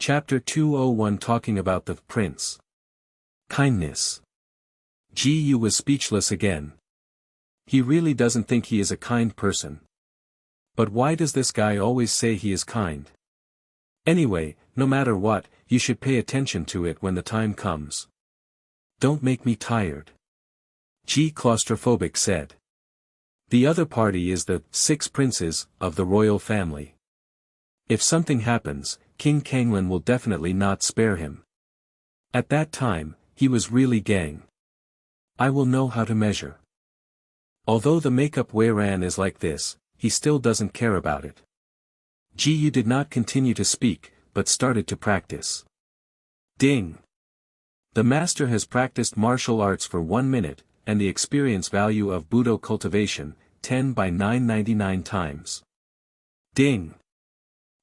Chapter 201 Talking about the Prince. Kindness. Ji was speechless again. He really doesn't think he is a kind person. But why does this guy always say he is kind? Anyway, no matter what, you should pay attention to it when the time comes. Don't make me tired. Ji claustrophobic said. The other party is the 6 princes of the royal family. If something happens, King Kanglin will definitely not spare him. At that time, he was really gang. I will know how to measure. Although the makeup Weiran is like this, he still doesn't care about it. Ji did not continue to speak, but started to practice. Ding! The master has practiced martial arts for 1 minute, and the experience value of Budo cultivation, 10 by 999 times. Ding!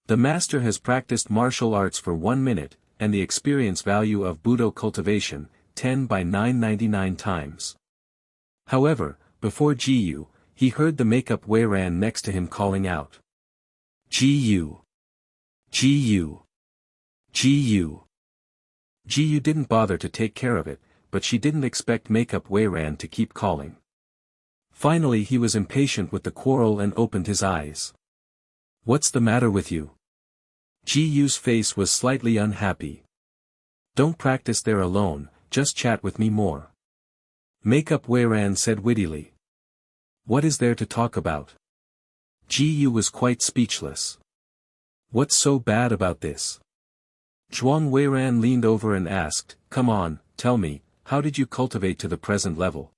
The master has practiced martial arts for 1 minute, and the experience value of Budo cultivation, 10 by 999 times. However, before Ji, he heard the makeup Weiran next to him calling out. Ji! Ji! Ji! Ji didn't bother to take care of it, but she didn't expect makeup Weiran to keep calling. Finally he was impatient with the quarrel and opened his eyes. What's the matter with you? Ji's face was slightly unhappy. Don't practice there alone, just chat with me more. Makeup Weiran said wittily. What is there to talk about? Ji was quite speechless. What's so bad about this? Zhuang Weiran leaned over and asked, come on, tell me, how did you cultivate to the present level?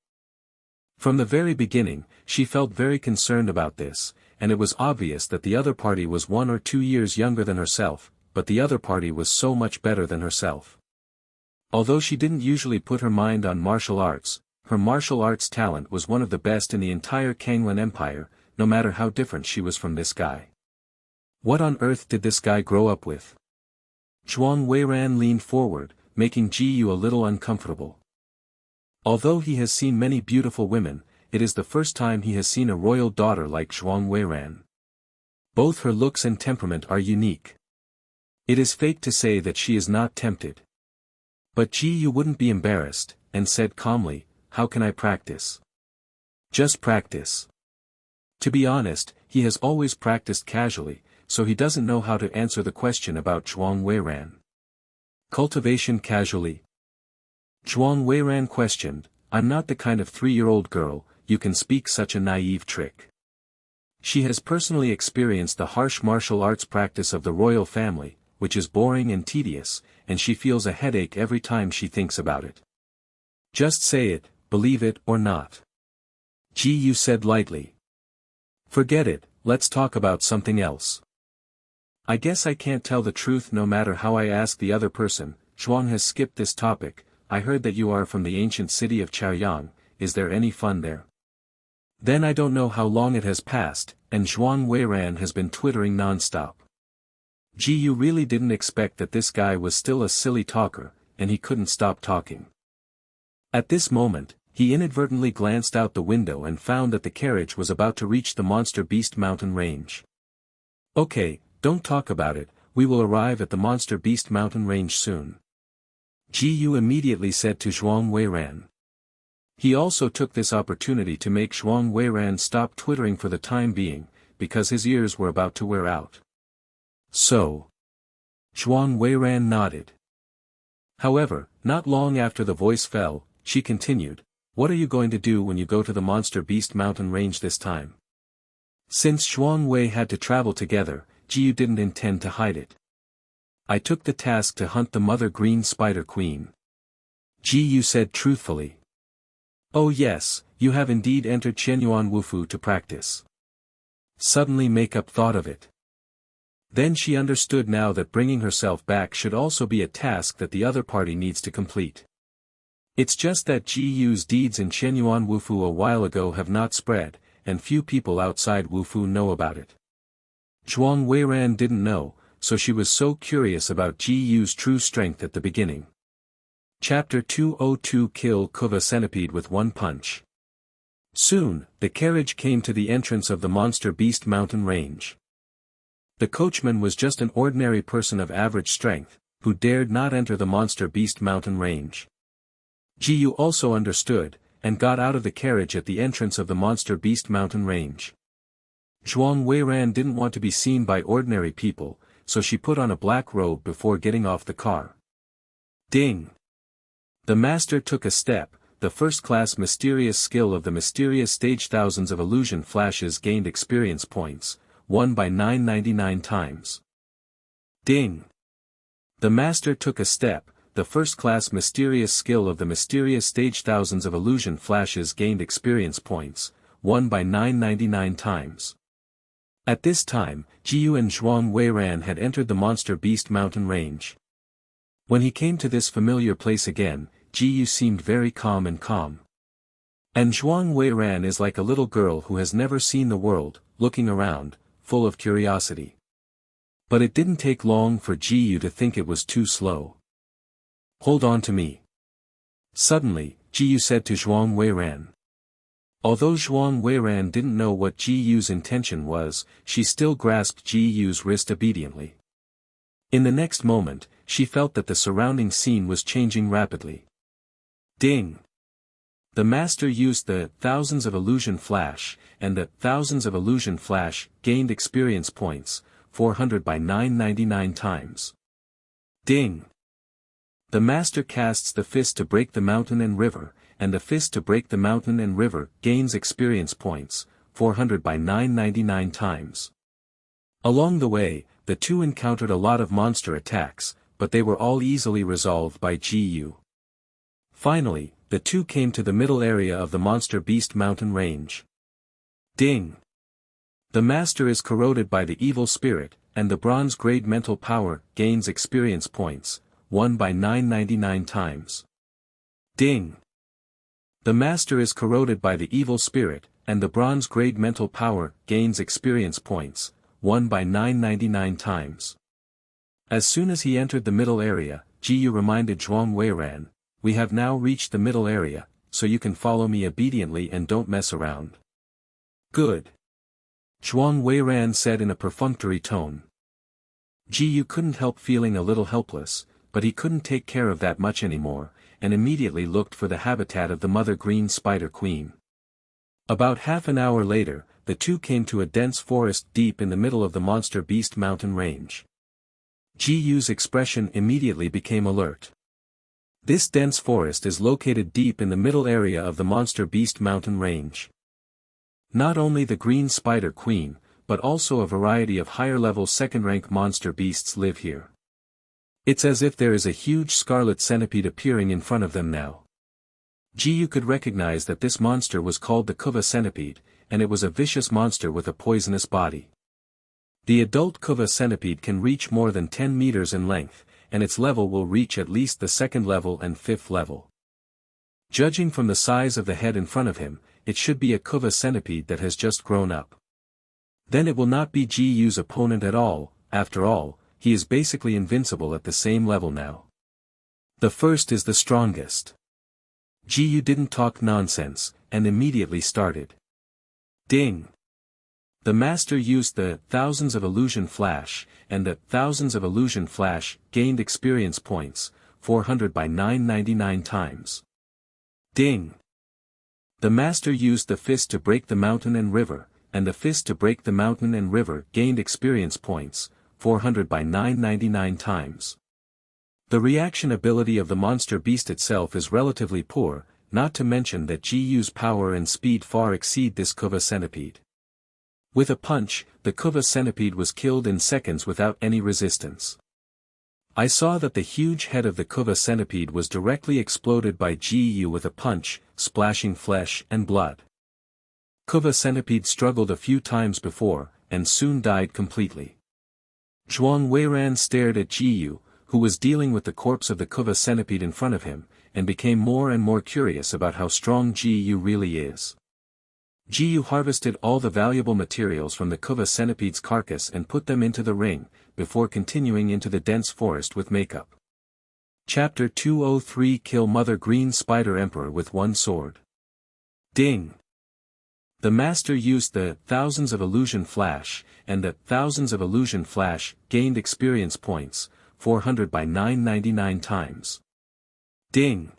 From the very beginning, she felt very concerned about this, and it was obvious that the other party was 1 or 2 years younger than herself, but the other party was so much better than herself. Although she didn't usually put her mind on martial arts, her martial arts talent was one of the best in the entire Kanglin Empire, no matter how different she was from this guy. What on earth did this guy grow up with? Zhuang Weiran leaned forward, making Ji a little uncomfortable. Although he has seen many beautiful women, it is the first time he has seen a royal daughter like Zhuang Weiran. Both her looks and temperament are unique. It is fake to say that she is not tempted. But Ji wouldn't be embarrassed, and said calmly, how can I practice? Just practice. To be honest, he has always practiced casually, so he doesn't know how to answer the question about Zhuang Weiran. Cultivation casually. Zhuang Weiran questioned, I'm not the kind of 3-year-old girl, you can speak such a naive trick. She has personally experienced the harsh martial arts practice of the royal family, which is boring and tedious, and she feels a headache every time she thinks about it. Just say it, believe it or not. Ji said lightly. Forget it, let's talk about something else. I guess I can't tell the truth no matter how I ask the other person. Zhuang has skipped this topic. I heard that you are from the ancient city of Chaoyang, is there any fun there? Then I don't know how long it has passed, and Zhuang Weiran has been twittering non-stop. Ji really didn't expect that this guy was still a silly talker, and he couldn't stop talking. At this moment, he inadvertently glanced out the window and found that the carriage was about to reach the Monster Beast Mountain range. Okay, don't talk about it, we will arrive at the Monster Beast Mountain range soon. Ji immediately said to Zhuang Weiran. He also took this opportunity to make Zhuang Weiran stop twittering for the time being, because his ears were about to wear out. So. Zhuang Weiran nodded. However, not long after the voice fell, she continued, what are you going to do when you go to the Monster Beast Mountain range this time? Since Zhuang Wei had to travel together, Ji didn't intend to hide it. I took the task to hunt the Mother Green Spider Queen. Ji said truthfully. Oh yes, you have indeed entered Qianyuan Wufu to practice. Suddenly Makeup thought of it. Then she understood now that bringing herself back should also be a task that the other party needs to complete. It's just that Ji's deeds in Qianyuan Wufu a while ago have not spread, and few people outside Wufu know about it. Zhuang Weiran didn't know, so she was so curious about Ji's true strength at the beginning. Chapter 202 Kill Kuva Centipede with One Punch. Soon, the carriage came to the entrance of the Monster Beast Mountain range. The coachman was just an ordinary person of average strength, who dared not enter the monster beast mountain range. Ji also understood, and got out of the carriage at the entrance of the monster beast mountain range. Zhuang Weiran didn't want to be seen by ordinary people, so she put on a black robe before getting off the car. Ding! The master took a step, the first-class mysterious skill of the mysterious stage. Thousands of illusion flashes gained experience points, won by 999 times. Ding! The master took a step, the first-class mysterious skill of the mysterious stage. Thousands of illusion flashes gained experience points, won by 999 times. At this time, Jiyu and Zhuang Weiran had entered the monster beast mountain range. When he came to this familiar place again, Jiyu seemed very calm. And Zhuang Weiran is like a little girl who has never seen the world, looking around, full of curiosity. But it didn't take long for Jiyu to think it was too slow. Hold on to me. Suddenly, Jiyu said to Zhuang Weiran. Although Zhuang Weiran didn't know what Jiyu's intention was, she still grasped Jiyu's wrist obediently. In the next moment, she felt that the surrounding scene was changing rapidly. Ding! The master used the thousands of illusion flash, and the thousands of illusion flash gained experience points, 400 by 999 times. Ding! The master casts the fist to break the mountain and river, and the fist to break the mountain and river gains experience points, 400 by 999 times. Along the way, the two encountered a lot of monster attacks, but they were all easily resolved by Jiyu. Finally, the two came to the middle area of the monster beast mountain range. Ding! The master is corroded by the evil spirit, and the bronze grade mental power gains experience points, 1 by 999 times. Ding! The master is corroded by the evil spirit, and the bronze grade mental power gains experience points, 1 by 999 times. As soon as he entered the middle area, Jiyu reminded Zhuang Weiran, "We have now reached the middle area, so you can follow me obediently and don't mess around." Good. Zhuang Weiran said in a perfunctory tone. Jiyu couldn't help feeling a little helpless, but he couldn't take care of that much anymore, and immediately looked for the habitat of the mother green spider queen. About half an hour later, the two came to a dense forest deep in the middle of the monster beast mountain range. Jiyu's expression immediately became alert. This dense forest is located deep in the middle area of the monster beast mountain range. Not only the green spider queen, but also a variety of higher-level second-rank monster beasts live here. It's as if there is a huge scarlet centipede appearing in front of them now. Jiyu could recognize that this monster was called the Kuva centipede, and it was a vicious monster with a poisonous body. The adult Kuva centipede can reach more than 10 meters in length, and its level will reach at least the second level and fifth level. Judging from the size of the head in front of him, it should be a Kuva centipede that has just grown up. Then it will not be Jiyu's opponent at all. After all, he is basically invincible at the same level now. The first is the strongest. Jiyu didn't talk nonsense, and immediately started. Ding! The master used the thousands of illusion flash, and the thousands of illusion flash gained experience points, 400 by 999 times. Ding! The master used the fist to break the mountain and river, and the fist to break the mountain and river gained experience points, 400 by 999 times. The reaction ability of the monster beast itself is relatively poor, not to mention that Jiyu's power and speed far exceed this Kuva centipede. With a punch, the Kuva centipede was killed in seconds without any resistance. I saw that the huge head of the Kuva centipede was directly exploded by Jiyu with a punch, splashing flesh and blood. Kuva centipede struggled a few times before, and soon died completely. Zhuang Weiran stared at Jiyu, who was dealing with the corpse of the Kuva centipede in front of him, and became more and more curious about how strong Jiyu really is. Jiyu harvested all the valuable materials from the Kuva centipede's carcass and put them into the ring, before continuing into the dense forest with makeup. Chapter 203 Kill Mother Green Spider Emperor with One Sword. Ding! The master used the thousands of illusion flash, and the thousands of illusion flash gained experience points, 400 by 999 times. Ding!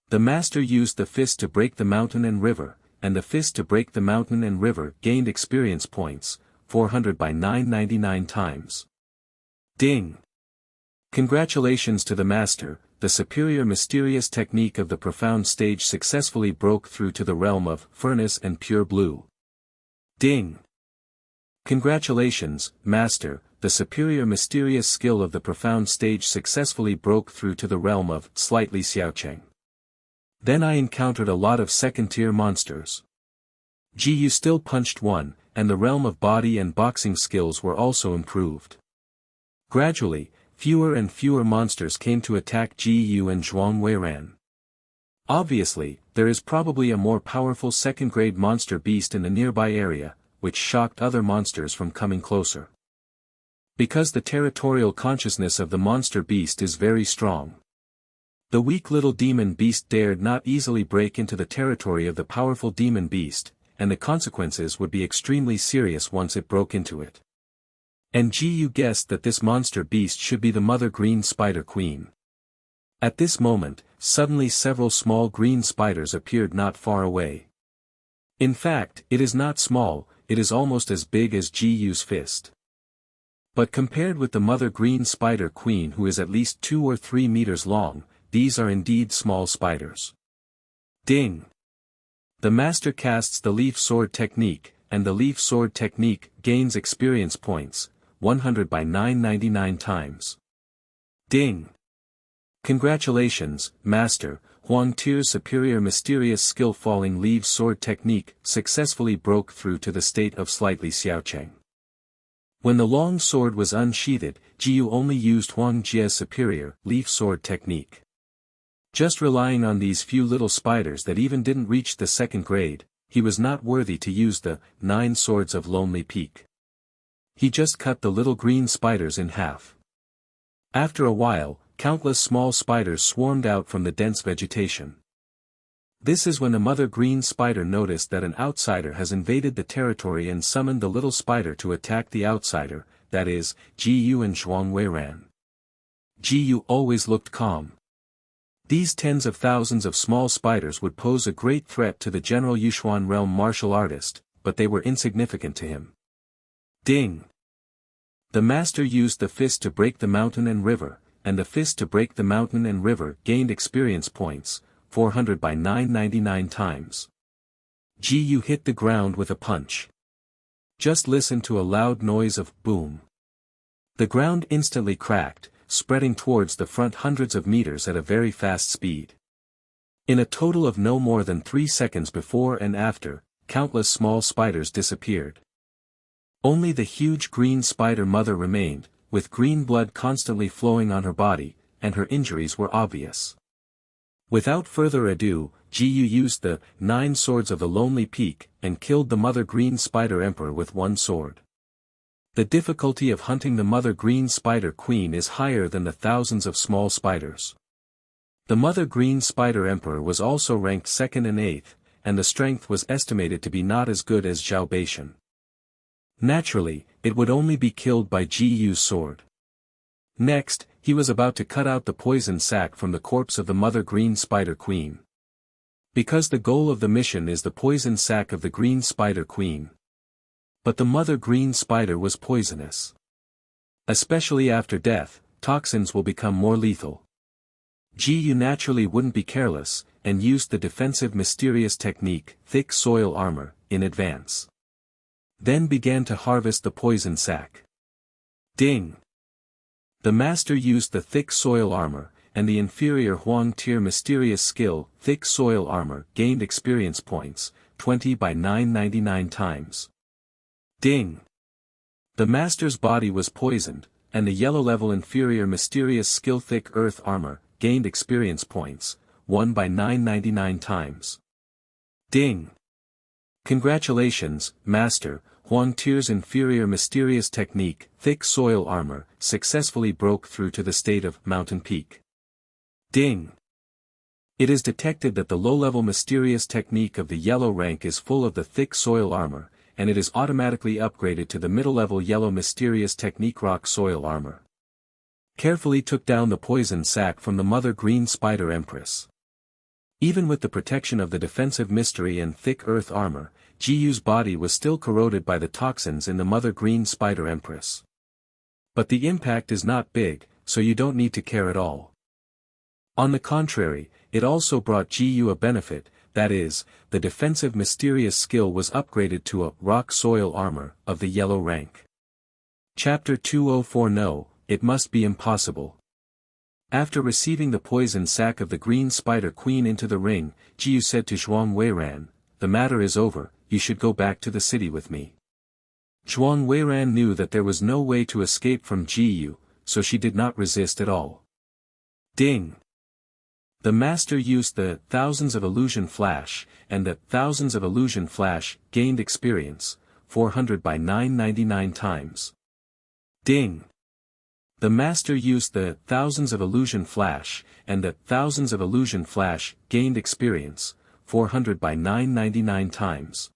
The master used the fist to break the mountain and river, and the fist to break the mountain and river gained experience points, 400 by 999 times. Ding! Congratulations to the master, the superior mysterious technique of the profound stage successfully broke through to the realm of furnace and pure blue. Ding! Congratulations, master, the superior mysterious skill of the profound stage successfully broke through to the realm of slightly xiaocheng. Then I encountered a lot of second-tier monsters. You still punched one, and the realm of body and boxing skills were also improved. Gradually, fewer and fewer monsters came to attack Yu and Zhuang Weiran. Obviously, there is probably a more powerful second-grade monster beast in the nearby area, which shocked other monsters from coming closer. Because the territorial consciousness of the monster beast is very strong. The weak little demon beast dared not easily break into the territory of the powerful demon beast, and the consequences would be extremely serious once it broke into it. And Yu guessed that this monster beast should be the Mother Green Spider Queen. At this moment, suddenly several small green spiders appeared not far away. In fact, it is not small, it is almost as big as Yu's fist. But compared with the Mother Green Spider Queen, who is at least 2 or 3 meters long, these are indeed small spiders. Ding! The master casts the leaf sword technique, and the leaf sword technique gains experience points, 100 by 999 times. Ding! Congratulations, master, Huang Tier's superior mysterious skill falling leaf sword technique successfully broke through to the state of slightly xiaocheng. When the long sword was unsheathed, Yu only used Huang Jie's superior leaf sword technique. Just relying on these few little spiders that even didn't reach the second grade, he was not worthy to use the 9 swords of Lonely Peak. He just cut the little green spiders in half. After a while, countless small spiders swarmed out from the dense vegetation. This is when the Mother Green Spider noticed that an outsider has invaded the territory and summoned the little spider to attack the outsider, that is, Yu and Zhuang Weiran. Yu always looked calm. These tens of thousands of small spiders would pose a great threat to the general Yushuan realm martial artist, but they were insignificant to him. Ding! The master used the fist to break the mountain and river, and the fist to break the mountain and river gained experience points, 400 by 999 times. Yu hit the ground with a punch. Just listen to a loud noise of boom. The ground instantly cracked, spreading towards the front hundreds of meters at a very fast speed. In a total of no more than 3 seconds before and after, countless small spiders disappeared. Only the huge green spider mother remained, with green blood constantly flowing on her body, and her injuries were obvious. Without further ado, Yu used the 9 swords of the Lonely Peak, and killed the Mother Green Spider Emperor with 1 sword. The difficulty of hunting the Mother Green Spider Queen is higher than the thousands of small spiders. The Mother Green Spider Emperor was also ranked 2nd and 8th, and the strength was estimated to be not as good as Zhao Beishan. Naturally, it would only be killed by Yu's sword. Next, he was about to cut out the poison sac from the corpse of the Mother Green Spider Queen. Because the goal of the mission is the poison sac of the Green Spider Queen. But the Mother Green Spider was poisonous. Especially after death, toxins will become more lethal. Yu naturally wouldn't be careless, and used the defensive mysterious technique, thick soil armor, in advance. Then began to harvest the poison sac. Ding! The master used the thick soil armor, and the inferior Huang Tier mysterious skill, thick soil armor, gained experience points, 20 by 999 times. Ding! The master's body was poisoned, and the yellow level inferior mysterious skill thick earth armor, gained experience points, 1 by 999 times. Ding! Congratulations, master, Huang Tier's inferior mysterious technique, thick soil armor, successfully broke through to the state of mountain peak. Ding! It is detected that the low-level mysterious technique of the yellow rank is full of the thick soil armor, and it is automatically upgraded to the middle-level yellow mysterious technique rock soil armor. Carefully took down the poison sac from the mother green spider empress. Even with the protection of the defensive mystery and thick earth armor, Jiyu's body was still corroded by the toxins in the mother green spider empress. But the impact is not big, so you don't need to care at all. On the contrary, it also brought Jiyu a benefit, that is, the defensive mysterious skill was upgraded to a rock soil armor of the yellow rank. Chapter 204 No, it must be impossible. After receiving the poison sac of the green spider queen into the ring, Jiyu said to Zhuang Weiran, "The matter is over, you should go back to the city with me." Zhuang Weiran knew that there was no way to escape from Jiyu, so she did not resist at all. Ding! The master used the thousands of illusion flash, and the thousands of illusion flash gained experience, 400 by 999 times. Ding! The master used the thousands of illusion flash, and the thousands of illusion flash gained experience, 400 by 999 times.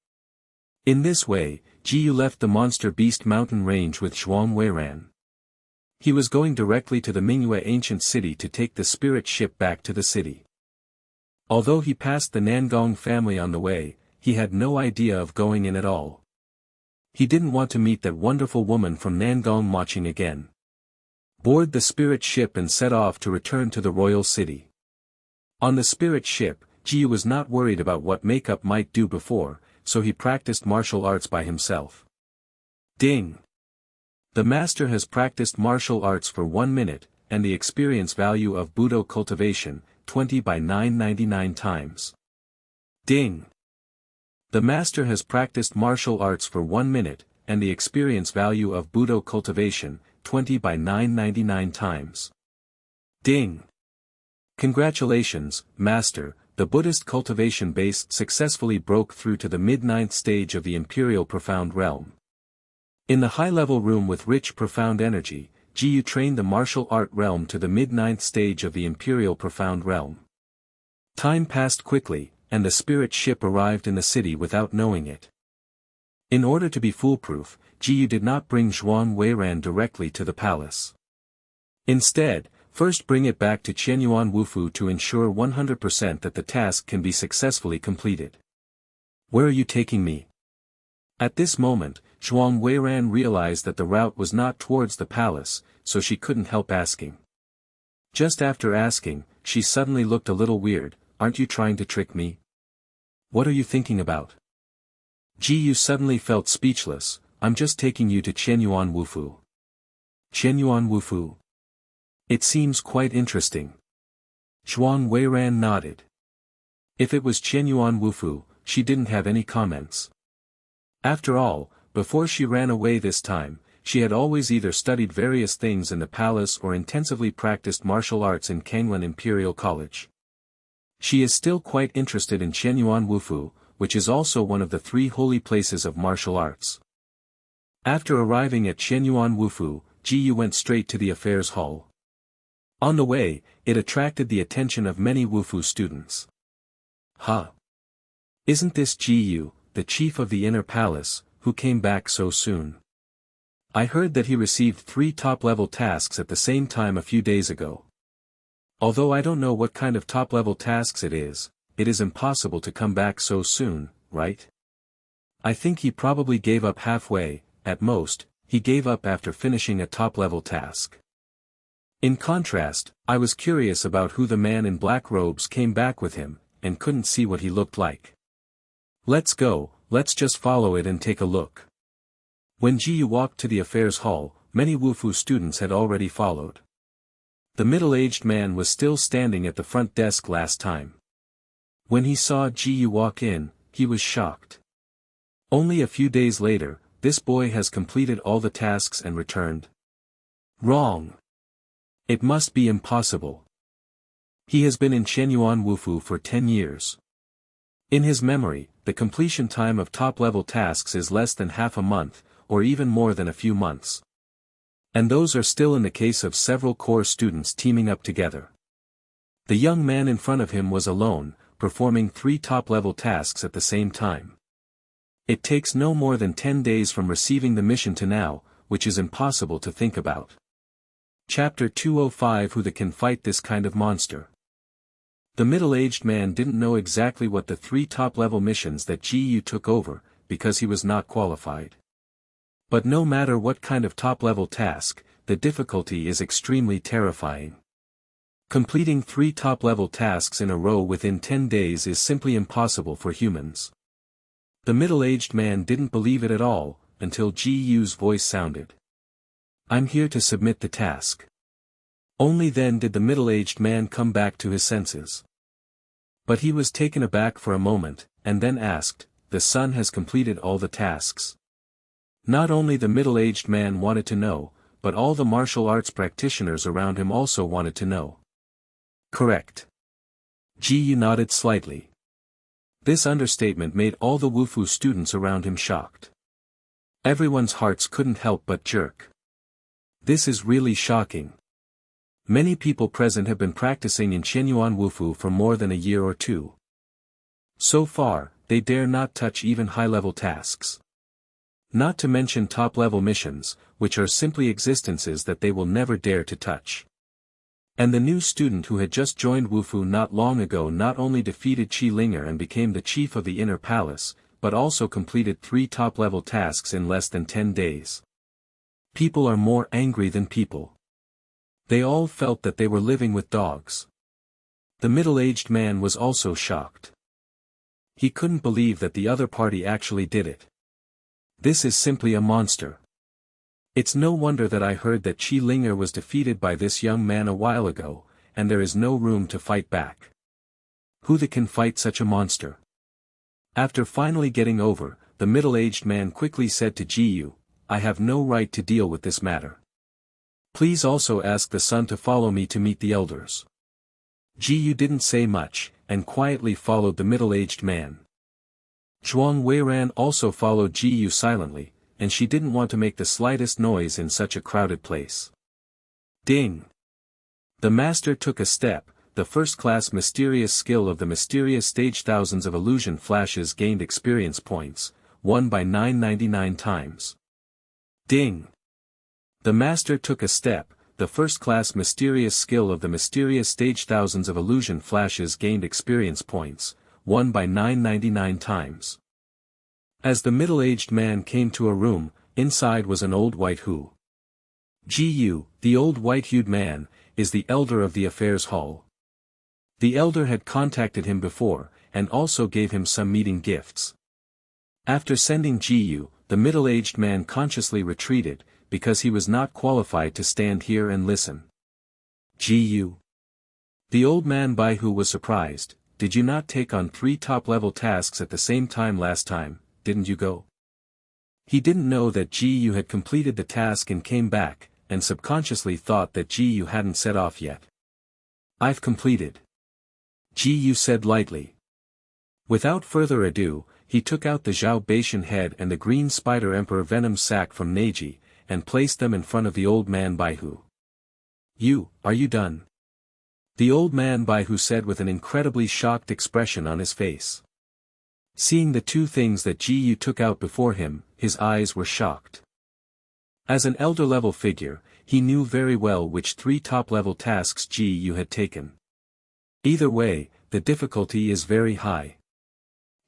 In this way, Jiyu left the monster beast mountain range with Zhuang Weiran. He was going directly to the Manhwa ancient city to take the spirit ship back to the city. Although he passed the Nangong family on the way, he had no idea of going in at all. He didn't want to meet that wonderful woman from Nangong watching again. Board the spirit ship and set off to return to the royal city. On the spirit ship, Jiyu was not worried about what makeup might do before, so he practiced martial arts by himself. Ding! The master has practiced martial arts for 1 minute, and the experience value of Budo cultivation, 20 by 999 times. Ding! The master has practiced martial arts for 1 minute, and the experience value of Budo cultivation, 20 by 999 times. Ding! Congratulations, master, the Buddhist cultivation base successfully broke through to the mid-9th stage of the Imperial Profound Realm. In the high-level room with rich profound energy, Jiyu trained the martial art realm to the mid-9th stage of the Imperial Profound Realm. Time passed quickly, and the spirit ship arrived in the city without knowing it. In order to be foolproof, Jiyu did not bring Zhuang Weiran directly to the palace. Instead, first bring it back to Qianyuan Wufu to ensure 100% that the task can be successfully completed. Where are you taking me? At this moment, Zhuang Weiran realized that the route was not towards the palace, so she couldn't help asking. Just after asking, she suddenly looked a little weird. Aren't you trying to trick me? What are you thinking about? Jiyu suddenly felt speechless. I'm just taking you to Qianyuan Wufu. Qianyuan Wufu? It seems quite interesting. Zhuang Weiran nodded. If it was Qianyuan Wufu, she didn't have any comments. After all, before she ran away this time, she had always either studied various things in the palace or intensively practiced martial arts in Kangwon Imperial College. She is still quite interested in Qianyuan Wufu, which is also one of the 3 holy places of martial arts. After arriving at Qianyuan Wufu, Jiyu went straight to the affairs hall. On the way, it attracted the attention of many Wufu students. Huh! Isn't this Jiyu, the chief of the inner palace, who came back so soon? I heard that he received 3 top-level tasks at the same time a few days ago. Although I don't know what kind of top-level tasks it is impossible to come back so soon, right? I think he probably gave up halfway. At most, he gave up after finishing a top-level task. In contrast, I was curious about who the man in black robes came back with him, and couldn't see what he looked like. Let's go, let's just follow it and take a look. When Jiyu walked to the affairs hall, many Wufu students had already followed. The middle-aged man was still standing at the front desk last time. When he saw Jiyu walk in, he was shocked. Only a few days later, this boy has completed all the tasks and returned. Wrong. It must be impossible. He has been in Qianyuan Wufu for 10 years. In his memory, the completion time of top-level tasks is less than half a month, or even more than a few months. And those are still in the case of several core students teaming up together. The young man in front of him was alone, performing 3 top-level tasks at the same time. It takes no more than 10 days from receiving the mission to now, which is impossible to think about. Chapter 205 Who can fight this kind of monster? The middle-aged man didn't know exactly what the 3 top-level missions that Ji took over, because he was not qualified. But no matter what kind of top-level task, the difficulty is extremely terrifying. Completing 3 top-level tasks in a row within 10 days is simply impossible for humans. The middle-aged man didn't believe it at all, until Ji's voice sounded. I'm here to submit the task. Only then did the middle-aged man come back to his senses. But he was taken aback for a moment, and then asked, the son has completed all the tasks. Not only the middle-aged man wanted to know, but all the martial arts practitioners around him also wanted to know. Correct. Ji nodded slightly. This understatement made all the Wufu students around him shocked. Everyone's hearts couldn't help but jerk. This is really shocking. Many people present have been practicing in Qianyuan Wufu for more than a year or 2. So far, they dare not touch even high-level tasks. Not to mention top-level missions, which are simply existences that they will never dare to touch. And the new student who had just joined Wufu not long ago not only defeated Qi Linger and became the chief of the Inner Palace, but also completed 3 top-level tasks in less than 10 days. People are more angry than people. They all felt that they were living with dogs. The middle-aged man was also shocked. He couldn't believe that the other party actually did it. This is simply a monster. It's no wonder that I heard that Qi Linger was defeated by this young man a while ago, and there is no room to fight back. Who can fight such a monster? After finally getting over, the middle-aged man quickly said to Ji, I have no right to deal with this matter. Please also ask the son to follow me to meet the elders. Ji didn't say much, and quietly followed the middle-aged man. Zhuang Weiran also followed Ji silently, and she didn't want to make the slightest noise in such a crowded place. Ding! The master took a step, the first-class mysterious skill of the mysterious stage. Thousands of illusion flashes gained experience points, won by 999 times. Ding! The master took a step, the first-class mysterious skill of the mysterious stage. Thousands of illusion flashes gained experience points, won by 999 times. As the middle-aged man came to a room, inside was an old white Hu. Ji, the old white-hued man, is the elder of the affairs hall. The elder had contacted him before, and also gave him some meeting gifts. After sending Ji, the middle-aged man consciously retreated, because he was not qualified to stand here and listen. Ji. The old man Baihu was surprised. Did you not take on 3 top-level tasks at the same time last time, didn't you go? He didn't know that Ji had completed the task and came back, and subconsciously thought that Ji hadn't set off yet. I've completed. Ji said lightly. Without further ado, he took out the Zhao Beishan head and the green spider emperor venom sac from Neji, and placed them in front of the old man Baihu. Are you done? The old man Baihu said with an incredibly shocked expression on his face. Seeing the 2 things that Ji took out before him, his eyes were shocked. As an elder-level figure, he knew very well which 3 top-level tasks Ji had taken. Either way, the difficulty is very high.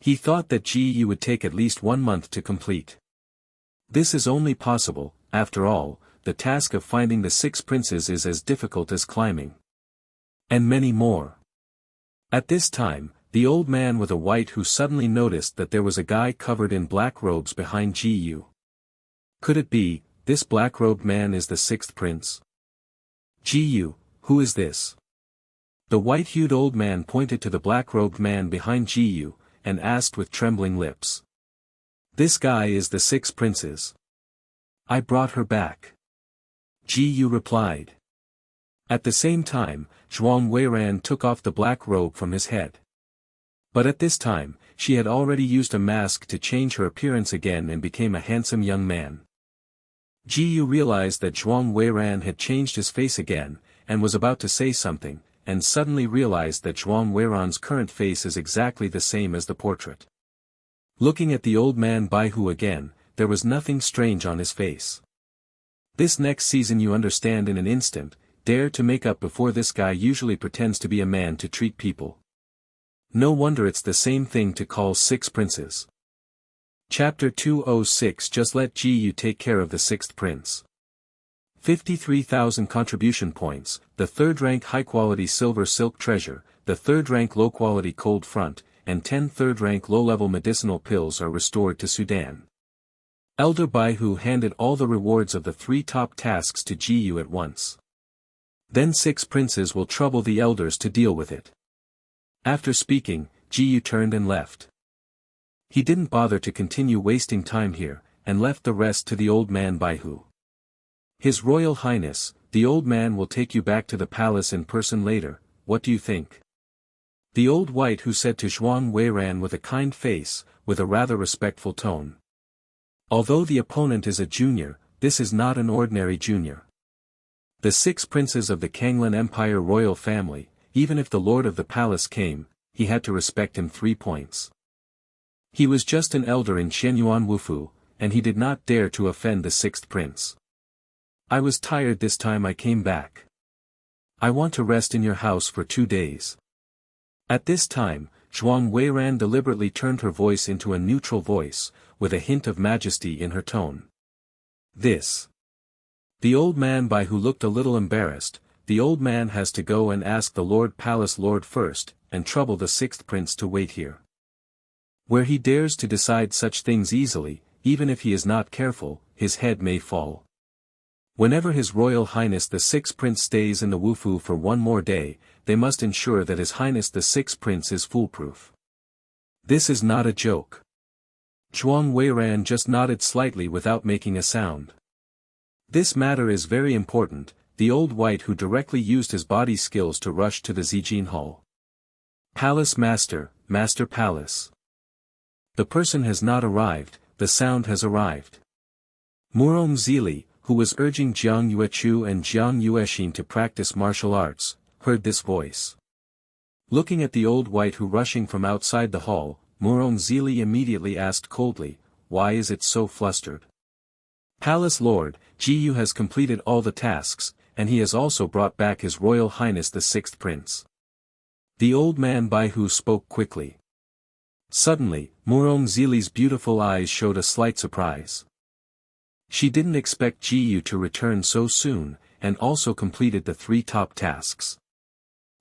He thought that Ji would take at least 1 month to complete. This is only possible, after all, the task of finding the 6 princes is as difficult as climbing. And many more. At this time, the old man with a white Hu suddenly noticed that there was a guy covered in black robes behind Ji. Could it be, this black-robed man is the 6th prince? Ji, who is this? The white-hued old man pointed to the black-robed man behind Ji, and asked with trembling lips. This guy is the 6 princes. I brought her back. Ji replied. At the same time, Zhuang Weiran took off the black robe from his head. But at this time, she had already used a mask to change her appearance again and became a handsome young man. Ji realized that Zhuang Weiran had changed his face again, and was about to say something, and suddenly realized that Zhuang Weiran's current face is exactly the same as the portrait. Looking at the old man Baihu again, there was nothing strange on his face. This next season you understand in an instant, dare to make up before this guy usually pretends to be a man to treat people. No wonder it's the same thing to call 6 princes. Chapter 206 Just let Gu take care of the 6th prince. 53,000 contribution points, the 3rd rank high-quality silver silk treasure, the 3rd rank low-quality cold front, and 10 3rd rank low-level medicinal pills are restored to Sudan. Elder Baihu handed all the rewards of the 3 top tasks to Gu at once. Then 6 princes will trouble the elders to deal with it. After speaking, Gu turned and left. He didn't bother to continue wasting time here, and left the rest to the old man Baihu. His Royal Highness, the old man will take you back to the palace in person later, what do you think? The old white who said to Zhuang Weiran with a kind face, with a rather respectful tone. Although the opponent is a junior, this is not an ordinary junior. The 6 princes of the Kanglan Empire royal family, even if the lord of the palace came, he had to respect him 3 points. He was just an elder in Qianyuan Wufu, and he did not dare to offend the 6th prince. I was tired this time I came back. I want to rest in your house for 2 days. At this time, Zhuang Weiran deliberately turned her voice into a neutral voice, with a hint of majesty in her tone. This. The old man Baihu looked a little embarrassed. The old man has to go and ask the Lord Palace Lord first, and trouble the 6th prince to wait here. Where he dares to decide such things easily, even if he is not careful, his head may fall. Whenever His Royal Highness the 6th prince stays in the Wufu for 1 more day, they must ensure that His Highness the 6th prince is foolproof. This is not a joke. Zhuang Weiran just nodded slightly without making a sound. This matter is very important, the old white who directly used his body skills to rush to the Zijin Hall. Palace Master, Master Palace. The person has not arrived, the sound has arrived. Murong Zili, who was urging Jiang Yuechu and Jiang Yuexin to practice martial arts, heard this voice. Looking at the old white who rushing from outside the hall, Murong Zili immediately asked coldly, why is it so flustered? Palace Lord, Jiyu has completed all the tasks, and he has also brought back His Royal Highness the 6th prince. The old man Baihu spoke quickly. Suddenly, Murong Zili's beautiful eyes showed a slight surprise. She didn't expect Jiyu to return so soon, and also completed the 3 top tasks.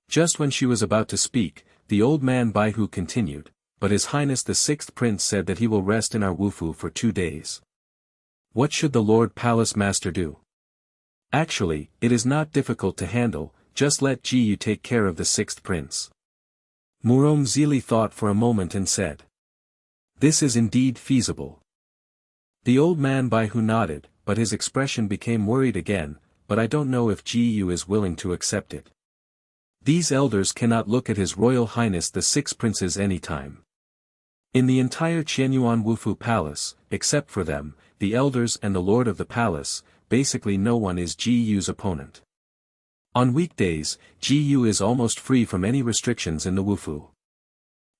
Just when she was about to speak, the old man Baihu continued, but His Highness the 6th prince said that he will rest in our Wufu for 2 days. What should the Lord Palace Master do? Actually, it is not difficult to handle, just let Jiyu take care of the 6th prince. Murong Zili thought for a moment and said. This is indeed feasible. The old man Baihu nodded, but his expression became worried again, but I don't know if Jiyu is willing to accept it. These elders cannot look at His Royal Highness the 6 princes any time. In the entire Qianyuan Wufu Palace, except for them, the elders and the lord of the palace, basically no one is Jiyu's opponent. On weekdays, Jiyu is almost free from any restrictions in the Wufu.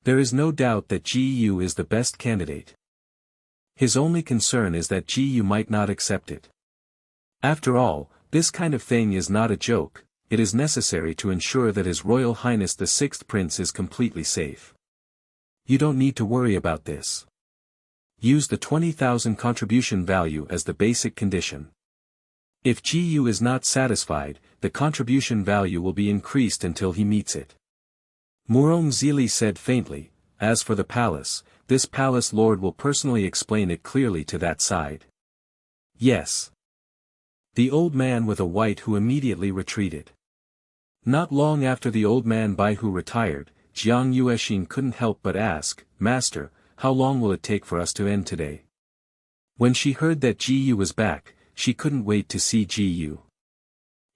There is no doubt that Jiyu is the best candidate. His only concern is that Jiyu might not accept it. After all, this kind of thing is not a joke, it is necessary to ensure that His Royal Highness the 6th prince is completely safe. You don't need to worry about this. Use the 20,000 contribution value as the basic condition. If Jiyu is not satisfied, the contribution value will be increased until he meets it. Murong Zili said faintly, as for the palace, this palace lord will personally explain it clearly to that side. Yes. The old man with a white who immediately retreated. Not long after the old man Baihu retired, Jiang Yuexin couldn't help but ask, Master, how long will it take for us to end today? When she heard that Jiyu was back, she couldn't wait to see Jiyu.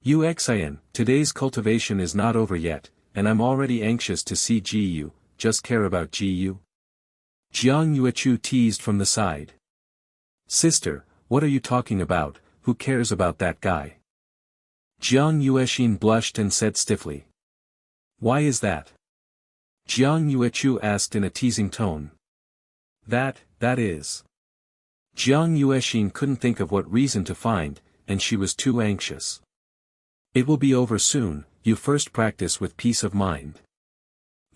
Uxian, today's cultivation is not over yet, and I'm already anxious to see Jiyu, just care about Jiyu? Jiang Yuechu teased from the side. Sister, what are you talking about, who cares about that guy? Jiang Yuexin blushed and said stiffly. Why is that? Jiang Yuechu asked in a teasing tone. That is. Jiang Yuexin couldn't think of what reason to find, and she was too anxious. It will be over soon, you first practice with peace of mind.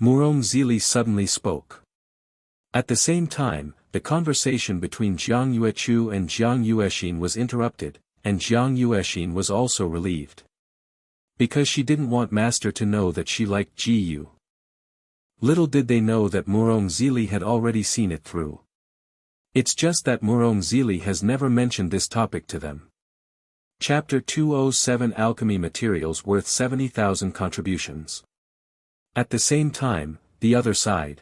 Murong Zili suddenly spoke. At the same time, the conversation between Jiang Yuechu and Jiang Yuexin was interrupted, and Jiang Yuexin was also relieved. Because she didn't want Master to know that she liked Ji Yu. Little did they know that Murong Zili had already seen it through. It's just that Murong Zili has never mentioned this topic to them. Chapter 207 Alchemy Materials Worth 70,000 Contributions. At the same time, the other side.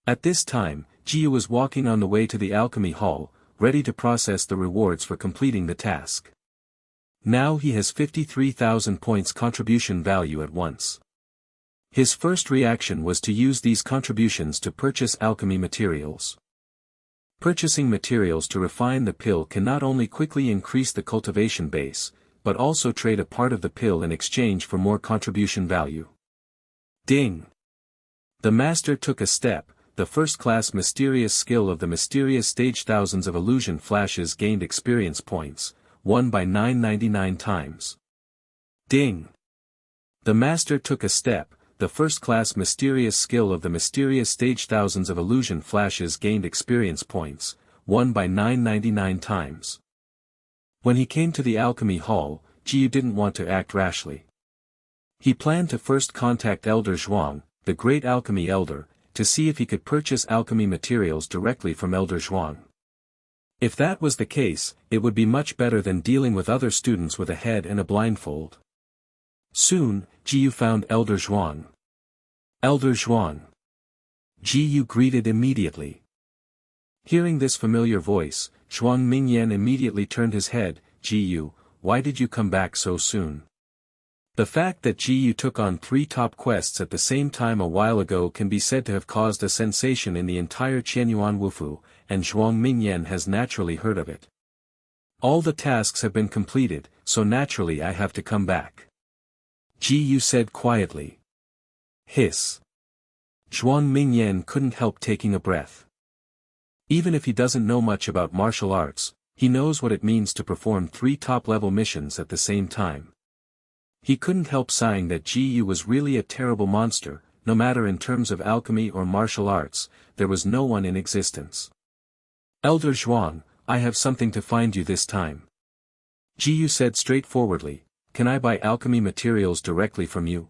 At this time, Ji Yu was walking on the way to the alchemy hall, ready to process the rewards for completing the task. Now he has 53,000 points contribution value at once. His first reaction was to use these contributions to purchase alchemy materials. Purchasing materials to refine the pill can not only quickly increase the cultivation base, but also trade a part of the pill in exchange for more contribution value. Ding! The master took a step, the first-class mysterious skill of the mysterious stage. Thousands of illusion flashes gained experience points, won by 999 times. Ding! The master took a step, the first-class mysterious skill of the mysterious stage. Thousands of illusion flashes gained experience points, won by 999 times. When he came to the alchemy hall, Ji Yu didn't want to act rashly. He planned to first contact Elder Zhuang, the great alchemy elder, to see if he could purchase alchemy materials directly from Elder Zhuang. If that was the case, it would be much better than dealing with other students with a head and a blindfold. Soon, Ji Yu found Elder Zhuang. Elder Zhuang. Ji Yu greeted immediately. Hearing this familiar voice, Zhuang Mingyan immediately turned his head. Ji Yu, why did you come back so soon? The fact that Ji Yu took on 3 top quests at the same time a while ago can be said to have caused a sensation in the entire Qianyuan Wufu, and Zhuang Mingyan has naturally heard of it. All the tasks have been completed, so naturally I have to come back. Ji Yu said quietly. Hiss. Zhuang Mingyan couldn't help taking a breath. Even if he doesn't know much about martial arts, he knows what it means to perform 3 top-level missions at the same time. He couldn't help sighing that Ji Yu was really a terrible monster. No matter in terms of alchemy or martial arts, there was no one in existence. Elder Zhuang, I have something to find you this time. Ji Yu said straightforwardly, can I buy alchemy materials directly from you?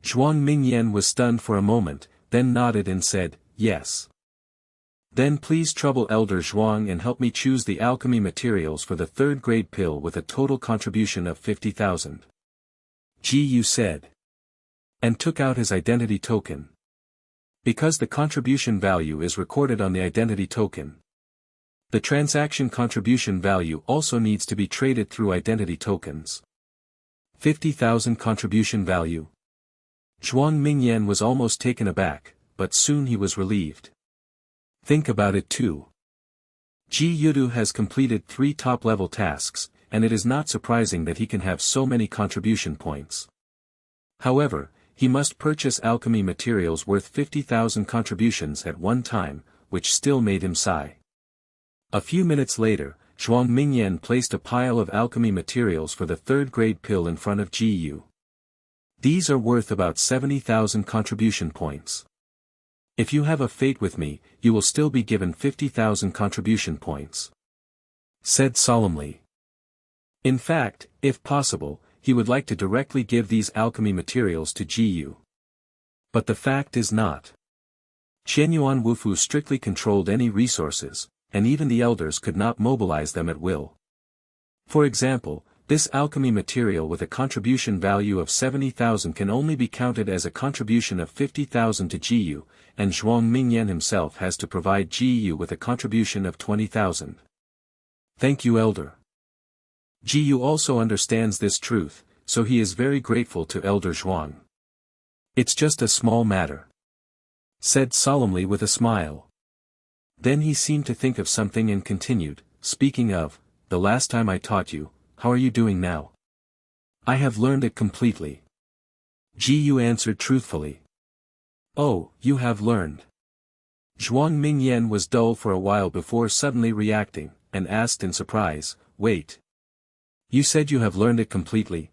Zhuang Mingyan was stunned for a moment, then nodded and said, yes. Then please trouble Elder Zhuang and help me choose the alchemy materials for the 3rd grade pill with a total contribution of 50,000. Ji Yu said. And took out his identity token. Because the contribution value is recorded on the identity token. The transaction contribution value also needs to be traded through identity tokens. 50,000 contribution value. Zhuang Mingyan was almost taken aback, but soon he was relieved. Think about it too. Ji Yudu has completed 3 top-level tasks, and it is not surprising that he can have so many contribution points. However, he must purchase alchemy materials worth 50,000 contributions at one time, which still made him sigh. A few minutes later, Zhuang Mingyan placed a pile of alchemy materials for the 3rd grade pill in front of Ji Yu. These are worth about 70,000 contribution points. If you have a fate with me, you will still be given 50,000 contribution points. Said solemnly. In fact, if possible, he would like to directly give these alchemy materials to Ji Yu. But the fact is not. Qianyuan Wufu strictly controlled any resources, and even the elders could not mobilize them at will. For example, this alchemy material with a contribution value of 70,000 can only be counted as a contribution of 50,000 to Ji Yu, and Zhuang Mingyan himself has to provide Ji Yu with a contribution of 20,000. Thank you, Elder. Ji Yu also understands this truth, so he is very grateful to Elder Zhuang. It's just a small matter. Said solemnly with a smile. Then he seemed to think of something and continued, speaking of, the last time I taught you, how are you doing now? I have learned it completely. Ji Yu answered truthfully. Oh, you have learned. Zhuang Mingyan was dull for a while before suddenly reacting, and asked in surprise, wait. You said you have learned it completely?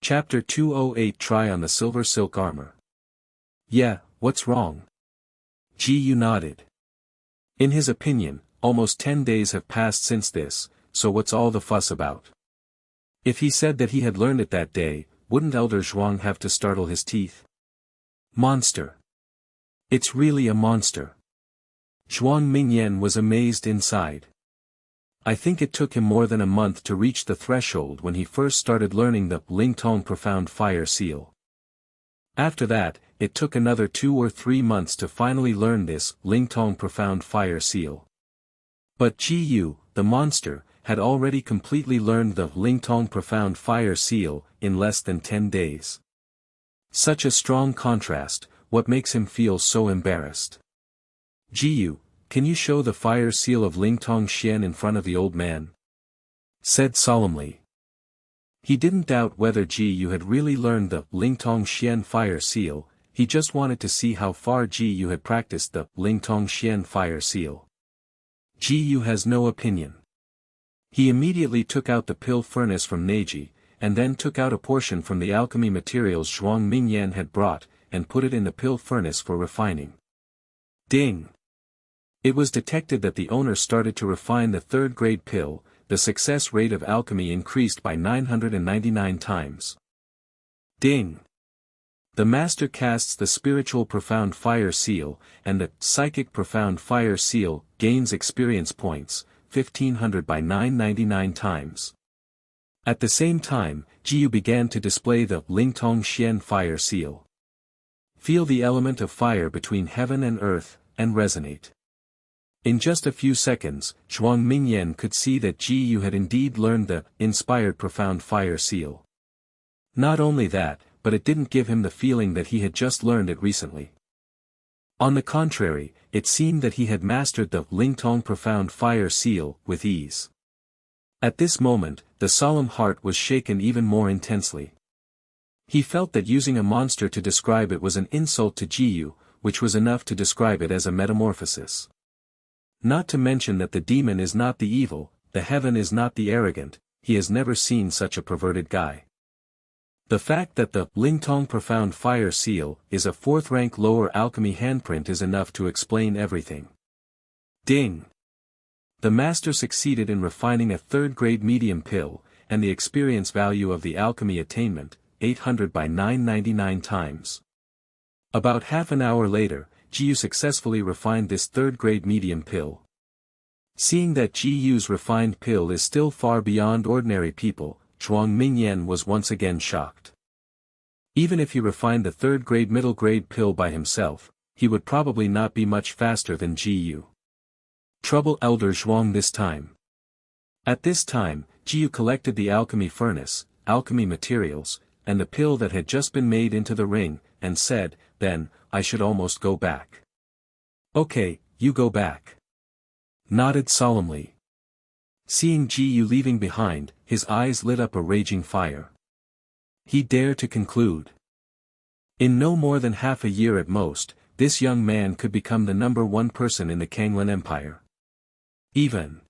Chapter 208 Try on the silver silk armor. Yeah, what's wrong? Ji Yu nodded. In his opinion, almost 10 days have passed since this, so what's all the fuss about? If he said that he had learned it that day, wouldn't Elder Zhuang have to startle his teeth? Monster. It's really a monster. Zhuang Mingyan was amazed inside. I think it took him more than a month to reach the threshold when he first started learning the Lingtong Profound Fire Seal. After that, it took another 2 or 3 months to finally learn this Lingtong Profound Fire Seal. But Ji Yu, the monster, had already completely learned the Lingtong Profound Fire Seal in less than 10 days. Such a strong contrast, what makes him feel so embarrassed? Ji Yu, can you show the fire seal of Lingtong Xian in front of the old man? Said solemnly. He didn't doubt whether Ji Yu had really learned the Lingtong Xian fire seal, he just wanted to see how far Ji Yu had practiced the Lingtong Xian fire seal. Ji Yu has no opinion. He immediately took out the pill furnace from Neji, and then took out a portion from the alchemy materials Zhuang Mingyan had brought, and put it in the pill furnace for refining. Ding! It was detected that the owner started to refine the third-grade pill, the success rate of alchemy increased by 999 times. Ding! The master casts the spiritual profound fire seal, and the psychic profound fire seal gains experience points, 1500 by 999 times. At the same time, Ji Yu began to display the Lingtong Xian fire seal. Feel the element of fire between heaven and earth, and resonate. In just a few seconds, Zhuang Mingyan could see that Ji Yu had indeed learned the inspired profound fire seal. Not only that, but it didn't give him the feeling that he had just learned it recently. On the contrary, it seemed that he had mastered the Lingtong profound fire seal with ease. At this moment, the solemn heart was shaken even more intensely. He felt that using a monster to describe it was an insult to Ji Yu, which was enough to describe it as a metamorphosis. Not to mention that the demon is not the evil, the heaven is not the arrogant, he has never seen such a perverted guy. The fact that the Lingtong Profound Fire Seal is a 4th rank lower alchemy handprint is enough to explain everything. Ding! The master succeeded in refining a 3rd grade medium pill, and the experience value of the alchemy attainment, 800 by 999 times. About half an hour later, Ji Yu successfully refined this 3rd grade medium pill. Seeing that Ji Yu's refined pill is still far beyond ordinary people, Zhuang Mingyan was once again shocked. Even if he refined the 3rd grade middle grade pill by himself, he would probably not be much faster than Ji Yu. Trouble Elder Zhuang this time. At this time, Ji Yu collected the alchemy furnace, alchemy materials, and the pill that had just been made into the ring, and said, then, I should almost go back. Okay, you go back. Nodded solemnly. Seeing Ji Yu leaving behind, his eyes lit up a raging fire. He dared to conclude. In no more than half a year at most, this young man could become the #1 person in the Kanglan Empire. Even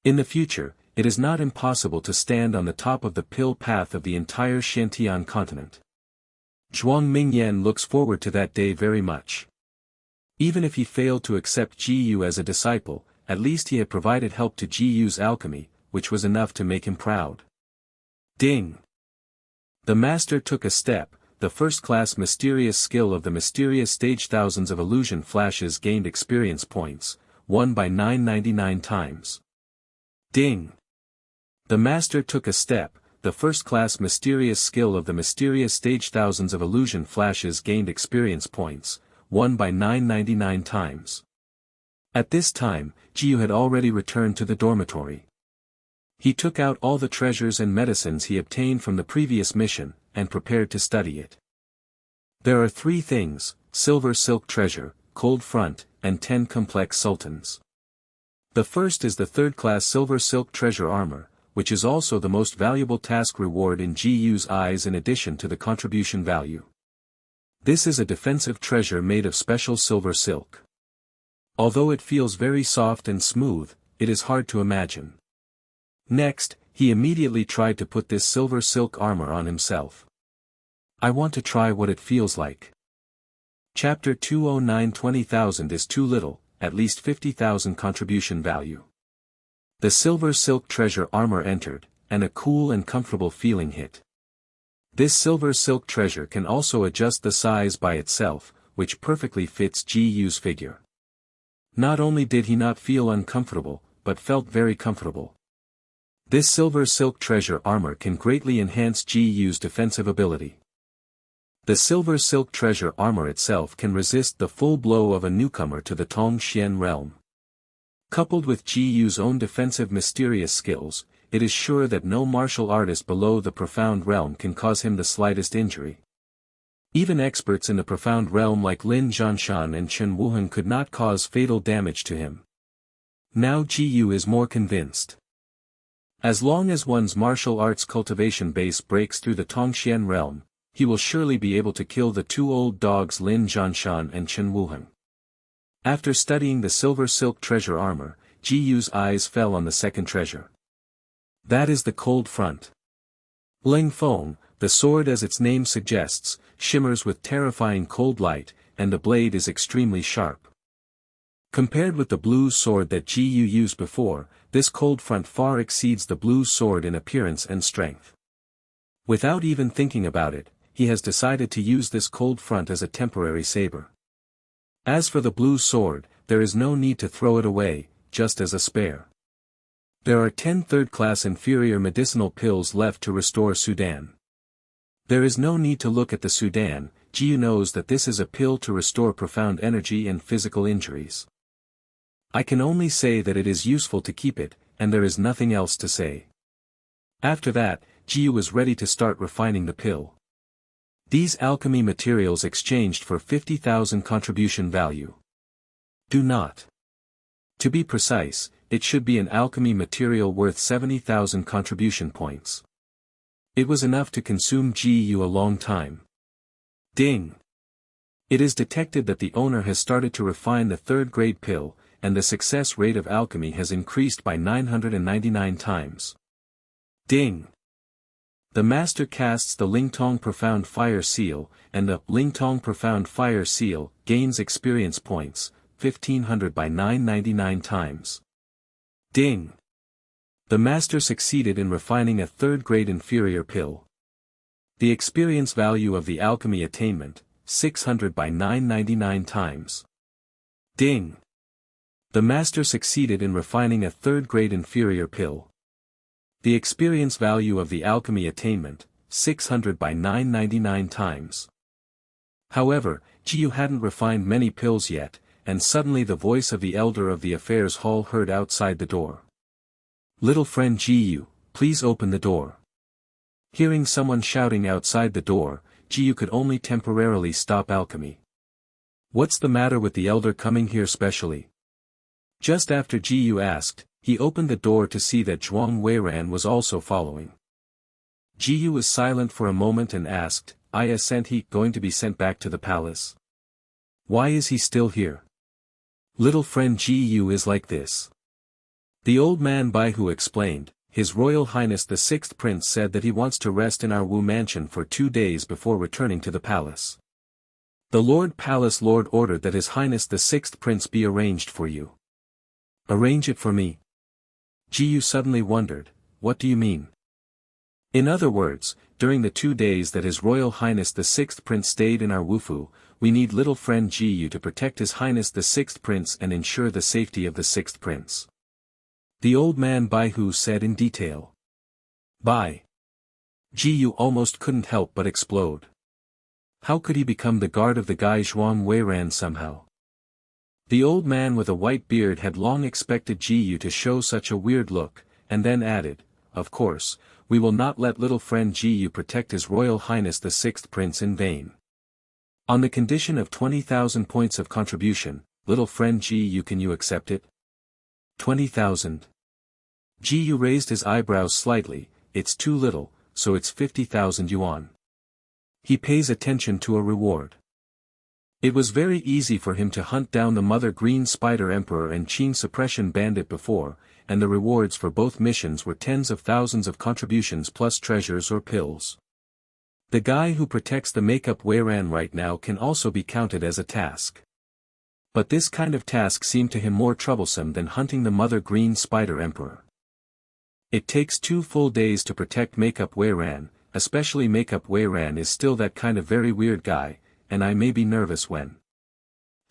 in the future, it is not impossible to stand on the top of the pill path of the entire Shantian continent. Zhuang Mingyan looks forward to that day very much. Even if he failed to accept Ji Yu as a disciple, at least he had provided help to Ji Yu's alchemy, which was enough to make him proud. Ding! The master took a step, the first-class mysterious skill of the mysterious stage. Thousands of illusion flashes gained experience points, 1 by 999 times. Ding! The master took a step, the first-class mysterious skill of the mysterious stage. Thousands of illusion flashes gained experience points, 1 by 999 times. At this time, Ji Yu had already returned to the dormitory. He took out all the treasures and medicines he obtained from the previous mission, and prepared to study it. There are 3 things, silver silk treasure, cold front, and 10 complex sultans. The first is the 3rd-class silver silk treasure armor, which is also the most valuable task reward in GU's eyes in addition to the contribution value. This is a defensive treasure made of special silver silk. Although it feels very soft and smooth, it is hard to imagine. Next, he immediately tried to put this silver silk armor on himself. I want to try what it feels like. Chapter 209. 20,000 is too little, at least 50,000 contribution value. The silver silk treasure armor entered, and a cool and comfortable feeling hit. This silver silk treasure can also adjust the size by itself, which perfectly fits GU's figure. Not only did he not feel uncomfortable, but felt very comfortable. This silver silk treasure armor can greatly enhance GU's defensive ability. The silver silk treasure armor itself can resist the full blow of a newcomer to the Tongxian realm. Coupled with GU's own defensive mysterious skills, it is sure that no martial artist below the profound realm can cause him the slightest injury. Even experts in the profound realm like Lin Zhanshan and Chen Wuhan could not cause fatal damage to him. Now GU is more convinced. As long as one's martial arts cultivation base breaks through the Tongxian realm, he will surely be able to kill the two old dogs Lin Zhanshan and Chen Wuhan. After studying the silver silk treasure armor, GU's eyes fell on the second treasure. That is the cold front. Ling Feng, the sword as its name suggests, shimmers with terrifying cold light, and the blade is extremely sharp. Compared with the blue sword that GU used before, this cold front far exceeds the blue sword in appearance and strength. Without even thinking about it, he has decided to use this cold front as a temporary saber. As for the blue sword, there is no need to throw it away, just as a spare. There are 10 third-class inferior medicinal pills left to restore Sudan. There is no need to look at the Sudan, GU knows that this is a pill to restore profound energy and physical injuries. I can only say that it is useful to keep it, and there is nothing else to say. After that, GU was ready to start refining the pill. These alchemy materials exchanged for 50,000 contribution value. Do not. To be precise, it should be an alchemy material worth 70,000 contribution points. It was enough to consume GU a long time. Ding! It is detected that the owner has started to refine the third-grade pill, and the success rate of alchemy has increased by 999 times. Ding! The master casts the Lingtong Profound Fire Seal, and the Lingtong Profound Fire Seal gains experience points, 1500 by 999 times. Ding! The master succeeded in refining a third-grade inferior pill. The experience value of the alchemy attainment, 600 by 999 times. Ding! The master succeeded in refining a third-grade inferior pill. The experience value of the alchemy attainment, 600 by 999 times. However, GU hadn't refined many pills yet, and suddenly the voice of the elder of the affairs hall heard outside the door. Little friend GU, please open the door. Hearing someone shouting outside the door, GU could only temporarily stop alchemy. What's the matter with the elder coming here specially? Just after GU asked, he opened the door to see that Zhuang Weiran was also following. GU was silent for a moment and asked, "Isn't he going to be sent back to the palace? Why is he still here?" Little friend GU is like this. The old man Baihu explained, His Royal Highness the Sixth Prince said that he wants to rest in our Wu mansion for 2 days before returning to the palace. The Lord Palace Lord ordered that His Highness the Sixth Prince be arranged for you. Arrange it for me? GU suddenly wondered, what do you mean? In other words, during the 2 days that His Royal Highness the Sixth Prince stayed in our Wufu, we need little friend GU to protect His Highness the Sixth Prince and ensure the safety of the Sixth Prince. The old man Baihu said in detail. Bai. GU almost couldn't help but explode. How could he become the guard of the guy Zhuang Weiran somehow? The old man with a white beard had long expected GU to show such a weird look, and then added, of course, we will not let little friend GU protect His Royal Highness the Sixth Prince in vain. On the condition of 20,000 points of contribution, little friend GU, can you accept it? 20,000. Ji Yu raised his eyebrows slightly. It's too little, so it's 50,000 yuan. He pays attention to a reward. It was very easy for him to hunt down the Mother Green Spider Emperor and Qing Suppression Bandit before, and the rewards for both missions were tens of thousands of contributions plus treasures or pills. The guy who protects the makeup Weiran right now can also be counted as a task. But this kind of task seemed to him more troublesome than hunting the Mother Green Spider Emperor. It takes 2 full days to protect makeup Weiran, especially makeup Weiran is still that kind of very weird guy, and I may be nervous when.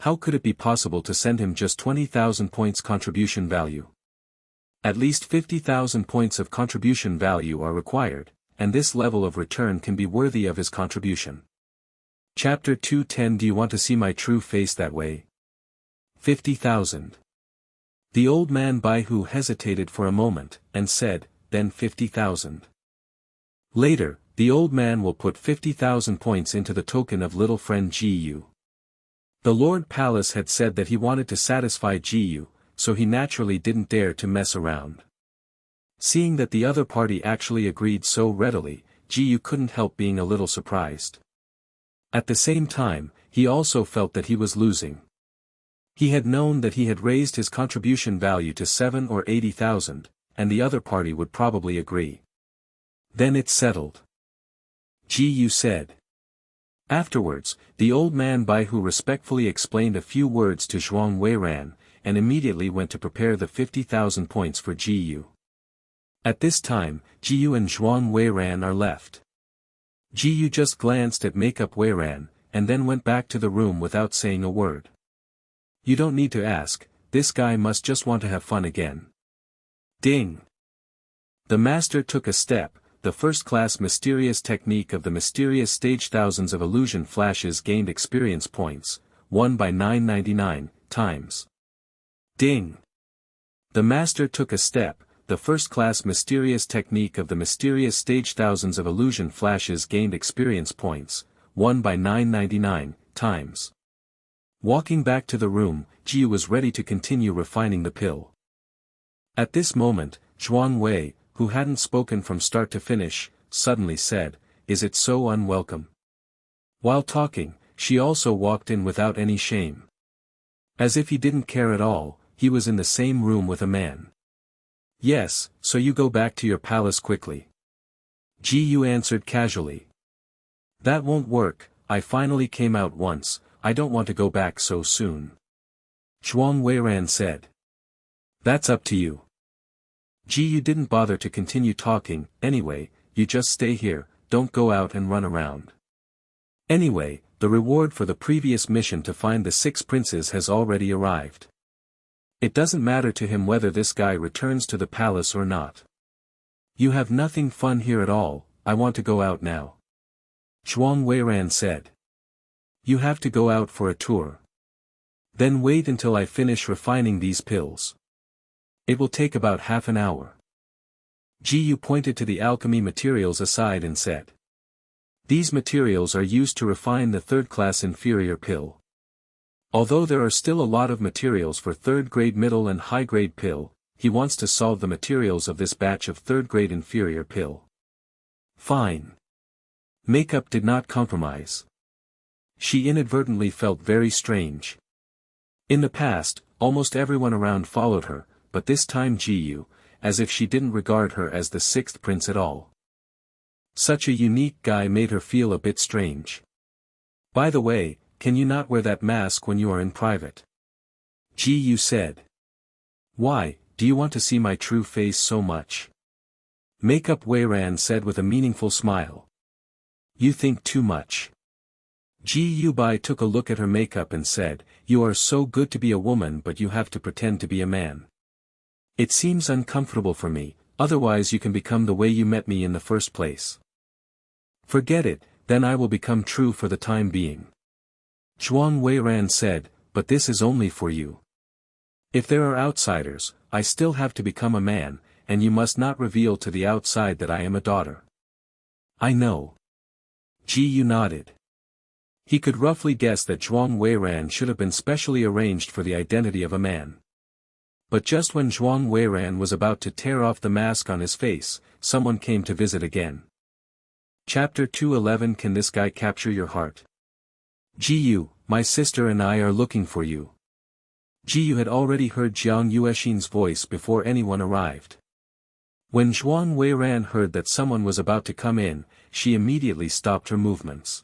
How could it be possible to send him just 20,000 points contribution value? At least 50,000 points of contribution value are required, and this level of return can be worthy of his contribution. Chapter 210. Do you want to see my true face that way? 50,000. The old man Baihu hesitated for a moment, and said, then 50,000. Later, the old man will put 50,000 points into the token of little friend Ji Yu. The Lord Palace had said that he wanted to satisfy Ji Yu, so he naturally didn't dare to mess around. Seeing that the other party actually agreed so readily, Ji Yu couldn't help being a little surprised. At the same time, he also felt that he was losing. He had known that he had raised his contribution value to 7 or 80,000, and the other party would probably agree. Then it's settled. Ji Yu said. Afterwards, the old man Baihu respectfully explained a few words to Zhuang Weiran, and immediately went to prepare the 50,000 points for Ji Yu. At this time, Ji Yu and Zhuang Weiran are left. Ji Yu just glanced at makeup Weiran, and then went back to the room without saying a word. You don't need to ask, this guy must just want to have fun again. Ding! The master took a step, the first-class mysterious technique of the mysterious stage. Thousands of illusion flashes gained experience points, won by 999 times. Ding! The master took a step, the first-class mysterious technique of the mysterious stage. Thousands of illusion flashes gained experience points, won by 999 times. Walking back to the room, Ji Yu was ready to continue refining the pill. At this moment, Zhuang Wei, who hadn't spoken from start to finish, suddenly said, "Is it so unwelcome?" While talking, she also walked in without any shame. As if he didn't care at all, he was in the same room with a man. "Yes, so you go back to your palace quickly." Ji Yu answered casually. "That won't work, I finally came out once, I don't want to go back so soon." Zhuang Weiran said. "That's up to you." Ji Yu didn't bother to continue talking. "Anyway, you just stay here, don't go out and run around. Anyway, the reward for the previous mission to find the 6 princes has already arrived. It doesn't matter to him whether this guy returns to the palace or not. You have nothing fun here at all, I want to go out now." Zhuang Weiran said. "You have to go out for a tour. Then wait until I finish refining these pills. It will take about half an hour." Ji Yu pointed to the alchemy materials aside and said. These materials are used to refine the third-class inferior pill. Although there are still a lot of materials for third-grade middle and high-grade pill, he wants to solve the materials of this batch of third-grade inferior pill. Fine. Makeup did not compromise. She inadvertently felt very strange. In the past, almost everyone around followed her, but this time Ji Yu, as if she didn't regard her as the 6th prince at all. Such a unique guy made her feel a bit strange. "By the way, can you not wear that mask when you are in private?" Ji Yu said. "Why, do you want to see my true face so much?" Makeup Weiran said with a meaningful smile. "You think too much." Ji Yubai took a look at her makeup and said, "You are so good to be a woman but you have to pretend to be a man. It seems uncomfortable for me, otherwise you can become the way you met me in the first place." "Forget it, then I will become true for the time being." Zhuang Weiran said, "But this is only for you. If there are outsiders, I still have to become a man, and you must not reveal to the outside that I am a daughter." "I know." Ji Yu nodded. He could roughly guess that Zhuang Weiran should have been specially arranged for the identity of a man. But just when Zhuang Weiran was about to tear off the mask on his face, someone came to visit again. Chapter 211. Can this guy capture your heart? Jiyu, my sister and I are looking for you. Jiyu had already heard Jiang Yuexin's voice before anyone arrived. When Zhuang Weiran heard that someone was about to come in, she immediately stopped her movements.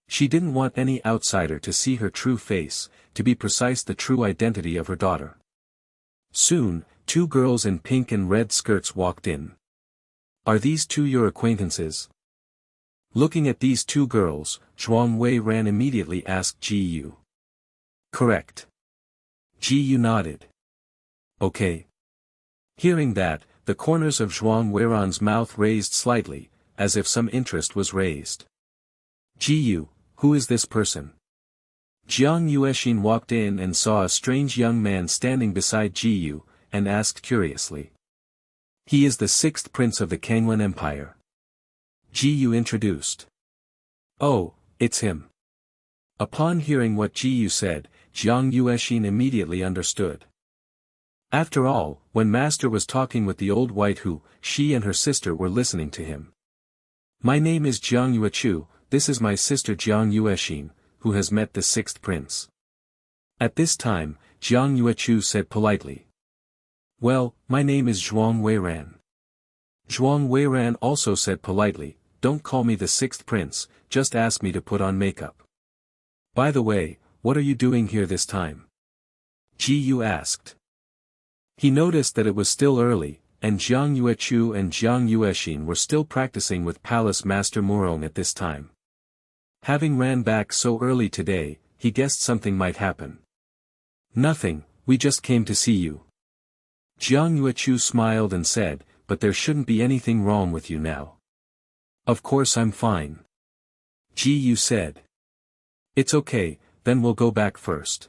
She didn't want any outsider to see her true face, to be precise the true identity of her daughter. Soon, two girls in pink and red skirts walked in. Are these two your acquaintances? Looking at these two girls, Zhuang Weiran immediately asked Jiyu. Correct. Jiyu nodded. Okay. Hearing that, the corners of Zhuang Weiran's mouth raised slightly, as if some interest was raised. Jiyu, who is this person? Jiang Yuexin walked in and saw a strange young man standing beside Jiyu, and asked curiously. He is the sixth prince of the Kangwan Empire. Jiyu introduced. Oh, it's him. Upon hearing what Jiyu said, Jiang Yuexin immediately understood. After all, when Master was talking with the old white Hu, she and her sister were listening to him. My name is Jiang Yuechu, this is my sister Jiang Yuexin, who has met the sixth prince. At this time, Jiang Yuechu said politely. Well, my name is Zhuang Weiran. Zhuang Weiran also said politely, don't call me the sixth prince, just ask me to put on makeup. By the way, what are you doing here this time? Jiyu asked. He noticed that it was still early, and Jiang Yuechu and Jiang Yuexin were still practicing with Palace Master Murong at this time. Having ran back so early today, he guessed something might happen. Nothing, we just came to see you. Jiang Yuechu smiled and said, but there shouldn't be anything wrong with you now. Of course I'm fine. Jiyu said. It's okay, then we'll go back first.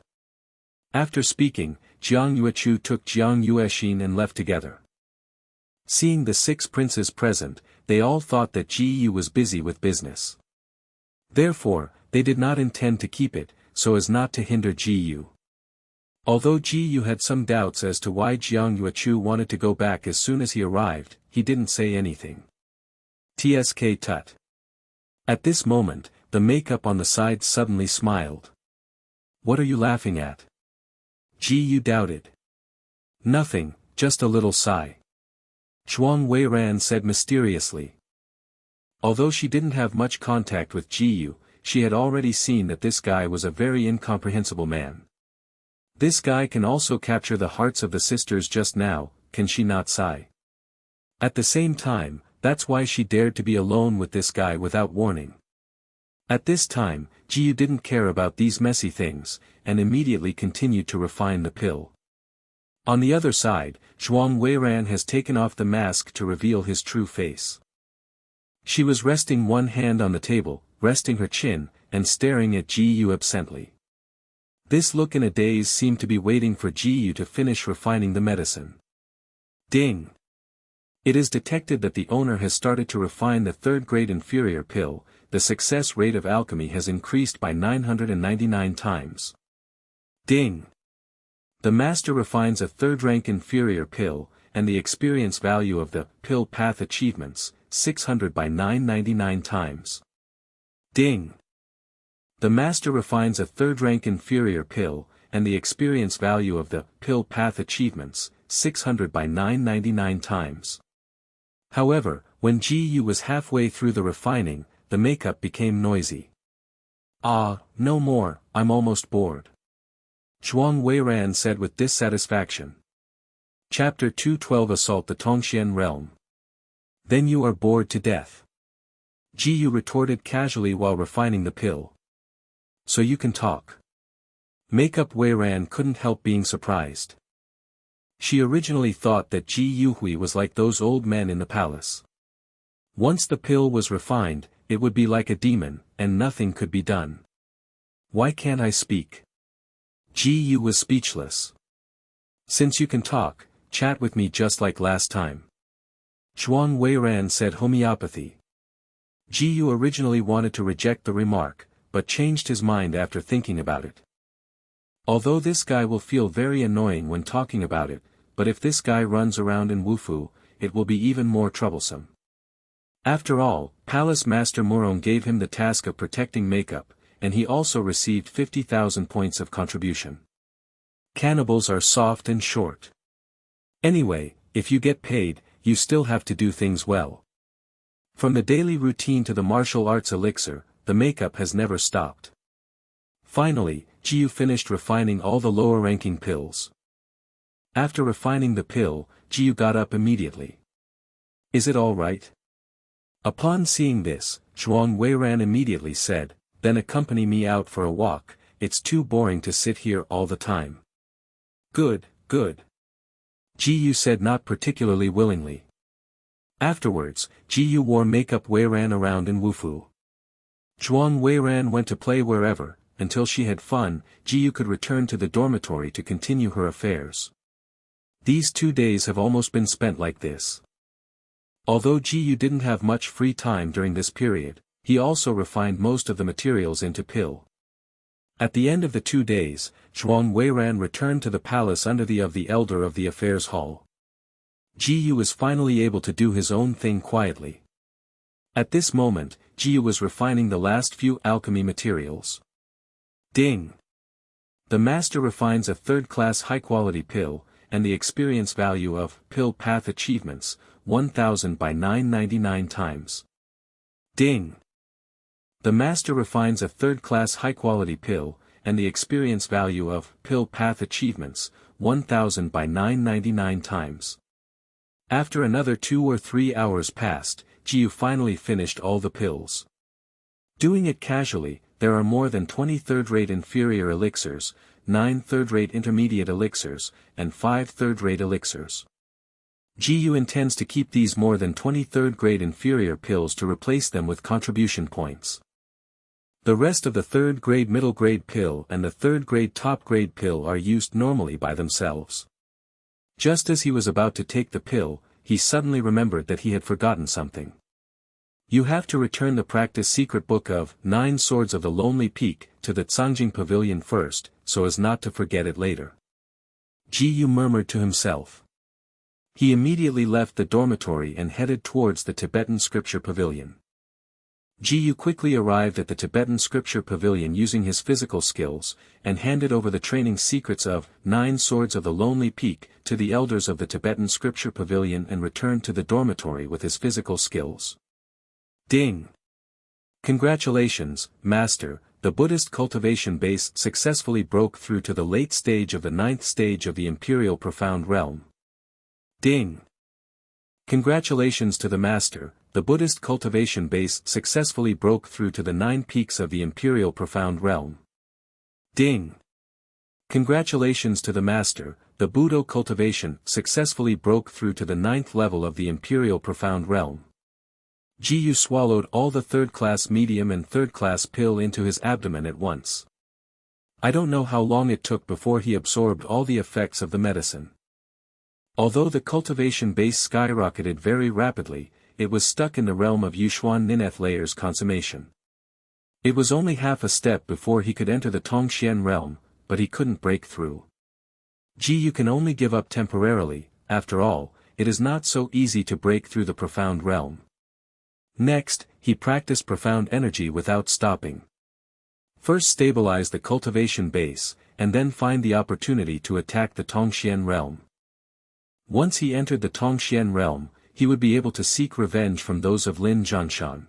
After speaking, Jiang Yuechu took Jiang Yuexin and left together. Seeing the six princes present, they all thought that Jiyu was busy with business. Therefore, they did not intend to keep it, so as not to hinder Jiyu. Although Jiyu had some doubts as to why Jiang Yuechu wanted to go back as soon as he arrived, he didn't say anything. Tsk tut. At this moment, the makeup on the side suddenly smiled. What are you laughing at? Jiyu doubted. Nothing, just a little sigh. Zhuang Weiran said mysteriously. Although she didn't have much contact with Jiyu, she had already seen that this guy was a very incomprehensible man. This guy can also capture the hearts of the sisters just now, can she not sigh? At the same time, that's why she dared to be alone with this guy without warning. At this time, Jiyu didn't care about these messy things, and immediately continued to refine the pill. On the other side, Zhuang Weiran has taken off the mask to reveal his true face. She was resting one hand on the table, resting her chin, and staring at Jiyu absently. This look in a daze seemed to be waiting for Jiyu to finish refining the medicine. Ding! It is detected that the owner has started to refine the third-grade inferior pill. The success rate of alchemy has increased by 999 times. Ding! The master refines a third-rank inferior pill, and the experience value of the pill path achievements, 600 by 999 times. Ding! The master refines a third-rank inferior pill, and the experience value of the pill path achievements, 600 by 999 times. However, when Jiyu was halfway through the refining, the makeup became noisy. Ah, no more, I'm almost bored. Zhuang Weiran said with dissatisfaction. Chapter 212. Assault the Tongxian Realm. Then you are bored to death. Jiyu retorted casually while refining the pill. So you can talk. Makeup Weiran couldn't help being surprised. She originally thought that Ji Yuhui was like those old men in the palace. Once the pill was refined, it would be like a demon, and nothing could be done. Why can't I speak? Ji Yu was speechless. Since you can talk, chat with me just like last time. Zhuang Weiran said homeopathy. Ji Yu originally wanted to reject the remark, but changed his mind after thinking about it. Although this guy will feel very annoying when talking about it, but if this guy runs around in Wufu, it will be even more troublesome. After all, Palace Master Murong gave him the task of protecting makeup, and he also received 50,000 points of contribution. Cannibals are soft and short. Anyway, if you get paid, you still have to do things well. From the daily routine to the martial arts elixir, the makeup has never stopped. Finally, Jiyu finished refining all the lower-ranking pills. After refining the pill, Jiyu got up immediately. Is it all right? Upon seeing this, Zhuang Weiran immediately said, then accompany me out for a walk, it's too boring to sit here all the time. Good, good. Jiyu said not particularly willingly. Afterwards, Jiyu wore makeup Weiran around in Wufu. Zhuang Weiran went to play wherever, until she had fun, Jiyu could return to the dormitory to continue her affairs. These 2 days have almost been spent like this. Although Jiyu didn't have much free time during this period, he also refined most of the materials into pill. At the end of the 2 days, Zhuang Weiran returned to the palace under the elder of the affairs hall. Jiyu was finally able to do his own thing quietly. At this moment, Jiyu was refining the last few alchemy materials. Ding! The master refines a third-class high-quality pill, and the experience value of pill path achievements, 1000 by 999 times. Ding! The master refines a third-class high-quality pill, and the experience value of pill path achievements, 1000 by 999 times. After another 2 or 3 hours passed, Jiyu finally finished all the pills. Doing it casually, there are more than 20 third-rate inferior elixirs, 9 third-rate intermediate elixirs, and 5 third-rate elixirs. Jiyu intends to keep these more than 20 third-grade inferior pills to replace them with contribution points. The rest of the third-grade middle-grade pill and the third-grade top-grade pill are used normally by themselves. Just as he was about to take the pill, he suddenly remembered that he had forgotten something. You have to return the practice secret book of 9 Swords of the Lonely Peak to the Cangjing Pavilion first, so as not to forget it later. Jiyu murmured to himself. He immediately left the dormitory and headed towards the Tibetan Scripture Pavilion. Jiyu quickly arrived at the Tibetan Scripture Pavilion using his physical skills, and handed over the training secrets of 9 Swords of the Lonely Peak to the elders of the Tibetan Scripture Pavilion and returned to the dormitory with his physical skills. Ding! Congratulations, Master, the Buddhist cultivation base successfully broke through to the late stage of the 9th stage of the Imperial Profound Realm. Ding! Congratulations to the Master, the Buddhist cultivation base successfully broke through to the 9 peaks of the Imperial Profound Realm. Ding! Congratulations to the Master, the Budo cultivation successfully broke through to the 9th level of the Imperial Profound Realm. Jiyu swallowed all the third-class medium and third-class pill into his abdomen at once. I don't know how long it took before he absorbed all the effects of the medicine. Although the cultivation base skyrocketed very rapidly, it was stuck in the realm of Yushuan Nineth layer's consummation. It was only half a step before he could enter the Tongxian realm, but he couldn't break through. Jiyu can only give up temporarily, after all, it is not so easy to break through the profound realm. Next, he practiced profound energy without stopping. First stabilize the cultivation base, and then find the opportunity to attack the Tongxian realm. Once he entered the Tongxian realm, he would be able to seek revenge from those of Lin Zhanshan.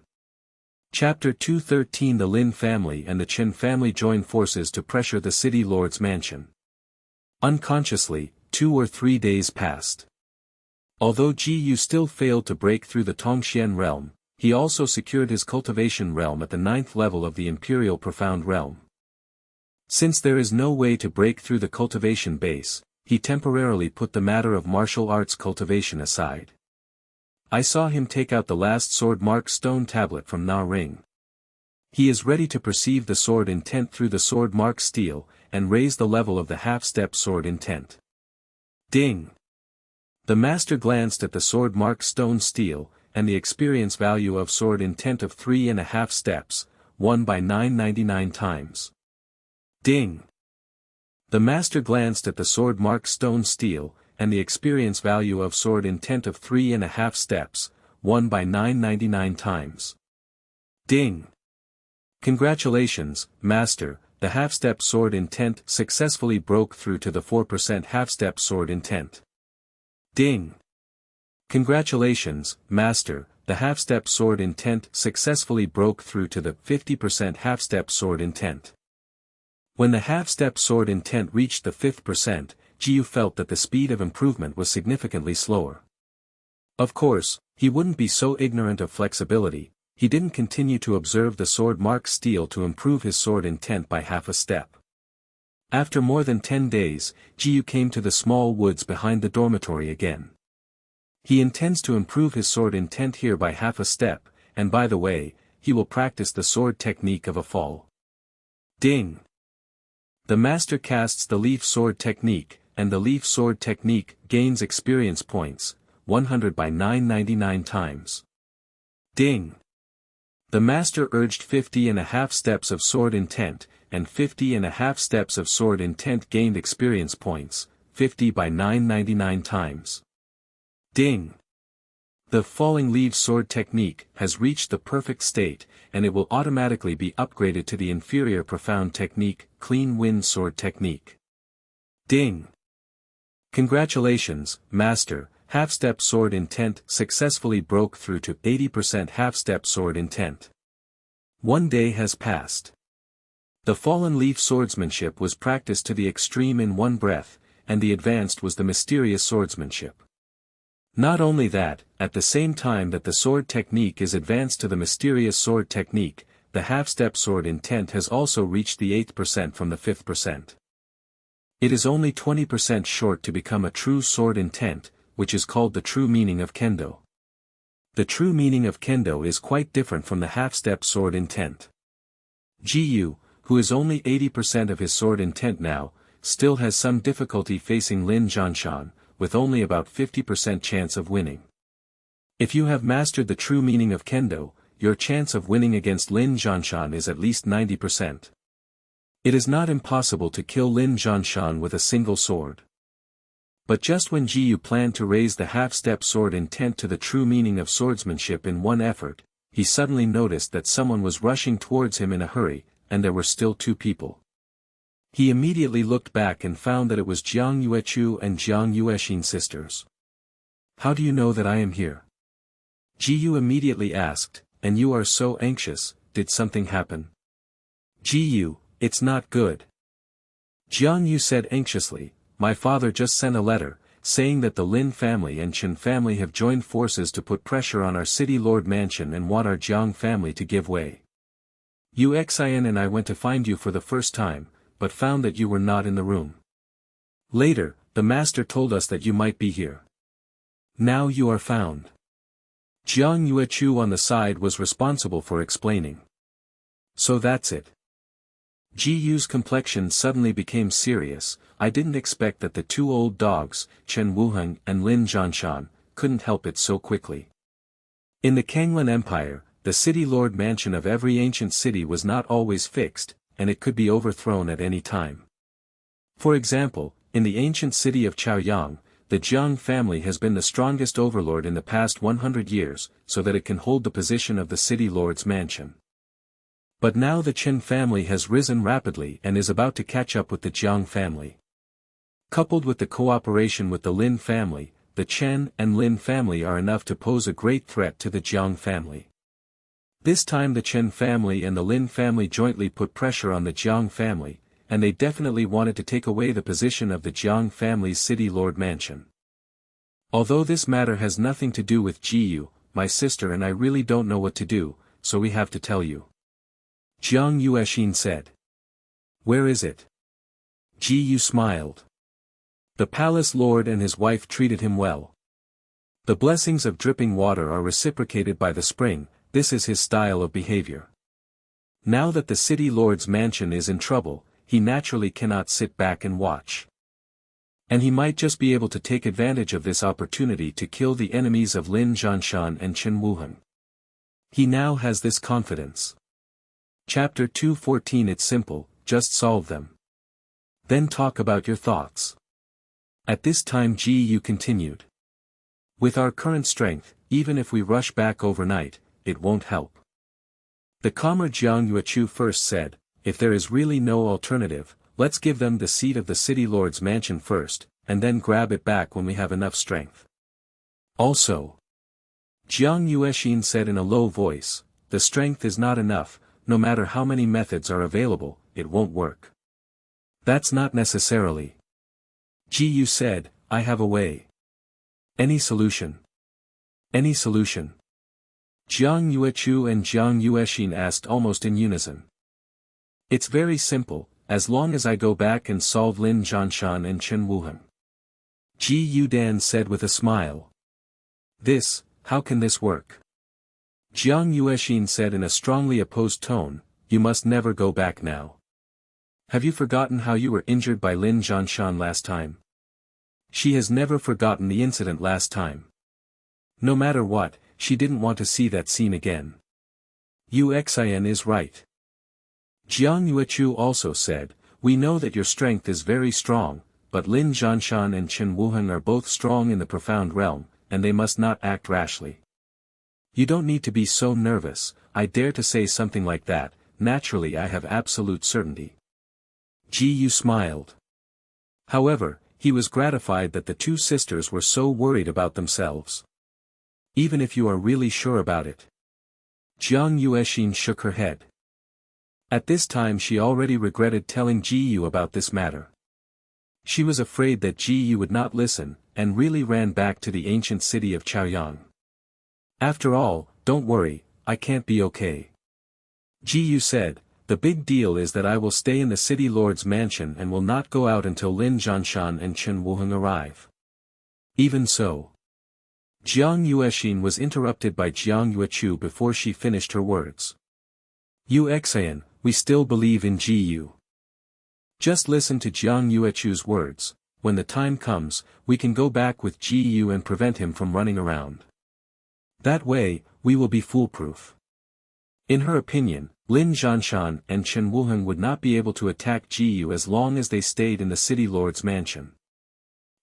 Chapter 213 The Lin family and the Chen family join forces to pressure the city lord's mansion. Unconsciously, 2 or 3 days passed. Although Jiyu still failed to break through the Tongxian realm, he also secured his cultivation realm at the 9th level of the Imperial Profound Realm. Since there is no way to break through the cultivation base, he temporarily put the matter of martial arts cultivation aside. I saw him take out the last sword mark stone tablet from Na Ring. He is ready to perceive the sword intent through the sword mark stele, and raise the level of the half-step sword intent. Ding! The master glanced at the sword mark stone stele, and the experience value of sword intent of 3.5 steps, 1 by 999 times. Ding! The master glanced at the sword marked stone steel, and the experience value of sword intent of 3.5 steps, won by 999 times. Ding! Congratulations, master, the half-step sword intent successfully broke through to the 4% half-step sword intent. Ding! Congratulations, master, the half-step sword intent successfully broke through to the 50% half-step sword intent. When the half-step sword intent reached the 5th%, Jiyu felt that the speed of improvement was significantly slower. Of course, he wouldn't be so ignorant of flexibility. He didn't continue to observe the sword marked steel to improve his sword intent by half a step. After more than 10 days, Jiyu came to the small woods behind the dormitory again. He intends to improve his sword intent here by half a step, and by the way, he will practice the sword technique of a fall. Ding! The master casts the leaf sword technique, and the leaf sword technique gains experience points, 100 by 999 times. Ding! The master urged 50.5 steps of sword intent, and 50.5 steps of sword intent gained experience points, 50 by 999 times. Ding! The falling leaf sword technique has reached the perfect state, and it will automatically be upgraded to the inferior profound technique, clean wind sword technique. Ding! Congratulations, master, half-step sword intent successfully broke through to 80% half-step sword intent. 1 day has passed. The fallen leaf swordsmanship was practiced to the extreme in one breath, and the advanced was the mysterious swordsmanship. Not only that, at the same time that the sword technique is advanced to the mysterious sword technique, the half-step sword intent has also reached the 8% from the 5th%. It is only 20% short to become a true sword intent, which is called the true meaning of kendo. The true meaning of kendo is quite different from the half-step sword intent. Jiyu, who is only 80% of his sword intent now, still has some difficulty facing Lin Zhanshan, with only about 50% chance of winning. If you have mastered the true meaning of kendo, your chance of winning against Lin Zhanshan is at least 90%. It is not impossible to kill Lin Zhanshan with a single sword. But just when Jiyu planned to raise the half-step sword intent to the true meaning of swordsmanship in one effort, he suddenly noticed that someone was rushing towards him in a hurry, and there were still 2 people. He immediately looked back and found that it was Jiang Yuechu and Jiang Yuexin sisters. How do you know that I am here? Jiyu immediately asked, and you are so anxious, did something happen? Jiyu, it's not good. Jiang Yu said anxiously, my father just sent a letter, saying that the Lin family and Chen family have joined forces to put pressure on our city lord mansion and want our Jiang family to give way. Yuxian and I went to find you for the first time, but found that you were not in the room. Later, the master told us that you might be here. Now you are found. Jiang Yuechu on the side was responsible for explaining. So that's it. Jiyu's complexion suddenly became serious. I didn't expect that the 2 old dogs, Chen Wuheng and Lin Zhanshan, couldn't help it so quickly. In the Kanglan Empire, the city lord mansion of every ancient city was not always fixed, and it could be overthrown at any time. For example, in the ancient city of Chaoyang, the Jiang family has been the strongest overlord in the past 100 years, so that it can hold the position of the city lord's mansion. But now the Chen family has risen rapidly and is about to catch up with the Jiang family. Coupled with the cooperation with the Lin family, the Chen and Lin family are enough to pose a great threat to the Jiang family. This time the Chen family and the Lin family jointly put pressure on the Jiang family, and they definitely wanted to take away the position of the Jiang family's city lord mansion. Although this matter has nothing to do with Jiyu, my sister and I really don't know what to do, so we have to tell you. Jiang Yuexin said. Where is it? Jiyu smiled. The palace lord and his wife treated him well. The blessings of dripping water are reciprocated by the spring, this is his style of behavior. Now that the city lord's mansion is in trouble, he naturally cannot sit back and watch. And he might just be able to take advantage of this opportunity to kill the enemies of Lin Zhanshan and Chen Wuheng. He now has this confidence. Chapter 214. It's simple, just solve them. Then talk about your thoughts. At this time Ji Yu continued. With our current strength, even if we rush back overnight, it won't help. The calmer Jiang Yuechu first said, if there is really no alternative, let's give them the seat of the city lord's mansion first, and then grab it back when we have enough strength. Also, Jiang Yuexin said in a low voice, the strength is not enough, no matter how many methods are available, it won't work. That's not necessarily. Ji Yu said, I have a way. Any solution? Any solution? Jiang Yuechu and Jiang Yuexin asked almost in unison. It's very simple, as long as I go back and solve Lin Zhanshan and Chen Wuheng. Ji Yudan said with a smile. How can this work? Jiang Yuexin said in a strongly opposed tone, you must never go back now. Have you forgotten how you were injured by Lin Zhanshan last time? She has never forgotten the incident last time. No matter what, she didn't want to see that scene again. Yuxian is right. Jiang Yuechu also said, we know that your strength is very strong, but Lin Zhanshan and Chen Wuheng are both strong in the profound realm, and they must not act rashly. You don't need to be so nervous, I dare to say something like that, naturally I have absolute certainty. Ji Yu smiled. However, he was gratified that the two sisters were so worried about themselves. Even if you are really sure about it. Jiang Yuexin shook her head. At this time she already regretted telling Ji Yu about this matter. She was afraid that Ji Yu would not listen, and really ran back to the ancient city of Chaoyang. After all, don't worry, I can't be okay. Ji Yu said, the big deal is that I will stay in the city lord's mansion and will not go out until Lin Zhanshan and Chen Wuheng arrive. Even so. Jiang Yuexin was interrupted by Jiang Yuechu before she finished her words. Yuxian, we still believe in Ji Yu. Just listen to Jiang Yuechu's words, when the time comes, we can go back with Ji Yu and prevent him from running around. That way, we will be foolproof. In her opinion, Lin Zhanshan and Chen Wuheng would not be able to attack Ji Yu as long as they stayed in the city lord's mansion.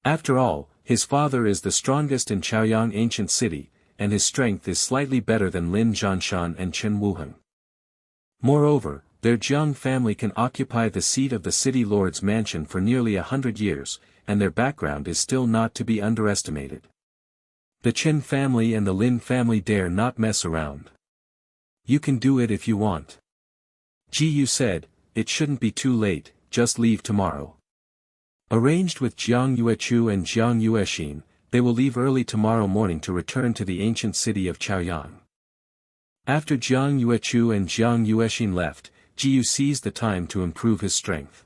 After all, his father is the strongest in Chaoyang ancient city, and his strength is slightly better than Lin Zhanshan and Chen Wuheng. Moreover, their Jiang family can occupy the seat of the city lord's mansion for nearly 100 years, and their background is still not to be underestimated. The Chen family and the Lin family dare not mess around. You can do it if you want. Ji Yu said, it shouldn't be too late, just leave tomorrow. Arranged with Jiang Yuechu and Jiang Yuexin, they will leave early tomorrow morning to return to the ancient city of Chaoyang. After Jiang Yuechu and Jiang Yuexin left, Ji Yu seized the time to improve his strength.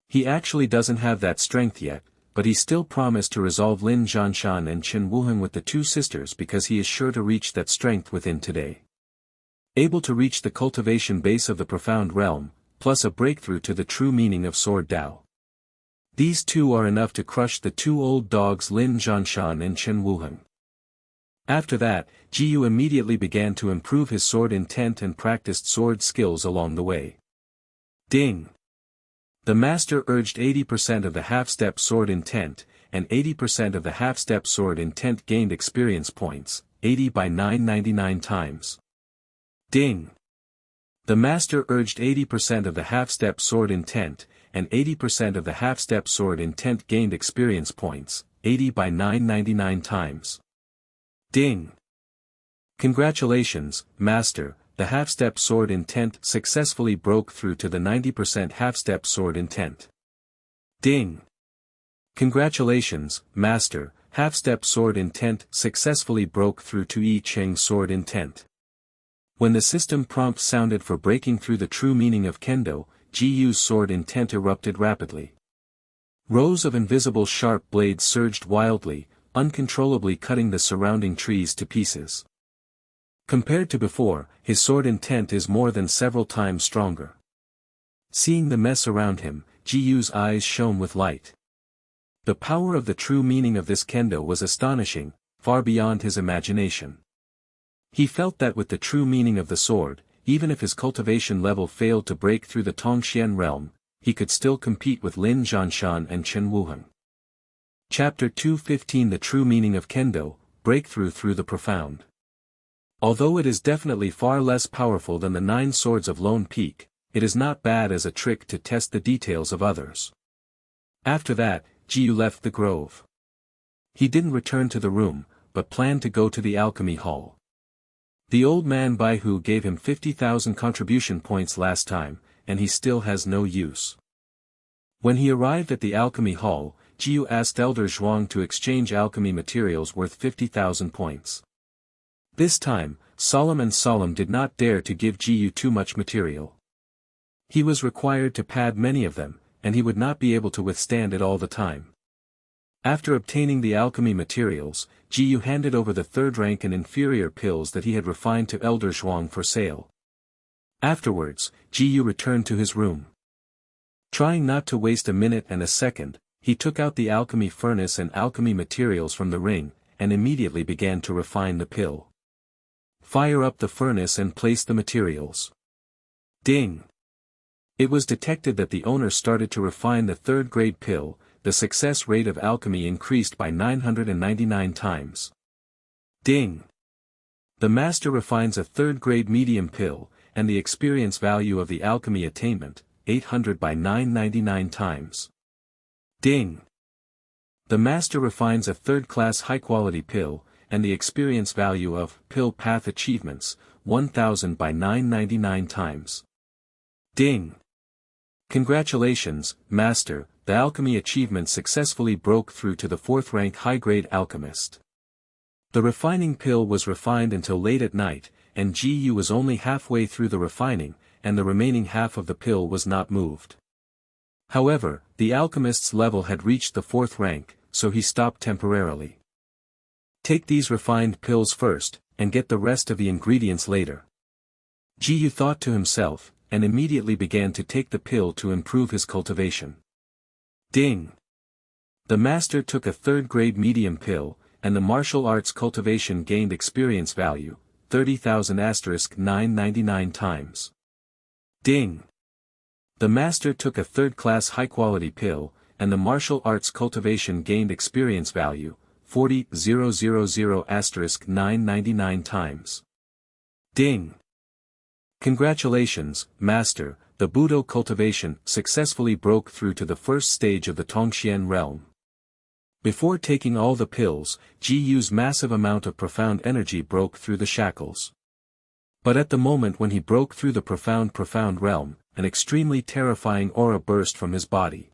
He actually doesn't have that strength yet, but he still promised to resolve Lin Zhanshan and Chen Wuheng with the two sisters because he is sure to reach that strength within today. Able to reach the cultivation base of the profound realm, plus a breakthrough to the true meaning of Sword Dao. These two are enough to crush the two old dogs Lin Zhanshan and Chen Wuheng. After that, Ji Yu immediately began to improve his sword intent and practiced sword skills along the way. Ding! The master urged 80% of the half-step sword intent, and 80% of the half-step sword intent gained experience points, 80 by 999 times. Ding! The master urged 80% of the half-step sword intent, and 80% of the half-step sword intent gained experience points, 80 by 999 times. Ding! Congratulations, Master, the half-step sword intent successfully broke through to the 90% half-step sword intent. Ding! Congratulations, Master, half-step sword intent successfully broke through to I Ching sword intent. When the system prompt sounded for breaking through the true meaning of Kendo, Ji Yu's sword intent erupted rapidly. Rows of invisible sharp blades surged wildly, uncontrollably cutting the surrounding trees to pieces. Compared to before, his sword intent is more than several times stronger. Seeing the mess around him, Ji Yu's eyes shone with light. The power of the true meaning of this Kendo was astonishing, far beyond his imagination. He felt that with the true meaning of the sword, even if his cultivation level failed to break through the Tongxian realm, he could still compete with Lin Zhanshan and Chen Wuheng. Chapter 215 The True Meaning of Kendo, Breakthrough Through the Profound. Although it is definitely far less powerful than the 9 swords of Lone Peak, it is not bad as a trick to test the details of others. After that, Jiyu left the grove. He didn't return to the room, but planned to go to the alchemy hall. The old man Baihu gave him 50,000 contribution points last time, and he still has no use. When he arrived at the alchemy hall, Jiyu asked Elder Zhuang to exchange alchemy materials worth 50,000 points. This time, Solemn did not dare to give Jiyu too much material. He was required to pad many of them, and he would not be able to withstand it all the time. After obtaining the alchemy materials, Jiyu handed over the 3rd rank and inferior pills that he had refined to Elder Zhuang for sale. Afterwards, Jiyu returned to his room. Trying not to waste a minute and a second, he took out the alchemy furnace and alchemy materials from the ring, and immediately began to refine the pill. Fire up the furnace and place the materials. Ding! It was detected that the owner started to refine the 3rd grade pill. The success rate of alchemy increased by 999 times. Ding! The master refines a 3rd grade medium pill, and the experience value of the alchemy attainment, 800 by 999 times. Ding! The master refines a 3rd class high quality pill, and the experience value of pill path achievements, 1000 by 999 times. Ding! Congratulations, master, the alchemy achievement successfully broke through to the 4th rank high-grade alchemist. The refining pill was refined until late at night, and Jiyu was only halfway through the refining, and the remaining half of the pill was not moved. However, the alchemist's level had reached the 4th rank, so he stopped temporarily. Take these refined pills first, and get the rest of the ingredients later. Jiyu thought to himself, and immediately began to take the pill to improve his cultivation. Ding! The master took a 3rd grade medium pill, and the martial arts cultivation gained experience value, 30,000 * 999 times. Ding! The master took a 3rd class high quality pill, and the martial arts cultivation gained experience value, 40,000 * 999 times. Ding! Congratulations, master, the Budo cultivation successfully broke through to the 1st stage of the Tongxian realm. Before taking all the pills, Jiyu's massive amount of profound energy broke through the shackles. But at the moment when he broke through the profound realm, an extremely terrifying aura burst from his body.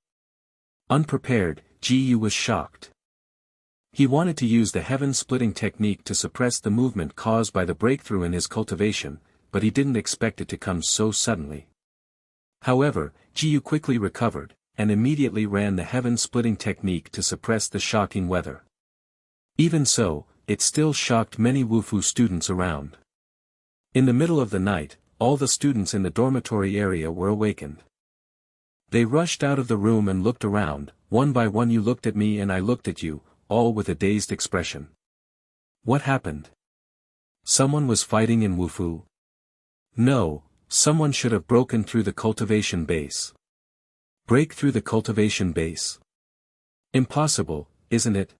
Unprepared, Jiyu was shocked. He wanted to use the heaven-splitting technique to suppress the movement caused by the breakthrough in his cultivation, but he didn't expect it to come so suddenly. However, Jiyu quickly recovered, and immediately ran the heaven-splitting technique to suppress the shocking weather. Even so, it still shocked many Wufu students around. In the middle of the night, all the students in the dormitory area were awakened. They rushed out of the room and looked around, one by one. You looked at me and I looked at you, all with a dazed expression. What happened? Someone was fighting in Wufu? No, someone should have broken through the cultivation base. Break through the cultivation base? Impossible, isn't it?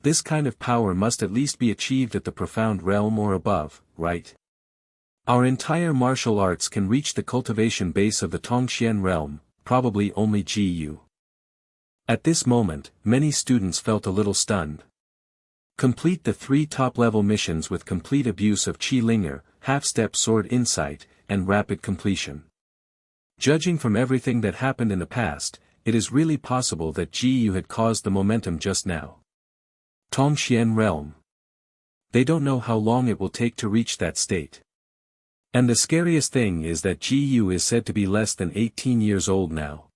This kind of power must at least be achieved at the profound realm or above, right? Our entire martial arts can reach the cultivation base of the Tongxian realm, probably only Jiyu. At this moment, many students felt a little stunned. Complete the 3 top-level missions with complete abuse of Qi Linger, half-step sword insight, and rapid completion. Judging from everything that happened in the past, it is really possible that Jiyu had caused the momentum just now. Tongxian realm. They don't know how long it will take to reach that state. And the scariest thing is that Jiyu is said to be less than 18 years old now.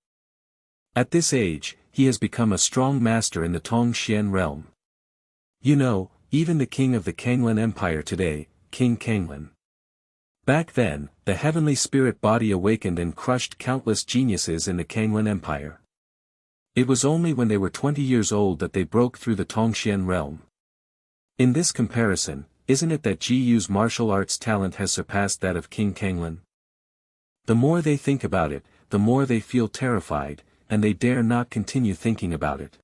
At this age, he has become a strong master in the Tongxian realm. You know, even the king of the Kanglan Empire today, King Kanglan. Back then, the heavenly spirit body awakened and crushed countless geniuses in the Kanglan Empire. It was only when they were 20 years old that they broke through the Tongxian realm. In this comparison, isn't it that Jiyu's martial arts talent has surpassed that of King Kanglan? The more they think about it, the more they feel terrified, and they dare not continue thinking about it.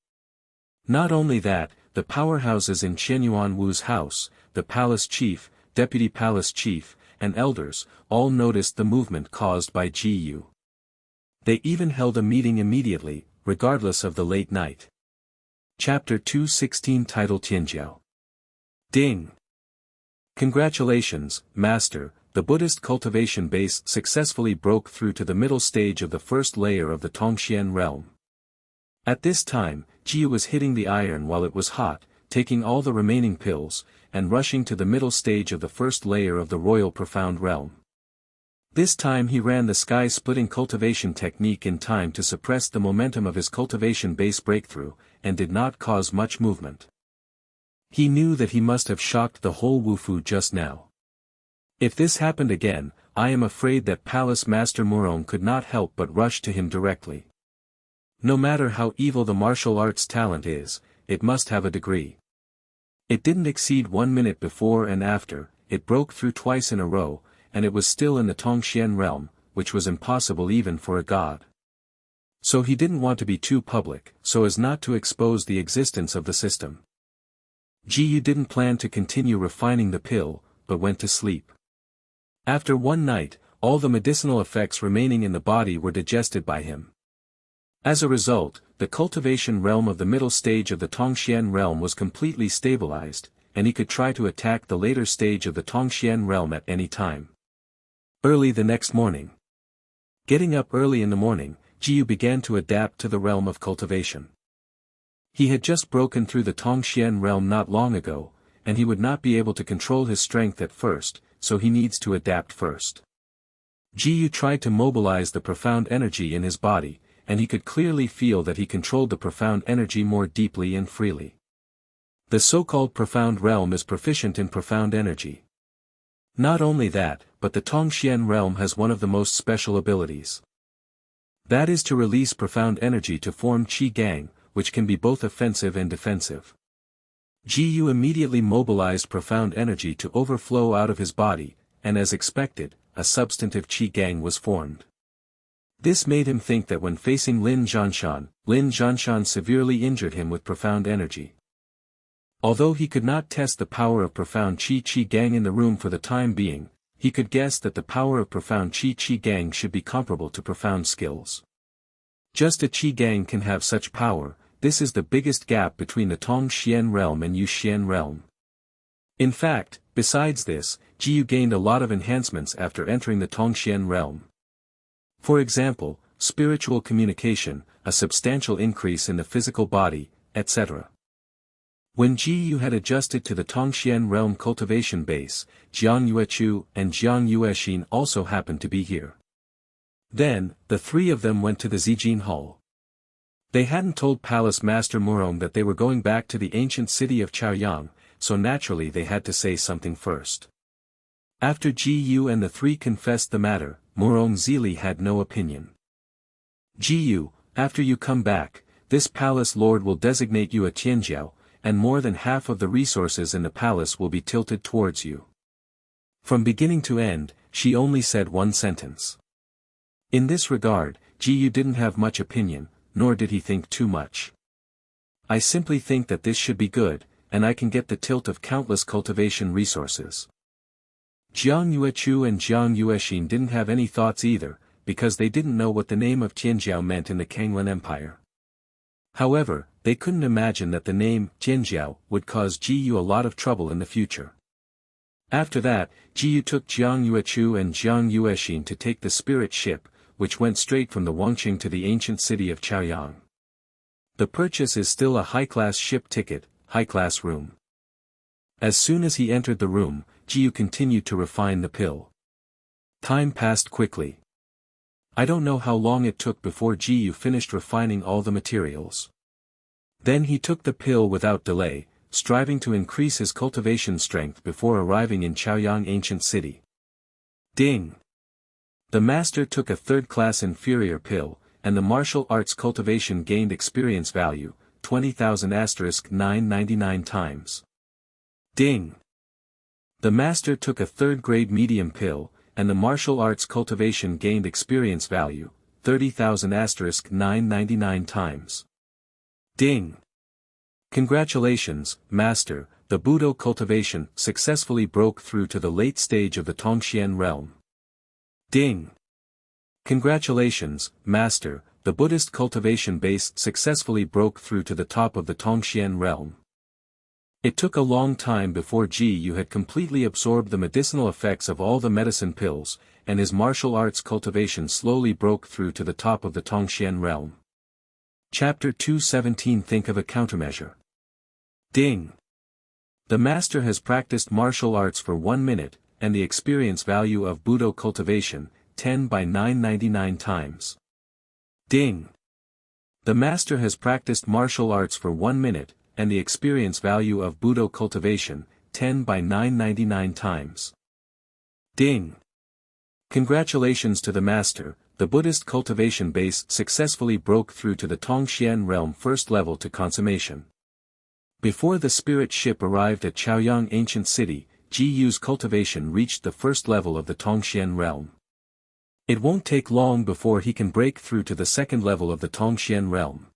Not only that, the powerhouses in Qianyuan Wu's house, the palace chief, deputy palace chief, and elders, all noticed the movement caused by Gu. They even held a meeting immediately, regardless of the late night. Chapter 216 Title Tianjiao. Ding! Congratulations, Master, the Buddhist cultivation base successfully broke through to the middle stage of the first layer of the Tongxian realm. At this time, Jiu was hitting the iron while it was hot, taking all the remaining pills, and rushing to the middle stage of the first layer of the royal profound realm. This time he ran the sky-splitting cultivation technique in time to suppress the momentum of his cultivation base breakthrough, and did not cause much movement. He knew that he must have shocked the whole Wufu just now. If this happened again, I am afraid that Palace Master Murong could not help but rush to him directly. No matter how evil the martial arts talent is, it must have a degree. It didn't exceed 1 minute before and after, it broke through twice in a row, and it was still in the Tongxian realm, which was impossible even for a god. So he didn't want to be too public, so as not to expose the existence of the system. Jiyu didn't plan to continue refining the pill, but went to sleep. After one night, all the medicinal effects remaining in the body were digested by him. As a result, the cultivation realm of the middle stage of the Tongxian realm was completely stabilized, and he could try to attack the later stage of the Tongxian realm at any time. Early the next morning. Getting up early in the morning, Jiyu began to adapt to the realm of cultivation. He had just broken through the Tongxian realm not long ago, and he would not be able to control his strength at first, so he needs to adapt first. Jiyu tried to mobilize the profound energy in his body, and he could clearly feel that he controlled the profound energy more deeply and freely. The so-called profound realm is proficient in profound energy. Not only that, but the Tongxian realm has one of the most special abilities. That is to release profound energy to form Qi Gang, which can be both offensive and defensive. Jiyu immediately mobilized profound energy to overflow out of his body, and as expected, a substantive Qi Gang was formed. This made him think that when facing Lin Zhanshan severely injured him with profound energy. Although he could not test the power of profound Qi Gang in the room for the time being, he could guess that the power of profound Qi Gang should be comparable to profound skills. Just a Qi Gang can have such power. This is the biggest gap between the Tongxian realm and Yuxian realm. In fact, besides this, Jiyu gained a lot of enhancements after entering the Tongxian realm. For example, spiritual communication, a substantial increase in the physical body, etc. When Jiyu had adjusted to the Tongxian realm cultivation base, Jiang Yuechu and Jiang Yuexin also happened to be here. Then, the three of them went to the Zijin Hall. They hadn't told Palace Master Murong that they were going back to the ancient city of Chaoyang, so naturally they had to say something first. After Jiyu and the three confessed the matter, Murong Zili had no opinion. Jiyu, after you come back, this palace lord will designate you a Tianjiao, and more than half of the resources in the palace will be tilted towards you. From beginning to end, she only said one sentence. In this regard, Jiyu didn't have much opinion, nor did he think too much. I simply think that this should be good, and I can get the tilt of countless cultivation resources. Jiang Yuechu and Jiang Yuexin didn't have any thoughts either, because they didn't know what the name of Tianjiao meant in the Kanglan Empire. However, they couldn't imagine that the name Tianjiao would cause Jiyu a lot of trouble in the future. After that, Jiyu took Jiang Yuechu and Jiang Yuexin to take the spirit ship, which went straight from the Wangqing to the ancient city of Chaoyang. The purchase is still a high-class ship ticket, high-class room. As soon as he entered the room, Jiyu continued to refine the pill. Time passed quickly. I don't know how long it took before Jiyu finished refining all the materials. Then he took the pill without delay, striving to increase his cultivation strength before arriving in Chaoyang ancient city. Ding! The master took a third-class inferior pill, and the martial arts cultivation gained experience value, 20,000 * 999 times. Ding! The master took a third-grade medium pill, and the martial arts cultivation gained experience value, 30,000 * 999 times. Ding! Congratulations, Master, the Budo cultivation successfully broke through to the late stage of the Tongxian realm. Ding! Congratulations, Master, the Buddhist cultivation base successfully broke through to the top of the Tongxian realm. It took a long time before Yu had completely absorbed the medicinal effects of all the medicine pills, and his martial arts cultivation slowly broke through to the top of the Tongxian realm. Chapter 217 Think of a countermeasure. Ding! The master has practiced martial arts for 1 minute, and the experience value of Budo cultivation, 10 by 999 times. Ding! The master has practiced martial arts for 1 minute, and the experience value of Budo cultivation, 10 by 999 times. Ding! Congratulations to the master, the Buddhist cultivation base successfully broke through to the Tongxian realm first level to consummation. Before the spirit ship arrived at Chaoyang ancient city, Jiyu's cultivation reached the first level of the Tongxian realm. It won't take long before he can break through to the second level of the Tongxian realm.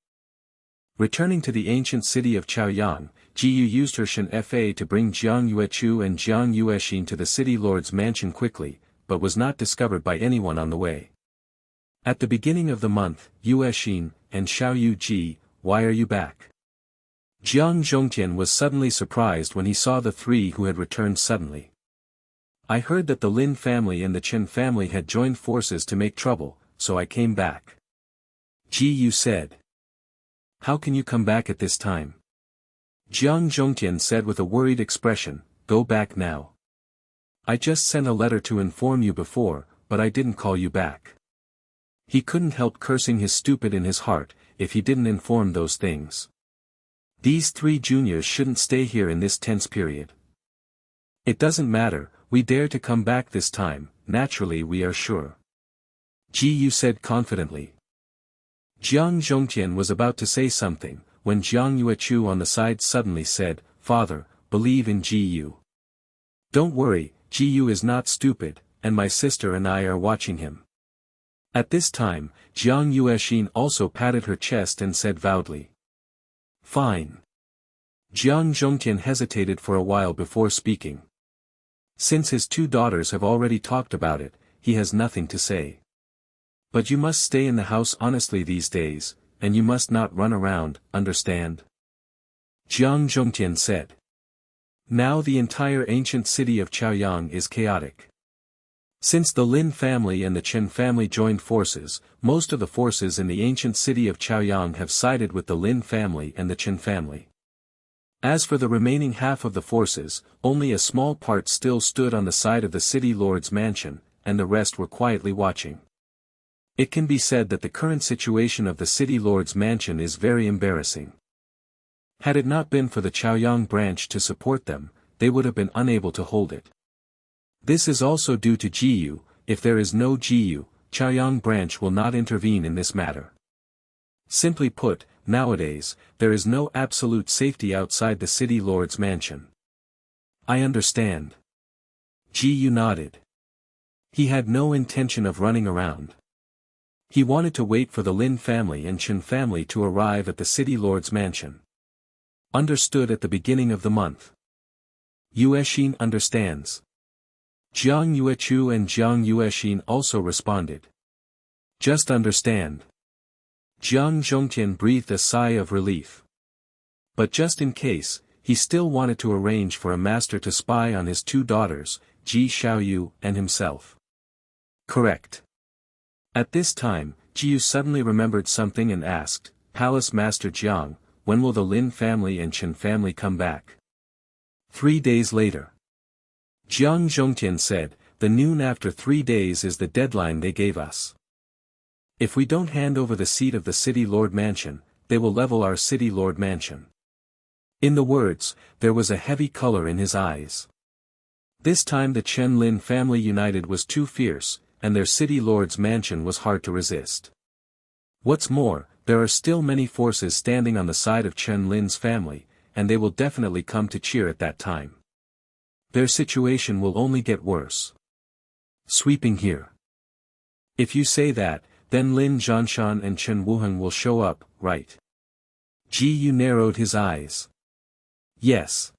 Returning to the ancient city of Chaoyang, Jiyu used her Shen Fa to bring Jiang Yuechu and Jiang Yuexin to the city lord's mansion quickly, but was not discovered by anyone on the way. At the beginning of the month, Yuexin and Xiaoyu Ji, why are you back? Jiang Zhongtian was suddenly surprised when he saw the three who had returned suddenly. I heard that the Lin family and the Chen family had joined forces to make trouble, so I came back. Jiyu said. How can you come back at this time? Jiang Zhongtian said with a worried expression, go back now. I just sent a letter to inform you before, but I didn't call you back. He couldn't help cursing his stupid in his heart, if he didn't inform those things. These three juniors shouldn't stay here in this tense period. It doesn't matter, we dare to come back this time, naturally we are sure. Jiyu said confidently. Jiang Zhongtian was about to say something, when Jiang Yuechu on the side suddenly said, Father, believe in Jiyu. Don't worry, Jiyu is not stupid, and my sister and I are watching him. At this time, Jiang Yuexin also patted her chest and said vowedly. Fine. Jiang Zhongtian hesitated for a while before speaking. Since his two daughters have already talked about it, he has nothing to say. But you must stay in the house honestly these days, and you must not run around, understand? Jiang Zhongtian said. Now the entire ancient city of Chaoyang is chaotic. Since the Lin family and the Chen family joined forces, most of the forces in the ancient city of Chaoyang have sided with the Lin family and the Chen family. As for the remaining half of the forces, only a small part still stood on the side of the city lord's mansion, and the rest were quietly watching. It can be said that the current situation of the city lord's mansion is very embarrassing. Had it not been for the Chaoyang branch to support them, they would have been unable to hold it. This is also due to Jiyu. If there is no Jiyu, Chaoyang branch will not intervene in this matter. Simply put, nowadays, there is no absolute safety outside the city lord's mansion. I understand. Jiyu nodded. He had no intention of running around. He wanted to wait for the Lin family and Chen family to arrive at the city lord's mansion. Understood at the beginning of the month. Yuexin understands. Jiang Yuechu and Jiang Yuexin also responded. Just understand. Jiang Zhongtian breathed a sigh of relief. But just in case, he still wanted to arrange for a master to spy on his two daughters, Ji Xiaoyu and himself. Correct. At this time, Jiyu suddenly remembered something and asked, Palace Master Jiang, when will the Lin family and Chen family come back? 3 days later. Jiang Zhongtian said, the noon after 3 days is the deadline they gave us. If we don't hand over the seat of the city lord mansion, they will level our city lord mansion. In the words, there was a heavy color in his eyes. This time the Chen Lin family united was too fierce, and their city lord's mansion was hard to resist. What's more, there are still many forces standing on the side of Chen Lin's family, and they will definitely come to cheer at that time. Their situation will only get worse. Sweeping here. If you say that, then Lin Zhanshan and Chen Wuheng will show up, right? Ji Yu narrowed his eyes. Yes.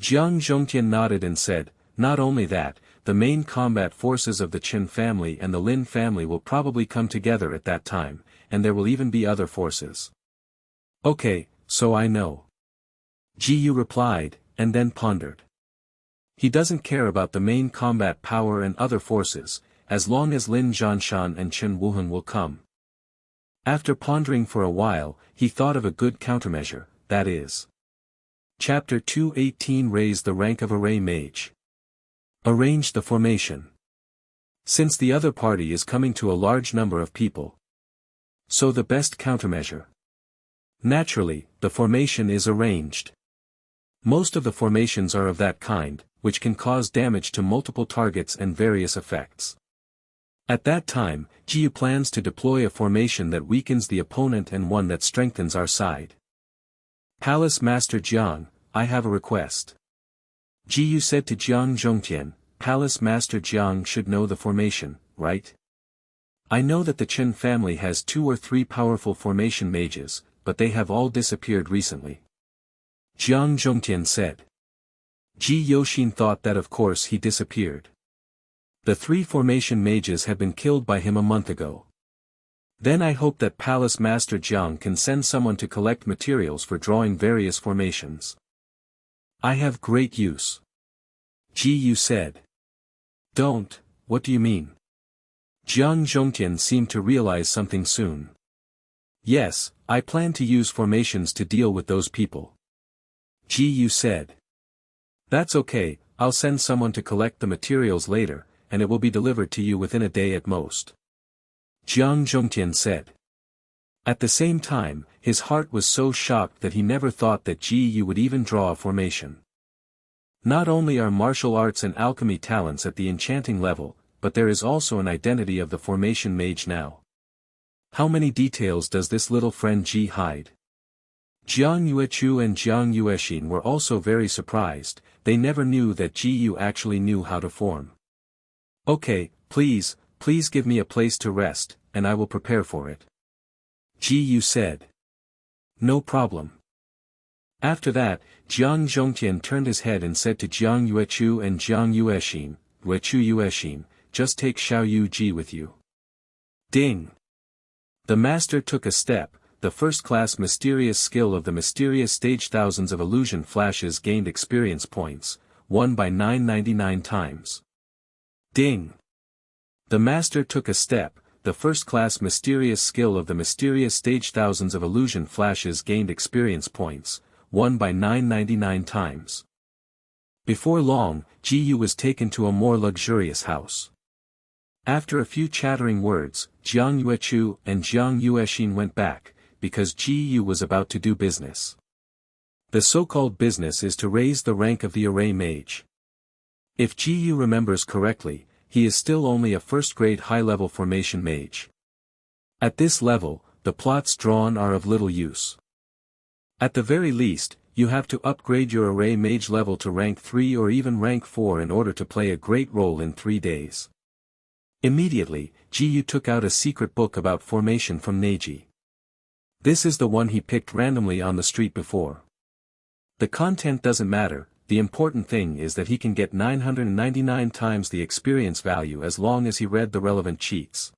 Jiang Zhongtian nodded and said, not only that, the main combat forces of the Chen family and the Lin family will probably come together at that time, and there will even be other forces. Okay, so I know. Ji Yu replied, and then pondered. He doesn't care about the main combat power and other forces, as long as Lin Zhanshan and Chen Wuheng will come. After pondering for a while, he thought of a good countermeasure, that is. Chapter 218 Raise the rank of array mage. Arrange the formation. Since the other party is coming to a large number of people. So the best countermeasure. Naturally, the formation is arranged. Most of the formations are of that kind, which can cause damage to multiple targets and various effects. At that time, Ji Yu plans to deploy a formation that weakens the opponent and one that strengthens our side. Palace Master Jiang, I have a request. Ji Yu said to Jiang Zhongtian, Palace Master Jiang should know the formation, right? I know that the Chen family has 2 or 3 powerful formation mages, but they have all disappeared recently. Jiang Zhongtian said. Ji Yoxin thought that of course he disappeared. The 3 formation mages had been killed by him a month ago. Then I hope that Palace Master Jiang can send someone to collect materials for drawing various formations. I have great use. Ji Yu said. Don't, what do you mean? Jiang Zhongtian seemed to realize something soon. Yes, I plan to use formations to deal with those people. Ji Yu said. That's okay, I'll send someone to collect the materials later, and it will be delivered to you within a day at most. Jiang Zhongtian said. At the same time, his heart was so shocked that he never thought that Ji Yu would even draw a formation. Not only are martial arts and alchemy talents at the enchanting level, but there is also an identity of the formation mage now. How many details does this little friend Ji hide? Jiang Yuechu and Jiang Yuexin were also very surprised, they never knew that Ji Yu actually knew how to form. Okay, please give me a place to rest, and I will prepare for it. Ji Yu said. No problem. After that, Jiang Zhongtian turned his head and said to Jiang Yuechu and Jiang Yuexin, Yuexin, just take Xiao Yu Ji with you. Ding! The master took a step, the first-class mysterious skill of the mysterious stage. Thousands of illusion flashes gained experience points, won by 999 times. Ding! The master took a step, the first-class mysterious skill of the mysterious stage. Thousands of illusion flashes gained experience points, won by 999 times. Before long, Ji Yu was taken to a more luxurious house. After a few chattering words, Jiang Yuechu and Jiang Yuexin went back, because Ji Yu was about to do business. The so-called business is to raise the rank of the array mage. If Ji Yu remembers correctly, he is still only a first-grade high-level formation mage. At this level, the plots drawn are of little use. At the very least, you have to upgrade your array mage level to rank 3 or even rank 4 in order to play a great role in 3 days. Immediately, Ji Yu took out a secret book about formation from Neji. This is the one he picked randomly on the street before. The content doesn't matter, the important thing is that he can get 999 times the experience value as long as he read the relevant cheats.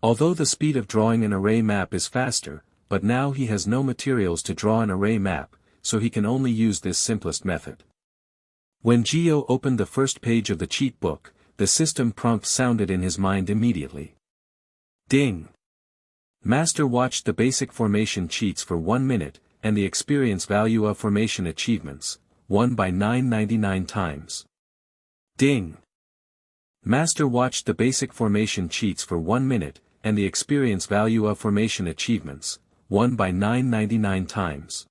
Although the speed of drawing an array map is faster, but now he has no materials to draw an array map, so he can only use this simplest method. When Gio opened the first page of the cheat book, the system prompt sounded in his mind immediately. Ding! Master watched the basic formation cheats for 1 minute, and the experience value of formation achievements, won by 999 times. Ding! Master watched the basic formation cheats for 1 minute, and the experience value of formation achievements, won by 999 times.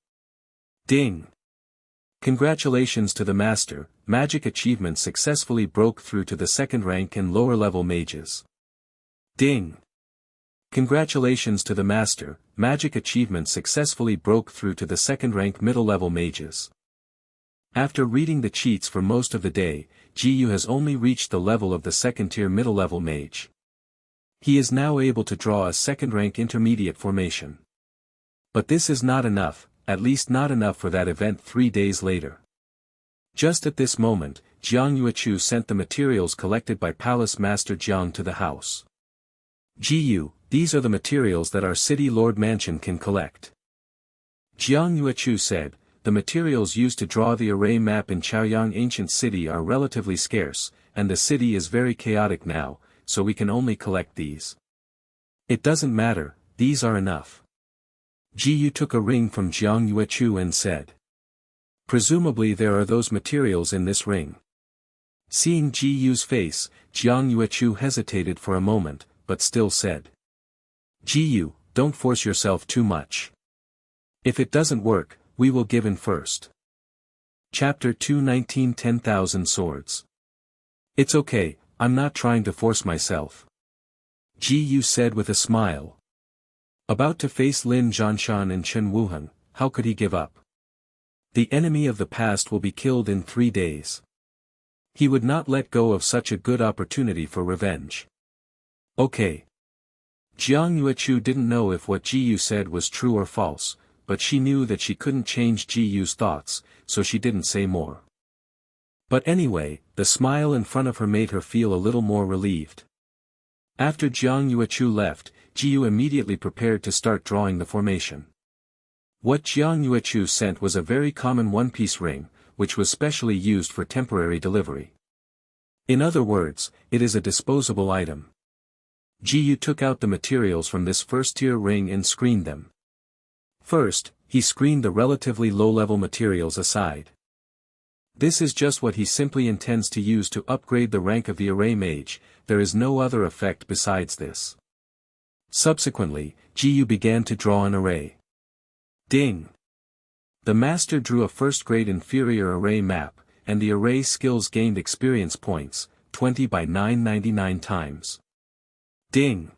Ding! Congratulations to the master, magic achievement successfully broke through to the second rank and lower level mages. Ding! Congratulations to the master, magic achievement successfully broke through to the second rank middle level mages. After reading the cheats for most of the day, Ji Yu has only reached the level of the second tier middle level mage. He is now able to draw a second-rank intermediate formation. But this is not enough, at least not enough for that event 3 days later. Just at this moment, Jiang Yuechu sent the materials collected by Palace Master Jiang to the house. "Jiyu, these are the materials that our city lord mansion can collect." Jiang Yuechu said, "The materials used to draw the array map in Chaoyang ancient city are relatively scarce, and the city is very chaotic now, so we can only collect these." "It doesn't matter, these are enough." Jiyu took a ring from Jiang Yuechu and said, "Presumably there are those materials in this ring." Seeing Jiyu's face, Jiang Yuechu hesitated for a moment, but still said, "Jiyu, don't force yourself too much. If it doesn't work, we will give in first." Chapter 219 10,000 Swords. "It's okay, I'm not trying to force myself," Jiyu said with a smile. About to face Lin Zhanshan and Chen Wuheng, how could he give up? The enemy of the past will be killed in 3 days. He would not let go of such a good opportunity for revenge. Okay. Jiang Yuechu didn't know if what Jiyu said was true or false, but she knew that she couldn't change Jiyu's thoughts, so she didn't say more. But anyway, the smile in front of her made her feel a little more relieved. After Jiang Yuechu left, Jiyu immediately prepared to start drawing the formation. What Jiang Yuechu sent was a very common one-piece ring, which was specially used for temporary delivery. In other words, it is a disposable item. Jiyu took out the materials from this first-tier ring and screened them. First, he screened the relatively low-level materials aside. This is just what he simply intends to use to upgrade the rank of the array mage, there is no other effect besides this. Subsequently, Jiyu began to draw an array. Ding! The master drew a first-grade inferior array map, and the array skills gained experience points, 20 by 999 times. Ding!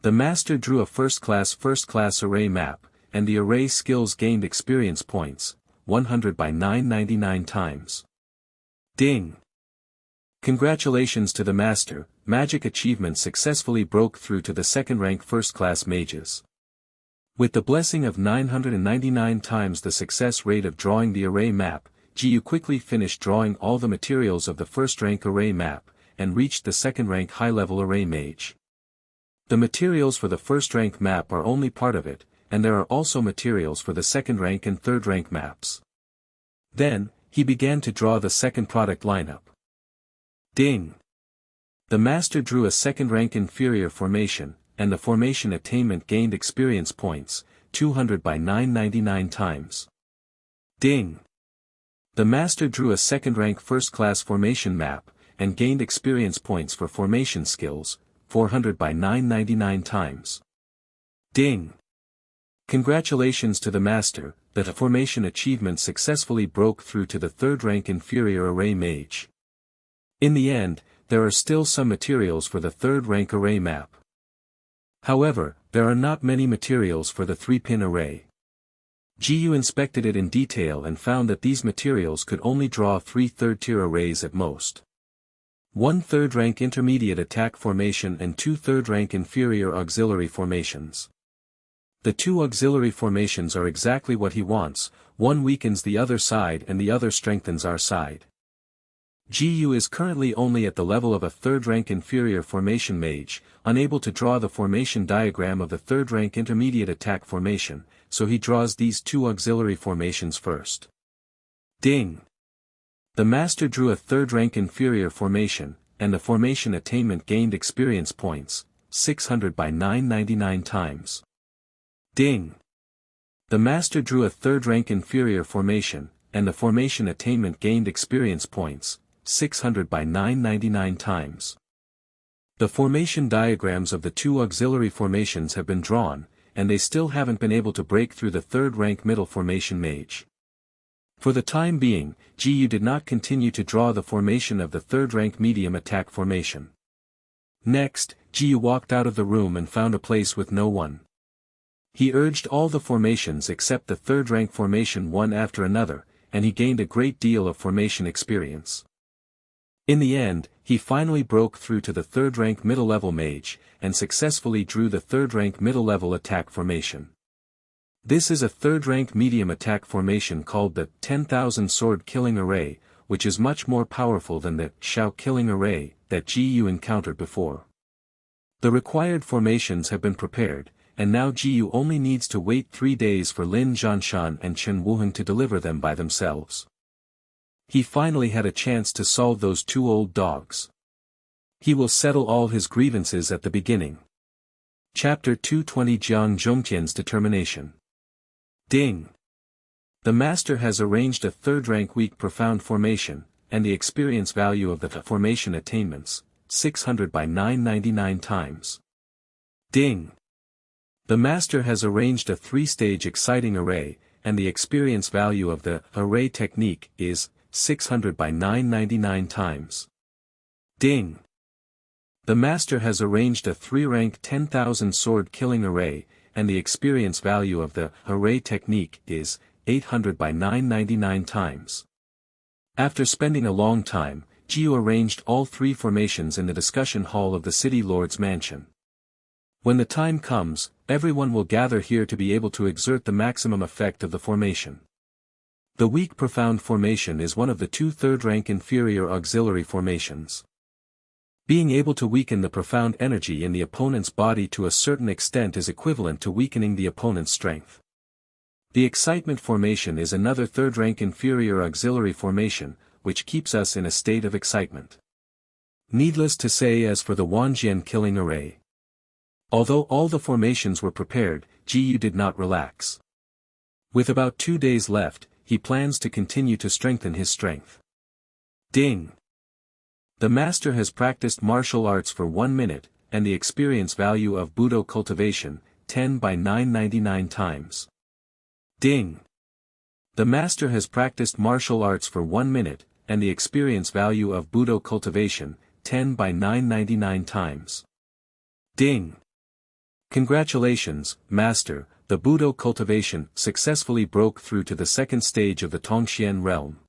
The master drew a first-class array map, and the array skills gained experience points, 100 by 999 times. Ding! Congratulations to the master, magic achievement successfully broke through to the second-rank first-class mages. With the blessing of 999 times the success rate of drawing the array map, Jiyu quickly finished drawing all the materials of the first-rank array map, and reached the second-rank high-level array mage. The materials for the first-rank map are only part of it, and there are also materials for the second-rank and third-rank maps. Then, he began to draw the second product lineup. Ding! The master drew a second-rank inferior formation, and the formation attainment gained experience points, 200 by 999 times. Ding! The master drew a second-rank first-class formation map, and gained experience points for formation skills, 400 by 999 times. Ding! Congratulations to the master, that a formation achievement successfully broke through to the third-rank inferior array mage. In the end, there are still some materials for the third-rank array map. However, there are not many materials for the 3-pin array. Jiyu inspected it in detail and found that these materials could only draw 3 third-tier arrays at most. 1 third-rank intermediate attack formation and 2 third-rank inferior auxiliary formations. The 2 auxiliary formations are exactly what he wants, one weakens the other side and the other strengthens our side. Jiyu is currently only at the level of a third-rank inferior formation mage, unable to draw the formation diagram of the third-rank intermediate attack formation, so he draws these 2 auxiliary formations first. Ding! The master drew a third-rank inferior formation, and the formation attainment gained experience points, 600 by 999 times. Ding! The master drew a third-rank inferior formation, and the formation attainment gained experience points, 600 by 999 times. The formation diagrams of the 2 auxiliary formations have been drawn, and they still haven't been able to break through the third-rank middle formation mage. For the time being, Jiyu did not continue to draw the formation of the third-rank medium attack formation. Next, Jiyu walked out of the room and found a place with no one. He urged all the formations except the third-rank formation one after another, and he gained a great deal of formation experience. In the end, he finally broke through to the third-rank middle-level mage, and successfully drew the third-rank middle-level attack formation. This is a third-rank medium attack formation called the 10,000 Sword Killing Array, which is much more powerful than the Shao Killing Array that Ji encountered before. The required formations have been prepared, and now Ji only needs to wait 3 days for Lin Zhanshan and Chen Wuheng to deliver them by themselves. He finally had a chance to solve those two old dogs. He will settle all his grievances at the beginning. Chapter 220 Jiang Zhongtian's Determination. Ding! The master has arranged a third-rank weak profound formation, and the experience value of the formation attainments, 600 by 999 times. Ding! The master has arranged a 3-stage exciting array, and the experience value of the array technique is 600 by 999 times. Ding! The master has arranged a 3-rank 10,000 sword killing array, and the experience value of the array technique is 800 by 999 times. After spending a long time, Jiu arranged all 3 formations in the discussion hall of the city lord's mansion. When the time comes, everyone will gather here to be able to exert the maximum effect of the formation. The weak profound formation is one of the 2 third-rank inferior auxiliary formations. Being able to weaken the profound energy in the opponent's body to a certain extent is equivalent to weakening the opponent's strength. The excitement formation is another third-rank inferior auxiliary formation, which keeps us in a state of excitement. Needless to say, as for the Wanjian killing array, although all the formations were prepared, Ji did not relax. With about 2 days left, he plans to continue to strengthen his strength. Ding! The master has practiced martial arts for 1 minute, and the experience value of Budo cultivation, 10 by 999 times. Ding! The master has practiced martial arts for 1 minute, and the experience value of Budo cultivation, 10 by 999 times. Ding! Congratulations, master, the Budo cultivation successfully broke through to the 2nd stage of the Tongxian realm.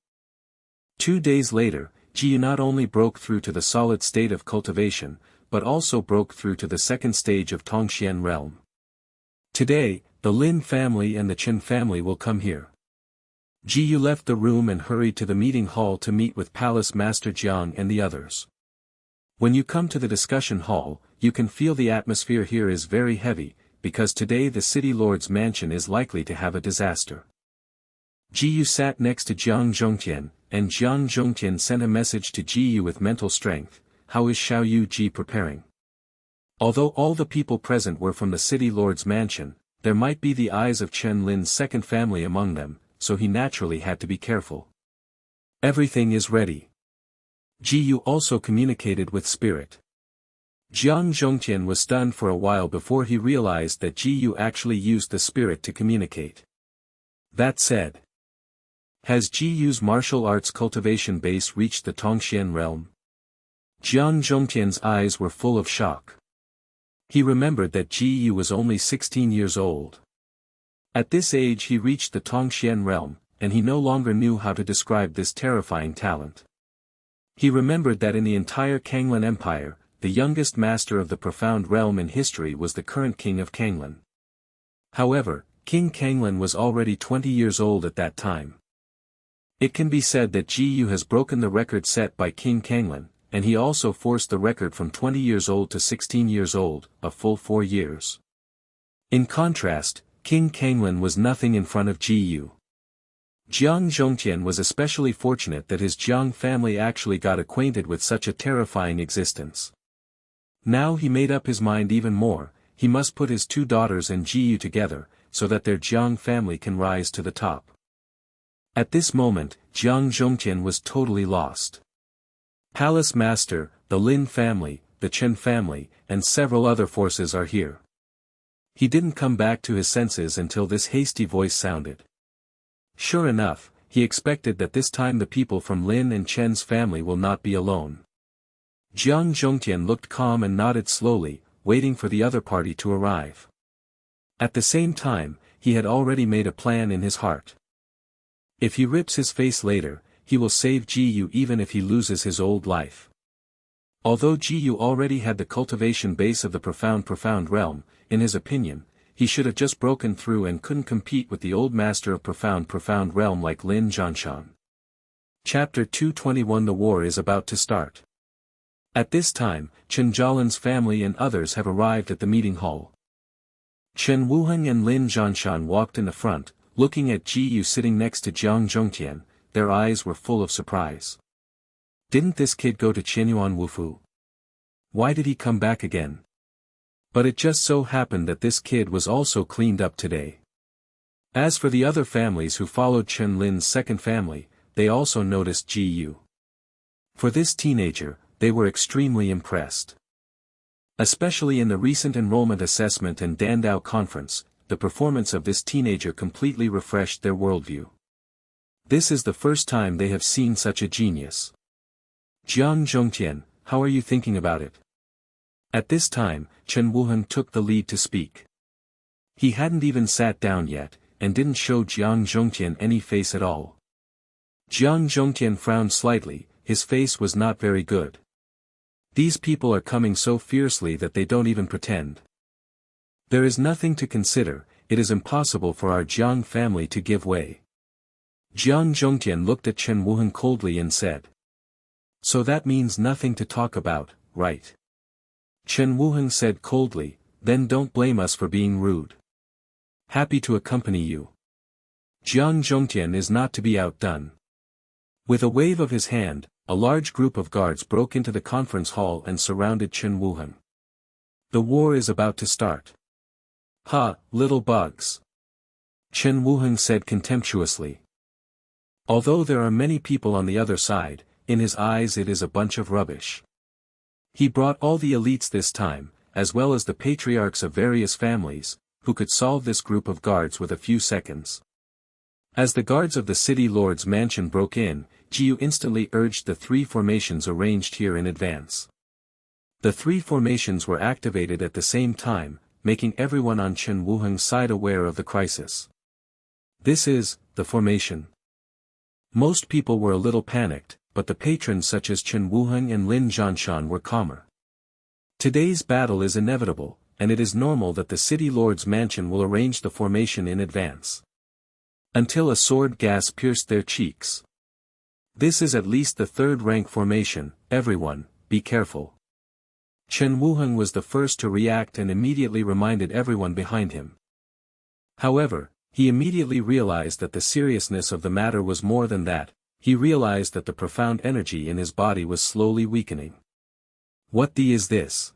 2 days later, Ji not only broke through to the solid state of cultivation, but also broke through to the 2nd stage of Tongxian realm. Today, the Lin family and the Chen family will come here. Ji left the room and hurried to the meeting hall to meet with Palace Master Jiang and the others. When you come to the discussion hall, you can feel the atmosphere here is very heavy, because today the city lord's mansion is likely to have a disaster. Ji sat next to Jiang Zhongtian, and Jiang Zhongtian sent a message to Ji with mental strength. How is Xiao Yu Ji preparing? Although all the people present were from the city lord's mansion, there might be the eyes of Chen Lin's second family among them, so he naturally had to be careful. Everything is ready. Ji also communicated with spirit. Jiang Zhongtian was stunned for a while before he realized that Ji actually used the spirit to communicate. That said, has Ji's martial arts cultivation base reached the Tongxian realm? Jiang Zhongtian's eyes were full of shock. He remembered that Ji was only 16 years old. At this age he reached the Tongxian realm, and he no longer knew how to describe this terrifying talent. He remembered that in the entire Kanglan Empire, the youngest master of the profound realm in history was the current king of Kanglan. However, King Kanglan was already 20 years old at that time. It can be said that Ji has broken the record set by King Kanglan, and he also forced the record from 20 years old to 16 years old, a full 4 years. In contrast, King Kanglan was nothing in front of Ji. Jiang Zhongtian was especially fortunate that his Jiang family actually got acquainted with such a terrifying existence. Now he made up his mind even more, he must put his 2 daughters and Ji together, so that their Jiang family can rise to the top. At this moment, Jiang Zhongtian was totally lost. Palace Master, the Lin family, the Chen family, and several other forces are here. He didn't come back to his senses until this hasty voice sounded. Sure enough, he expected that this time the people from Lin and Chen's family will not be alone. Jiang Zhongtian looked calm and nodded slowly, waiting for the other party to arrive. At the same time, he had already made a plan in his heart. If he rips his face later, he will save Ji even if he loses his old life. Although Ji already had the cultivation base of the profound realm, in his opinion, he should have just broken through and couldn't compete with the old master of profound realm like Lin Zhanshan. Chapter 221. The war is about to start. At this time, Chen Jialan's family and others have arrived at the meeting hall. Chen Wuheng and Lin Zhanshan walked in the front, looking at Ji sitting next to Jiang Zhongtian. Their eyes were full of surprise. Didn't this kid go to Qianyuan Wufu? Why did he come back again? But it just so happened that this kid was also cleaned up today. As for the other families who followed Chen Lin's second family, they also noticed Ji. For this teenager, they were extremely impressed. Especially in the recent enrollment assessment and Dandao conference, the performance of this teenager completely refreshed their worldview. This is the first time they have seen such a genius. Jiang Zhongtian, how are you thinking about it? At this time, Chen Wuheng took the lead to speak. He hadn't even sat down yet, and didn't show Jiang Zhongtian any face at all. Jiang Zhongtian frowned slightly, his face was not very good. These people are coming so fiercely that they don't even pretend. There is nothing to consider, it is impossible for our Jiang family to give way. Jiang Zhongtian looked at Chen Wuheng coldly and said. So that means nothing to talk about, right? Chen Wuheng said coldly, then don't blame us for being rude. Happy to accompany you. Jiang Zhongtian is not to be outdone. With a wave of his hand, a large group of guards broke into the conference hall and surrounded Chen Wuheng. The war is about to start. Ha, little bugs. Chen Wuheng said contemptuously. Although there are many people on the other side, in his eyes it is a bunch of rubbish. He brought all the elites this time, as well as the patriarchs of various families, who could solve this group of guards with a few seconds. As the guards of the city lord's mansion broke in, Jiu instantly urged the 3 formations arranged here in advance. The 3 formations were activated at the same time, making everyone on Chen Wuheng's side aware of the crisis. This is, the formation. Most people were a little panicked, but the patrons such as Chen Wuheng and Lin Zhanshan were calmer. Today's battle is inevitable, and it is normal that the city lord's mansion will arrange the formation in advance. Until a sword gas pierced their cheeks. This is at least the 3rd rank formation, everyone, be careful. Chen Wuheng was the first to react and immediately reminded everyone behind him. However, he immediately realized that the seriousness of the matter was more than that. He realized that the profound energy in his body was slowly weakening. What the is this?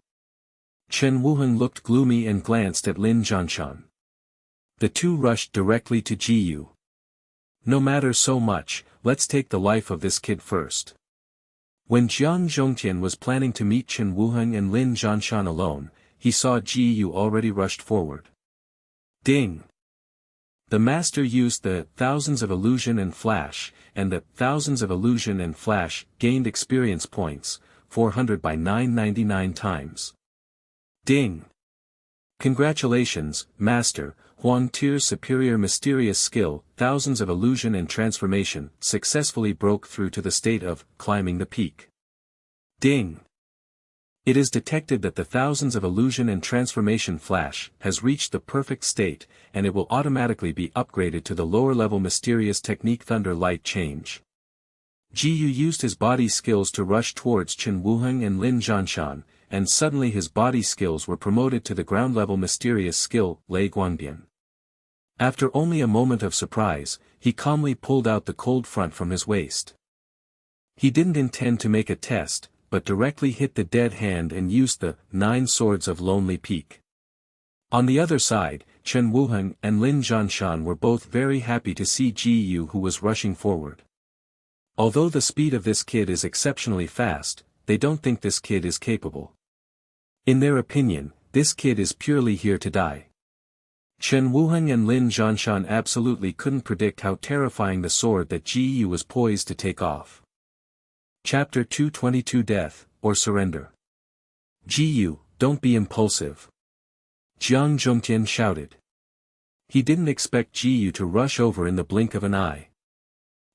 Chen Wuheng looked gloomy and glanced at Lin Zhanshan. The two rushed directly to Ji. No matter so much, let's take the life of this kid first. When Jiang Zhongtian was planning to meet Chen Wuheng and Lin Zhanshan alone, he saw Ji already rushed forward. Ding! The master used the thousands of illusion and flash, and the thousands of illusion and flash gained experience points, 400 by 999 times. Ding! Congratulations, Master, Huang Tier's superior mysterious skill, thousands of illusion and transformation, successfully broke through to the state of climbing the peak. Ding! It is detected that the thousands of illusion and transformation flash has reached the perfect state, and it will automatically be upgraded to the lower-level mysterious technique Thunder Light Change. Ji used his body skills to rush towards Chen Wuheng and Lin Zhanshan, and suddenly his body skills were promoted to the ground-level mysterious skill, Lei Guangbian. After only a moment of surprise, he calmly pulled out the cold front from his waist. He didn't intend to make a test, but directly hit the dead hand and used the 9 swords of Lonely Peak. On the other side, Chen Wuheng and Lin Zhanshan were both very happy to see Ji who was rushing forward. Although the speed of this kid is exceptionally fast, they don't think this kid is capable. In their opinion, this kid is purely here to die. Chen Wuheng and Lin Zhanshan absolutely couldn't predict how terrifying the sword that Ji was poised to take off. Chapter 222 Death, or Surrender. Ji, don't be impulsive. Jiang Zhongtian shouted. He didn't expect Ji to rush over in the blink of an eye.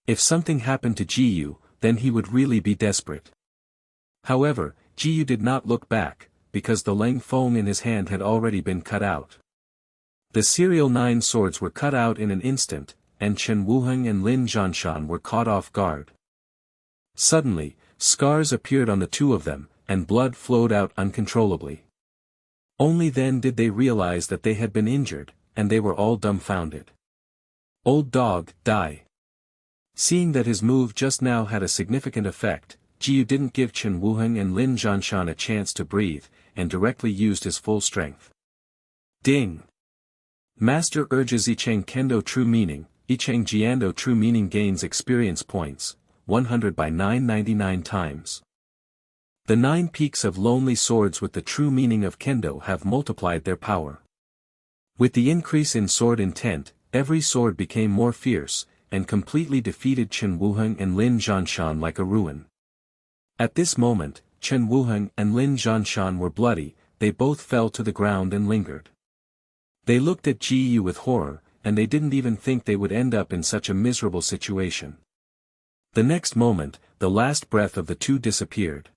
If something happened to Jiyu, then he would really be desperate. However, Jiyu did not look back, because the Lang Feng in his hand had already been cut out. The serial 9 swords were cut out in an instant, and Chen Wuheng and Lin Zhanshan were caught off guard. Suddenly, scars appeared on the two of them, and blood flowed out uncontrollably. Only then did they realize that they had been injured, and they were all dumbfounded. Old dog, die. Seeing that his move just now had a significant effect, Jiyu didn't give Chen Wuheng and Lin Zhanshan a chance to breathe, and directly used his full strength. Ding! Master urges Yicheng Kendo true meaning. Yicheng Jiando true meaning gains experience points, 100 by 999 times. The 9 peaks of lonely swords with the true meaning of Kendo have multiplied their power. With the increase in sword intent, every sword became more fierce, and completely defeated Chen Wuheng and Lin Zhanshan like a ruin. At this moment, Chen Wuheng and Lin Zhanshan were bloody, they both fell to the ground and lingered. They looked at Jiyu with horror, and they didn't even think they would end up in such a miserable situation. The next moment, the last breath of the two disappeared.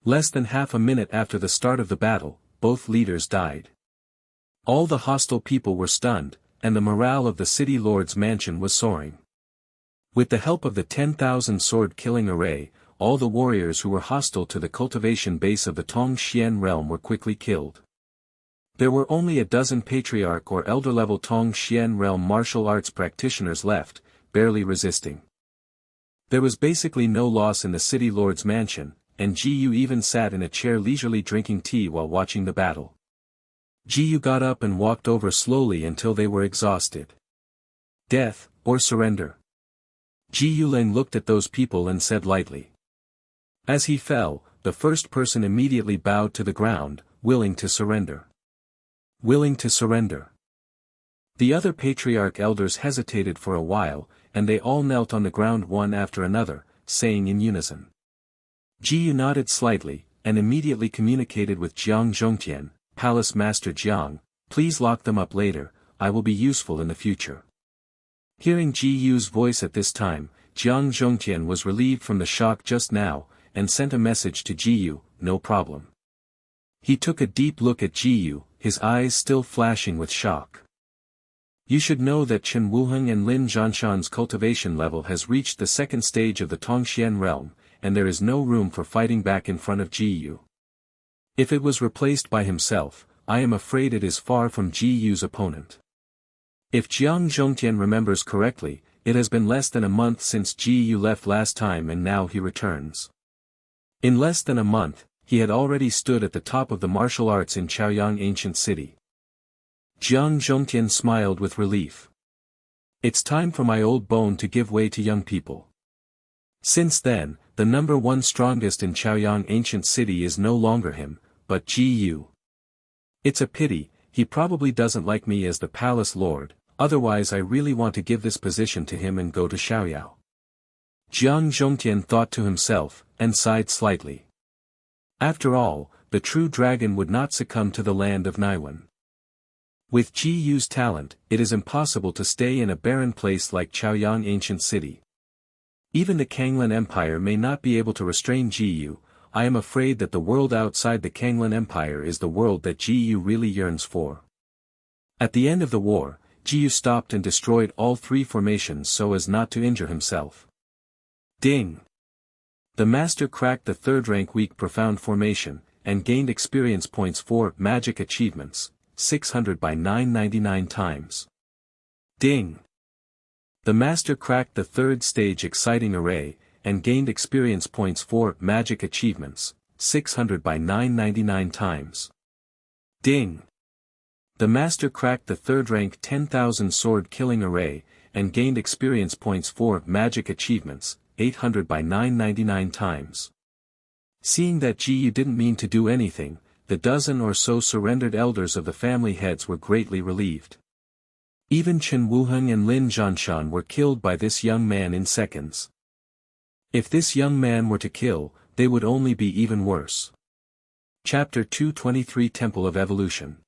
Less than half a minute after the start of the battle, both leaders died. All the hostile people were stunned, and the morale of the city lord's mansion was soaring. With the help of the 10,000 sword-killing array, all the warriors who were hostile to the cultivation base of the Tongxian realm were quickly killed. There were only a dozen patriarch or elder-level Tongxian realm martial arts practitioners left, barely resisting. There was basically no loss in the city lord's mansion, and Jiyu even sat in a chair leisurely drinking tea while watching the battle. Jiyu got up and walked over slowly until they were exhausted. Death, or surrender? Ji Yuling looked at those people and said lightly. As he fell, the first person immediately bowed to the ground, willing to surrender. Willing to surrender. The other patriarch elders hesitated for a while, and they all knelt on the ground one after another, saying in unison. Ji Yu nodded slightly, and immediately communicated with Jiang Zhongtian, Palace Master Jiang, please lock them up later, I will be useful in the future. Hearing Ji Yu's voice at this time, Jiang Zhongtian was relieved from the shock just now, and sent a message to Ji Yu, no problem. He took a deep look at Ji Yu, his eyes still flashing with shock. You should know that Chen Wuheng and Lin Zhanshan's cultivation level has reached the second stage of the Tongxian realm, and there is no room for fighting back in front of Ji Yu. If it was replaced by himself, I am afraid it is far from Ji Yu's opponent. If Jiang Zhongtian remembers correctly, it has been less than a month since Ji Yu left last time and now he returns. In less than a month, he had already stood at the top of the martial arts in Chaoyang Ancient City. Jiang Zhongtian smiled with relief. It's time for my old bone to give way to young people. Since then, the number one strongest in Chaoyang Ancient City is no longer him, but Ji Yu. It's a pity, he probably doesn't like me as the palace lord, otherwise I really want to give this position to him and go to Xiaoyao. Jiang Zhongtian thought to himself, and sighed slightly. After all, the true dragon would not succumb to the land of Naiwan. With Ji Yu's talent, it is impossible to stay in a barren place like Chaoyang Ancient City. Even the Kanglan Empire may not be able to restrain Ji Yu. I am afraid that the world outside the Kanglan Empire is the world that Ji Yu really yearns for. At the end of the war, Ji Yu stopped and destroyed all 3 formations so as not to injure himself. Ding! The master cracked the 3rd rank weak profound formation, and gained experience points for magic achievements, 600 by 999 times. Ding! The master cracked the 3rd stage exciting array, and gained experience points for magic achievements, 600 by 999 times. Ding! The master cracked the 3rd rank 10,000 sword killing array, and gained experience points for magic achievements, 800 by 999 times. Seeing that Ji Yu didn't mean to do anything, the dozen or so surrendered elders of the family heads were greatly relieved. Even Chen Wuheng and Lin Zhanshan were killed by this young man in seconds. If this young man were to kill, they would only be even worse. Chapter 223 Temple of Evolution.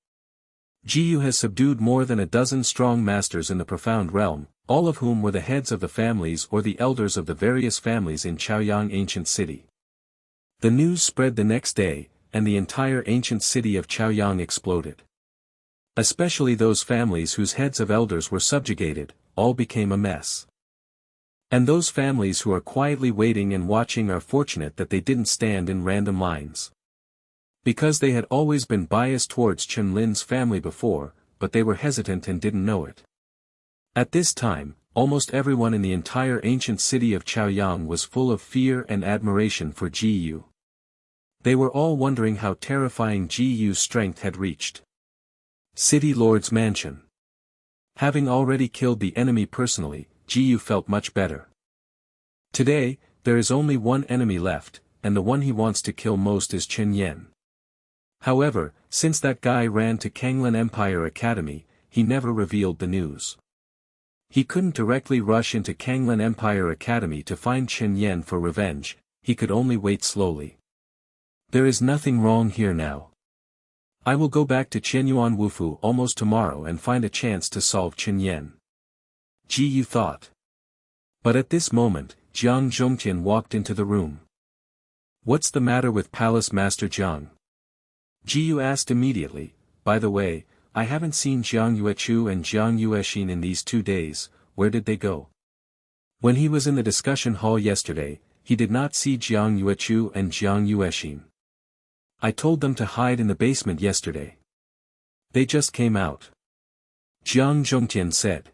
Ji Yu has subdued more than a dozen strong masters in the profound realm, all of whom were the heads of the families or the elders of the various families in Chaoyang ancient city. The news spread the next day, and the entire ancient city of Chaoyang exploded. Especially those families whose heads of elders were subjugated, all became a mess. And those families who are quietly waiting and watching are fortunate that they didn't stand in random lines. Because they had always been biased towards Chen Lin's family before, but they were hesitant and didn't know it. At this time, almost everyone in the entire ancient city of Chaoyang was full of fear and admiration for Ji Yu. They were all wondering how terrifying Ji Yu's strength had reached. City Lord's Mansion. Having already killed the enemy personally, Ji Yu felt much better. Today, there is only one enemy left, and the one he wants to kill most is Chen Yan. However, since that guy ran to Kanglan Empire Academy, he never revealed the news. He couldn't directly rush into Kanglan Empire Academy to find Chen Yan for revenge, he could only wait slowly. There is nothing wrong here now. I will go back to Qianyuan Wufu almost tomorrow and find a chance to solve Chen Yan. Ji Yu thought. But at this moment, Jiang Zhongtian walked into the room. What's the matter with Palace Master Jiang? Ji Yu asked immediately. By the way, I haven't seen Jiang Yuechu and Jiang Yuexin in these 2 days, where did they go? When he was in the discussion hall yesterday, he did not see Jiang Yuechu and Jiang Yuexin. I told them to hide in the basement yesterday. They just came out. Jiang Zhongtian said.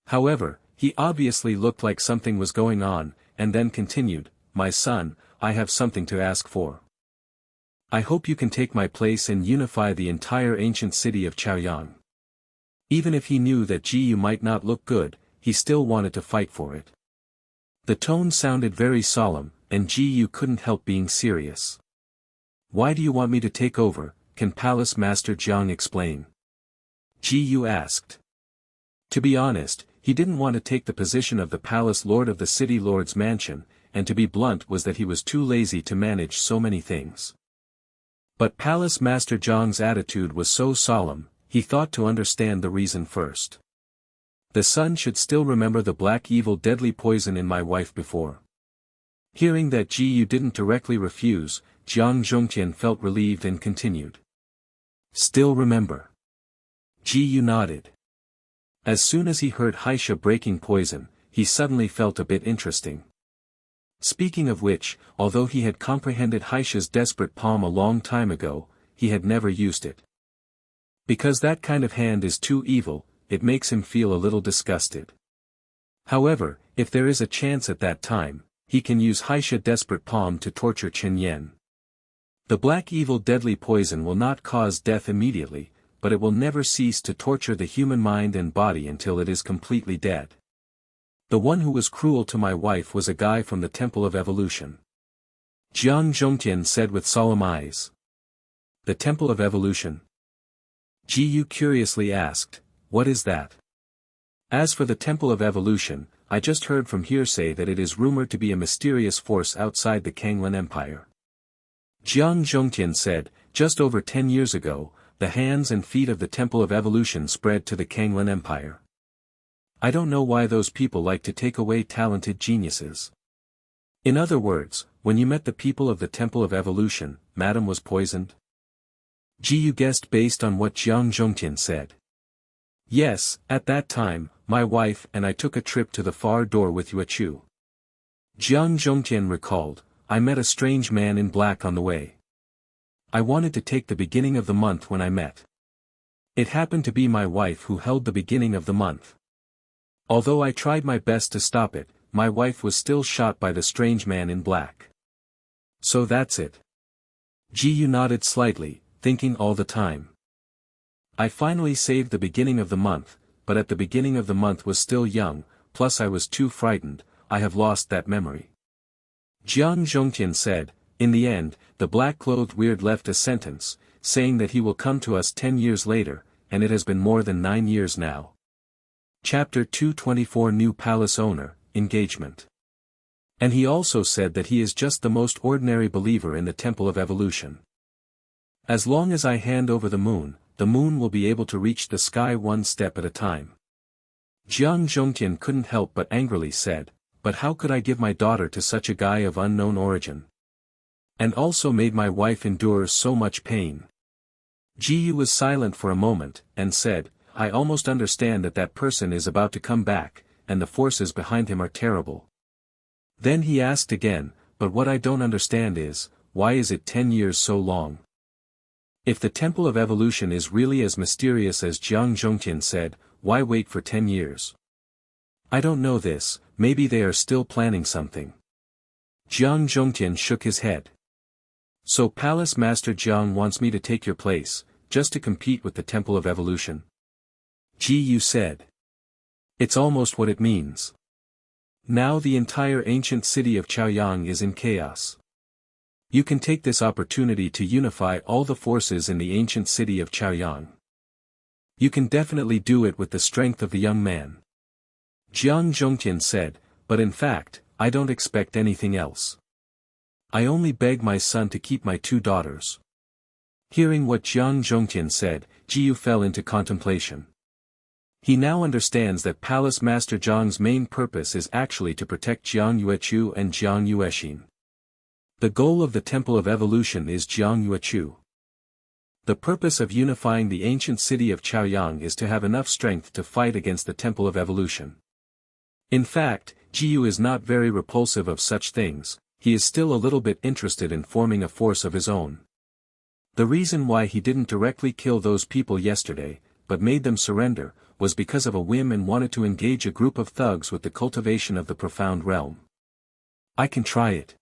However, he obviously looked like something was going on, and then continued, My son, I have something to ask for. I hope you can take my place and unify the entire ancient city of Chaoyang. Even if he knew that Ji Yu might not look good, he still wanted to fight for it. The tone sounded very solemn, and Ji Yu couldn't help being serious. Why do you want me to take over, can Palace Master Jiang explain? Ji Yu asked. To be honest, he didn't want to take the position of the Palace Lord of the City Lord's Mansion, and to be blunt was that he was too lazy to manage so many things. But Palace Master Jiang's attitude was so solemn, he thought to understand the reason first. The son should still remember the black evil deadly poison in my wife before. Hearing that Ji Yu didn't directly refuse, Jiang Zhongtian felt relieved and continued. Still remember. Ji Yu nodded. As soon as he heard Haisha breaking poison, he suddenly felt a bit interesting. Speaking of which, although he had comprehended Haisha's desperate palm a long time ago, he had never used it. Because that kind of hand is too evil, it makes him feel a little disgusted. However, if there is a chance at that time, he can use Haisha desperate palm to torture Chen Yan. The black evil deadly poison will not cause death immediately, but it will never cease to torture the human mind and body until it is completely dead. The one who was cruel to my wife was a guy from the Temple of Evolution. Jiang Zhongtian said with solemn eyes. The Temple of Evolution? Ji Yu curiously asked, what is that? As for the Temple of Evolution, I just heard from hearsay that it is rumored to be a mysterious force outside the Kanglan Empire. Jiang Zhongtian said, just over 10 years ago, the hands and feet of the Temple of Evolution spread to the Kanglan Empire. I don't know why those people like to take away talented geniuses. In other words, when you met the people of the Temple of Evolution, Madam was poisoned? Ji Yu guessed based on what Jiang Zhongtian said. Yes, at that time, my wife and I took a trip to the far door with Yuechu. Jiang Zhongtian recalled, I met a strange man in black on the way. I wanted to take the beginning of the month when I met. It happened to be my wife who held the beginning of the month. Although I tried my best to stop it, my wife was still shot by the strange man in black. So that's it. Ji Yu nodded slightly, thinking all the time. I finally saved the beginning of the month, but at the beginning of the month was still young, plus I was too frightened, I have lost that memory. Jiang Zhongtian said, in the end, the black-clothed weird left a sentence, saying that he will come to us 10 years later, and it has been more than 9 years now. Chapter 224 New Palace Owner, Engagement. And he also said that he is just the most ordinary believer in the Temple of Evolution. As long as I hand over the moon will be able to reach the sky one step at a time. Jiang Zhongtian couldn't help but angrily said, "But how could I give my daughter to such a guy of unknown origin? And also made my wife endure so much pain." Ji Yu was silent for a moment, and said, "I almost understand that that person is about to come back, and the forces behind him are terrible." Then he asked again, "But what I don't understand is, why is it 10 years so long? If the Temple of Evolution is really as mysterious as Jiang Zhongtian said, why wait for 10 years? I don't know this, maybe they are still planning something." Jiang Zhongtian shook his head. "So Palace Master Jiang wants me to take your place, just to compete with the Temple of Evolution?" Ji Yu said. "It's almost what it means. Now the entire ancient city of Chaoyang is in chaos. You can take this opportunity to unify all the forces in the ancient city of Chaoyang. You can definitely do it with the strength of the young man." Jiang Zhongtian said, "But in fact, I don't expect anything else. I only beg my son to keep my 2 daughters." Hearing what Jiang Zhongtian said, Ji Yu fell into contemplation. He now understands that Palace Master Jiang's main purpose is actually to protect Jiang Yuechu and Jiang Yuexin. The goal of the Temple of Evolution is Jiang Yuechu. The purpose of unifying the ancient city of Chaoyang is to have enough strength to fight against the Temple of Evolution. In fact, Ji Yu is not very repulsive of such things. He is still a little bit interested in forming a force of his own. The reason why he didn't directly kill those people yesterday, but made them surrender, was because of a whim and wanted to engage a group of thugs with the cultivation of the profound realm. "I can try it."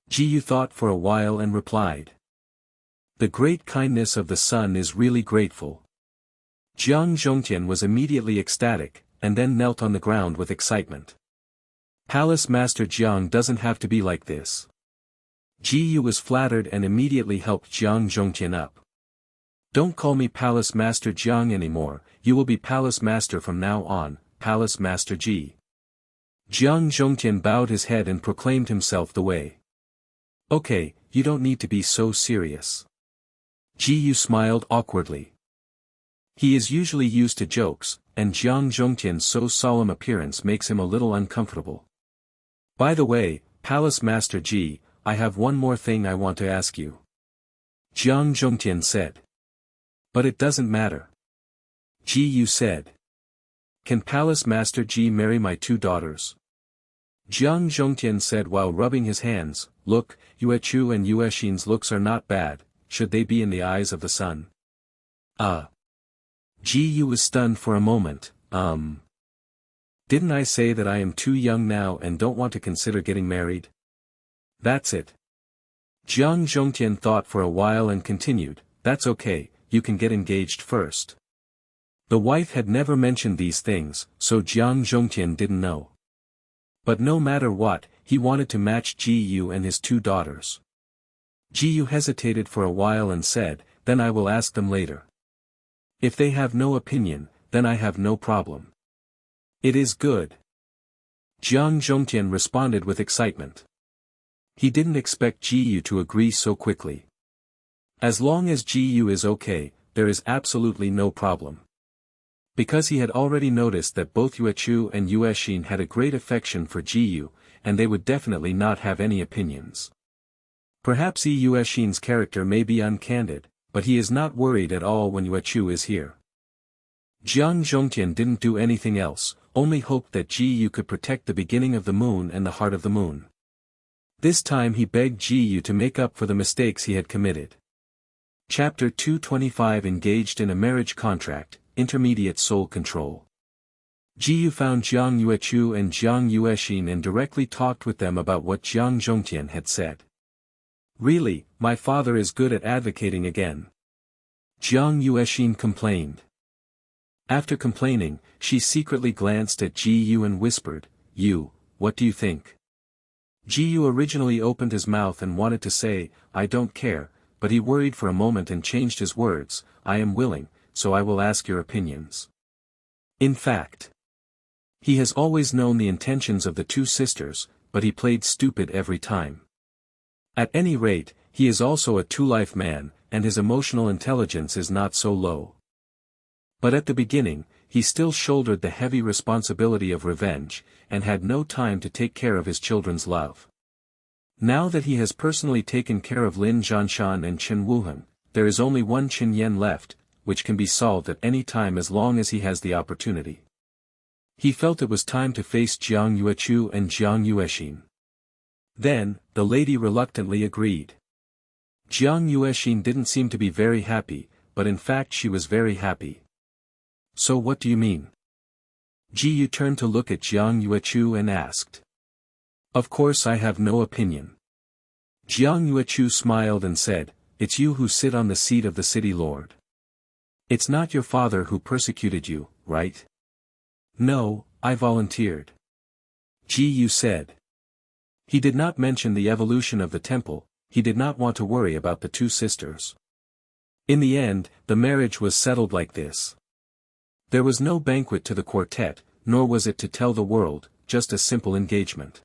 Ji Yu thought for a while and replied. "The great kindness of the sun is really grateful." Jiang Zhongtian was immediately ecstatic, and then knelt on the ground with excitement. Palace Master Jiang doesn't have to be like this. Ji Yu was flattered and immediately helped Jiang Zhongtian up. "Don't call me Palace Master Jiang anymore, you will be Palace Master from now on, Palace Master Ji." Jiang Zhongtian bowed his head and proclaimed himself the way. "Okay, you don't need to be so serious." Ji Yu smiled awkwardly. He is usually used to jokes, and Jiang Zhongtian's so solemn appearance makes him a little uncomfortable. "By the way, Palace Master Ji, I have one more thing I want to ask you." Jiang Zhongtian said. "But it doesn't matter." Ji Yu said. "Can Palace Master Ji marry my 2 daughters?" Jiang Zhongtian said while rubbing his hands, "Look, Yuechu and Yuexin's looks are not bad, should they be in the eyes of the sun?" Ji Yu was stunned for a moment. Didn't I say that I am too young now and don't want to consider getting married? That's it." Jiang Zhongtian thought for a while and continued, "That's okay, you can get engaged first." The wife had never mentioned these things, so Jiang Zhongtian didn't know. But no matter what, he wanted to match Ji Yu and his 2 daughters. Ji Yu hesitated for a while and said, "Then I will ask them later. If they have no opinion, then I have no problem." "It is good." Jiang Zhongtian responded with excitement. He didn't expect Ji Yu to agree so quickly. As long as Ji Yu is okay, there is absolutely no problem. Because he had already noticed that both Yuechu and Yuexin had a great affection for Ji Yu, and they would definitely not have any opinions. Perhaps Yuexin's character may be uncandid, but he is not worried at all when Yuechu is here. Jiang Zhongtian didn't do anything else, only hoped that Ji Yu could protect the beginning of the moon and the heart of the moon. This time he begged Ji Yu to make up for the mistakes he had committed. Chapter 225 Engaged in a Marriage Contract, Intermediate Soul Control. Ji Yu found Jiang Yuechu and Jiang Yuexin and directly talked with them about what Jiang Zhongtian had said. "Really, my father is good at advocating again," Jiang Yuexin complained. After complaining, she secretly glanced at Ji Yu and whispered, "You, what do you think?" Ji Yu originally opened his mouth and wanted to say, "I don't care," but he worried for a moment and changed his words, "I am willing, so I will ask your opinions." In fact, he has always known the intentions of the 2 sisters, but he played stupid every time. At any rate, he is also a two-life man, and his emotional intelligence is not so low. But at the beginning, he still shouldered the heavy responsibility of revenge, and had no time to take care of his children's love. Now that he has personally taken care of Lin Zhanshan and Chen Wuhan, there is only one Qin Yen left, which can be solved at any time as long as he has the opportunity. He felt it was time to face Jiang Yuechu and Jiang Yuexin. Then, the lady reluctantly agreed. Jiang Yuexin didn't seem to be very happy, but in fact she was very happy. So what do you mean? Ji Yu turned to look at Jiang Yuechu and asked. Of course I have no opinion. Jiang Yuechu smiled and said, it's you who sit on the seat of the city lord. It's not your father who persecuted you, right? No, I volunteered. Ji Yu said. He did not mention the evolution of the temple, he did not want to worry about the two sisters. In the end, the marriage was settled like this. There was no banquet to the quartet, nor was it to tell the world, just a simple engagement.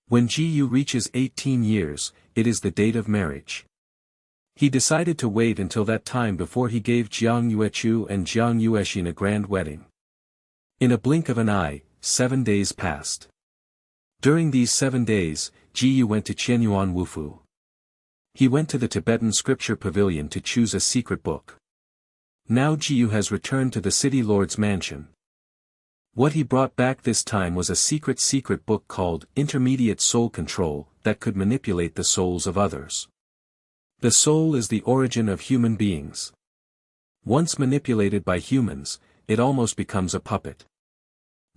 When Ji Yu reaches 18 years, it is the date of marriage. He decided to wait until that time before he gave Jiang Yuechu and Jiang Yuexin a grand wedding. In a blink of an eye, 7 days passed. During these 7 days, Ji Yu went to Qianyuan Wufu. He went to the Tibetan scripture pavilion to choose a secret book. Now Ji Yu has returned to the city lord's mansion. What he brought back this time was a secret book called Intermediate Soul Control that could manipulate the souls of others. The soul is the origin of human beings. Once manipulated by humans, it almost becomes a puppet.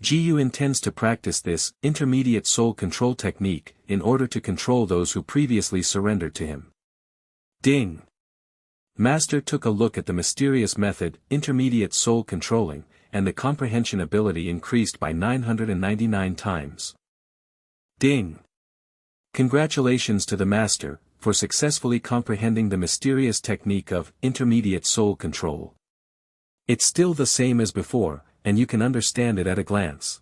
Ji Yu intends to practice this intermediate soul control technique in order to control those who previously surrendered to him. Ding! Master took a look at the mysterious method intermediate soul controlling, and the comprehension ability increased by 999 times. Ding! Congratulations to the master, for successfully comprehending the mysterious technique of intermediate soul control. It's still the same as before, and you can understand it at a glance.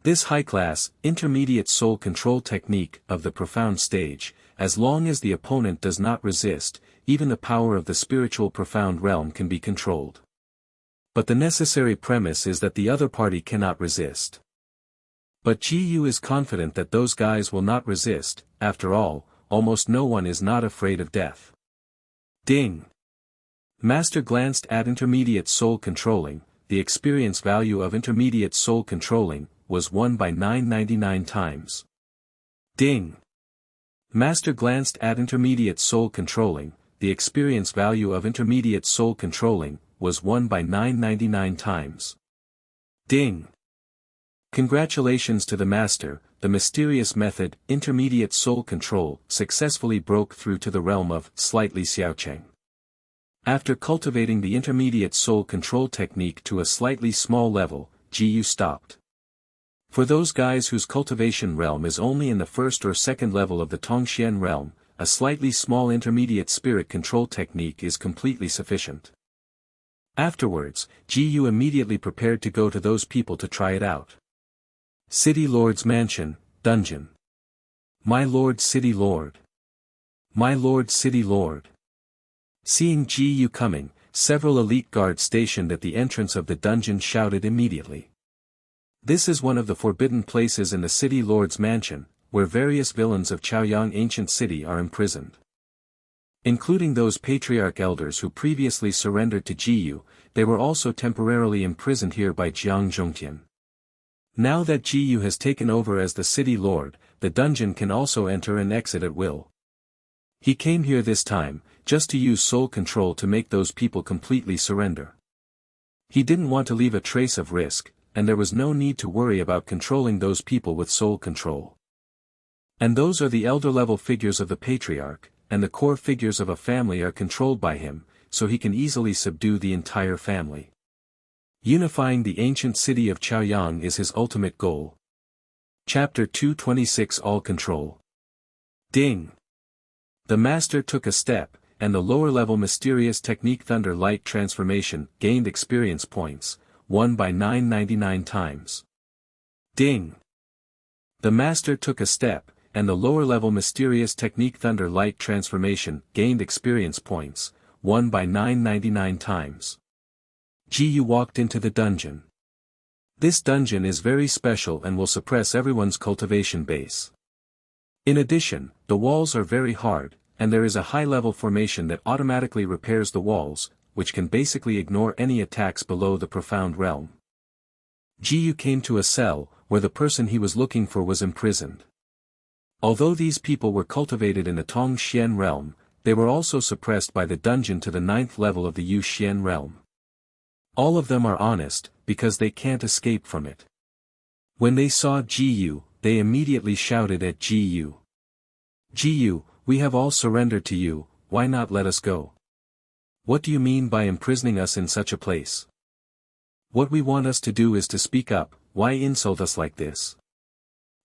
This high-class, intermediate soul control technique of the profound stage, as long as the opponent does not resist, even the power of the spiritual profound realm can be controlled. But the necessary premise is that the other party cannot resist. But Ji Yu is confident that those guys will not resist. After all, almost no one is not afraid of death. Ding! Master glanced at intermediate soul controlling. The experience value of intermediate soul controlling was 1 by 999 times. Ding! Master glanced at intermediate soul controlling. The experience value of intermediate soul controlling was 1 by 999 times. Ding! Congratulations to the master, the mysterious method intermediate soul control successfully broke through to the realm of slightly xiaocheng. After cultivating the intermediate soul control technique to a slightly small level, Ji Yu stopped. For those guys whose cultivation realm is only in the first or second level of the Tongxian realm, a slightly small intermediate spirit control technique is completely sufficient. Afterwards, Ji Yu immediately prepared to go to those people to try it out. City Lord's Mansion, Dungeon. My Lord City Lord. My Lord City Lord. Seeing Ji Yu coming, several elite guards stationed at the entrance of the dungeon shouted immediately. This is one of the forbidden places in the City Lord's Mansion, where various villains of Chaoyang ancient city are imprisoned. Including those patriarch elders who previously surrendered to Ji Yu, they were also temporarily imprisoned here by Jiang Zhongtian. Now that Ji Yu has taken over as the city lord, the dungeon can also enter and exit at will. He came here this time, just to use soul control to make those people completely surrender. He didn't want to leave a trace of risk, and there was no need to worry about controlling those people with soul control. And those are the elder-level figures of the patriarch, and the core figures of a family are controlled by him, so he can easily subdue the entire family. Unifying the ancient city of Chaoyang is his ultimate goal. Chapter 226 All Control. Ding! The master took a step, and the lower-level mysterious technique Thunder Light Transformation gained experience points, 1 by 999 times. Ding! The master took a step, and the lower-level mysterious technique Thunder Light Transformation gained experience points, 1 by 999 times. Ji walked into the dungeon. This dungeon is very special and will suppress everyone's cultivation base. In addition, the walls are very hard, and there is a high-level formation that automatically repairs the walls, which can basically ignore any attacks below the profound realm. Ji came to a cell, where the person he was looking for was imprisoned. Although these people were cultivated in the Tong Xian realm, they were also suppressed by the dungeon to the 9th level of the Yu Xian realm. All of them are honest, because they can't escape from it. When they saw Ji, they immediately shouted at Ji. Ji, we have all surrendered to you, why not let us go? What do you mean by imprisoning us in such a place? What we want us to do is to speak up, why insult us like this?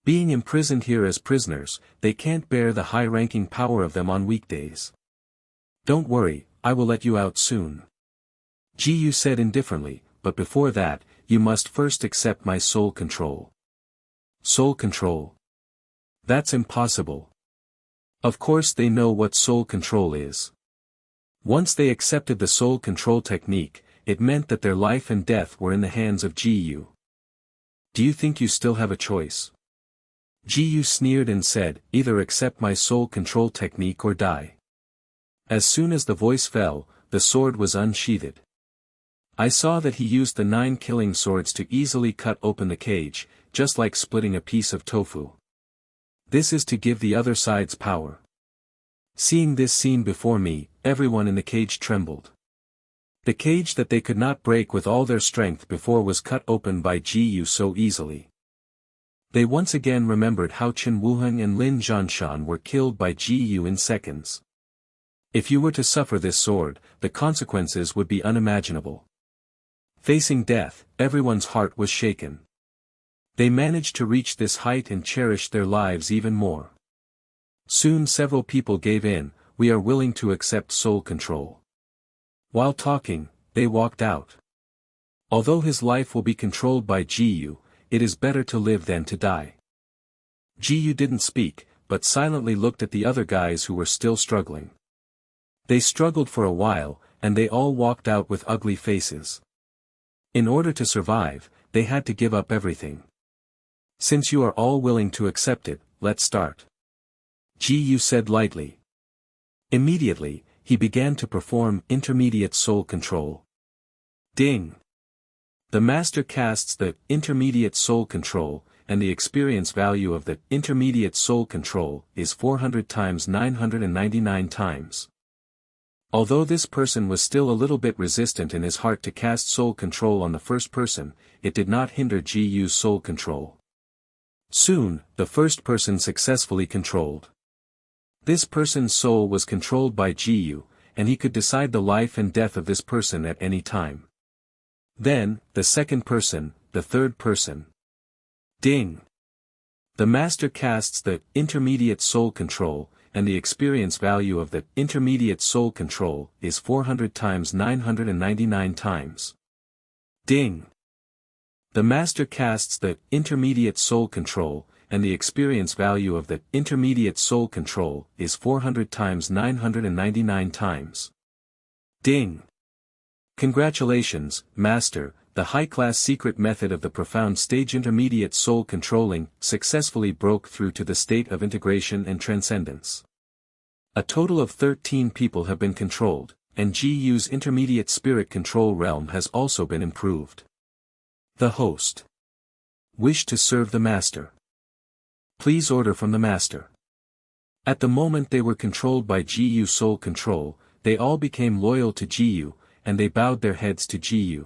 Being imprisoned here as prisoners, they can't bear the high-ranking power of them on weekdays. Don't worry, I will let you out soon. Ji said indifferently, but before that, you must first accept my soul control. Soul control? That's impossible. Of course they know what soul control is. Once they accepted the soul control technique, it meant that their life and death were in the hands of Ji. Do you think you still have a choice? Ji sneered and said, either accept my soul control technique or die. As soon as the voice fell, the sword was unsheathed. I saw that he used the 9 killing swords to easily cut open the cage, just like splitting a piece of tofu. This is to give the other side's power. Seeing this scene before me, everyone in the cage trembled. The cage that they could not break with all their strength before was cut open by Ji so easily. They once again remembered how Chen Wuheng and Lin Zhanshan were killed by Ji in seconds. If you were to suffer this sword, the consequences would be unimaginable. Facing death, everyone's heart was shaken. They managed to reach this height and cherished their lives even more. Soon several people gave in, we are willing to accept soul control. While talking, they walked out. Although his life will be controlled by Ji, it is better to live than to die. Ji didn't speak, but silently looked at the other guys who were still struggling. They struggled for a while, and they all walked out with ugly faces. In order to survive, they had to give up everything. Since you are all willing to accept it, let's start. Ji said lightly. Immediately, he began to perform intermediate soul control. Ding! The master casts the intermediate soul control, and the experience value of the intermediate soul control is 400 times 999 times. Although this person was still a little bit resistant in his heart to cast soul control on the first person, it did not hinder Ji's soul control. Soon, the first person successfully controlled. This person's soul was controlled by Ji, and he could decide the life and death of this person at any time. Then, the second person, the third person. Ding! The master casts the intermediate soul control, and the experience value of the intermediate soul control is 400 times 999 times. Ding! The master casts the intermediate soul control, and the experience value of the intermediate soul control is 400 times 999 times. Ding! Congratulations, Master, the high-class secret method of the profound stage intermediate soul controlling successfully broke through to the state of integration and transcendence. A total of 13 people have been controlled, and Ji's intermediate spirit control realm has also been improved. The host. Wish to serve the Master. Please order from the Master. At the moment they were controlled by Ji's soul control, they all became loyal to Ji, and they bowed their heads to Ji.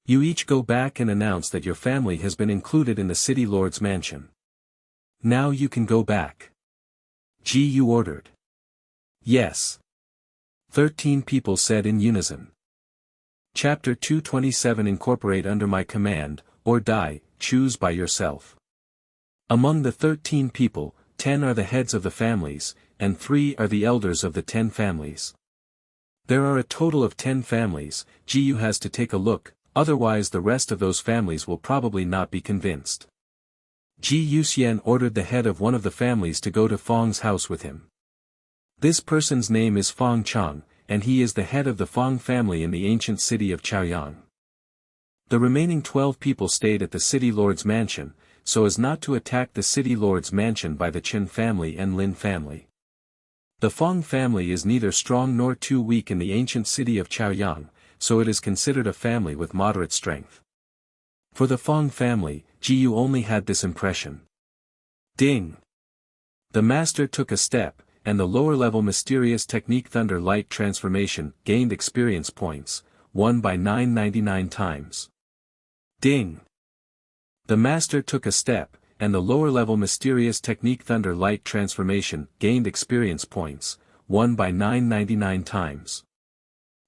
You each go back and announce that your family has been included in the city lord's mansion. Now you can go back. Ji ordered. Yes. 13 people said in unison. Chapter 227 Incorporate under my command, or die, choose by yourself. Among the 13 people, 10 are the heads of the families, and 3 are the elders of the 10 families. There are a total of 10 families, Ji has to take a look, otherwise the rest of those families will probably not be convinced. Ji Yuxian ordered the head of one of the families to go to Fang's house with him. This person's name is Fang Chang, and he is the head of the Fong family in the ancient city of Chaoyang. The remaining 12 people stayed at the city lord's mansion, so as not to attack the city lord's mansion by the Chen family and Lin family. The Fong family is neither strong nor too weak in the ancient city of Chaoyang, so it is considered a family with moderate strength. For the Fong family, Jiyu only had this impression. Ding! The master took a step, and the lower-level mysterious technique Thunder Light Transformation gained experience points, won by 999 times. Ding! The master took a step, and the lower-level mysterious technique Thunder Light Transformation gained experience points, won by 999 times.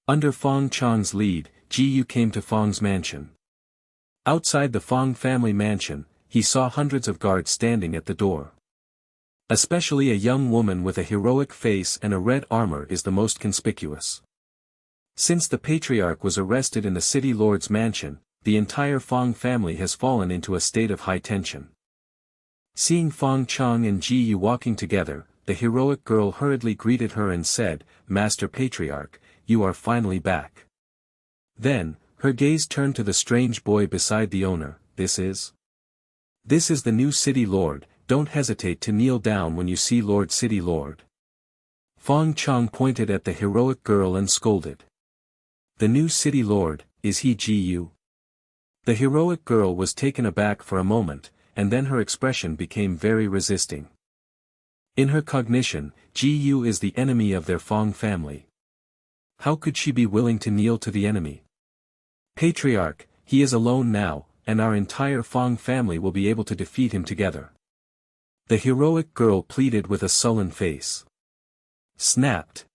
Under Fong Chang's lead, Jiyu came to Fong's mansion. Outside the Fong family mansion, he saw hundreds of guards standing at the door. Especially a young woman with a heroic face and a red armor is the most conspicuous. Since the patriarch was arrested in the city lord's mansion, the entire Fong family has fallen into a state of high tension. Seeing Fong Chang and Jiyu walking together, the heroic girl hurriedly greeted her and said, "Master Patriarch, you are finally back." Then, her gaze turned to the strange boy beside the owner. This is the new city lord, don't hesitate to kneel down when you see Lord City Lord." Fong Chang pointed at the heroic girl and scolded. "The new city lord, is he Jiyu?" The heroic girl was taken aback for a moment, and then her expression became very resisting. In her cognition, Jiyu is the enemy of their Fong family. How could she be willing to kneel to the enemy? "Patriarch, he is alone now, and our entire Fong family will be able to defeat him together." The heroic girl pleaded with a sullen face. Snapped.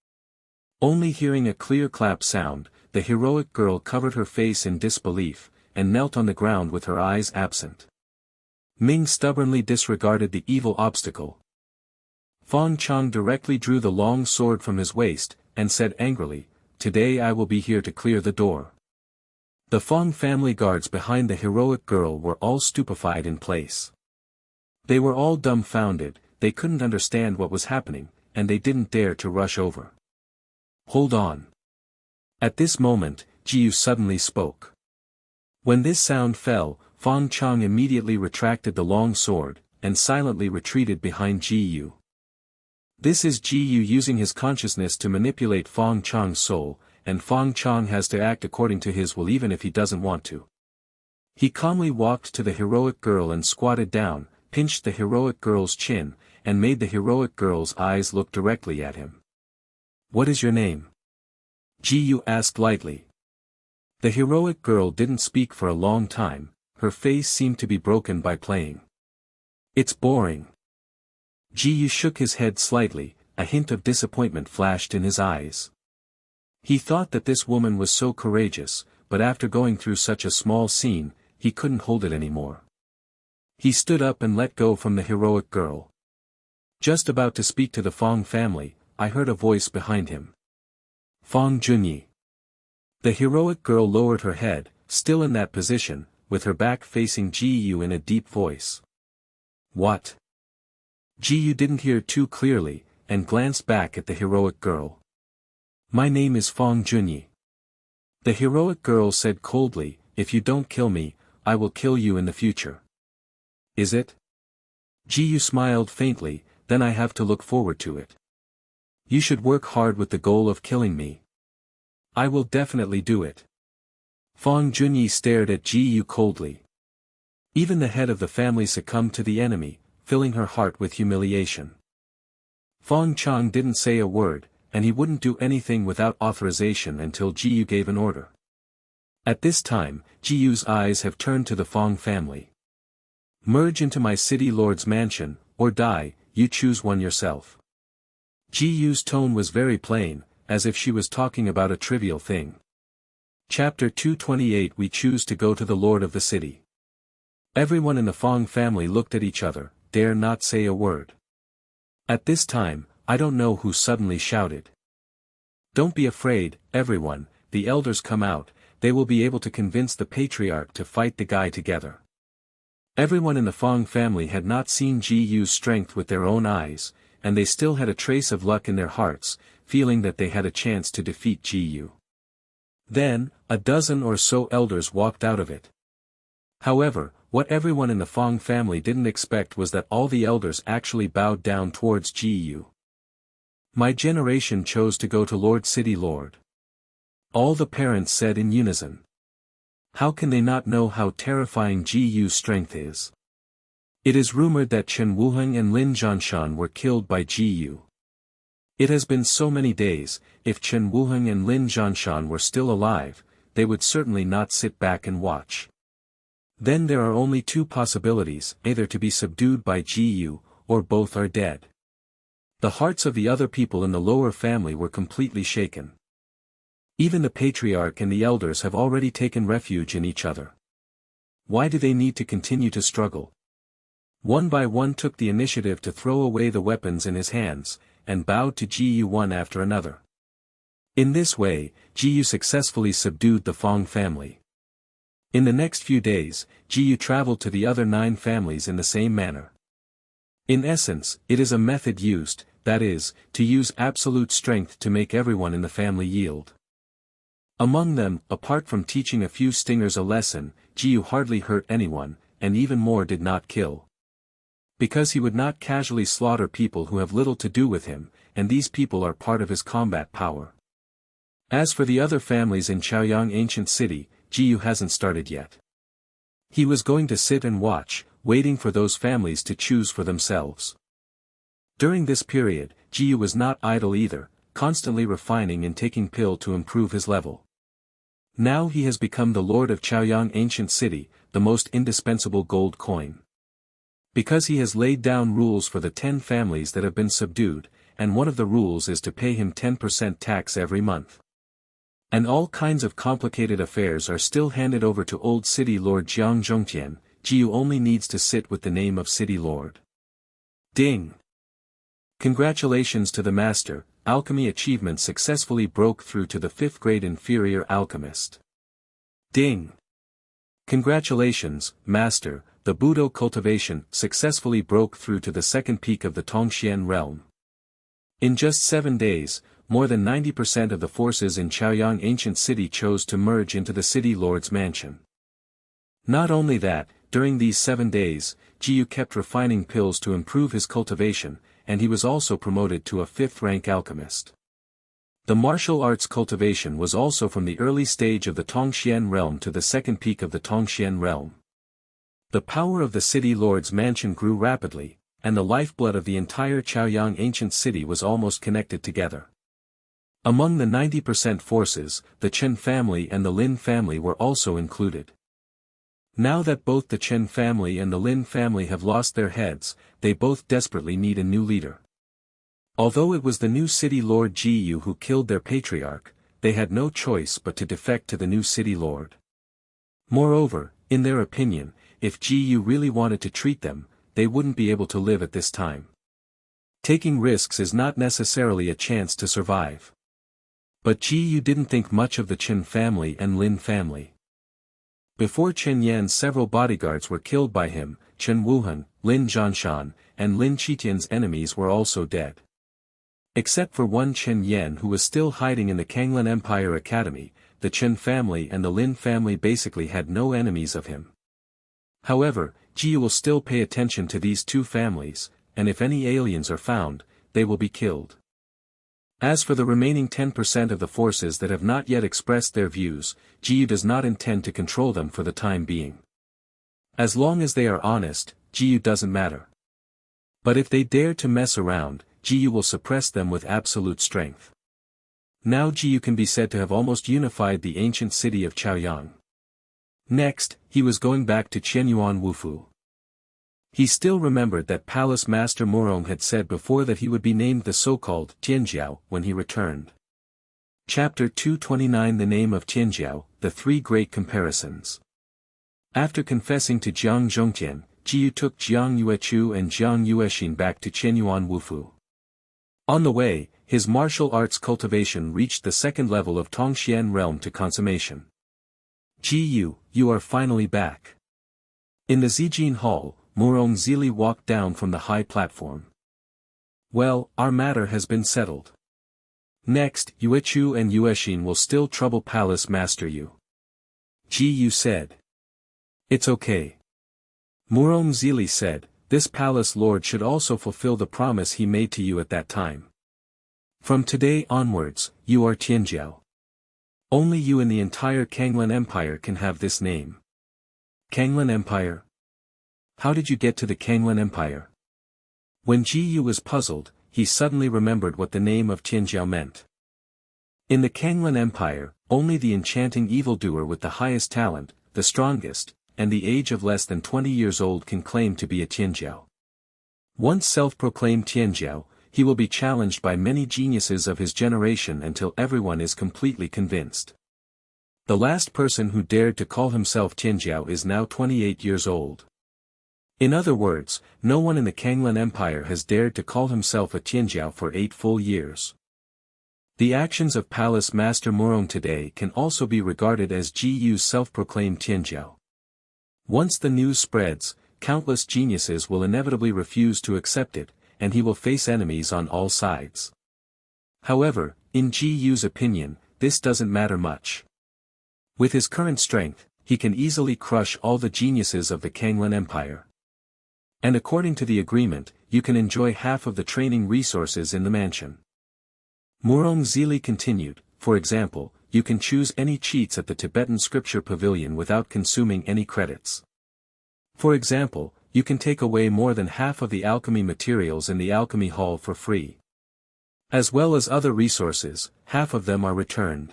Only hearing a clear clap sound, the heroic girl covered her face in disbelief, and knelt on the ground with her eyes absent. Ming stubbornly disregarded the evil obstacle. Fong Chang directly drew the long sword from his waist, and said angrily, "Today I will be here to clear the door." The Fong family guards behind the heroic girl were all stupefied in place. They were all dumbfounded, they couldn't understand what was happening, and they didn't dare to rush over. "Hold on." At this moment, Jiyu suddenly spoke. When this sound fell, Fong Chang immediately retracted the long sword, and silently retreated behind Jiyu. This is Jiyu using his consciousness to manipulate Fong Chang's soul, and Fong Chang has to act according to his will even if he doesn't want to. He calmly walked to the heroic girl and squatted down, pinched the heroic girl's chin, and made the heroic girl's eyes look directly at him. "What is your name?" Jiyu asked lightly. The heroic girl didn't speak for a long time, her face seemed to be broken by playing. "It's boring." Jiyu shook his head slightly, a hint of disappointment flashed in his eyes. He thought that this woman was so courageous, but after going through such a small scene, he couldn't hold it anymore. He stood up and let go from the heroic girl. Just about to speak to the Fong family, I heard a voice behind him. "Fong Junyi." The heroic girl lowered her head, still in that position, with her back facing Jiyu in a deep voice. "What?" Jiyu didn't hear too clearly, and glanced back at the heroic girl. "My name is Fong Junyi." The heroic girl said coldly, "If you don't kill me, I will kill you in the future." "Is it?" Jiyu smiled faintly, "Then I have to look forward to it." "You should work hard with the goal of killing me." "I will definitely do it." Fong Junyi stared at Jiyu coldly. Even the head of the family succumbed to the enemy, filling her heart with humiliation. Fong Chang didn't say a word, and he wouldn't do anything without authorization until Jiyu gave an order. At this time, Jiyu's eyes have turned to the Fong family. "Merge into my city lord's mansion, or die, you choose one yourself." Jiyu's tone was very plain, as if she was talking about a trivial thing. Chapter 228 We choose to go to the Lord of the city. Everyone in the Fong family looked at each other, dare not say a word. At this time, I don't know who suddenly shouted. "Don't be afraid, everyone, the elders come out, they will be able to convince the patriarch to fight the guy together." Everyone in the Fong family had not seen Ji Yu's strength with their own eyes, and they still had a trace of luck in their hearts, feeling that they had a chance to defeat Ji. Then, a dozen or so elders walked out of it. However, what everyone in the Fong family didn't expect was that all the elders actually bowed down towards Ji. My generation chose to go to Lord City Lord. All the parents said in unison. How can they not know how terrifying Ji's strength is? It is rumored that Chen Wuheng and Lin Zhanshan were killed by Ji. It has been so many days, if Chen Wuheng and Lin Zhanshan were still alive, they would certainly not sit back and watch. Then there are only two possibilities, either to be subdued by Ji, or both are dead. The hearts of the other people in the lower family were completely shaken. Even the patriarch and the elders have already taken refuge in each other. Why do they need to continue to struggle? One by one took the initiative to throw away the weapons in his hands, and bowed to Ji one after another. In this way, Ji successfully subdued the Fong family. In the next few days, Ji traveled to the other 9 families in the same manner. In essence, it is a method used, that is, to use absolute strength to make everyone in the family yield. Among them, apart from teaching a few stingers a lesson, Ji hardly hurt anyone, and even more did not kill. Because he would not casually slaughter people who have little to do with him, and these people are part of his combat power. As for the other families in Chaoyang Ancient City, Ji hasn't started yet. He was going to sit and watch, waiting for those families to choose for themselves. During this period, Ji was not idle either, constantly refining and taking pill to improve his level. Now he has become the Lord of Chaoyang Ancient City, the most indispensable gold coin. Because he has laid down rules for the 10 families that have been subdued, and one of the rules is to pay him 10% tax every month. And all kinds of complicated affairs are still handed over to Old City Lord Jiang Zhongtian. Ji only needs to sit with the name of City Lord. Ding! Congratulations to the Master, alchemy achievement successfully broke through to the 5th grade inferior alchemist. Ding! Congratulations, Master, the Budo cultivation successfully broke through to the 2nd peak of the Tongxian realm. In just 7 days, more than 90% of the forces in Chaoyang Ancient City chose to merge into the City Lord's mansion. Not only that, during these 7 days, Ji kept refining pills to improve his cultivation, and he was also promoted to a 5th rank alchemist. The martial arts cultivation was also from the early stage of the Tongxian realm to the 2nd peak of the Tongxian realm. The power of the City Lord's mansion grew rapidly, and the lifeblood of the entire Chaoyang Ancient City was almost connected together. Among the 90% forces, the Chen family and the Lin family were also included. Now that both the Chen family and the Lin family have lost their heads, they both desperately need a new leader. Although it was the new City Lord Ji who killed their patriarch, they had no choice but to defect to the new City Lord. Moreover, in their opinion, if Ji really wanted to treat them, they wouldn't be able to live at this time. Taking risks is not necessarily a chance to survive. But Ji didn't think much of the Chen family and Lin family. Before Chen Yan, several bodyguards were killed by him. Chen Wuheng, Lin Zhanshan, and Lin Qitian's enemies were also dead. Except for one Chen Yan who was still hiding in the Kanglan Empire Academy, the Chen family and the Lin family basically had no enemies of him. However, Ji will still pay attention to these 2 families, and if any aliens are found, they will be killed. As for the remaining 10% of the forces that have not yet expressed their views, Ji does not intend to control them for the time being. As long as they are honest, Ji doesn't matter. But if they dare to mess around, Ji will suppress them with absolute strength. Now Ji can be said to have almost unified the ancient city of Chaoyang. Next, he was going back to Qianyuan Wufu. He still remembered that Palace Master Murong had said before that he would be named the so-called Tianjiao when he returned. Chapter 229 The name of Tianjiao, the 3 great comparisons. After confessing to Jiang Zhongtian, Ji took Jiang Yuechu and Jiang Yuexin back to Qianyuan Wufu. On the way, his martial arts cultivation reached the 2nd level of Tongxian realm to consummation. Ji, you are finally back. In the Zijin Hall, Murong Zili walked down from the high platform. Well, our matter has been settled. Next, Yuechu and Yueshin will still trouble Palace Master Yu. Ji Yu said. It's okay. Murong Zili said, this palace lord should also fulfill the promise he made to you at that time. From today onwards, you are Tianjiao. Only you in the entire Kanglan Empire can have this name. Kanglan Empire? How did you get to the Kanglan Empire? When Ji Yu was puzzled, he suddenly remembered what the name of Tianjiao meant. In the Kanglan Empire, only the enchanting evildoer with the highest talent, the strongest, and the age of less than 20 years old can claim to be a Tianjiao. Once self-proclaimed Tianjiao, he will be challenged by many geniuses of his generation until everyone is completely convinced. The last person who dared to call himself Tianjiao is now 28 years old. In other words, no one in the Kanglan Empire has dared to call himself a Tianjiao for 8 full years. The actions of Palace Master Murong today can also be regarded as Ji Yu's self-proclaimed Tianjiao. Once the news spreads, countless geniuses will inevitably refuse to accept it, and he will face enemies on all sides. However, in Ji Yu's opinion, this doesn't matter much. With his current strength, he can easily crush all the geniuses of the Kanglan Empire. And according to the agreement, you can enjoy half of the training resources in the mansion. Murong Zili continued, for example, you can choose any cheats at the Tibetan Scripture Pavilion without consuming any credits. For example, you can take away more than half of the alchemy materials in the alchemy hall for free. As well as other resources, half of them are returned.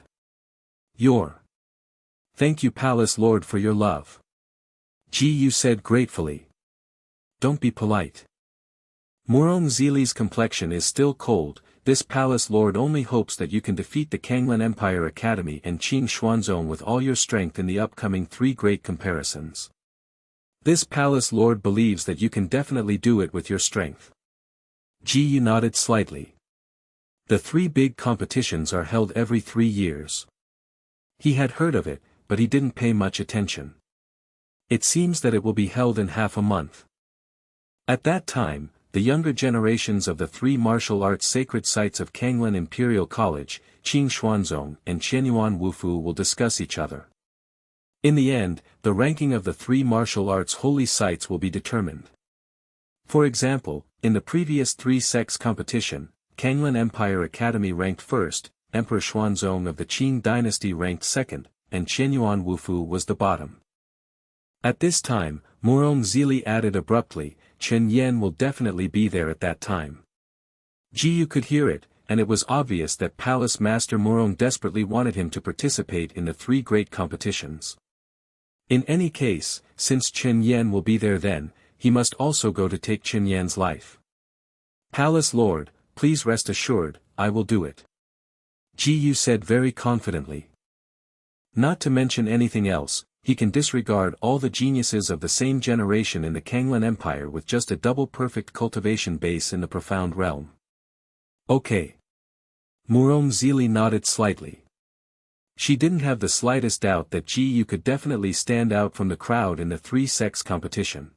Thank you Palace Lord for your love. Ji Yu said gratefully. Don't be polite. Murong Zili's complexion is still cold. This palace lord only hopes that you can defeat the Kanglan Empire Academy and Qing Xuanzong with all your strength in the upcoming 3 great comparisons. This palace lord believes that you can definitely do it with your strength. Ji Yu nodded slightly. The 3 big competitions are held every 3 years. He had heard of it, but he didn't pay much attention. It seems that it will be held in half a month. At that time, the younger generations of the 3 martial arts sacred sites of Kanglan Imperial College, Qing Xuanzong and Qianyuan Wufu will discuss each other. In the end, the ranking of the 3 martial arts holy sites will be determined. For example, in the previous 3 sects competition, Kanglan Empire Academy ranked 1st, Emperor Xuanzong of the Qing dynasty ranked 2nd, and Qianyuan Wufu was the bottom. At this time, Murong Zili added abruptly, Chen Yan will definitely be there at that time. Ji Yu could hear it, and it was obvious that Palace Master Murong desperately wanted him to participate in the 3 great competitions. In any case, since Chen Yan will be there then, he must also go to take Chen Yan's life. Palace Lord, please rest assured, I will do it. Ji Yu said very confidently. Not to mention anything else, he can disregard all the geniuses of the same generation in the Kanglan Empire with just a double perfect cultivation base in the profound realm. Okay. Murong Zili nodded slightly. She didn't have the slightest doubt that Ji Yu could definitely stand out from the crowd in the 3 sects competition.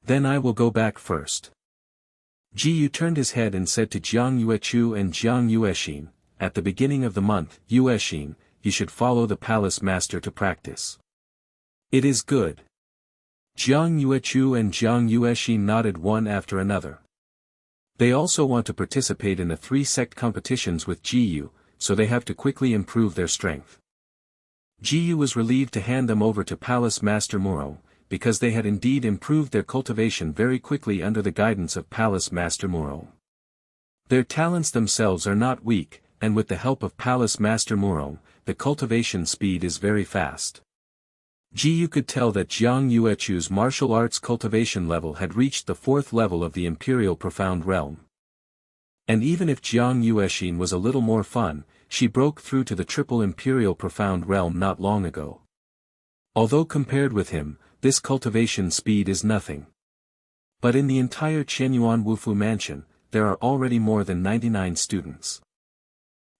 Then I will go back first. Ji Yu turned his head and said to Jiang Yuechu and Jiang Yueshin, at the beginning of the month, Yueshin, you should follow the palace master to practice. It is good. Jiang Yuechu and Jiang Yueshin nodded one after another. They also want to participate in the 3 sect competitions with Ji Yu, so they have to quickly improve their strength. Ji Yu was relieved to hand them over to Palace Master Murong, because they had indeed improved their cultivation very quickly under the guidance of Palace Master Murong. Their talents themselves are not weak, and with the help of Palace Master Murong, the cultivation speed is very fast. Ji Yu could tell that Jiang Yuechu's martial arts cultivation level had reached the 4th level of the Imperial Profound Realm. And even if Jiang Yueshin was a little more fun, she broke through to the Triple Imperial Profound Realm not long ago. Although compared with him, this cultivation speed is nothing. But in the entire Qianyuan Wufu mansion, there are already more than 99 students.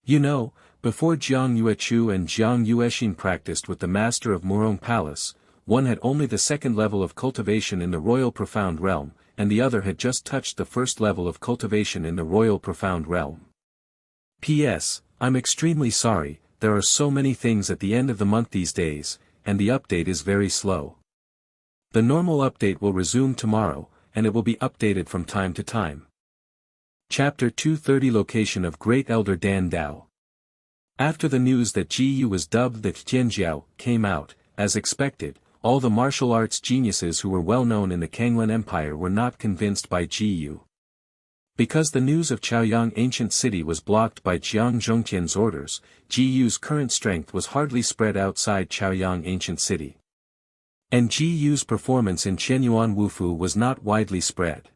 You know, before Jiang Yuechu and Jiang Yueshin practiced with the master of Murong Palace, one had only the 2nd level of cultivation in the Royal Profound Realm, and the other had just touched the first level of cultivation in the royal profound realm. P.S. I'm extremely sorry, there are so many things at the end of the month these days, and the update is very slow. The normal update will resume tomorrow, and it will be updated from time to time. Chapter 230 Location of Great Elder Dan Dao. After the news that Ji Yu was dubbed the Tianjiao came out, as expected, all the martial arts geniuses who were well known in the Kanglan Empire were not convinced by Ji Yu. Because the news of Chaoyang ancient city was blocked by Jiang Zhongtian's orders, Ji Yu's current strength was hardly spread outside Chaoyang ancient city. And Ji Yu's performance in Qianyuan Wufu was not widely spread.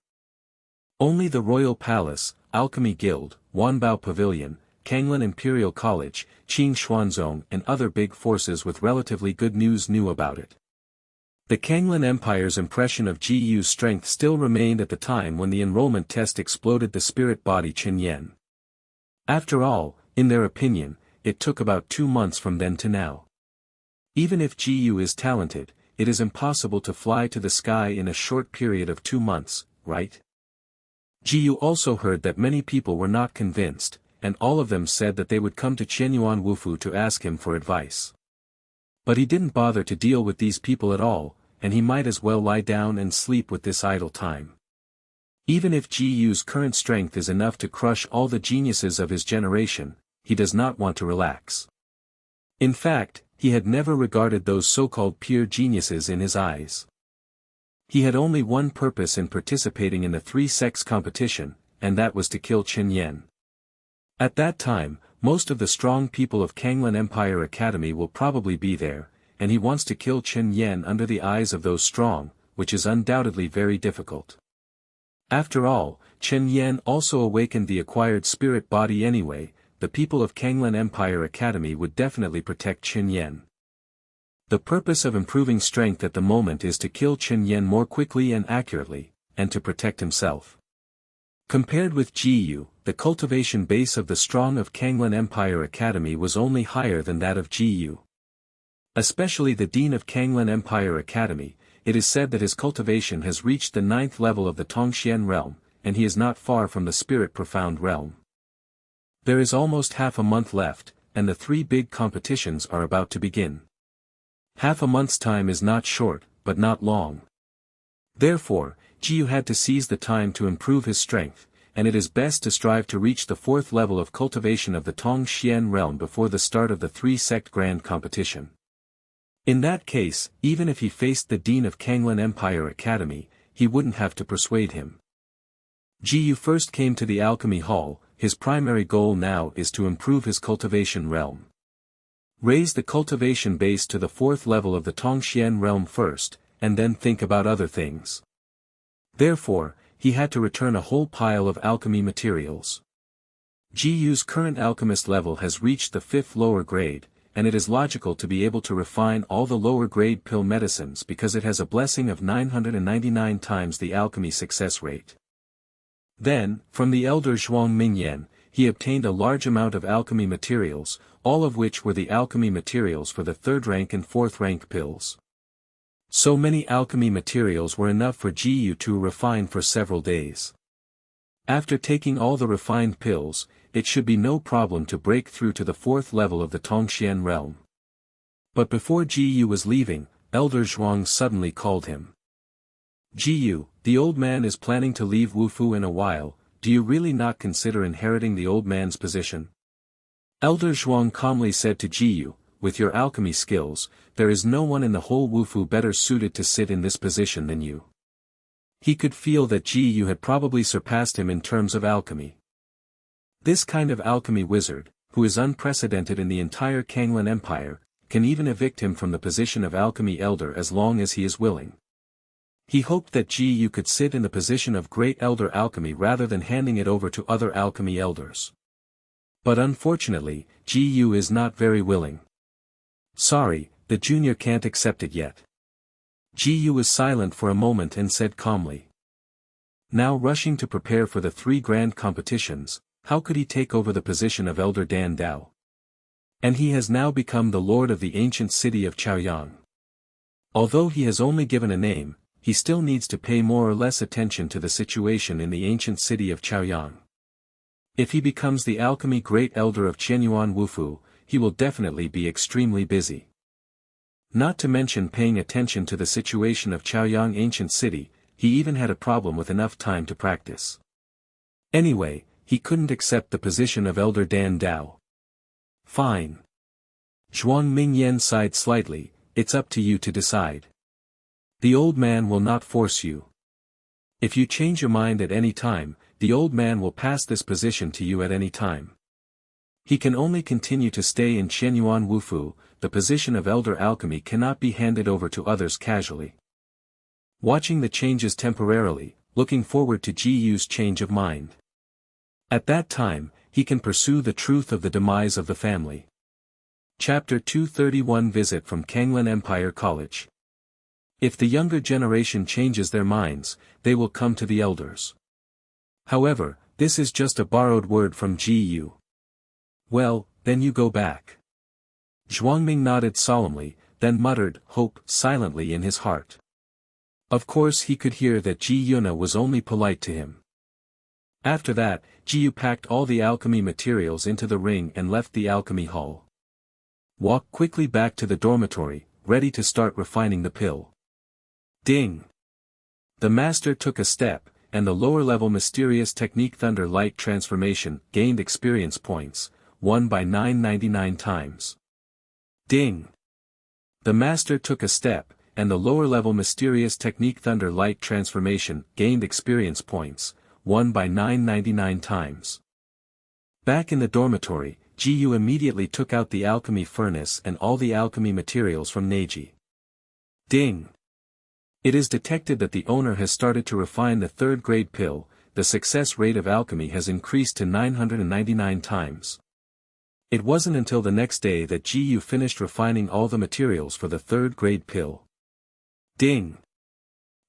Only the Royal Palace, Alchemy Guild, Wanbao Pavilion, Kanglan Imperial College, Qing Xuanzong and other big forces with relatively good news knew about it. The Kanglan Empire's impression of Ji Yu's strength still remained at the time when the enrollment test exploded the spirit body Qin Yan. After all, in their opinion, it took about 2 months from then to now. Even if Ji Yu is talented, it is impossible to fly to the sky in a short period of 2 months, right? Ji Yu also heard that many people were not convinced, and all of them said that they would come to Qianyuan Wufu to ask him for advice. But he didn't bother to deal with these people at all, and he might as well lie down and sleep with this idle time. Even if Ji Yu's current strength is enough to crush all the geniuses of his generation, he does not want to relax. In fact, he had never regarded those so-called pure geniuses in his eyes. He had only one purpose in participating in the 3-sex competition, and that was to kill Qin Yan. At that time, most of the strong people of Kanglan Empire Academy will probably be there, and he wants to kill Qin Yan under the eyes of those strong, which is undoubtedly very difficult. After all, Qin Yan also awakened the acquired spirit body anyway. The people of Kanglan Empire Academy would definitely protect Qin Yan. The purpose of improving strength at the moment is to kill Qin Yan more quickly and accurately, and to protect himself. Compared with Ji Yu, the cultivation base of the strong of Kanglan Empire Academy was only higher than that of Ji Yu. Especially the Dean of Kanglan Empire Academy, it is said that his cultivation has reached the 9th level of the Tongxian realm, and he is not far from the spirit profound realm. There is almost half a month left, and the 3 big competitions are about to begin. Half a month's time is not short, but not long. Therefore, Ji Yu had to seize the time to improve his strength, and it is best to strive to reach the 4th level of cultivation of the Tongxian realm before the start of the 3-sect grand competition. In that case, even if he faced the Dean of Kanglan Empire Academy, he wouldn't have to persuade him. Ji Yu first came to the alchemy hall. His primary goal now is to improve his cultivation realm. Raise the cultivation base to the 4th level of the Tongxian realm first, and then think about other things. Therefore, he had to return a whole pile of alchemy materials. Ji Yu's current alchemist level has reached the 5th lower grade, and it is logical to be able to refine all the lower grade pill medicines because it has a blessing of 999 times the alchemy success rate. Then, from the elder Zhuang Mingyan, he obtained a large amount of alchemy materials, all of which were the alchemy materials for the 3rd rank and 4th rank pills. So many alchemy materials were enough for Ji Yu to refine for several days. After taking all the refined pills, it should be no problem to break through to the 4th level of the Tongxian realm. But before Ji Yu was leaving, Elder Zhuang suddenly called him. Ji Yu, the old man is planning to leave Wufu in a while. Do you really not consider inheriting the old man's position? Elder Zhuang calmly said to Ji Yu, with your alchemy skills, there is no one in the whole Wufu better suited to sit in this position than you. He could feel that Ji Yu had probably surpassed him in terms of alchemy. This kind of alchemy wizard, who is unprecedented in the entire Kanglan Empire, can even evict him from the position of alchemy elder as long as he is willing. He hoped that Ji Yu could sit in the position of great elder alchemy rather than handing it over to other alchemy elders. But unfortunately, Ji Yu is not very willing. Sorry, the junior can't accept it yet. Ji Yu was silent for a moment and said calmly. Now rushing to prepare for the 3 grand competitions, how could he take over the position of Elder Dan Dao? And he has now become the lord of the ancient city of Chaoyang. Although he has only given a name, he still needs to pay more or less attention to the situation in the ancient city of Chaoyang. If he becomes the alchemy great elder of Qianyuan Wufu, he will definitely be extremely busy. Not to mention paying attention to the situation of Chaoyang ancient city, he even had a problem with enough time to practice. Anyway, he couldn't accept the position of Elder Dan Dao. Fine. Zhuang Mingyan sighed slightly, it's up to you to decide. The old man will not force you. If you change your mind at any time, the old man will pass this position to you at any time. He can only continue to stay in Qianyuan Wufu, the position of elder alchemy cannot be handed over to others casually. Watching the changes temporarily, looking forward to Ji Yu's change of mind. At that time, he can pursue the truth of the demise of the family. Chapter 231 Visit from Kanglan Empire College. If the younger generation changes their minds, they will come to the elders. However, this is just a borrowed word from Ji Yu. Well, then you go back. Zhuangming nodded solemnly, then muttered hope silently in his heart. Of course he could hear that Ji Yuna was only polite to him. After that, Ji Yu packed all the alchemy materials into the ring and left the alchemy hall. Walked quickly back to the dormitory, ready to start refining the pill. Ding! The master took a step, and the lower-level mysterious technique Thunder Light Transformation gained experience points, won by 999 times. Ding! The master took a step, and the lower-level mysterious technique Thunder Light Transformation gained experience points, won by 999 times. Back in the dormitory, Ji Yu immediately took out the alchemy furnace and all the alchemy materials from Neji. Ding! It is detected that the owner has started to refine the third-grade pill, the success rate of alchemy has increased to 999 times. It wasn't until the next day that Ji Yu finished refining all the materials for the third-grade pill. Ding!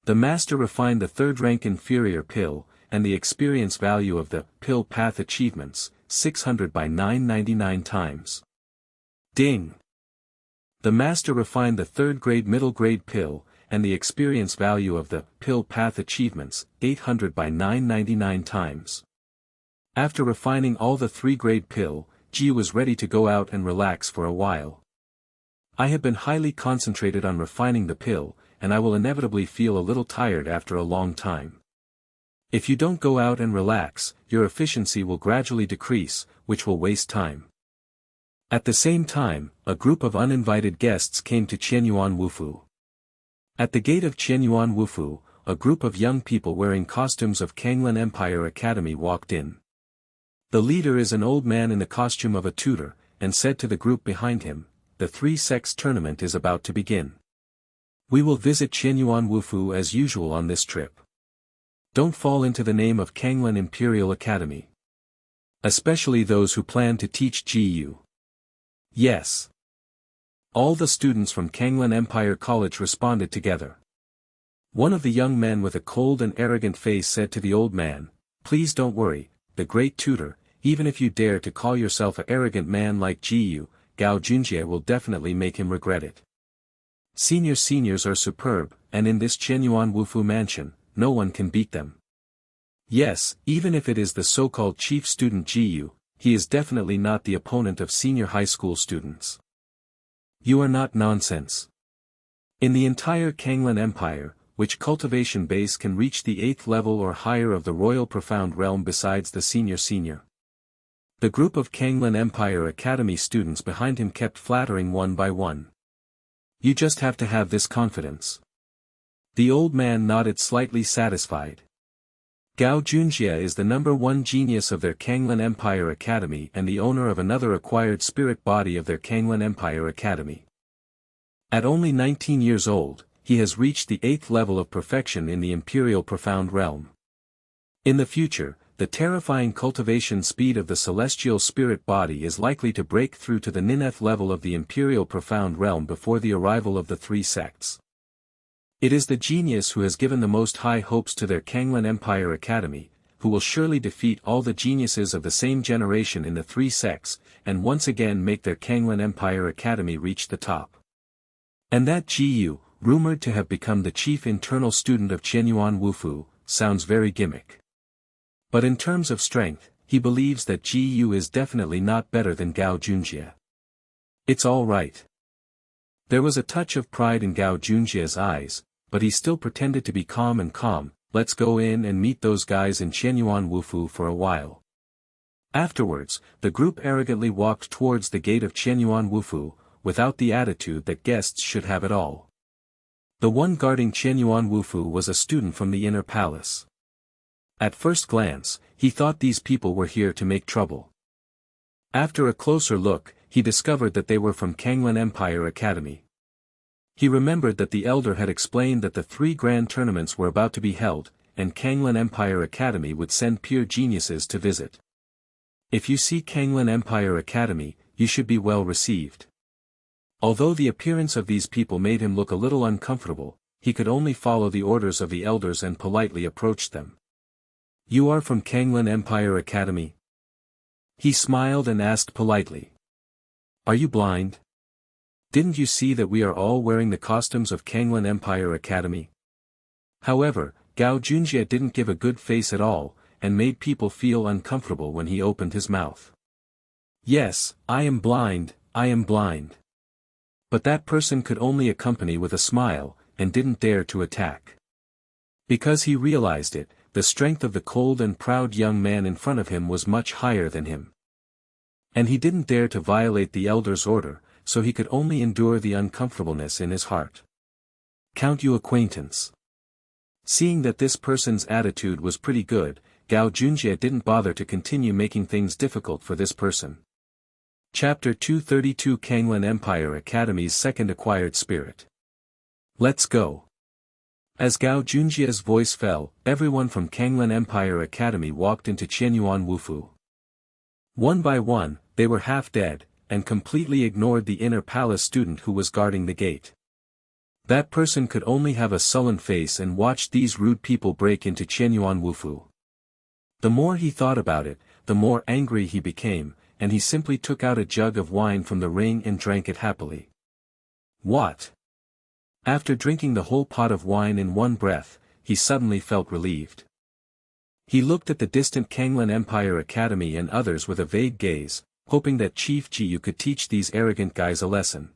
The master refined the third-rank inferior pill, and the experience value of the pill path achievements, 600 by 999 times. Ding! The master refined the third-grade middle-grade pill, and the experience value of the pill path achievements, 800 by 999 times. After refining all the 3-grade pill, Ji was ready to go out and relax for a while. I have been highly concentrated on refining the pill, and I will inevitably feel a little tired after a long time. If you don't go out and relax, your efficiency will gradually decrease, which will waste time. At the same time, a group of uninvited guests came to Qianyuan Wufu. At the gate of Qianyuan Wufu, a group of young people wearing costumes of Kanglan Empire Academy walked in. The leader is an old man in the costume of a tutor, and said to the group behind him, the 3-sex tournament is about to begin. We will visit Qianyuan Wufu as usual on this trip. Don't fall into the name of Kanglan Imperial Academy. Especially those who plan to teach Ji Yu. Yes. All the students from Kanglan Empire College responded together. One of the young men with a cold and arrogant face said to the old man, please don't worry, the great tutor, even if you dare to call yourself an arrogant man like Ji Yu, Gao Junjie will definitely make him regret it. Seniors are superb, and in this Qianyuan Wufu mansion, no one can beat them. Yes, even if it is the so-called chief student Ji Yu, he is definitely not the opponent of senior high school students. You are not nonsense. In the entire Kanglan Empire, which cultivation base can reach the 8th level or higher of the Royal Profound Realm besides the senior? The group of Kanglan Empire Academy students behind him kept flattering one by one. You just have to have this confidence. The old man nodded slightly satisfied. Gao Junjie is the #1 genius of their Kanglan Empire Academy and the owner of another acquired spirit body of their Kanglan Empire Academy. At only 19 years old, he has reached the 8th level of perfection in the Imperial Profound Realm. In the future, the terrifying cultivation speed of the celestial spirit body is likely to break through to the 9th level of the Imperial Profound Realm before the arrival of the 3 sects. It is the genius who has given the most high hopes to their Kanglan Empire Academy, who will surely defeat all the geniuses of the same generation in the 3 sects, and once again make their Kanglan Empire Academy reach the top. And that Ji Yu, rumored to have become the chief internal student of Qianyuan Wufu, sounds very gimmick. But in terms of strength, he believes that Ji Yu is definitely not better than Gao Junjie. It's all right. There was a touch of pride in Gao Junjie's eyes, but he still pretended to be calm and calm. Let's go in and meet those guys in Qianyuan Wufu for a while. Afterwards, the group arrogantly walked towards the gate of Qianyuan Wufu, without the attitude that guests should have it all. The one guarding Qianyuan Wufu was a student from the inner palace. At first glance, he thought these people were here to make trouble. After a closer look, he discovered that they were from Kanglan Empire Academy. He remembered that the elder had explained that the 3 grand tournaments were about to be held, and Kanglan Empire Academy would send pure geniuses to visit. If you see Kanglan Empire Academy, you should be well received. Although the appearance of these people made him look a little uncomfortable, he could only follow the orders of the elders and politely approach them. You are from Kanglan Empire Academy? He smiled and asked politely. Are you blind? Didn't you see that we are all wearing the costumes of Kanglan Empire Academy? However, Gao Junjie didn't give a good face at all, and made people feel uncomfortable when he opened his mouth. Yes, I am blind, I am blind. But that person could only accompany with a smile, and didn't dare to attack. Because he realized it, the strength of the cold and proud young man in front of him was much higher than him. And he didn't dare to violate the elder's order, so he could only endure the uncomfortableness in his heart. Count you acquaintance. Seeing that this person's attitude was pretty good, Gao Junjie didn't bother to continue making things difficult for this person. Chapter 232 Kanglan Empire Academy's second acquired spirit. Let's go. As Gao Junjie's voice fell, everyone from Kanglan Empire Academy walked into Qianyuan Wufu. One by one, they were half dead, and completely ignored the inner palace student who was guarding the gate. That person could only have a sullen face and watched these rude people break into Qianyuan Wufu. The more he thought about it, the more angry he became, and he simply took out a jug of wine from the ring and drank it happily. What? After drinking the whole pot of wine in one breath, he suddenly felt relieved. He looked at the distant Kanglan Empire Academy and others with a vague gaze, hoping that Chief Ji Yu could teach these arrogant guys a lesson.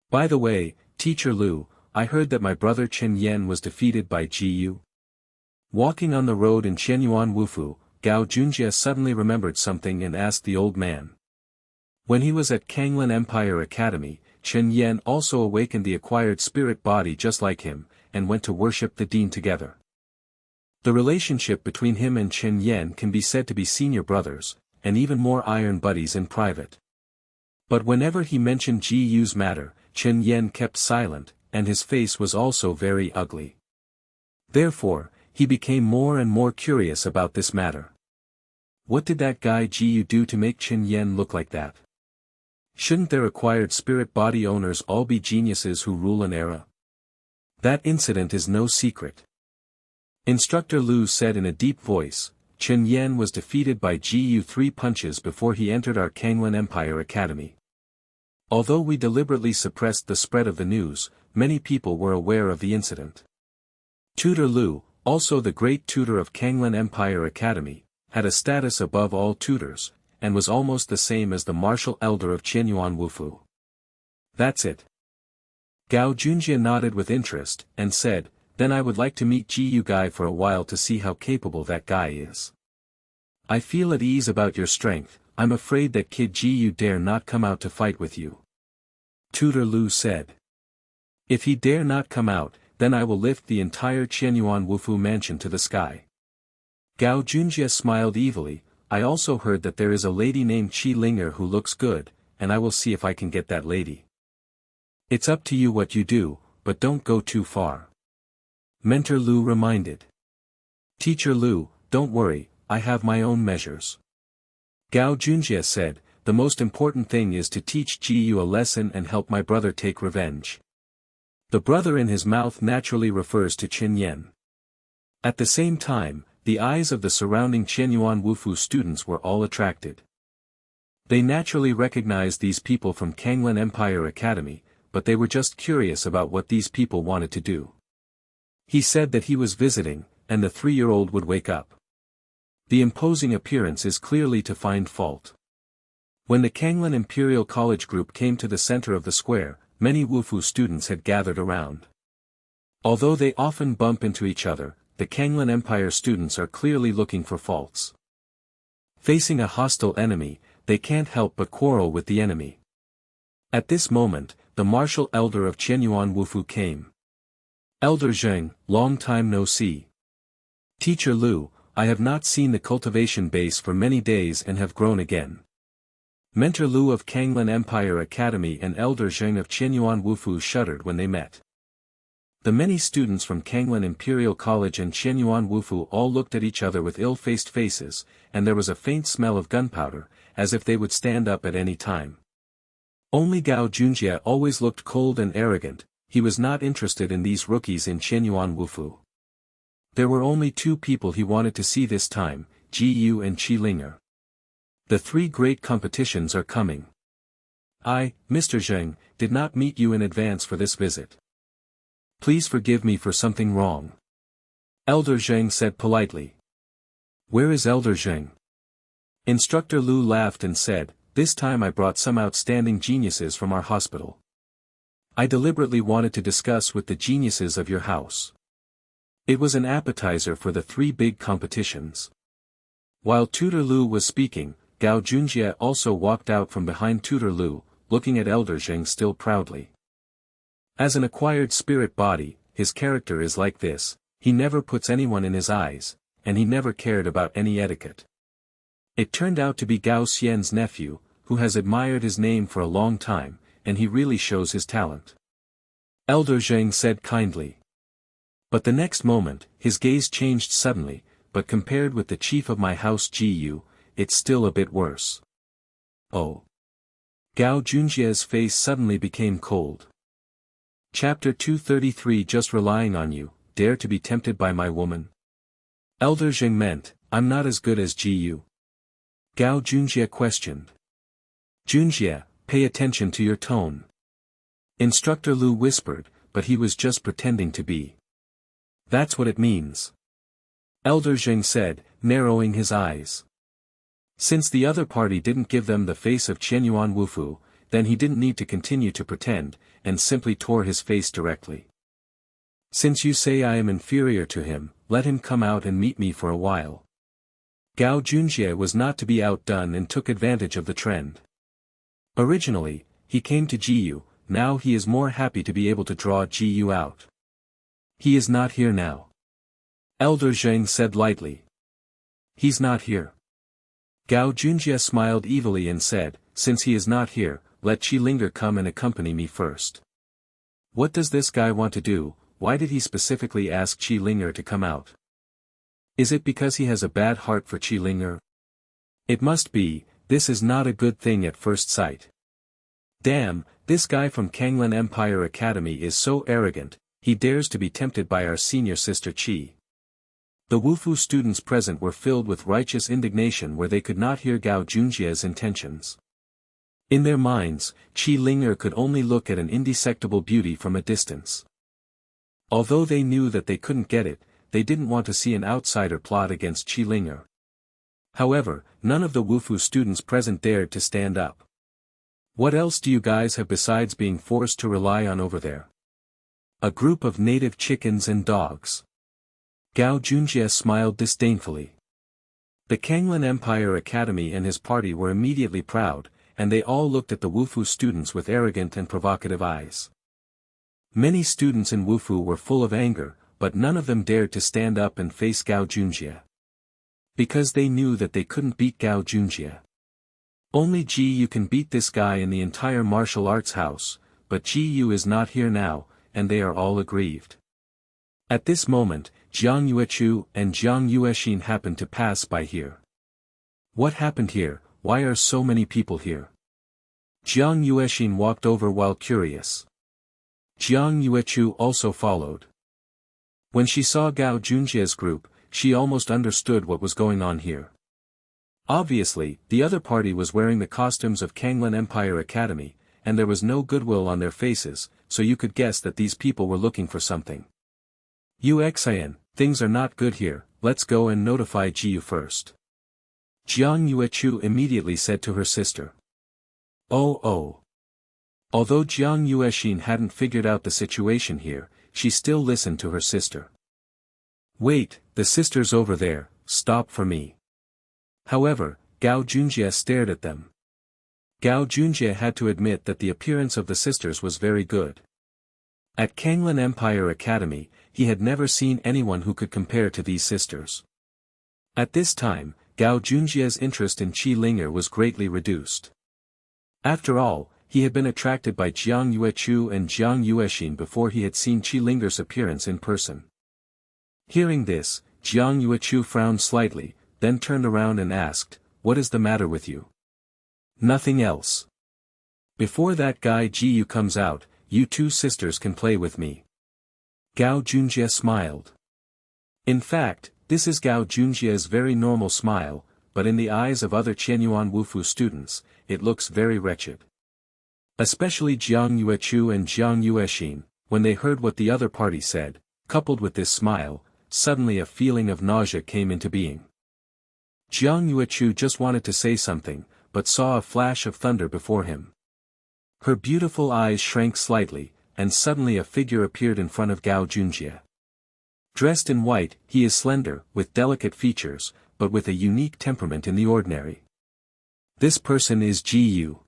By the way, Teacher Lu, I heard that my brother Chen Yan was defeated by Ji Yu. Walking on the road in Qianyuan Wufu, Gao Junjie suddenly remembered something and asked the old man. When he was at Kanglan Empire Academy, Chen Yan also awakened the acquired spirit body just like him, and went to worship the dean together. The relationship between him and Chen Yan can be said to be senior brothers, and even more iron buddies in private. But whenever he mentioned Ji Yu's matter, Chen Yan kept silent, and his face was also very ugly. Therefore, he became more and more curious about this matter. What did that guy Ji Yu do to make Chen Yan look like that? Shouldn't their acquired spirit body owners all be geniuses who rule an era? That incident is no secret. Instructor Lu said in a deep voice, Chen Yan was defeated by Ji Yu 3 punches before he entered our Kanglan Empire Academy. Although we deliberately suppressed the spread of the news, many people were aware of the incident. Tutor Lu, also the great tutor of Kanglan Empire Academy, had a status above all tutors, and was almost the same as the martial elder of Qianyuan Wufu. That's it. Gao Junjie nodded with interest, and said, then I would like to meet Ji Yu guy for a while to see how capable that guy is. I feel at ease about your strength, I'm afraid that kid Ji Yu dare not come out to fight with you. Tutor Lu said. If he dare not come out, then I will lift the entire Qianyuan Wufu mansion to the sky. Gao Junjie smiled evilly, I also heard that there is a lady named Qi Linger who looks good, and I will see if I can get that lady. It's up to you what you do, but don't go too far. Mentor Lu reminded. Teacher Lu, don't worry, I have my own measures. Gao Junjie said, the most important thing is to teach Ji Yu a lesson and help my brother take revenge. The brother in his mouth naturally refers to Chen Yan. At the same time, the eyes of the surrounding Qianyuan Wufu students were all attracted. They naturally recognized these people from Kanglan Empire Academy, but they were just curious about what these people wanted to do. He said that he was visiting, and the 3-year-old would wake up. The imposing appearance is clearly to find fault. When the Kanglan Imperial College group came to the center of the square, many Wufu students had gathered around. Although they often bump into each other, the Kanglan Empire students are clearly looking for faults. Facing a hostile enemy, they can't help but quarrel with the enemy. At this moment, the martial elder of Qianyuan Wufu came. Elder Zheng, long time no see. Teacher Lu, I have not seen the cultivation base for many days and have grown again. Mentor Lu of Kanglan Empire Academy and Elder Zheng of Qianyuan Wufu shuddered when they met. The many students from Kanglan Imperial College and Qianyuan Wufu all looked at each other with ill-faced faces, and there was a faint smell of gunpowder, as if they would stand up at any time. Only Gao Junjie always looked cold and arrogant. He was not interested in these rookies in Qianyuan Wufu. There were only 2 people he wanted to see this time, Ji Yu and Qi Linger. The 3 great competitions are coming. I, Mr. Zheng, did not meet you in advance for this visit. Please forgive me for something wrong. Elder Zheng said politely. Where is Elder Zheng? Instructor Lu laughed and said, this time I brought some outstanding geniuses from our hospital. I deliberately wanted to discuss with the geniuses of your house. It was an appetizer for the 3 big competitions. While Tutor Lu was speaking, Gao Junjie also walked out from behind Tutor Lu, looking at Elder Zheng still proudly. As an acquired spirit body, his character is like this, he never puts anyone in his eyes, and he never cared about any etiquette. It turned out to be Gao Xian's nephew, who has admired his name for a long time, and he really shows his talent. Elder Zheng said kindly. But the next moment, his gaze changed suddenly, but compared with the chief of my house Ji Yu, it's still a bit worse. Oh. Gao Junjie's face suddenly became cold. Chapter 233 Just relying on you, dare to be tempted by my woman? Elder Zheng meant, I'm not as good as Ji Yu. Gao Junjie questioned. Junjie, pay attention to your tone. Instructor Lu whispered, but he was just pretending to be. That's what it means. Elder Zheng said, narrowing his eyes. Since the other party didn't give them the face of Qianyuan Wufu, then he didn't need to continue to pretend, and simply tore his face directly. Since you say I am inferior to him, let him come out and meet me for a while. Gao Junjie was not to be outdone and took advantage of the trend. Originally, he came to Ji Yu, now he is more happy to be able to draw Ji Yu out. He is not here now. Elder Zheng said lightly. He's not here. Gao Junjie smiled evilly and said, since he is not here, let Qi Linger come and accompany me first. What does this guy want to do? Why did he specifically ask Qi Linger to come out? Is it because he has a bad heart for Qi Linger? It must be, this is not a good thing at first sight. Damn, this guy from Kanglan Empire Academy is so arrogant, he dares to be tempted by our senior sister Qi. The Wufu students present were filled with righteous indignation where they could not hear Gao Junjie's intentions. In their minds, Qi Linger could only look at an indesecrable beauty from a distance. Although they knew that they couldn't get it, they didn't want to see an outsider plot against Qi Linger. However, none of the Wufu students present dared to stand up. What else do you guys have besides being forced to rely on over there? A group of native chickens and dogs. Gao Junjie smiled disdainfully. The Kanglan Empire Academy and his party were immediately proud, and they all looked at the Wufu students with arrogant and provocative eyes. Many students in Wufu were full of anger, but none of them dared to stand up and face Gao Junjie. Because they knew that they couldn't beat Gao Junjie. Only Ji Yu can beat this guy in the entire martial arts house, but Ji Yu is not here now, and they are all aggrieved. At this moment, Jiang Yuechu and Jiang Yuexin happened to pass by here. What happened here? Why are so many people here? Jiang Yuexin walked over while curious. Jiang Yuechu also followed. When she saw Gao Junjie's group, she almost understood what was going on here. Obviously, the other party was wearing the costumes of Kanglan Empire Academy, and there was no goodwill on their faces, so you could guess that these people were looking for something. Uxian, things are not good here, let's go and notify Jiyu first. Jiang Yuechu immediately said to her sister. Oh. Although Jiang Yuexin hadn't figured out the situation here, she still listened to her sister. Wait, the sister's over there, stop for me. However, Gao Junjie stared at them. Gao Junjie had to admit that the appearance of the sisters was very good. At Kanglan Empire Academy, he had never seen anyone who could compare to these sisters. At this time, Gao Junjie's interest in Qi Linger was greatly reduced. After all, he had been attracted by Jiang Yuechu and Jiang Yuexin before he had seen Qi Linger's appearance in person. Hearing this, Jiang Yuechu frowned slightly, then turned around and asked, "What is the matter with you?" "Nothing else. Before that guy Jiyu comes out, you two sisters can play with me." Gao Junjie smiled. In fact, this is Gao Junjie's very normal smile, but in the eyes of other Qianyuan Wufu students, it looks very wretched. Especially Jiang Yuechu and Jiang Yuexin, when they heard what the other party said, coupled with this smile, suddenly a feeling of nausea came into being. Jiang Yuechu just wanted to say something, but saw a flash of thunder before him. Her beautiful eyes shrank slightly, and suddenly a figure appeared in front of Gao Junjie. Dressed in white, he is slender, with delicate features, but with a unique temperament in the ordinary. This person is Ji Yu.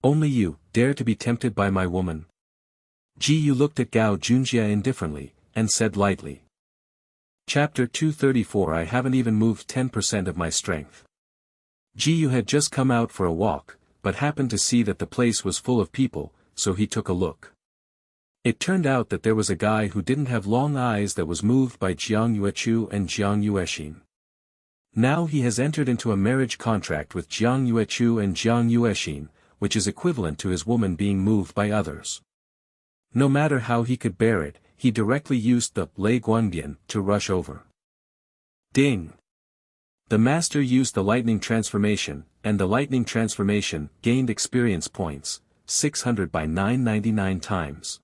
Only you, dare to be tempted by my woman? Ji Yu looked at Gao Junjie indifferently, and said lightly. Chapter 234 I haven't even moved 10% of my strength. Ji Yu had just come out for a walk, but happened to see that the place was full of people, so he took a look. It turned out that there was a guy who didn't have long eyes that was moved by Jiang Yuechu and Jiang Yuexin. Now he has entered into a marriage contract with Jiang Yuechu and Jiang Yuexin, which is equivalent to his woman being moved by others. No matter how he could bear it, he directly used the Lei Guangdian to rush over. Ding! The master used the lightning transformation, and the lightning transformation gained experience points, 600 by 999 times.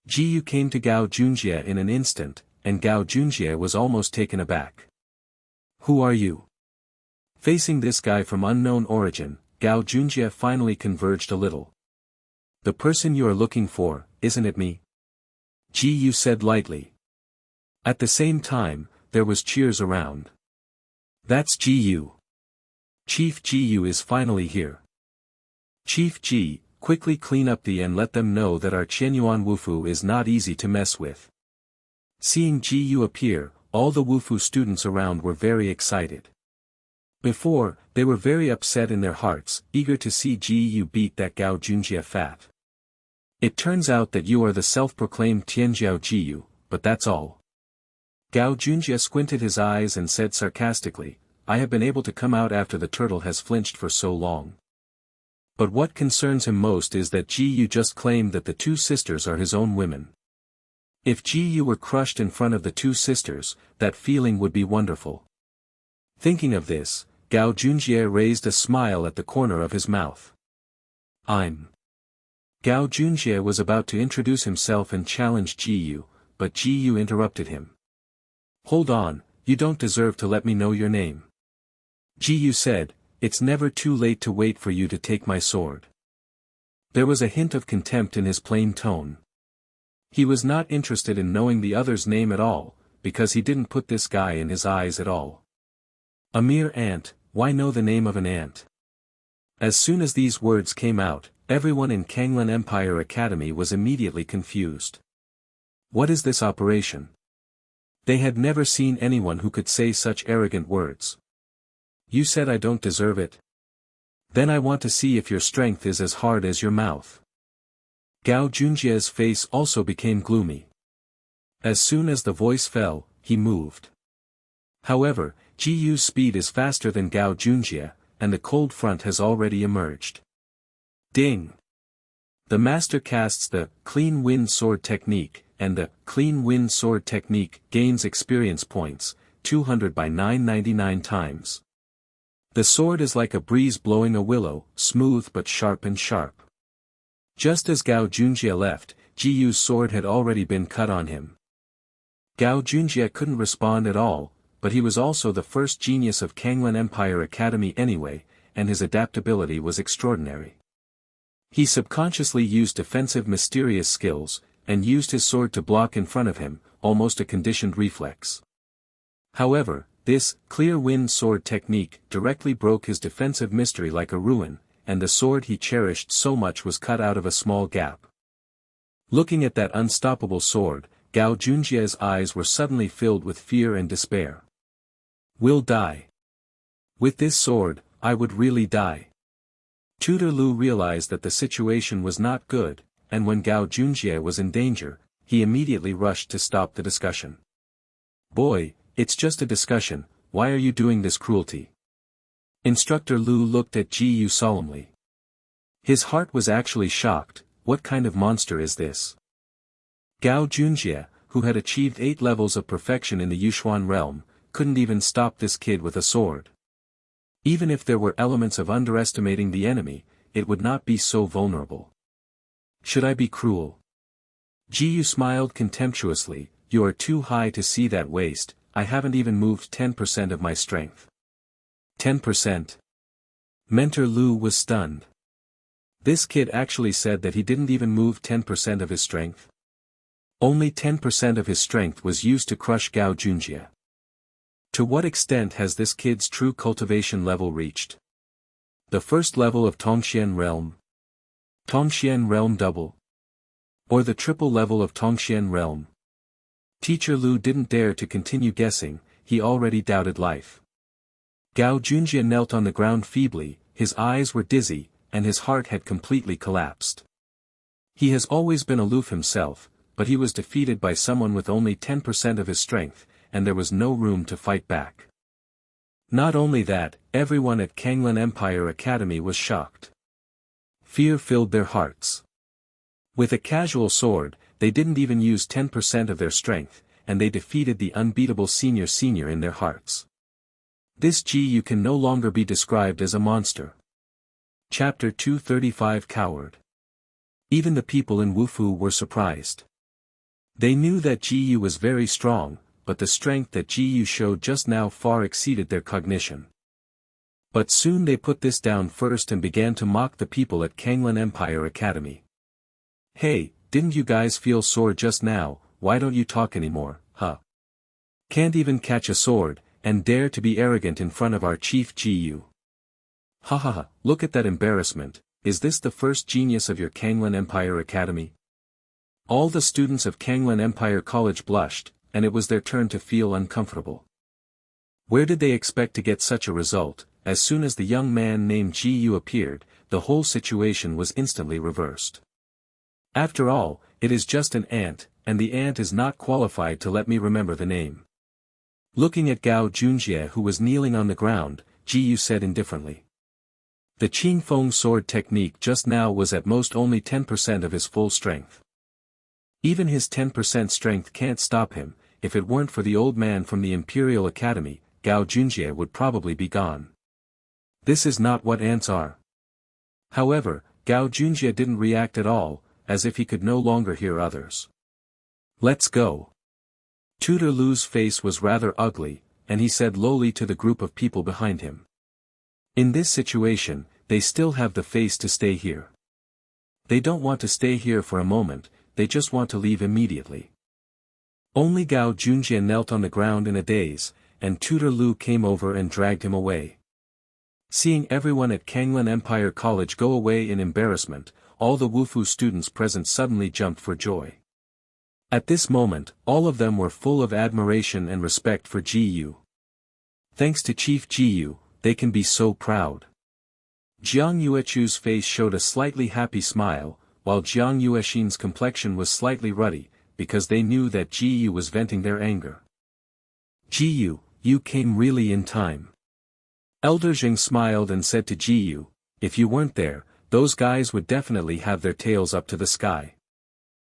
Jiyu came to Gao Junjie in an instant, and Gao Junjie was almost taken aback. Who are you? Facing this guy from unknown origin, Gao Junjie finally converged a little. The person you are looking for, isn't it me? Jiyu said lightly. At the same time, there was cheers around. That's Jiyu. Chief Jiyu is finally here. Chief Ji, quickly clean up the and let them know that our Qianyuan Wufu is not easy to mess with. Seeing Jiyu appear, all the Wufu students around were very excited. Before, they were very upset in their hearts, eager to see Jiyu beat that Gao Junjie fat. It turns out that you are the self-proclaimed Tianjiao Jiyu, but that's all. Gao Junjie squinted his eyes and said sarcastically, I have been able to come out after the turtle has flinched for so long. But what concerns him most is that Jiyu just claimed that the two sisters are his own women. If Jiyu were crushed in front of the two sisters, that feeling would be wonderful. Thinking of this, Gao Junjie raised a smile at the corner of his mouth. Gao Junjie was about to introduce himself and challenge Jiyu, but Jiyu interrupted him. Hold on, you don't deserve to let me know your name. Jiyu said, it's never too late to wait for you to take my sword. There was a hint of contempt in his plain tone. He was not interested in knowing the other's name at all, because he didn't put this guy in his eyes at all. A mere ant, why know the name of an ant? As soon as these words came out, everyone in Kanglan Empire Academy was immediately confused. What is this operation? They had never seen anyone who could say such arrogant words. You said I don't deserve it? Then I want to see if your strength is as hard as your mouth. Gao Junjie's face also became gloomy. As soon as the voice fell, he moved. However, Jiyu's speed is faster than Gao Junjie, and the cold front has already emerged. Ding! The master casts the Clean Wind Sword technique, and the Clean Wind Sword technique gains experience points, 200 by 999 times. The sword is like a breeze blowing a willow, smooth but sharp and sharp. Just as Gao Junjie left, Ji Yu's sword had already been cut on him. Gao Junjie couldn't respond at all, but he was also the first genius of Kanglan Empire Academy anyway, and his adaptability was extraordinary. He subconsciously used defensive mysterious skills, and used his sword to block in front of him, almost a conditioned reflex. However, this clear wind sword technique directly broke his defensive mystery like a ruin, and the sword he cherished so much was cut out of a small gap. Looking at that unstoppable sword, Gao Junjie's eyes were suddenly filled with fear and despair. "Will die. With this sword, I would really die." Tutor Lu realized that the situation was not good, and when Gao Junjie was in danger, he immediately rushed to stop the discussion. "Boy, it's just a discussion, why are you doing this cruelty?" Instructor Lu looked at Ji Yu solemnly. His heart was actually shocked. What kind of monster is this? Gao Junjie, who had achieved 8 levels of perfection in the Yushuan realm, couldn't even stop this kid with a sword. Even if there were elements of underestimating the enemy, it would not be so vulnerable. "Should I be cruel?" Ji Yu smiled contemptuously. "You are too high to see that waste, I haven't even moved 10% of my strength." 10%? Mentor Lu was stunned. This kid actually said that he didn't even move 10% of his strength. Only 10% of his strength was used to crush Gao Junjie. To what extent has this kid's true cultivation level reached? The first level of Tongxian realm? Tongxian realm double? Or the triple level of Tongxian realm? Teacher Lu didn't dare to continue guessing, he already doubted life. Gao Junjie knelt on the ground feebly, his eyes were dizzy, and his heart had completely collapsed. He has always been aloof himself, but he was defeated by someone with only 10% of his strength, and there was no room to fight back. Not only that, everyone at Kanglan Empire Academy was shocked. Fear filled their hearts. With a casual sword, they didn't even use 10% of their strength, and they defeated the unbeatable senior in their hearts. This Ji Yu can no longer be described as a monster. Chapter 235 Coward. Even the people in Wufu were surprised. They knew that Ji Yu was very strong, but the strength that Ji Yu showed just now far exceeded their cognition. But soon they put this down first and began to mock the people at Kanglan Empire Academy. "Hey, didn't you guys feel sore just now, why don't you talk anymore, huh? Can't even catch a sword, and dare to be arrogant in front of our chief Ji Yu. Ha ha ha, look at that embarrassment, is this the first genius of your Kanglan Empire Academy?" All the students of Kanglan Empire College blushed, and it was their turn to feel uncomfortable. Where did they expect to get such a result? As soon as the young man named Ji Yu appeared, the whole situation was instantly reversed. After all, it is just an ant, and the ant is not qualified to let me remember the name. Looking at Gao Junjie who was kneeling on the ground, Ji Yu said indifferently. The Qingfeng sword technique just now was at most only 10% of his full strength. Even his 10% strength can't stop him. If it weren't for the old man from the Imperial Academy, Gao Junjie would probably be gone. This is not what ants are. However, Gao Junjie didn't react at all, as if he could no longer hear others. "Let's go." Tutor Lu's face was rather ugly, and he said lowly to the group of people behind him. "In this situation, they still have the face to stay here. They don't want to stay here for a moment, they just want to leave immediately." Only Gao Junjie knelt on the ground in a daze, and Tutor Lu came over and dragged him away. Seeing everyone at Kanglan Empire College go away in embarrassment, all the Wufu students present suddenly jumped for joy. At this moment, all of them were full of admiration and respect for Ji Yu. Thanks to Chief Ji Yu, they can be so proud. Jiang Yuechu's face showed a slightly happy smile, while Jiang Yuexin's complexion was slightly ruddy, because they knew that Ji Yu was venting their anger. "Ji Yu, you came really in time." Elder Jing smiled and said to Ji Yu, "If you weren't there, those guys would definitely have their tails up to the sky.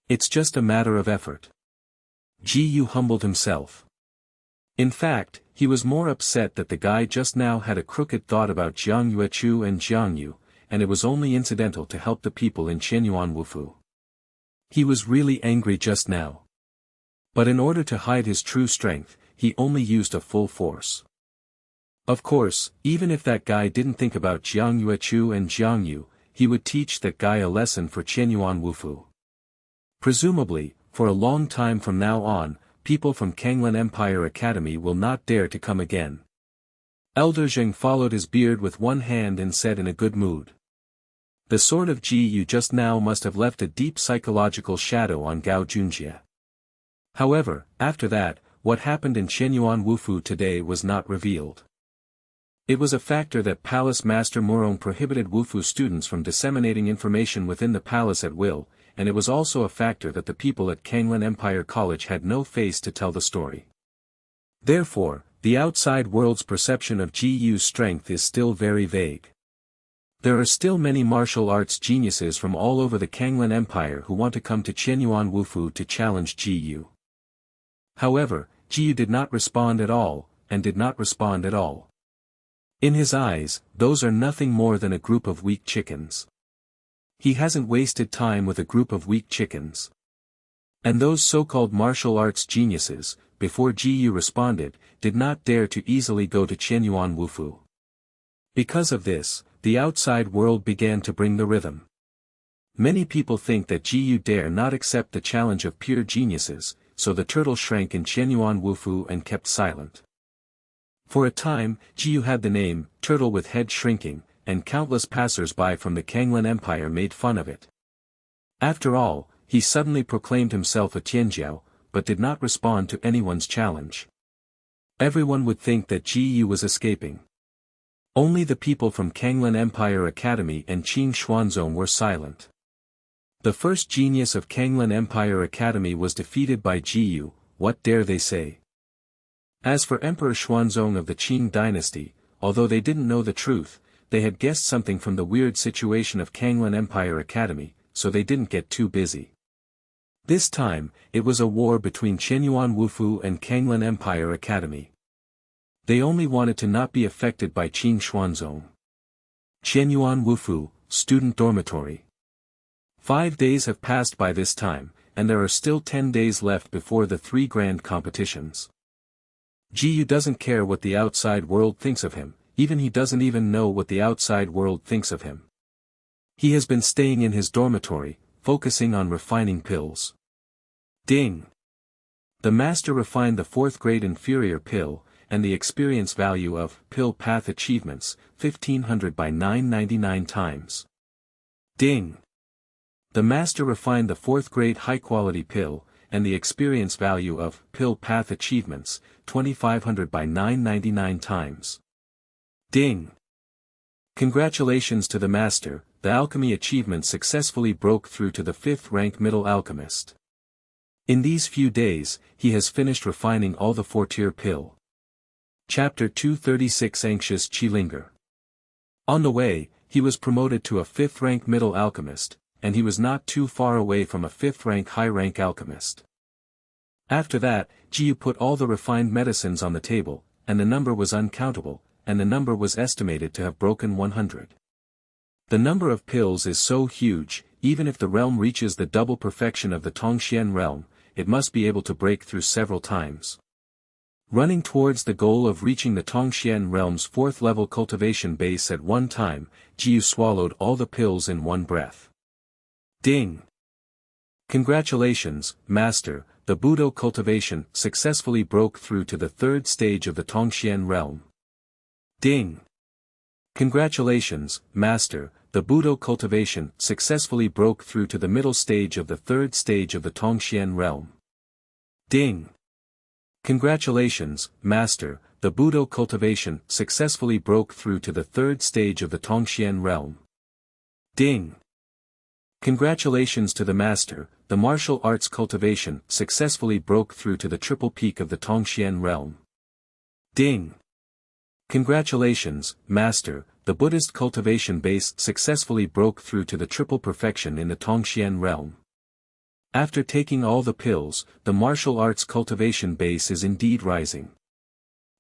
It's just a matter of effort." Ji Yu humbled himself. In fact, he was more upset that the guy just now had a crooked thought about Jiang Yuechu and Jiang Yu, and it was only incidental to help the people in Qianyuan Wufu. He was really angry just now. But in order to hide his true strength, he only used a full force. Of course, even if that guy didn't think about Jiang Yuechu and Jiang Yu, he would teach that guy a lesson for Qianyuan Wufu. Presumably, for a long time from now on, people from Kanglan Empire Academy will not dare to come again. Elder Zheng followed his beard with one hand and said in a good mood. The sword of Ji Yu just now must have left a deep psychological shadow on Gao Junjie. However, after that, what happened in Qianyuan Wufu today was not revealed. It was a factor that Palace Master Murong prohibited Wufu students from disseminating information within the palace at will, and it was also a factor that the people at Kanglan Empire College had no face to tell the story. Therefore, the outside world's perception of Ji Yu's strength is still very vague. There are still many martial arts geniuses from all over the Kanglan Empire who want to come to Qianyuan Wufu to challenge Ji Yu. However, Ji Yu did not respond at all, and did not respond at all. In his eyes, those are nothing more than a group of weak chickens. He hasn't wasted time with a group of weak chickens. And those so-called martial arts geniuses, before Ji Yu responded, did not dare to easily go to Qianyuan Wufu. Because of this, the outside world began to bring the rhythm. Many people think that Ji Yu dare not accept the challenge of pure geniuses, so the turtle shrank in Qianyuan Wufu and kept silent. For a time, Ji Yu had the name, Turtle with Head Shrinking, and countless passers-by from the Kanglan Empire made fun of it. After all, he suddenly proclaimed himself a Tianjiao, but did not respond to anyone's challenge. Everyone would think that Ji Yu was escaping. Only the people from Kanglan Empire Academy and Qing Xuanzong were silent. The first genius of Kanglan Empire Academy was defeated by Ji Yu, what dare they say? As for Emperor Xuanzong of the Qing dynasty, although they didn't know the truth, they had guessed something from the weird situation of Kanglan Empire Academy, so they didn't get too busy. This time, it was a war between Qianyuan Wufu and Kanglan Empire Academy. They only wanted to not be affected by Qing Xuanzong. Qianyuan Wufu, Student Dormitory. 5 days have passed by this time, and there are still 10 days left before the 3 grand competitions. Ji Yu doesn't care what the outside world thinks of him, even he doesn't even know what the outside world thinks of him. He has been staying in his dormitory, focusing on refining pills. Ding! The master refined the 4th grade inferior pill, and the experience value of pill path achievements, 1500 by 999 times. Ding! The master refined the 4th grade high-quality pill, and the experience value of pill path achievements, 2500 by 999 times. Ding! Congratulations to the master, the alchemy achievement successfully broke through to the 5th rank middle alchemist. In these few days, he has finished refining all the 4-tier pill. Chapter 236 Anxious Qilinger. On the way, he was promoted to a 5th rank middle alchemist, and he was not too far away from a 5th rank high rank alchemist. After that, Ji Yu put all the refined medicines on the table, and the number was uncountable, and the number was estimated to have broken 100. The number of pills is so huge, even if the realm reaches the double perfection of the Tongxian realm, it must be able to break through several times. Running towards the goal of reaching the Tongxian realm's 4th level cultivation base at one time, Ji Yu swallowed all the pills in one breath. Ding! Congratulations, Master, the Budo cultivation successfully broke through to the 3rd stage of the Tongxian realm. Ding! Congratulations, Master, the Budo cultivation successfully broke through to the middle stage of the 3rd stage of the Tongxian realm. Ding! Congratulations, Master, the Budo cultivation successfully broke through to the 3rd stage of the Tongxian realm. Ding! Congratulations to the Master, the martial arts cultivation successfully broke through to the triple peak of the Tongxian realm. Ding! Congratulations, Master, the Buddhist cultivation base successfully broke through to the triple perfection in the Tongxian realm. After taking all the pills, the martial arts cultivation base is indeed rising.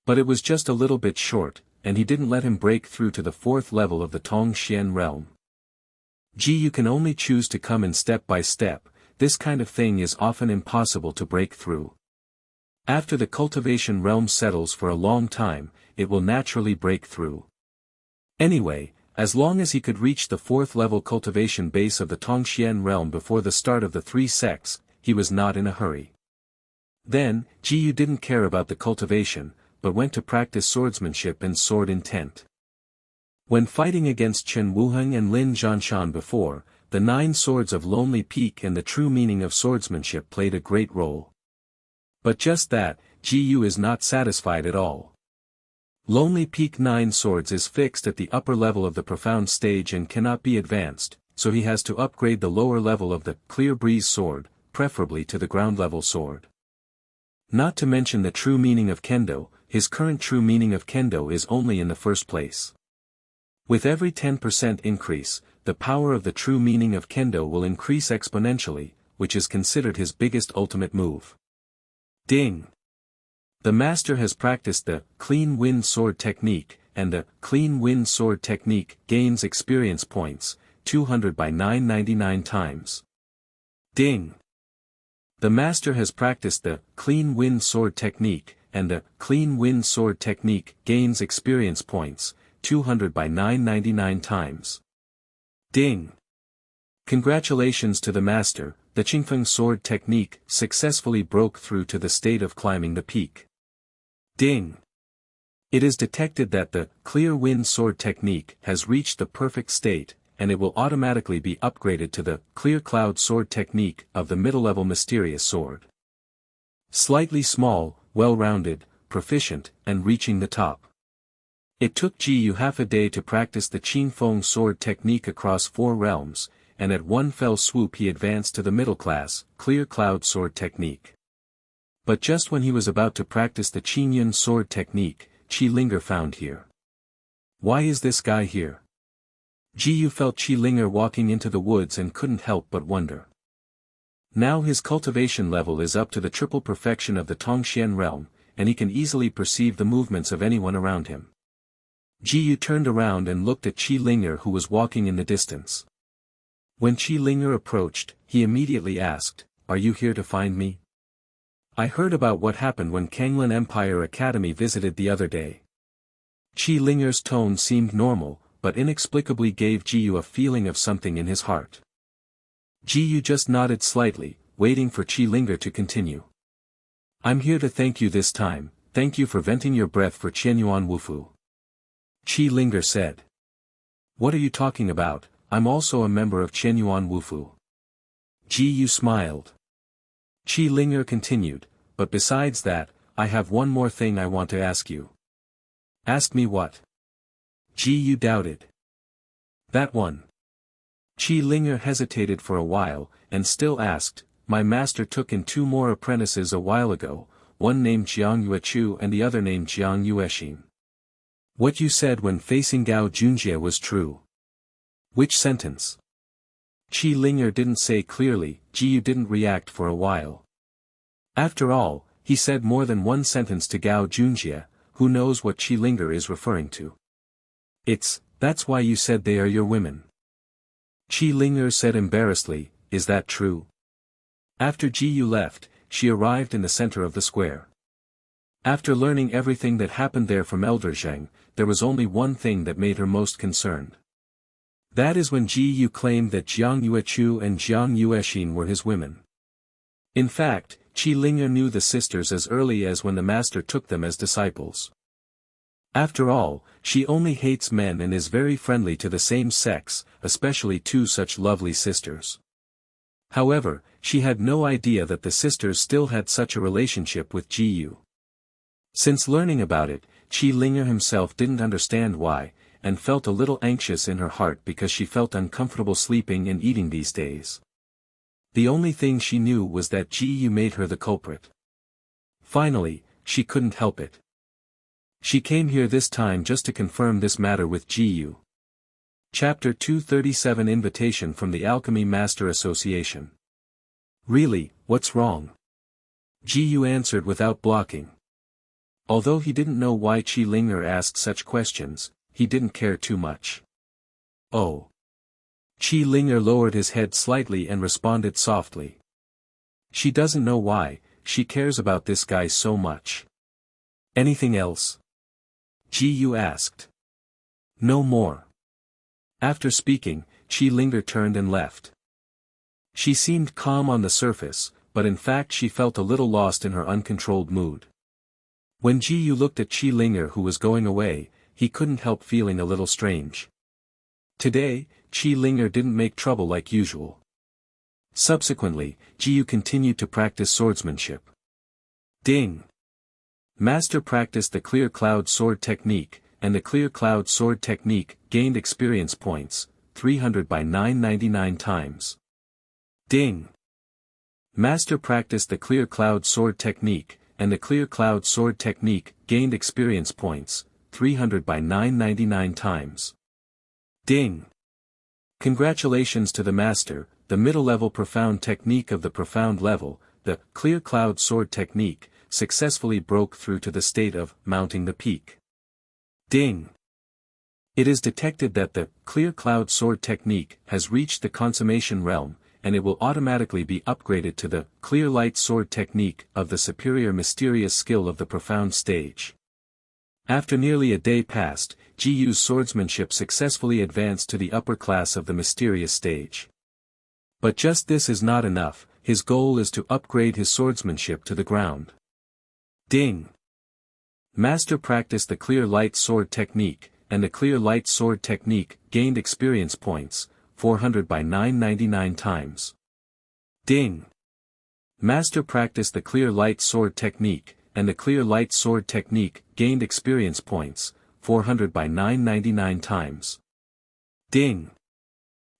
But it was just a little bit short, and he didn't let him break through to the 4th level of the Tongxian realm. You can only choose to come in step by step, this kind of thing is often impossible to break through. After the cultivation realm settles for a long time, it will naturally break through. Anyway, as long as he could reach the 4th level cultivation base of the Tongxian realm before the start of the 3 sects, he was not in a hurry. Then, Yu didn't care about the cultivation, but went to practice swordsmanship and sword intent. When fighting against Chen Wuheng and Lin Zhanshan before, the 9 swords of Lonely Peak and the true meaning of swordsmanship played a great role. But just that, Yu is not satisfied at all. Lonely Peak 9 swords is fixed at the upper level of the profound stage and cannot be advanced, so he has to upgrade the lower level of the Clear Breeze sword, preferably to the ground level sword. Not to mention the true meaning of Kendo, his current true meaning of Kendo is only in the 1st place. With every 10% increase, the power of the true meaning of Kendo will increase exponentially, which is considered his biggest ultimate move. Ding! The master has practiced the Clean Wind Sword technique, and the Clean Wind Sword technique gains experience points, 200 by 999 times. Ding! The master has practiced the Clean Wind Sword technique, and the Clean Wind Sword technique gains experience points, 200 by 999 times. Ding! Congratulations to the master, the Qingfeng sword technique successfully broke through to the state of climbing the peak. Ding! It is detected that the Clear Wind sword technique has reached the perfect state, and it will automatically be upgraded to the Clear Cloud sword technique of the middle-level mysterious sword. Slightly small, well-rounded, proficient, and reaching the top. It took Yu half a day to practice the Qingfeng sword technique across 4 realms, and at one fell swoop he advanced to the middle-class, Clear Cloud sword technique. But just when he was about to practice the Qingyun sword technique, Qi Linger found here. Why is this guy here? Yu felt Qi Linger walking into the woods and couldn't help but wonder. Now his cultivation level is up to the triple perfection of the Tongxian realm, and he can easily perceive the movements of anyone around him. Yu turned around and looked at Qi Linger who was walking in the distance. When Qi Linger approached, he immediately asked, "Are you here to find me? I heard about what happened when Kanglin Empire Academy visited the other day." Qi Linger's tone seemed normal, but inexplicably gave Yu a feeling of something in his heart. Yu just nodded slightly, waiting for Qi Linger to continue. "I'm here to thank you this time, thank you for venting your breath for Qianyuan Wufu," Qi Linger said. "What are you talking about? I'm also a member of Qianyuan Wufu." Yu smiled. Qi Linger continued, "But besides that, I have one more thing I want to ask you." "Ask me what?" Yu doubted. "That one." Qi Linger hesitated for a while, and still asked, "My master took in 2 more apprentices a while ago, one named Jiang Yuechu and the other named Jiang Yuexin. What you said when facing Gao Junjie was true." "Which sentence?" Qi Linger didn't say clearly. Yu didn't react for a while. After all, he said more than one sentence to Gao Junjie, who knows what Qi Linger is referring to. That's why you said they are your women." Qi Linger said embarrassedly, "Is that true?" After Yu left, she arrived in the center of the square. After learning everything that happened there from Elder Zheng, there was only one thing that made her most concerned. That is when Yu claimed that Jiang Yuechu and Jiang Yuexin were his women. In fact, Qi Linger knew the sisters as early as when the master took them as disciples. After all, she only hates men and is very friendly to the same sex, especially 2 such lovely sisters. However, she had no idea that the sisters still had such a relationship with Yu. Since learning about it, Qi Linger himself didn't understand why, and felt a little anxious in her heart because she felt uncomfortable sleeping and eating these days. The only thing she knew was that Yu made her the culprit. Finally, she couldn't help it. She came here this time just to confirm this matter with Yu. Chapter 237 Invitation from the Alchemy Master Association. "Really, what's wrong?" Yu answered without blocking. Although he didn't know why Qi Linger asked such questions, he didn't care too much. "Oh. Qi Linger lowered his head slightly and responded softly. She doesn't know why, she cares about this guy so much. Anything else? Ji Yu asked. No more. After speaking, Qi Linger turned and left. She seemed calm on the surface, but in fact she felt a little lost in her uncontrolled mood. When Ji Yu looked at Qi Linger who was going away, he couldn't help feeling a little strange. Today, Qi Linger didn't make trouble like usual. Subsequently, Ji Yu continued to practice swordsmanship. Ding! Master practiced the clear cloud sword technique, and the clear cloud sword technique gained experience points, 300 by 999 times. Ding! Master practiced the clear cloud sword technique, and the clear cloud sword technique gained experience points, 300 by 999 times. Ding! Congratulations to the master, the middle-level profound technique of the profound level, the clear cloud sword technique, successfully broke through to the state of mounting the peak. Ding! It is detected that the clear cloud sword technique has reached the consummation realm, and it will automatically be upgraded to the clear light sword technique of the superior mysterious skill of the profound stage. After nearly a day passed, Ji Yu's swordsmanship successfully advanced to the upper class of the mysterious stage. But just this is not enough, his goal is to upgrade his swordsmanship to the ground. Ding! Master practiced the clear light sword technique, and the clear light sword technique gained experience points, 400 by 999 times. Ding! Master practiced the clear light sword technique, and the clear light sword technique gained experience points, 400 by 999 times. Ding!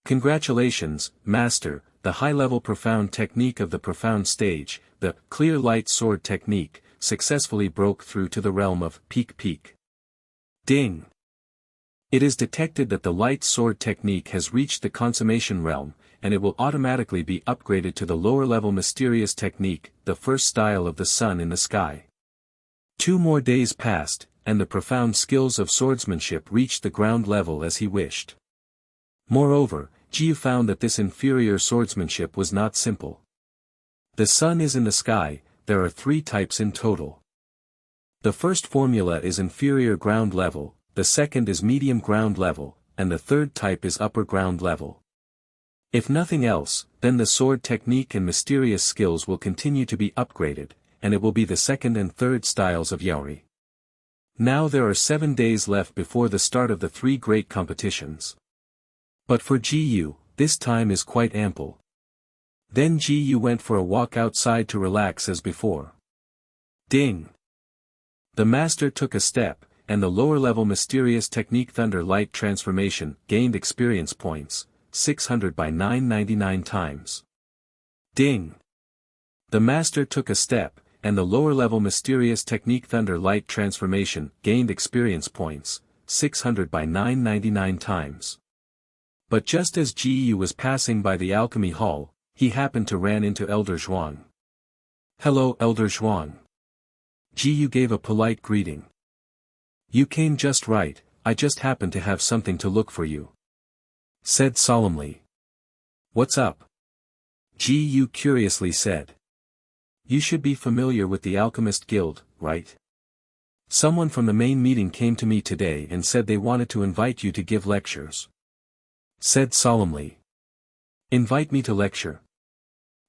Congratulations, Master, the high-level profound technique of the profound stage, the clear light sword technique, successfully broke through to the realm of peak. Ding! It is detected that the light sword technique has reached the consummation realm, and it will automatically be upgraded to the lower-level mysterious technique, the first style of the sun in the sky. 2 more days passed, and the profound skills of swordsmanship reached the ground level as he wished. Moreover, Ji Yu found that this inferior swordsmanship was not simple. The sun is in the sky, there are 3 types in total. The first formula is inferior ground level, the second is medium ground level, and the third type is upper ground level. If nothing else, then the sword technique and mysterious skills will continue to be upgraded, and it will be the second and third styles of Yaori. Now there are 7 days left before the start of the 3 great competitions. But for Ji Yu, this time is quite ample. Then Ji Yu went for a walk outside to relax as before. Ding! The master took a step, and the lower-level mysterious technique Thunder Light Transformation gained experience points, 600 by 999 times. Ding! The master took a step, and the lower-level mysterious technique Thunder Light Transformation gained experience points, 600 by 999 times. But just as Ji Yu was passing by the alchemy hall, he happened to ran into Elder Zhuang. Hello Elder Zhuang. Ji Yu gave a polite greeting. You came just right, I just happened to have something to look for you. Said solemnly. What's up? Ji Yu curiously said. You should be familiar with the Alchemist Guild, right? Someone from the main meeting came to me today and said they wanted to invite you to give lectures. Said solemnly. Invite me to lecture?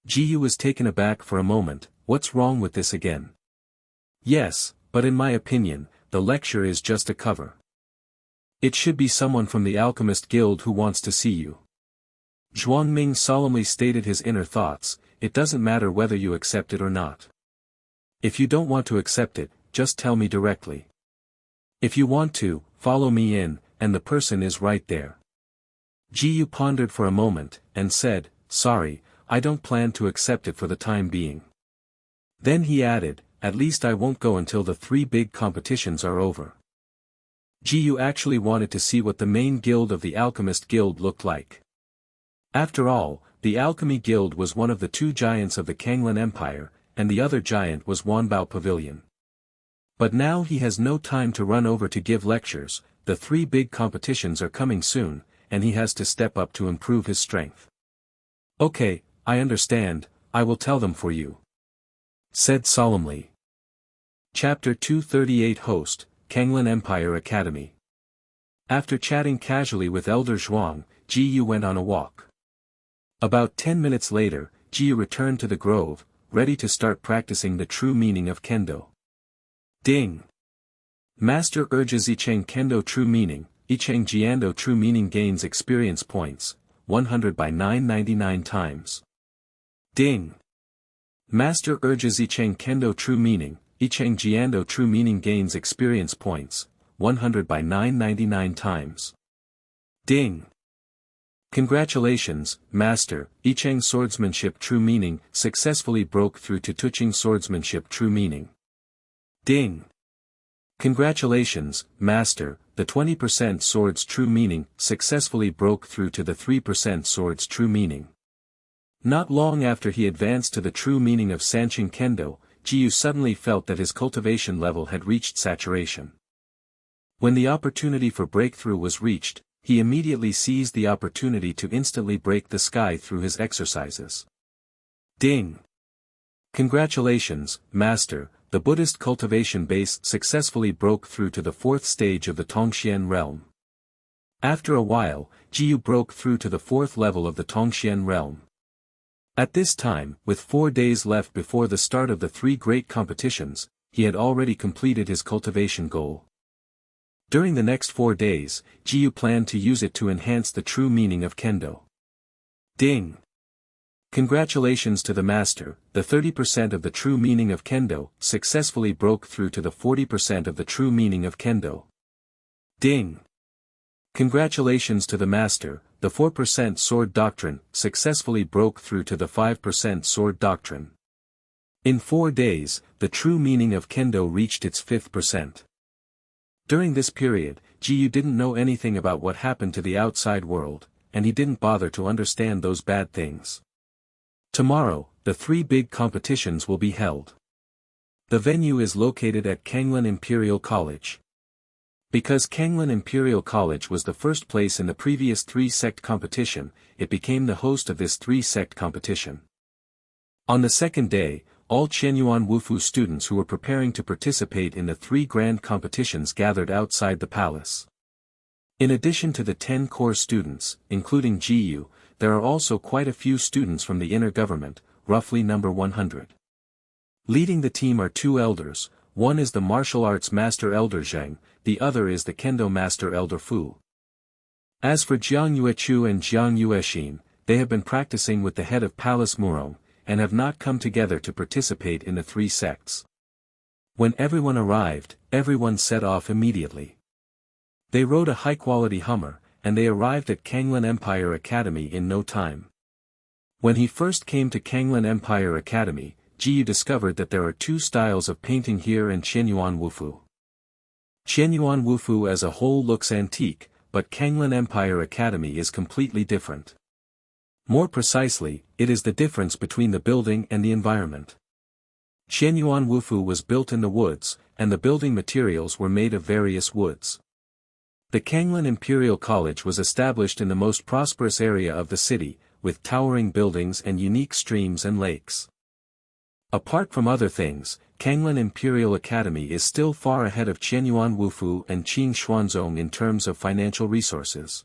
Ji Yu was taken aback for a moment. What's wrong with this again? Yes, but in my opinion, the lecture is just a cover. It should be someone from the Alchemist Guild who wants to see you. Zhuang Ming solemnly stated his inner thoughts, it doesn't matter whether you accept it or not. If you don't want to accept it, just tell me directly. If you want to, follow me in, and the person is right there. Ji Yu pondered for a moment, and said, sorry, I don't plan to accept it for the time being. Then he added, at least I won't go until the 3 big competitions are over. Ji Yu actually wanted to see what the main guild of the Alchemist Guild looked like. After all, the Alchemy Guild was one of the 2 giants of the Kanglan Empire, and the other giant was Wanbao Pavilion. But now he has no time to run over to give lectures, the 3 big competitions are coming soon, and he has to step up to improve his strength. Okay, I understand, I will tell them for you. Said solemnly. Chapter 238 Host, Kanglan Empire Academy. After chatting casually with Elder Zhuang, Ji Yu went on a walk. About 10 minutes later, Ji Yu returned to the grove, ready to start practicing the true meaning of Kendo. Ding! Master urges Icheng Kendo true meaning, Icheng Jiando true meaning gains experience points, 100 by 999 times. Ding! Master urges Icheng Kendo true meaning, Icheng Jiando true meaning gains experience points, 100 by 999 times. Ding! Congratulations, Master, Icheng swordsmanship true meaning successfully broke through to Tuching swordsmanship true meaning. Ding! Congratulations, Master, the 20% swords true meaning successfully broke through to the 3% swords true meaning. Not long after he advanced to the true meaning of Sanqing Kendo, Ji Yu suddenly felt that his cultivation level had reached saturation. When the opportunity for breakthrough was reached, he immediately seized the opportunity to instantly break the sky through his exercises. Ding! Congratulations, Master, the Buddhist cultivation base successfully broke through to the 4th stage of the Tongxian realm. After a while, Ji Yu broke through to the 4th level of the Tongxian realm. At this time, with 4 days left before the start of the 3 great competitions, he had already completed his cultivation goal. During the next 4 days, Ji Yu planned to use it to enhance the true meaning of Kendo. Ding! Congratulations to the Master, the 30% of the true meaning of Kendo successfully broke through to the 40% of the true meaning of Kendo. Ding! Congratulations to the Master, the 4% sword doctrine successfully broke through to the 5% sword doctrine. In 4 days, the true meaning of Kendo reached its 5th percent. During this period, Ji Yu didn't know anything about what happened to the outside world, and he didn't bother to understand those bad things. Tomorrow, the 3 big competitions will be held. The venue is located at Kanglan Imperial College. Because Kanglan Imperial College was the first place in the previous 3-sect competition, it became the host of this 3-sect competition. On the second day, all Qianyuan Wufu students who were preparing to participate in the 3 grand competitions gathered outside the palace. In addition to the 10 core students, including Ji Yu, there are also quite a few students from the inner government, roughly number 100. Leading the team are 2 elders, one is the martial arts master Elder Zheng, the other is the Kendo master Elder Fu. As for Jiang Yuechu and Jiang Yuexin, they have been practicing with the head of Palace Murong, and have not come together to participate in the 3 sects. When everyone arrived, everyone set off immediately. They rode a high-quality Hummer, and they arrived at Kanglan Empire Academy in no time. When he first came to Kanglan Empire Academy, Ji Yu discovered that there are 2 styles of painting here in Qianyuan Wufu. Qianyuan Wufu as a whole looks antique, but Kanglan Empire Academy is completely different. More precisely, it is the difference between the building and the environment. Qianyuan Wufu was built in the woods, and the building materials were made of various woods. The Kanglan Imperial College was established in the most prosperous area of the city, with towering buildings and unique streams and lakes. Apart from other things, Kanglan Imperial Academy is still far ahead of Qianyuan Wufu and Qing Xuanzong in terms of financial resources.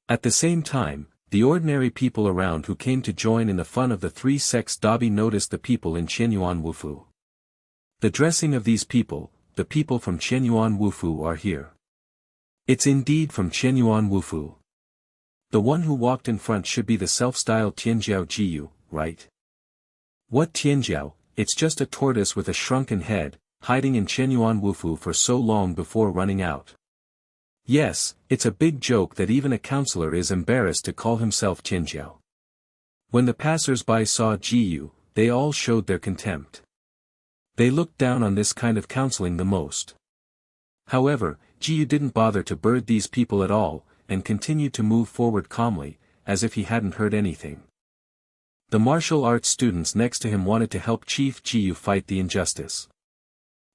At the same time, the ordinary people around who came to join in the fun of the 3 sects Dabi noticed the people in Qianyuan Wufu. The dressing of these people, the people from Qianyuan Wufu are here. It's indeed from Qianyuan Wufu. The one who walked in front should be the self-styled Tianjiao Ji Yu, right? What Tianjiao? It's just a tortoise with a shrunken head, hiding in Qianyuan Wufu for so long before running out. Yes, it's a big joke that even a counselor is embarrassed to call himself Tianjiao. When the passers-by saw Ji Yu, they all showed their contempt. They looked down on this kind of counseling the most. However, Ji Yu didn't bother to bird these people at all, and continued to move forward calmly, as if he hadn't heard anything. The martial arts students next to him wanted to help Chief Ji Yu fight the injustice.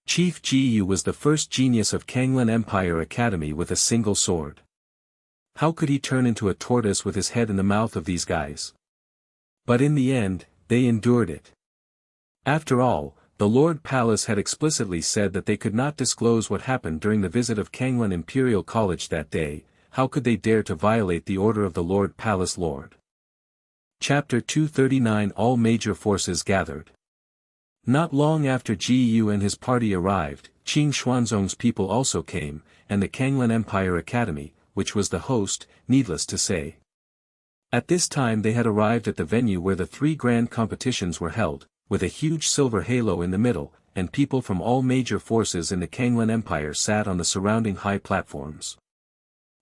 Chief Ji Yu was the first genius of Kanglan Empire Academy with a single sword. How could he turn into a tortoise with his head in the mouth of these guys? But in the end, they endured it. After all, the Lord Palace had explicitly said that they could not disclose what happened during the visit of Kangwon Imperial College that day. How could they dare to violate the order of the Lord Palace Lord? Chapter 239 All major forces gathered. Not long after Ji Yu and his party arrived, Qing Xuanzong's people also came, and the Kangwon Empire Academy, which was the host, needless to say. At this time they had arrived at the venue where the three grand competitions were held, with a huge silver halo in the middle, and people from all major forces in the Kangwon Empire sat on the surrounding high platforms.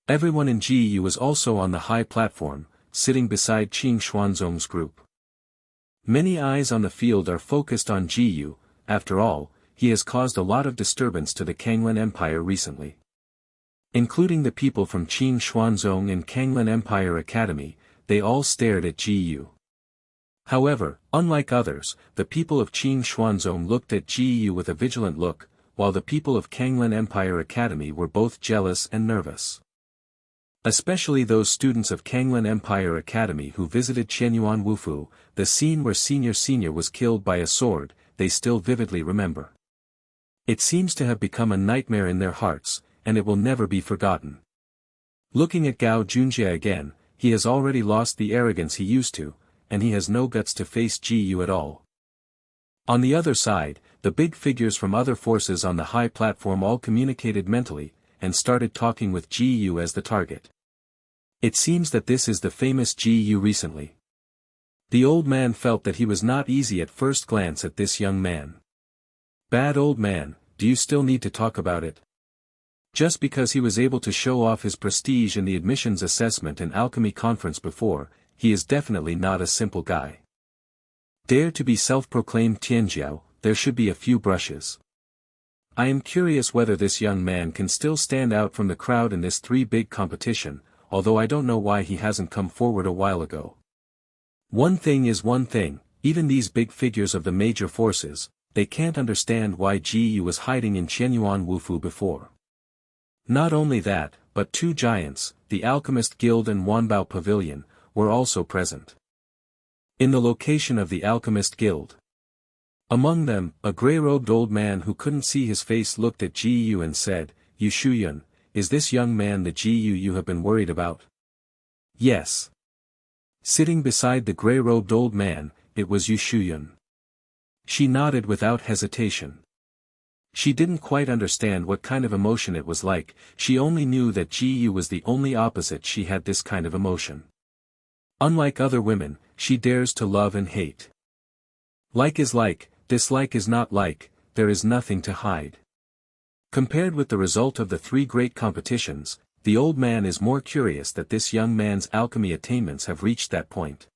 Everyone in Ji Yu was also on the high platform, sitting beside Qing Xuanzong's group. Many eyes on the field are focused on Ji Yu. After all, he has caused a lot of disturbance to the Kangwon Empire recently. Including the people from Qing Xuanzong and Kangwon Empire Academy, they all stared at Ji Yu. However, unlike others, the people of Qing Xuanzong looked at Ji Yu with a vigilant look, while the people of Kangwon Empire Academy were both jealous and nervous. Especially those students of Kangwon Empire Academy who visited Qianyuan Wufu, the scene where Senior was killed by a sword, they still vividly remember. It seems to have become a nightmare in their hearts, and it will never be forgotten. Looking at Gao Junjie again, he has already lost the arrogance he used to, and he has no guts to face Ji Yu at all. On the other side, the big figures from other forces on the high platform all communicated mentally, and started talking with Ji Yu as the target. It seems that this is the famous Ji Yu recently. The old man felt that he was not easy at first glance at this young man. Bad old man, do you still need to talk about it? Just because he was able to show off his prestige in the admissions assessment and alchemy conference before, he is definitely not a simple guy. Dare to be self-proclaimed Tianjiao, there should be a few brushes. I am curious whether this young man can still stand out from the crowd in this three big competition, although I don't know why he hasn't come forward a while ago. One thing is one thing, even these big figures of the major forces, they can't understand why Ji Yu was hiding in Qianyuan Wufu before. Not only that, but two giants, the Alchemist Guild and Wanbao Pavilion, were also present. In the location of the Alchemist Guild. Among them, a grey-robed old man who couldn't see his face looked at Ji Yu and said, "Yu Shuyun, is this young man the Ji Yu you have been worried about?" Yes. Sitting beside the grey-robed old man, it was Yu Shuyun. She nodded without hesitation. She didn't quite understand what kind of emotion it was like, she only knew that Ji Yu was the only opposite she had this kind of emotion. Unlike other women, she dares to love and hate. Like is like, dislike is not like, there is nothing to hide. Compared with the result of the three great competitions, the old man is more curious that this young man's alchemy attainments have reached that point.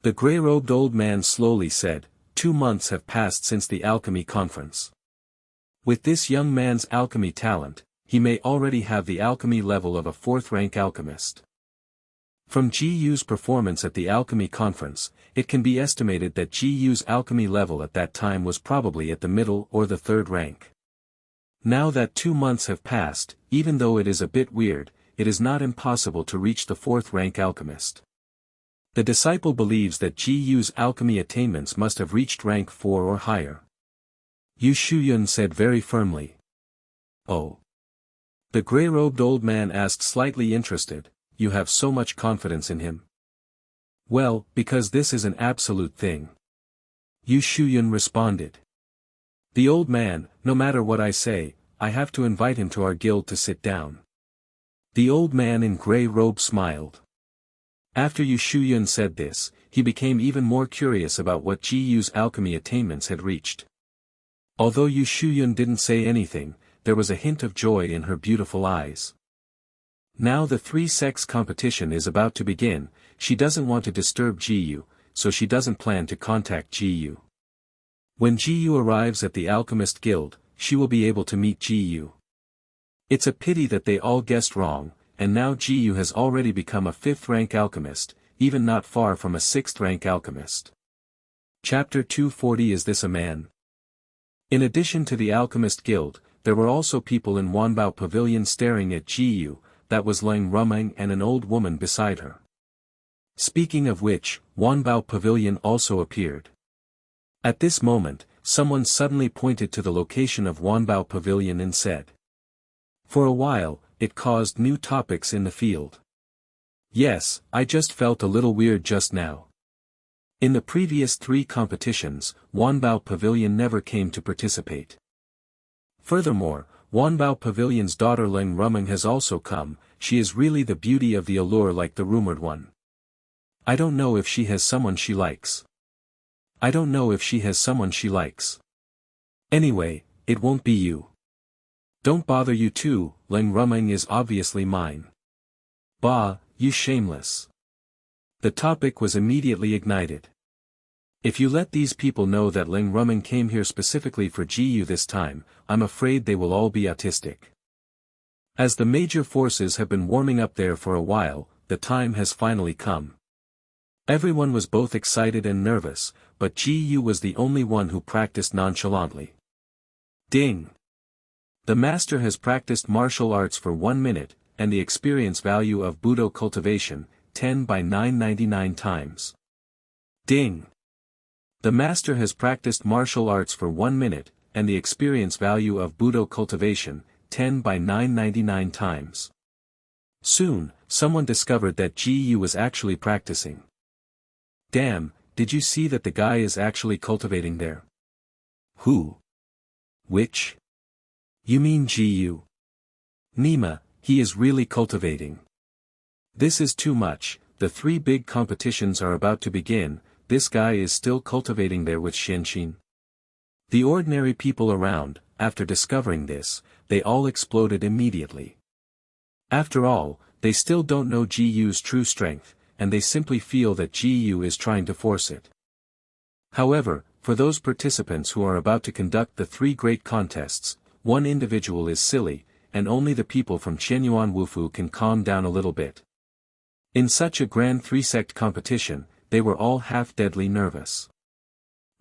The grey-robed old man slowly said, 2 months have passed since the alchemy conference. With this young man's alchemy talent, he may already have the alchemy level of a 4th-rank alchemist. From Ji Yu's performance at the alchemy conference, it can be estimated that Ji Yu's alchemy level at that time was probably at the middle or the 3rd rank. Now that 2 months have passed, even though it is a bit weird, it is not impossible to reach the 4th-rank alchemist. The disciple believes that Ji Yu's alchemy attainments must have reached rank 4 or higher. Yu Shuyun said very firmly. Oh. The grey-robed old man asked slightly interested, "You have so much confidence in him?" "Well, because this is an absolute thing." Yu Shuyun responded. "The old man, no matter what I say, I have to invite him to our guild to sit down." The old man in grey robe smiled. After Yu Shuyun said this, he became even more curious about what Ji Yu's alchemy attainments had reached. Although Yu Shuyun didn't say anything, there was a hint of joy in her beautiful eyes. Now the 3-sex competition is about to begin, she doesn't want to disturb Ji Yu, so she doesn't plan to contact Ji Yu. When Ji Yu arrives at the Alchemist Guild, she will be able to meet Ji Yu. It's a pity that they all guessed wrong, and now Ji Yu has already become a 5th-rank alchemist, even not far from a 6th-rank alchemist. Chapter 240 Is this a man? In addition to the Alchemist Guild, there were also people in Wanbao Pavilion staring at Ji Yu, that was Lang Rumeng and an old woman beside her. Speaking of which, Wanbao Pavilion also appeared. At this moment, someone suddenly pointed to the location of Wanbao Pavilion and said. For a while, it caused new topics in the field. Yes, I just felt a little weird just now. In the previous 3 competitions, Wanbao Pavilion never came to participate. Furthermore, Wanbao Pavilion's daughter Lang Rumeng has also come. She is really the beauty of the allure like the rumored one. I don't know if she has someone she likes. Anyway, it won't be you. Don't bother you too, Lang Rumeng is obviously mine. Bah, you shameless. The topic was immediately ignited. If you let these people know that Lang Rumeng came here specifically for GU this time, I'm afraid they will all be autistic. As the major forces have been warming up there for a while, the time has finally come. Everyone was both excited and nervous, but GU was the only one who practiced nonchalantly. Ding! The master has practiced martial arts for 1 minute, and the experience value of Budo cultivation, 10 by 999 times. Ding! The master has practiced martial arts for 1 minute, and the experience value of Budo cultivation, 10 by 999 times. Soon, someone discovered that GU was actually practicing. Damn, did you see that the guy is actually cultivating there? Who? Which? You mean GU? Nima, he is really cultivating. This is too much, the 3 big competitions are about to begin, this guy is still cultivating there with Xianxin. The ordinary people around, after discovering this, they all exploded immediately. After all, they still don't know GU's true strength, and they simply feel that GU is trying to force it. However, for those participants who are about to conduct the 3 great contests, one individual is silly, and only the people from Qianyuan Wufu can calm down a little bit. In such a grand 3-sect competition, they were all half-deadly nervous.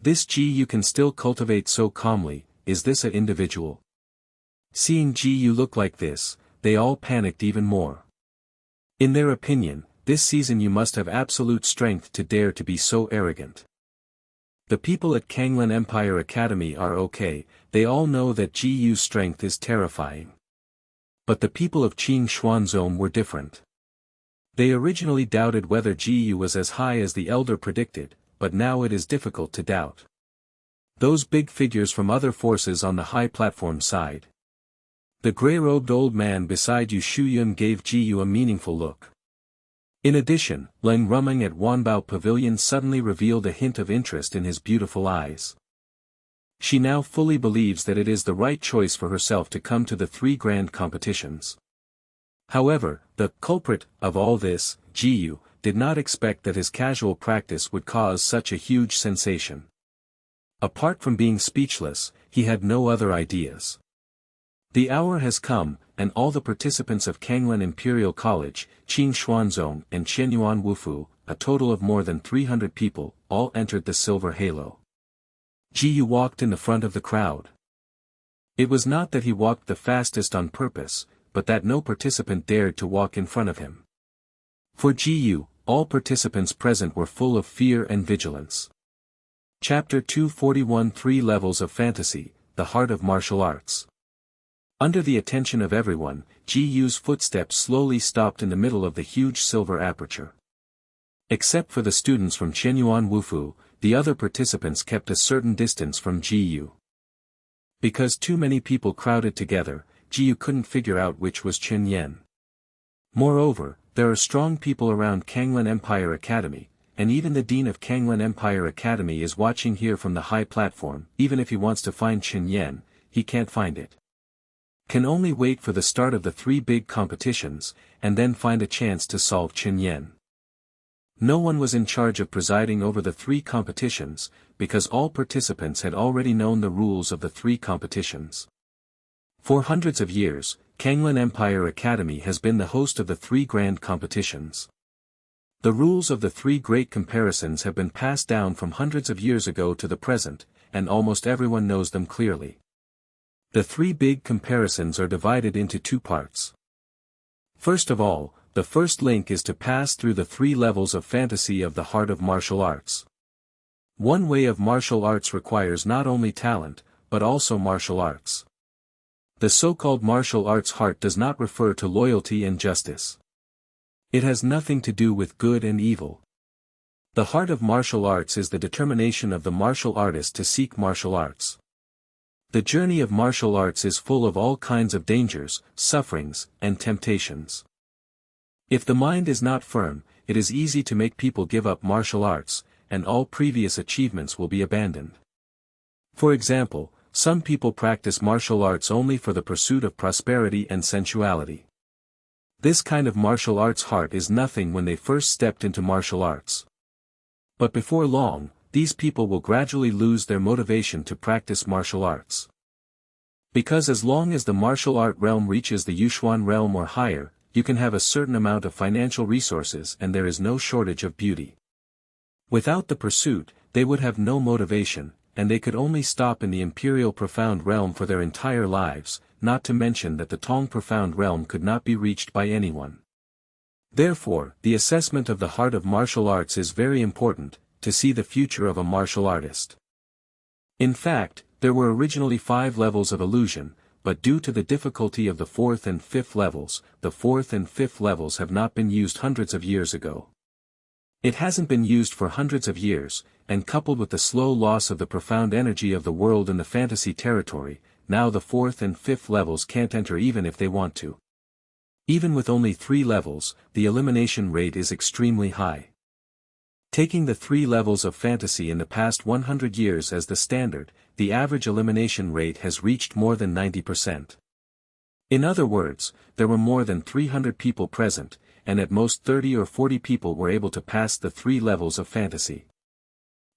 This GU can still cultivate so calmly, is this an individual? Seeing GU look like this, they all panicked even more. In their opinion, this season you must have absolute strength to dare to be so arrogant. The people at Kanglan Empire Academy are okay, they all know that GU's strength is terrifying. But the people of Qing Xuanzong were different. They originally doubted whether GU was as high as the elder predicted, but now it is difficult to doubt. Those big figures from other forces on the high platform side. The grey-robed old man beside Yu Shuyun gave GU a meaningful look. In addition, Lang Rumeng at Wanbao Pavilion suddenly revealed a hint of interest in his beautiful eyes. She now fully believes that it is the right choice for herself to come to the 3 grand competitions. However, the culprit of all this, GU, did not expect that his casual practice would cause such a huge sensation. Apart from being speechless, he had no other ideas. The hour has come, and all the participants of Kanglan Imperial College, Qing Xuanzong and Qianyuan Wufu, a total of more than 300 people, all entered the Silver Halo. GU walked in the front of the crowd. It was not that he walked the fastest on purpose, but that no participant dared to walk in front of him. For GU, all participants present were full of fear and vigilance. Chapter 241 3 Levels of Fantasy, The Heart of Martial Arts. Under the attention of everyone, GU's footsteps slowly stopped in the middle of the huge silver aperture. Except for the students from Qianyuan Wufu, the other participants kept a certain distance from GU. Because too many people crowded together, GU couldn't figure out which was Chen Yen. Moreover, there are strong people around Kanglan Empire Academy, and even the dean of Kanglan Empire Academy is watching here from the high platform. Even if he wants to find Chen Yen, he can't find it. Can only wait for the start of the 3 big competitions, and then find a chance to solve Chen Yen. No one was in charge of presiding over the 3 competitions, because all participants had already known the rules of the 3 competitions. For hundreds of years, Kanglan Empire Academy has been the host of the 3 grand competitions. The rules of the 3 great comparisons have been passed down from hundreds of years ago to the present, and almost everyone knows them clearly. The 3 big comparisons are divided into 2 parts. First of all, the first link is to pass through the 3 levels of fantasy of the heart of martial arts. One way of martial arts requires not only talent, but also martial arts. The so-called martial arts heart does not refer to loyalty and justice. It has nothing to do with good and evil. The heart of martial arts is the determination of the martial artist to seek martial arts. The journey of martial arts is full of all kinds of dangers, sufferings, and temptations. If the mind is not firm, it is easy to make people give up martial arts, and all previous achievements will be abandoned. For example, some people practice martial arts only for the pursuit of prosperity and sensuality. This kind of martial arts heart is nothing when they first stepped into martial arts. But before long, these people will gradually lose their motivation to practice martial arts. Because as long as the martial art realm reaches the Yushuan realm or higher, you can have a certain amount of financial resources and there is no shortage of beauty. Without the pursuit, they would have no motivation, and they could only stop in the imperial profound realm for their entire lives, not to mention that the Tong profound realm could not be reached by anyone. Therefore, the assessment of the heart of martial arts is very important, to see the future of a martial artist. In fact, there were originally 5 levels of illusion, but due to the difficulty of the 4th and 5th levels, the 4th and 5th levels have not been used hundreds of years ago. It hasn't been used for hundreds of years, and coupled with the slow loss of the profound energy of the world in the fantasy territory, now the 4th and 5th levels can't enter even if they want to. Even with only 3 levels, the elimination rate is extremely high. Taking the 3 levels of fantasy in the past 100 years as the standard, the average elimination rate has reached more than 90%. In other words, there were more than 300 people present, and at most 30 or 40 people were able to pass the 3 levels of fantasy.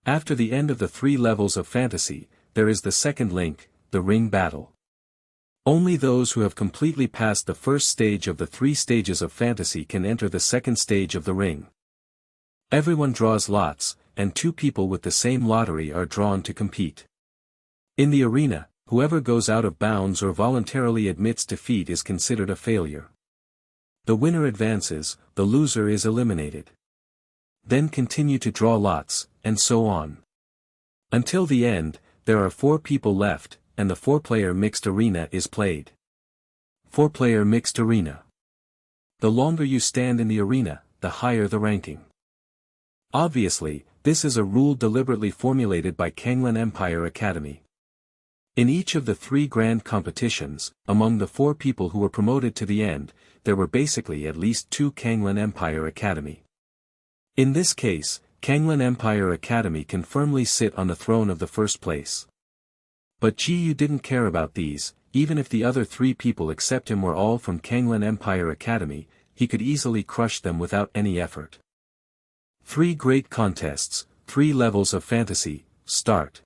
After the end of the 3 levels of fantasy, there is the second link, the ring battle. Only those who have completely passed the first stage of the 3 stages of fantasy can enter the second stage of the ring. Everyone draws lots, and 2 people with the same lottery are drawn to compete. In the arena, whoever goes out of bounds or voluntarily admits defeat is considered a failure. The winner advances, the loser is eliminated. Then continue to draw lots, and so on. Until the end, there are 4 people left, and the 4-player mixed arena is played. 4-player mixed arena. The longer you stand in the arena, the higher the ranking. Obviously, this is a rule deliberately formulated by Kanglan Empire Academy. In each of the 3 grand competitions, among the 4 people who were promoted to the end, there were basically at least 2 Kanglan Empire Academy. In this case, Kanglan Empire Academy can firmly sit on the throne of the first place. But Ji Yu didn't care about these, even if the other 3 people except him were all from Kanglan Empire Academy, he could easily crush them without any effort. 3 great contests, 3 levels of fantasy, start.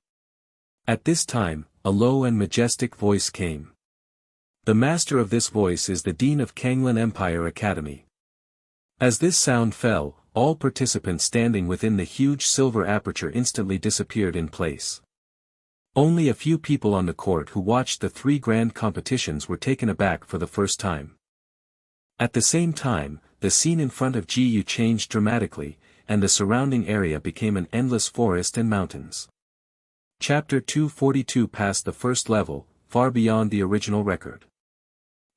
At this time, a low and majestic voice came. The master of this voice is the Dean of Kanglan Empire Academy. As this sound fell, all participants standing within the huge silver aperture instantly disappeared in place. Only a few people on the court who watched the 3 grand competitions were taken aback for the first time. At the same time, the scene in front of Ji Yu changed dramatically, and the surrounding area became an endless forest and mountains. Chapter 242 passed the first level, far beyond the original record.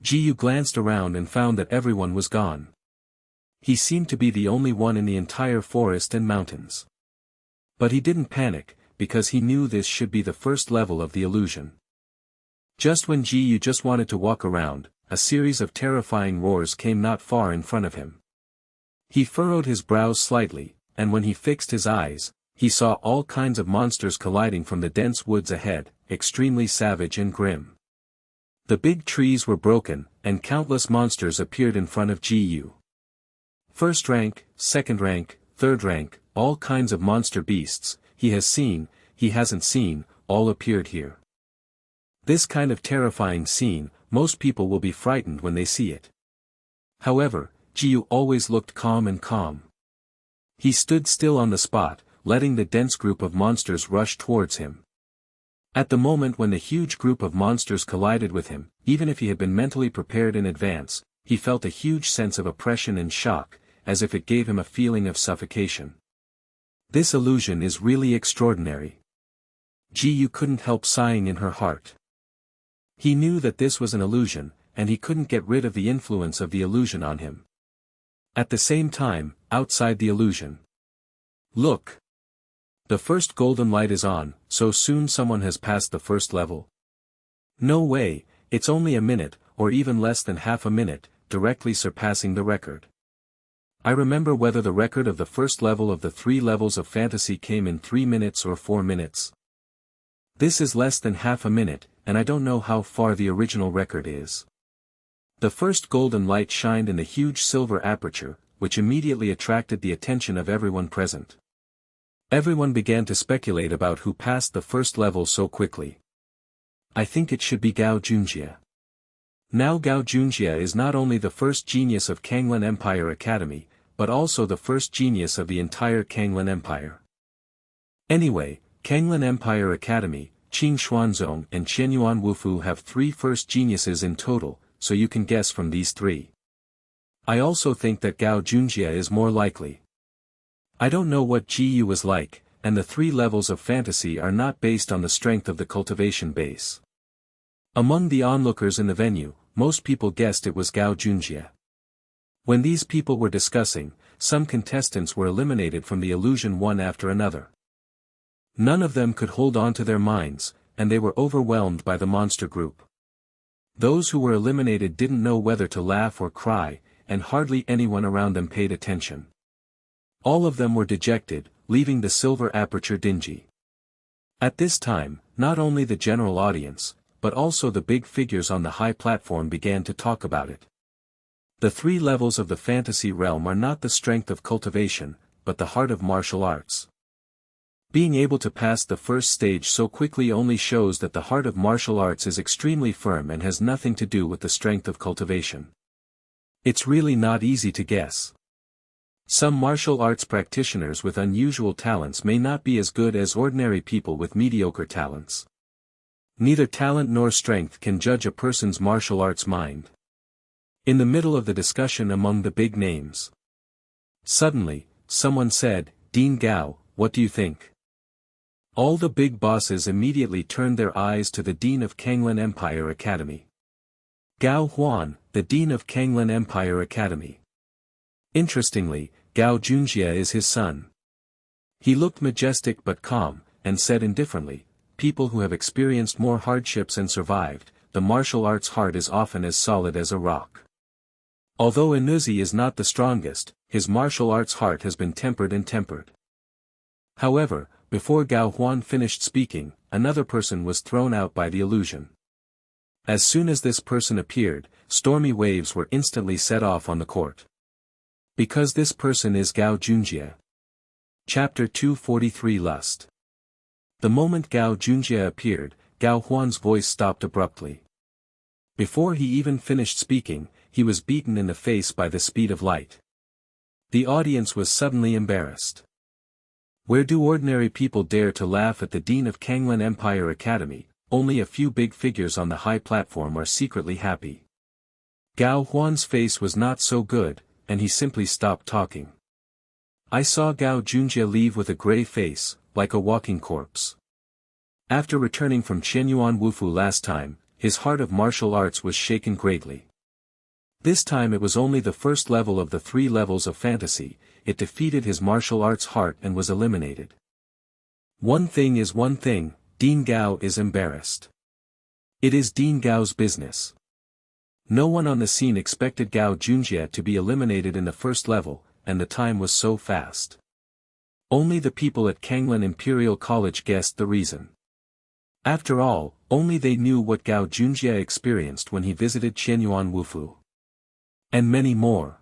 Ji Yu glanced around and found that everyone was gone. He seemed to be the only one in the entire forest and mountains. But he didn't panic, because he knew this should be the first level of the illusion. Just when Ji Yu just wanted to walk around, a series of terrifying roars came not far in front of him. He furrowed his brows slightly, and when he fixed his eyes, he saw all kinds of monsters colliding from the dense woods ahead, extremely savage and grim. The big trees were broken, and countless monsters appeared in front of Ji Yu. First rank, second rank, third rank, all kinds of monster beasts, he has seen, he hasn't seen, all appeared here. This kind of terrifying scene, most people will be frightened when they see it. However, Ji Yu always looked calm and calm. He stood still on the spot, letting the dense group of monsters rush towards him. At the moment when the huge group of monsters collided with him, even if he had been mentally prepared in advance, he felt a huge sense of oppression and shock, as if it gave him a feeling of suffocation. This illusion is really extraordinary. Ji couldn't help sighing in her heart. He knew that this was an illusion, and he couldn't get rid of the influence of the illusion on him. At the same time, outside the illusion. Look! The first golden light is on, so soon someone has passed the first level. No way, it's only a minute, or even less than half a minute, directly surpassing the record. I remember whether the record of the first level of the 3 levels of fantasy came in 3 minutes or 4 minutes. This is less than half a minute, and I don't know how far the original record is. The first golden light shined in the huge silver aperture, which immediately attracted the attention of everyone present. Everyone began to speculate about who passed the first level so quickly. I think it should be Gao Junjie. Now Gao Junjie is not only the first genius of Kanglan Empire Academy, but also the first genius of the entire Kanglan Empire. Anyway, Kanglan Empire Academy, Qing Xuanzong and Qianyuan Wufu have 3 first geniuses in total, so you can guess from these 3. I also think that Gao Junjie is more likely. I don't know what Ji was like, and the 3 levels of fantasy are not based on the strength of the cultivation base. Among the onlookers in the venue, most people guessed it was Gao Junjie. When these people were discussing, some contestants were eliminated from the illusion one after another. None of them could hold on to their minds, and they were overwhelmed by the monster group. Those who were eliminated didn't know whether to laugh or cry, and hardly anyone around them paid attention. All of them were dejected, leaving the silver aperture dingy. At this time, not only the general audience, but also the big figures on the high platform began to talk about it. The 3 levels of the fantasy realm are not the strength of cultivation, but the heart of martial arts. Being able to pass the first stage so quickly only shows that the heart of martial arts is extremely firm and has nothing to do with the strength of cultivation. It's really not easy to guess. Some martial arts practitioners with unusual talents may not be as good as ordinary people with mediocre talents. Neither talent nor strength can judge a person's martial arts mind. In the middle of the discussion among the big names, suddenly, someone said, "Dean Gao, what do you think?" All the big bosses immediately turned their eyes to the Dean of Kanglan Empire Academy. Gao Huan, the Dean of Kanglan Empire Academy. Interestingly, Gao Junjie is his son. He looked majestic but calm, and said indifferently, "People who have experienced more hardships and survived, the martial arts heart is often as solid as a rock. Although Inuzi is not the strongest, his martial arts heart has been tempered and tempered." However, before Gao Huan finished speaking, another person was thrown out by the illusion. As soon as this person appeared, stormy waves were instantly set off on the court. Because this person is Gao Junjie. Chapter 243 Lust. The moment Gao Junjie appeared, Gao Huan's voice stopped abruptly. Before he even finished speaking, he was beaten in the face by the speed of light. The audience was suddenly embarrassed. Where do ordinary people dare to laugh at the Dean of Kanglan Empire Academy? Only a few big figures on the high platform are secretly happy. Gao Huan's face was not so good, and he simply stopped talking. I saw Gao Junjie leave with a grey face, like a walking corpse. After returning from Qianyuan Wufu last time, his heart of martial arts was shaken greatly. This time it was only the first level of the 3 levels of fantasy, it defeated his martial arts heart and was eliminated. One thing is one thing, Dean Gao is embarrassed. It is Dean Gao's business. No one on the scene expected Gao Junjie to be eliminated in the first level, and the time was so fast. Only the people at Kanglan Imperial College guessed the reason. After all, only they knew what Gao Junjie experienced when he visited Qianyuan Wufu. And many more.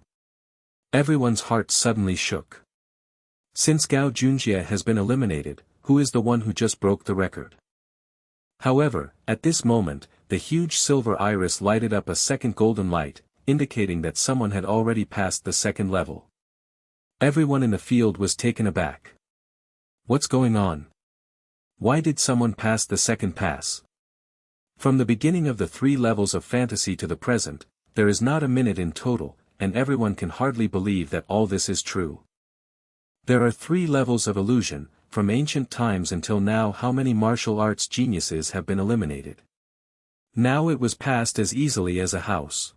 Everyone's heart suddenly shook. Since Gao Junjie has been eliminated, who is the one who just broke the record? However, at this moment, the huge silver iris lighted up a second golden light, indicating that someone had already passed the second level. Everyone in the field was taken aback. What's going on? Why did someone pass the second pass? From the beginning of the 3 levels of fantasy to the present, there is not a minute in total, and everyone can hardly believe that all this is true. There are 3 levels of illusion, from ancient times until now. How many martial arts geniuses have been eliminated? Now it was passed as easily as a house.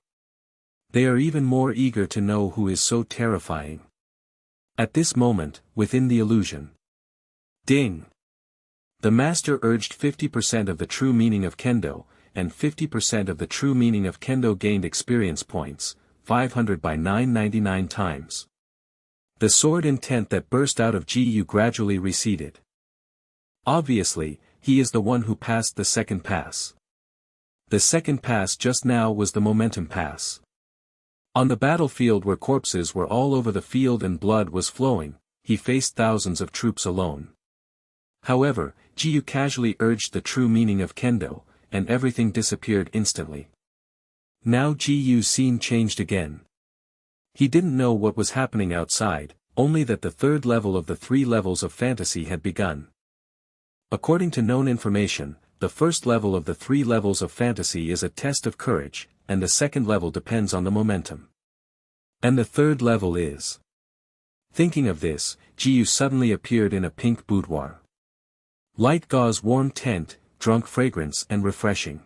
They are even more eager to know who is so terrifying. At this moment, within the illusion. Ding! The master urged 50% of the true meaning of Kendo, and 50% of the true meaning of Kendo gained experience points, 500 by 999 times. The sword intent that burst out of Ji-Yu gradually receded. Obviously, he is the one who passed the second pass. The second pass just now was the momentum pass. On the battlefield where corpses were all over the field and blood was flowing, he faced thousands of troops alone. However, Ji-Yu casually urged the true meaning of Kendo, and everything disappeared instantly. Now Ji-Yu's scene changed again. He didn't know what was happening outside, only that the 3rd level of the 3 levels of fantasy had begun. According to known information, the 1st level of the 3 levels of fantasy is a test of courage, and the 2nd level depends on the momentum. And the 3rd level is. Thinking of this, Ji-Yu suddenly appeared in a pink boudoir. Light gauze warm tent, drunk fragrance and refreshing.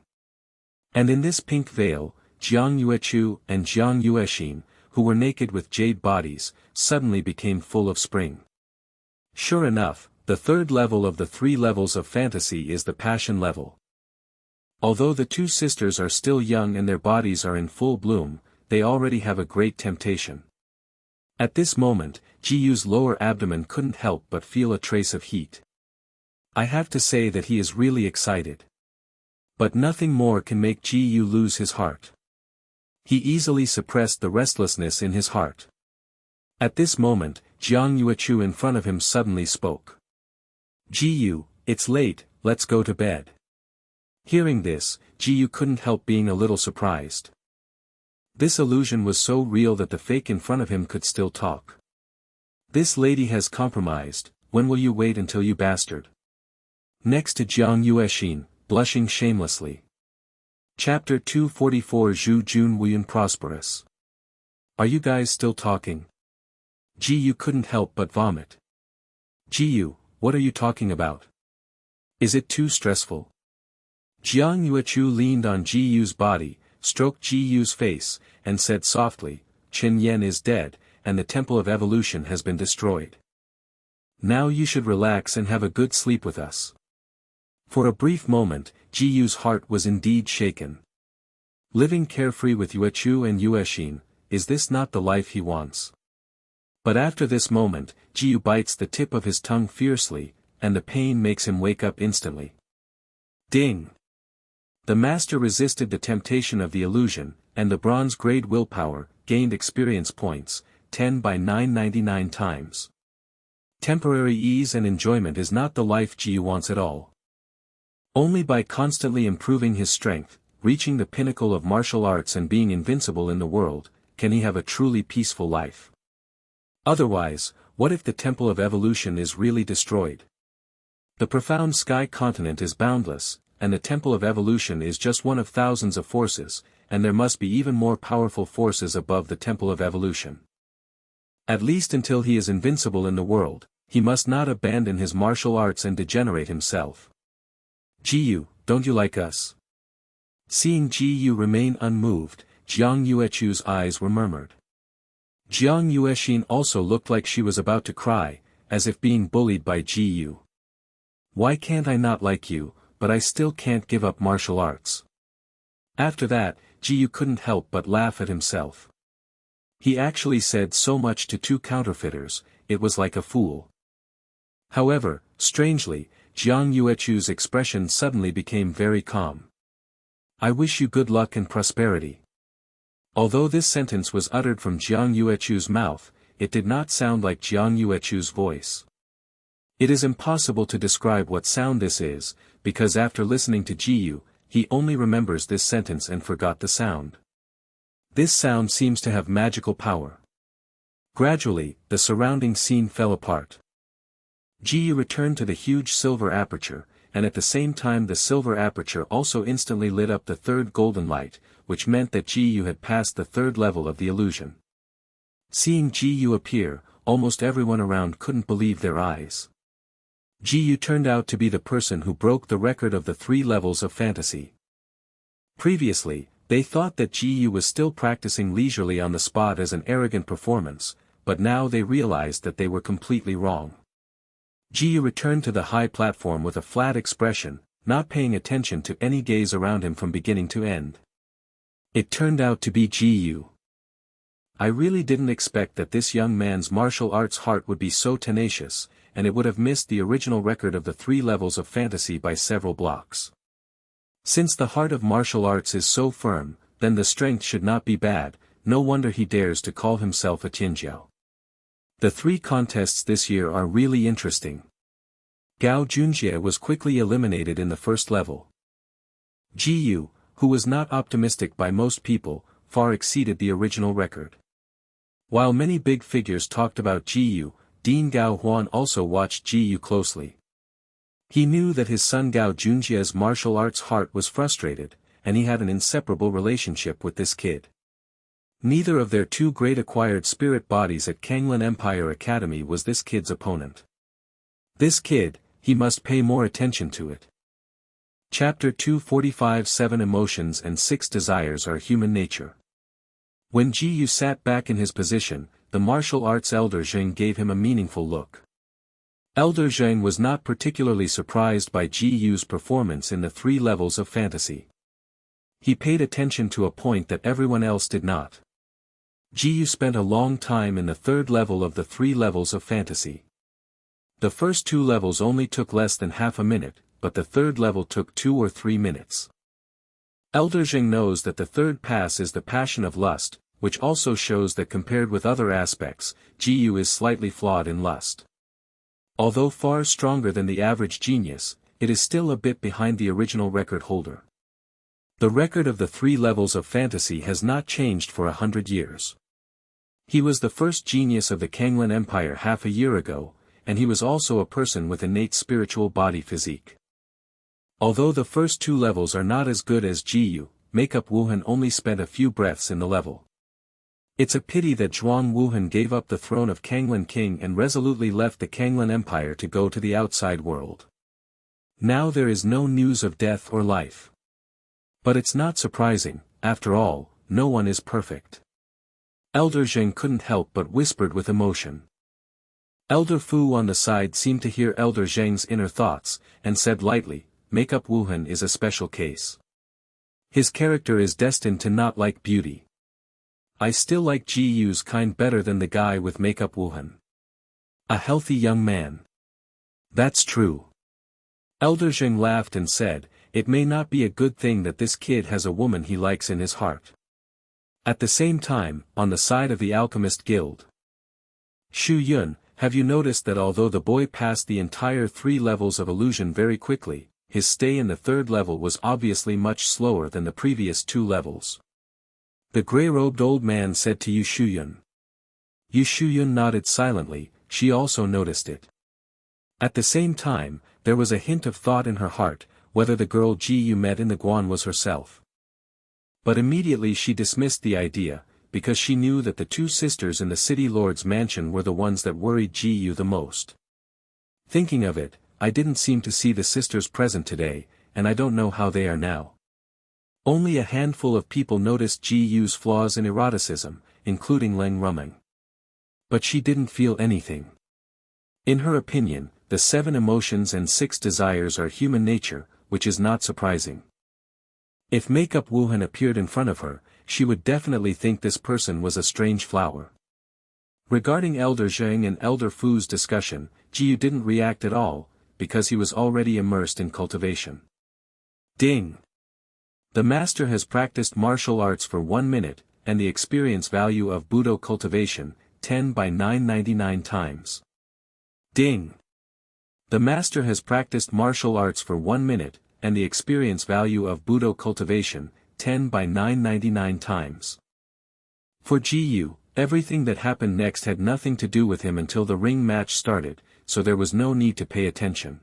And in this pink veil, Jiang Yuechu and Jiang Yueshin, who were naked with jade bodies, suddenly became full of spring. Sure enough, the 3rd level of the 3 levels of fantasy is the passion level. Although the 2 sisters are still young and their bodies are in full bloom, they already have a great temptation. At this moment, Ji-Yu's lower abdomen couldn't help but feel a trace of heat. I have to say that he is really excited. But nothing more can make Ji-Yu lose his heart. He easily suppressed the restlessness in his heart. At this moment, Jiang Yuechu in front of him suddenly spoke. Ji-Yu, it's late, let's go to bed. Hearing this, Ji-Yu couldn't help being a little surprised. This illusion was so real that the fake in front of him could still talk. This lady has compromised, when will you wait until you bastard? Next to Jiang Yueshin, blushing shamelessly. Chapter 244 Zhu Jun Wuyan Prosperous. Are you guys still talking? Ji-Yu couldn't help but vomit. Ji-Yu, what are you talking about? Is it too stressful? Jiang Yuechu leaned on Ji-Yu's body, stroked Ji-Yu's face, and said softly, Qin Yan is dead, and the Temple of Evolution has been destroyed. Now you should relax and have a good sleep with us. For a brief moment, Ji-Yu's heart was indeed shaken. Living carefree with Yuechu and Yueshin, is this not the life he wants? But after this moment, Ji-Yu bites the tip of his tongue fiercely, and the pain makes him wake up instantly. Ding! The master resisted the temptation of the illusion, and the bronze-grade willpower, gained experience points, 10 by 999 times. Temporary ease and enjoyment is not the life Ji-Yu wants at all. Only by constantly improving his strength, reaching the pinnacle of martial arts and being invincible in the world, can he have a truly peaceful life. Otherwise, what if the Temple of Evolution is really destroyed? The profound sky continent is boundless, and the Temple of Evolution is just one of thousands of forces, and there must be even more powerful forces above the Temple of Evolution. At least until he is invincible in the world, he must not abandon his martial arts and degenerate himself. Ji-Yu, don't you like us? Seeing Ji-Yu remain unmoved, Jiang Yuechu's eyes were murmured. Jiang Yueshin also looked like she was about to cry, as if being bullied by Ji-Yu. Why can't I not like you, but I still can't give up martial arts? After that, Ji-Yu couldn't help but laugh at himself. He actually said so much to 2 counterfeiters, it was like a fool. However, strangely, Jiang Yuechu's expression suddenly became very calm. I wish you good luck and prosperity. Although this sentence was uttered from Jiang Yuechu's mouth, it did not sound like Jiang Yuechu's voice. It is impossible to describe what sound this is, because after listening to Ji-Yu, he only remembers this sentence and forgot the sound. This sound seems to have magical power. Gradually, the surrounding scene fell apart. Ji-Yu returned to the huge silver aperture, and at the same time the silver aperture also instantly lit up the third golden light, which meant that Ji-yu had passed the third level of the illusion. Seeing Ji-yu appear, almost everyone around couldn't believe their eyes. Ji-yu turned out to be the person who broke the record of the 3 levels of fantasy. Previously, they thought that Ji-yu was still practicing leisurely on the spot as an arrogant performance, but now they realized that they were completely wrong. Ji-yu returned to the high platform with a flat expression, not paying attention to any gaze around him from beginning to end. It turned out to be Ji-yu. I really didn't expect that this young man's martial arts heart would be so tenacious, and it would have missed the original record of the 3 levels of fantasy by several blocks. Since the heart of martial arts is so firm, then the strength should not be bad, no wonder he dares to call himself a Tianjiao. The 3 contests this year are really interesting. Gao Junjie was quickly eliminated in the first level. Ji-yu, who was not optimistic by most people, far exceeded the original record. While many big figures talked about Ji-yu, Dean Gao Huan also watched Ji-yu closely. He knew that his son Gao Junjie's martial arts heart was frustrated, and he had an inseparable relationship with this kid. Neither of their 2 great acquired spirit bodies at Kanglan Empire Academy was this kid's opponent. This kid, he must pay more attention to it. Chapter 245 7 Emotions and 6 Desires are Human Nature. When Ji-yu sat back in his position, the martial arts elder Zheng gave him a meaningful look. Elder Zheng was not particularly surprised by Ji-yu's performance in the 3 levels of fantasy. He paid attention to a point that everyone else did not. Ji-yu spent a long time in the 3rd level of the 3 levels of fantasy. The first 2 levels only took less than half a minute, but the 3rd level took 2 or 3 minutes. Elder Zheng knows that the 3rd pass is the passion of lust, which also shows that compared with other aspects, Ji-yu is slightly flawed in lust. Although far stronger than the average genius, it is still a bit behind the original record holder. The record of the 3 levels of fantasy has not changed for 100 years. He was the first genius of the Kanglan Empire half a year ago, and he was also a person with innate spiritual body physique. Although the first 2 levels are not as good as Ji-yu, Makeup Wuhan only spent a few breaths in the level. It's a pity that Zhuang Wuhan gave up the throne of Kanglan King and resolutely left the Kanglan Empire to go to the outside world. Now there is no news of death or life. But it's not surprising, after all, no one is perfect. Elder Zheng couldn't help but whispered with emotion. Elder Fu on the side seemed to hear Elder Zheng's inner thoughts, and said lightly, Makeup Wuhan is a special case. His character is destined to not like beauty. I still like Ji-yu's kind better than the guy with Makeup Wuhan. A healthy young man. That's true. Elder Zheng laughed and said, it may not be a good thing that this kid has a woman he likes in his heart. At the same time, on the side of the Alchemist Guild. Shu Yun, have you noticed that although the boy passed the entire 3 levels of illusion very quickly, his stay in the 3rd level was obviously much slower than the previous 2 levels? The grey-robed old man said to Yu Shuyun. Yu Shuyun nodded silently, she also noticed it. At the same time, there was a hint of thought in her heart, whether the girl Ji-yu met in the Guan was herself. But immediately she dismissed the idea, because she knew that the 2 sisters in the city lord's mansion were the ones that worried Ji-yu the most. Thinking of it, I didn't seem to see the sisters present today, and I don't know how they are now. Only a handful of people noticed Ji-yu's flaws in eroticism, including Leng Rumeng. But she didn't feel anything. In her opinion, the 7 emotions and 6 desires are human nature, which is not surprising. If Makeup Wuhan appeared in front of her, she would definitely think this person was a strange flower. Regarding Elder Zheng and Elder Fu's discussion, Ji-yu didn't react at all, because he was already immersed in cultivation. Ding! The master has practiced martial arts for 1 minute, and the experience value of Budo cultivation, 10 by 999 times. Ding! The master has practiced martial arts for 1 minute, and the experience value of Budo cultivation, 10 by 999 times. For Ji-yu, everything that happened next had nothing to do with him until the ring match started, so there was no need to pay attention.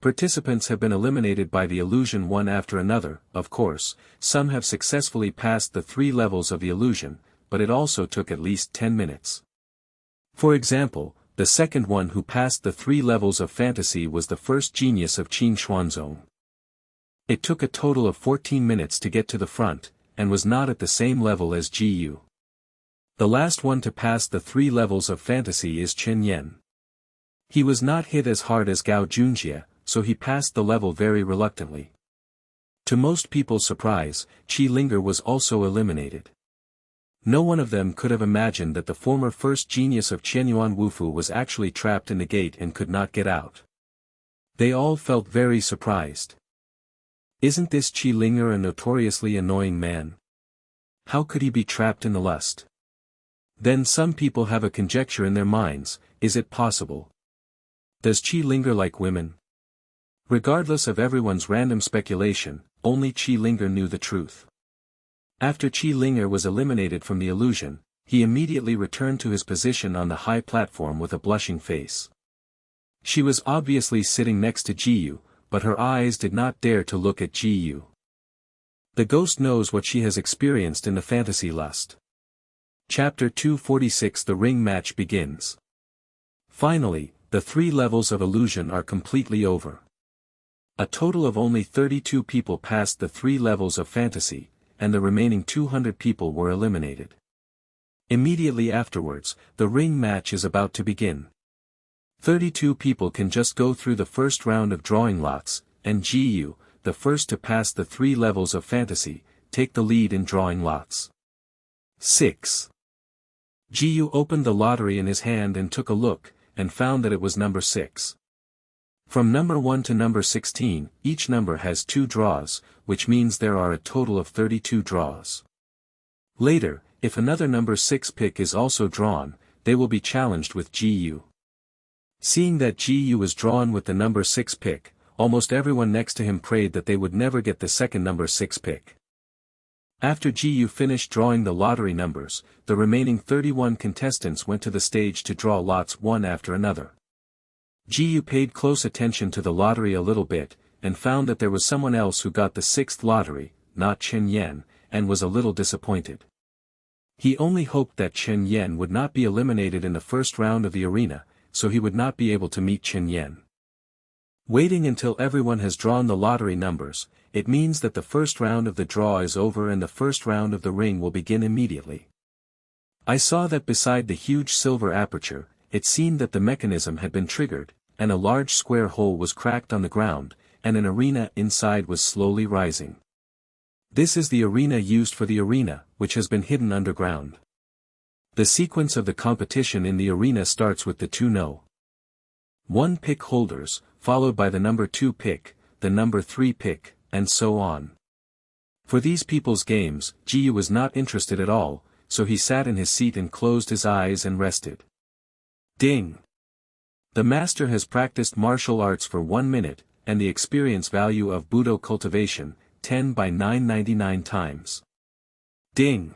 Participants have been eliminated by the illusion one after another. Of course, some have successfully passed the 3 levels of the illusion, but it also took at least 10 minutes. For example, the second one who passed the 3 levels of fantasy was the first genius of Qin Xuanzong. It took a total of 14 minutes to get to the front, and was not at the same level as Gu. The last one to pass the 3 levels of fantasy is Chen Yan. He was not hit as hard as Gao Junjie, so he passed the level very reluctantly. To most people's surprise, Qi Linger was also eliminated. No one of them could have imagined that the former first genius of Qianyuan Wufu was actually trapped in the gate and could not get out. They all felt very surprised. Isn't this Qi Linger a notoriously annoying man? How could he be trapped in the lust? Then some people have a conjecture in their minds, is it possible? Does Qi Linger like women? Regardless of everyone's random speculation, only Qi Linger knew the truth. After Qi Linger was eliminated from the illusion, he immediately returned to his position on the high platform with a blushing face. She was obviously sitting next to Jiyu, but her eyes did not dare to look at Jiyu. The ghost knows what she has experienced in the fantasy lust. Chapter 246 The ring match begins. Finally, the 3 levels of illusion are completely over. A total of only 32 people passed the 3 levels of fantasy, and the remaining 200 people were eliminated. Immediately afterwards, the ring match is about to begin. 32 people can just go through the first round of drawing lots, and Gu, the first to pass the 3 levels of fantasy, take the lead in drawing lots. 6. Gu opened the lottery in his hand and took a look, and found that it was number 6. From number 1 to number 16, each number has 2 draws, which means there are a total of 32 draws. Later, if another number 6 pick is also drawn, they will be challenged with Gu. Seeing that Gu was drawn with the number 6 pick, almost everyone next to him prayed that they would never get the second number 6 pick. After Gu finished drawing the lottery numbers, the remaining 31 contestants went to the stage to draw lots one after another. Gu paid close attention to the lottery a little bit, and found that there was someone else who got the 6th lottery, not Chen Yan, and was a little disappointed. He only hoped that Chen Yan would not be eliminated in the first round of the arena, so he would not be able to meet Chen Yan. Waiting until everyone has drawn the lottery numbers, it means that the first round of the draw is over and the first round of the ring will begin immediately. I saw that beside the huge silver aperture, it seemed that the mechanism had been triggered, and a large square hole was cracked on the ground, and an arena inside was slowly rising. This is the arena used for the arena, which has been hidden underground. The sequence of the competition in the arena starts with the 2 no. 1 pick holders, followed by the number 2 pick, the number 3 pick, and so on. For these people's games, Jiyu was not interested at all, so he sat in his seat and closed his eyes and rested. Ding! The master has practiced martial arts for 1 minute, and the experience value of Budo cultivation, 10 by 999 times. Ding!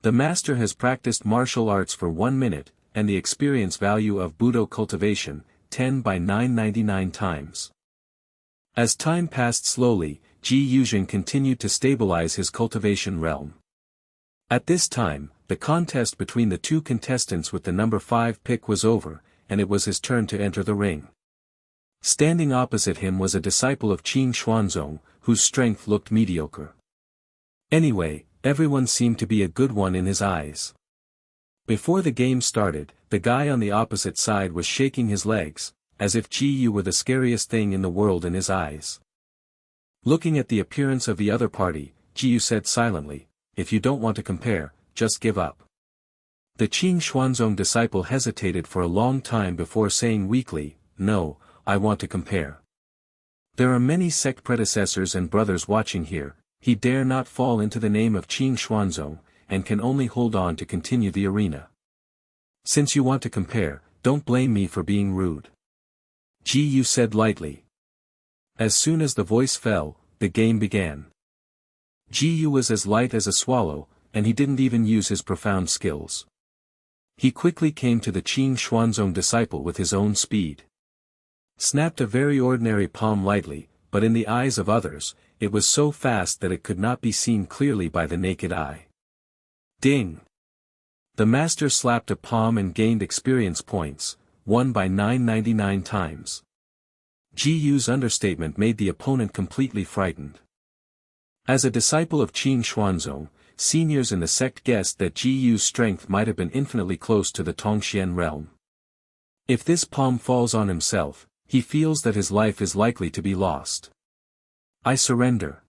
The master has practiced martial arts for 1 minute, and the experience value of Budo cultivation, 10 by 999 times. As time passed slowly, Ji Yuzhen continued to stabilize his cultivation realm. At this time, the contest between the 2 contestants with the number 5 pick was over, and it was his turn to enter the ring. Standing opposite him was a disciple of Qin Xuanzong, whose strength looked mediocre. Anyway, everyone seemed to be a good one in his eyes. Before the game started, the guy on the opposite side was shaking his legs, as if Ji Yu were the scariest thing in the world in his eyes. Looking at the appearance of the other party, Ji Yu said silently, "If you don't want to compare, just give up." The Qin Xuanzong disciple hesitated for a long time before saying weakly, "No, I want to compare. There are many sect predecessors and brothers watching here, he dare not fall into the name of Qin Xuanzong, and can only hold on to continue the arena. Since you want to compare, don't blame me for being rude." Ji Yu said lightly. As soon as the voice fell, the game began. Ji Yu was as light as a swallow, and he didn't even use his profound skills. He quickly came to the Qin Xuanzong disciple with his own speed. Snapped a very ordinary palm lightly, but in the eyes of others, it was so fast that it could not be seen clearly by the naked eye. Ding! The master slapped a palm and gained experience points, won by 999 times. Ji-Yu's understatement made the opponent completely frightened. As a disciple of Qin Xuanzong, seniors in the sect guessed that Ji-Yu's strength might have been infinitely close to the Tongxian realm. If this palm falls on himself, he feels that his life is likely to be lost. I surrender.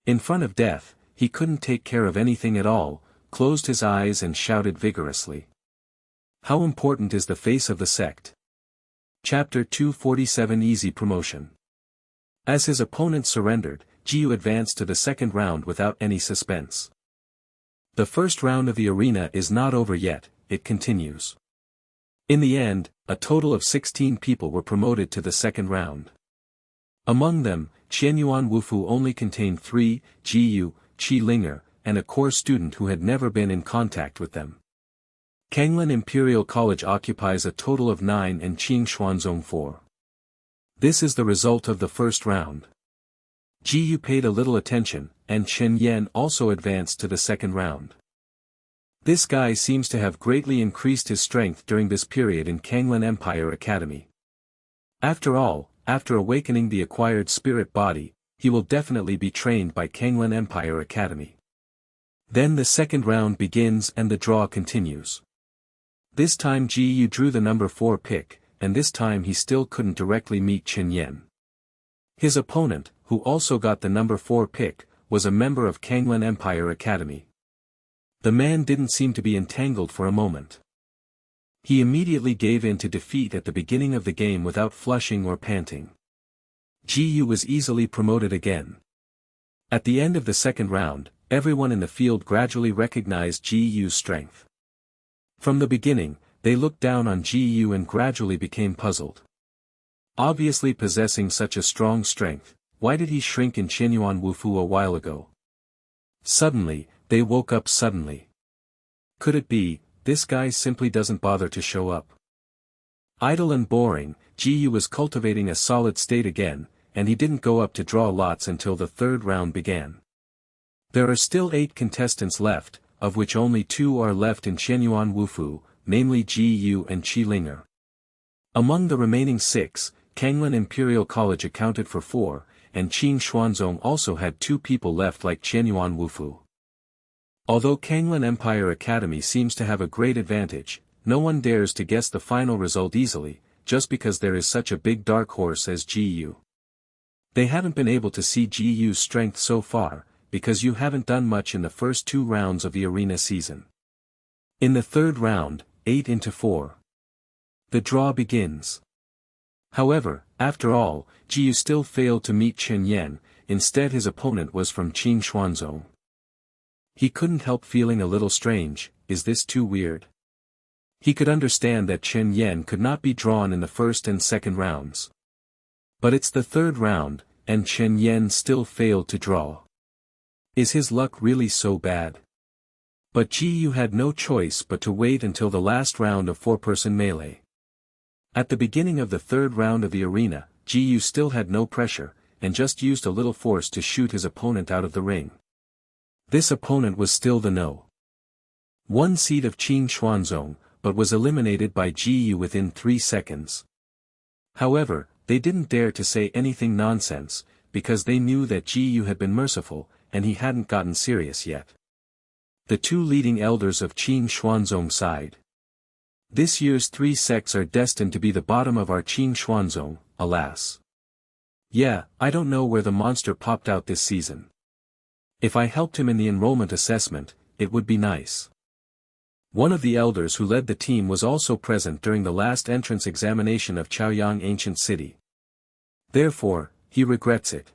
In front of death, he couldn't take care of anything at all, closed his eyes and shouted vigorously. How important is the face of the sect? Chapter 247 Easy Promotion. As his opponent surrendered, Ji-Yu advanced to the second round without any suspense. The first round of the arena is not over yet, it continues. In the end, a total of 16 people were promoted to the second round. Among them, Qianyuan Wufu only contained 3, Ji-Yu, Qi Linger, and a core student who had never been in contact with them. Kanglan Imperial College occupies a total of 9 and Qing Xuanzong 4. This is the result of the first round. Ji-Yu paid a little attention, and Chen Yan also advanced to the second round. This guy seems to have greatly increased his strength during this period in Kanglan Empire Academy. After all, after awakening the acquired spirit body, he will definitely be trained by Kanglan Empire Academy. Then the second round begins and the draw continues. This time Ji-Yu drew the number 4 pick, and this time he still couldn't directly meet Chen Yan. His opponent, who also got the number 4 pick, was a member of Kanglan Empire Academy. The man didn't seem to be entangled for a moment. He immediately gave in to defeat at the beginning of the game without flushing or panting. Ji-Yu was easily promoted again. At the end of the second round, everyone in the field gradually recognized Ji-Yu's strength. From the beginning, they looked down on Ji-Yu and gradually became puzzled. Obviously possessing such a strong strength, why did he shrink in Qianyuan Wufu a while ago? Suddenly, they woke up suddenly. Could it be, this guy simply doesn't bother to show up? Idle and boring, Ji-Yu was cultivating a solid state again, and he didn't go up to draw lots until the third round began. There are still 8 contestants left, of which only 2 are left in Qianyuan Wufu, namely Ji-Yu and Qi Linger. Among the remaining 6, Kanglan Imperial College accounted for 4, and Qing Xuanzong also had 2 people left like Qianyuan Wufu. Although Kanglan Empire Academy seems to have a great advantage, no one dares to guess the final result easily, just because there is such a big dark horse as Ji-Yu. They haven't been able to see Ji-Yu's strength so far, because you haven't done much in the first 2 rounds of the arena season. In the third round, 8-4. The draw begins. However, after all, Ji-Yu still failed to meet Chen Yan, instead his opponent was from Qing Xuanzong. He couldn't help feeling a little strange, is this too weird? He could understand that Chen Yan could not be drawn in the first and second rounds. But it's the third round, and Chen Yan still failed to draw. Is his luck really so bad? But Ji-Yu had no choice but to wait until the last round of 4-person melee. At the beginning of the third round of the arena, Ji-Yu still had no pressure, and just used a little force to shoot his opponent out of the ring. This opponent was still the No. 1 seed of Qing Xuanzong, but was eliminated by Ji-Yu within 3 seconds. However, they didn't dare to say anything nonsense, because they knew that Ji-Yu had been merciful, and he hadn't gotten serious yet. The 2 leading elders of Qing Xuanzong sighed. This year's 3 sects are destined to be the bottom of our Qing Xuanzong, alas. Yeah, I don't know where the monster popped out this season. If I helped him in the enrollment assessment, it would be nice. One of the elders who led the team was also present during the last entrance examination of Chaoyang Ancient City. Therefore, he regrets it.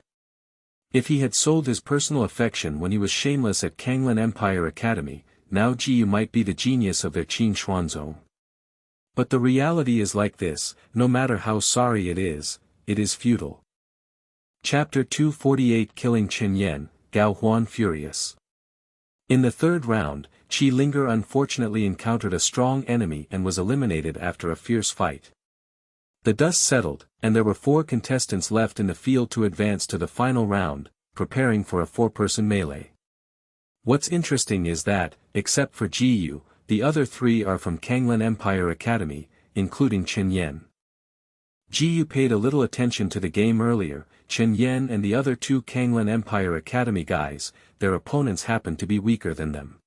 If he had sold his personal affection when he was shameless at Kanglan Empire Academy, now Ji-Yu might be the genius of their Qing Xuanzong. But the reality is like this, no matter how sorry it is futile. Chapter 248 Killing Chen Yan, Gao Huan Furious. In the third round, Qi Linger unfortunately encountered a strong enemy and was eliminated after a fierce fight. The dust settled, and there were 4 contestants left in the field to advance to the final round, preparing for a 4-person melee. What's interesting is that, except for Jiyu, the other 3 are from Kanglan Empire Academy, including Chen Yan. Jiyu paid a little attention to the game earlier. Chen Yan and the other 2 Kanglan Empire Academy guys, their opponents happened to be weaker than them.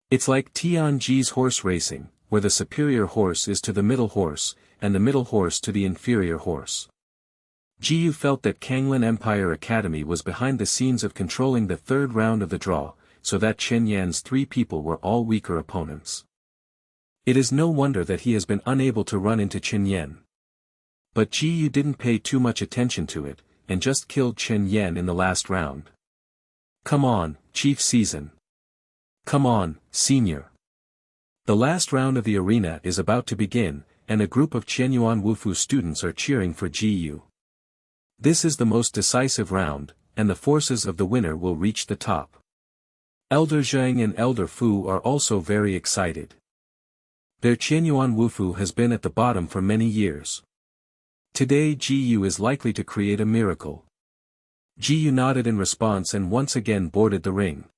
It's like Tianji's horse racing, where the superior horse is to the middle horse, and the middle horse to the inferior horse. Jiyu felt that Kanglan Empire Academy was behind the scenes of controlling the 3rd round of the draw, so that Chen Yan's 3 people were all weaker opponents. It is no wonder that he has been unable to run into Chen Yan. But Jiyu didn't pay too much attention to it, and just killed Chen Yan in the last round. Come on, Chief Season. Come on, Senior. The last round of the arena is about to begin, and a group of Qianyuan Wufu students are cheering for Jiyu. This is the most decisive round, and the forces of the winner will reach the top. Elder Zhang and Elder Fu are also very excited. Their Qianyuan Wufu has been at the bottom for many years. Today Jiyu is likely to create a miracle. Jiyu nodded in response and once again boarded the ring.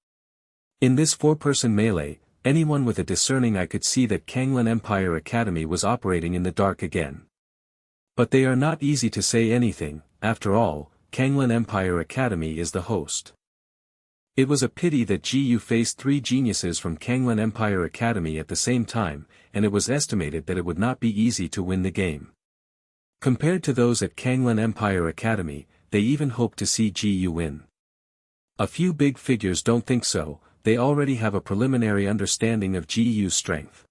In this 4-person melee, anyone with a discerning eye could see that Kanglan Empire Academy was operating in the dark again. But they are not easy to say anything. After all, Kanglan Empire Academy is the host. It was a pity that Jiyu faced 3 geniuses from Kanglan Empire Academy at the same time, and it was estimated that it would not be easy to win the game. Compared to those at Kanglan Empire Academy, they even hoped to see Jiyu win. A few big figures don't think so. They already have a preliminary understanding of Jiyu's strength.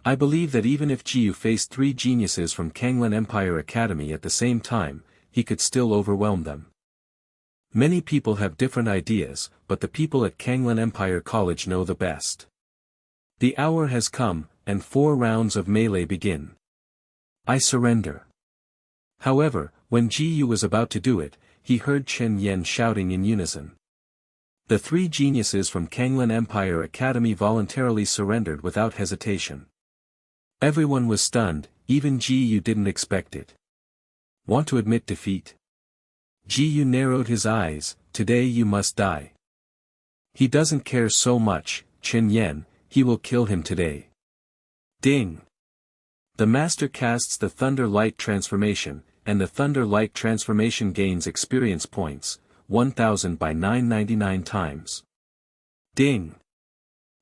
I believe that even if Jiyu faced 3 geniuses from Kanglan Empire Academy at the same time, he could still overwhelm them. Many people have different ideas, but the people at Kanglan Empire College know the best. The hour has come, and 4 rounds of melee begin. I surrender. However, when Jiyu was about to do it, he heard Chen Yan shouting in unison. The 3 geniuses from Kanglan Empire Academy voluntarily surrendered without hesitation. Everyone was stunned, even Jiyu didn't expect it. Want to admit defeat? Jiyu narrowed his eyes. Today you must die. He doesn't care so much, Chen Yan, he will kill him today. Ding! The master casts the Thunder Light transformation, and the Thunder Light transformation gains experience points, 1000 by 999 times. Ding!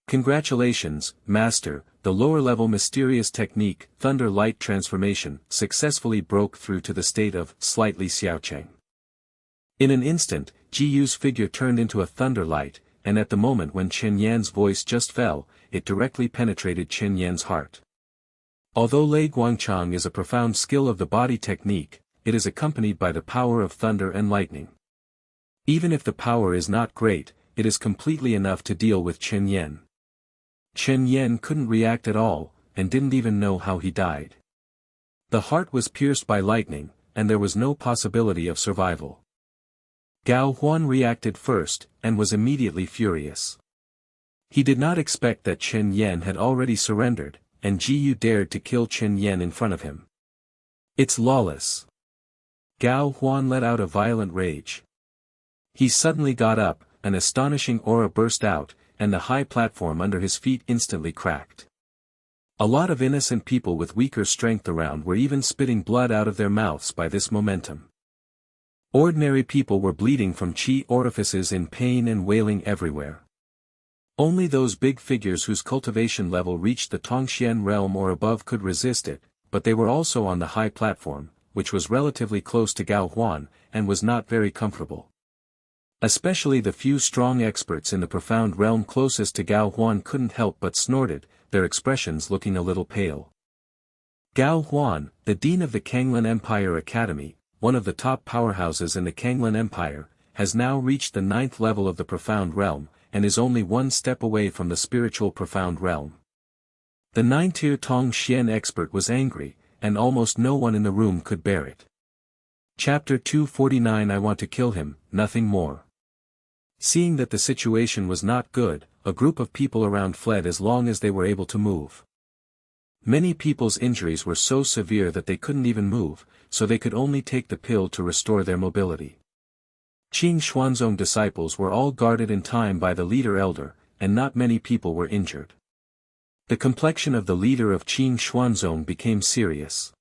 Congratulations, Master, the lower-level mysterious technique, Thunder Light transformation, successfully broke through to the state of slightly xiaocheng. In an instant, Jiyu's figure turned into a thunder light, and at the moment when Chen Yan's voice just fell, it directly penetrated Chen Yan's heart. Although Lei Guangchang is a profound skill of the body technique, it is accompanied by the power of thunder and lightning. Even if the power is not great, it is completely enough to deal with Chen Yan. Chen Yan couldn't react at all, and didn't even know how he died. The heart was pierced by lightning, and there was no possibility of survival. Gao Huan reacted first, and was immediately furious. He did not expect that Chen Yan had already surrendered, and Jiyu dared to kill Chen Yan in front of him. It's lawless. Gao Huan let out a violent rage. He suddenly got up, an astonishing aura burst out, and the high platform under his feet instantly cracked. A lot of innocent people with weaker strength around were even spitting blood out of their mouths by this momentum. Ordinary people were bleeding from chi orifices in pain and wailing everywhere. Only those big figures whose cultivation level reached the Tongxian realm or above could resist it, but they were also on the high platform, which was relatively close to Gao Huan, and was not very comfortable. Especially the few strong experts in the profound realm closest to Gao Huan couldn't help but snorted, their expressions looking a little pale. Gao Huan, the dean of the Kanglan Empire Academy, one of the top powerhouses in the Kanglan Empire, has now reached the 9th level of the profound realm, and is only 1 step away from the spiritual profound realm. The 9-tier Tong Xian expert was angry, and almost no one in the room could bear it. Chapter 249 I want to kill him, nothing more. Seeing that the situation was not good, a group of people around fled as long as they were able to move. Many people's injuries were so severe that they couldn't even move, so they could only take the pill to restore their mobility. Qing Xuanzong disciples were all guarded in time by the leader elder, and not many people were injured. The complexion of the leader of Qing Xuanzong became serious.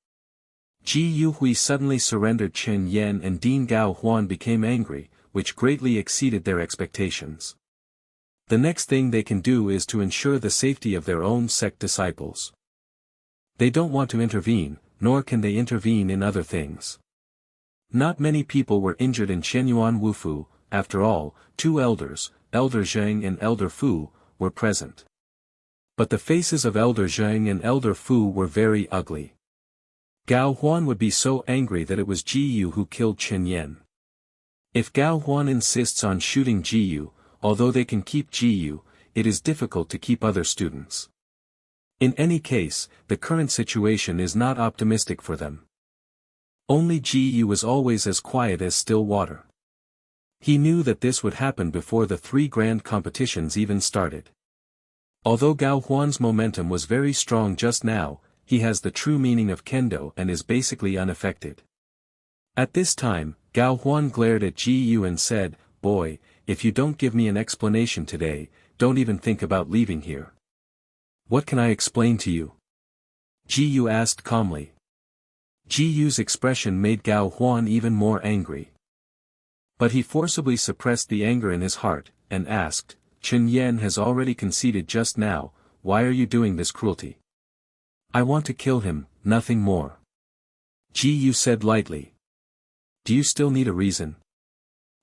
Ji Yuhui suddenly surrendered. Chen Yan and Dean Gao Huan became angry, which greatly exceeded their expectations. The next thing they can do is to ensure the safety of their own sect disciples. They don't want to intervene, nor can they intervene in other things. Not many people were injured in Shenyuan Wufu. After all, two elders, Elder Zheng and Elder Fu, were present. But the faces of Elder Zheng and Elder Fu were very ugly. Gao Huan would be so angry that it was Ji Yu who killed Chen Yan. If Gao Huan insists on shooting Ji Yu, although they can keep Ji Yu, it is difficult to keep other students. In any case, the current situation is not optimistic for them. Only Ji Yu was always as quiet as still water. He knew that this would happen before the 3 grand competitions even started. Although Gao Huan's momentum was very strong just now, he has the true meaning of kendo and is basically unaffected. At this time, Gao Huan glared at Ji Yu and said, "Boy, if you don't give me an explanation today, don't even think about leaving here." "What can I explain to you?" Ji Yu asked calmly. Ji Yu's expression made Gao Huan even more angry. But he forcibly suppressed the anger in his heart, and asked, "Chen Yan has already conceded just now, why are you doing this cruelty?" "I want to kill him, nothing more," Ji Yu said lightly. "Do you still need a reason?"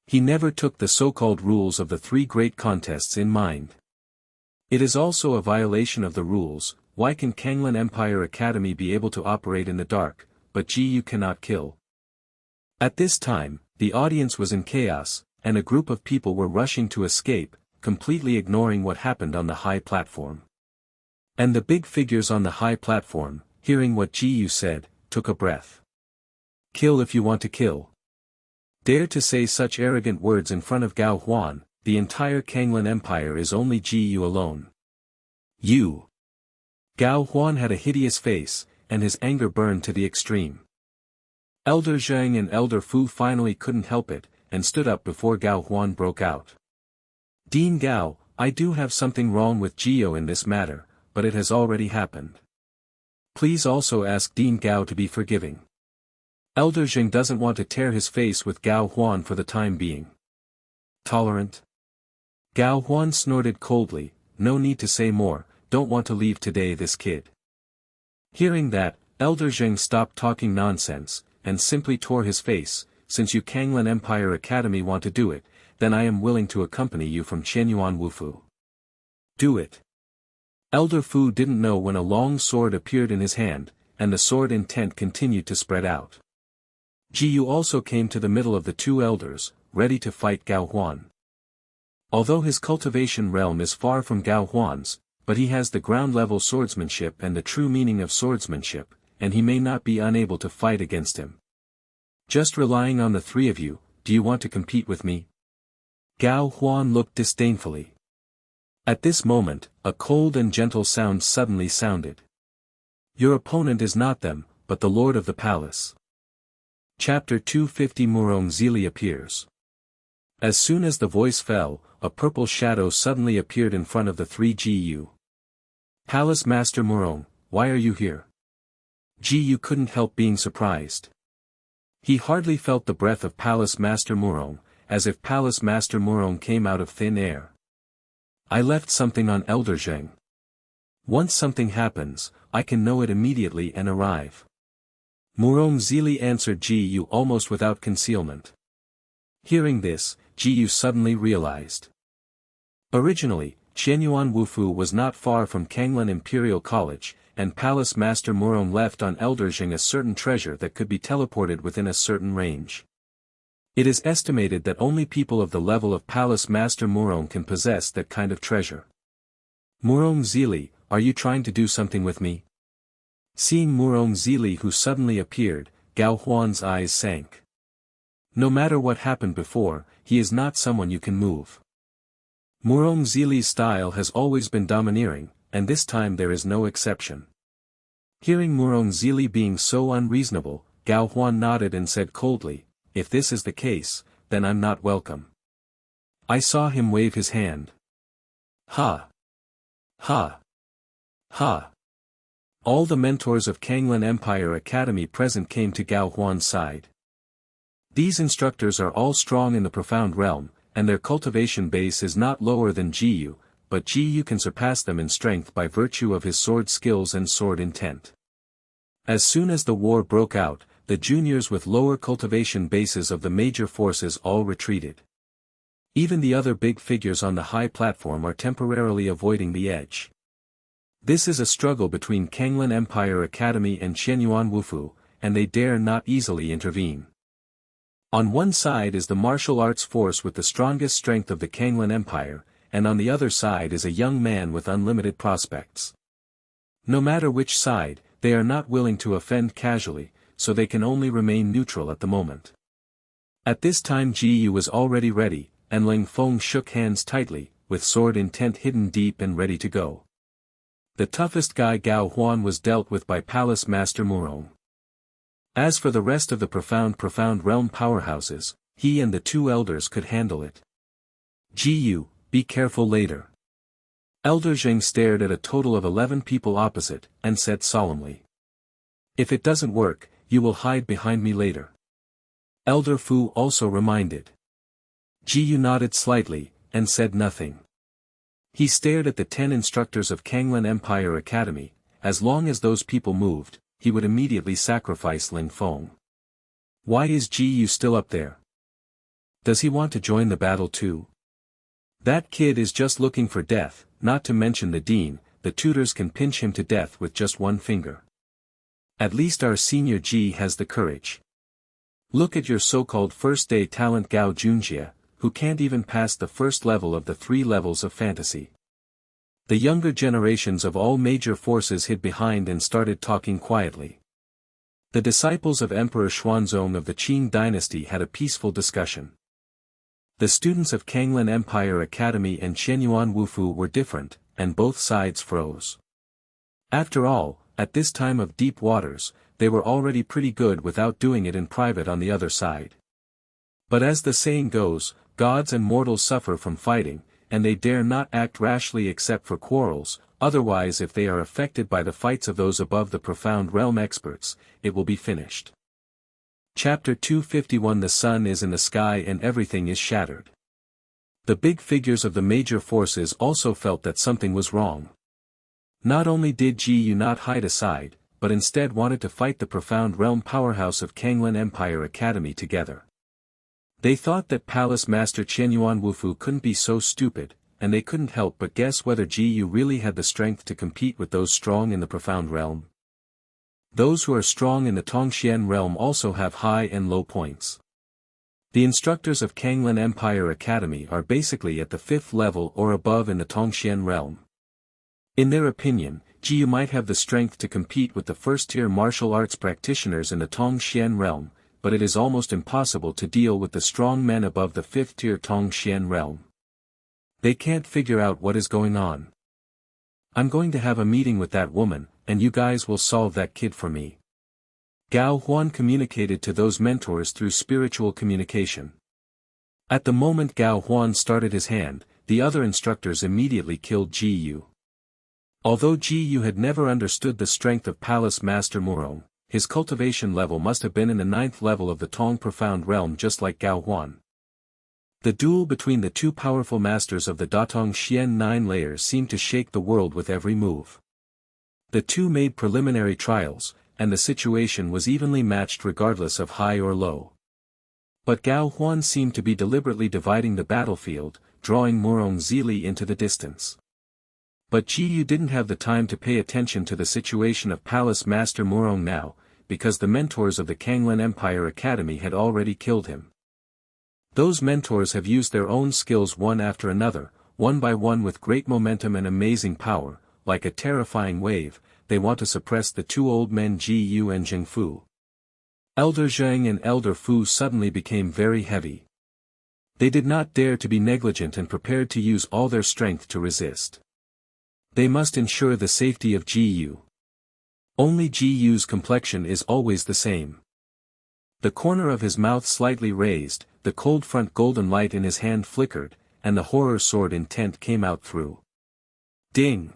He never took the so-called rules of the 3 great contests in mind. It is also a violation of the rules. Why can Kanglan Empire Academy be able to operate in the dark, but Ji Yu cannot kill? At this time, the audience was in chaos, and a group of people were rushing to escape, completely ignoring what happened on the high platform. And the big figures on the high platform, hearing what Ji Yu said, took a breath. "Kill if you want to kill." Dare to say such arrogant words in front of Gao Huan. The entire Kanglan Empire is only Ji Yu alone. "You!" Gao Huan had a hideous face, and his anger burned to the extreme. Elder Zheng and Elder Fu finally couldn't help it, and stood up before Gao Huan broke out. "Dean Gao, I do have something wrong with Jiyo in this matter, but it has already happened. Please also ask Dean Gao to be forgiving." Elder Zheng doesn't want to tear his face with Gao Huan for the time being. "Tolerant?" Gao Huan snorted coldly, "No need to say more, don't want to leave today this kid." Hearing that, Elder Zheng stopped talking nonsense, and simply tore his face. "Since you Kanglan Empire Academy want to do it, then I am willing to accompany you from Shenyuan Wufu. Do it." Elder Fu didn't know when a long sword appeared in his hand, and the sword intent continued to spread out. Ji Yu also came to the middle of the 2 elders, ready to fight Gao Huan. Although his cultivation realm is far from Gao Huan's, but he has the ground-level swordsmanship and the true meaning of swordsmanship, and he may not be unable to fight against him. "Just relying on the 3 of you, do you want to compete with me?" Gao Huan looked disdainfully. At this moment, a cold and gentle sound suddenly sounded. "Your opponent is not them, but the Lord of the Palace." Chapter 250 Murong Zili appears. As soon as the voice fell, a purple shadow suddenly appeared in front of the 3 Gu. "Palace Master Murong, why are you here?" Gu couldn't help being surprised. He hardly felt the breath of Palace Master Murong, as if Palace Master Murong came out of thin air. "I left something on Elder Zheng. Once something happens, I can know it immediately and arrive." Murong Zili answered Gu almost without concealment. Hearing this, Gu suddenly realized. Originally, Shenyuan Wufu was not far from Kanglan Imperial College, and Palace Master Murong left on Elder Zheng a certain treasure that could be teleported within a certain range. It is estimated that only people of the level of Palace Master Murong can possess that kind of treasure. "Murong Zili, are you trying to do something with me?" Seeing Murong Zili who suddenly appeared, Gao Huan's eyes sank. No matter what happened before, he is not someone you can move. Murong Zili's style has always been domineering, and this time there is no exception. Hearing Murong Zili being so unreasonable, Gao Huan nodded and said coldly, "If this is the case, then I'm not welcome." I saw him wave his hand. Ha! Ha! Ha! All the mentors of Kanglan Empire Academy present came to Gao Huan's side. These instructors are all strong in the profound realm, and their cultivation base is not lower than Jiyu, but Jiyu can surpass them in strength by virtue of his sword skills and sword intent. As soon as the war broke out, the juniors with lower cultivation bases of the major forces all retreated. Even the other big figures on the high platform are temporarily avoiding the edge. This is a struggle between Kanglan Empire Academy and Qianyuan Wufu, and they dare not easily intervene. On one side is the martial arts force with the strongest strength of the Kanglan Empire, and on the other side is a young man with unlimited prospects. No matter which side, they are not willing to offend casually, so they can only remain neutral at the moment. At this time Ji Yu was already ready, and Ling Feng shook hands tightly, with sword intent hidden deep and ready to go. The toughest guy Gao Huan was dealt with by Palace Master Murong. As for the rest of the profound realm powerhouses, he and the two elders could handle it. Ji Yu, be careful later. Elder Zheng stared at a total of 11 people opposite, and said solemnly. If it doesn't work, you will hide behind me later. Elder Fu also reminded. Ji Yu nodded slightly, and said nothing. He stared at the 10 instructors of Kanglan Empire Academy. As long as those people moved, he would immediately sacrifice Ling Feng. Why is Ji Yu still up there? Does he want to join the battle too? That kid is just looking for death, not to mention the dean. The tutors can pinch him to death with just one finger. At least our senior Ji has the courage. Look at your so-called first-day talent Gao Junjie, who can't even pass the first level of the 3 levels of fantasy. The younger generations of all major forces hid behind and started talking quietly. The disciples of Emperor Xuanzong of the Qing dynasty had a peaceful discussion. The students of Kanglan Empire Academy and Qianyuan Wufu were different, and both sides froze. After all, at this time of deep waters, they were already pretty good without doing it in private on the other side. But as the saying goes, gods and mortals suffer from fighting, and they dare not act rashly except for quarrels, otherwise if they are affected by the fights of those above the profound realm experts, it will be finished. Chapter 251 The sun is in the sky and everything is shattered. The big figures of the major forces also felt that something was wrong. Not only did Ji Yu not hide aside, but instead wanted to fight the profound realm powerhouse of Kanglan Empire Academy together. They thought that Palace Master Qianyuan Wufu couldn't be so stupid, and they couldn't help but guess whether Ji Yu really had the strength to compete with those strong in the profound realm. Those who are strong in the Tongxian realm also have high and low points. The instructors of Kanglan Empire Academy are basically at the 5th level or above in the Tongxian realm. In their opinion, Ji Yu might have the strength to compete with the first-tier martial arts practitioners in the Tongxian realm, but it is almost impossible to deal with the strong men above the 5th-tier Tongxian realm. They can't figure out what is going on. I'm going to have a meeting with that woman, and you guys will solve that kid for me. Gao Huan communicated to those mentors through spiritual communication. At the moment Gao Huan started his hand, the other instructors immediately killed Ji Yu. Although Ji Yu had never understood the strength of Palace Master Murong, his cultivation level must have been in the 9th level of the Tong Profound Realm just like Gao Huan. The duel between the two powerful masters of the Datong Xian 9 layers seemed to shake the world with every move. The two made preliminary trials, and the situation was evenly matched regardless of high or low. But Gao Huan seemed to be deliberately dividing the battlefield, drawing Murong Zili into the distance. But Ji Yu didn't have the time to pay attention to the situation of Palace Master Murong now, because the mentors of the Kanglan Empire Academy had already killed him. Those mentors have used their own skills one after another, one by one with great momentum and amazing power, like a terrifying wave. They want to suppress the two old men Ji Yu and Zheng Fu. Elder Zheng and Elder Fu suddenly became very heavy. They did not dare to be negligent and prepared to use all their strength to resist. They must ensure the safety of Ji Yu. Only Ji Yu's complexion is always the same. The corner of his mouth slightly raised, the cold front golden light in his hand flickered, and the horror sword intent came out through. Ding!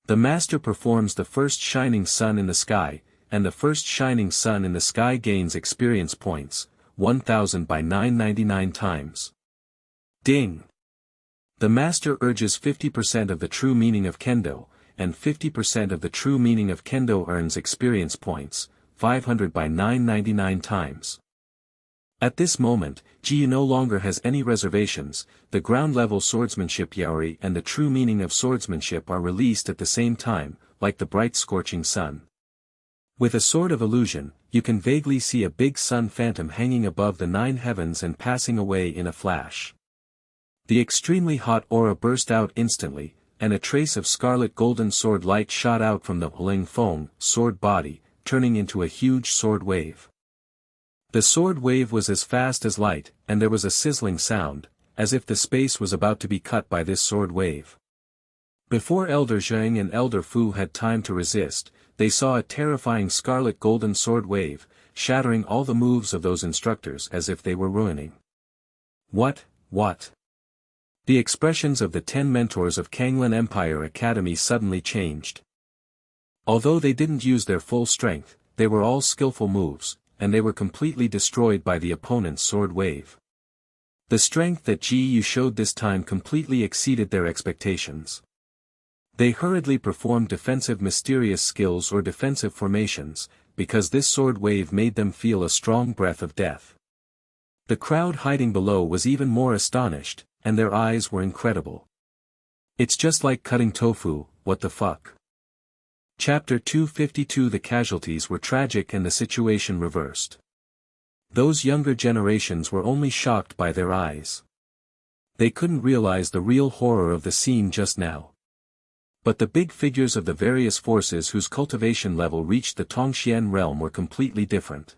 The master performs the first shining sun in the sky, and the first shining sun in the sky gains experience points, 1000 by 999 times. Ding! The master urges 50% of the true meaning of Kendo, and 50% of the true meaning of Kendo earns experience points, 500 by 999 times. At this moment, Ji Yu no longer has any reservations. The ground-level swordsmanship Yaori and the true meaning of swordsmanship are released at the same time, like the bright scorching sun. With a sword of illusion, you can vaguely see a big sun phantom hanging above the 9 heavens and passing away in a flash. The extremely hot aura burst out instantly, and a trace of scarlet golden sword light shot out from the Ling Feng sword body, turning into a huge sword wave. The sword wave was as fast as light, and there was a sizzling sound, as if the space was about to be cut by this sword wave. Before Elder Zhang and Elder Fu had time to resist, they saw a terrifying scarlet golden sword wave, shattering all the moves of those instructors as if they were ruining. What? The expressions of the 10 mentors of Kanglan Empire Academy suddenly changed. Although they didn't use their full strength, they were all skillful moves, and they were completely destroyed by the opponent's sword wave. The strength that Ji Yu showed this time completely exceeded their expectations. They hurriedly performed defensive mysterious skills or defensive formations, because this sword wave made them feel a strong breath of death. The crowd hiding below was even more astonished, and their eyes were incredible. It's just like cutting tofu, what the fuck? Chapter 252. The casualties were tragic and the situation reversed. Those younger generations were only shocked by their eyes. They couldn't realize the real horror of the scene just now. But the big figures of the various forces whose cultivation level reached the Tongxian realm were completely different.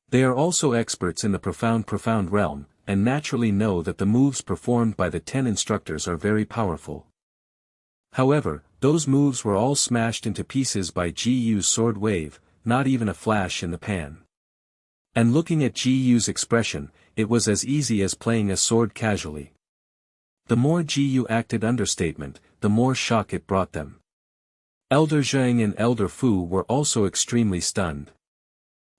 They are also experts in the profound realm, and naturally know that the moves performed by the 10 instructors are very powerful. However, those moves were all smashed into pieces by Ji Yu's sword wave, not even a flash in the pan. And looking at Ji Yu's expression, it was as easy as playing a sword casually. The more Ji Yu acted understatement, the more shock it brought them. Elder Zhang and Elder Fu were also extremely stunned.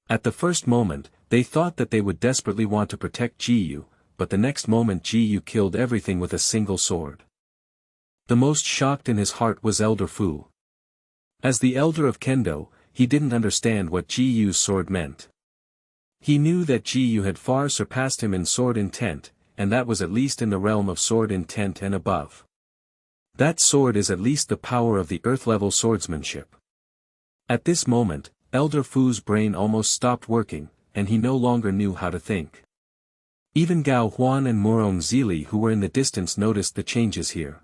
At the first moment, they thought that they would desperately want to protect Ji Yu, but the next moment Ji Yu killed everything with a single sword. The most shocked in his heart was Elder Fu. As the elder of Kendo, he didn't understand what Ji Yu's sword meant. He knew that Ji Yu had far surpassed him in sword intent, and that was at least in the realm of sword intent and above. That sword is at least the power of the earth-level swordsmanship. At this moment, Elder Fu's brain almost stopped working, and he no longer knew how to think. Even Gao Huan and Murong Zili who were in the distance noticed the changes here.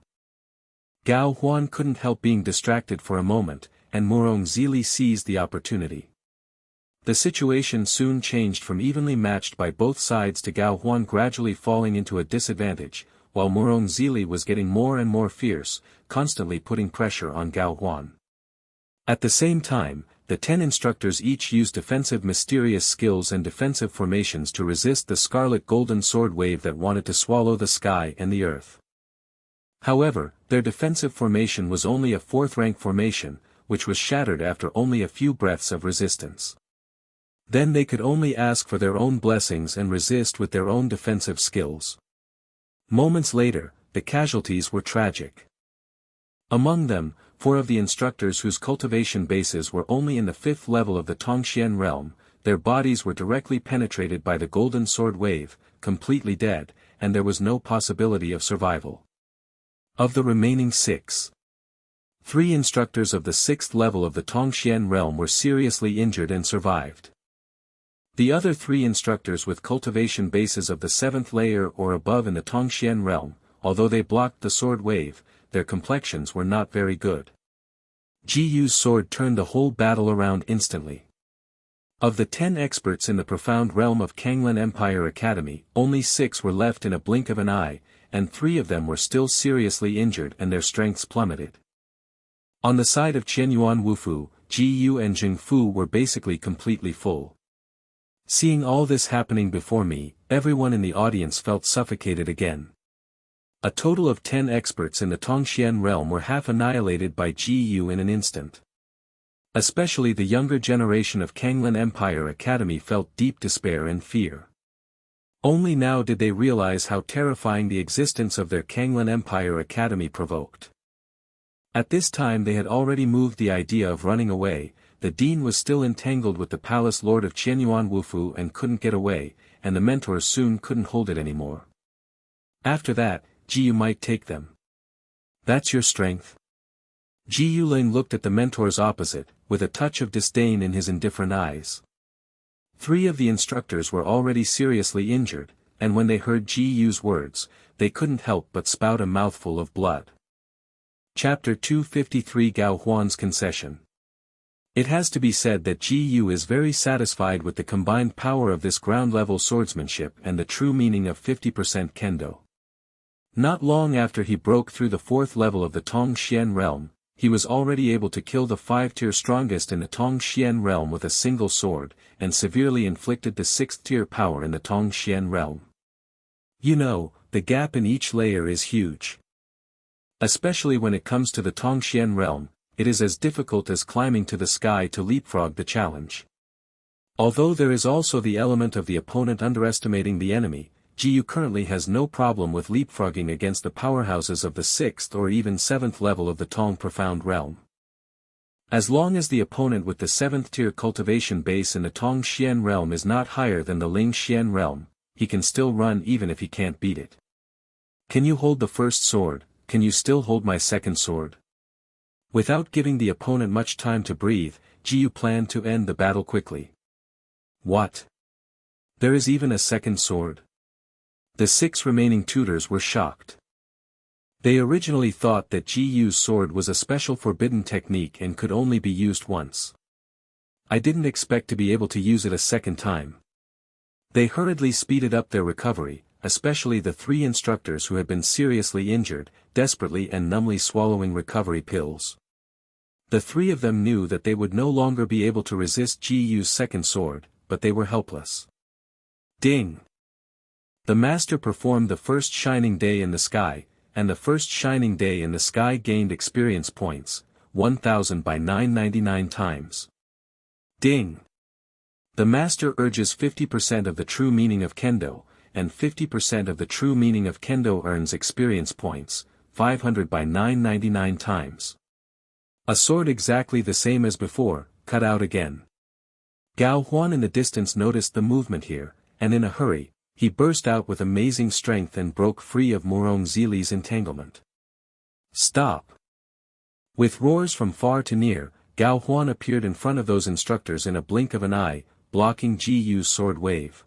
Gao Huan couldn't help being distracted for a moment, and Murong Zili seized the opportunity. The situation soon changed from evenly matched by both sides to Gao Huan gradually falling into a disadvantage, while Murong Zili was getting more and more fierce, constantly putting pressure on Gao Huan. At the same time, the 10 instructors each used defensive mysterious skills and defensive formations to resist the scarlet golden sword wave that wanted to swallow the sky and the earth. However, their defensive formation was only a 4th-rank formation, which was shattered after only a few breaths of resistance. Then they could only ask for their own blessings and resist with their own defensive skills. Moments later, the casualties were tragic. Among them, 4 of the instructors whose cultivation bases were only in the 5th level of the Tongxian realm, their bodies were directly penetrated by the golden sword wave, completely dead, and there was no possibility of survival. Of the remaining 6, 3 instructors of the 6th level of the Tongxian realm were seriously injured and survived. The other 3 instructors with cultivation bases of the 7th layer or above in the Tongxian realm, although they blocked the sword wave, their complexions were not very good. Ji Yu's sword turned the whole battle around instantly. Of the 10 experts in the profound realm of Kanglan Empire Academy, only 6 were left in a blink of an eye, and 3 of them were still seriously injured and their strengths plummeted. On the side of Qianyuan Wufu, Ji Yu and Jing Fu were basically completely full. Seeing all this happening before me, everyone in the audience felt suffocated again. A total of 10 experts in the Tongxian realm were half annihilated by Ji Yu in an instant. Especially the younger generation of Kanglan Empire Academy felt deep despair and fear. Only now did they realize how terrifying the existence of their Kanglan Empire Academy provoked. At this time they had already moved the idea of running away. The dean was still entangled with the palace lord of Qianyuan Wufu and couldn't get away, and the mentors soon couldn't hold it anymore. After that, Ji Yu might take them. That's your strength? Ji Yuling looked at the mentors opposite, with a touch of disdain in his indifferent eyes. 3 of the instructors were already seriously injured, and when they heard Ji Yu's words, they couldn't help but spout a mouthful of blood. Chapter 253 Gao Huan's Concession. It has to be said that Ji Yu is very satisfied with the combined power of this ground-level swordsmanship and the true meaning of 50% kendo. Not long after he broke through the 4th level of the Tongxian realm, he was already able to kill the 5-tier strongest in the Tongxian realm with a single sword, and severely inflicted the 6th-tier power in the Tongxian realm. You know, the gap in each layer is huge. Especially when it comes to the Tongxian realm, it is as difficult as climbing to the sky to leapfrog the challenge. Although there is also the element of the opponent underestimating the enemy, Ji Yu currently has no problem with leapfrogging against the powerhouses of the 6th or even 7th level of the Tong Profound realm. As long as the opponent with the 7th tier cultivation base in the Tong Xian realm is not higher than the Ling Xian realm, he can still run even if he can't beat it. Can you hold the first sword? Can you still hold my second sword? Without giving the opponent much time to breathe, Ji Yu planned to end the battle quickly. What? There is even a second sword? The 6 remaining tutors were shocked. They originally thought that Ji Yu's sword was a special forbidden technique and could only be used once. I didn't expect to be able to use it a second time. They hurriedly speeded up their recovery, especially the 3 instructors who had been seriously injured, desperately and numbly swallowing recovery pills. The 3 of them knew that they would no longer be able to resist Ji Yu's second sword, but they were helpless. Ding! The master performed the first shining day in the sky, and the first shining day in the sky gained experience points, 1000 by 999 times. Ding! The master urges 50% of the true meaning of kendo, and 50% of the true meaning of kendo earns experience points, 500 by 999 times. A sword exactly the same as before, cut out again. Gao Huan in the distance noticed the movement here, and in a hurry, he burst out with amazing strength and broke free of Murong Zili's entanglement. Stop! With roars from far to near, Gao Huan appeared in front of those instructors in a blink of an eye, blocking Ji Yu's sword wave.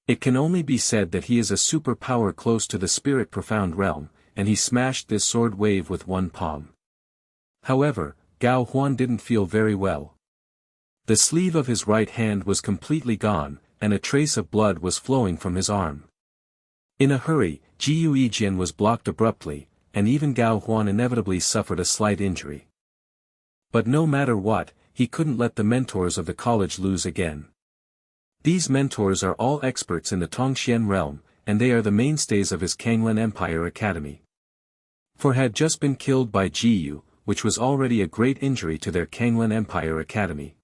It can only be said that he is a superpower close to the spirit profound realm, and he smashed this sword wave with one palm. However, Gao Huan didn't feel very well. The sleeve of his right hand was completely gone, and a trace of blood was flowing from his arm. In a hurry, Ji Yu Yijian was blocked abruptly, and even Gao Huan inevitably suffered a slight injury. But no matter what, he couldn't let the mentors of the college lose again. These mentors are all experts in the Tongxian realm, and they are the mainstays of his Kanglan Empire Academy. For had just been killed by Ji Yu, which was already a great injury to their Kanglan Empire Academy.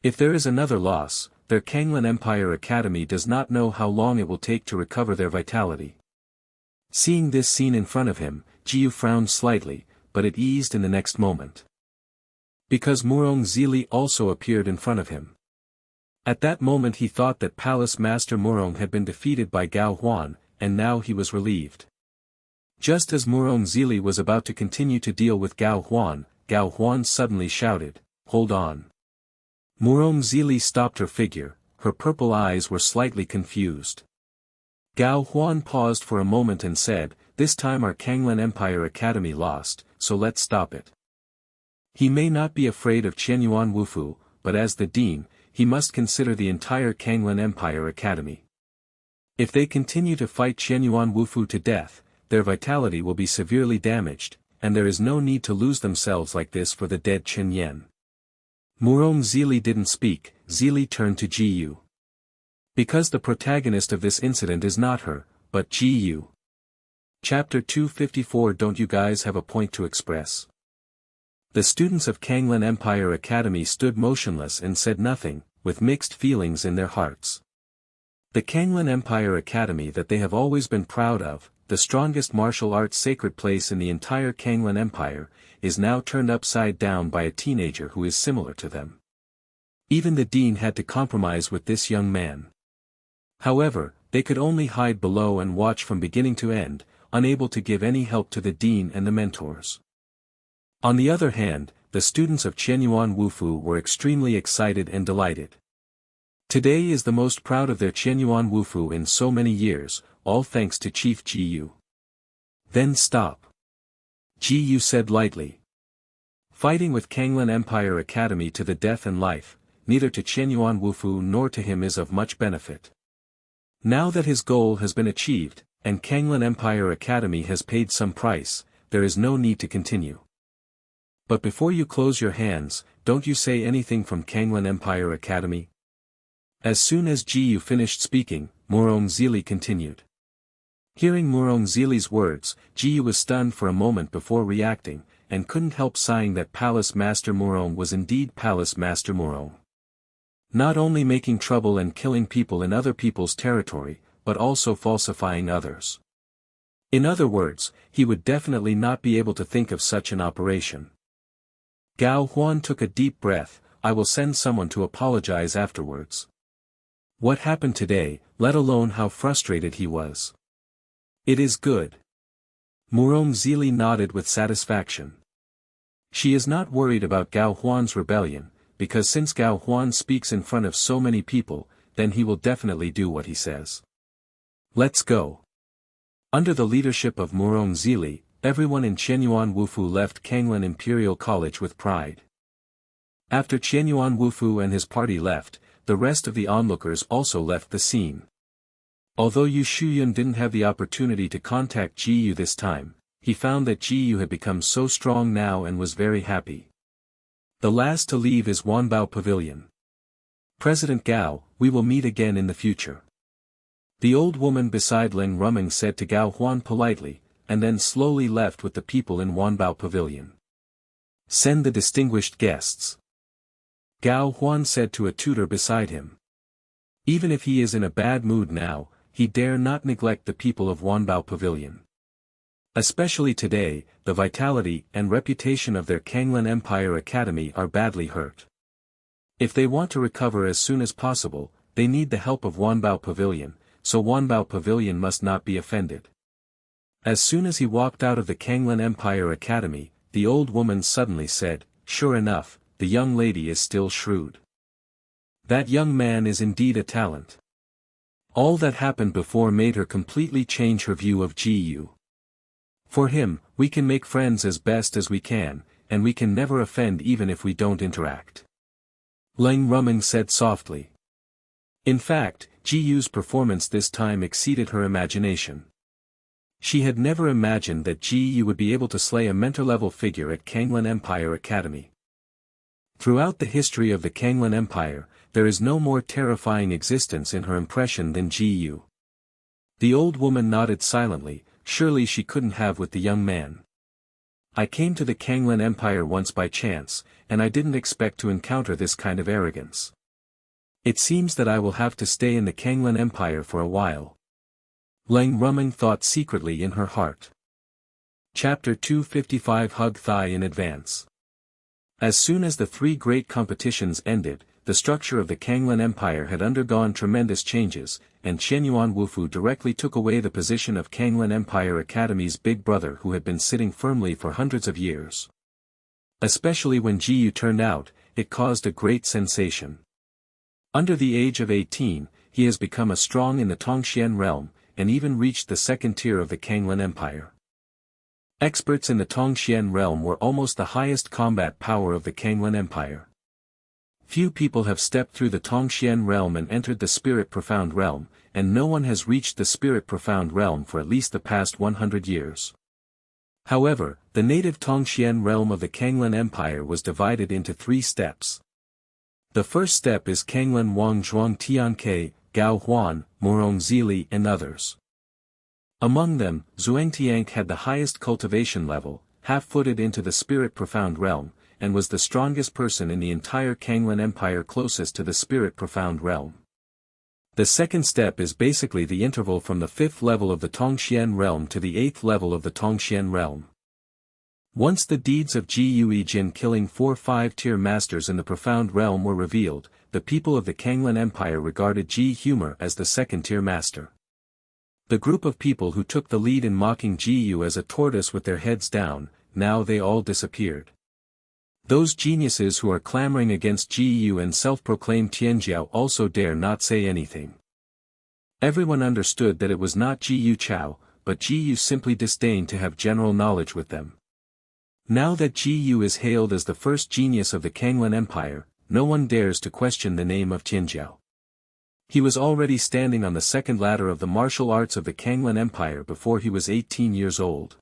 If there is another loss, their Kanglan Empire Academy does not know how long it will take to recover their vitality. Seeing this scene in front of him, Ji Yu frowned slightly, but it eased in the next moment. Because Murong Zili also appeared in front of him. At that moment he thought that Palace Master Murong had been defeated by Gao Huan, and now he was relieved. Just as Murong Zili was about to continue to deal with Gao Huan suddenly shouted, "Hold on." Murong Zili stopped her figure, her purple eyes were slightly confused. Gao Huan paused for a moment and said, "This time our Kanglan Empire Academy lost, so let's stop it." He may not be afraid of Qianyuan Wufu, but as the dean, he must consider the entire Kanglan Empire Academy. If they continue to fight Qianyuan Wufu to death, their vitality will be severely damaged, and there is no need to lose themselves like this for the dead Chen Yan. Murong Zili didn't speak. Zili turned to Jiyu. Because the protagonist of this incident is not her, but Jiyu. Chapter 254. Don't you guys have a point to express? The students of Kanglan Empire Academy stood motionless and said nothing, with mixed feelings in their hearts. The Kanglan Empire Academy that they have always been proud of, the strongest martial arts sacred place in the entire Kanglan Empire, is now turned upside down by a teenager who is similar to them. Even the dean had to compromise with this young man. However, they could only hide below and watch from beginning to end, unable to give any help to the dean and the mentors. On the other hand, the students of Qianyuan Wufu were extremely excited and delighted. Today is the most proud of their Qianyuan Wufu in so many years, all thanks to Chief Jiyu. Then stop. Jiyu said lightly. Fighting with Kanglan Empire Academy to the death and life, neither to Qianyuan Wufu nor to him is of much benefit. Now that his goal has been achieved, and Kanglan Empire Academy has paid some price, there is no need to continue. But before you close your hands, don't you say anything from Kanglan Empire Academy? As soon as Jiyu finished speaking, Murong Zili continued. Hearing Murong Zili's words, Jiyu was stunned for a moment before reacting, and couldn't help sighing that Palace Master Murong was indeed Palace Master Murong. Not only making trouble and killing people in other people's territory, but also falsifying others. In other words, he would definitely not be able to think of such an operation. Gao Huan took a deep breath. I will send someone to apologize afterwards. What happened today, let alone how frustrated he was. It is good. Murong Zili nodded with satisfaction. She is not worried about Gao Huan's rebellion, because since Gao Huan speaks in front of so many people, then he will definitely do what he says. Let's go. Under the leadership of Murong Zili, everyone in Qianyuan Wufu left Kanglan Imperial College with pride. After Qianyuan Wufu and his party left, the rest of the onlookers also left the scene. Although Yu Shuyun didn't have the opportunity to contact Jiyu this time, he found that Jiyu had become so strong now and was very happy. The last to leave is Wanbao Pavilion. President Gao, we will meet again in the future. The old woman beside Leng Ruming said to Gao Huan politely, and then slowly left with the people in Wanbao Pavilion. Send the distinguished guests. Gao Huan said to a tutor beside him. Even if he is in a bad mood now, he dare not neglect the people of Wanbao Pavilion. Especially today, the vitality and reputation of their Kanglan Empire Academy are badly hurt. If they want to recover as soon as possible, they need the help of Wanbao Pavilion, so Wanbao Pavilion must not be offended. As soon as he walked out of the Kanglan Empire Academy, the old woman suddenly said, sure enough, the young lady is still shrewd. That young man is indeed a talent. All that happened before made her completely change her view of Jiyu. For him, we can make friends as best as we can, and we can never offend even if we don't interact. Leng Ruming said softly. In fact, Jiyu's performance this time exceeded her imagination. She had never imagined that Jiyu would be able to slay a mentor-level figure at Kanglan Empire Academy. Throughout the history of the Kanglan Empire, there is no more terrifying existence in her impression than Jiyu. The old woman nodded silently, surely she couldn't have with the young man. I came to the Kanglan Empire once by chance, and I didn't expect to encounter this kind of arrogance. It seems that I will have to stay in the Kanglan Empire for a while. Leng Ruming thought secretly in her heart. Chapter 255. Hug Thigh in Advance. As soon as the three great competitions ended, the structure of the Kanglan Empire had undergone tremendous changes, and Qianyuan Wufu directly took away the position of Kanglan Empire Academy's big brother who had been sitting firmly for hundreds of years. Especially when Jiyu turned out, it caused a great sensation. Under the age of 18, he has become a strong in the Tongxian realm, and even reached the second tier of the Kanglan Empire. Experts in the Tongxian realm were almost the highest combat power of the Kanglan Empire. Few people have stepped through the Tongxian realm and entered the Spirit Profound realm, and no one has reached the Spirit Profound realm for at least the past 100 years. However, the native Tongxian realm of the Kanglan Empire was divided into 3 steps. The first step is Kanglen Wang Zhuang Tianke, Gao Huan, Morong Zili and others. Among them, Zhuangtianke had the highest cultivation level, half-footed into the spirit profound realm, and was the strongest person in the entire Kanglen Empire closest to the spirit profound realm. The second step is basically the interval from the 5th level of the Tongxian realm to the 8th level of the Tongxian realm. Once the deeds of Ji Yui Jin killing 4 5-tier masters in the profound realm were revealed, the people of the Kanglen Empire regarded Ji Humor as the 2nd-tier master. The group of people who took the lead in mocking Ji Yu as a tortoise with their heads down, now they all disappeared. Those geniuses who are clamoring against Ji Yu and self-proclaimed Tianjiao also dare not say anything. Everyone understood that it was not Ji Yu Chao, but Ji Yu simply disdained to have general knowledge with them. Now that Ji Yu is hailed as the first genius of the Kanglen Empire, no one dares to question the name of Tianjiao. He was already standing on the second ladder of the martial arts of the Kanglen Empire before he was 18 years old.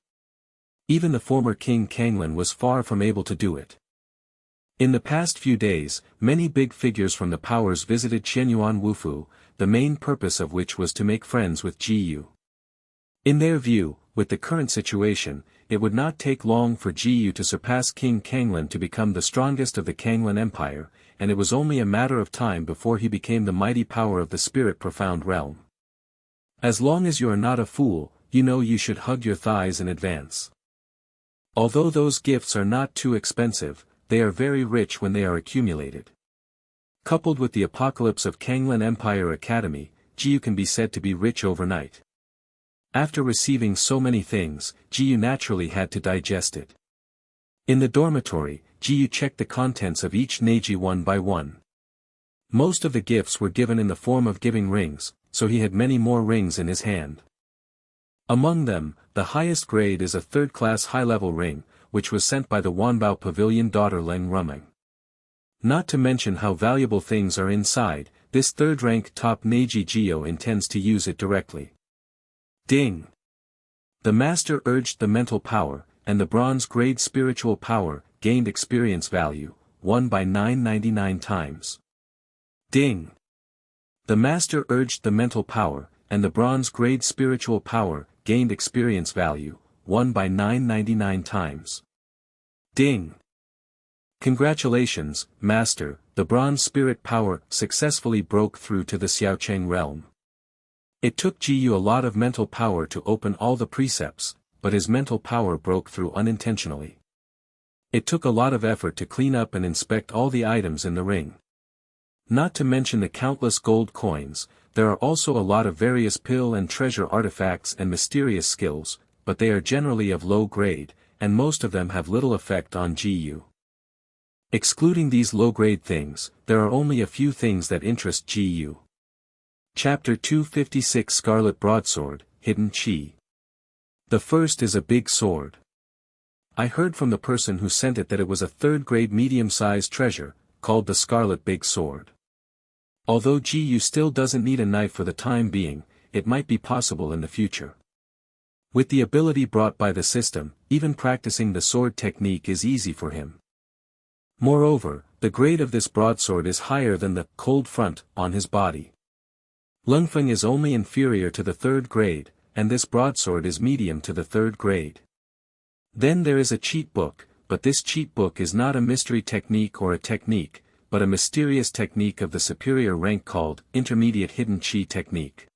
Even the former King Kanglen was far from able to do it. In the past few days, many big figures from the powers visited Qianyuan Wufu, the main purpose of which was to make friends with Ji Yu. In their view, with the current situation, it would not take long for Ji Yu to surpass King Kanglen to become the strongest of the Kanglen Empire, and it was only a matter of time before he became the mighty power of the spirit profound realm. As long as you are not a fool, you know you should hug your thighs in advance. Although those gifts are not too expensive, they are very rich when they are accumulated. Coupled with the apocalypse of Kanglen Empire Academy, Ji Yu can be said to be rich overnight. After receiving so many things, Ji Yu naturally had to digest it. In the dormitory, Ji Yu checked the contents of each neji one by one. Most of the gifts were given in the form of giving rings, so he had many more rings in his hand. Among them, the highest grade is a 3rd-class high-level ring, which was sent by the Wanbao Pavilion daughter Leng Rumeng. Not to mention how valuable things are inside, this 3rd-rank top Neji Geo intends to use it directly. Ding! The master urged the mental power, and the bronze grade spiritual power, gained experience value, 1 by 999 times. Ding! The master urged the mental power, and the bronze grade spiritual power, gained experience value, 1 by 999 times. Ding! Congratulations, Master, the bronze spirit power successfully broke through to the Xiaocheng realm. It took Ji Yu a lot of mental power to open all the precepts, but his mental power broke through unintentionally. It took a lot of effort to clean up and inspect all the items in the ring. Not to mention the countless gold coins, there are also a lot of various pill and treasure artifacts and mysterious skills, but they are generally of low grade, and most of them have little effect on Ji Yu. Excluding these low-grade things, there are only a few things that interest Ji Yu. Chapter 256 Scarlet Broadsword, Hidden Qi. The first is a big sword. I heard from the person who sent it that it was a 3rd-grade medium-sized treasure, called the Scarlet Big Sword. Although Ji Yu still doesn't need a knife for the time being, it might be possible in the future. With the ability brought by the system, even practicing the sword technique is easy for him. Moreover, the grade of this broadsword is higher than the cold front on his body. Lungfeng is only inferior to the 3rd grade, and this broadsword is medium to the 3rd grade. Then there is a cheat book, but this cheat book is not a mystery technique or a technique, but a mysterious technique of the superior rank called Intermediate Hidden Qi Technique.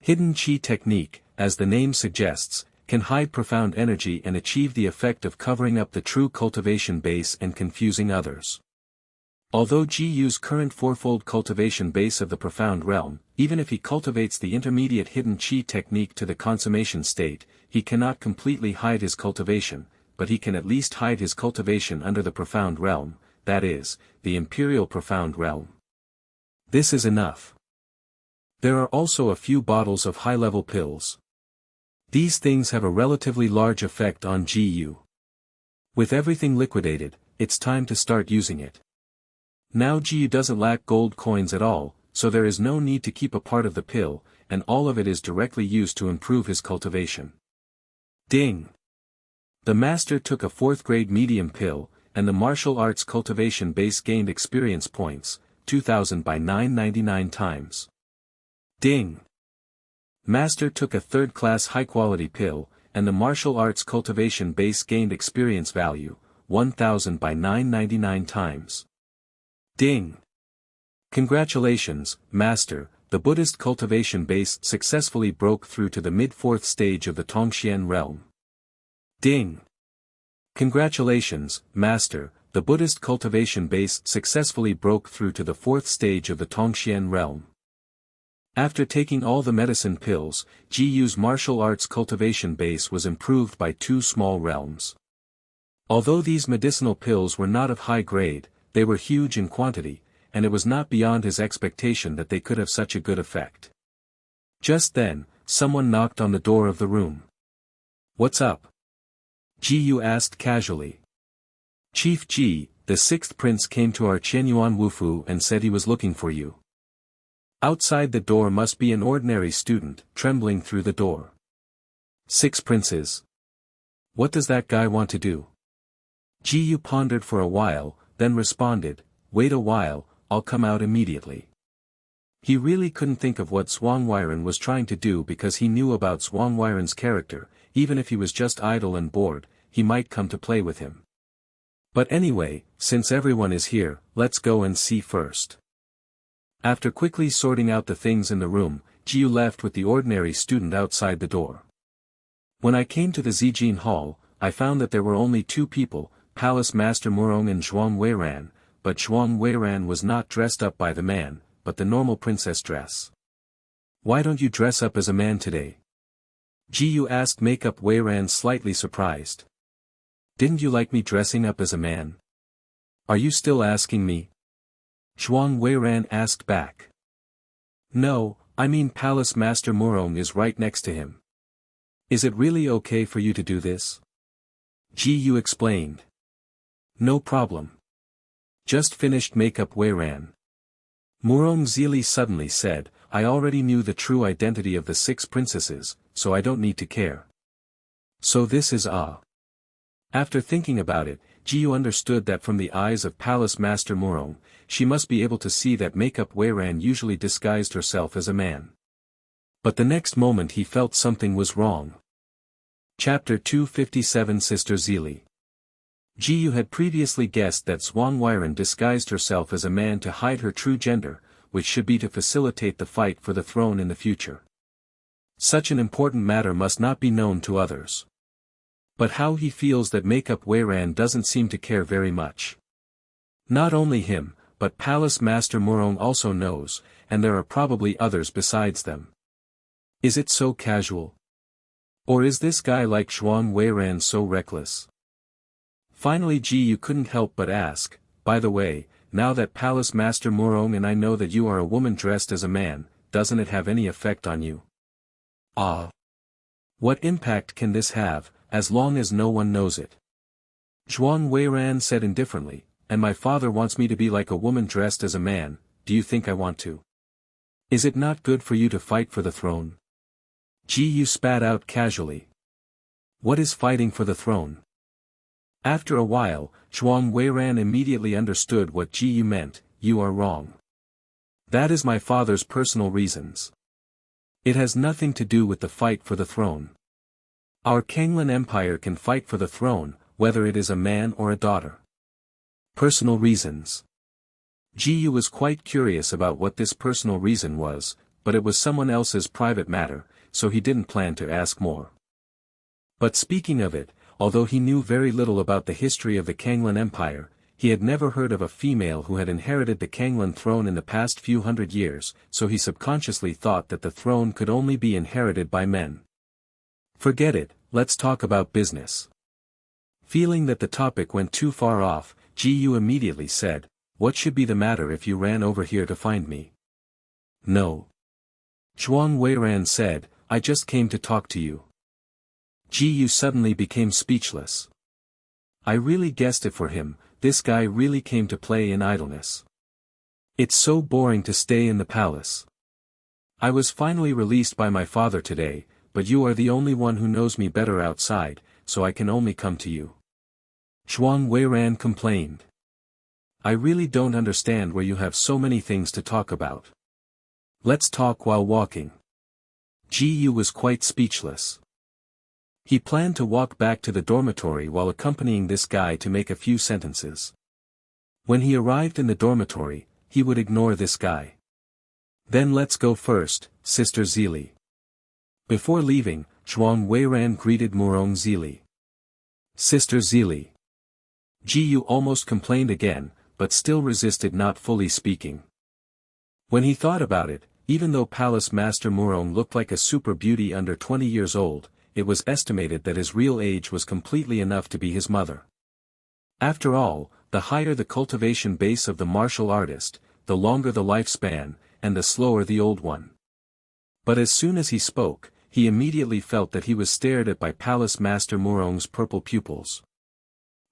Hidden Qi Technique, as the name suggests, can hide profound energy and achieve the effect of covering up the true cultivation base and confusing others. Although Ji Yu's current 4-fold cultivation base of the profound realm, even if he cultivates the intermediate hidden Qi technique to the consummation state, he cannot completely hide his cultivation, but he can at least hide his cultivation under the profound realm, that is, the imperial profound realm. This is enough. There are also a few bottles of high-level pills. These things have a relatively large effect on Ji Yu. With everything liquidated, it's time to start using it. Now Ji Yu doesn't lack gold coins at all, so there is no need to keep a part of the pill, and all of it is directly used to improve his cultivation. Ding! The master took a 4th grade medium pill, and the martial arts cultivation base gained experience points, 2000 by 999 times. Ding! Master took a third-class high-quality pill, and the martial arts cultivation base gained experience value, 1000 by 999 times. Ding! Congratulations, Master, the Buddhist cultivation base successfully broke through to the mid-fourth stage of the Tongxian realm. Ding! Congratulations, Master, the Buddhist cultivation base successfully broke through to the fourth stage of the Tongxian realm. After taking all the medicine pills, Ji-Yu's martial arts cultivation base was improved by 2 small realms. Although these medicinal pills were not of high grade, they were huge in quantity, and it was not beyond his expectation that they could have such a good effect. Just then, someone knocked on the door of the room. "What's up?" Ji-Yu asked casually. "Chief Ji, the 6th prince came to our Qianyuan Wufu and said he was looking for you." Outside the door must be an ordinary student, trembling through the door. 6 princes. What does that guy want to do? Ji-Yu pondered for a while, then responded, "Wait a while, I'll come out immediately." He really couldn't think of what Zhuangweiren was trying to do because he knew about Zhuangweiren's character. Even if he was just idle and bored, he might come to play with him. But anyway, since everyone is here, let's go and see first. After quickly sorting out the things in the room, Ji-Yu left with the ordinary student outside the door. When I came to the Zijin Hall, I found that there were only 2 people, Palace Master Murong and Zhuang Weiran, but Zhuang Weiran was not dressed up by the man, but the normal princess dress. "Why don't you dress up as a man today?" Ji-Yu asked Makeup Weiran, slightly surprised. "Didn't you like me dressing up as a man? Are you still asking me?" Zhuang Weiran asked back. "No, I mean Palace Master Murong is right next to him. Is it really okay for you to do this?" Ji-Yu explained. "No problem. Just finished," Makeup Weiran. Murong Zili suddenly said, "I already knew the true identity of the 6 princesses, so I don't need to care." So this is Ah. After thinking about it, Ji-Yu understood that from the eyes of Palace Master Murong, she must be able to see that Makeup Weiran usually disguised herself as a man. But the next moment he felt something was wrong. Chapter 257 Sister Zili. Ji-Yu had previously guessed that Zhuangweiren disguised herself as a man to hide her true gender, which should be to facilitate the fight for the throne in the future. Such an important matter must not be known to others. But how he feels that Makeup Weiran doesn't seem to care very much. Not only him, but Palace Master Murong also knows, and there are probably others besides them. Is it so casual? Or is this guy like Zhuang Weiran so reckless? Finally Ji-Yu couldn't help but ask, "By the way, now that Palace Master Murong and I know that you are a woman dressed as a man, doesn't it have any effect on you?" "Ah. What impact can this have, as long as no one knows it?" Zhuang Weiran said indifferently, "And my father wants me to be like a woman dressed as a man, do you think I want to? Is it not good for you to fight for the throne?" Ji-Yu spat out casually. "What is fighting for the throne?" After a while, Zhuang Weiran immediately understood what Ji-Yu meant. "You are wrong. That is my father's personal reasons. It has nothing to do with the fight for the throne. Our Kanglan Empire can fight for the throne, whether it is a man or a daughter." Personal reasons. Ji-Yu was quite curious about what this personal reason was, but it was someone else's private matter, so he didn't plan to ask more. But speaking of it, although he knew very little about the history of the Kanglan Empire, he had never heard of a female who had inherited the Kanglan throne in the past few hundred years, so he subconsciously thought that the throne could only be inherited by men. Forget it, let's talk about business. Feeling that the topic went too far off, Ji-Yu immediately said, "What should be the matter if you ran over here to find me?" "No." Zhuang Weiran said, "I just came to talk to you." Ji-Yu suddenly became speechless. I really guessed it for him, this guy really came to play in idleness. It's so boring to stay in the palace. I was finally released by my father today, but you are the only one who knows me better outside, so I can only come to you. Zhuang Weiran complained. I really don't understand where you have so many things to talk about. Let's talk while walking. Ji Yu was quite speechless. He planned to walk back to the dormitory while accompanying this guy to make a few sentences. When he arrived in the dormitory, he would ignore this guy. Then let's go first, Sister Zili. Before leaving, Zhuang Weiran greeted Murong Zili. Sister Zili. Ji Yu almost complained again, but still resisted not fully speaking. When he thought about it, even though Palace Master Murong looked like a super beauty under 20 years old, it was estimated that his real age was completely enough to be his mother. After all, the higher the cultivation base of the martial artist, the longer the lifespan, and the slower the old one. But as soon as he spoke, he immediately felt that he was stared at by Palace Master Murong's purple pupils.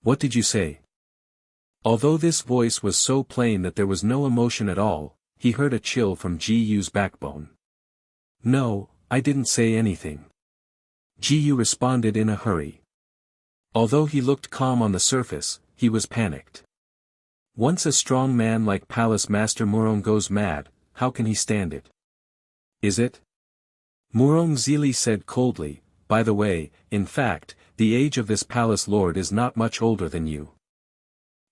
What did you say? Although this voice was so plain that there was no emotion at all, he heard a chill from Ji Yu's backbone. No, I didn't say anything. Ji Yu responded in a hurry. Although he looked calm on the surface, he was panicked. Once a strong man like Palace Master Murong goes mad, how can he stand it? Is it? Murong Zili said coldly, by the way, in fact, the age of this palace lord is not much older than you.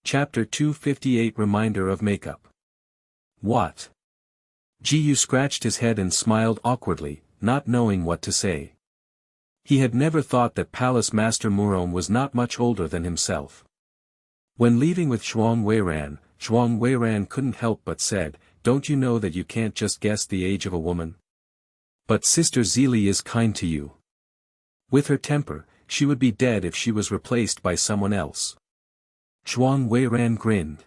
Chapter 258 Reminder of Makeup. What? Ji Yu scratched his head and smiled awkwardly, not knowing what to say. He had never thought that Palace Master Murong was not much older than himself. When leaving with Zhuang Weiran couldn't help but said, don't you know that you can't just guess the age of a woman? But Sister Zili is kind to you. With her temper, she would be dead if she was replaced by someone else. Zhuang Weiran grinned.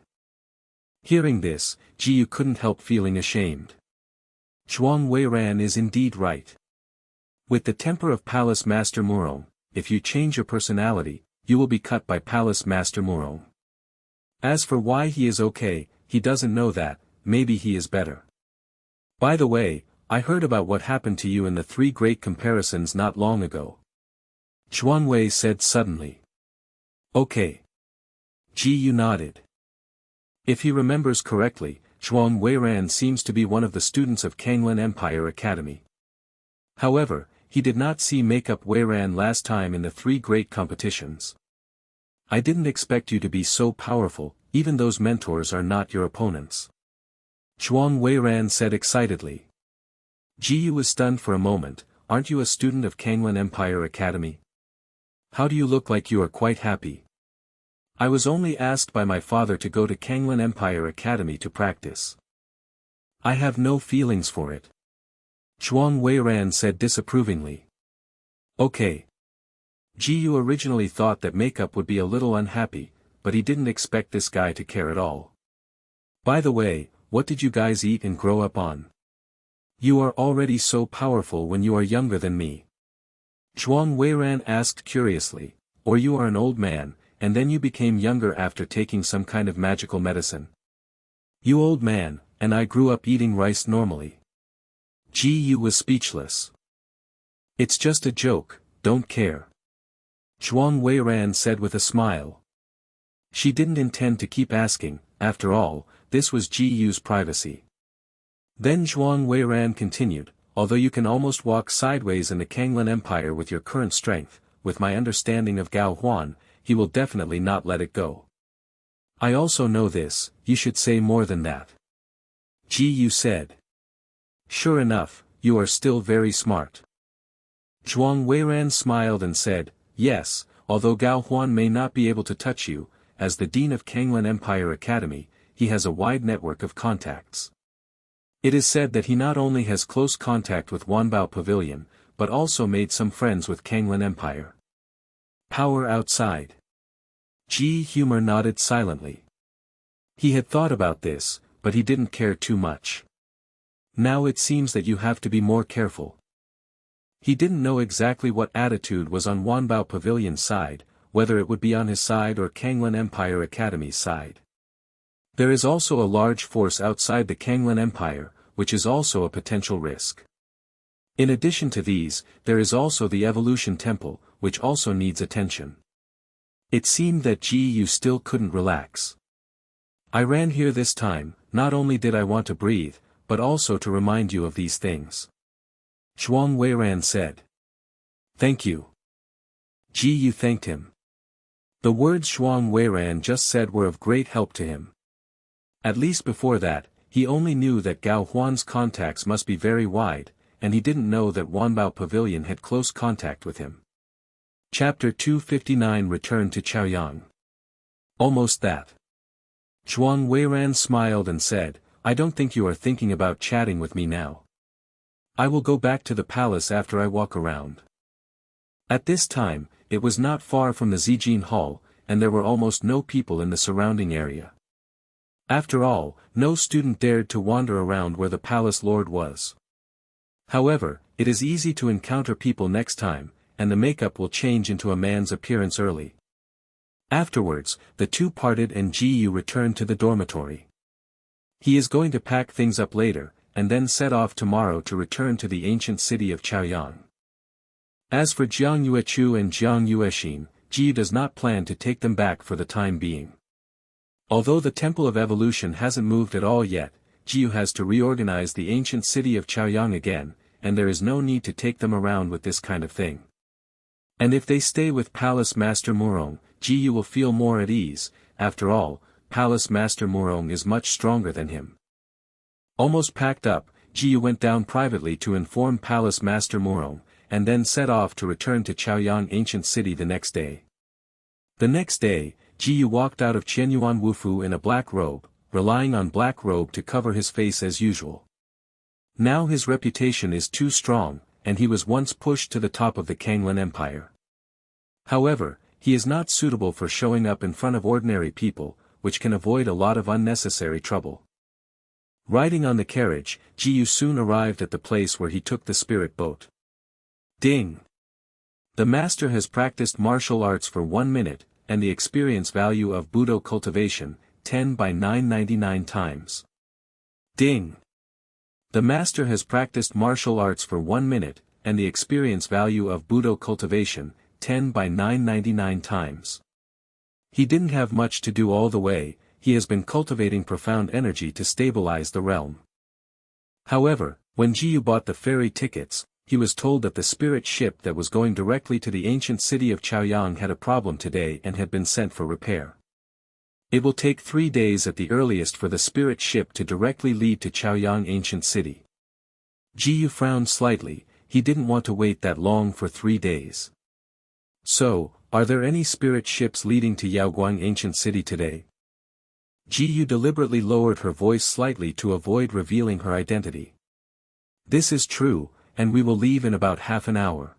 Hearing this, Ji Yu couldn't help feeling ashamed. Zhuang Weiran is indeed right. With the temper of Palace Master Murong, if you change your personality, you will be cut by Palace Master Murong. As for why he is okay, he doesn't know that, maybe he is better. By the way, I heard about what happened to you in the 3 great comparisons not long ago. Zhuang Wei said suddenly. Okay. Ji Yu nodded. If he remembers correctly, Zhuang Weiran seems to be one of the students of Kanglan Empire Academy. However, he did not see Makeup Weiran last time in the 3 great competitions. I didn't expect you to be so powerful, even those mentors are not your opponents. Zhuang Weiran said excitedly. Ji Yu was stunned for a moment, aren't you a student of Kanglan Empire Academy? How do you look like you are quite happy? I was only asked by my father to go to Kanglan Empire Academy to practice. I have no feelings for it. Zhuang Weiran said disapprovingly. Okay. Ji Yu originally thought that Makeup would be a little unhappy, but he didn't expect this guy to care at all. By the way, what did you guys eat and grow up on? You are already so powerful when you are younger than me. Zhuang Weiran asked curiously, or you are an old man, and then you became younger after taking some kind of magical medicine. You old man, and I grew up eating rice normally. Ji Yu was speechless. It's just a joke, don't care. Zhuang Weiran said with a smile. She didn't intend to keep asking, after all, this was Ji Yu's privacy. Then Zhuang Weiran continued, although you can almost walk sideways in the Kanglan Empire with your current strength, with my understanding of Gao Huan, he will definitely not let it go. I also know this, you should say more than that. Ji Yu said. Sure enough, you are still very smart. Zhuang Weiran smiled and said, yes, although Gao Huan may not be able to touch you, as the Dean of Kanglan Empire Academy, he has a wide network of contacts. It is said that he not only has close contact with Wanbao Pavilion, but also made some friends with Kanglan Empire. Power outside. Ji Humor nodded silently. He had thought about this, but he didn't care too much. Now it seems that you have to be more careful. He didn't know exactly what attitude was on Wanbao Pavilion's side, whether it would be on his side or Kanglan Empire Academy's side. There is also a large force outside the Kanglan Empire, which is also a potential risk. In addition to these, there is also the Evolution Temple, which also needs attention. It seemed that Ji still couldn't relax. I ran here this time, not only did I want to breathe, but also to remind you of these things. Zhuang Weiran said. Thank you. Ji thanked him. The words Zhuang Weiran just said were of great help to him. At least before that, he only knew that Gao Huan's contacts must be very wide, and he didn't know that Wanbao Pavilion had close contact with him. Chapter 259 Return to Chaoyang. Almost that. Zhuang Weiran smiled and said, I don't think you are thinking about chatting with me now. I will go back to the palace after I walk around. At this time, it was not far from the Zijin Hall, and there were almost no people in the surrounding area. After all, no student dared to wander around where the palace lord was. However, it is easy to encounter people next time, and the makeup will change into a man's appearance early. Afterwards, the two parted and Ji returned to the dormitory. He is going to pack things up later, and then set off tomorrow to return to the ancient city of Chaoyang. As for Jiang Yuechu and Jiang Yuexin, Ji does not plan to take them back for the time being. Although the Temple of Evolution hasn't moved at all yet, Ji has to reorganize the ancient city of Chaoyang again, and there is no need to take them around with this kind of thing. And if they stay with Palace Master Murong, Ji will feel more at ease. After all, Palace Master Murong is much stronger than him. Almost packed up, Ji went down privately to inform Palace Master Murong, and then set off to return to Chaoyang ancient city the next day. The next day, Ji walked out of Qianyuan Wufu in a black robe, relying on black robe to cover his face as usual. Now his reputation is too strong, and he was once pushed to the top of the Kanglan Empire. However, he is not suitable for showing up in front of ordinary people, which can avoid a lot of unnecessary trouble. Riding on the carriage, Ji soon arrived at the place where he took the spirit boat. Ding! The master has practiced martial arts for 1 minute, and the experience value of Budo cultivation, 10 by 999 times. Ding! The master has practiced martial arts for 1 minute, and the experience value of Budo cultivation, 10 by 999 times. He didn't have much to do all the way, he has been cultivating profound energy to stabilize the realm. However, when Ji bought the ferry tickets, he was told that the spirit ship that was going directly to the ancient city of Chaoyang had a problem today and had been sent for repair. It will take 3 days at the earliest for the spirit ship to directly lead to Chaoyang ancient city. Ji frowned slightly, he didn't want to wait that long for 3 days. So, are there any spirit ships leading to Yaoguang ancient city today? Ji deliberately lowered her voice slightly to avoid revealing her identity. This is true, and we will leave in about half an hour.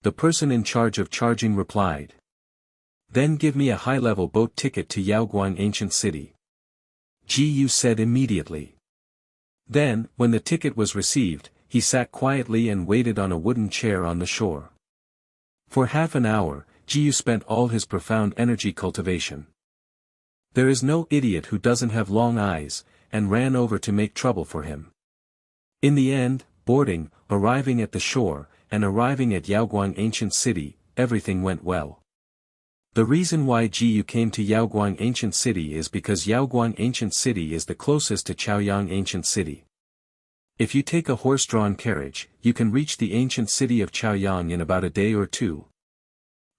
The person in charge of charging replied. Then give me a high-level boat ticket to Yaoguang ancient city. Ji said immediately. Then, when the ticket was received, he sat quietly and waited on a wooden chair on the shore. For half an hour, Ji spent all his profound energy cultivation. There is no idiot who doesn't have long eyes, and ran over to make trouble for him. In the end, boarding, arriving at the shore, and arriving at Yaoguang ancient city, everything went well. The reason why Ji came to Yaoguang ancient city is because Yaoguang ancient city is the closest to Chaoyang ancient city. If you take a horse-drawn carriage, you can reach the ancient city of Chaoyang in about a day or 2.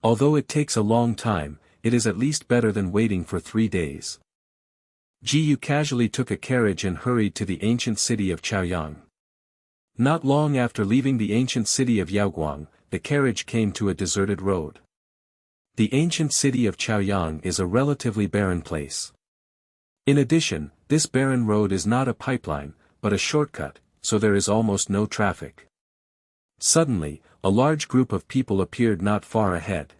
Although it takes a long time, it is at least better than waiting for 3 days. Ji casually took a carriage and hurried to the ancient city of Chaoyang. Not long after leaving the ancient city of Yaoguang, the carriage came to a deserted road. The ancient city of Chaoyang is a relatively barren place. In addition, this barren road is not a pipeline, but a shortcut, so there is almost no traffic. Suddenly, a large group of people appeared not far ahead.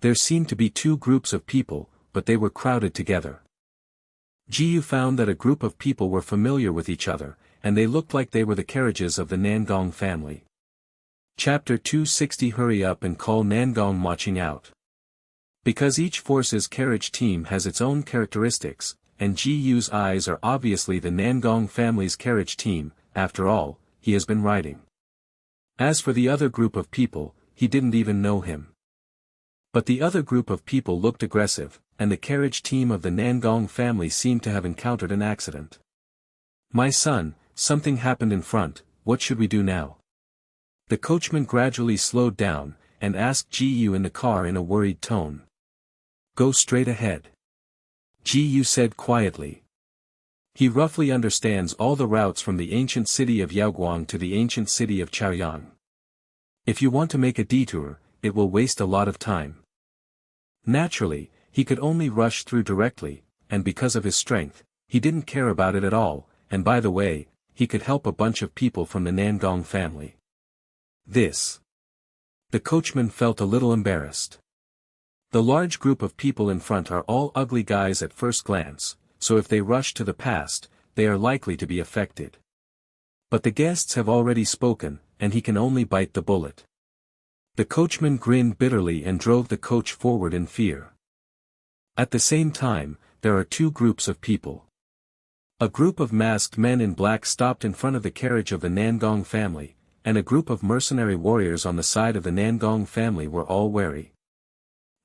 There seemed to be 2 groups of people, but they were crowded together. Ji found that a group of people were familiar with each other, and they looked like they were the carriages of the Nangong family. Chapter 260 Hurry up and call Nangong marching out. Because each force's carriage team has its own characteristics, and Ji's eyes are obviously the Nangong family's carriage team, after all, he has been riding. As for the other group of people, he didn't even know him. But the other group of people looked aggressive, and the carriage team of the Nangong family seemed to have encountered an accident. "My son, something happened in front, what should we do now?" The coachman gradually slowed down, and asked Gu in the car in a worried tone. "Go straight ahead," Gu said quietly. He roughly understands all the routes from the ancient city of Yaoguang to the ancient city of Chaoyang. If you want to make a detour, it will waste a lot of time. Naturally, he could only rush through directly, and because of his strength, he didn't care about it at all, and by the way, he could help a bunch of people from the Nangong family. The coachman felt a little embarrassed. The large group of people in front are all ugly guys at first glance, so if they rush to the past, they are likely to be affected. But the guests have already spoken, and he can only bite the bullet. The coachman grinned bitterly and drove the coach forward in fear. At the same time, there are two groups of people. A group of masked men in black stopped in front of the carriage of the Nangong family, and a group of mercenary warriors on the side of the Nangong family were all wary.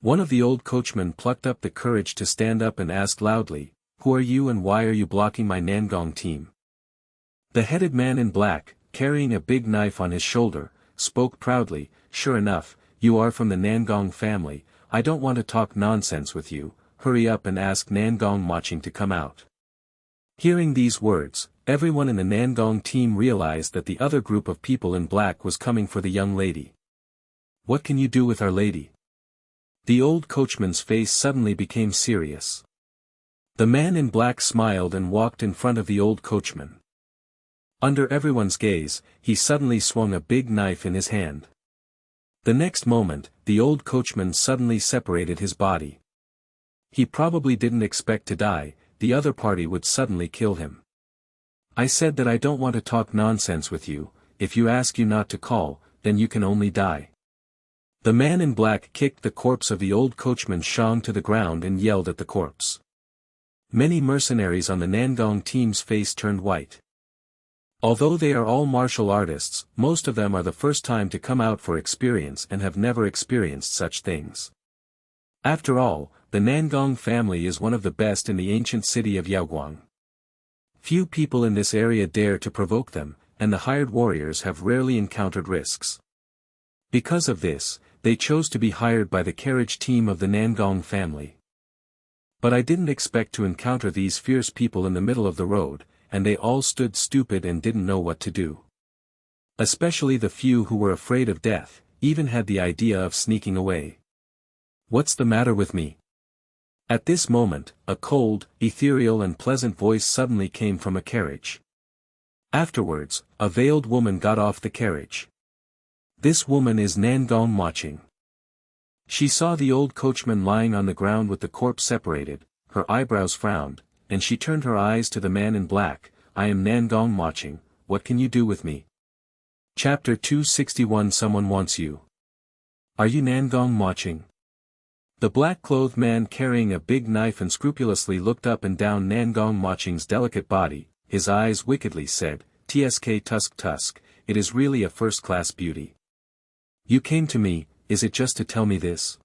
One of the old coachmen plucked up the courage to stand up and ask loudly, "Who are you and why are you blocking my Nangong team?" The headed man in black, carrying a big knife on his shoulder, spoke proudly, "Sure enough, you are from the Nangong family. I don't want to talk nonsense with you, hurry up and ask Nangong Maching to come out." Hearing these words, everyone in the Nangong team realized that the other group of people in black was coming for the young lady. "What can you do with our lady?" The old coachman's face suddenly became serious. The man in black smiled and walked in front of the old coachman. Under everyone's gaze, he suddenly swung a big knife in his hand. The next moment, the old coachman suddenly separated his body. He probably didn't expect to die, the other party would suddenly kill him. "I said that I don't want to talk nonsense with you, if you ask you not to call, then you can only die." The man in black kicked the corpse of the old coachman Shang to the ground and yelled at the corpse. Many mercenaries on the Nangong team's face turned white. Although they are all martial artists, most of them are the first time to come out for experience and have never experienced such things. After all, the Nangong family is one of the best in the ancient city of Yaoguang. Few people in this area dare to provoke them, and the hired warriors have rarely encountered risks. Because of this, they chose to be hired by the carriage team of the Nangong family. But I didn't expect to encounter these fierce people in the middle of the road, and they all stood stupid and didn't know what to do. Especially the few who were afraid of death, even had the idea of sneaking away. "What's the matter with me?" At this moment, a cold, ethereal and pleasant voice suddenly came from a carriage. Afterwards, a veiled woman got off the carriage. This woman is Nangong Maching. She saw the old coachman lying on the ground with the corpse separated, her eyebrows frowned, and she turned her eyes to the man in black. "I am Nangong Maching, what can you do with me?" Chapter 261 Someone wants you. "Are you Nangong Maching?" The black-clothed man carrying a big knife unscrupulously looked up and down Nangong Maching's delicate body, his eyes wickedly said, "Tsk Tusk, it is really a first-class beauty. You came to me, is it just to tell me this?"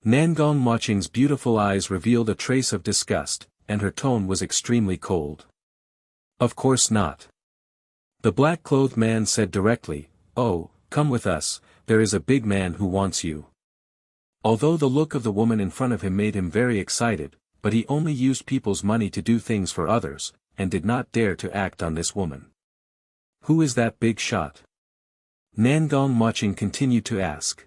Nangong Maching's beautiful eyes revealed a trace of disgust, and her tone was extremely cold. "Of course not." The black-clothed man said directly, "Oh, come with us, there is a big man who wants you." Although the look of the woman in front of him made him very excited, but he only used people's money to do things for others, and did not dare to act on this woman. "Who is that big shot?" Nangong Maching continued to ask.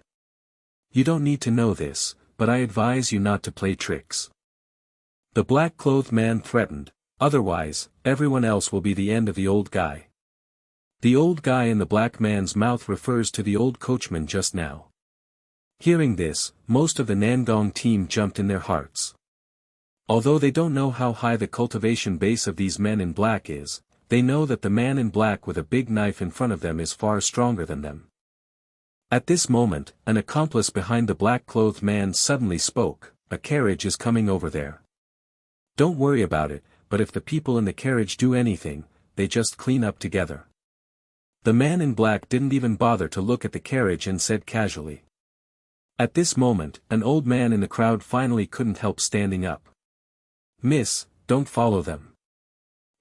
"You don't need to know this, but I advise you not to play tricks." The black-clothed man threatened, "Otherwise, everyone else will be the end of the old guy." The old guy in the black man's mouth refers to the old coachman just now. Hearing this, most of the Nangong team jumped in their hearts. Although they don't know how high the cultivation base of these men in black is, they know that the man in black with a big knife in front of them is far stronger than them. At this moment, an accomplice behind the black-clothed man suddenly spoke, "A carriage is coming over there. Don't worry about it, but if the people in the carriage do anything, they just clean up together." The man in black didn't even bother to look at the carriage and said casually, At this moment, an old man in the crowd finally couldn't help standing up. "Miss, don't follow them."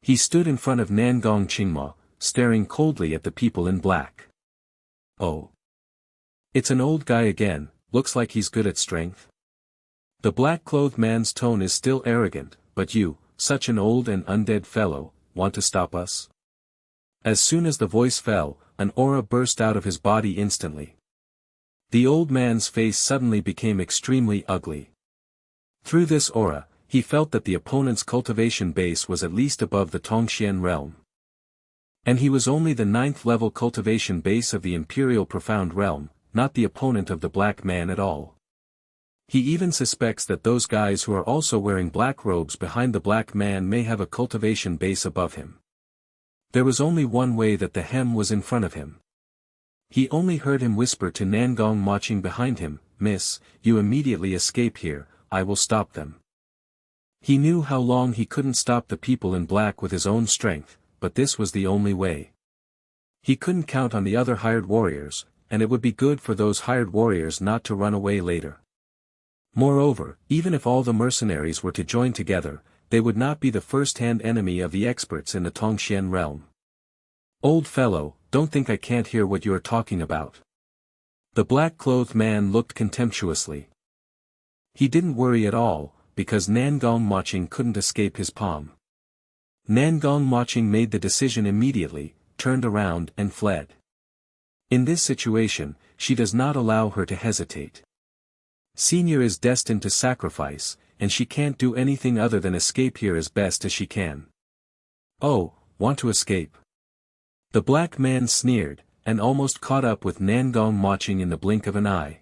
He stood in front of Nangong Qingma, staring coldly at the people in black. "Oh. It's an old guy again, looks like he's good at strength." The black-clothed man's tone is still arrogant, "But you, such an old and undead fellow, want to stop us?" As soon as the voice fell, an aura burst out of his body instantly. The old man's face suddenly became extremely ugly. Through this aura, he felt that the opponent's cultivation base was at least above the Tongxian realm. And he was only the 9th level cultivation base of the Imperial Profound Realm, not the opponent of the black man at all. He even suspects that those guys who are also wearing black robes behind the black man may have a cultivation base above him. There was only one way that the Hem was in front of him. He only heard him whisper to Nangong marching behind him, "Miss, you immediately escape here, I will stop them." He knew how long he couldn't stop the people in black with his own strength, but this was the only way. He couldn't count on the other hired warriors, and it would be good for those hired warriors not to run away later. Moreover, even if all the mercenaries were to join together, they would not be the first-hand enemy of the experts in the Tongxian realm. "Old fellow, don't think I can't hear what you are talking about." The black-clothed man looked contemptuously. He didn't worry at all, because Nangong Maching couldn't escape his palm. Nangong Maching made the decision immediately, turned around and fled. In this situation, she does not allow her to hesitate. Senior is destined to sacrifice, and she can't do anything other than escape here as best as she can. "Oh, want to escape?" The black man sneered, and almost caught up with Nangong Maching in the blink of an eye.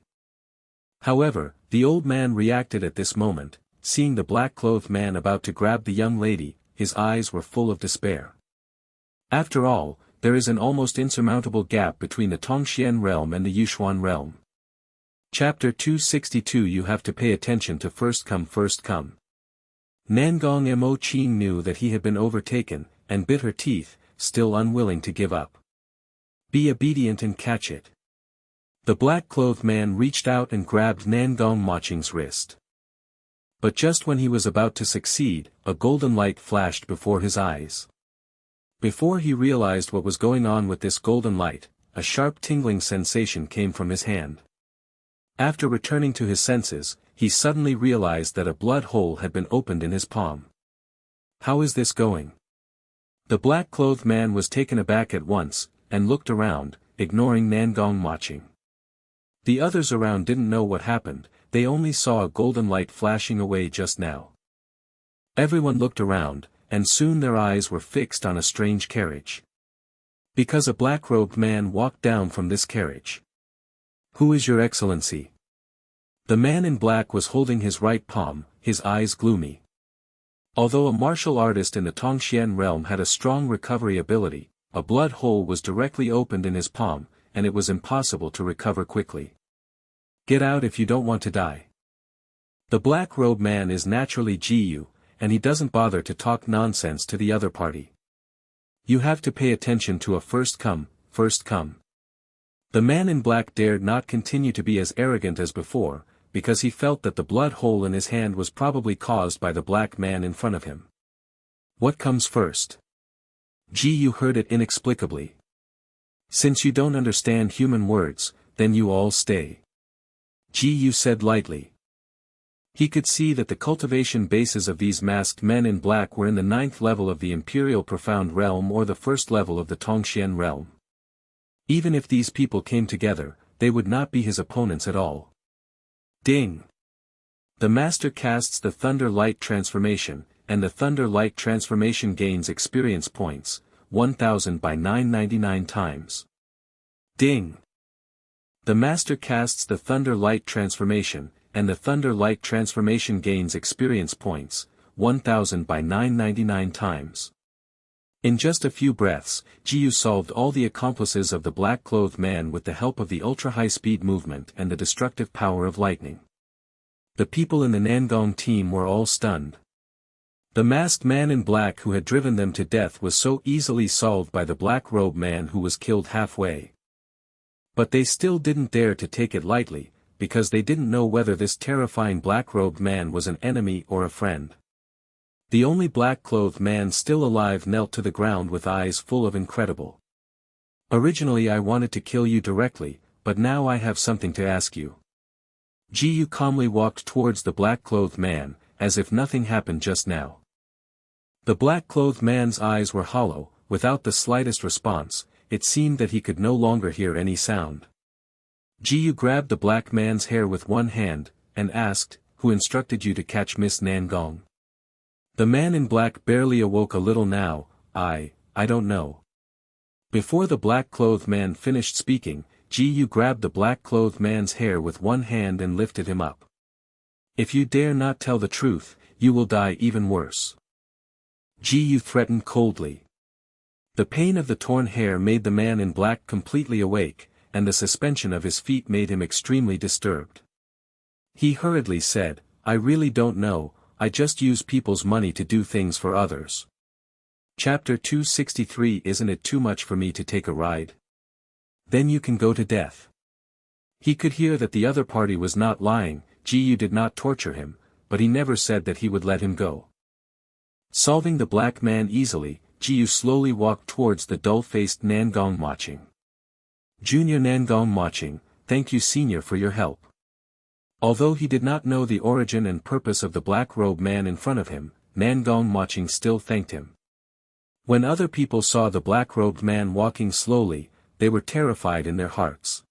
However, the old man reacted at this moment, seeing the black-clothed man about to grab the young lady, his eyes were full of despair. After all, there is an almost insurmountable gap between the Tongxian realm and the Yushuan realm. Chapter 262 You have to pay attention to first come first come. Nangong Mo Qing knew that he had been overtaken, and bit her teeth, still unwilling to give up. "Be obedient and catch it." The black-clothed man reached out and grabbed Nangong Maching's wrist. But just when he was about to succeed, a golden light flashed before his eyes. Before he realized what was going on with this golden light, a sharp tingling sensation came from his hand. After returning to his senses, he suddenly realized that a blood hole had been opened in his palm. "How is this going?" The black-clothed man was taken aback at once, and looked around, ignoring Nangong Maching. The others around didn't know what happened, they only saw a golden light flashing away just now. Everyone looked around, and soon their eyes were fixed on a strange carriage. Because a black-robed man walked down from this carriage. "Who is your excellency?" The man in black was holding his right palm, his eyes gloomy. Although a martial artist in the Tongxian realm had a strong recovery ability, a blood hole was directly opened in his palm, and it was impossible to recover quickly. "Get out if you don't want to die." The black-robed man is naturally Jiyu, and he doesn't bother to talk nonsense to the other party. "You have to pay attention to a first come, first come." The man in black dared not continue to be as arrogant as before, because he felt that the blood hole in his hand was probably caused by the black man in front of him. "What comes first?" Jiyu heard it inexplicably. "Since you don't understand human words, then you all stay," Jiyu said lightly. He could see that the cultivation bases of these masked men in black were in the 9th level of the Imperial Profound Realm or the 1st level of the Tongxian realm. Even if these people came together, they would not be his opponents at all. Ding! The master casts the Thunder Light transformation, and the Thunder Light transformation gains experience points, 1000 by 999 times. Ding! The master casts the Thunder Light transformation, and the Thunder Light transformation gains experience points, 1000 by 999 times. In just a few breaths, Jiyu solved all the accomplices of the black-clothed man with the help of the ultra-high-speed movement and the destructive power of lightning. The people in the Nangong team were all stunned. The masked man in black who had driven them to death was so easily solved by the black-robed man who was killed halfway. But they still didn't dare to take it lightly, because they didn't know whether this terrifying black-robed man was an enemy or a friend. The only black-clothed man still alive knelt to the ground with eyes full of incredible. Originally I wanted to kill you directly, but now I have something to ask you. Ji calmly walked towards the black-clothed man, as if nothing happened just now. The black-clothed man's eyes were hollow, without the slightest response. It seemed that he could no longer hear any sound. Ji grabbed the black man's hair with one hand, and asked, "Who instructed you to catch Miss Nangong?" The man in black barely awoke a little now. I don't know." Before the black-clothed man finished speaking, Ji grabbed the black-clothed man's hair with one hand and lifted him up. "If you dare not tell the truth, you will die even worse." Ji threatened coldly. The pain of the torn hair made the man in black completely awake, and the suspension of his feet made him extremely disturbed. He hurriedly said, "I really don't know, I just use people's money to do things for others." Chapter 263. Isn't it too much for me to take a ride? Then you can go to death. He could hear that the other party was not lying. Ji did not torture him, but he never said that he would let him go. Solving the black man easily, Ji slowly walked towards the dull-faced Nangong Maching. "Junior Nangong Maching, thank you senior for your help." Although he did not know the origin and purpose of the black-robed man in front of him, Nangong Maching still thanked him. When other people saw the black-robed man walking slowly, they were terrified in their hearts.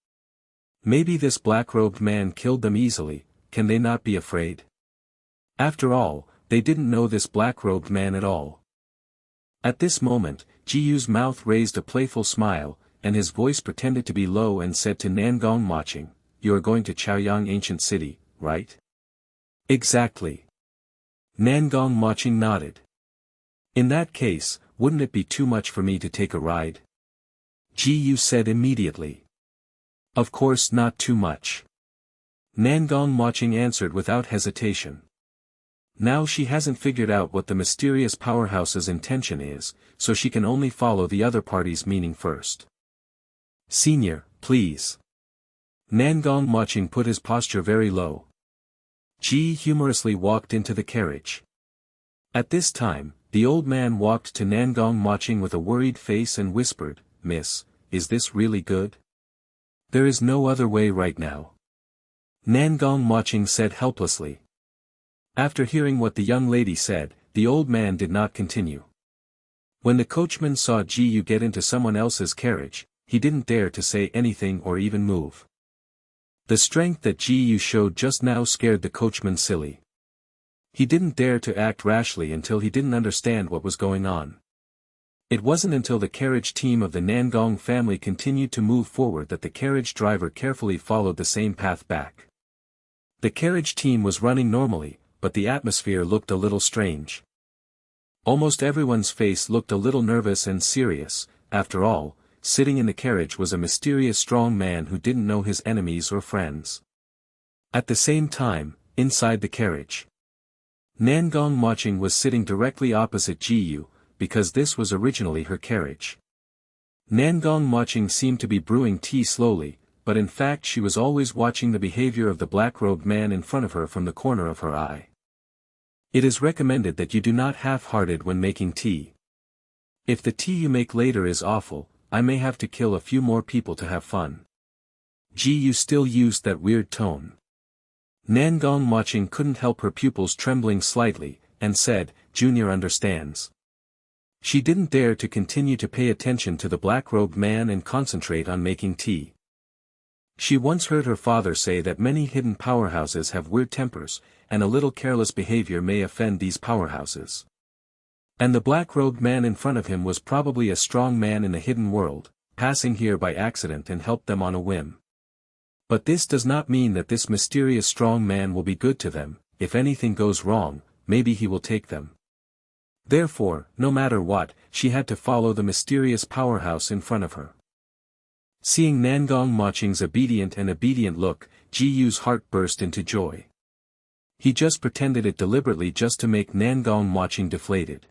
Maybe this black-robed man killed them easily, can they not be afraid? After all, they didn't know this black-robed man at all. At this moment, Jiu's mouth raised a playful smile, and his voice pretended to be low and said to Nangong Maching, "You are going to Chaoyang Ancient City, right?" "Exactly." Nangong Maching nodded. "In that case, wouldn't it be too much for me to take a ride?" Ji said immediately. "Of course not too much." Nangong Maching answered without hesitation. Now she hasn't figured out what the mysterious powerhouse's intention is, so she can only follow the other party's meaning first. "Senior, please." Nangong Maching put his posture very low. Ji humorously walked into the carriage. At this time, the old man walked to Nangong Maching with a worried face and whispered, "Miss, is this really good? There is no other way right now." Nangong Maching said helplessly. After hearing what the young lady said, the old man did not continue. When the coachman saw Ji get into someone else's carriage, he didn't dare to say anything or even move. The strength that Ji showed just now scared the coachman silly. He didn't dare to act rashly until he didn't understand what was going on. It wasn't until the carriage team of the Nangong family continued to move forward that the carriage driver carefully followed the same path back. The carriage team was running normally, but the atmosphere looked a little strange. Almost everyone's face looked a little nervous and serious. After all, sitting in the carriage was a mysterious strong man who didn't know his enemies or friends. At the same time, inside the carriage, Nangong Maching was sitting directly opposite Ji, because this was originally her carriage. Nangong Maching seemed to be brewing tea slowly, but in fact she was always watching the behavior of the black-robed man in front of her from the corner of her eye. It is recommended that you do not half-hearted when making tea. If the tea you make later is awful, I may have to kill a few more people to have fun. Ji still used that weird tone. Nangong Maching couldn't help her pupils trembling slightly, and said, "Junior understands." She didn't dare to continue to pay attention to the black-robed man and concentrate on making tea. She once heard her father say that many hidden powerhouses have weird tempers, and a little careless behavior may offend these powerhouses. And the black-robed man in front of him was probably a strong man in the hidden world, passing here by accident and helped them on a whim. But this does not mean that this mysterious strong man will be good to them. If anything goes wrong, maybe he will take them. Therefore, no matter what, she had to follow the mysterious powerhouse in front of her. Seeing Nangong Maching's obedient look, Jiu's heart burst into joy. He just pretended it deliberately just to make Nangong Maching deflated.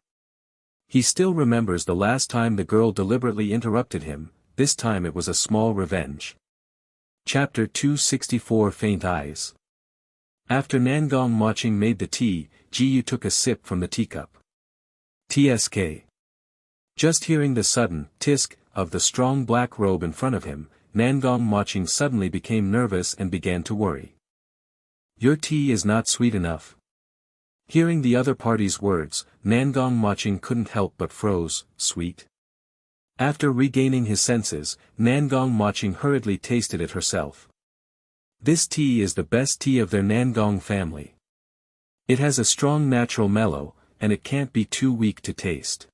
He still remembers the last time the girl deliberately interrupted him. This time it was a small revenge. Chapter 264 Faint Eyes. After Nangong Moching made the tea, Jiyu took a sip from the teacup. TSK. Just hearing the sudden tisk of the strong black robe in front of him, Nangong Moching suddenly became nervous and began to worry. Your tea is not sweet enough. Hearing the other party's words, Nangong Moching couldn't help but froze. Sweet? After regaining his senses, Nangong Moching hurriedly tasted it herself. This tea is the best tea of their Nangong family. It has a strong natural mellow, and it can't be too weak to taste.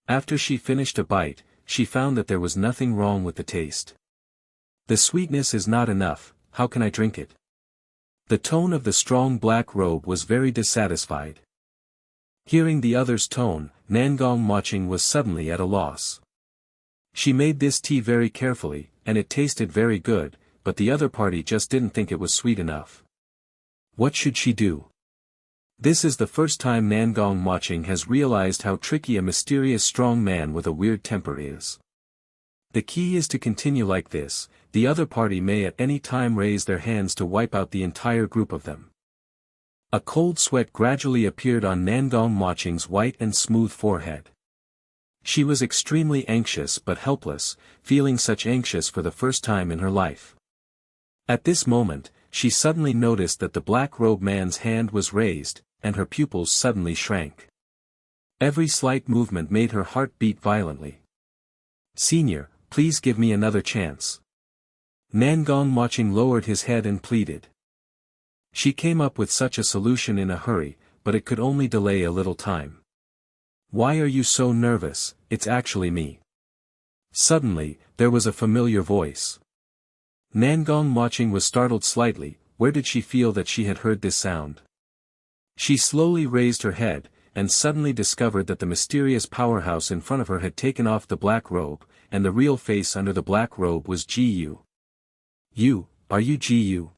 After she finished a bite, she found that there was nothing wrong with the taste. The sweetness is not enough, how can I drink it? The tone of the strong black robe was very dissatisfied. Hearing the other's tone, Nangong Moching was suddenly at a loss. She made this tea very carefully, and it tasted very good, but the other party just didn't think it was sweet enough. What should she do? This is the first time Nangong Moching has realized how tricky a mysterious strong man with a weird temper is. The key is to continue like this. The other party may at any time raise their hands to wipe out the entire group of them. A cold sweat gradually appeared on Nangong Moching's white and smooth forehead. She was extremely anxious but helpless, feeling such anxious for the first time in her life. At this moment, she suddenly noticed that the black-robed man's hand was raised, and her pupils suddenly shrank. Every slight movement made her heart beat violently. "Senior, please give me another chance." Nangong Moching lowered his head and pleaded. She came up with such a solution in a hurry, but it could only delay a little time. "Why are you so nervous? It's actually me." Suddenly, there was a familiar voice. Nangong Moching was startled slightly. Where did she feel that she had heard this sound? She slowly raised her head, and suddenly discovered that the mysterious powerhouse in front of her had taken off the black robe, and the real face under the black robe was Jiyu. Are you Jiyu?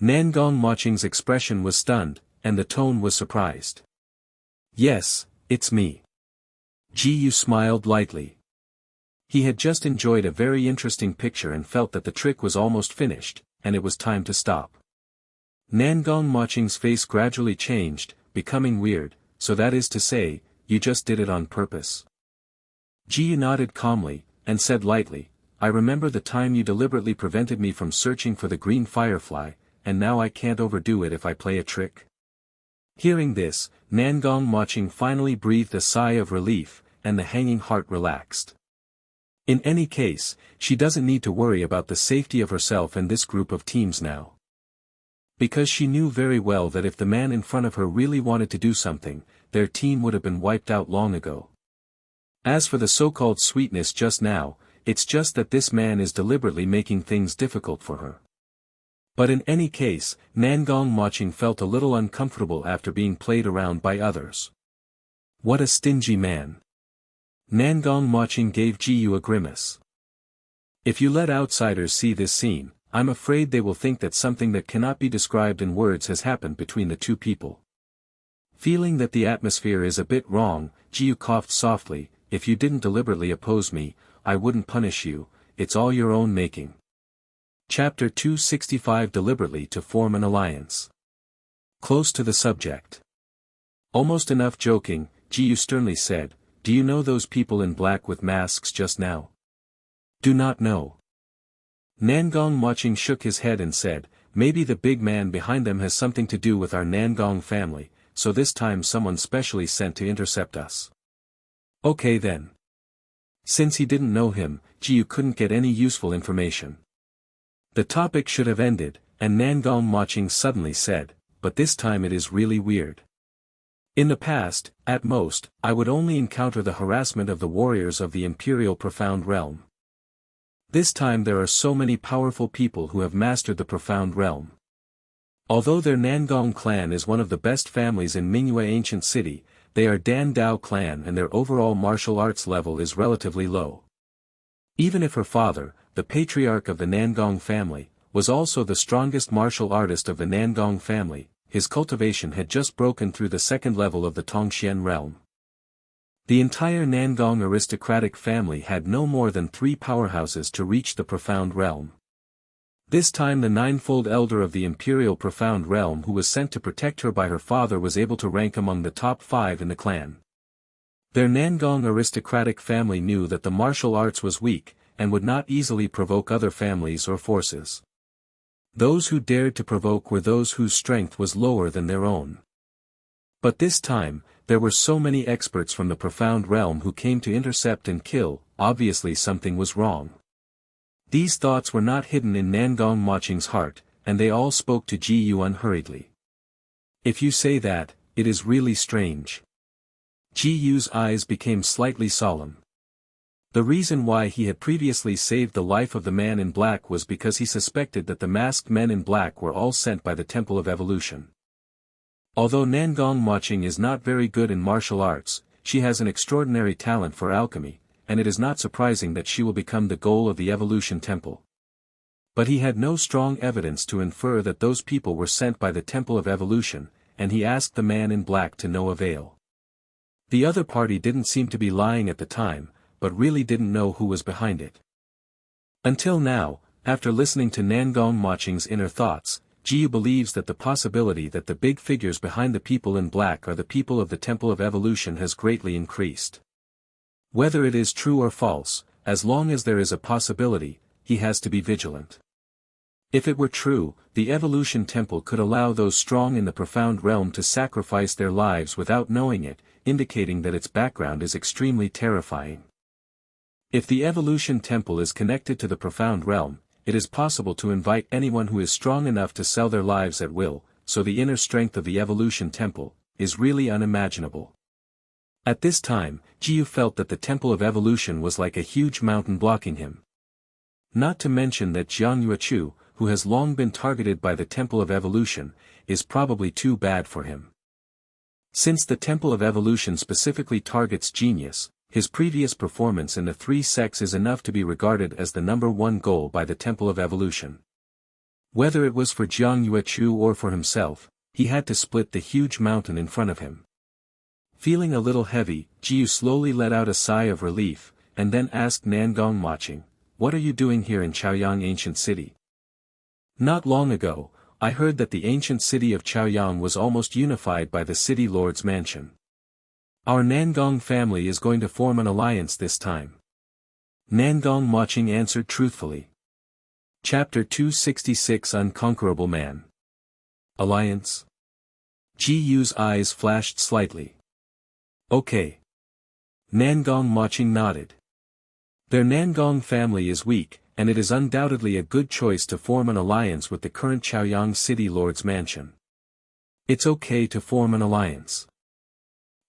Nangong Moching's expression was stunned, and the tone was surprised. "Yes, it's me." Jiyu smiled lightly. He had just enjoyed a very interesting picture and felt that the trick was almost finished, and it was time to stop. Nangong Moching's face gradually changed, becoming weird. "So that is to say, you just did it on purpose?" Jiyu nodded calmly, and said lightly, "I remember the time you deliberately prevented me from searching for the green firefly, and now I can't overdo it if I play a trick." Hearing this, Nangong Moching finally breathed a sigh of relief, and the hanging heart relaxed. In any case, she doesn't need to worry about the safety of herself and this group of teams now. Because she knew very well that if the man in front of her really wanted to do something, their team would have been wiped out long ago. As for the so-called sweetness just now, it's just that this man is deliberately making things difficult for her. But in any case, Nangong Moching felt a little uncomfortable after being played around by others. What a stingy man. Nangong Moching gave Jiyu a grimace. If you let outsiders see this scene, I'm afraid they will think that something that cannot be described in words has happened between the two people. Feeling that the atmosphere is a bit wrong, Jiyu coughed softly. "If you didn't deliberately oppose me, I wouldn't punish you. It's all your own making." Chapter 265 Deliberately to form an alliance. Close to the subject. Almost enough joking, Jiyu sternly said, "Do you know those people in black with masks just now?" "Do not know." Nangong Moching shook his head and said, "Maybe the big man behind them has something to do with our Nangong family, so this time someone specially sent to intercept us." "Okay then." Since he didn't know him, Jiyu couldn't get any useful information. The topic should have ended, and Nangong Moching suddenly said, "But this time it is really weird. In the past, at most, I would only encounter the harassment of the warriors of the Imperial Profound Realm. This time there are so many powerful people who have mastered the Profound Realm. Although their Nangong clan is one of the best families in Manhwa Ancient City, they are Dan Dao clan and their overall martial arts level is relatively low. Even if her father, the patriarch of the Nangong family, was also the strongest martial artist of the Nangong family, his cultivation had just broken through the second level of the Tongxian realm. The entire Nangong aristocratic family had no more than 3 powerhouses to reach the Profound Realm. This time the ninefold elder of the imperial profound realm who was sent to protect her by her father was able to rank among the top 5 in the clan. Their Nangong aristocratic family knew that the martial arts was weak, and would not easily provoke other families or forces. Those who dared to provoke were those whose strength was lower than their own. But this time, there were so many experts from the profound realm who came to intercept and kill, obviously something was wrong. These thoughts were not hidden in Nangong Maching's heart, and they all spoke to Ji Yu unhurriedly. If you say that, it is really strange. Ji Yu's eyes became slightly solemn. The reason why he had previously saved the life of the man in black was because he suspected that the masked men in black were all sent by the Temple of Evolution. Although Nangong Maching is not very good in martial arts, she has an extraordinary talent for alchemy, and it is not surprising that she will become the goal of the Evolution Temple. But he had no strong evidence to infer that those people were sent by the Temple of Evolution, and he asked the man in black to no avail. The other party didn't seem to be lying at the time, but really didn't know who was behind it. Until now, after listening to Nangong Maching's inner thoughts, Ji Yu believes that the possibility that the big figures behind the people in black are the people of the Temple of Evolution has greatly increased. Whether it is true or false, as long as there is a possibility, he has to be vigilant. If it were true, the Evolution Temple could allow those strong in the profound realm to sacrifice their lives without knowing it, indicating that its background is extremely terrifying. If the Evolution Temple is connected to the profound realm, it is possible to invite anyone who is strong enough to sell their lives at will, so the inner strength of the Evolution Temple is really unimaginable. At this time, Ji Yu felt that the Temple of Evolution was like a huge mountain blocking him. Not to mention that Jiang Yuechu, who has long been targeted by the Temple of Evolution, is probably too bad for him. Since the Temple of Evolution specifically targets genius, his previous performance in the 3 sects is enough to be regarded as the #1 goal by the Temple of Evolution. Whether it was for Jiang Yuechu or for himself, he had to split the huge mountain in front of him. Feeling a little heavy, Ji Yu slowly let out a sigh of relief, and then asked Nangong Maching, "What are you doing here in Chaoyang Ancient City?" "Not long ago, I heard that the ancient city of Chaoyang was almost unified by the city lord's mansion. Our Nangong family is going to form an alliance this time." Nangong Maching answered truthfully. Chapter 266 Unconquerable Man. Alliance? Ji Yu's eyes flashed slightly. Okay. Nangong Maching nodded. Their Nangong family is weak, and it is undoubtedly a good choice to form an alliance with the current Chaoyang City Lord's mansion. It's okay to form an alliance.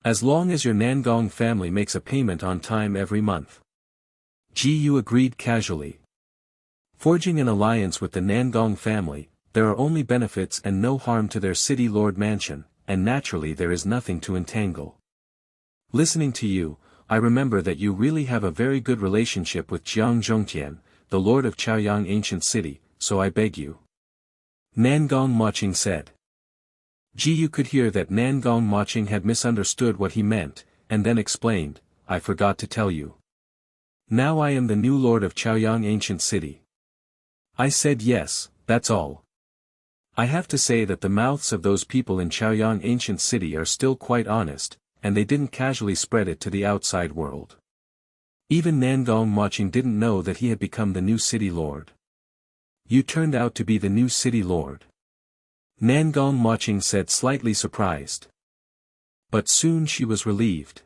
As long as your Nangong family makes a payment on time every month. Ji Yu agreed casually. Forging an alliance with the Nangong family, there are only benefits and no harm to their City Lord mansion, and naturally there is nothing to entangle. Listening to you, I remember that you really have a very good relationship with Jiang Zhongtian, the Lord of Chaoyang Ancient City, so I beg you. Nangong Maching said. Ji Yu could hear that Nangong Maching had misunderstood what he meant, and then explained, "I forgot to tell you. Now I am the new Lord of Chaoyang Ancient City." I said yes, that's all. I have to say that the mouths of those people in Chaoyang Ancient City are still quite honest, and they didn't casually spread it to the outside world. Even Nangong Maching didn't know that he had become the new city lord. You turned out to be the new city lord. Nangong Maching said, slightly surprised. But soon she was relieved.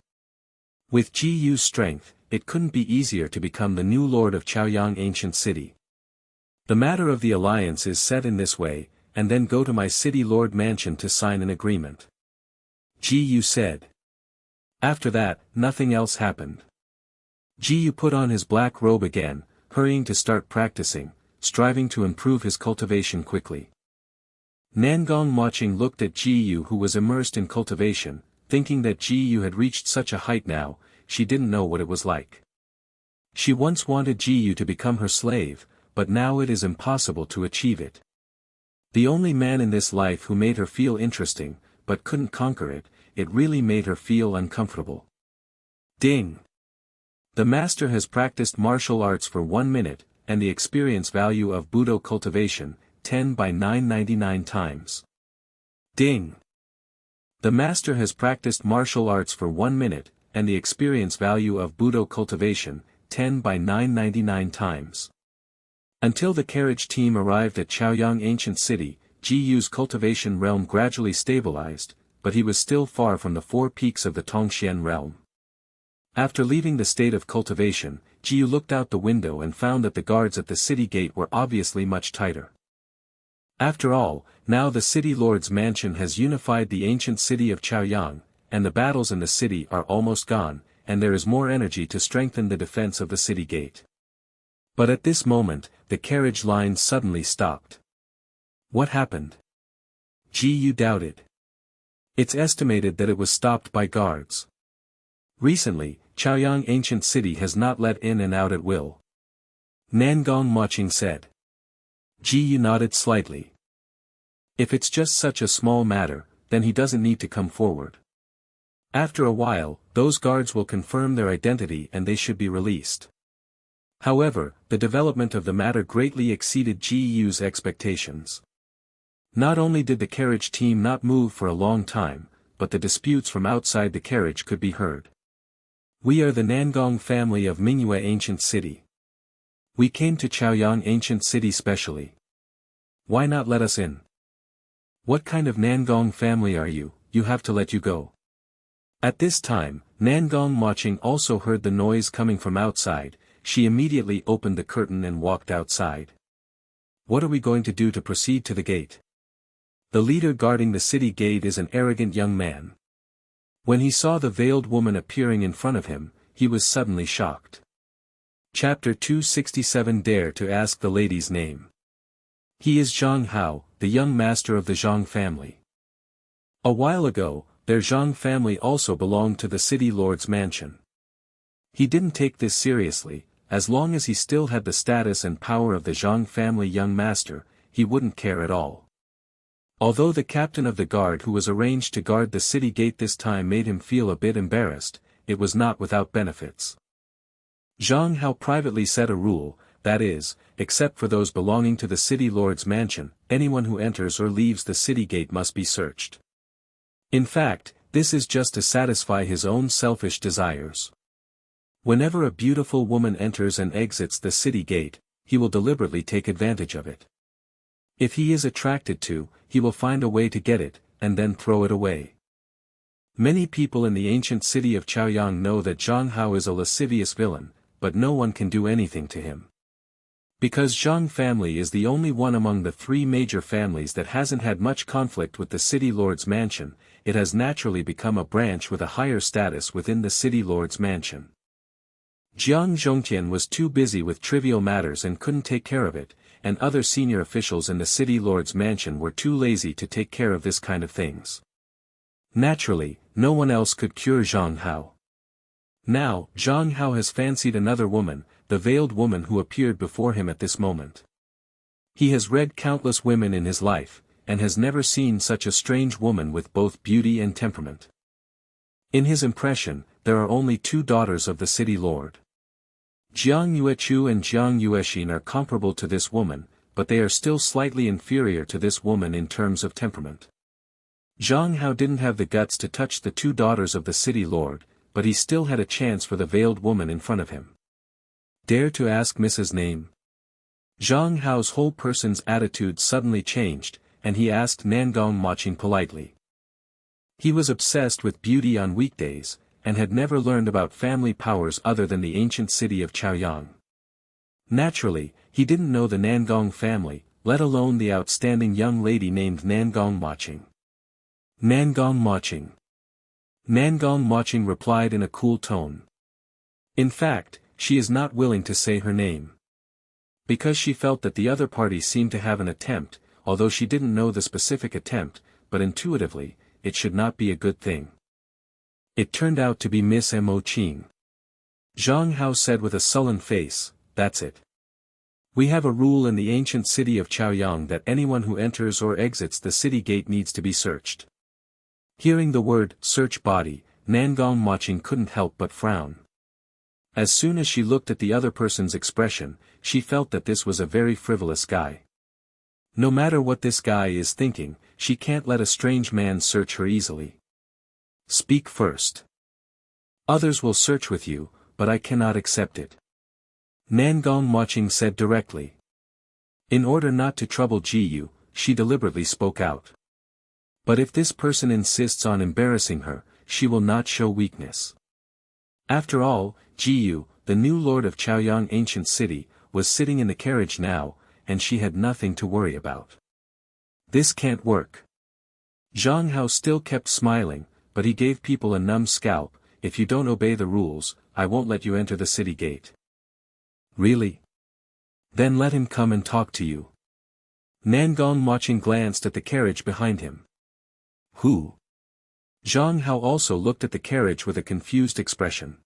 With Ji Yu's strength, it couldn't be easier to become the new lord of Chaoyang Ancient City. The matter of the alliance is set in this way, and then go to my city lord mansion to sign an agreement. Ji Yu said. After that, nothing else happened. Ji Yu put on his black robe again, hurrying to start practicing, striving to improve his cultivation quickly. Nangong Maching looked at Ji Yu, who was immersed in cultivation, thinking that Ji Yu had reached such a height now, she didn't know what it was like. She once wanted Ji Yu to become her slave, but now it is impossible to achieve it. The only man in this life who made her feel interesting, but couldn't conquer it, it really made her feel uncomfortable. Ding! The master has practiced martial arts for 1 minute, and the experience value of Budo cultivation, 10 by 999 times. Ding! The master has practiced martial arts for 1 minute, and the experience value of Budo cultivation, 10 by 999 times. Until the carriage team arrived at Chaoyang Ancient City, Jiyu's cultivation realm gradually stabilized, but he was still far from the 4 peaks of the Tongxian realm. After leaving the state of cultivation, Jiyu looked out the window and found that the guards at the city gate were obviously much tighter. After all, now the city lord's mansion has unified the ancient city of Chaoyang, and the battles in the city are almost gone, and there is more energy to strengthen the defense of the city gate. But at this moment, the carriage line suddenly stopped. What happened? Jiyu doubted. It's estimated that it was stopped by guards. Recently, Chaoyang Ancient City has not let in and out at will. Nangong Maching said. Jiyu nodded slightly. If it's just such a small matter, then he doesn't need to come forward. After a while, those guards will confirm their identity and they should be released. However, the development of the matter greatly exceeded Jiyu's expectations. Not only did the carriage team not move for a long time, but the disputes from outside the carriage could be heard. We are the Nangong family of Manhwa Ancient City. We came to Chaoyang Ancient City specially. Why not let us in? What kind of Nangong family are you? You have to let you go. At this time, Nangong Maching also heard the noise coming from outside. She immediately opened the curtain and walked outside. What are we going to do to proceed to the gate? The leader guarding the city gate is an arrogant young man. When he saw the veiled woman appearing in front of him, he was suddenly shocked. Chapter 267 Dare to ask the lady's name. He is Zhang Hao, the young master of the Zhang family. A while ago, their Zhang family also belonged to the city lord's mansion. He didn't take this seriously, as long as he still had the status and power of the Zhang family young master, he wouldn't care at all. Although the captain of the guard who was arranged to guard the city gate this time made him feel a bit embarrassed, it was not without benefits. Zhang Hao privately set a rule, that is, except for those belonging to the city lord's mansion, anyone who enters or leaves the city gate must be searched. In fact, this is just to satisfy his own selfish desires. Whenever a beautiful woman enters and exits the city gate, he will deliberately take advantage of it. If he is attracted to, he will find a way to get it, and then throw it away. Many people in the ancient city of Chaoyang know that Zhang Hao is a lascivious villain, but no one can do anything to him. Because Zhang family is the only one among the 3 major families that hasn't had much conflict with the city lord's mansion, it has naturally become a branch with a higher status within the city lord's mansion. Jiang Zhongtian was too busy with trivial matters and couldn't take care of it, and other senior officials in the city lord's mansion were too lazy to take care of this kind of things. Naturally, no one else could cure Zhang Hao. Now, Zhang Hao has fancied another woman, the veiled woman who appeared before him at this moment. He has read countless women in his life, and has never seen such a strange woman with both beauty and temperament. In his impression, there are only 2 daughters of the city lord. Jiang Yuechu and Jiang Yuexin are comparable to this woman, but they are still slightly inferior to this woman in terms of temperament. Zhang Hao didn't have the guts to touch the 2 daughters of the city lord, but he still had a chance for the veiled woman in front of him. Dare to ask Mrs. name? Zhang Hao's whole person's attitude suddenly changed, and he asked Nangong Maching politely. He was obsessed with beauty on weekdays, and had never learned about family powers other than the ancient city of Chaoyang. Naturally, he didn't know the Nangong family, let alone the outstanding young lady named Nangong Maching. Nangong Maching. Nangong Maching replied in a cool tone. In fact, she is not willing to say her name. Because she felt that the other party seemed to have an attempt, although she didn't know the specific attempt, but intuitively, it should not be a good thing. It turned out to be Miss Mo Qing. Zhang Hao said with a sullen face, that's it. We have a rule in the ancient city of Chaoyang that anyone who enters or exits the city gate needs to be searched. Hearing the word, search body, Nangong Maching couldn't help but frown. As soon as she looked at the other person's expression, she felt that this was a very frivolous guy. No matter what this guy is thinking, she can't let a strange man search her easily. Speak first. Others will search with you, but I cannot accept it. Nangong Maching said directly. In order not to trouble Jiyu, she deliberately spoke out. But if this person insists on embarrassing her, she will not show weakness. After all, Jiyu, the new lord of Chaoyang ancient city, was sitting in the carriage now, and she had nothing to worry about. This can't work. Zhang Hao still kept smiling, but he gave people a numb scalp. If you don't obey the rules, I won't let you enter the city gate. Really? Then let him come and talk to you. Nangong Maching glanced at the carriage behind him. Who? Zhang Hao also looked at the carriage with a confused expression.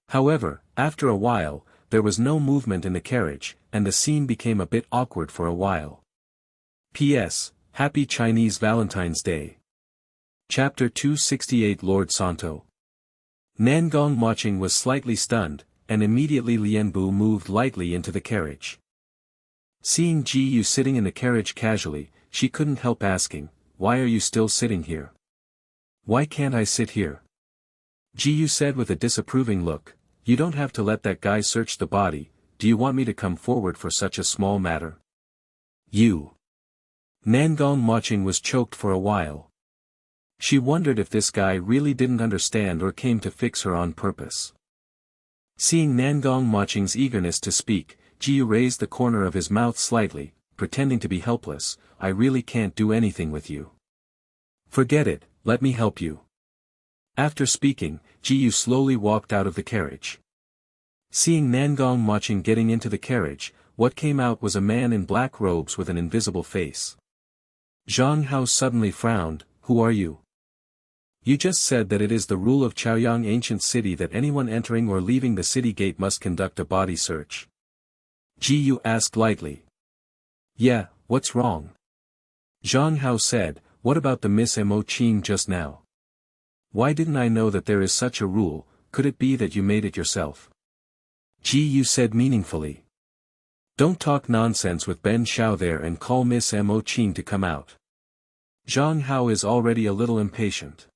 However, after a while, there was no movement in the carriage, and the scene became a bit awkward for a while. P.S. Happy Chinese Valentine's Day. Chapter 268 Lord Santo. Nangong Maching was slightly stunned, and immediately Lianbu moved lightly into the carriage. Seeing Ji Yu sitting in the carriage casually, she couldn't help asking, "Why are you still sitting here? Why can't I sit here?" Ji Yu said with a disapproving look, "You don't have to let that guy search the body. Do you want me to come forward for such a small matter?" You. Nangong Maching was choked for a while. She wondered if this guy really didn't understand or came to fix her on purpose. Seeing Nangong Maching's eagerness to speak, Ji Yu raised the corner of his mouth slightly, pretending to be helpless. "I really can't do anything with you. Forget it, let me help you." After speaking, Ji Yu slowly walked out of the carriage. Seeing Nangong Maching getting into the carriage, what came out was a man in black robes with an invisible face. Zhang Hao suddenly frowned. "Who are you? You just said that it is the rule of Chaoyang ancient city that anyone entering or leaving the city gate must conduct a body search." Ji Yu asked lightly. "Yeah, what's wrong?" Zhang Hao said, "What about the Miss Mo Qing just now? Why didn't I know that there is such a rule? Could it be that you made it yourself?" Ji Yu said meaningfully. "Don't talk nonsense with Ben Xiao there and call Miss Mo Qing to come out." Zhang Hao is already a little impatient.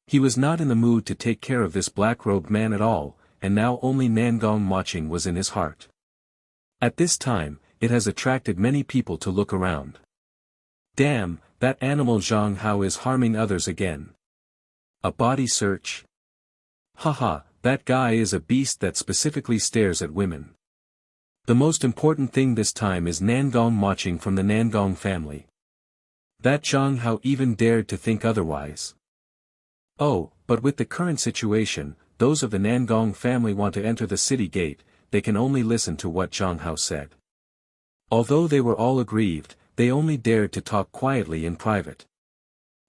He was not in the mood to take care of this black-robed man at all, and now only Nangong Maching was in his heart. At this time, it has attracted many people to look around. Damn, that animal Zhang Hao is harming others again. A body search? Haha, that guy is a beast that specifically stares at women. The most important thing this time is Nangong Maching from the Nangong family. That Zhang Hao even dared to think otherwise. Oh, but with the current situation, those of the Nangong family want to enter the city gate, they can only listen to what Zhang Hao said. Although they were all aggrieved, they only dared to talk quietly in private.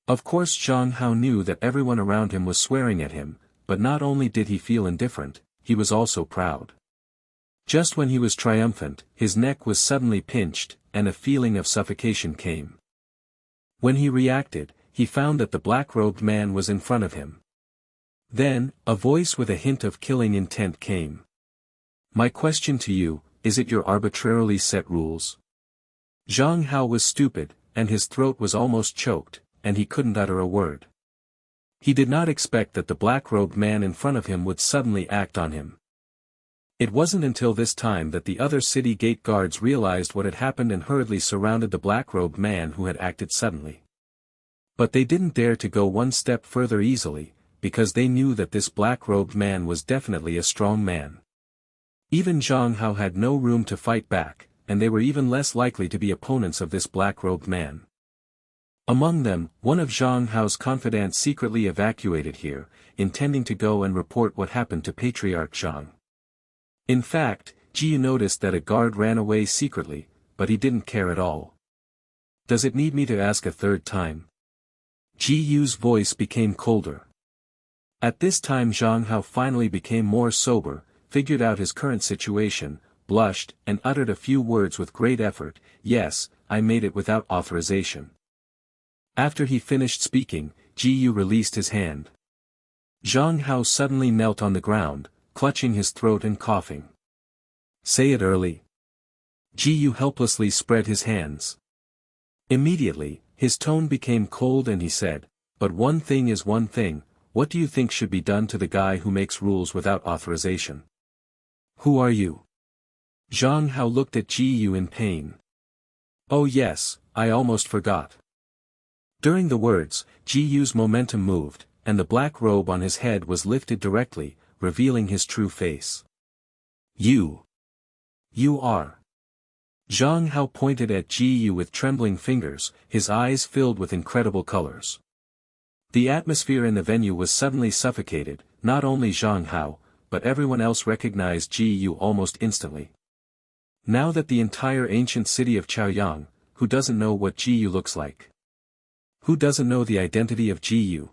Of course Zhang Hao knew that everyone around him was swearing at him, but not only did he feel indifferent, he was also proud. Just when he was triumphant, his neck was suddenly pinched, and a feeling of suffocation came. When he reacted, he found that the black-robed man was in front of him. Then, a voice with a hint of killing intent came. "My question to you, is it your arbitrarily set rules?" Zhang Hao was stupid, and his throat was almost choked, and he couldn't utter a word. He did not expect that the black-robed man in front of him would suddenly act on him. It wasn't until this time that the other city gate guards realized what had happened and hurriedly surrounded the black-robed man who had acted suddenly. But they didn't dare to go one step further easily, because they knew that this black-robed man was definitely a strong man. Even Zhang Hao had no room to fight back, and they were even less likely to be opponents of this black-robed man. Among them, one of Zhang Hao's confidants secretly evacuated here, intending to go and report what happened to Patriarch Zhang. In fact, Ji Yu noticed that a guard ran away secretly, but he didn't care at all. "Does it need me to ask a third time?" Ji Yu's voice became colder. At this time Zhang Hao finally became more sober, figured out his current situation, blushed, and uttered a few words with great effort. "Yes, I made it without authorization." After he finished speaking, Ji Yu released his hand. Zhang Hao suddenly knelt on the ground, clutching his throat and coughing. Say it early. Ji helplessly spread his hands. Immediately, his tone became cold and he said, "But one thing is one thing, what do you think should be done to the guy who makes rules without authorization?" "Who are you?" Zhang Hao looked at Ji in pain. "Oh yes, I almost forgot." During the words, Ji momentum moved, and the black robe on his head was lifted directly, revealing his true face. You are." Zhang Hao pointed at Ji with trembling fingers, his eyes filled with incredible colors. The atmosphere in the venue was suddenly suffocated, not only Zhang Hao, but everyone else recognized Ji almost instantly. Now that the entire ancient city of Chaoyang, who doesn't know what Ji looks like? Who doesn't know the identity of Ji?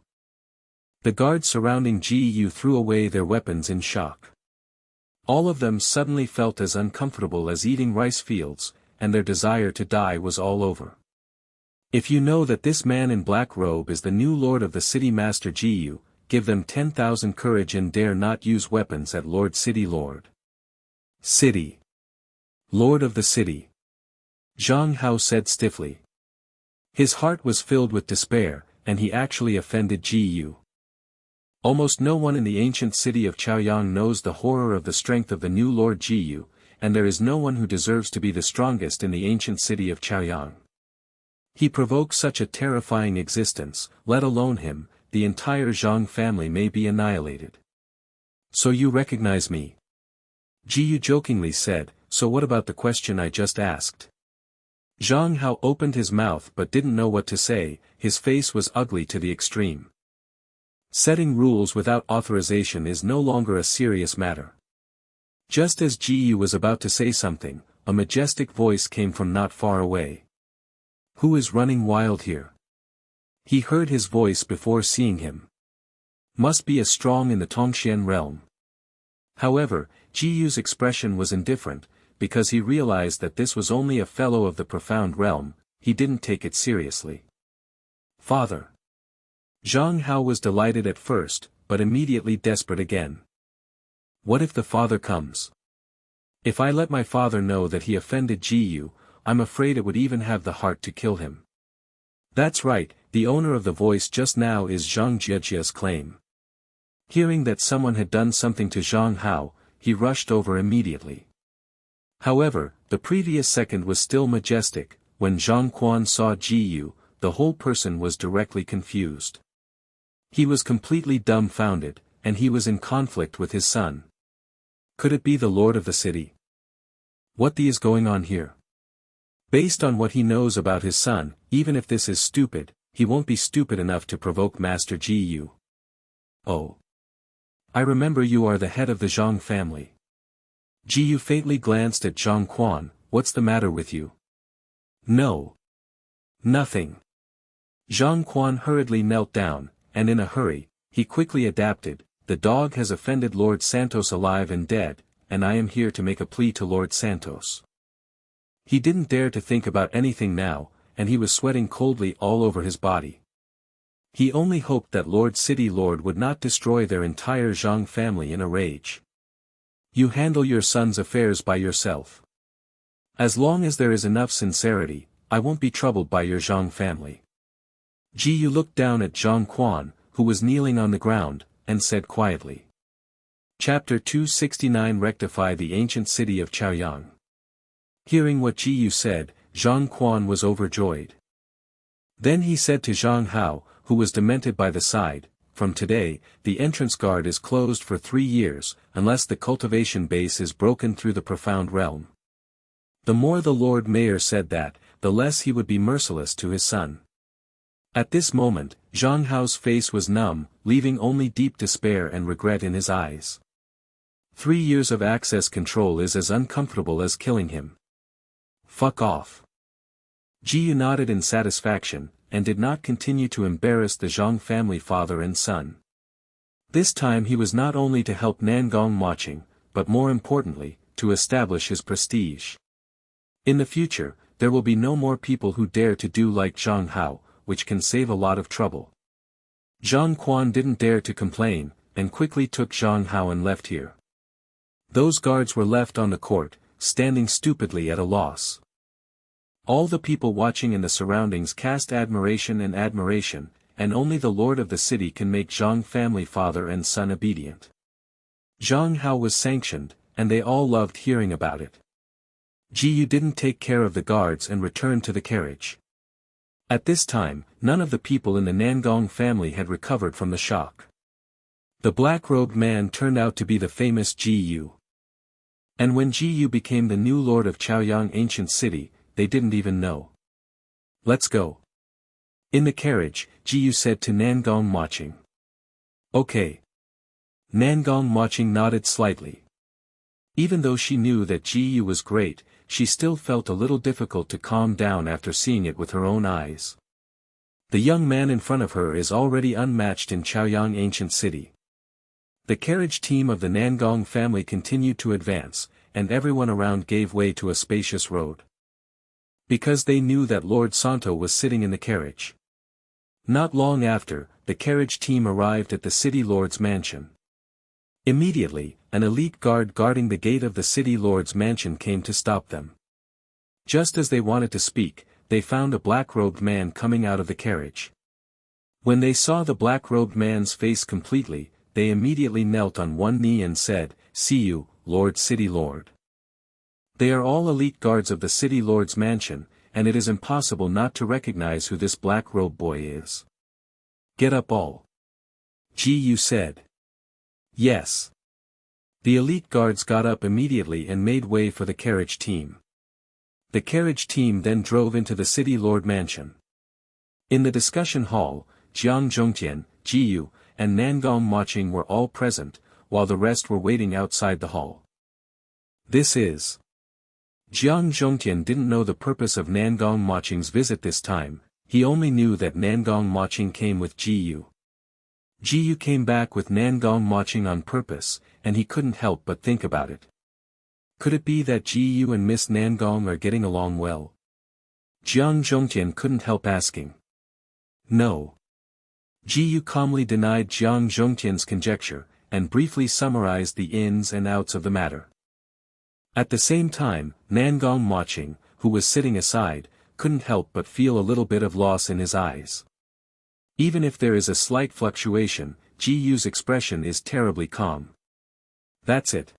The guards surrounding Ji threw away their weapons in shock. All of them suddenly felt as uncomfortable as eating rice fields, and their desire to die was all over. If you know that this man in black robe is the new lord of the city Master Ji, give them 10,000 courage and dare not use weapons at Lord City Lord. City. Lord of the city. Zhang Hao said stiffly. His heart was filled with despair, and he actually offended Ji. Almost no one in the ancient city of Chaoyang knows the horror of the strength of the new Lord Ji, and there is no one who deserves to be the strongest in the ancient city of Chaoyang. He provokes such a terrifying existence, let alone him, the entire Zhang family may be annihilated. So you recognize me? Ji jokingly said, so what about the question I just asked? Zhang Hao opened his mouth but didn't know what to say, his face was ugly to the extreme. Setting rules without authorization is no longer a serious matter. Just as Ji was about to say something, a majestic voice came from not far away. Who is running wild here? He heard his voice before seeing him. Must be a strong in the Tongxian realm. However, Ji's expression was indifferent, because he realized that this was only a fellow of the profound realm, he didn't take it seriously. Father. Zhang Hao was delighted at first, but immediately desperate again. What if the father comes? If I let my father know that he offended Ji, I'm afraid it would even have the heart to kill him. That's right, the owner of the voice just now is Zhang Jiejia's claim. Hearing that someone had done something to Zhang Hao, he rushed over immediately. However, the previous second was still majestic, when Zhang Quan saw Ji, the whole person was directly confused. He was completely dumbfounded, and he was in conflict with his son. Could it be the lord of the city? What is going on here? Based on what he knows about his son, even if this is stupid, he won't be stupid enough to provoke Master Ji. Oh. I remember you are the head of the Zhang family. Ji faintly glanced at Zhang Quan, what's the matter with you? No. Nothing. Zhang Quan hurriedly knelt down, and in a hurry, he quickly adapted, the dog has offended Lord Santos alive and dead, and I am here to make a plea to Lord Santos. He didn't dare to think about anything now, and he was sweating coldly all over his body. He only hoped that Lord City Lord would not destroy their entire Zhang family in a rage. You handle your son's affairs by yourself. As long as there is enough sincerity, I won't be troubled by your Zhang family. Ji looked down at Zhang Quan, who was kneeling on the ground, and said quietly. Chapter 269 Rectify the ancient city of Chaoyang. Hearing what Ji said, Zhang Quan was overjoyed. Then he said to Zhang Hao, who was demented by the side, from today, the entrance guard is closed for 3 years, unless the cultivation base is broken through the profound realm. The more the Lord Mayor said that, the less he would be merciless to his son. At this moment, Zhang Hao's face was numb, leaving only deep despair and regret in his eyes. 3 years of access control is as uncomfortable as killing him. Fuck off. Ji nodded in satisfaction, and did not continue to embarrass the Zhang family father and son. This time he was not only to help Nangong marching, but more importantly, to establish his prestige. In the future, there will be no more people who dare to do like Zhang Hao, which can save a lot of trouble. Zhang Quan didn't dare to complain, and quickly took Zhang Hao and left here. Those guards were left on the court, standing stupidly at a loss. All the people watching in the surroundings cast admiration, and only the lord of the city can make Zhang family father and son obedient. Zhang Hao was sanctioned, and they all loved hearing about it. Ji Yu didn't take care of the guards and returned to the carriage. At this time, none of the people in the Nangong family had recovered from the shock. The black-robed man turned out to be the famous Ji Yu. And when Ji Yu became the new lord of Chaoyang ancient city, they didn't even know. Let's go. In the carriage, Ji Yu said to Nangong Maching. Okay. Nangong Maching nodded slightly. Even though she knew that Ji Yu was great, she still felt a little difficult to calm down after seeing it with her own eyes. The young man in front of her is already unmatched in Chaoyang ancient city. The carriage team of the Nangong family continued to advance, and everyone around gave way to a spacious road. Because they knew that Lord Santo was sitting in the carriage. Not long after, the carriage team arrived at the city lord's mansion. Immediately, an elite guard guarding the gate of the city lord's mansion came to stop them. Just as they wanted to speak, they found a black-robed man coming out of the carriage. When they saw the black-robed man's face completely, they immediately knelt on one knee and said, "See you, Lord City Lord." They are all elite guards of the city lord's mansion, and it is impossible not to recognize who this black-robed boy is. Get up all. Ji Yu said. Yes. The elite guards got up immediately and made way for the carriage team. The carriage team then drove into the city lord mansion. In the discussion hall, Jiang Zhongtian, Ji Yu, and Nangong Maching were all present, while the rest were waiting outside the hall. This is. Jiang Zhongtian didn't know the purpose of Nangong Maching's visit this time, he only knew that Nangong Maching came with Ji Yu. Ji Yu came back with Nangong Maching on purpose, and he couldn't help but think about it. Could it be that Ji Yu and Miss Nangong are getting along well? Jiang Zhongtian couldn't help asking. No. Ji Yu calmly denied Jiang Zhongtian's conjecture, and briefly summarized the ins and outs of the matter. At the same time, Nangong Maching, who was sitting aside, couldn't help but feel a little bit of loss in his eyes. Even if there is a slight fluctuation, Ji Yu's expression is terribly calm. That's it.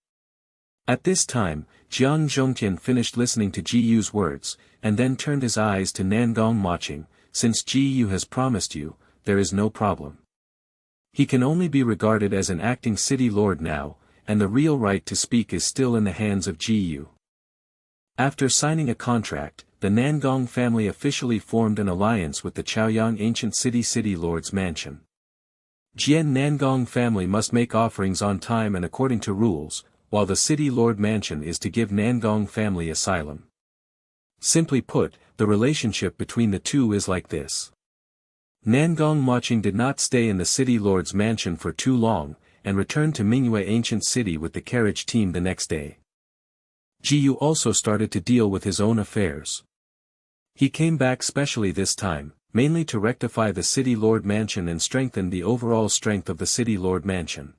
At this time, Jiang Zhongtian finished listening to Ji Yu's words, and then turned his eyes to Nangong Maching. Since Ji Yu has promised you, there is no problem. He can only be regarded as an acting city lord now, and the real right to speak is still in the hands of Ji Yu. After signing a contract, the Nangong family officially formed an alliance with the Chaoyang ancient city lord's mansion. Jian Nangong family must make offerings on time and according to rules, while the city lord mansion is to give Nangong family asylum. Simply put, the relationship between the two is like this. Nangong Maching did not stay in the city lord's mansion for too long, and returned to Manhwa ancient city with the carriage team the next day. Ji Yu also started to deal with his own affairs. He came back specially this time, mainly to rectify the city lord mansion and strengthen the overall strength of the city lord mansion.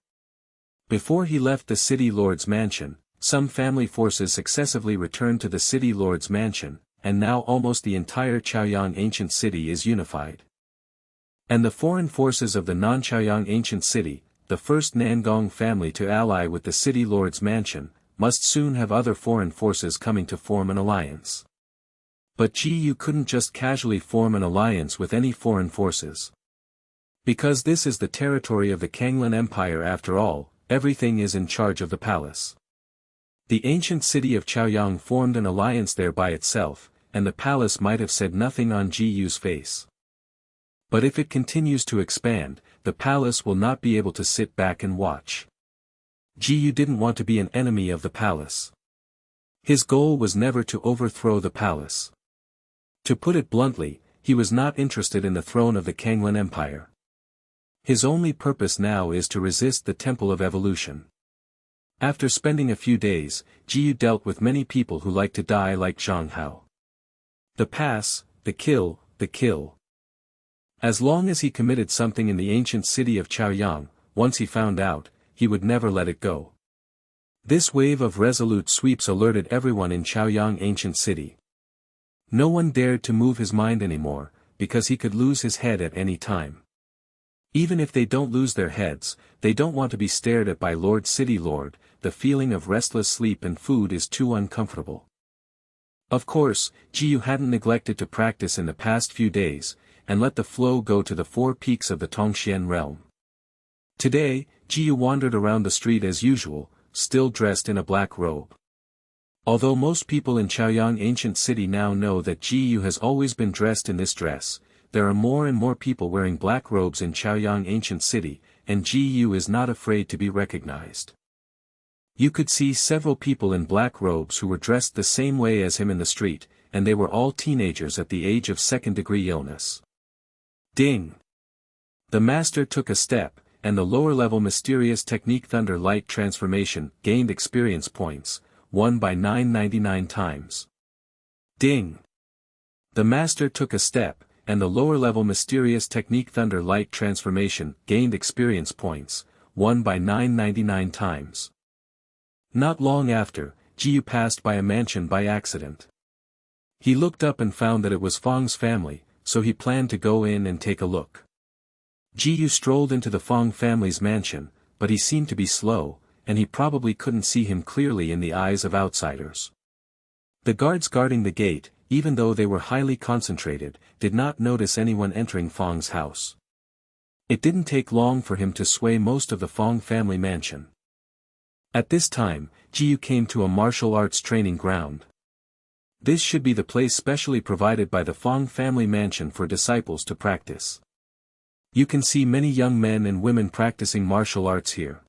Before he left the city lord's mansion, some family forces successively returned to the city lord's mansion, and now almost the entire Chaoyang ancient city is unified. And the foreign forces of the non-Chaoyang ancient city, the first Nangong family to ally with the city lord's mansion, must soon have other foreign forces coming to form an alliance. But Ji Yu couldn't just casually form an alliance with any foreign forces. Because this is the territory of the Kanglan Empire after all, everything is in charge of the palace. The ancient city of Chaoyang formed an alliance there by itself, and the palace might have said nothing on Ji Yu's face. But if it continues to expand, the palace will not be able to sit back and watch. Ji Yu didn't want to be an enemy of the palace. His goal was never to overthrow the palace. To put it bluntly, he was not interested in the throne of the Kanglan Empire. His only purpose now is to resist the Temple of Evolution. After spending a few days, Ji Yu dealt with many people who like to die like Zhang Hao. The pass, the kill. As long as he committed something in the ancient city of Chaoyang, once he found out, he would never let it go. This wave of resolute sweeps alerted everyone in Chaoyang ancient city. No one dared to move his mind anymore, because he could lose his head at any time. Even if they don't lose their heads, they don't want to be stared at by Lord City Lord. The feeling of restless sleep and food is too uncomfortable. Of course, Jiyu hadn't neglected to practice in the past few days, and let the flow go to the 4 peaks of the Tongxian realm. Today, Jiyu wandered around the street as usual, still dressed in a black robe. Although most people in Chaoyang ancient city now know that Jiyu has always been dressed in this dress, there are more and more people wearing black robes in Chaoyang ancient city, and Jiyu is not afraid to be recognized. You could see several people in black robes who were dressed the same way as him in the street, and they were all teenagers at the age of second-degree illness. Ding! The master took a step, and the lower-level mysterious technique Thunder Light Transformation gained experience points, won by 999 times. Ding! The master took a step, and the lower-level mysterious technique Thunder Light Transformation gained experience points, won by 999 times. Not long after, Jiyu passed by a mansion by accident. He looked up and found that it was Fang's family, so he planned to go in and take a look. Jiyu strolled into the Fang family's mansion, but he seemed to be slow, and he probably couldn't see him clearly in the eyes of outsiders. The guards guarding the gate, even though they were highly concentrated, did not notice anyone entering Fang's house. It didn't take long for him to sway most of the Fang family mansion. At this time, Jiyu came to a martial arts training ground. This should be the place specially provided by the Fang family mansion for disciples to practice. You can see many young men and women practicing martial arts here.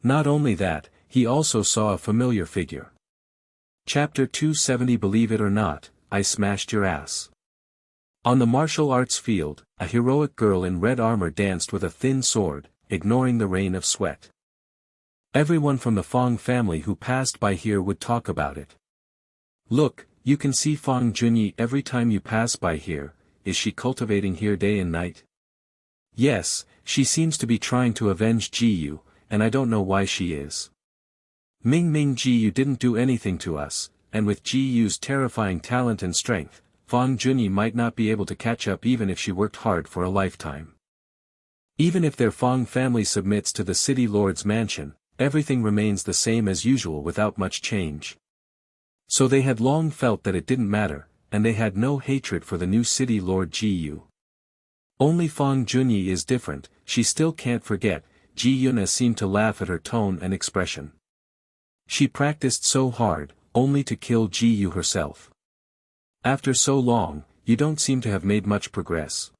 Not only that, he also saw a familiar figure. Chapter 270 Believe it or not, I smashed your ass. On the martial arts field, a heroic girl in red armor danced with a thin sword, ignoring the rain of sweat. Everyone from the Fang family who passed by here would talk about it. Look, you can see Fang Junyi every time you pass by here. Is she cultivating here day and night? Yes, she seems to be trying to avenge Jiyu, and I don't know why she is. Ming Jiyu didn't do anything to us, and with Jiyu's terrifying talent and strength, Fang Junyi might not be able to catch up even if she worked hard for a lifetime. Even if their Fang family submits to the city lord's mansion, everything remains the same as usual without much change. So they had long felt that it didn't matter, and they had no hatred for the new city lord Jiyu. Only Fang Junyi is different. She still can't forget. Jiyuna seemed to laugh at her tone and expression. She practiced so hard, only to kill Jiyu herself. After so long, you don't seem to have made much progress.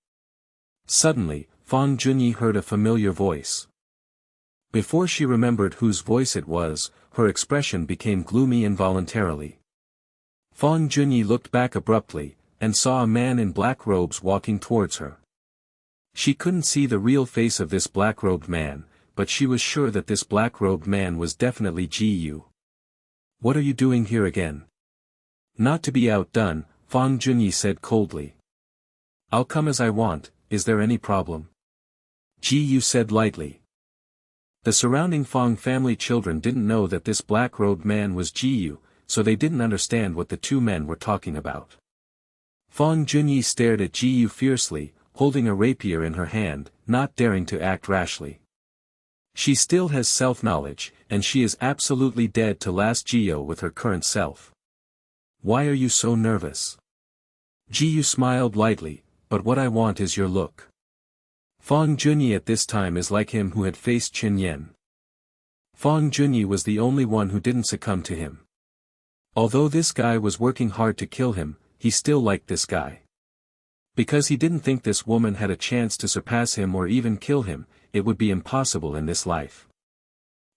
Suddenly, Fang Junyi heard a familiar voice. Before she remembered whose voice it was, her expression became gloomy involuntarily. Fang Junyi looked back abruptly, and saw a man in black robes walking towards her. She couldn't see the real face of this black-robed man, but she was sure that this black-robed man was definitely Jiyu. What are you doing here again? Not to be outdone, Fang Junyi said coldly. I'll come as I want, is there any problem? Jiyu said lightly. The surrounding Fang family children didn't know that this black-robed man was Jiyu, so they didn't understand what the two men were talking about. Fang Junyi stared at Jiyu fiercely, holding a rapier in her hand, not daring to act rashly. She still has self-knowledge, and she is absolutely dead to last Jiyu with her current self. Why are you so nervous? Jiyu smiled lightly, but what I want is your look. Fang Junyi at this time is like him who had faced Qin Yan. Fang Junyi was the only one who didn't succumb to him. Although this guy was working hard to kill him, he still liked this guy. Because he didn't think this woman had a chance to surpass him or even kill him, it would be impossible in this life.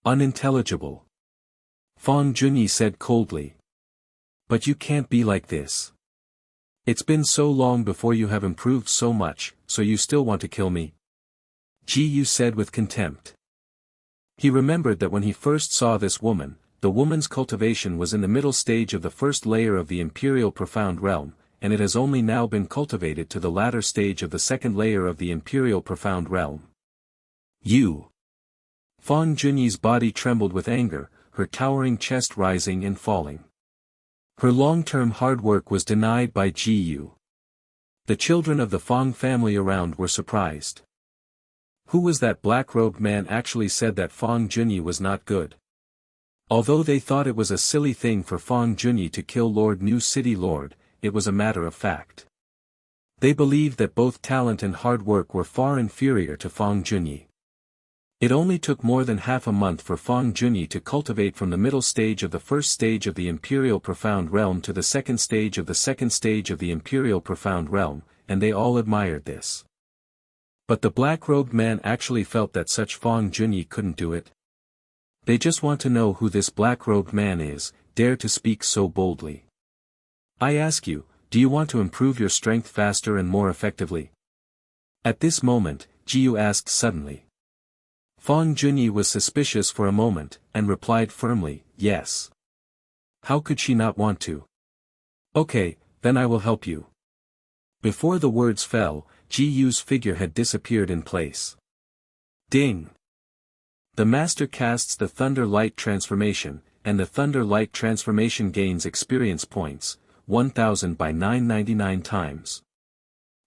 Unintelligible. Fang Junyi said coldly. But you can't be like this. It's been so long before you have improved so much, so you still want to kill me? Jiyu said with contempt. He remembered that when he first saw this woman, the woman's cultivation was in the middle stage of the first layer of the Imperial Profound Realm, and it has only now been cultivated to the latter stage of the second layer of the Imperial Profound Realm. You! Fang Junyi's body trembled with anger, her towering chest rising and falling. Her long-term hard work was denied by Ji. The children of the Fong family around were surprised. Who was that black-robed man actually said that Fong Junyi was not good? Although they thought it was a silly thing for Fong Junyi to kill Lord New City Lord, it was a matter of fact. They believed that both talent and hard work were far inferior to Fong Junyi. It only took more than half a month for Fong Junyi to cultivate from the middle stage of the first stage of the Imperial Profound Realm to the second stage of the Imperial Profound Realm, and they all admired this. But the black-robed man actually felt that such Fong Junyi couldn't do it. They just want to know who this black-robed man is, dare to speak so boldly. I ask you, do you want to improve your strength faster and more effectively? At this moment, Jiu asked suddenly. Fong Junyi was suspicious for a moment, and replied firmly, yes. How could she not want to? Okay, then I will help you. Before the words fell, Jiu's figure had disappeared in place. Ding! The master casts the Thunder Light transformation, and the Thunder Light transformation gains experience points, 1000 by 999 times.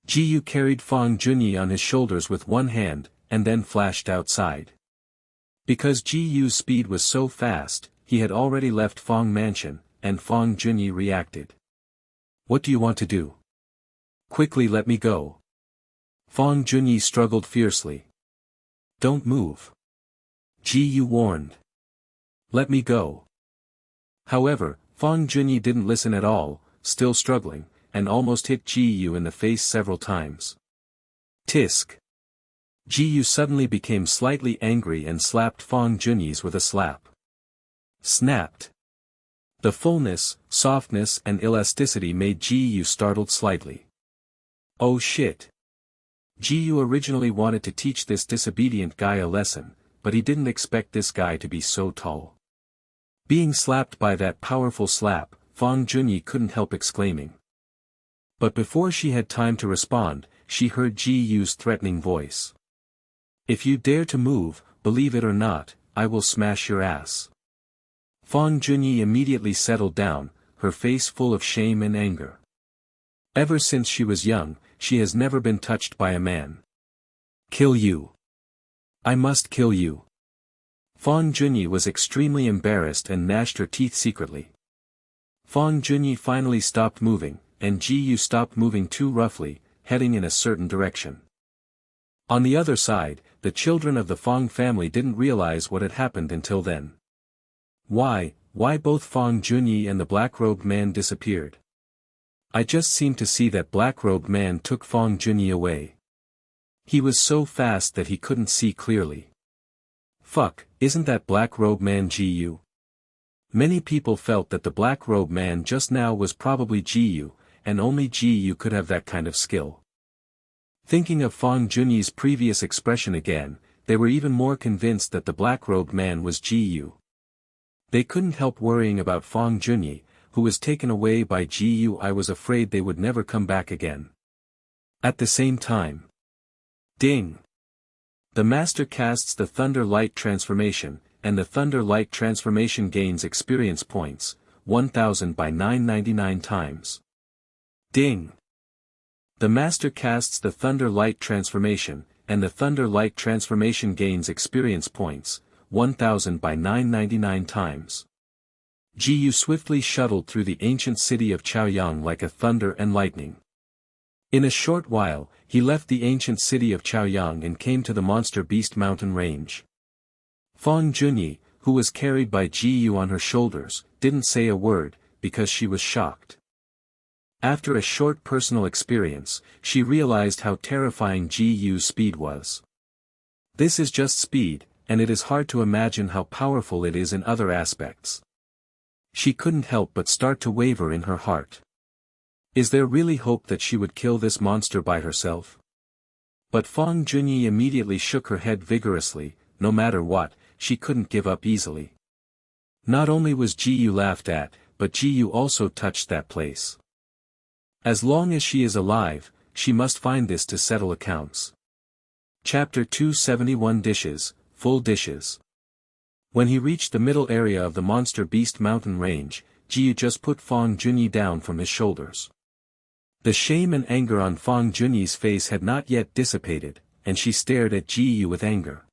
Jiu carried Fong Junyi on his shoulders with one hand, and then flashed outside. Because Jiu's speed was so fast, he had already left Fong Mansion, and Fong Junyi reacted. What do you want to do? Quickly let me go. Fong Junyi struggled fiercely. Don't move. Jiu warned. Let me go. However, Fong Junyi didn't listen at all, still struggling, and almost hit Jiu in the face several times. Tisk. Jiu suddenly became slightly angry and slapped Fong Junyi's with a slap. Snapped. The fullness, softness and elasticity made Jiu startled slightly. Oh shit. Jiu originally wanted to teach this disobedient guy a lesson, but he didn't expect this guy to be so tall. Being slapped by that powerful slap, Fong Junyi couldn't help exclaiming. But before she had time to respond, she heard Jiu's threatening voice. If you dare to move, believe it or not, I will smash your ass. Fong Junyi immediately settled down, her face full of shame and anger. Ever since she was young, she has never been touched by a man. Kill you. I must kill you. Fong Junyi was extremely embarrassed and gnashed her teeth secretly. Fong Junyi finally stopped moving, and Jiu stopped moving too roughly, heading in a certain direction. On the other side, the children of the Fong family didn't realize what had happened until then. Why both Fong Junyi and the black-robed man disappeared? I just seemed to see that black-robed man took Fong Junyi away. He was so fast that he couldn't see clearly. Fuck, isn't that black-robed man Jiu? Many people felt that the black-robed man just now was probably Jiu, and only Jiu could have that kind of skill. Thinking of Fong Junyi's previous expression again, they were even more convinced that the black-robed man was Jiu. They couldn't help worrying about Fong Junyi, who was taken away by Jiu. I was afraid they would never come back again. At the same time. Ding! The master casts the Thunder Light transformation, and the Thunder Light transformation gains experience points, 1000 by 999 times. Ding! The master casts the Thunder Light transformation, and the Thunder Light transformation gains experience points, 1000 by 999 times. Jiu swiftly shuttled through the ancient city of Chaoyang like a thunder and lightning. In a short while, he left the ancient city of Chaoyang and came to the Monster Beast mountain range. Fong Junyi, who was carried by Jiu on her shoulders, didn't say a word, because she was shocked. After a short personal experience, she realized how terrifying Jiu's speed was. This is just speed, and it is hard to imagine how powerful it is in other aspects. She couldn't help but start to waver in her heart. Is there really hope that she would kill this monster by herself? But Fong Junyi immediately shook her head vigorously. No matter what, she couldn't give up easily. Not only was Jiu laughed at, but Jiu also touched that place. As long as she is alive, she must find this to settle accounts. Chapter 271 Dishes, Full Dishes. When he reached the middle area of the monster beast mountain range, Ji Yu just put Fang Junyi down from his shoulders. The shame and anger on Fang Junyi's face had not yet dissipated, and she stared at Ji Yu with anger.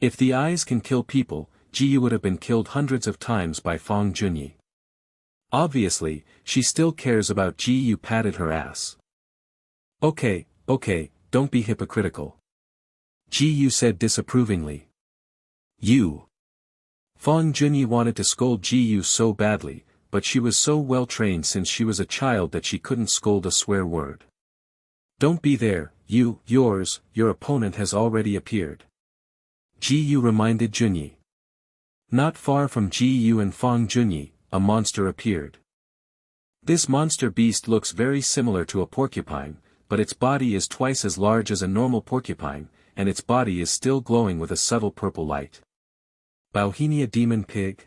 If the eyes can kill people, Ji Yu would have been killed hundreds of times by Fang Junyi. Obviously, she still cares about Ji Yu. Patted her ass. Okay, don't be hypocritical. Ji Yu said disapprovingly. You. Fang Junyi wanted to scold Ji Yu so badly, but she was so well trained since she was a child that she couldn't scold a swear word. Don't be there, your opponent has already appeared. Ji Yu reminded Junyi. Not far from Ji Yu and Fang Junyi, a monster appeared. This monster beast looks very similar to a porcupine, but its body is twice as large as a normal porcupine, and its body is still glowing with a subtle purple light. Bauhinia demon pig?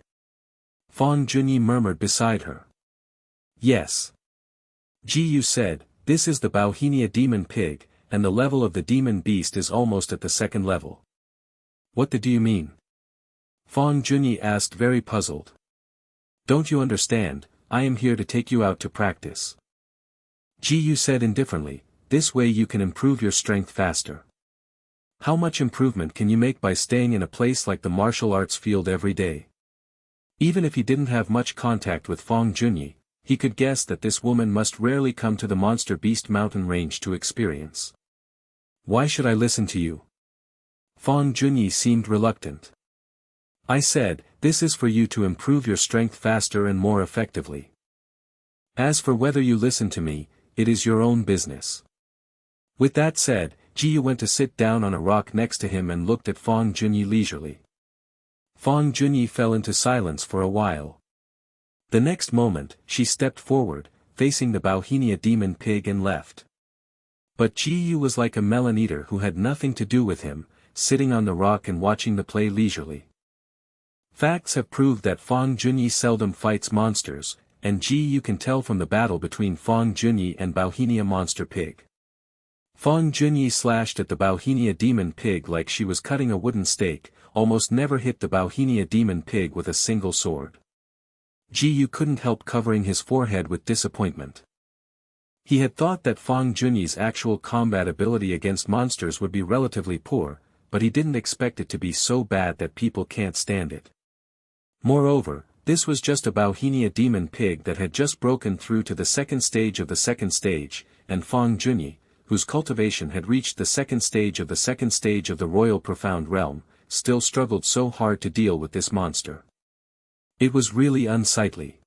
Fang Junyi murmured beside her. Yes. Ji Yu said, this is the Bauhinia demon pig, and the level of the demon beast is almost at the second level. What do you mean? Fang Junyi asked, very puzzled. Don't you understand, I am here to take you out to practice. Ji Yu said indifferently, this way you can improve your strength faster. How much improvement can you make by staying in a place like the martial arts field every day? Even if he didn't have much contact with Fang Junyi, he could guess that this woman must rarely come to the monster beast mountain range to experience. Why should I listen to you? Fang Junyi seemed reluctant. I said, this is for you to improve your strength faster and more effectively. As for whether you listen to me, it is your own business. With that said, Ji Yu went to sit down on a rock next to him and looked at Fang Junyi leisurely. Fang Junyi fell into silence for a while. The next moment, she stepped forward, facing the Bauhinia demon pig and left. But Ji Yu was like a melon eater who had nothing to do with him, sitting on the rock and watching the play leisurely. Facts have proved that Fang Junyi seldom fights monsters, and Ji Yu can tell from the battle between Fang Junyi and Bauhinia monster pig. Fang Junyi slashed at the Bauhinia demon pig like she was cutting a wooden stake, almost never hit the Bauhinia demon pig with a single sword. Ji Yu couldn't help covering his forehead with disappointment. He had thought that Fang Junyi's actual combat ability against monsters would be relatively poor, but he didn't expect it to be so bad that people can't stand it. Moreover, this was just a Bauhinia demon pig that had just broken through to the second stage of the second stage, and Fang Junyi, whose cultivation had reached the second stage of the royal profound realm, still struggled so hard to deal with this monster. It was really unsightly.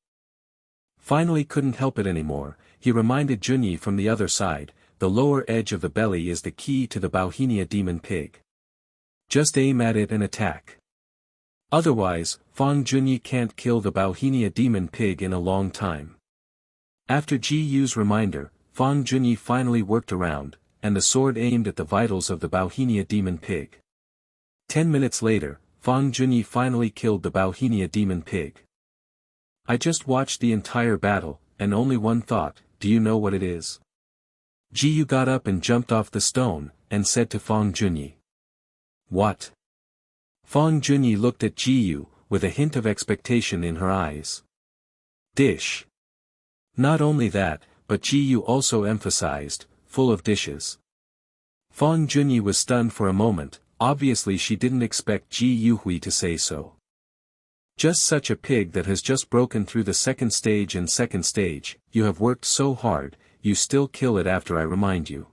Finally couldn't help it anymore, he reminded Junyi from the other side, the lower edge of the belly is the key to the Bauhinia demon pig. Just aim at it and attack. Otherwise, Fang Junyi can't kill the Bauhinia demon pig in a long time. After Ji Yu's reminder, Fang Junyi finally worked around, and the sword aimed at the vitals of the Bauhinia demon pig. 10 minutes later, Fang Junyi finally killed the Bauhinia demon pig. I just watched the entire battle, and only one thought, do you know what it is? Ji Yu got up and jumped off the stone, and said to Fang Junyi. What? Fang Junyi looked at Ji Yu, with a hint of expectation in her eyes. Dish. Not only that, but Ji Yu also emphasized, full of dishes. Fang Junyi was stunned for a moment, obviously she didn't expect Ji Yuhui to say so. Just such a pig that has just broken through the second stage and second stage, you have worked so hard, you still kill it after I remind you.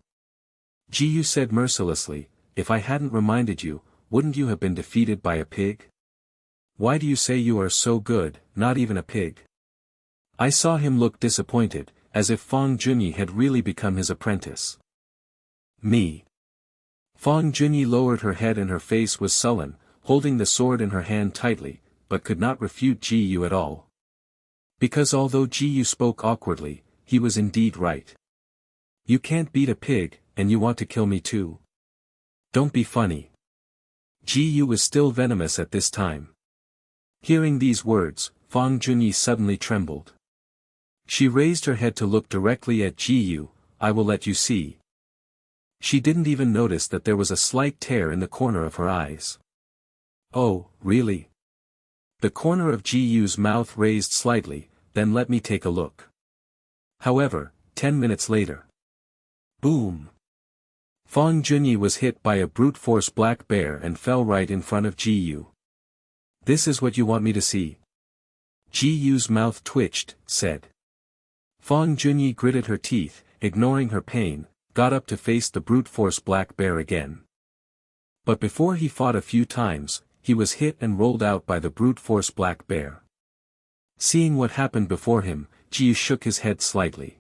Ji Yu said mercilessly, if I hadn't reminded you, wouldn't you have been defeated by a pig? Why do you say you are so good, not even a pig? I saw him look disappointed, as if Fang Junyi had really become his apprentice. Me. Fang Junyi lowered her head and her face was sullen, holding the sword in her hand tightly, but could not refute Ji Yu at all. Because although Ji Yu spoke awkwardly, he was indeed right. You can't beat a pig, and you want to kill me too? Don't be funny. Ji Yu was still venomous at this time. Hearing these words, Fang Junyi suddenly trembled. She raised her head to look directly at Ji Yu, I will let you see. She didn't even notice that there was a slight tear in the corner of her eyes. Oh, really? The corner of Ji-Yu's mouth raised slightly, then let me take a look. However, 10 minutes later. Boom! Fang Junyi was hit by a brute force black bear and fell right in front of Ji-Yu. This is what you want me to see? Ji-Yu's mouth twitched, said. Fang Junyi gritted her teeth, ignoring her pain, got up to face the brute force black bear again. But before he fought a few times, he was hit and rolled out by the brute force black bear. Seeing what happened before him, Ji-Yu shook his head slightly.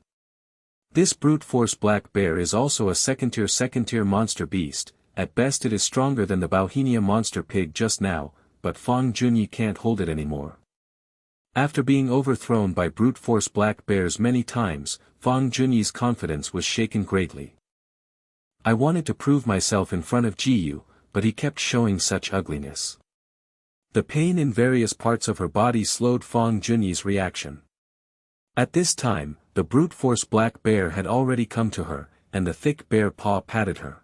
This brute force black bear is also a second-tier monster beast. At best it is stronger than the Bauhinia monster pig just now, but Fang Junyi can't hold it anymore. After being overthrown by brute force black bears many times, Fang Junyi's confidence was shaken greatly. I wanted to prove myself in front of Ji-Yu, but he kept showing such ugliness. The pain in various parts of her body slowed Fang Junyi's reaction. At this time, the brute force black bear had already come to her, and the thick bear paw patted her.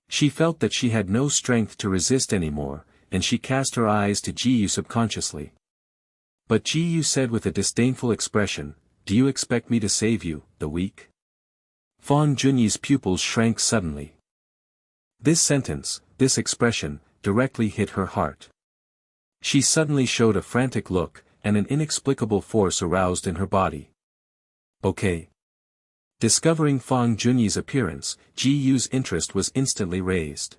She felt that she had no strength to resist anymore, and she cast her eyes to Ji-Yu subconsciously. But Ji-Yu said with a disdainful expression, "Do you expect me to save you, the weak?" Fang Junyi's pupils shrank suddenly. This sentence, this expression, directly hit her heart. She suddenly showed a frantic look, and an inexplicable force aroused in her body. Okay. Discovering Fang Junyi's appearance, Ji-Yu's interest was instantly raised.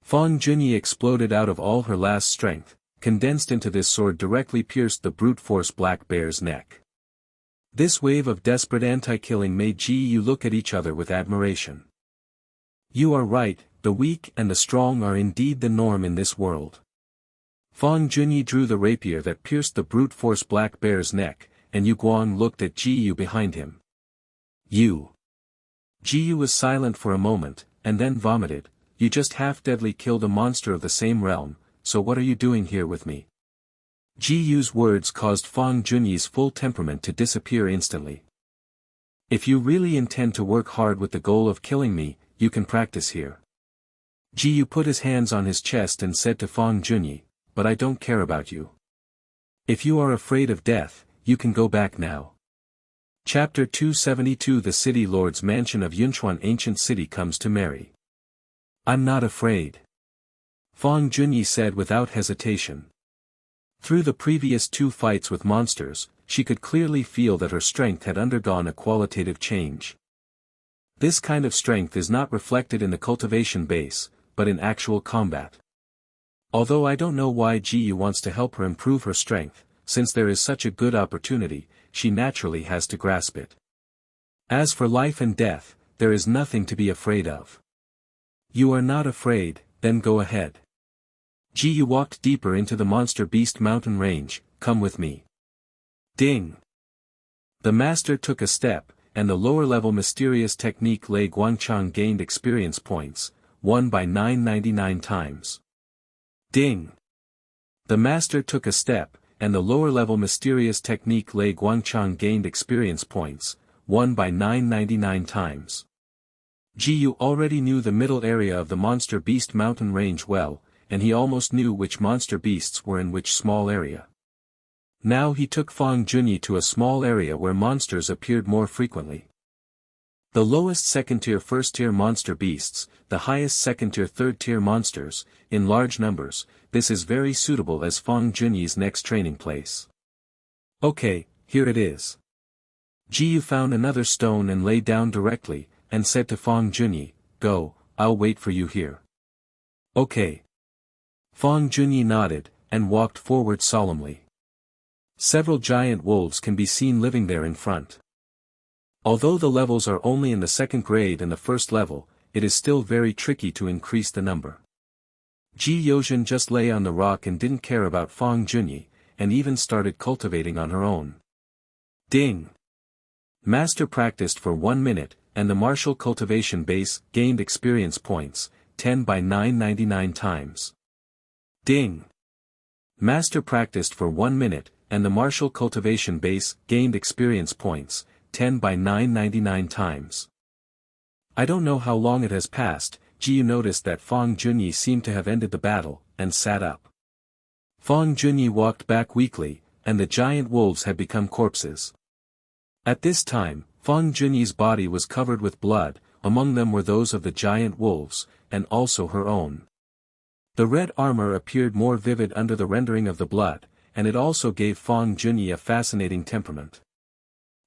Fang Junyi exploded out of all her last strength, condensed into this sword directly pierced the brute force black bear's neck. This wave of desperate anti-killing made Ji-Yu look at each other with admiration. You are right, the weak and the strong are indeed the norm in this world. Fang Junyi drew the rapier that pierced the brute force black bear's neck, and Yu Guang looked at Ji-Yu behind him. You. Ji-Yu was silent for a moment, and then vomited. You just half-deadly killed a monster of the same realm, so what are you doing here with me? Ji-Yu's words caused Fang Junyi's full temperament to disappear instantly. If you really intend to work hard with the goal of killing me, you can practice here. Ji-Yu put his hands on his chest and said to Fang Junyi, but I don't care about you. If you are afraid of death, you can go back now. Chapter 272 The City Lord's mansion of Yunchuan ancient city comes to Mary. I'm not afraid. Fang Junyi said without hesitation. Through the previous 2 fights with monsters, she could clearly feel that her strength had undergone a qualitative change. This kind of strength is not reflected in the cultivation base, but in actual combat. Although I don't know why Ji-Yu wants to help her improve her strength, since there is such a good opportunity, she naturally has to grasp it. As for life and death, there is nothing to be afraid of. You are not afraid, then go ahead. Ji-Yu walked deeper into the monster beast mountain range, come with me. Ding! The master took a step, and the lower-level mysterious technique Lei Guangchang gained experience points, won by 999 times. Ding! The master took a step, and the lower-level mysterious technique Lei Guangchang gained experience points, won by 999 times. Ji-Yu already knew the middle area of the monster beast mountain range well, and he almost knew which monster beasts were in which small area. Now he took Fang Junyi to a small area where monsters appeared more frequently. The lowest second-tier first-tier monster beasts, the highest second-tier third-tier monsters, in large numbers, this is very suitable as Fang Junyi's next training place. Okay, here it is. Ji-Yu found another stone and lay down directly, and said to Fang Junyi, go, I'll wait for you here. Okay. Fang Junyi nodded, and walked forward solemnly. Several giant wolves can be seen living there in front. Although the levels are only in the second grade and the first level, it is still very tricky to increase the number. Ji Yozhen just lay on the rock and didn't care about Fang Junyi, and even started cultivating on her own. Ding! Master practiced for 1 minute, and the martial cultivation base gained experience points, 10 by 999 times. Ding! Master practiced for 1 minute, and the martial cultivation base gained experience points, 10 by 999 times. I don't know how long it has passed, Ji Yu noticed that Fang Junyi seemed to have ended the battle, and sat up. Fang Junyi walked back weakly, and the giant wolves had become corpses. At this time, Fang Junyi's body was covered with blood, among them were those of the giant wolves, and also her own. The red armor appeared more vivid under the rendering of the blood, and it also gave Fang Junyi a fascinating temperament.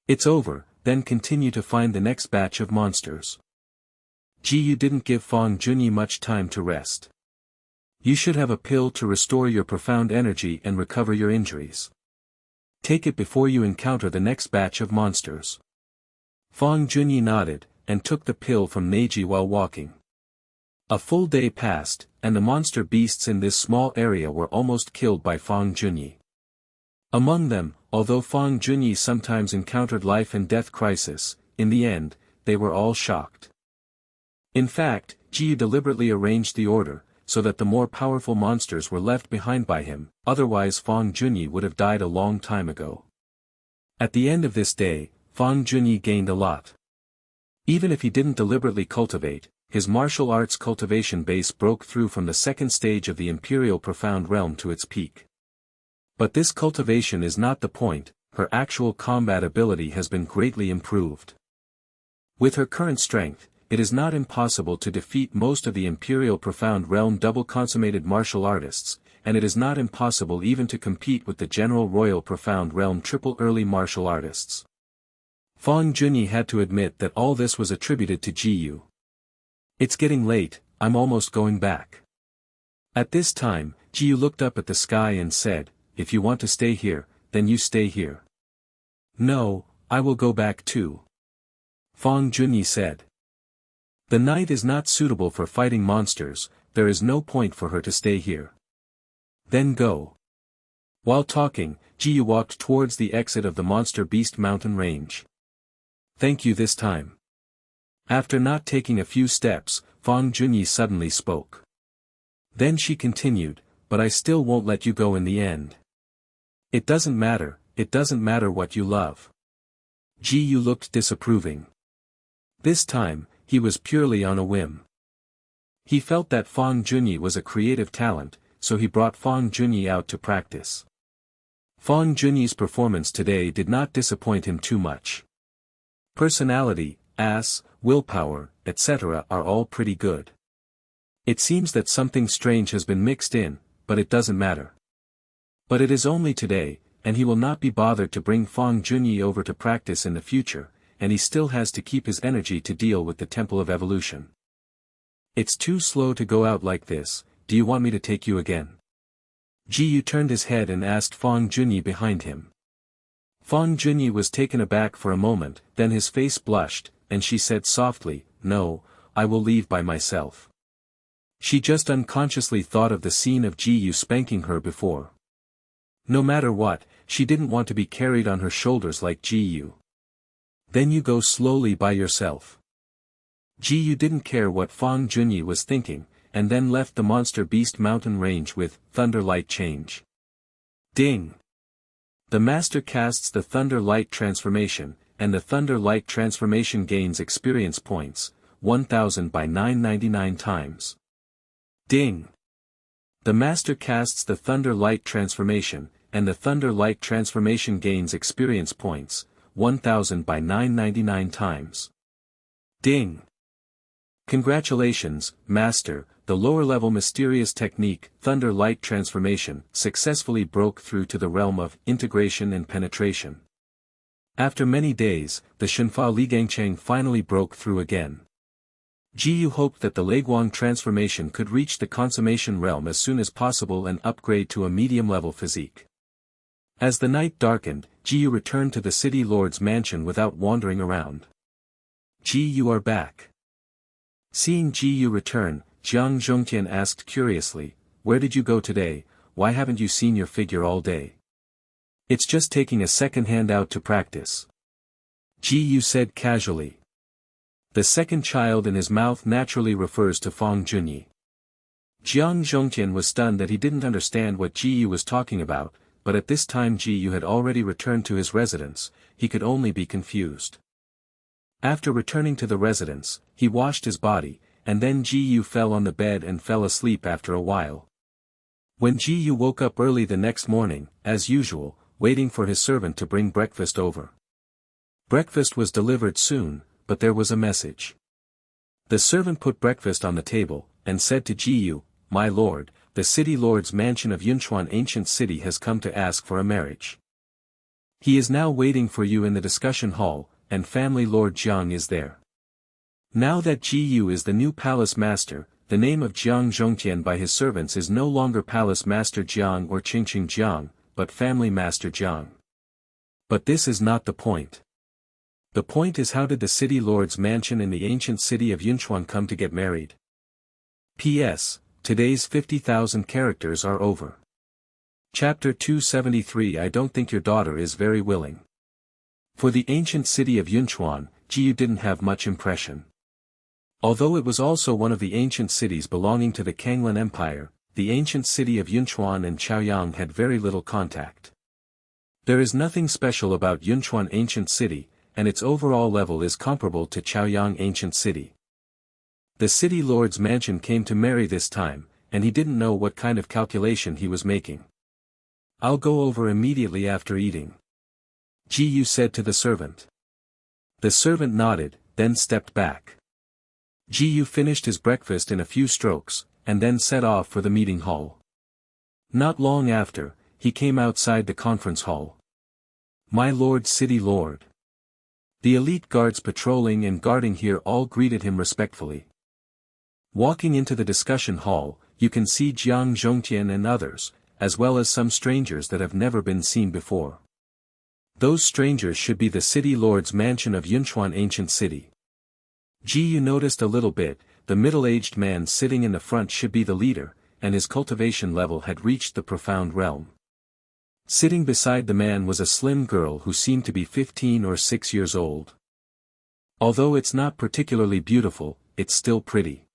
It's over, then continue to find the next batch of monsters. Ji didn't give Fang Junyi much time to rest. You should have a pill to restore your profound energy and recover your injuries. Take it before you encounter the next batch of monsters. Fang Junyi nodded, and took the pill from Neji while walking. A full day passed, and the monster beasts in this small area were almost killed by Fang Junyi. Among them, although Fang Junyi sometimes encountered life and death crisis, in the end, they were all shocked. In fact, Ji deliberately arranged the order, so that the more powerful monsters were left behind by him, otherwise Fang Junyi would have died a long time ago. At the end of this day, Fang Junyi gained a lot. Even if he didn't deliberately cultivate, his martial arts cultivation base broke through from the second stage of the Imperial Profound Realm to its peak. But this cultivation is not the point, her actual combat ability has been greatly improved. With her current strength, it is not impossible to defeat most of the Imperial Profound Realm double consummated martial artists, and it is not impossible even to compete with the General Royal Profound Realm triple early martial artists. Fang Junyi had to admit that all this was attributed to Ji. It's getting late, I'm almost going back. At this time, Ji looked up at the sky and said, if you want to stay here, then you stay here. No, I will go back too. Fang Junyi said. The night is not suitable for fighting monsters, there is no point for her to stay here. Then go. While talking, Ji walked towards the exit of the Monster Beast mountain range. Thank you this time. After not taking a few steps, Fang Junyi suddenly spoke. Then she continued, but I still won't let you go in the end. It doesn't matter what you love. Ji looked disapproving. This time, he was purely on a whim. He felt that Fang Junyi was a creative talent, so he brought Fang Junyi out to practice. Fang Junyi's performance today did not disappoint him too much. Personality, willpower, etc. are all pretty good. It seems that something strange has been mixed in, but it doesn't matter. But it is only today, and he will not be bothered to bring Fang Junyi over to practice in the future, and he still has to keep his energy to deal with the Temple of Evolution. It's too slow to go out like this, do you want me to take you again? Ji turned his head and asked Fang Junyi behind him. Fang Junyi was taken aback for a moment, then his face blushed, and she said softly, no, I will leave by myself. She just unconsciously thought of the scene of Ji spanking her before. No matter what, she didn't want to be carried on her shoulders like Ji. Then you go slowly by yourself. Ji didn't care what Fang Junyi was thinking, and then left the Monster Beast mountain range with Thunder Light change. Ding! The master casts the Thunder Light transformation, and the Thunder Light transformation gains experience points, 1000 by 999 times. Ding! The master casts the Thunder Light transformation, and the Thunder Light transformation gains experience points, 1000 by 999 times. Ding! Congratulations, Master, the lower-level mysterious technique, Thunder Light Transformation, successfully broke through to the realm of integration and penetration. After many days, the Shenfa Ligangcheng finally broke through again. Ji hoped that the Leguang transformation could reach the consummation realm as soon as possible and upgrade to a medium-level physique. As the night darkened, Ji returned to the city lord's mansion without wandering around. Ji, you are back. Seeing Ji return, Jiang Zhongtian asked curiously, where did you go today, why haven't you seen your figure all day? It's just taking a second hand out to practice. Ji said casually. The second child in his mouth naturally refers to Fang Junyi. Jiang Zhongtian was stunned that he didn't understand what Ji was talking about, but at this time Ji had already returned to his residence, he could only be confused. After returning to the residence, he washed his body, and then Ji fell on the bed and fell asleep after a while. When Ji Yu woke up early the next morning, as usual, waiting for his servant to bring breakfast over. Breakfast was delivered soon, but there was a message. The servant put breakfast on the table, and said to Ji Yu, "My lord, the city lord's mansion of Yunchuan ancient city has come to ask for a marriage. He is now waiting for you in the discussion hall, and family lord Jiang is there." Now that Ji Yu is the new palace master, the name of Jiang Zhongtian by his servants is no longer Palace Master Jiang or Qingqing Jiang, but Family Master Jiang. But this is not the point. The point is, how did the city lord's mansion in the ancient city of Yunchuan come to get married? P.S. Today's 50,000 characters are over. Chapter 273. I don't think your daughter is very willing. For the ancient city of Yunchuan, Ji Yu didn't have much impression. Although it was also one of the ancient cities belonging to the Kanglan Empire, the ancient city of Yunchuan and Chaoyang had very little contact. There is nothing special about Yunchuan ancient city, and its overall level is comparable to Chaoyang ancient city. The city lord's mansion came to marry this time, and he didn't know what kind of calculation he was making. "I'll go over immediately after eating," Ji Yu said to the servant. The servant nodded, then stepped back. Ji Yu finished his breakfast in a few strokes, and then set off for the meeting hall. Not long after, he came outside the conference hall. "My lord, city lord." The elite guards patrolling and guarding here all greeted him respectfully. Walking into the discussion hall, you can see Jiang Zhongtian and others, as well as some strangers that have never been seen before. Those strangers should be the city lord's mansion of Yunchuan ancient city. Ji Yu noticed a little bit, the middle-aged man sitting in the front should be the leader, and his cultivation level had reached the profound realm. Sitting beside the man was a slim girl who seemed to be 15 or 6 years old. Although it's not particularly beautiful, it's still pretty.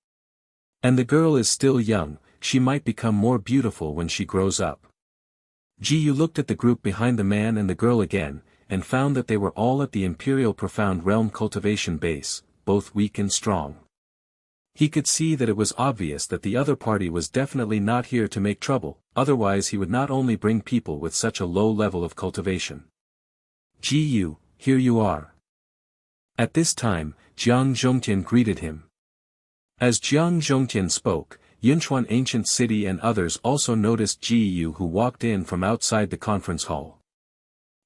And the girl is still young, she might become more beautiful when she grows up. Ji Yu looked at the group behind the man and the girl again, and found that they were all at the Imperial Profound Realm cultivation base, both weak and strong. He could see that it was obvious that the other party was definitely not here to make trouble, otherwise he would not only bring people with such a low level of cultivation. "Ji Yu, here you are." At this time, Jiang Zhongtian greeted him. As Jiang Zhongtian spoke, Yunchuan ancient city and others also noticed Ji Yu, who walked in from outside the conference hall.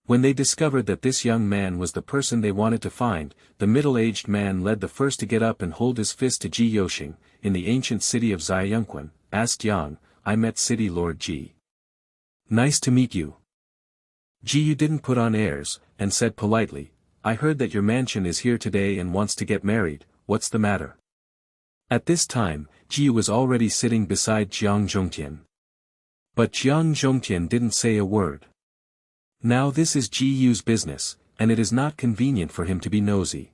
When they discovered that this young man was the person they wanted to find, the middle-aged man led the first to get up and hold his fist to Ji Yoxing, in the ancient city of Ziyangquan, asked Yang, "I met City Lord Ji. Nice to meet you." Ji Yu didn't put on airs, and said politely, "I heard that your mansion is here today and wants to get married, what's the matter?" At this time, Ji Yu was already sitting beside Jiang Zhongtian. But Jiang Zhongtian didn't say a word. Now this is Ji Yu's business, and it is not convenient for him to be nosy.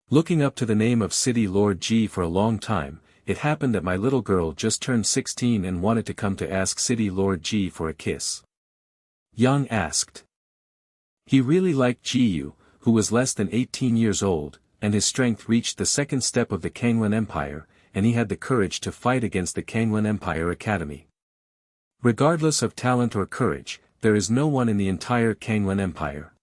Looking up to the name of City Lord Ji for a long time, it happened that my little girl just turned 16 and wanted to come to ask City Lord Ji for a kiss. Yang asked. He really liked Ji Yu, who was less than 18 years old, and his strength reached the second step of the Kanglan Empire, and he had the courage to fight against the Kanglan Empire Academy. Regardless of talent or courage, there is no one in the entire Kanglan Empire.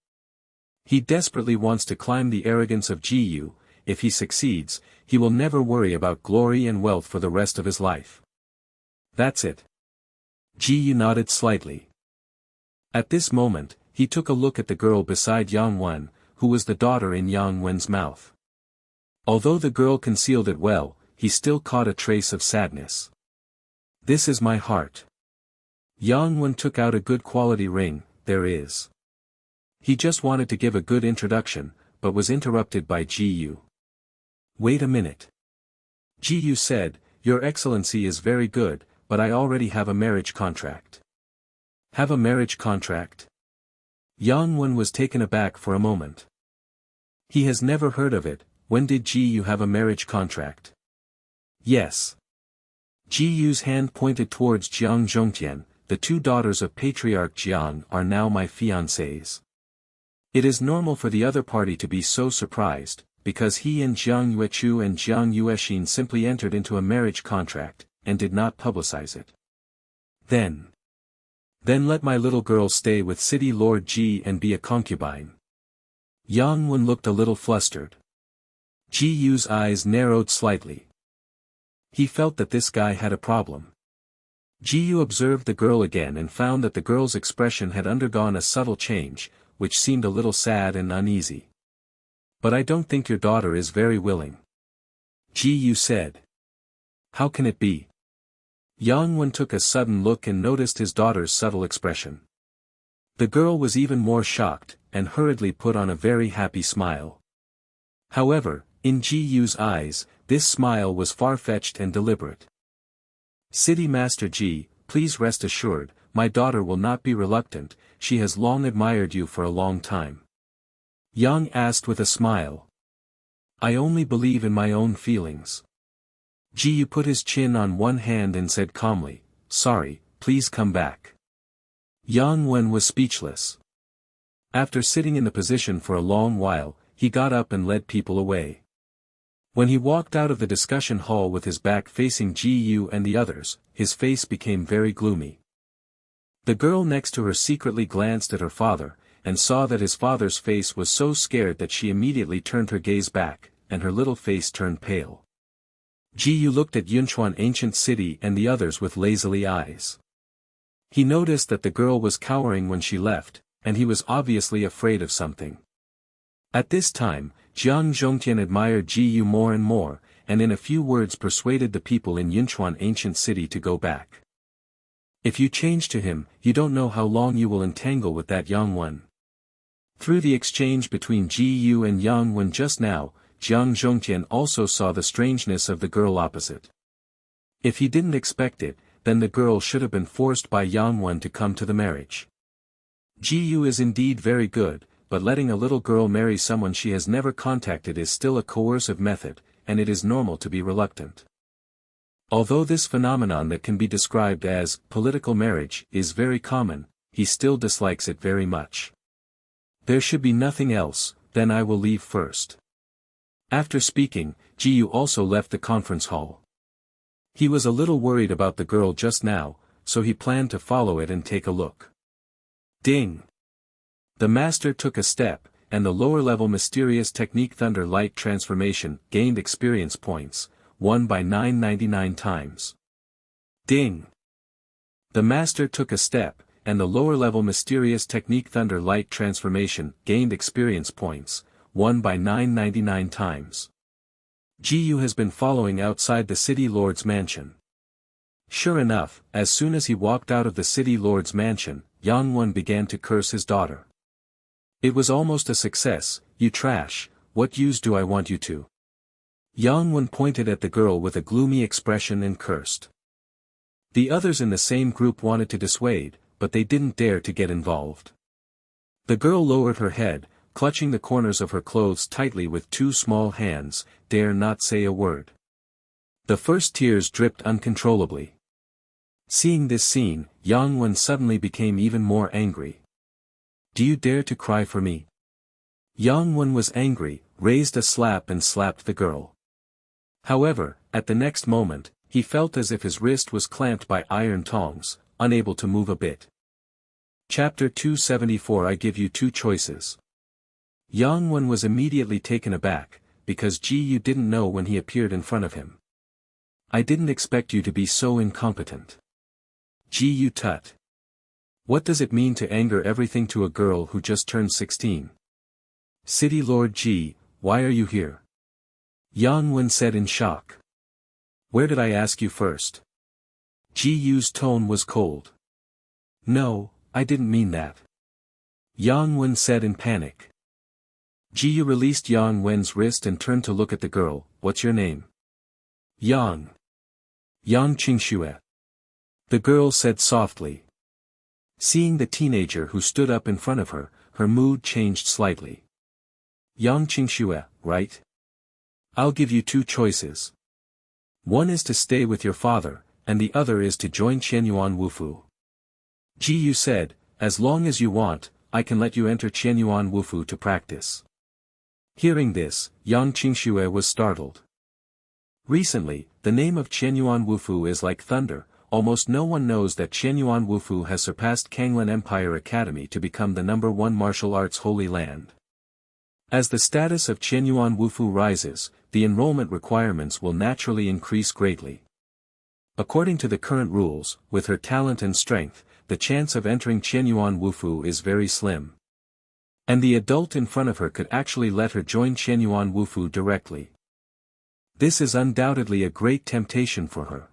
He desperately wants to climb the arrogance of Ji Yu. If he succeeds, he will never worry about glory and wealth for the rest of his life. That's it. Ji Yu nodded slightly. At this moment, he took a look at the girl beside Yang Wen, who was the daughter in Yang Wen's mouth. Although the girl concealed it well, he still caught a trace of sadness. "This is my heart." Yang Wen took out a good quality ring. "There is." He just wanted to give a good introduction, but was interrupted by Ji Yu. "Wait a minute." Ji Yu said, "Your Excellency is very good, but I already have a marriage contract." "Have a marriage contract?" Yang Wen was taken aback for a moment. He has never heard of it. When did Ji Yu have a marriage contract? Yes. Ji Yu's hand pointed towards Jiang Zhongtian. "The two daughters of Patriarch Jiang are now my fiancées." It is normal for the other party to be so surprised, because he and Jiang Yuechu and Jiang Yuexin simply entered into a marriage contract, and did not publicize it. Then let my little girl stay with City Lord Ji and be a concubine. Yang Wen looked a little flustered. Ji Yu's eyes narrowed slightly. He felt that this guy had a problem. Ji Yu observed the girl again and found that the girl's expression had undergone a subtle change, which seemed a little sad and uneasy. But I don't think your daughter is very willing. Ji Yu said. How can it be? Yang Wen took a sudden look and noticed his daughter's subtle expression. The girl was even more shocked, and hurriedly put on a very happy smile. However, in Ji Yu's eyes, this smile was far-fetched and deliberate. City Master Ji, please rest assured, my daughter will not be reluctant, she has long admired you for a long time. Yang asked with a smile. I only believe in my own feelings. Ji Yu put his chin on one hand and said calmly, sorry, please come back. Yang Wen was speechless. After sitting in the position for a long while, he got up and led people away. When he walked out of the discussion hall with his back facing Ji Yu and the others, his face became very gloomy. The girl next to her secretly glanced at her father, and saw that his father's face was so scared that she immediately turned her gaze back, and her little face turned pale. Ji Yu looked at Yunchuan Ancient City and the others with lazily eyes. He noticed that the girl was cowering when she left, and he was obviously afraid of something. At this time, Jiang Zhongtian admired Ji Yu more and more, and in a few words persuaded the people in Yunchuan Ancient City to go back. If you change to him, you don't know how long you will entangle with that young one. Through the exchange between Ji Yu and Yang Wen just now, Jiang Zhongtian also saw the strangeness of the girl opposite. If he didn't expect it, then the girl should have been forced by Yang Wen to come to the marriage. Ji Yu is indeed very good, but letting a little girl marry someone she has never contacted is still a coercive method, and it is normal to be reluctant. Although this phenomenon that can be described as political marriage is very common, he still dislikes it very much. There should be nothing else, then I will leave first. After speaking, Ji Yu also left the conference hall. He was a little worried about the girl just now, so he planned to follow it and take a look. Ding! The master took a step, and the lower-level mysterious technique Thunder Light Transformation gained experience points, won by 999 times. Ding! The master took a step, and the lower-level mysterious technique Thunder Light Transformation gained experience points, won by 999 times. Ji Yu has been following outside the City Lord's mansion. Sure enough, as soon as he walked out of the City Lord's mansion, Yang Wen began to curse his daughter. It was almost a success, you trash, what use do I want you to? Yang Wen pointed at the girl with a gloomy expression and cursed. The others in the same group wanted to dissuade, but they didn't dare to get involved. The girl lowered her head, clutching the corners of her clothes tightly with two small hands, dare not say a word. The first tears dripped uncontrollably. Seeing this scene, Yang Wen suddenly became even more angry. Do you dare to cry for me? Yang Wen was angry, raised a slap and slapped the girl. However, at the next moment, he felt as if his wrist was clamped by iron tongs, unable to move a bit. Chapter 274 I give you two choices. Yang Wen was immediately taken aback, because Ji Yu didn't know when he appeared in front of him. I didn't expect you to be so incompetent. Ji Yu tut. What does it mean to anger everything to a girl who just turned 16? City Lord Ji, why are you here? Yang Wen said in shock. Where did I ask you first? Ji Yu's tone was cold. No, I didn't mean that. Yang Wen said in panic. Ji Yu released Yang Wen's wrist and turned to look at the girl. What's your name? Yang Qingxue. The girl said softly. Seeing the teenager who stood up in front of her, her mood changed slightly. Yang Qingxue, right? I'll give you two choices. One is to stay with your father, and the other is to join Qianyuan Wufu. Ji Yu said, as long as you want, I can let you enter Qianyuan Wufu to practice. Hearing this, Yang Qingxue was startled. Recently, the name of Qianyuan Wufu is like thunder, almost no one knows that Qianyuan Wufu has surpassed Kanglan Empire Academy to become the #1 martial arts holy land. As the status of Qianyuan Wufu rises, the enrollment requirements will naturally increase greatly. According to the current rules, with her talent and strength, the chance of entering Qianyuan Wufu is very slim. And the adult in front of her could actually let her join Qianyuan Wufu directly. This is undoubtedly a great temptation for her.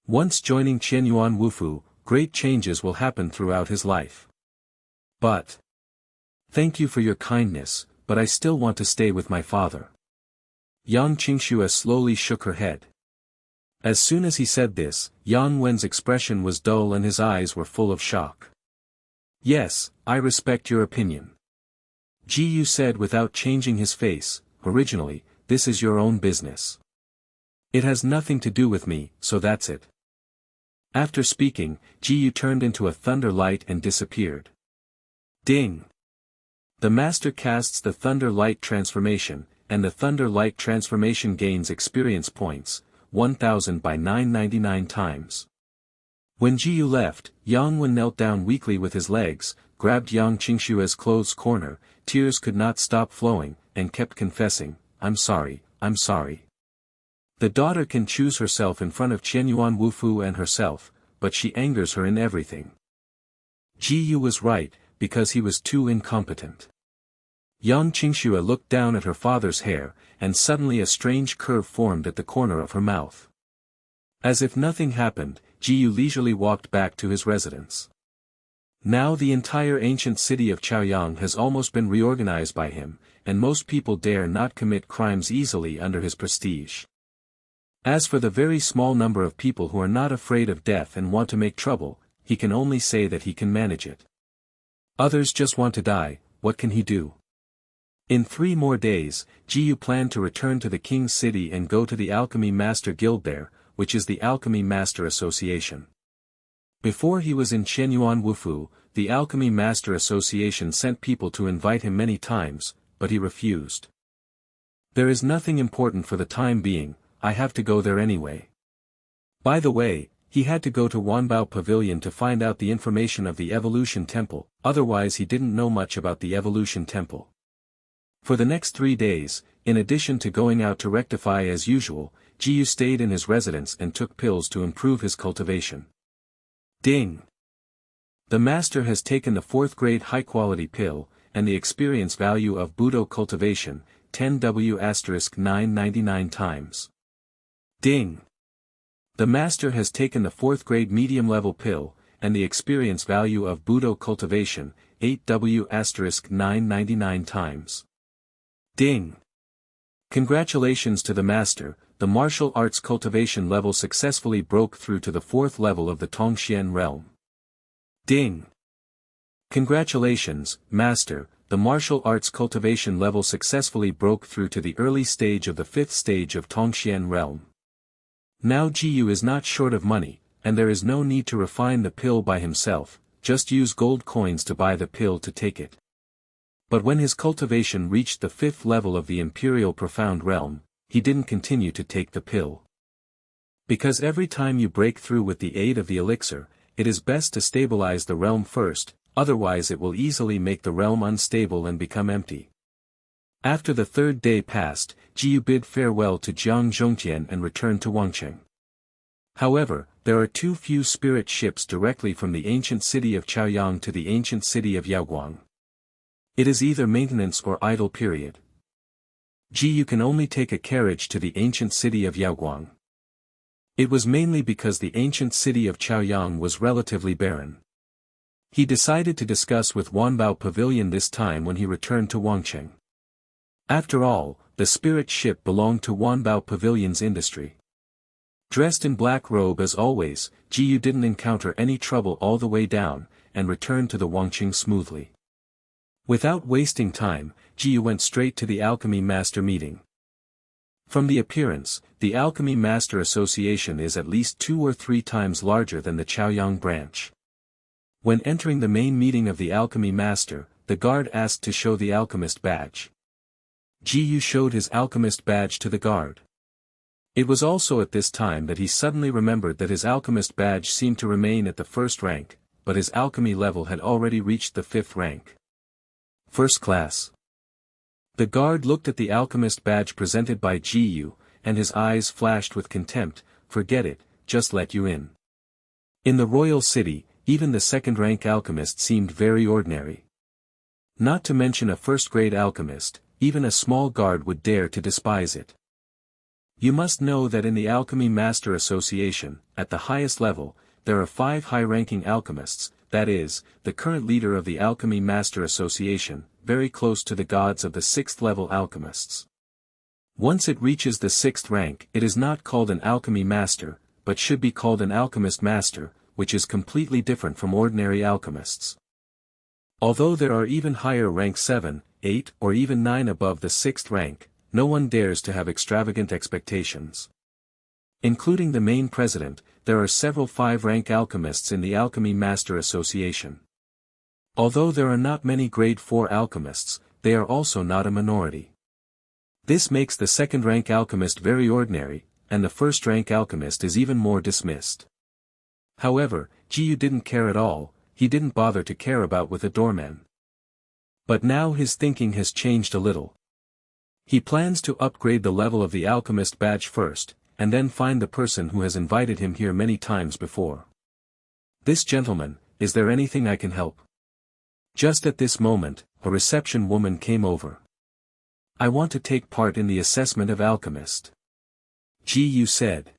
Once joining Qianyuan Wufu, great changes will happen throughout his life. But thank you for your kindness, but I still want to stay with my father. Yang Qingxue slowly shook her head. As soon as he said this, Yang Wen's expression was dull and his eyes were full of shock. Yes, I respect your opinion. Ji Yu said without changing his face, originally, this is your own business. It has nothing to do with me, so that's it. After speaking, Ji Yu turned into a thunder light and disappeared. Ding! The master casts the thunder light transformation, and the thunder light transformation gains experience points, 1000 by 999 times. When Ji Yu left, Yang Wen knelt down weakly with his legs, grabbed Yang Qingshue's clothes corner, tears could not stop flowing, and kept confessing, I'm sorry, I'm sorry. The daughter can choose herself in front of Qianyuan Wufu and herself, but she angers her in everything. Ji Yu was right, because he was too incompetent. Yang Qingxue looked down at her father's hair, and suddenly a strange curve formed at the corner of her mouth. As if nothing happened, Ji Yu leisurely walked back to his residence. Now the entire ancient city of Chaoyang has almost been reorganized by him, and most people dare not commit crimes easily under his prestige. As for the very small number of people who are not afraid of death and want to make trouble, he can only say that he can manage it. Others just want to die, what can he do? In 3 more days, Ji Yu planned to return to the King's City and go to the Alchemy Master Guild there, which is the Alchemy Master Association. Before he was in Qianyuan Wufu, the Alchemy Master Association sent people to invite him many times, but he refused. There is nothing important for the time being, I have to go there anyway. By the way, he had to go to Wanbao Pavilion to find out the information of the Evolution Temple, otherwise he didn't know much about the Evolution Temple. For the next 3 days, in addition to going out to rectify as usual, Ji Yu stayed in his residence and took pills to improve his cultivation. Ding! The master has taken the 4th grade high-quality pill, and the experience value of Budo cultivation, 10W*999 times. Ding! The master has taken the 4th grade medium-level pill, and the experience value of Budo cultivation, 8W*999 times. Ding! Congratulations to the master, the martial arts cultivation level successfully broke through to the 4th level of the Tongxian realm. Ding! Congratulations, master, the martial arts cultivation level successfully broke through to the early stage of the 5th stage of Tongxian realm. Now Ji Yu is not short of money, and there is no need to refine the pill by himself, just use gold coins to buy the pill to take it. But when his cultivation reached the 5th level of the Imperial Profound Realm, he didn't continue to take the pill. Because every time you break through with the aid of the elixir, it is best to stabilize the realm first, otherwise it will easily make the realm unstable and become empty. After the 3rd day passed, Ji Yu bid farewell to Jiang Zhongtian and returned to Wangcheng. However, there are too few spirit ships directly from the ancient city of Chaoyang to the ancient city of Yaoguang. It is either maintenance or idle period. Ji Yu can only take a carriage to the ancient city of Yaoguang. It was mainly because the ancient city of Chaoyang was relatively barren. He decided to discuss with Wanbao Pavilion this time when he returned to Wangcheng. After all, the spirit ship belonged to Wanbao Pavilion's industry. Dressed in black robe as always, Ji Yu didn't encounter any trouble all the way down, and returned to the Wangcheng smoothly. Without wasting time, Ji Yu went straight to the Alchemy Master meeting. From the appearance, the Alchemy Master Association is at least 2 or 3 times larger than the Chaoyang branch. When entering the main meeting of the Alchemy Master, the guard asked to show the alchemist badge. Ji Yu showed his alchemist badge to the guard. It was also at this time that he suddenly remembered that his alchemist badge seemed to remain at the first rank, but his alchemy level had already reached the 5th rank. First class. The guard looked at the alchemist badge presented by Gu, and his eyes flashed with contempt. Forget it, just let you in. In the royal city, even the second-rank alchemist seemed very ordinary. Not to mention a first-grade alchemist, even a small guard would dare to despise it. You must know that in the Alchemy Master Association, at the highest level, there are 5 high-ranking alchemists, that is, the current leader of the Alchemy Master Association, very close to the gods of the 6th-level alchemists. Once it reaches the 6th rank, it is not called an Alchemy Master, but should be called an Alchemist Master, which is completely different from ordinary alchemists. Although there are even higher rank 7, 8 or even 9 above the 6th rank, no one dares to have extravagant expectations. Including the main president, there are several 5-rank alchemists in the Alchemy Master Association. Although there are not many grade 4 alchemists, they are also not a minority. This makes the second-rank alchemist very ordinary, and the first-rank alchemist is even more dismissed. However, Jiyu didn't care at all, he didn't bother to care about with a doorman. But now his thinking has changed a little. He plans to upgrade the level of the alchemist badge first, and then find the person who has invited him here many times before. This gentleman, is there anything I can help? Just at this moment, a reception woman came over. I want to take part in the assessment of alchemist. Gu said.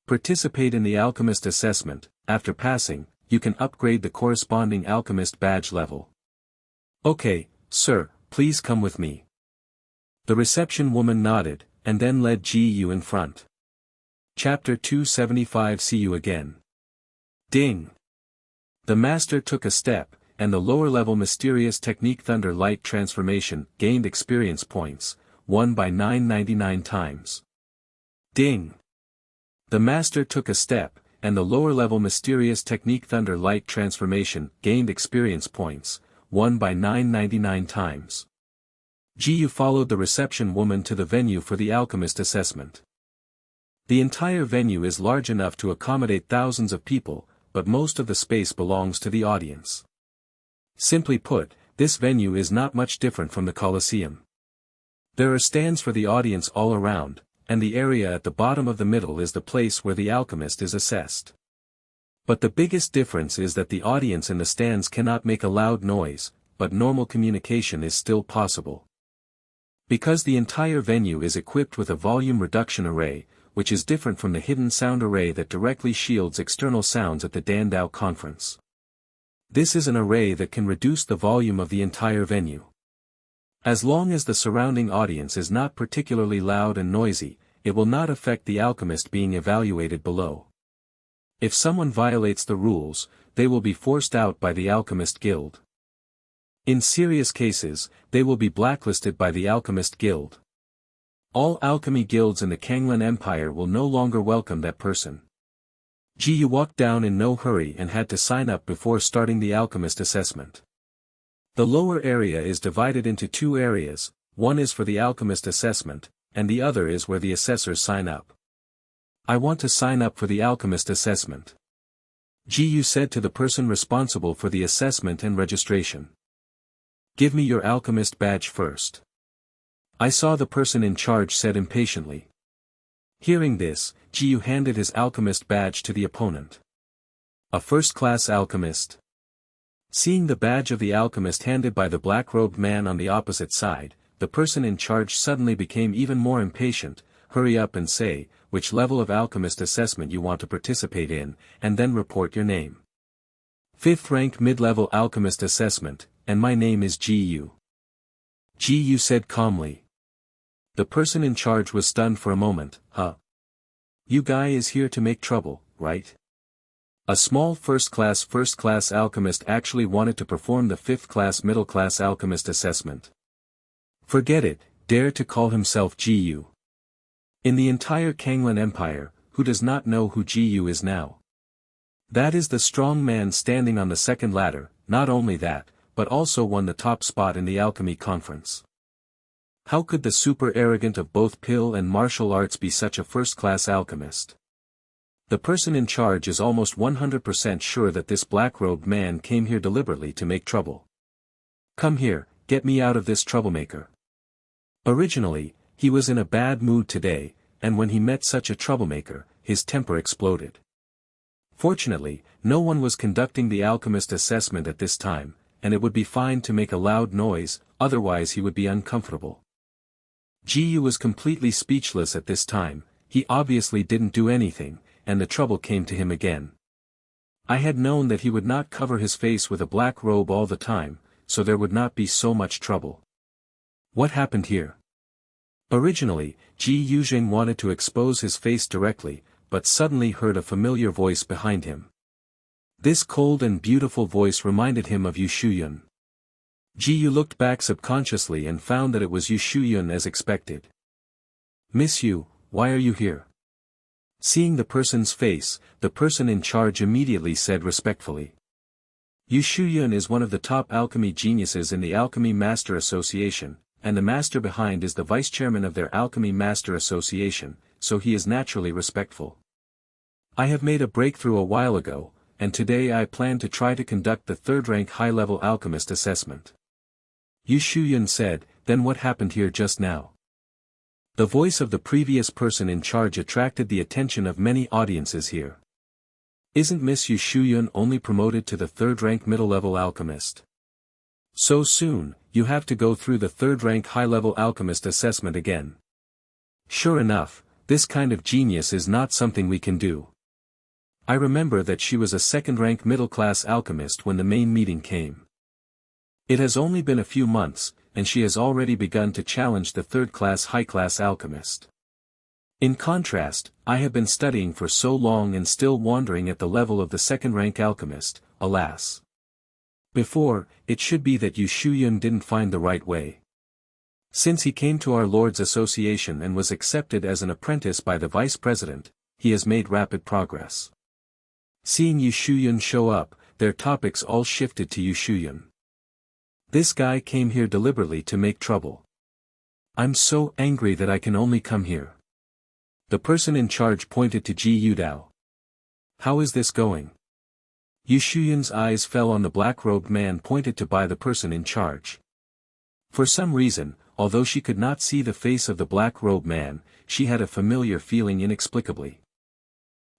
Participate in the alchemist assessment, after passing, you can upgrade the corresponding alchemist badge level. Okay, sir, please come with me. The reception woman nodded, and then led Gu in front. Chapter 275. See you again. Ding! The master took a step, and the lower-level mysterious technique Thunder Light Transformation gained experience points, 1 by 999 times. Ding! The master took a step, and the lower-level mysterious technique Thunder Light Transformation gained experience points, 1 by 999 times. Jiyu followed the reception woman to the venue for the alchemist assessment. The entire venue is large enough to accommodate thousands of people, but most of the space belongs to the audience. Simply put, this venue is not much different from the Colosseum. There are stands for the audience all around, and the area at the bottom of the middle is the place where the alchemist is assessed. But the biggest difference is that the audience in the stands cannot make a loud noise, but normal communication is still possible. Because the entire venue is equipped with a volume reduction array, which is different from the hidden sound array that directly shields external sounds at the Dandao conference. This is an array that can reduce the volume of the entire venue. As long as the surrounding audience is not particularly loud and noisy, it will not affect the alchemist being evaluated below. If someone violates the rules, they will be forced out by the Alchemist Guild. In serious cases, they will be blacklisted by the Alchemist Guild. All alchemy guilds in the Kanglan Empire will no longer welcome that person. Jiyu walked down in no hurry and had to sign up before starting the alchemist assessment. The lower area is divided into 2 areas, one is for the alchemist assessment, and the other is where the assessors sign up. I want to sign up for the alchemist assessment. Jiyu said to the person responsible for the assessment and registration. Give me your alchemist badge first. I saw the person in charge said impatiently. Hearing this, Jiyu handed his alchemist badge to the opponent. A first-class alchemist. Seeing the badge of the alchemist handed by the black-robed man on the opposite side, the person in charge suddenly became even more impatient. Hurry up and say, which level of alchemist assessment you want to participate in, and then report your name. 5th rank mid-level alchemist assessment, and my name is Jiyu. Jiyu said calmly. The person in charge was stunned for a moment. Huh? You guy is here to make trouble, right? A small first-class alchemist actually wanted to perform the 5th-class middle-class alchemist assessment. Forget it, dare to call himself Jiyu. In the entire Kanglan Empire, who does not know who Jiyu is now? That is the strong man standing on the second ladder. Not only that, but also won the top spot in the alchemy conference. How could the super arrogant of both pill and martial arts be such a first-class alchemist? The person in charge is almost 100% sure that this black-robed man came here deliberately to make trouble. Come here, get me out of this troublemaker. Originally, he was in a bad mood today, and when he met such a troublemaker, his temper exploded. Fortunately, no one was conducting the alchemist assessment at this time, and it would be fine to make a loud noise, otherwise he would be uncomfortable. Ji was completely speechless at this time. He obviously didn't do anything, and the trouble came to him again. I had known that he would not cover his face with a black robe all the time, so there would not be so much trouble. What happened here? Originally, Ji Yuzheng wanted to expose his face directly, but suddenly heard a familiar voice behind him. This cold and beautiful voice reminded him of Yu Shuyun. Ji Yu looked back subconsciously and found that it was Yu Shuyun as expected. "Miss Yu, why are you here?" Seeing the person's face, the person in charge immediately said respectfully. Yu Shuyun is one of the top alchemy geniuses in the Alchemy Master Association, and the master behind is the vice-chairman of their Alchemy Master Association, so he is naturally respectful. I have made a breakthrough a while ago, and today I plan to try to conduct the third-rank high-level alchemist assessment. Yu Shuyun said, then what happened here just now? The voice of the previous person in charge attracted the attention of many audiences here. Isn't Miss Yu Shuyun only promoted to the third-rank middle-level alchemist? So soon, you have to go through the third-rank high-level alchemist assessment again. Sure enough, this kind of genius is not something we can do. I remember that she was a second-rank middle-class alchemist when the main meeting came. It has only been a few months, and she has already begun to challenge the third-class high-class alchemist. In contrast, I have been studying for so long and still wandering at the level of the second-rank alchemist, alas. Before, it should be that Yu Shuyun didn't find the right way. Since he came to our Lord's Association and was accepted as an apprentice by the Vice President, he has made rapid progress. Seeing Yu Shuyun show up, their topics all shifted to Yu Shuyun. This guy came here deliberately to make trouble. I'm so angry that I can only come here. The person in charge pointed to Ji Yudao. How is this going? Yu Shuyun's eyes fell on the black-robed man pointed to by the person in charge. For some reason, although she could not see the face of the black-robed man, she had a familiar feeling inexplicably.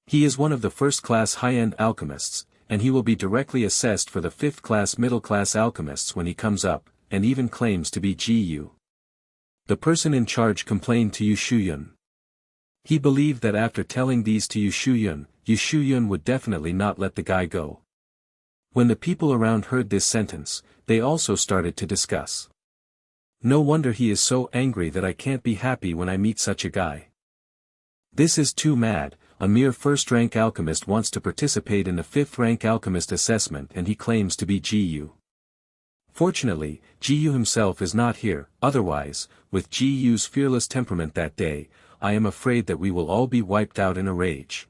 He is one of the first-class high-end alchemists, and he will be directly assessed for the fifth-class middle-class alchemists when he comes up, and even claims to be Ji Yu. The person in charge complained to Yu Shuyun. He believed that after telling these to Yu Shuyun would definitely not let the guy go. When the people around heard this sentence, they also started to discuss. No wonder he is so angry that I can't be happy when I meet such a guy. This is too mad. A mere first-rank alchemist wants to participate in the fifth-rank alchemist assessment and he claims to be Ji Yu. Fortunately, Ji Yu himself is not here, otherwise, with Ji Yu's fearless temperament that day, I am afraid that we will all be wiped out in a rage.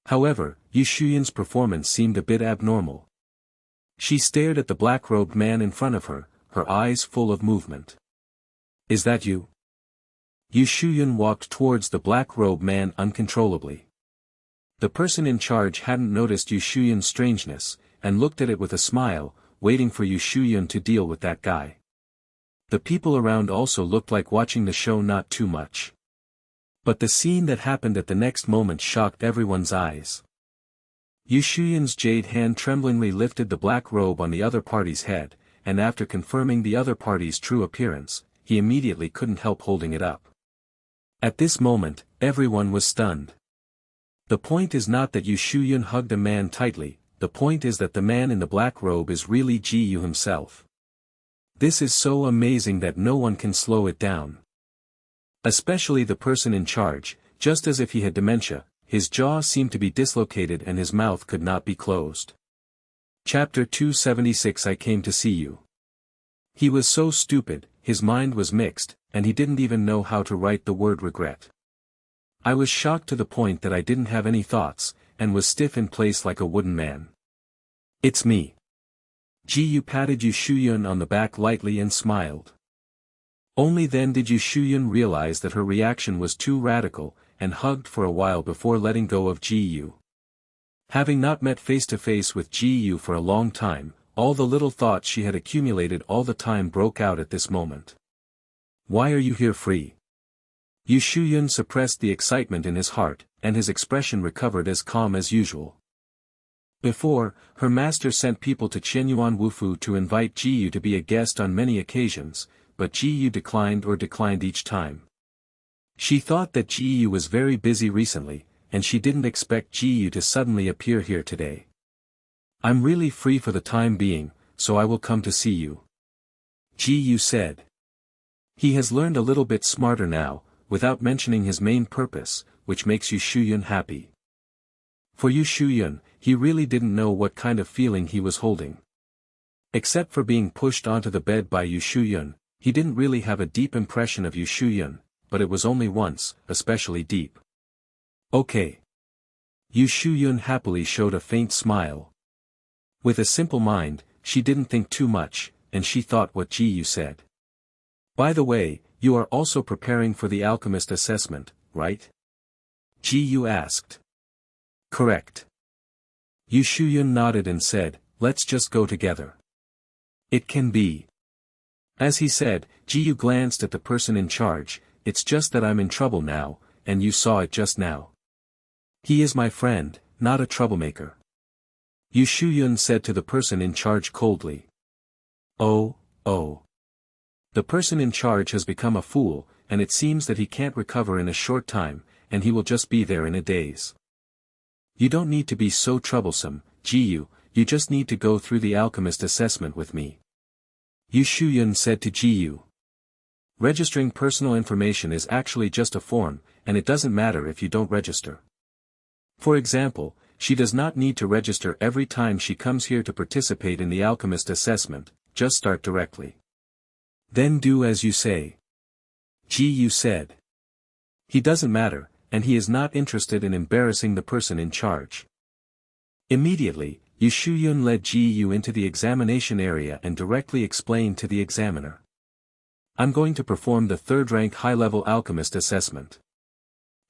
However, Yu Shuyun's performance seemed a bit abnormal. She stared at the black-robed man in front of her, her eyes full of movement. Is that you? Yu Shuyun walked towards the black-robed man uncontrollably. The person in charge hadn't noticed Yu Shuyun's strangeness, and looked at it with a smile, waiting for Yu Shuyun to deal with that guy. The people around also looked like watching the show not too much. But the scene that happened at the next moment shocked everyone's eyes. Yu Shuyun's jade hand tremblingly lifted the black robe on the other party's head, and after confirming the other party's true appearance, he immediately couldn't help holding it up. At this moment, everyone was stunned. The point is not that Yu Shuyun hugged a man tightly, the point is that the man in the black robe is really Ji Yu himself. This is so amazing that no one can slow it down. Especially the person in charge, just as if he had dementia, his jaw seemed to be dislocated and his mouth could not be closed. Chapter 276 I came to see you. He was so stupid, his mind was mixed, and he didn't even know how to write the word regret. I was shocked to the point that I didn't have any thoughts, and was stiff in place like a wooden man. It's me. Ji Yu patted Yu Shuyun on the back lightly and smiled. Only then did Yu Shuyun realize that her reaction was too radical, and hugged for a while before letting go of Ji Yu. Having not met face to face with Ji Yu for a long time, all the little thoughts she had accumulated all the time broke out at this moment. Why are you here free? Yu Shuyun suppressed the excitement in his heart, and his expression recovered as calm as usual. Before, her master sent people to Qianyuan Wufu to invite Ji Yu to be a guest on many occasions, but Ji Yu declined each time. She thought that Ji Yu was very busy recently, and she didn't expect Ji Yu to suddenly appear here today. I'm really free for the time being, so I will come to see you. Ji Yu said. He has learned a little bit smarter now, without mentioning his main purpose, which makes Yu Shuyun happy. For Yu Shuyun, he really didn't know what kind of feeling he was holding. Except for being pushed onto the bed by Yu Shuyun, he didn't really have a deep impression of Yu Shuyun, but it was only once, especially deep. Okay. Yu Shuyun happily showed a faint smile. With a simple mind, she didn't think too much, and she thought what Ji Yu said. By the way, you are also preparing for the alchemist assessment, right? Ji Yu asked. Correct. Yu Shuyun nodded and said, let's just go together. It can be. As he said, Ji Yu glanced at the person in charge, it's just that I'm in trouble now, and you saw it just now. He is my friend, not a troublemaker. Yu Shuyun said to the person in charge coldly. Oh. The person in charge has become a fool, and it seems that he can't recover in a short time, and he will just be there in a daze. You don't need to be so troublesome, Ji Yu, you just need to go through the alchemist assessment with me. Yu Shuyun said to Ji Yu. Registering personal information is actually just a form, and it doesn't matter if you don't register. For example, she does not need to register every time she comes here to participate in the alchemist assessment, just start directly. Then do as you say. Ji Yu said. He doesn't matter, and he is not interested in embarrassing the person in charge. Immediately, Yu Shuyun led Ji Yu into the examination area and directly explained to the examiner. I'm going to perform the third-rank high-level alchemist assessment.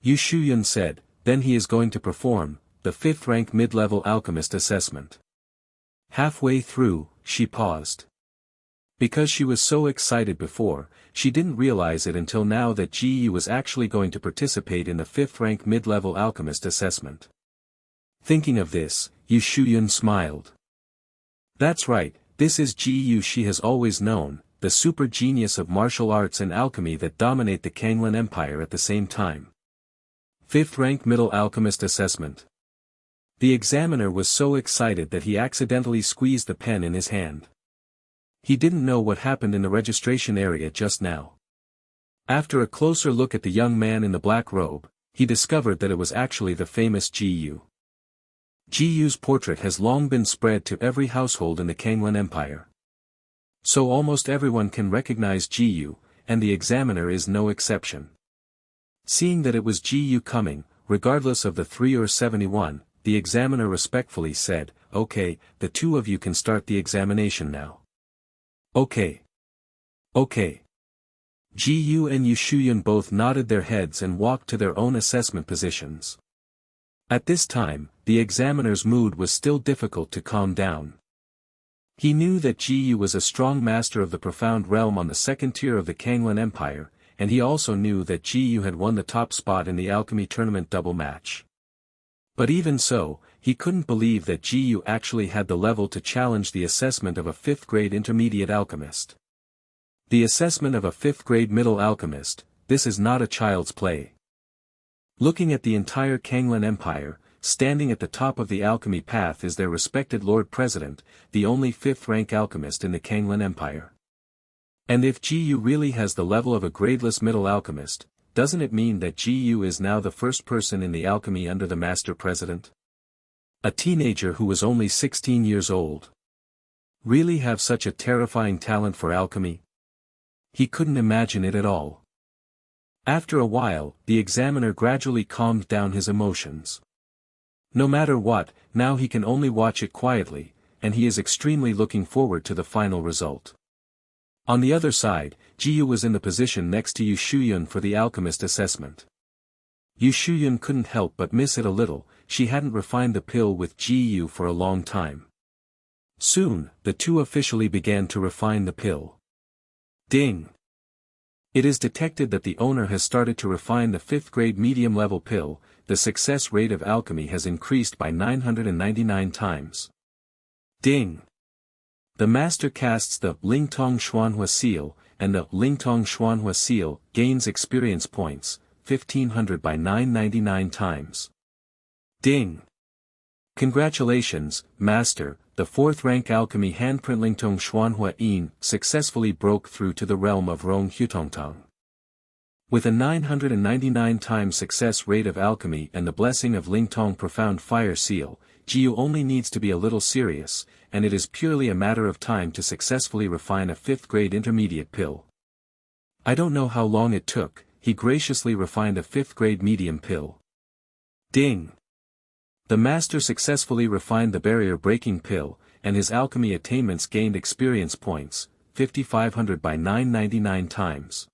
Yu Shuyun said, then he is going to perform the fifth-rank mid-level alchemist assessment. Halfway through, she paused. Because she was so excited before, she didn't realize it until now that Ji Yu was actually going to participate in the fifth-rank mid-level alchemist assessment. Thinking of this, Yu Shuyun smiled. That's right, this is Ji Yu she has always known, the super genius of martial arts and alchemy that dominate the Kanglan Empire at the same time. Fifth-rank middle alchemist assessment. The examiner was so excited that he accidentally squeezed the pen in his hand. He didn't know what happened in the registration area just now. After a closer look at the young man in the black robe, he discovered that it was actually the famous Ji Yu. Ji Yu's portrait has long been spread to every household in the Kanglan Empire. So almost everyone can recognize Ji Yu, and the examiner is no exception. Seeing that it was Ji Yu coming, regardless of the 3 or 71, the examiner respectfully said, okay, the two of you can start the examination now. Okay. Ji Yu and Yu Shuyun both nodded their heads and walked to their own assessment positions. At this time, the examiner's mood was still difficult to calm down. He knew that Ji Yu was a strong master of the profound realm on the second tier of the Kanglan Empire, and he also knew that Ji Yu had won the top spot in the alchemy tournament double match. But even so, he couldn't believe that Ji Yu actually had the level to challenge the assessment of a 5th-grade intermediate alchemist. The assessment of a 5th-grade middle alchemist, this is not a child's play. Looking at the entire Kanglan Empire, standing at the top of the alchemy path is their respected Lord President, the only 5th-rank alchemist in the Kanglan Empire. And if Ji Yu really has the level of a gradeless middle alchemist, doesn't it mean that Ji Yu is now the first person in the alchemy under the Master President? A teenager who was only 16 years old. Really have such a terrifying talent for alchemy? He couldn't imagine it at all. After a while, the examiner gradually calmed down his emotions. No matter what, now he can only watch it quietly, and he is extremely looking forward to the final result. On the other side, Ji-yu was in the position next to Yu Shuyun for the alchemist assessment. Yu Shuyun couldn't help but miss it a little, she hadn't refined the pill with Ji-yu for a long time. Soon, the two officially began to refine the pill. Ding! It is detected that the owner has started to refine the 5th grade medium-level pill. The success rate of alchemy has increased by 999 times. Ding! The master casts the Lingtong Xuanhua seal, and the Lingtong Xuanhua seal gains experience points, 1500 by 999 times. Ding! Congratulations, Master, the 4th rank alchemy handprint Lingtong Xuanhua Yin successfully broke through to the realm of Rong Hutongtong. With a 999 times success rate of alchemy and the blessing of Lingtong Profound Fire Seal, Ji-yu only needs to be a little serious, and it is purely a matter of time to successfully refine a 5th grade intermediate pill. I don't know how long it took, he graciously refined a 5th grade medium pill. Ding! The master successfully refined the barrier-breaking pill, and his alchemy attainments gained experience points, 5500 by 999 times.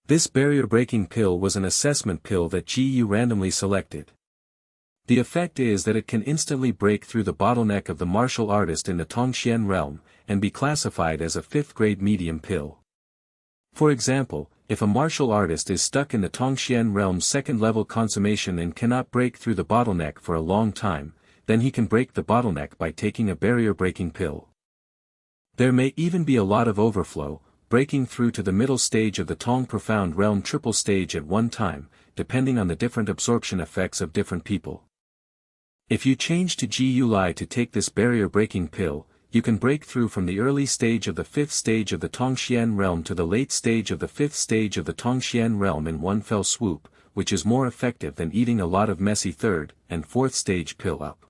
This barrier-breaking pill was an assessment pill that Ji-yu randomly selected. The effect is that it can instantly break through the bottleneck of the martial artist in the Tongxian realm, and be classified as a 5th grade medium pill. For example, if a martial artist is stuck in the Tongxian realm's 2nd level consummation and cannot break through the bottleneck for a long time, then he can break the bottleneck by taking a barrier-breaking pill. There may even be a lot of overflow, breaking through to the middle stage of the Tong Profound Realm triple stage at one time, depending on the different absorption effects of different people. If you change to Ji-yu Lai to take this barrier-breaking pill, you can break through from the early stage of the 5th stage of the Tongxian realm to the late stage of the 5th stage of the Tongxian realm in one fell swoop, which is more effective than eating a lot of messy 3rd and 4th stage pill up.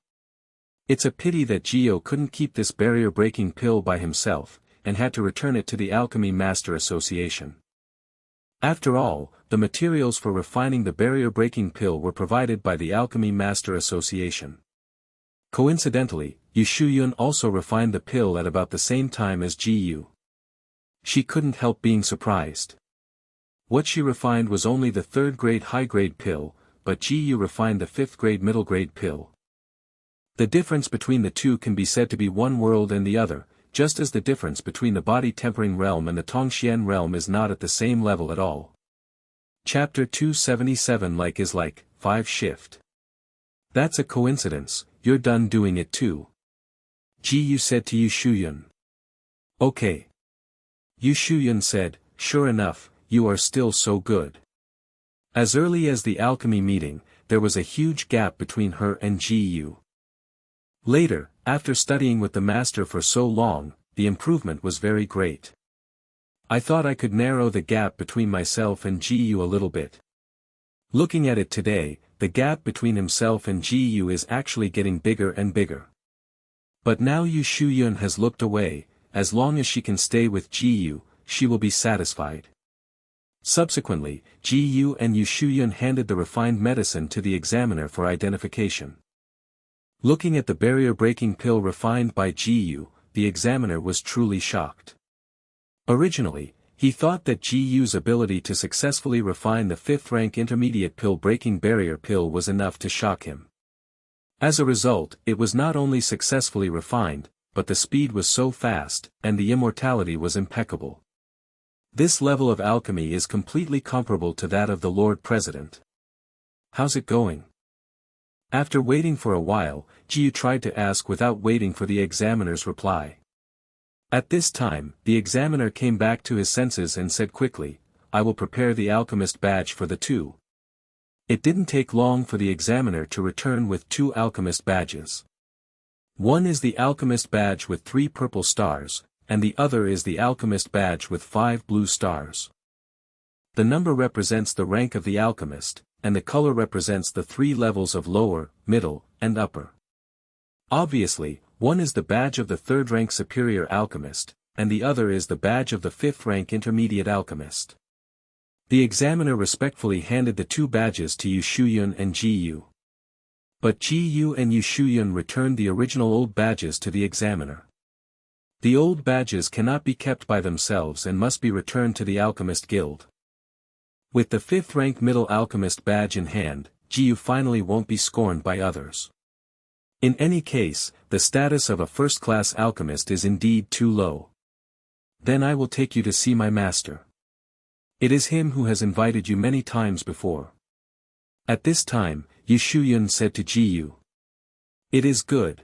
It's a pity that Ji-yu couldn't keep this barrier-breaking pill by himself, and had to return it to the Alchemy Master Association. After all, the materials for refining the barrier-breaking pill were provided by the Alchemy Master Association. Coincidentally, Yu Shuyun also refined the pill at about the same time as Ji-yu. She couldn't help being surprised. What she refined was only the 3rd grade high-grade pill, but Ji-yu refined the 5th grade middle-grade pill. The difference between the two can be said to be one world and the other, just as the difference between the body-tempering realm and the Tongxian realm is not at the same level at all. Chapter 277 Like is like, 5 shift. That's a coincidence, you're done doing it too. Ji-yu said to Yu Shuyun. Okay. Yu Shuyun said, sure enough, you are still so good. As early as the alchemy meeting, there was a huge gap between her and Ji-yu. Later, after studying with the master for so long, the improvement was very great. I thought I could narrow the gap between myself and Ji-yu a little bit. Looking at it today, the gap between himself and Ji-yu is actually getting bigger and bigger. But now Yu Shuyun has looked away, as long as she can stay with Ji-yu, she will be satisfied. Subsequently, Ji-yu and Yu Shuyun handed the refined medicine to the examiner for identification. Looking at the barrier-breaking pill refined by Ji-yu, the examiner was truly shocked. Originally, he thought that Ji-yu's ability to successfully refine the 5th rank intermediate pill-breaking barrier pill was enough to shock him. As a result, it was not only successfully refined, but the speed was so fast, and the immortality was impeccable. This level of alchemy is completely comparable to that of the Lord President. How's it going? After waiting for a while, Ji-yu tried to ask without waiting for the examiner's reply. At this time, the examiner came back to his senses and said quickly, I will prepare the alchemist badge for the two. It didn't take long for the examiner to return with 2 alchemist badges. One is the alchemist badge with 3 purple stars, and the other is the alchemist badge with 5 blue stars. The number represents the rank of the alchemist, and the color represents the 3 levels of lower, middle, and upper. Obviously, one is the badge of the 3rd rank superior alchemist, and the other is the badge of the 5th rank intermediate alchemist. The examiner respectfully handed the 2 badges to Yu Shuyun and Ji-yu. But Ji-yu and Yu Shuyun returned the original old badges to the examiner. The old badges cannot be kept by themselves and must be returned to the Alchemist Guild. With the 5th rank middle alchemist badge in hand, Jiyu finally won't be scorned by others. In any case, the status of a first-class alchemist is indeed too low. Then I will take you to see my master. It is him who has invited you many times before. At this time, Yu Shuyun said to Jiyu. It is good.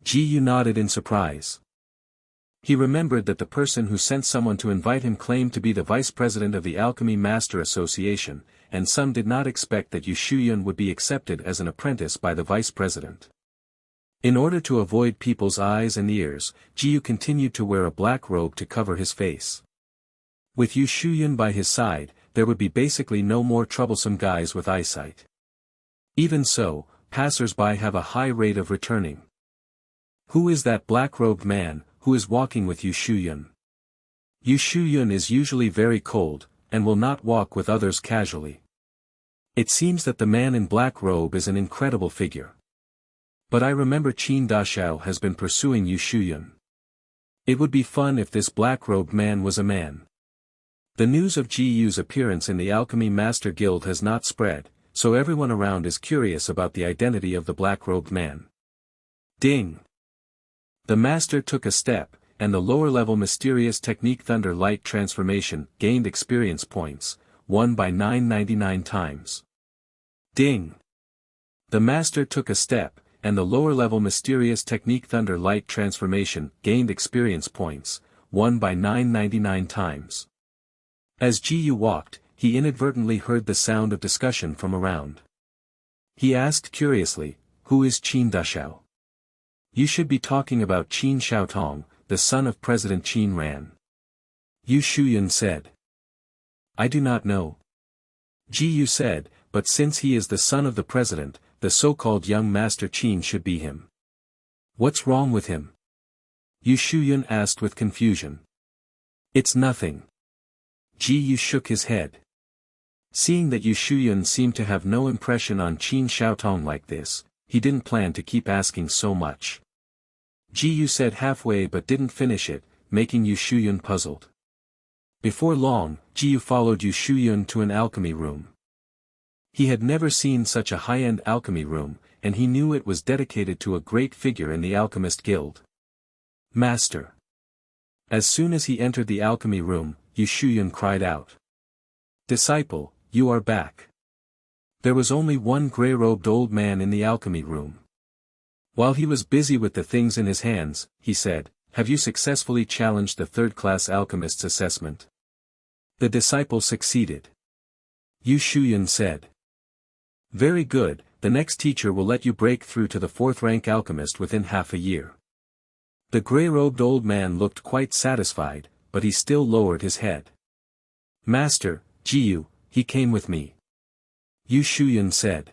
Jiyu nodded in surprise. He remembered that the person who sent someone to invite him claimed to be the vice president of the Alchemy Master Association, and some did not expect that Yu Shuyun would be accepted as an apprentice by the vice president. In order to avoid people's eyes and ears, Jiyu continued to wear a black robe to cover his face. With Yu Shuyun by his side, there would be basically no more troublesome guys with eyesight. Even so, passers-by have a high rate of returning. Who is that black-robed man, who is walking with Yu Shuyun? Yu Shuyun is usually very cold, and will not walk with others casually. It seems that the man in black robe is an incredible figure. But I remember Qin Dashao has been pursuing Yu Shuyun. It would be fun if this black-robed man was a man. The news of Jiyu's appearance in the Alchemy Master Guild has not spread, so everyone around is curious about the identity of the black-robed man. Ding! The master took a step, and the lower-level mysterious technique Thunder Light Transformation gained experience points, won by 999 times. Ding! The master took a step, and the lower-level mysterious technique Thunder Light Transformation gained experience points, won by 999 times. As Jiyu walked, he inadvertently heard the sound of discussion from around. He asked curiously, "Who is Qin Dashao?" "You should be talking about Qin Xiaotong, the son of President Qin Ran." Yu Shuyun said. "I do not know." Jiyu said, "But since he is the son of the president, the so-called young master Qin should be him." "What's wrong with him?" Yu Shuyun asked with confusion. "It's nothing." Jiyu shook his head. Seeing that Yu Shuyun seemed to have no impression on Qin Xiaotong like this, he didn't plan to keep asking so much. Jiyu said halfway but didn't finish it, making Yu Shuyun puzzled. Before long, Jiyu followed Yu Shuyun to an alchemy room. He had never seen such a high-end alchemy room, and he knew it was dedicated to a great figure in the Alchemist Guild. Master. As soon as he entered the alchemy room, Yu Shuyun cried out. "Disciple, you are back." There was only one grey-robed old man in the alchemy room. While he was busy with the things in his hands, he said, "Have you successfully challenged the third-class alchemist's assessment?" The disciple succeeded. Yu Shuyun said. "Very good, the next teacher will let you break through to the 4th-rank alchemist within half a year." The grey-robed old man looked quite satisfied, but he still lowered his head. "Master, Jiyu, he came with me." Yu Shuyun said.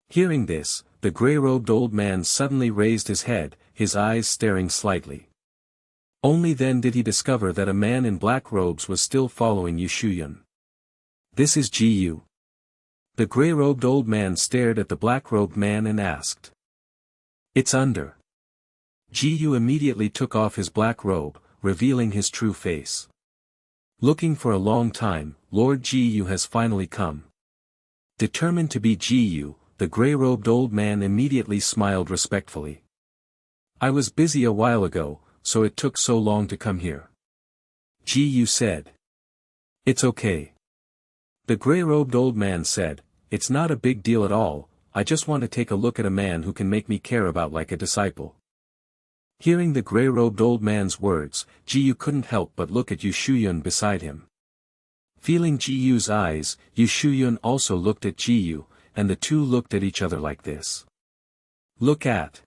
Hearing this, the grey-robed old man suddenly raised his head, his eyes staring slightly. Only then did he discover that a man in black robes was still following Yu Shuyun. "This is Jiyu." The grey-robed old man stared at the black-robed man and asked. "It's under." Jiyu immediately took off his black robe, revealing his true face. Looking for a long time, Lord Jiyu has finally come. Determined to be Jiyu, the grey-robed old man immediately smiled respectfully. "I was busy a while ago, so it took so long to come here." Jiyu said. "It's okay." The grey-robed old man said, "It's not a big deal at all, I just want to take a look at a man who can make me care about like a disciple." Hearing the grey-robed old man's words, Jiyu couldn't help but look at Yu Shuyun beside him. Feeling Jiyu's eyes, Yu Shuyun also looked at Jiyu, and the two looked at each other like this. "Look at."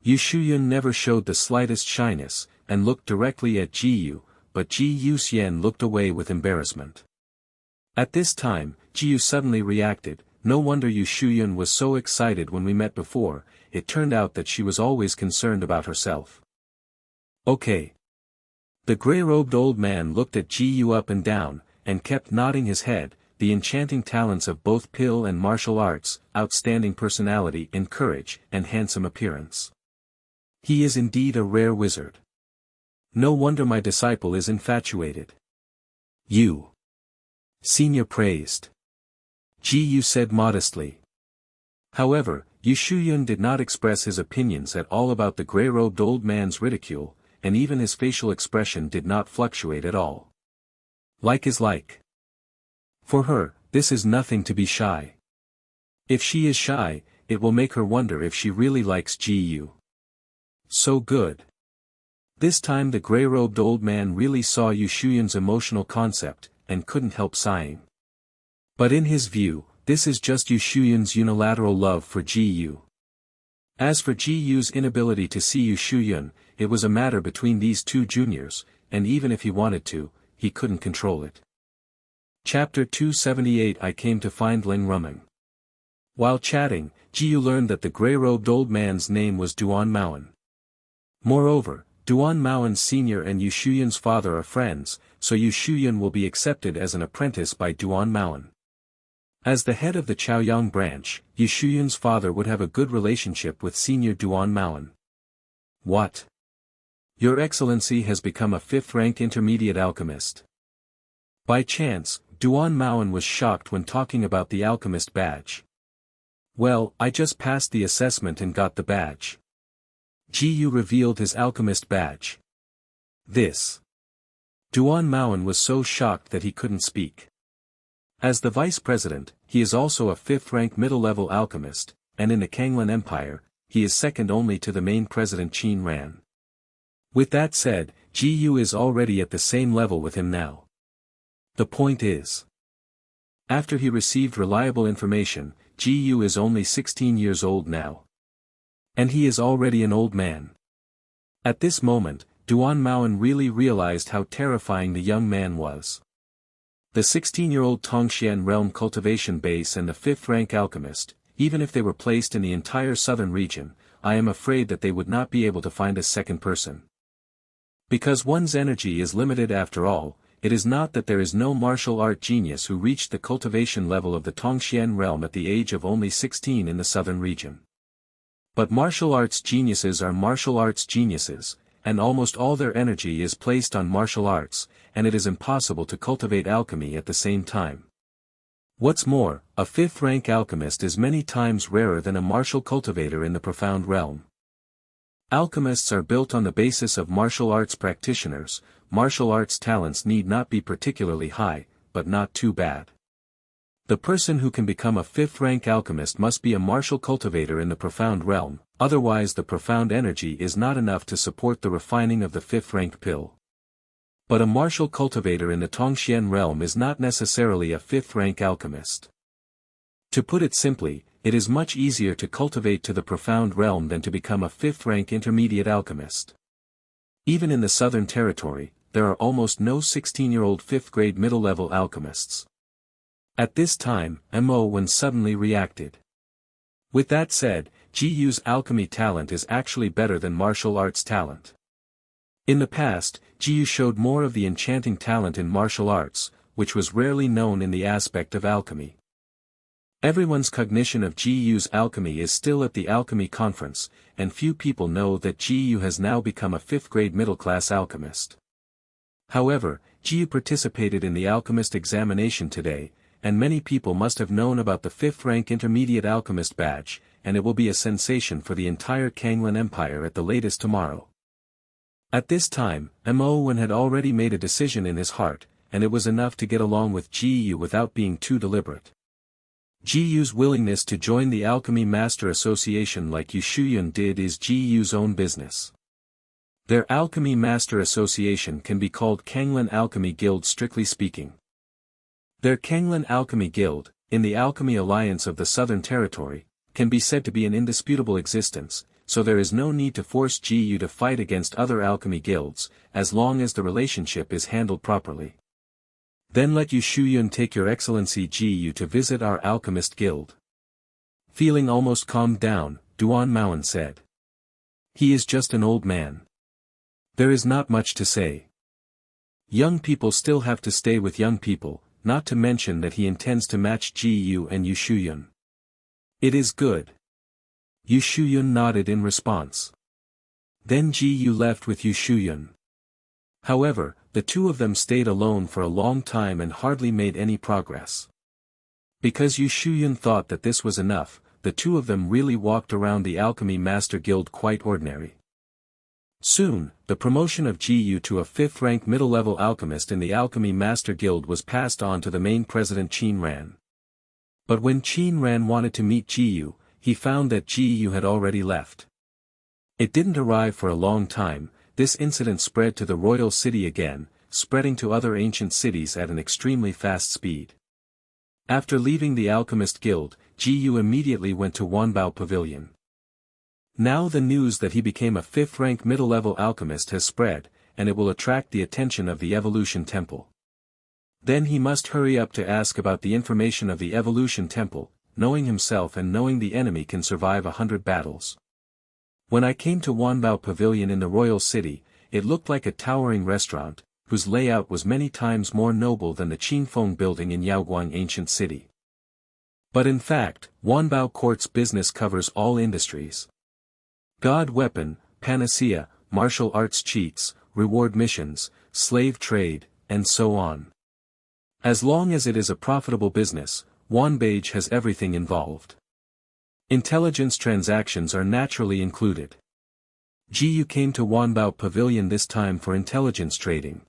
Yu Shuyun never showed the slightest shyness, and looked directly at Jiyu, but Jiyu Xian looked away with embarrassment. At this time, Jiyu suddenly reacted. No wonder Yu Shuyun was so excited when we met before, it turned out that she was always concerned about herself. "Okay." The grey-robed old man looked at Jiyu up and down, and kept nodding his head. The enchanting talents of both pill and martial arts, outstanding personality and courage, and handsome appearance. He is indeed a rare wizard. No wonder my disciple is infatuated. You. Senior praised. Ji Yu said modestly. However, Yu Shuyun did not express his opinions at all about the grey-robed old man's ridicule, and even his facial expression did not fluctuate at all. Like is like. For her, this is nothing to be shy. If she is shy, it will make her wonder if she really likes Ji Yu. So good. This time the grey-robed old man really saw Yu Shuyun's emotional concept, and couldn't help sighing. But in his view, this is just Yu Shuyun's unilateral love for Ji Yu. As for Ji Yu's inability to see Yu Shuyun, it was a matter between these two juniors, and even if he wanted to, he couldn't control it. Chapter 278 I came to find Ling Rumeng. While chatting, Ji Yu learned that the grey-robed old man's name was Duan Maoan. Moreover, Duan Maoan's senior and Yu Shuyun's father are friends, so Yu Shuyun will be accepted as an apprentice by Duan Maoan. As the head of the Chaoyang branch, Yu Shuyun's father would have a good relationship with senior Duan Maoan. What? Your Excellency has become a fifth-rank intermediate alchemist. By chance, Duan Maoan was shocked when talking about the alchemist badge. Well, I just passed the assessment and got the badge. Ji Yu revealed his alchemist badge. This. Duan Maoan was so shocked that he couldn't speak. As the vice president, he is also a fifth-rank middle-level alchemist, and in the Kanglan Empire, he is second only to the main president Qin Ran. With that said, Ji Yu is already at the same level with him now. The point is, after he received reliable information, Ji Yu is only 16 years old now. And he is already an old man. At this moment, Duan Maoan really realized how terrifying the young man was. The 16-year-old Tongxian realm cultivation base and the fifth-rank alchemist, even if they were placed in the entire southern region, I am afraid that they would not be able to find a second person. Because one's energy is limited after all, it is not that there is no martial art genius who reached the cultivation level of the Tongxian realm at the age of only 16 in the southern region. But martial arts geniuses are martial arts geniuses, and almost all their energy is placed on martial arts, and it is impossible to cultivate alchemy at the same time. What's more, a fifth-rank alchemist is many times rarer than a martial cultivator in the profound realm. Alchemists are built on the basis of martial arts practitioners. Martial arts talents need not be particularly high, but not too bad. The person who can become a fifth-rank alchemist must be a martial cultivator in the profound realm, otherwise the profound energy is not enough to support the refining of the fifth-rank pill. But a martial cultivator in the Tongxian realm is not necessarily a fifth-rank alchemist. To put it simply, it is much easier to cultivate to the profound realm than to become a fifth-rank intermediate alchemist. Even in the Southern Territory, there are almost no 16-year-old fifth-grade middle-level alchemists. At this time, Mo suddenly reacted. With that said, Ji Yu's alchemy talent is actually better than martial arts talent. In the past, Ji Yu showed more of the enchanting talent in martial arts, which was rarely known in the aspect of alchemy. Everyone's cognition of Ji Yu's alchemy is still at the alchemy conference, and few people know that Ji Yu has now become a fifth-grade middle-class alchemist. However, Ji Yu participated in the alchemist examination today, and many people must have known about the fifth-rank intermediate alchemist badge, and it will be a sensation for the entire Kanglan Empire at the latest tomorrow. At this time, Mo had already made a decision in his heart, and it was enough to get along with Ji Yu without being too deliberate. Ji Yu's willingness to join the Alchemy Master Association like Yu Shuyun did is Ji Yu's own business. Their Alchemy Master Association can be called Kanglan Alchemy Guild strictly speaking. Their Kanglan Alchemy Guild, in the Alchemy Alliance of the Southern Territory, can be said to be an indisputable existence, so there is no need to force Ji Yu to fight against other alchemy guilds, as long as the relationship is handled properly. Then let Yu Shuyun take Your Excellency Ji Yu to visit our alchemist guild. Feeling almost calmed down, Duan Maoan said. He is just an old man. There is not much to say. Young people still have to stay with young people, not to mention that he intends to match Ji Yu and Yu Shuyun. It is good. Yu Shuyun nodded in response. Then Ji Yu left with Yu Shuyun. However, the two of them stayed alone for a long time and hardly made any progress. Because Yu Shuyun thought that this was enough, the two of them really walked around the Alchemy Master Guild quite ordinary. Soon, the promotion of Ji Yu to a 5th-rank middle-level alchemist in the Alchemy Master Guild was passed on to the main president Qin Ran. But when Qin Ran wanted to meet Ji Yu, he found that Ji Yu had already left. It didn't arrive for a long time. This incident spread to the royal city again, spreading to other ancient cities at an extremely fast speed. After leaving the Alchemist Guild, Ji Yu immediately went to Wanbao Pavilion. Now the news that he became a 5th-rank middle-level alchemist has spread, and it will attract the attention of the Evolution Temple. Then he must hurry up to ask about the information of the Evolution Temple. Knowing himself and knowing the enemy can survive 100 battles. When I came to Wanbao Pavilion in the royal city, it looked like a towering restaurant, whose layout was many times more noble than the Qinfeng building in Yaoguang ancient city. But in fact, Wanbao Court's business covers all industries. God weapon, panacea, martial arts cheats, reward missions, slave trade, and so on. As long as it is a profitable business, Wanbage has everything involved. Intelligence transactions are naturally included. Ji Yu came to Wanbao Pavilion this time for intelligence trading.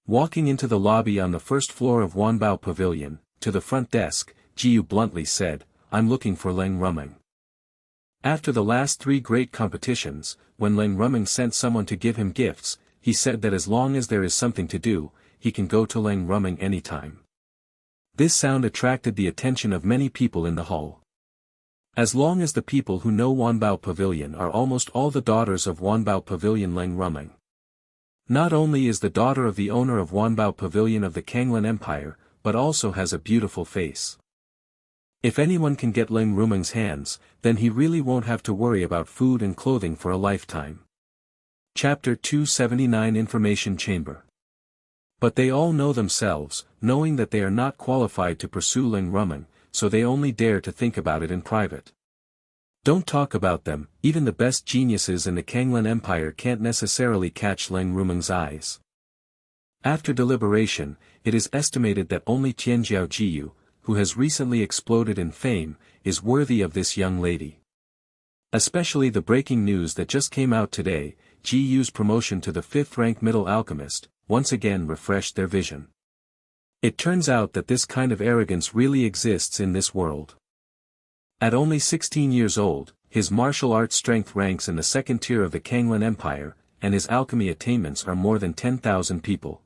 Walking into the lobby on the first floor of Wanbao Pavilion, to the front desk, Ji Yu bluntly said, "I'm looking for Leng Rumeng." After the last 3 great competitions, when Leng Rumeng sent someone to give him gifts, he said that as long as there is something to do, he can go to Leng Rumeng anytime. This sound attracted the attention of many people in the hall. As long as the people who know Wanbao Pavilion are almost all the daughters of Wanbao Pavilion Leng Rumeng. Not only is the daughter of the owner of Wanbao Pavilion of the Kanglan Empire, but also has a beautiful face. If anyone can get Leng Rumeng's hands, then he really won't have to worry about food and clothing for a lifetime. Chapter 279 Information Chamber. But they all know themselves, knowing that they are not qualified to pursue Leng Rumeng, so they only dare to think about it in private. Don't talk about them, even the best geniuses in the Kanglan Empire can't necessarily catch Leng Rumeng's eyes. After deliberation, it is estimated that only Tianjiao Ji Yu, who has recently exploded in fame, is worthy of this young lady. Especially the breaking news that just came out today, Ji Yu's promotion to the 5th-rank middle alchemist, once again refreshed their vision. It turns out that this kind of arrogance really exists in this world. At only 16 years old, his martial arts strength ranks in the 2nd tier of the Kanglan Empire, and his alchemy attainments are more than 10,000 people.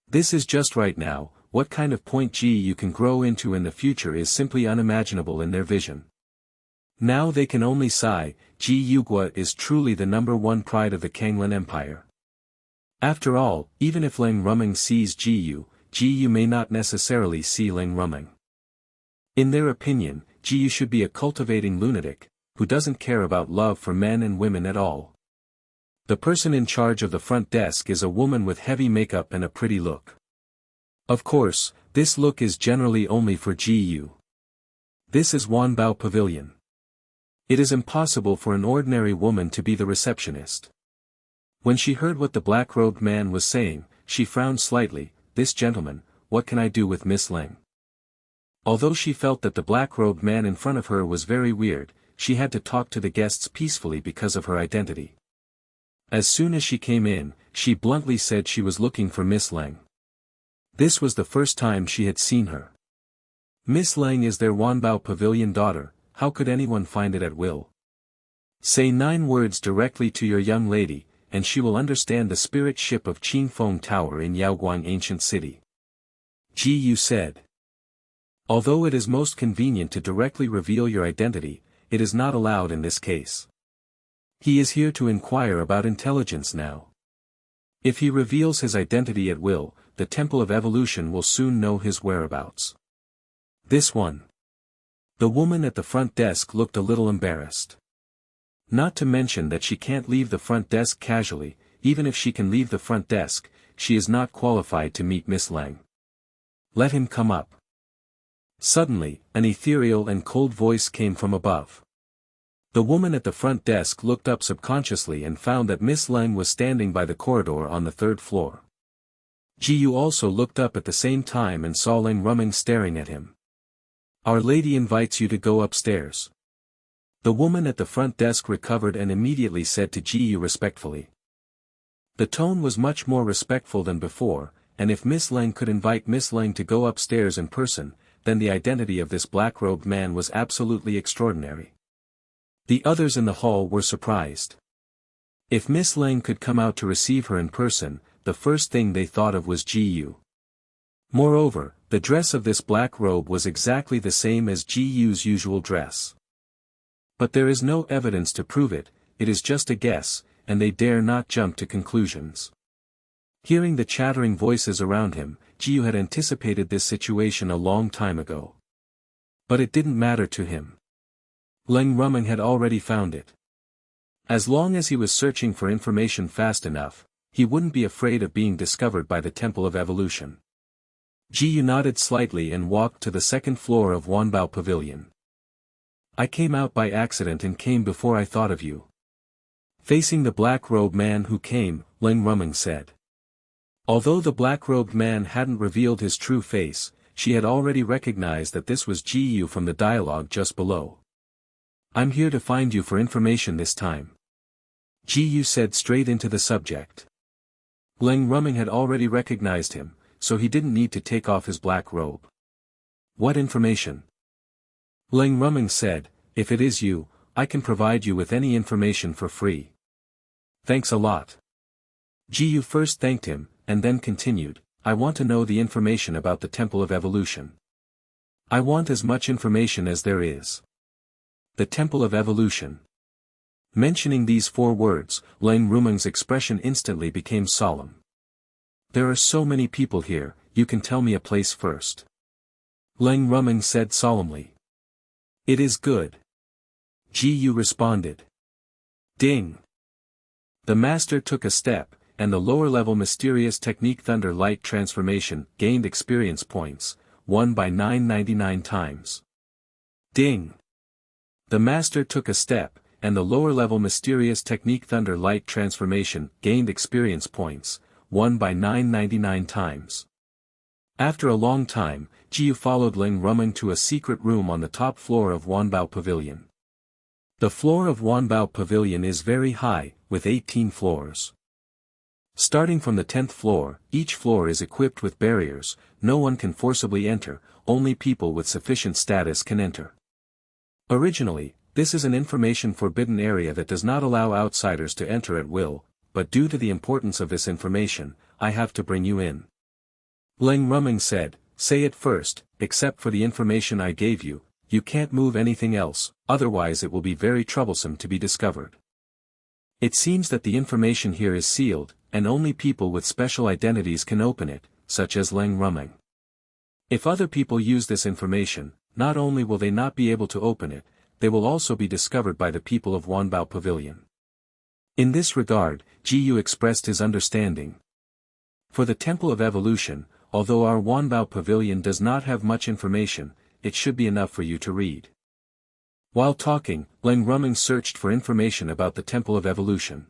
This is just right now. What kind of point Ji Yu can grow into in the future is simply unimaginable in their vision. Now they can only sigh. Ji Yugua is truly the #1 pride of the Kanglan Empire. After all, even if Leng Rumeng sees Ji Yu may not necessarily see Leng Rumeng. In their opinion, Ji Yu should be a cultivating lunatic, who doesn't care about love for men and women at all. The person in charge of the front desk is a woman with heavy makeup and a pretty look. Of course, this look is generally only for Ji Yu. This is Wanbao Pavilion. It is impossible for an ordinary woman to be the receptionist. When she heard what the black-robed man was saying, she frowned slightly. "This gentleman, what can I do with Miss Leng?" Although she felt that the black-robed man in front of her was very weird, she had to talk to the guests peacefully because of her identity. As soon as she came in, she bluntly said she was looking for Miss Leng. This was the first time she had seen her. Miss Leng is their Wanbao Pavilion daughter. How could anyone find it at will? Say 9 words directly to your young lady, and she will understand the spirit ship of Qinfeng Tower in Yaoguang ancient city. Ji Yu said. Although it is most convenient to directly reveal your identity, it is not allowed in this case. He is here to inquire about intelligence now. If he reveals his identity at will, the Temple of Evolution will soon know his whereabouts. This one. The woman at the front desk looked a little embarrassed. Not to mention that she can't leave the front desk casually. Even if she can leave the front desk, she is not qualified to meet Miss Leng. Let him come up. Suddenly, an ethereal and cold voice came from above. The woman at the front desk looked up subconsciously and found that Miss Leng was standing by the corridor on the third floor. Ji-yu also looked up at the same time and saw Leng Ruming staring at him. "Our lady invites you to go upstairs." The woman at the front desk recovered and immediately said to Ji-yu respectfully. The tone was much more respectful than before, and if Miss Leng could invite Miss Leng to go upstairs in person, then the identity of this black-robed man was absolutely extraordinary. The others in the hall were surprised. If Miss Leng could come out to receive her in person, the first thing they thought of was Ji-yu. Moreover, the dress of this black robe was exactly the same as Ji-yu's usual dress. But there is no evidence to prove it, it is just a guess, and they dare not jump to conclusions. Hearing the chattering voices around him, Ji-yu had anticipated this situation a long time ago. But it didn't matter to him. Leng Ruming had already found it. As long as he was searching for information fast enough, he wouldn't be afraid of being discovered by the Temple of Evolution. Ji-yu nodded slightly and walked to the second floor of Wanbao Pavilion. "I came out by accident and came before I thought of you." Facing the black-robed man who came, Leng Ruming said. Although the black-robed man hadn't revealed his true face, she had already recognized that this was Ji-yu from the dialogue just below. "I'm here to find you for information this time." Ji-yu said straight into the subject. Leng Ruming had already recognized him, so he didn't need to take off his black robe. "What information?" Leng Ruming said, "If it is you, I can provide you with any information for free." "Thanks a lot." Ji-yu first thanked him, and then continued, "I want to know the information about the Temple of Evolution. I want as much information as there is." The Temple of Evolution. Mentioning these 4 words, Leng Ruming's expression instantly became solemn. "There are so many people here, you can tell me a place first." Leng Ruming said solemnly. "It is good." Ji-yu responded. Ding! The master took a step, and the lower-level mysterious technique Thunder Light Transformation gained experience points, 1 by 999 times. Ding! The master took a step, and the lower-level mysterious technique Thunder Light Transformation gained experience points, 1 by 999 times. After a long time, Ji-yu followed Leng Ruming to a secret room on the top floor of Wanbao Pavilion. The floor of Wanbao Pavilion is very high, with 18 floors. Starting from the 10th floor, each floor is equipped with barriers, no one can forcibly enter, only people with sufficient status can enter. Originally, this is an information forbidden area that does not allow outsiders to enter at will, but due to the importance of this information, I have to bring you in. Leng Ruming said, "Say it first, except for the information I gave you, you can't move anything else, otherwise it will be very troublesome to be discovered. It seems that the information here is sealed, and only people with special identities can open it, such as Leng Ruming. If other people use this information, not only will they not be able to open it, they will also be discovered by the people of Wanbao Pavilion." In this regard, Ji-yu expressed his understanding. For the Temple of Evolution, although our Wanbao Pavilion does not have much information, it should be enough for you to read. While talking, Leng Ruming searched for information about the Temple of Evolution.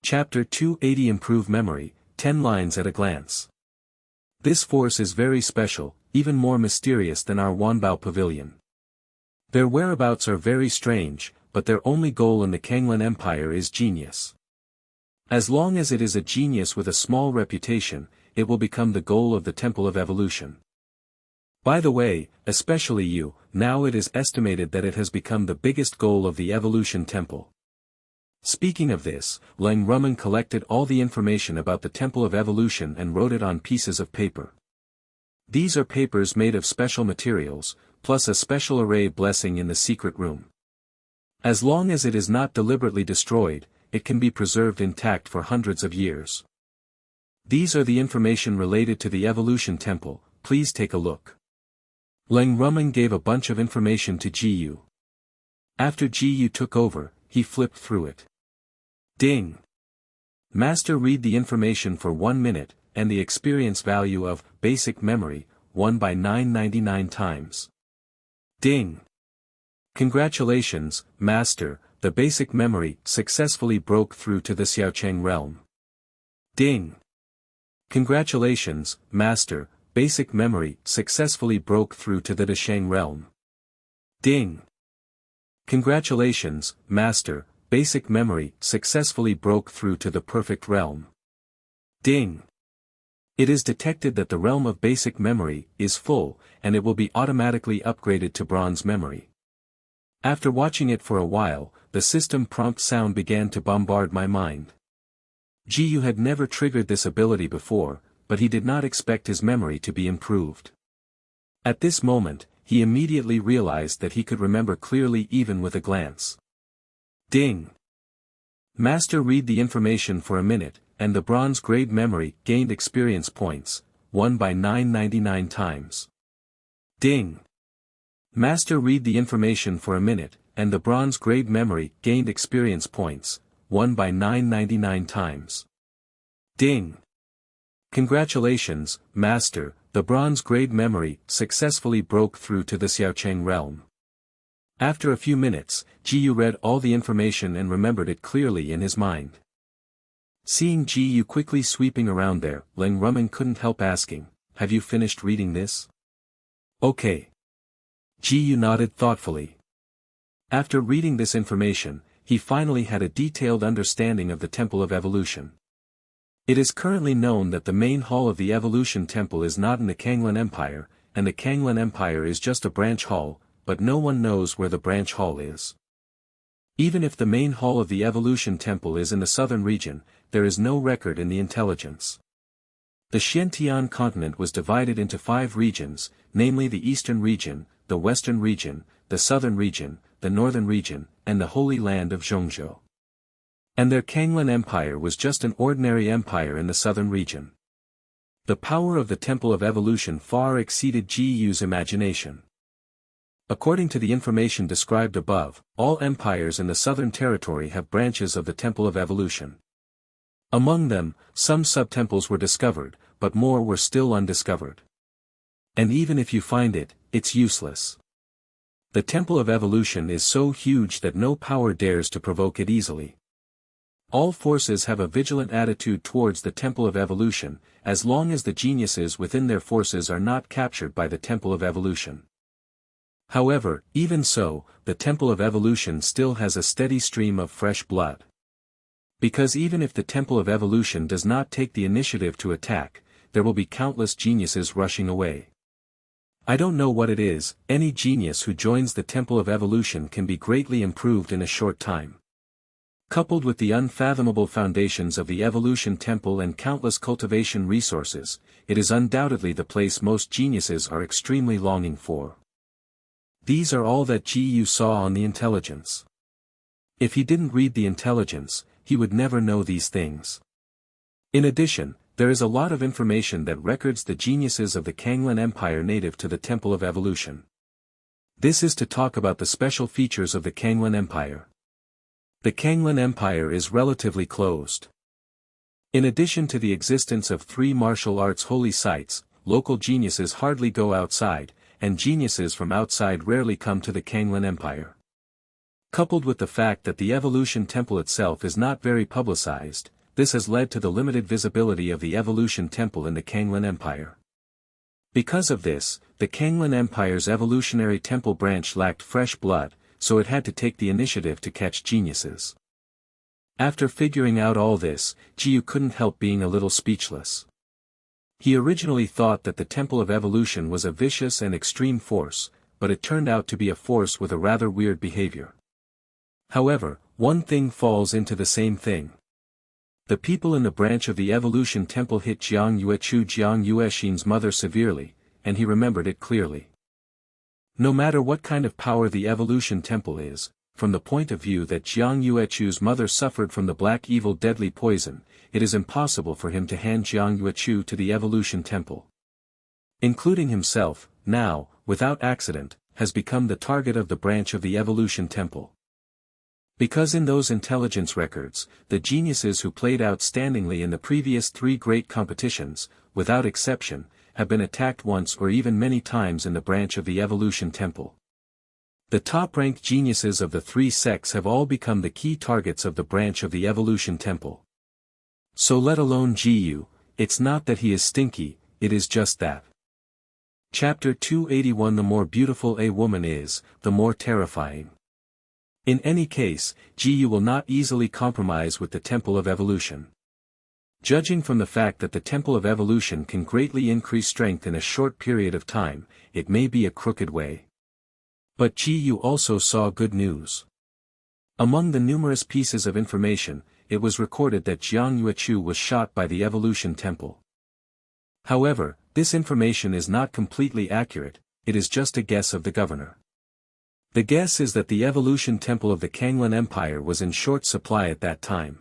Chapter 280 Improve Memory, 10 lines at a glance. This force is very special, even more mysterious than our Wanbao Pavilion. Their whereabouts are very strange, but their only goal in the Kanglan Empire is genius. As long as it is a genius with a small reputation, it will become the goal of the Temple of Evolution. By the way, especially you, now it is estimated that it has become the biggest goal of the Evolution Temple. Speaking of this, Leng Ruming collected all the information about the Temple of Evolution and wrote it on pieces of paper. These are papers made of special materials, plus a special array blessing in the secret room. As long as it is not deliberately destroyed, it can be preserved intact for hundreds of years. These are the information related to the Evolution Temple, please take a look. Leng Ruming gave a bunch of information to Ji-yu. After Ji-yu took over, he flipped through it. Ding! Master, read the information for 1 minute, and the experience value of basic memory, 1 by 999 times. Ding! Congratulations, Master, the basic memory successfully broke through to the Xiaocheng realm. Ding! Congratulations, Master, basic memory successfully broke through to the Desheng realm. Ding! Congratulations, Master, basic memory successfully broke through to the perfect realm. Ding! It is detected that the realm of basic memory is full, and it will be automatically upgraded to bronze memory. After watching it for a while, the system prompt sound began to bombard my mind. Jiyu had never triggered this ability before, but he did not expect his memory to be improved. At this moment, he immediately realized that he could remember clearly even with a glance. Ding! Master, read the information for a minute, and the bronze grade memory gained experience points, 1 by 999 times. Ding! Master, read the information for a minute, and the bronze grade memory gained experience points, 1 by 999 times. Ding! Congratulations, Master, the bronze grade memory successfully broke through to the Xiaocheng realm. After a few minutes, Jiyu read all the information and remembered it clearly in his mind. Seeing Jiyu quickly sweeping around there, Ling Ruming couldn't help asking, "Have you finished reading this?" "Okay." Jiyu nodded thoughtfully. After reading this information, he finally had a detailed understanding of the Temple of Evolution. It is currently known that the main hall of the Evolution Temple is not in the Kanglan Empire, and the Kanglan Empire is just a branch hall, but no one knows where the branch hall is. Even if the main hall of the Evolution Temple is in the southern region, there is no record in the intelligence. The Xiantian continent was divided into 5 regions, namely the Eastern region, the Western region, the Southern region, the Northern region, and the Holy Land of Zhongzhou. And their Kanglan Empire was just an ordinary empire in the southern region. The power of the Temple of Evolution far exceeded Jiyu's imagination. According to the information described above, all empires in the southern territory have branches of the Temple of Evolution. Among them, some sub-temples were discovered, but more were still undiscovered. And even if you find it, it's useless. The Temple of Evolution is so huge that no power dares to provoke it easily. All forces have a vigilant attitude towards the Temple of Evolution, as long as the geniuses within their forces are not captured by the Temple of Evolution. However, even so, the Temple of Evolution still has a steady stream of fresh blood. Because even if the Temple of Evolution does not take the initiative to attack, there will be countless geniuses rushing away. I don't know what it is, any genius who joins the Temple of Evolution can be greatly improved in a short time. Coupled with the unfathomable foundations of the Evolution Temple and countless cultivation resources, it is undoubtedly the place most geniuses are extremely longing for. These are all that Jiyu saw on the intelligence. If he didn't read the intelligence, he would never know these things. In addition, there is a lot of information that records the geniuses of the Kanglan Empire native to the Temple of Evolution. This is to talk about the special features of the Kanglan Empire. The Kanglan Empire is relatively closed. In addition to the existence of 3 martial arts holy sites, local geniuses hardly go outside, and geniuses from outside rarely come to the Kanglan Empire. Coupled with the fact that the Evolution Temple itself is not very publicized, this has led to the limited visibility of the Evolution Temple in the Kanglan Empire. Because of this, the Kanglan Empire's evolutionary temple branch lacked fresh blood, so it had to take the initiative to catch geniuses. After figuring out all this, Jiyu couldn't help being a little speechless. He originally thought that the Temple of Evolution was a vicious and extreme force, but it turned out to be a force with a rather weird behavior. However, one thing falls into the same thing. The people in the branch of the Evolution Temple hit Jiang Yuexin's mother severely, and he remembered it clearly. No matter what kind of power the Evolution Temple is, from the point of view that Jiang Yuexu's mother suffered from the black evil deadly poison, it is impossible for him to hand Jiang Yuexu to the Evolution Temple. Including himself, now, without accident, has become the target of the branch of the Evolution Temple. Because in those intelligence records, the geniuses who played outstandingly in the previous 3 great competitions, without exception, have been attacked once or even many times in the branch of the Evolution Temple. The top-ranked geniuses of the three sects have all become the key targets of the branch of the Evolution Temple. So let alone Jiyu, it's not that he is stinky, it is just that. Chapter 281. The more beautiful a woman is, the more terrifying. In any case, Jiyu will not easily compromise with the Temple of Evolution. Judging from the fact that the Temple of Evolution can greatly increase strength in a short period of time, it may be a crooked way. But Jiyu also saw good news. Among the numerous pieces of information, it was recorded that Jiang Yuechu was shot by the Evolution Temple. However, this information is not completely accurate, it is just a guess of the governor. The guess is that the Evolution Temple of the Kanglan Empire was in short supply at that time.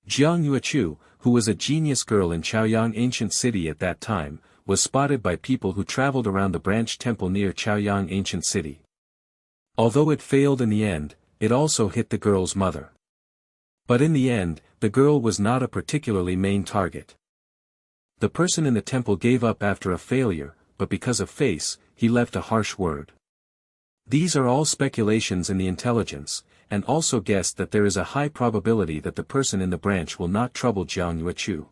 Jiang Yuechu, who was a genius girl in Chaoyang Ancient City at that time, was spotted by people who traveled around the branch temple near Chaoyang Ancient City. Although it failed in the end, it also hit the girl's mother. But in the end, the girl was not a particularly main target. The person in the temple gave up after a failure, but because of face, he left a harsh word. These are all speculations in the intelligence, and also guessed that there is a high probability that the person in the branch will not trouble Jiang Yuechu.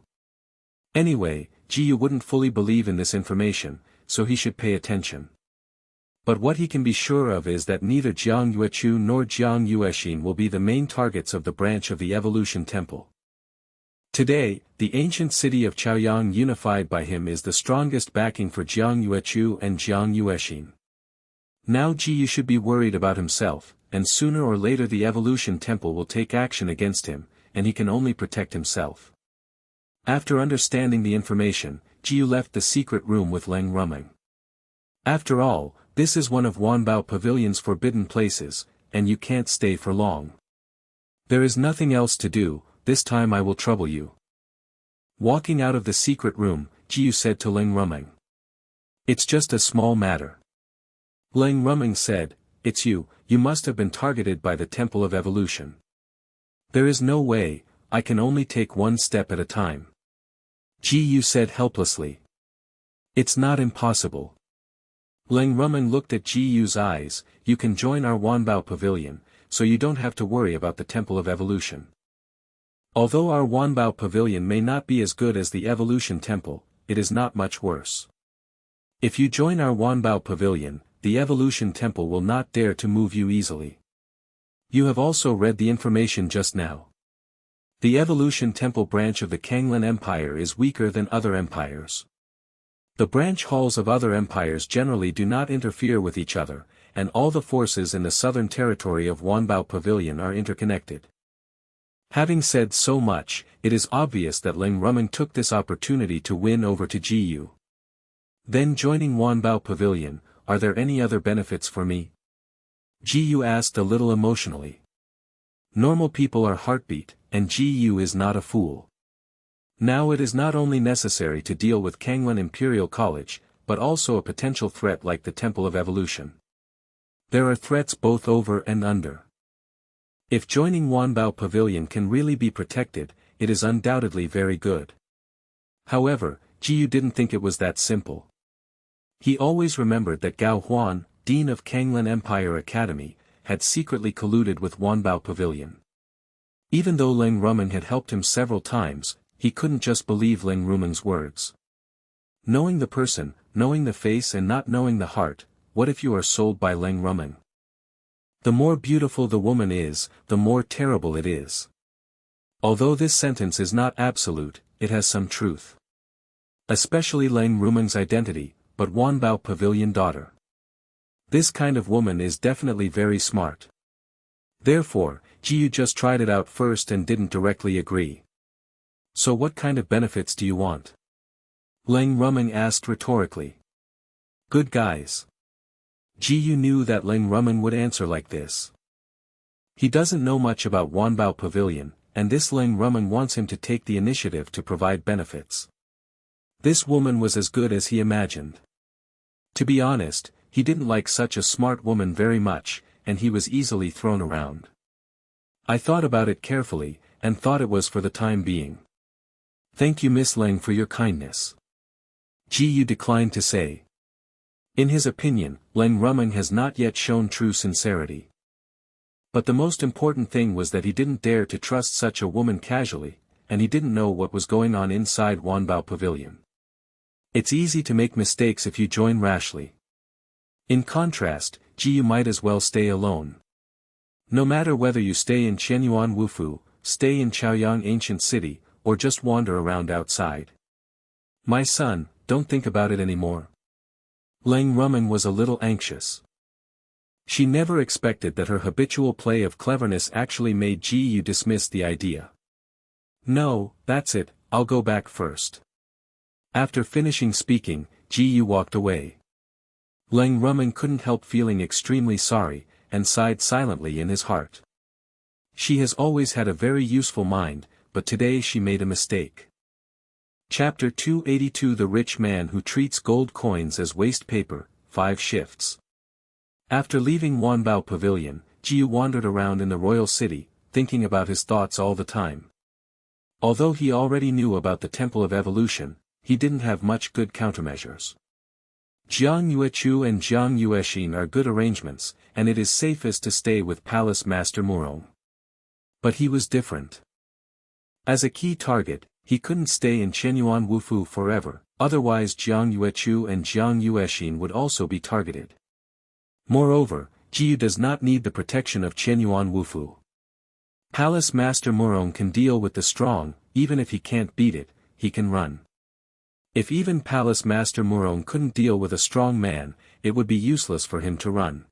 Anyway, Jiyu wouldn't fully believe in this information, so he should pay attention. But what he can be sure of is that neither Jiang Yuechu nor Jiang Yuexin will be the main targets of the branch of the Evolution Temple. Today, the ancient city of Chaoyang unified by him is the strongest backing for Jiang Yuechu and Jiang Yuexin. Now Jiyu should be worried about himself, and sooner or later the Evolution Temple will take action against him, and he can only protect himself. After understanding the information, Jiyu left the secret room with Leng Rumeng. After all, this is one of Wanbao Pavilion's forbidden places, and you can't stay for long. There is nothing else to do, this time I will trouble you. Walking out of the secret room, Jiyu said to Leng Rumeng. It's just a small matter. Leng Rumeng said, It's you must have been targeted by the Temple of Evolution. There is no way, I can only take one step at a time. Jiyu said helplessly. It's not impossible. Leng Rumeng looked at Jiyu's eyes, you can join our Wanbao Pavilion, so you don't have to worry about the Temple of Evolution. Although our Wanbao Pavilion may not be as good as the Evolution Temple, it is not much worse. If you join our Wanbao Pavilion, the Evolution Temple will not dare to move you easily. You have also read the information just now. The Evolution Temple branch of the Kanglan Empire is weaker than other empires. The branch halls of other empires generally do not interfere with each other, and all the forces in the southern territory of Wanbao Pavilion are interconnected. Having said so much, it is obvious that Leng Rumeng took this opportunity to win over to Jiyu. Then joining Wanbao Pavilion, are there any other benefits for me? Jiyu asked a little emotionally. Normal people are heartbeat, and Jiyu is not a fool. Now it is not only necessary to deal with Kanglan Imperial College, but also a potential threat like the Temple of Evolution. There are threats both over and under. If joining Wanbao Pavilion can really be protected, it is undoubtedly very good. However, Jiyu didn't think it was that simple. He always remembered that Gao Huan, Dean of Kanglan Empire Academy, had secretly colluded with Wanbao Pavilion. Even though Leng Rumeng had helped him several times, he couldn't just believe Leng Rumeng's words. Knowing the person, knowing the face and not knowing the heart, what if you are sold by Leng Rumeng? The more beautiful the woman is, the more terrible it is. Although this sentence is not absolute, it has some truth. Especially Leng Rumeng's identity, but Wanbao Pavilion daughter. This kind of woman is definitely very smart. Therefore, Jiyu just tried it out first and didn't directly agree. So what kind of benefits do you want? Leng Rumeng asked rhetorically. Good guys. Jiyu knew that Leng Rumeng would answer like this. He doesn't know much about Wanbao Pavilion, and this Leng Rumeng wants him to take the initiative to provide benefits. This woman was as good as he imagined. To be honest, he didn't like such a smart woman very much, and he was easily thrown around. I thought about it carefully, and thought it was for the time being. Thank you Miss Leng for your kindness. Jiyu declined to say. In his opinion, Leng Rumeng has not yet shown true sincerity. But the most important thing was that he didn't dare to trust such a woman casually, and he didn't know what was going on inside Wanbao Pavilion. It's easy to make mistakes if you join rashly. In contrast, you might as well stay alone. No matter whether you stay in Qianyuan Wufu, stay in Chaoyang Ancient City, or just wander around outside. My son, don't think about it anymore. Leng Rumeng was a little anxious. She never expected that her habitual play of cleverness actually made Ji Yu dismiss the idea. No, that's it, I'll go back first. After finishing speaking, Ji Yu walked away. Leng Rumeng couldn't help feeling extremely sorry, and sighed silently in his heart. She has always had a very useful mind, but today she made a mistake. Chapter 282 The Rich Man Who Treats Gold Coins as Waste Paper, 5 Shifts. After leaving Wanbao Pavilion, Ji Yu wandered around in the royal city, thinking about his thoughts all the time. Although he already knew about the Temple of Evolution, he didn't have much good countermeasures. Jiang Yuechu and Jiang Yuexin are good arrangements, and it is safest to stay with Palace Master Murong. But he was different. As a key target, he couldn't stay in Qianyuan Wufu forever, otherwise Jiang Yuechu and Jiang Yuexin would also be targeted. Moreover, Ji Yu does not need the protection of Qianyuan Wufu. Palace Master Murong can deal with the strong, even if he can't beat it, he can run. If even Palace Master Murong couldn't deal with a strong man, it would be useless for him to run.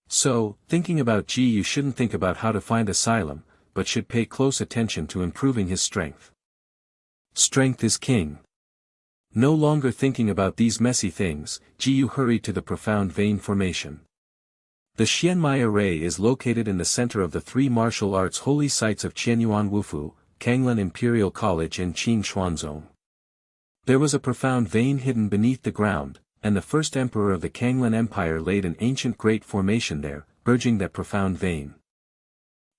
So, thinking about Ji Yu shouldn't think about how to find asylum, but should pay close attention to improving his strength. Strength is king. No longer thinking about these messy things, Ji Yu hurried to the profound vein formation. The Xianmai array is located in the center of the 3 martial arts holy sites of Qianyuan Wufu, Kanglan Imperial College and Qing Xuanzong. There was a profound vein hidden beneath the ground, and the first emperor of the Kanglan Empire laid an ancient great formation there, bridging that profound vein.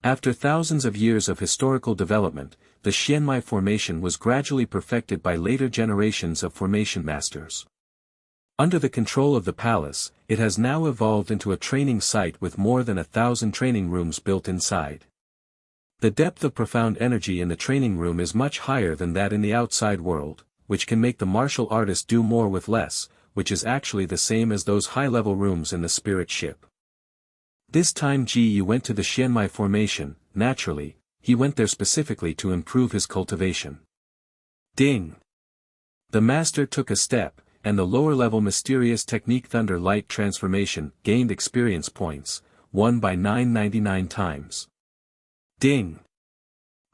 After thousands of years of historical development, the Xianmai formation was gradually perfected by later generations of formation masters. Under the control of the palace, it has now evolved into a training site with more than 1,000 training rooms built inside. The depth of profound energy in the training room is much higher than that in the outside world, which can make the martial artist do more with less, which is actually the same as those high-level rooms in the spirit ship. This time Ji Yu went to the Xianmai formation. Naturally, he went there specifically to improve his cultivation. Ding! The master took a step, and the lower-level mysterious technique Thunder Light Transformation gained experience points, 1 by 999 times. Ding!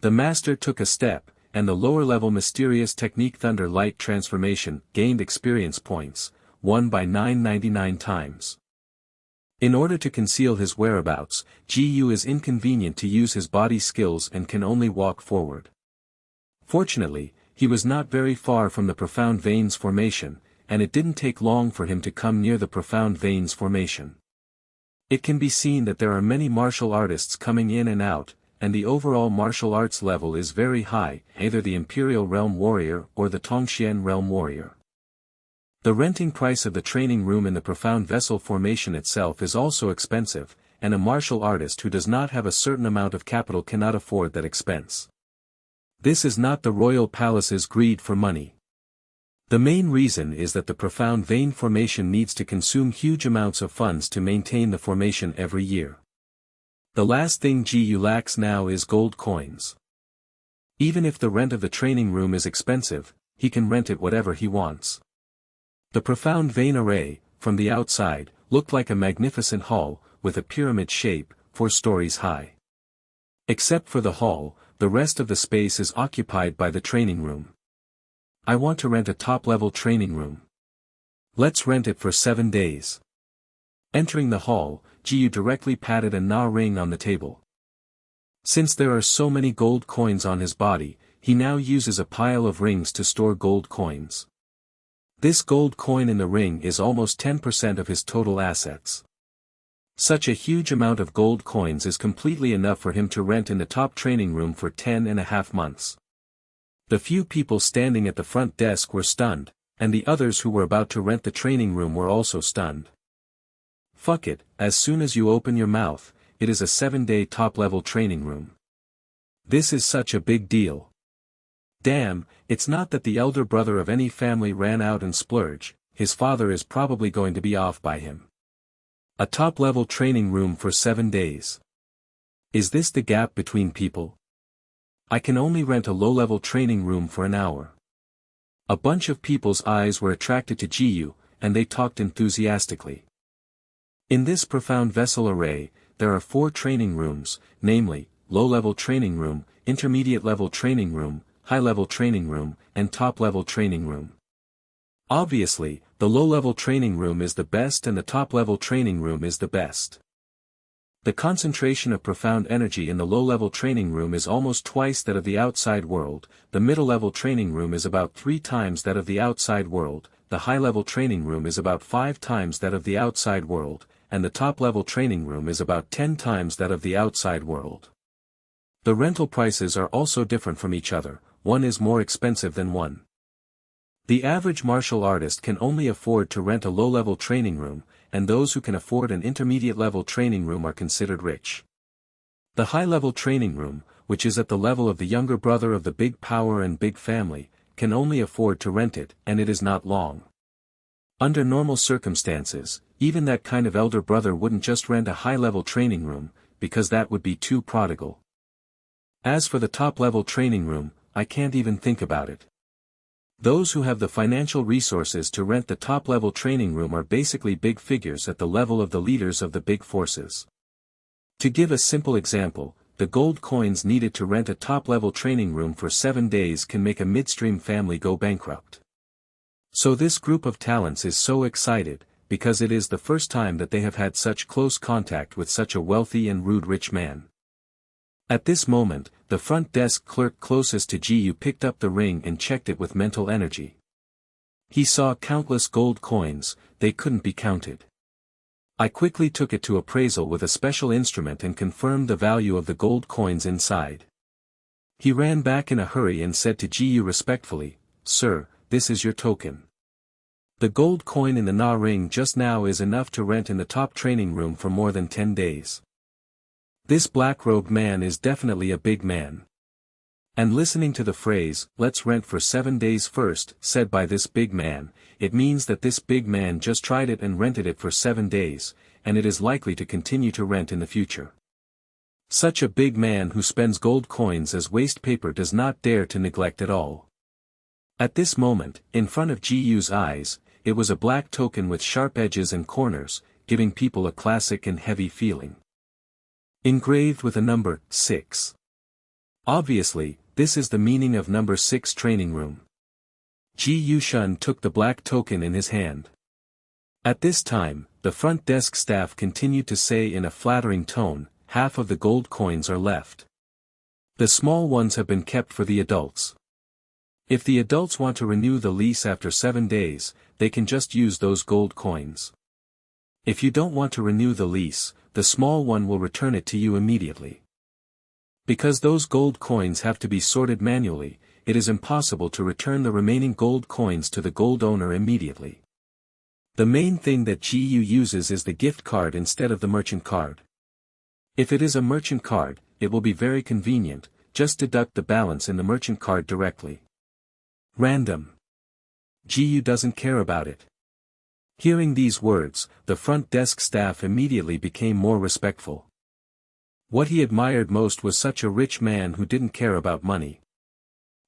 The master took a step, and the lower-level mysterious technique Thunder Light Transformation gained experience points, 1 by 999 times. In order to conceal his whereabouts, Ji Yu is inconvenient to use his body skills and can only walk forward. Fortunately, he was not very far from the profound veins formation, and it didn't take long for him to come near the profound veins formation. It can be seen that there are many martial artists coming in and out, and the overall martial arts level is very high, either the Imperial Realm Warrior or the Tongxian Realm Warrior. The renting price of the training room in the profound vessel formation itself is also expensive, and a martial artist who does not have a certain amount of capital cannot afford that expense. This is not the royal palace's greed for money. The main reason is that the profound vein formation needs to consume huge amounts of funds to maintain the formation every year. The last thing Ji Yu lacks now is gold coins. Even if the rent of the training room is expensive, he can rent it whatever he wants. The profound vein array, from the outside, looked like a magnificent hall, with a pyramid shape, 4 stories high. Except for the hall, the rest of the space is occupied by the training room. I want to rent a top-level training room. Let's rent it for 7 days. Entering the hall, Ji Yu directly patted a Na ring on the table. Since there are so many gold coins on his body, he now uses a pile of rings to store gold coins. This gold coin in the ring is almost 10% of his total assets. Such a huge amount of gold coins is completely enough for him to rent in the top training room for 10.5 months. The few people standing at the front desk were stunned, And the others who were about to rent the training room were also stunned. Fuck it, as soon as you open your mouth, it is a 7-day top-level training room. This is such a big deal. Damn, it's not that the elder brother of any family ran out and splurged, his father is probably going to be off by him. A top-level training room for 7 days. Is this the gap between people? I can only rent a low-level training room for an hour. A bunch of people's eyes were attracted to Jiyu, and they talked enthusiastically. In this profound vessel array, there are 4 training rooms, namely, low-level training room, intermediate-level training room, high-level training room, and top-level training room. Obviously, the low-level training room is the best and the top-level training room is the best. The concentration of profound energy in the low-level training room is almost twice that of the outside world, the middle-level training room is about 3 times that of the outside world, the high-level training room is about 5 times that of the outside world, and the top-level training room is about 10 times that of the outside world. The rental prices are also different from each other, one is more expensive than one. The average martial artist can only afford to rent a low-level training room, and those who can afford an intermediate-level training room are considered rich. The high-level training room, which is at the level of the younger brother of the big power and big family, can only afford to rent it, and it is not long. Under normal circumstances, even that kind of elder brother wouldn't just rent a high-level training room, because that would be too prodigal. As for the top-level training room, I can't even think about it. Those who have the financial resources to rent the top-level training room are basically big figures at the level of the leaders of the big forces. To give a simple example, the gold coins needed to rent a top-level training room for 7 days can make a midstream family go bankrupt. So this group of talents is so excited, because it is the first time that they have had such close contact with such a wealthy and rude rich man. At this moment, the front desk clerk closest to Jiyu picked up the ring and checked it with mental energy. He saw countless gold coins, they couldn't be counted. I quickly took it to appraisal with a special instrument and confirmed the value of the gold coins inside. He ran back in a hurry and said to Jiyu respectfully, "Sir, this is your token. The gold coin in the Na ring just now is enough to rent in the top training room for more than 10 days. This black-robed man is definitely a big man." And listening to the phrase, "let's rent for 7 days first," said by this big man, it means that this big man just tried it and rented it for 7 days, and it is likely to continue to rent in the future. Such a big man who spends gold coins as waste paper does not dare to neglect at all. At this moment, in front of Jiyu's eyes, it was a black token with sharp edges and corners, giving people a classic and heavy feeling. Engraved with a number, 6. Obviously, this is the meaning of number 6 training room. Ji Yushun took the black token in his hand. At this time, the front desk staff continued to say in a flattering tone, "Half of the gold coins are left. The small ones have been kept for the adults. If the adults want to renew the lease after 7 days, they can just use those gold coins. If you don't want to renew the lease, the small one will return it to you immediately. Because those gold coins have to be sorted manually, it is impossible to return the remaining gold coins to the gold owner immediately. The main thing that GU uses is the gift card instead of the merchant card. If it is a merchant card, it will be very convenient, just deduct the balance in the merchant card directly. Random. GU doesn't care about it." Hearing these words, the front desk staff immediately became more respectful. What he admired most was such a rich man who didn't care about money.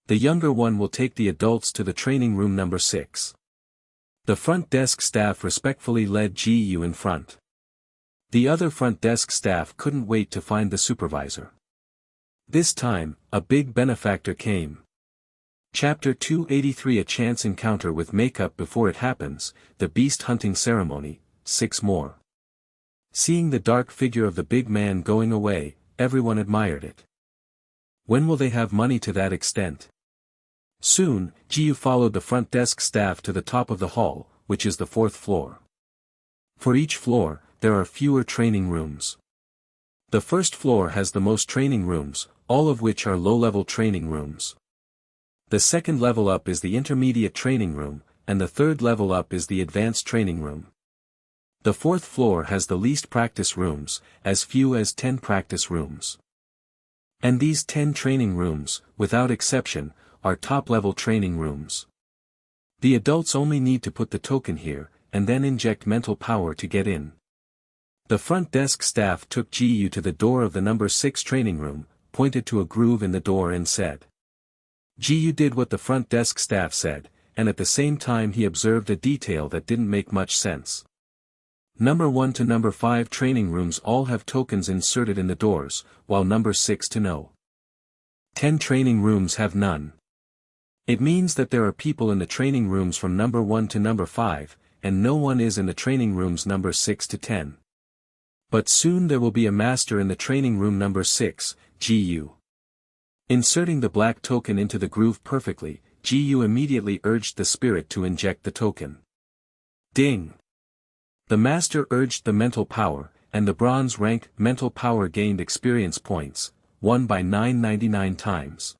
The younger one will take the adults to the training room number 6. The front desk staff respectfully led GU in front. The other front desk staff couldn't wait to find the supervisor. This time, a big benefactor came. Chapter 283 A Chance Encounter with Makeup Before It Happens, The Beast Hunting Ceremony, 6 more. Seeing the dark figure of the big man going away, everyone admired it. When will they have money to that extent? Soon, Jiu followed the front desk staff to the top of the hall, which is the 4th floor. For each floor, there are fewer training rooms. The first floor has the most training rooms, all of which are low-level training rooms. The second level up is the intermediate training room, and the third level up is the advanced training room. The fourth floor has the least practice rooms, as few as 10 practice rooms. And these 10 training rooms, without exception, are top-level training rooms. The adults only need to put the token here, and then inject mental power to get in. The front desk staff took Ji-yu to the door of the number 6 training room, pointed to a groove in the door and said. Ji-yu did what the front desk staff said, and at the same time he observed a detail that didn't make much sense. Number 1 to number 5 training rooms all have tokens inserted in the doors, while number 6 to no. 10 training rooms have none. It means that there are people in the training rooms from number 1 to number 5, and no one is in the training rooms number 6 to 10. But soon there will be a master in the training room number 6, Ji-yu. Inserting the black token into the groove perfectly, Ji-yu immediately urged the spirit to inject the token. Ding! The master urged the mental power, and the bronze rank mental power gained experience points, won by 999 times.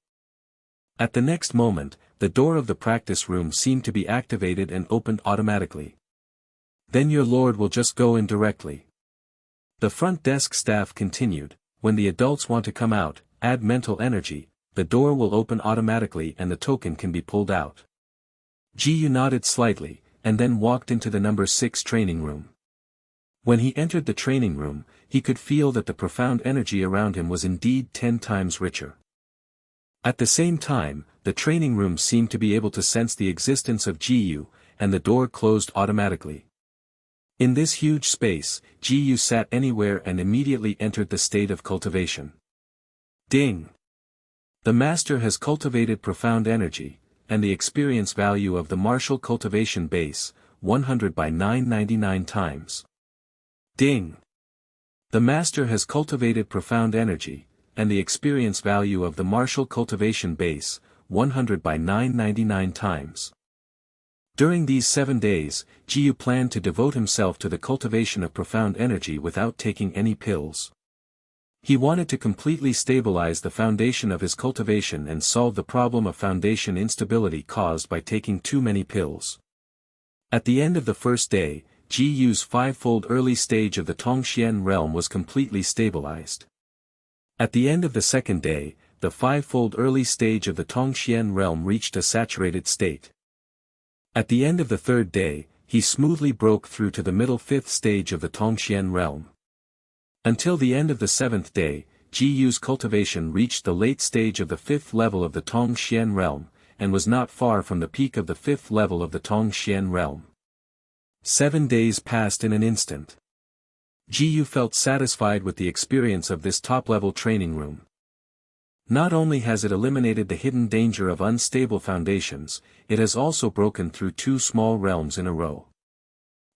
At the next moment, the door of the practice room seemed to be activated and opened automatically. Then your lord will just go in directly. The front desk staff continued, when the adults want to come out, add mental energy, the door will open automatically and the token can be pulled out. Ji-yu nodded slightly, and then walked into the number 6 training room. When he entered the training room, he could feel that the profound energy around him was indeed 10 times richer. At the same time, the training room seemed to be able to sense the existence of Ji-yu, and the door closed automatically. In this huge space, Ji-yu sat anywhere and immediately entered the state of cultivation. Ding! The master has cultivated profound energy, and the experience value of the martial cultivation base, 100 by 999 times. Ding! The master has cultivated profound energy, and the experience value of the martial cultivation base, 100 by 999 times. During these 7 days, Ji-yu planned to devote himself to the cultivation of profound energy without taking any pills. He wanted to completely stabilize the foundation of his cultivation and solve the problem of foundation instability caused by taking too many pills. At the end of the first day, Ji-yu's 5-fold early stage of the Tongxian realm was completely stabilized. At the end of the second day, the 5-fold early stage of the Tongxian realm reached a saturated state. At the end of the third day, he smoothly broke through to the middle 5th stage of the Tongxian realm. Until the end of the 7th day, Ji-yu's cultivation reached the late stage of the 5th level of the Tongxian realm, and was not far from the peak of the 5th level of the Tongxian realm. 7 days passed in an instant. Ji-yu felt satisfied with the experience of this top-level training room. Not only has it eliminated the hidden danger of unstable foundations, it has also broken through 2 small realms in a row.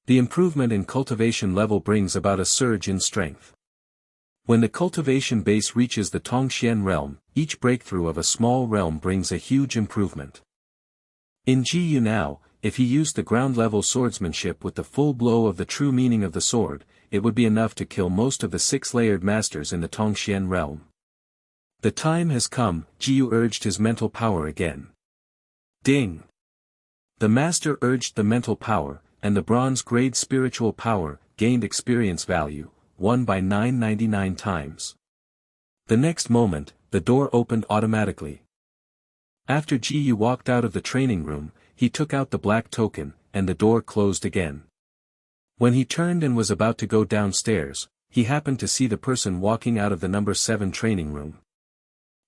The improvement in cultivation level brings about a surge in strength. When the cultivation base reaches the Tongxian realm, each breakthrough of a small realm brings a huge improvement. In Ji-yu now, if he used the ground-level swordsmanship with the full blow of the true meaning of the sword, it would be enough to kill most of the 6-layered masters in the Tongxian realm. The time has come, Ji-yu urged his mental power again. Ding! The master urged the mental power, and the bronze-grade spiritual power gained experience value, 1 by 999 times. The next moment, the door opened automatically. After Ji-yu walked out of the training room, he took out the black token, and the door closed again. When he turned and was about to go downstairs, he happened to see the person walking out of the number 7 training room.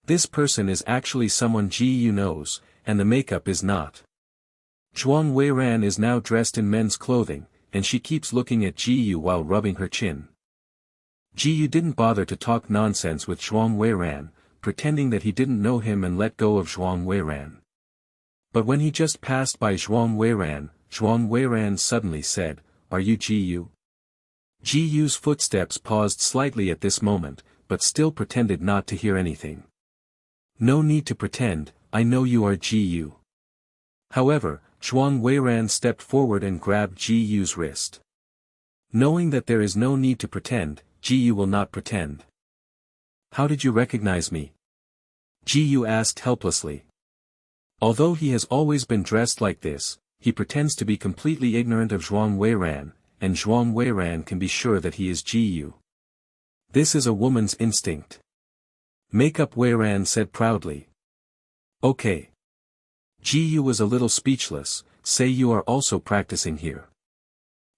This person is actually someone Ji-yu knows, and the makeup is not. Zhuang Weiran is now dressed in men's clothing, and she keeps looking at Ji-yu while rubbing her chin. Ji-yu didn't bother to talk nonsense with Zhuang Weiran, pretending that he didn't know him and let go of Zhuang Weiran. But when he just passed by Zhuang Weiran suddenly said, "Are you Ji-yu?" Ji-yu's footsteps paused slightly at this moment, but still pretended not to hear anything. "No need to pretend, I know you are Ji-yu." However, Zhuang Weiran stepped forward and grabbed Ji-yu's wrist. Knowing that there is no need to pretend, Ji-yu will not pretend. "How did you recognize me?" Ji-yu asked helplessly. Although he has always been dressed like this, he pretends to be completely ignorant of Zhuang Weiran, and Zhuang Weiran can be sure that he is Ji. This is a woman's instinct. Makeup Weiran said proudly. Okay. Ji was a little speechless. Say you are also practicing here.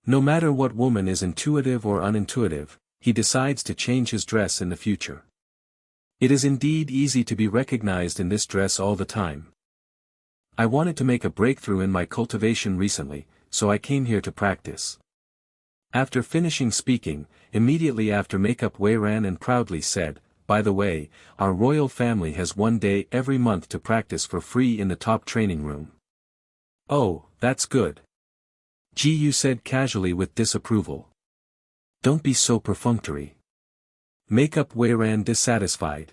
No matter what woman is intuitive or unintuitive, he decides to change his dress in the future. It is indeed easy to be recognized in this dress all the time. I wanted to make a breakthrough in my cultivation recently, so I came here to practice. After finishing speaking, immediately after Makeup Weiran and proudly said, by the way, our royal family has 1 day every month to practice for free in the top training room. Oh, that's good. Ji said casually with disapproval. Don't be so perfunctory. Makeup Weiran dissatisfied.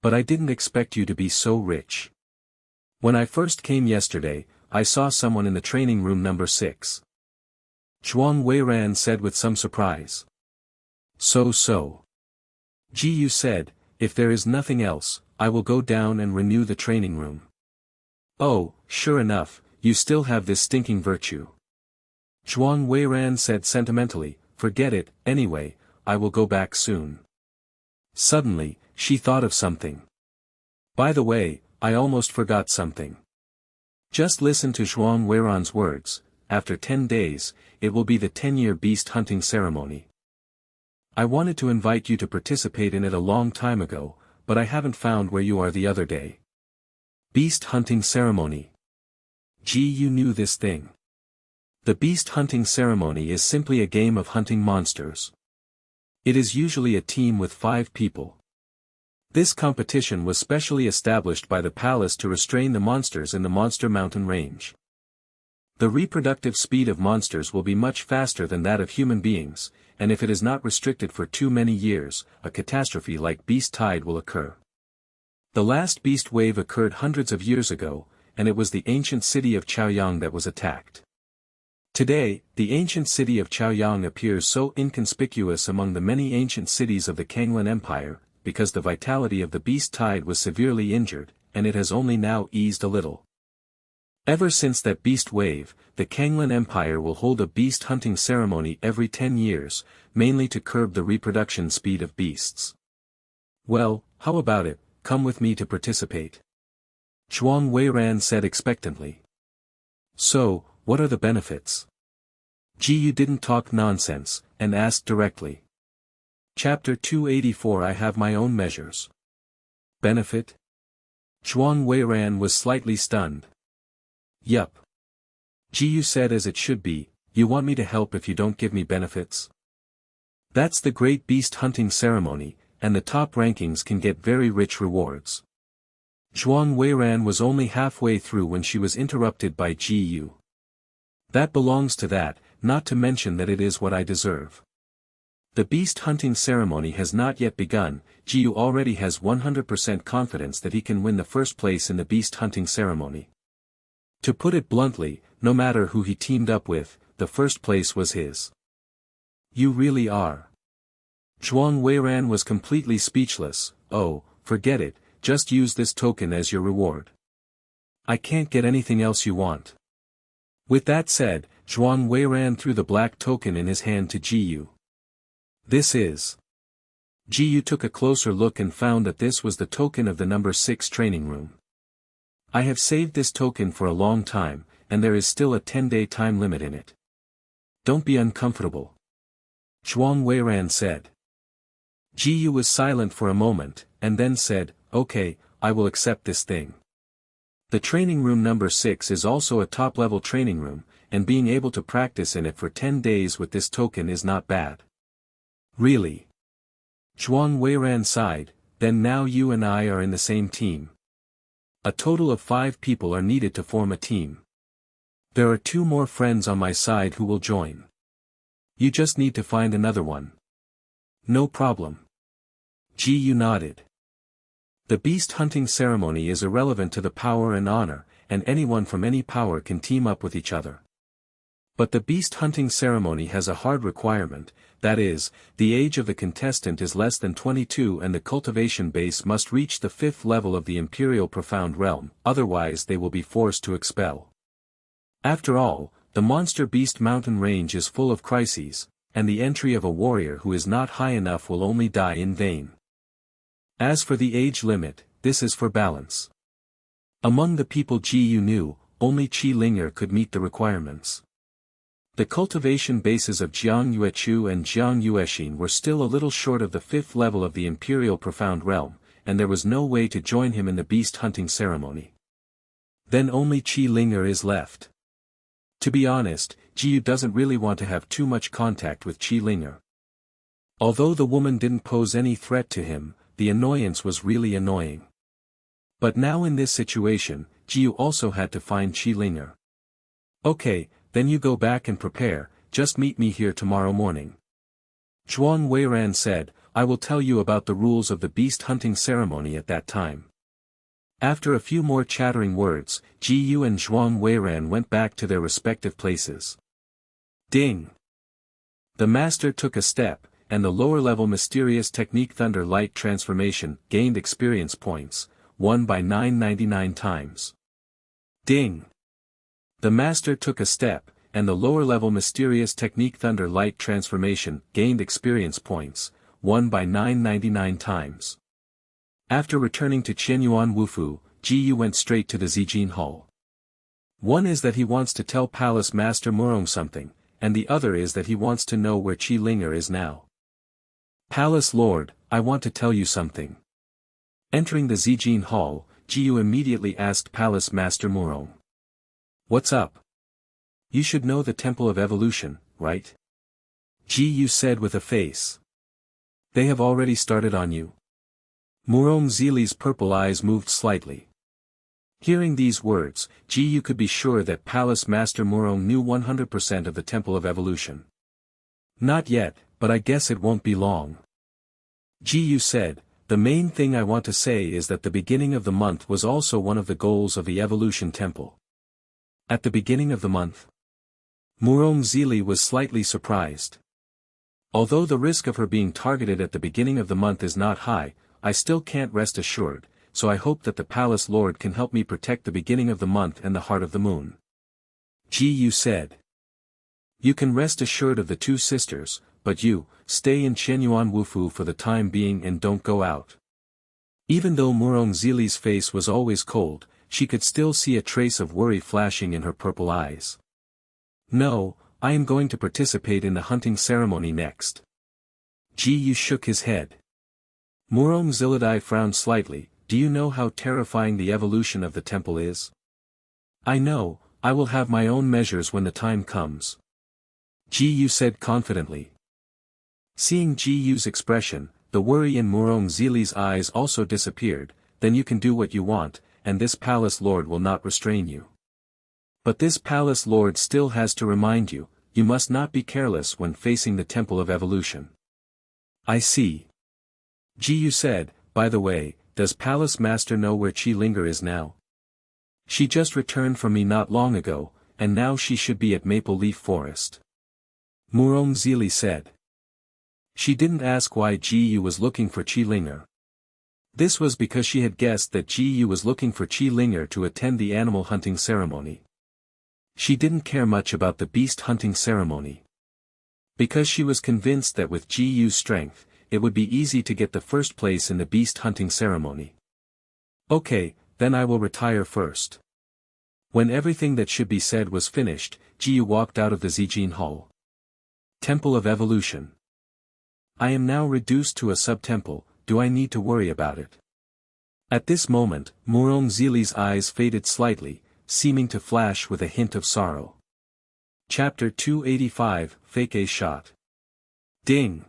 But I didn't expect you to be so rich. When I first came yesterday, I saw someone in the training room number 6. Zhuang Weiran said with some surprise. So. Ji said, if there is nothing else, I will go down and renew the training room. Oh, sure enough, you still have this stinking virtue. Zhuang Weiran said sentimentally, forget it, anyway, I will go back soon. Suddenly, she thought of something. By the way, I almost forgot something. Just listen to Zhuang Weiran's words, after 10 days, it will be the 10-year beast hunting ceremony. I wanted to invite you to participate in it a long time ago, but I haven't found where you are the other day. Beast hunting ceremony. Ji knew this thing. The beast hunting ceremony is simply a game of hunting monsters. It is usually a team with 5 people. This competition was specially established by the palace to restrain the monsters in the Monster Mountain range. The reproductive speed of monsters will be much faster than that of human beings, and if it is not restricted for too many years, a catastrophe like beast tide will occur. The last beast wave occurred hundreds of years ago, and it was the ancient city of Chaoyang that was attacked. Today, the ancient city of Chaoyang appears so inconspicuous among the many ancient cities of the Kanglan Empire, because the vitality of the beast tide was severely injured, and it has only now eased a little. Ever since that beast wave, the Kanglan Empire will hold a beast hunting ceremony every 10 years, mainly to curb the reproduction speed of beasts. Well, how about it, come with me to participate. Zhuang Weiran said expectantly. So, what are the benefits? Ji didn't talk nonsense, and asked directly. Chapter 284 I have my own measures. Benefit? Zhuang Weiran was slightly stunned. Yup. Ji said as it should be, you want me to help if you don't give me benefits? That's the great beast hunting ceremony, and the top rankings can get very rich rewards. Zhuang Weiran was only halfway through when she was interrupted by Ji. That belongs to that, not to mention that it is what I deserve. The beast hunting ceremony has not yet begun. Ji already has 100% confidence that he can win the first place in the beast hunting ceremony. To put it bluntly, no matter who he teamed up with, the first place was his. You really are. Zhuang Weiran was completely speechless. Oh, forget it, just use this token as your reward. I can't get anything else you want. With that said, Zhuang Weiran threw the black token in his hand to Ji. This is. Ji took a closer look and found that this was the token of the number 6 training room. I have saved this token for a long time, and there is still a 10-day time limit in it. Don't be uncomfortable. Zhuang Weiran said. Ji was silent for a moment, and then said, okay, I will accept this thing. The training room number 6 is also a top-level training room, and being able to practice in it for 10 days with this token is not bad. Really? Zhuang Weiran sighed, then now you and I are in the same team. A total of 5 people are needed to form a team. There are 2 more friends on my side who will join. You just need to find another one. No problem. Ji nodded. The beast hunting ceremony is irrelevant to the power and honor, and anyone from any power can team up with each other. But the beast hunting ceremony has a hard requirement, that is, the age of the contestant is less than 22 and the cultivation base must reach the 5th level of the Imperial Profound Realm, otherwise they will be forced to expel. After all, the monster beast mountain range is full of crises, and the entry of a warrior who is not high enough will only die in vain. As for the age limit, this is for balance. Among the people Jiyu knew, only Qi Linger could meet the requirements. The cultivation bases of Jiang Yuechu and Jiang Yuexin were still a little short of the 5th level of the Imperial Profound Realm, and there was no way to join him in the beast hunting ceremony. Then only Qi Linger is left. To be honest, Jiyu doesn't really want to have too much contact with Qi Linger. Although the woman didn't pose any threat to him, the annoyance was really annoying. But now in this situation, Jiyu also had to find Qi Linger. Okay, then you go back and prepare, just meet me here tomorrow morning. Zhuang Weiran said, I will tell you about the rules of the beast hunting ceremony at that time. After a few more chattering words, Jiyu and Zhuang Weiran went back to their respective places. Ding! The master took a step, and the lower-level mysterious technique Thunder Light Transformation gained experience points, won by 999 times. Ding! The master took a step, and the lower-level mysterious technique Thunder Light Transformation gained experience points, won by 999 times. After returning to Qianyuan Wufu, Jiyu went straight to the Zijin Hall. One is that he wants to tell Palace Master Murong something, and the other is that he wants to know where Qi Linger is now. Palace Lord, I want to tell you something. Entering the Zijin Hall, Jiyu immediately asked Palace Master Murong. What's up? You should know the Temple of Evolution, right? Jiyu said with a face. They have already started on you. Murong Zili's purple eyes moved slightly. Hearing these words, Jiyu could be sure that Palace Master Murong knew 100% of the Temple of Evolution. Not yet, but I guess it won't be long. Jiyu said, the main thing I want to say is that the beginning of the month was also one of the goals of the Evolution Temple. At the beginning of the month? Murong Zili was slightly surprised. Although the risk of her being targeted at the beginning of the month is not high, I still can't rest assured, so I hope that the Palace Lord can help me protect the beginning of the month and the heart of the moon. Jiyu said. You can rest assured of the two sisters, but you, stay in Qianyuan Wufu for the time being and don't go out. Even though Murong Zili's face was always cold, she could still see a trace of worry flashing in her purple eyes. No, I am going to participate in the hunting ceremony next. Jiyu shook his head. Murong Zilidai frowned slightly, do you know how terrifying the evolution of the temple is? I know, I will have my own measures when the time comes. Jiyu said confidently. Seeing Jiyu's expression, the worry in Murong Zili's eyes also disappeared, then you can do what you want, and this Palace Lord will not restrain you. But this Palace Lord still has to remind you, you must not be careless when facing the Temple of Evolution. I see. Jiyu said, by the way, does Palace Master know where Qi Linger is now? She just returned from me not long ago, and now she should be at Maple Leaf Forest. Murong Zili said. She didn't ask why Jiyu was looking for Qi Linger. This was because she had guessed that Jiyu was looking for Qi Linger to attend the animal hunting ceremony. She didn't care much about the beast hunting ceremony. Because she was convinced that with Jiyu's strength, it would be easy to get the first place in the beast hunting ceremony. Okay, then I will retire first. When everything that should be said was finished, Jiyu walked out of the Zijin Hall. Temple of Evolution. I am now reduced to a sub-temple, do I need to worry about it? At this moment, Murong Zili's eyes faded slightly, seeming to flash with a hint of sorrow. Chapter 285, Fake A Shot. Ding!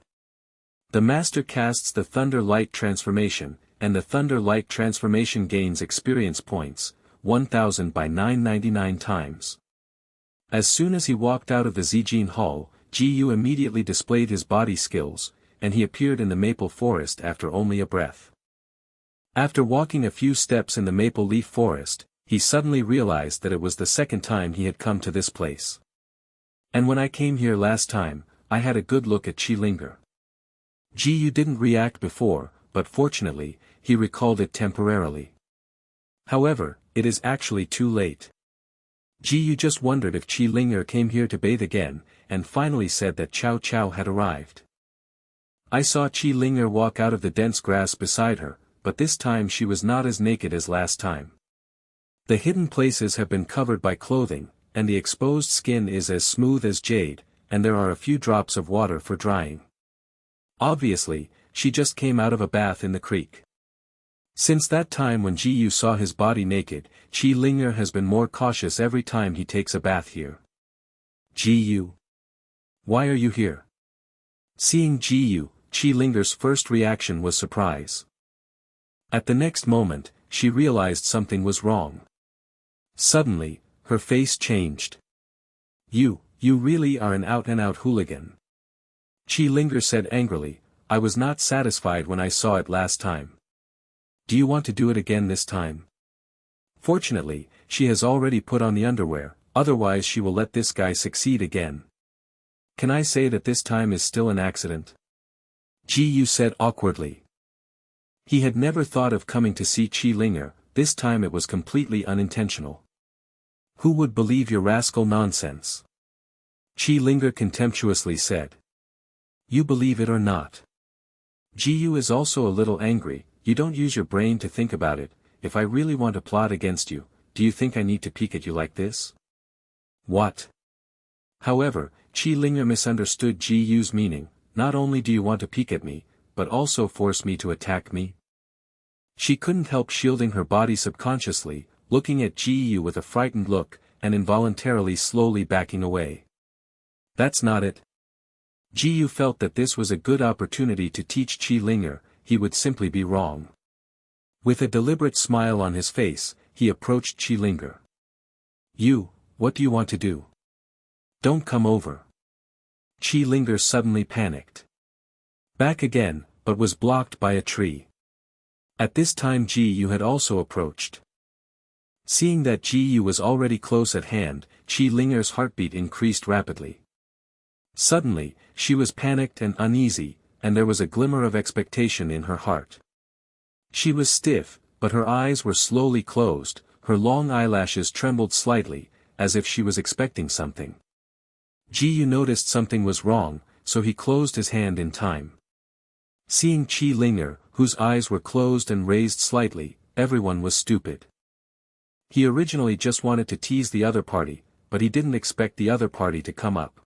The Master casts the Thunder Light Transformation, and the Thunder Light Transformation gains experience points, 1000 by 999 times. As soon as he walked out of the Zijin Hall, Jiyu immediately displayed his body skills, and he appeared in the maple forest after only a breath. After walking a few steps in the maple leaf forest, he suddenly realized that it was the second time he had come to this place. And when I came here last time, I had a good look at Qi Linger. Jiyu didn't react before, but fortunately, he recalled it temporarily. However, it is actually too late. Ji just wondered if Qi Linger came here to bathe again, and finally said that Chow Chow had arrived. I saw Qi Linger walk out of the dense grass beside her, but this time she was not as naked as last time. The hidden places have been covered by clothing, and the exposed skin is as smooth as jade, and there are a few drops of water for drying. Obviously, she just came out of a bath in the creek. Since that time when Ji Yu saw his body naked, Qi Linger has been more cautious every time he takes a bath here. Ji Yu. Why are you here? Seeing Ji Yu, Qi Linger's first reaction was surprise. At the next moment, she realized something was wrong. Suddenly, her face changed. You really are an out-and-out hooligan. Qi Linger said angrily, I was not satisfied when I saw it last time. Do you want to do it again this time? Fortunately, she has already put on the underwear, otherwise she will let this guy succeed again. Can I say that this time is still an accident? Ji Yu said awkwardly. He had never thought of coming to see Qi Linger, this time it was completely unintentional. Who would believe your rascal nonsense? Qi Linger contemptuously said. You believe it or not. Ji Yu is also a little angry. You don't use your brain to think about it. If I really want to plot against you, do you think I need to peek at you like this? What? However, Qi Linger misunderstood Ji Yu's meaning. Not only do you want to peek at me, but also force me to attack me? She couldn't help shielding her body subconsciously, looking at Ji Yu with a frightened look, and involuntarily slowly backing away. That's not it. Ji Yu felt that this was a good opportunity to teach Qi Linger, he would simply be wrong. With a deliberate smile on his face, he approached Qi Linger. What do you want to do? Don't come over. Qi Linger suddenly panicked. Back again, but was blocked by a tree. At this time Ji Yu had also approached. Seeing that Ji Yu was already close at hand, Qi Linger's heartbeat increased rapidly. Suddenly, she was panicked and uneasy, and there was a glimmer of expectation in her heart. She was stiff, but her eyes were slowly closed, her long eyelashes trembled slightly, as if she was expecting something. Ji Yu noticed something was wrong, so he closed his hand in time. Seeing Qi Linger, whose eyes were closed and raised slightly, everyone was stupid. He originally just wanted to tease the other party, but he didn't expect the other party to come up.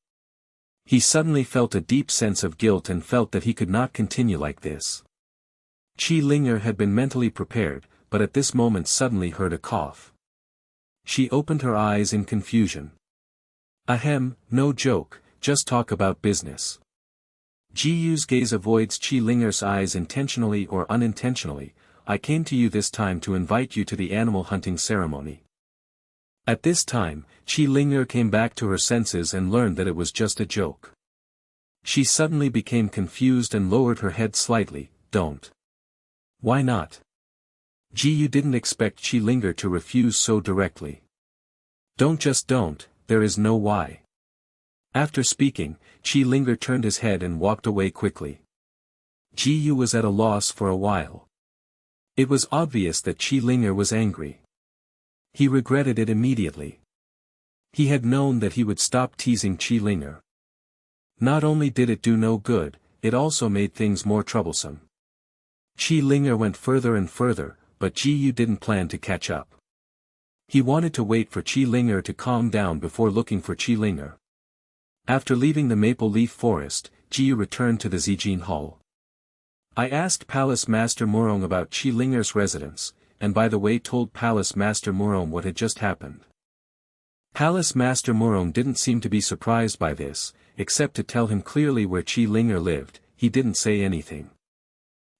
He suddenly felt a deep sense of guilt and felt that he could not continue like this. Qi Linger had been mentally prepared, but at this moment suddenly heard a cough. She opened her eyes in confusion. Ahem, no joke, just talk about business. Ji Yu's gaze avoids Qi Linger's eyes intentionally or unintentionally. I came to you this time to invite you to the animal hunting ceremony. At this time, Qi Linger came back to her senses and learned that it was just a joke. She suddenly became confused and lowered her head slightly. Don't. Why not? Ji Yu didn't expect Qi Linger to refuse so directly. Don't, there is no why. After speaking, Qi Linger turned his head and walked away quickly. Ji Yu was at a loss for a while. It was obvious that Qi Linger was angry. He regretted it immediately. He had known that he would stop teasing Qi Linger. Not only did it do no good, it also made things more troublesome. Qi Linger went further and further, but Ji Yu didn't plan to catch up. He wanted to wait for Qi Linger to calm down before looking for Qi Linger. After leaving the maple leaf forest, Ji Yu returned to the Zijin Hall. I asked Palace Master Murong about Qi Linger's residence, and by the way told Palace Master Murong what had just happened. Palace Master Murong didn't seem to be surprised by this, except to tell him clearly where Qi Linger lived. He didn't say anything.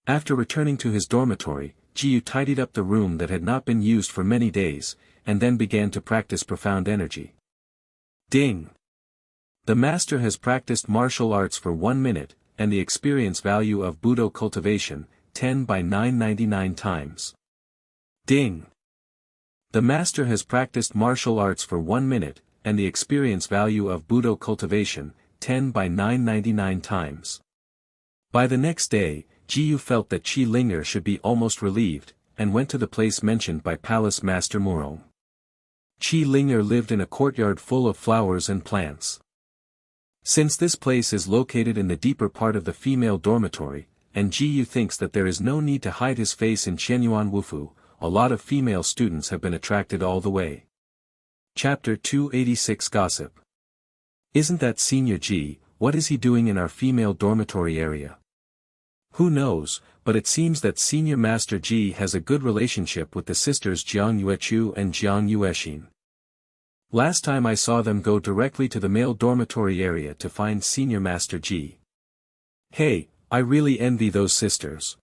After returning to his dormitory, Ji Yu tidied up the room that had not been used for many days, and then began to practice profound energy. Ding! The master has practiced martial arts for 1 minute, and the experience value of Budo cultivation, 10 by 999 times. Ding! The master has practiced martial arts for 1 minute, and the experience value of Budo cultivation, 10 by 999 times. By the next day, Ji Yu felt that Qi Linger should be almost relieved, and went to the place mentioned by Palace Master Murong. Qi Linger lived in a courtyard full of flowers and plants. Since this place is located in the deeper part of the female dormitory, and Ji Yu thinks that there is no need to hide his face in Qianyuan Wufu, a lot of female students have been attracted all the way. Chapter 286 Gossip. Isn't that Senior Ji? What is he doing in our female dormitory area? Who knows, but it seems that Senior Master Ji has a good relationship with the sisters Jiang Yuechu and Jiang Yuexin. Last time I saw them go directly to the male dormitory area to find Senior Master Ji. Hey, I really envy those sisters.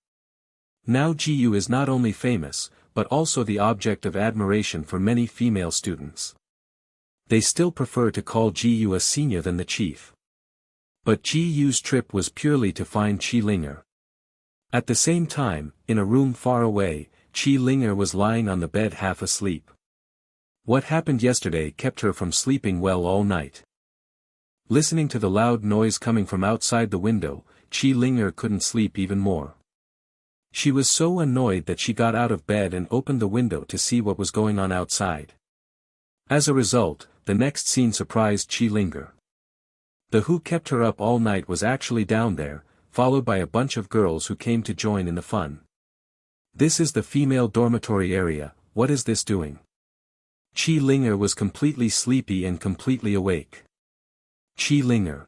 Now Ji Yu is not only famous, but also the object of admiration for many female students. They still prefer to call Ji Yu a senior than the chief. But Ji Yu's trip was purely to find Qi Linger. At the same time, in a room far away, Qi Linger was lying on the bed half asleep. What happened yesterday kept her from sleeping well all night. Listening to the loud noise coming from outside the window, Qi Linger couldn't sleep even more. She was so annoyed that she got out of bed and opened the window to see what was going on outside. As a result, the next scene surprised Qi Linger. The who kept her up all night was actually down there, followed by a bunch of girls who came to join in the fun. This is the female dormitory area, what is this doing? Qi Linger was completely sleepy and completely awake. Qi Linger.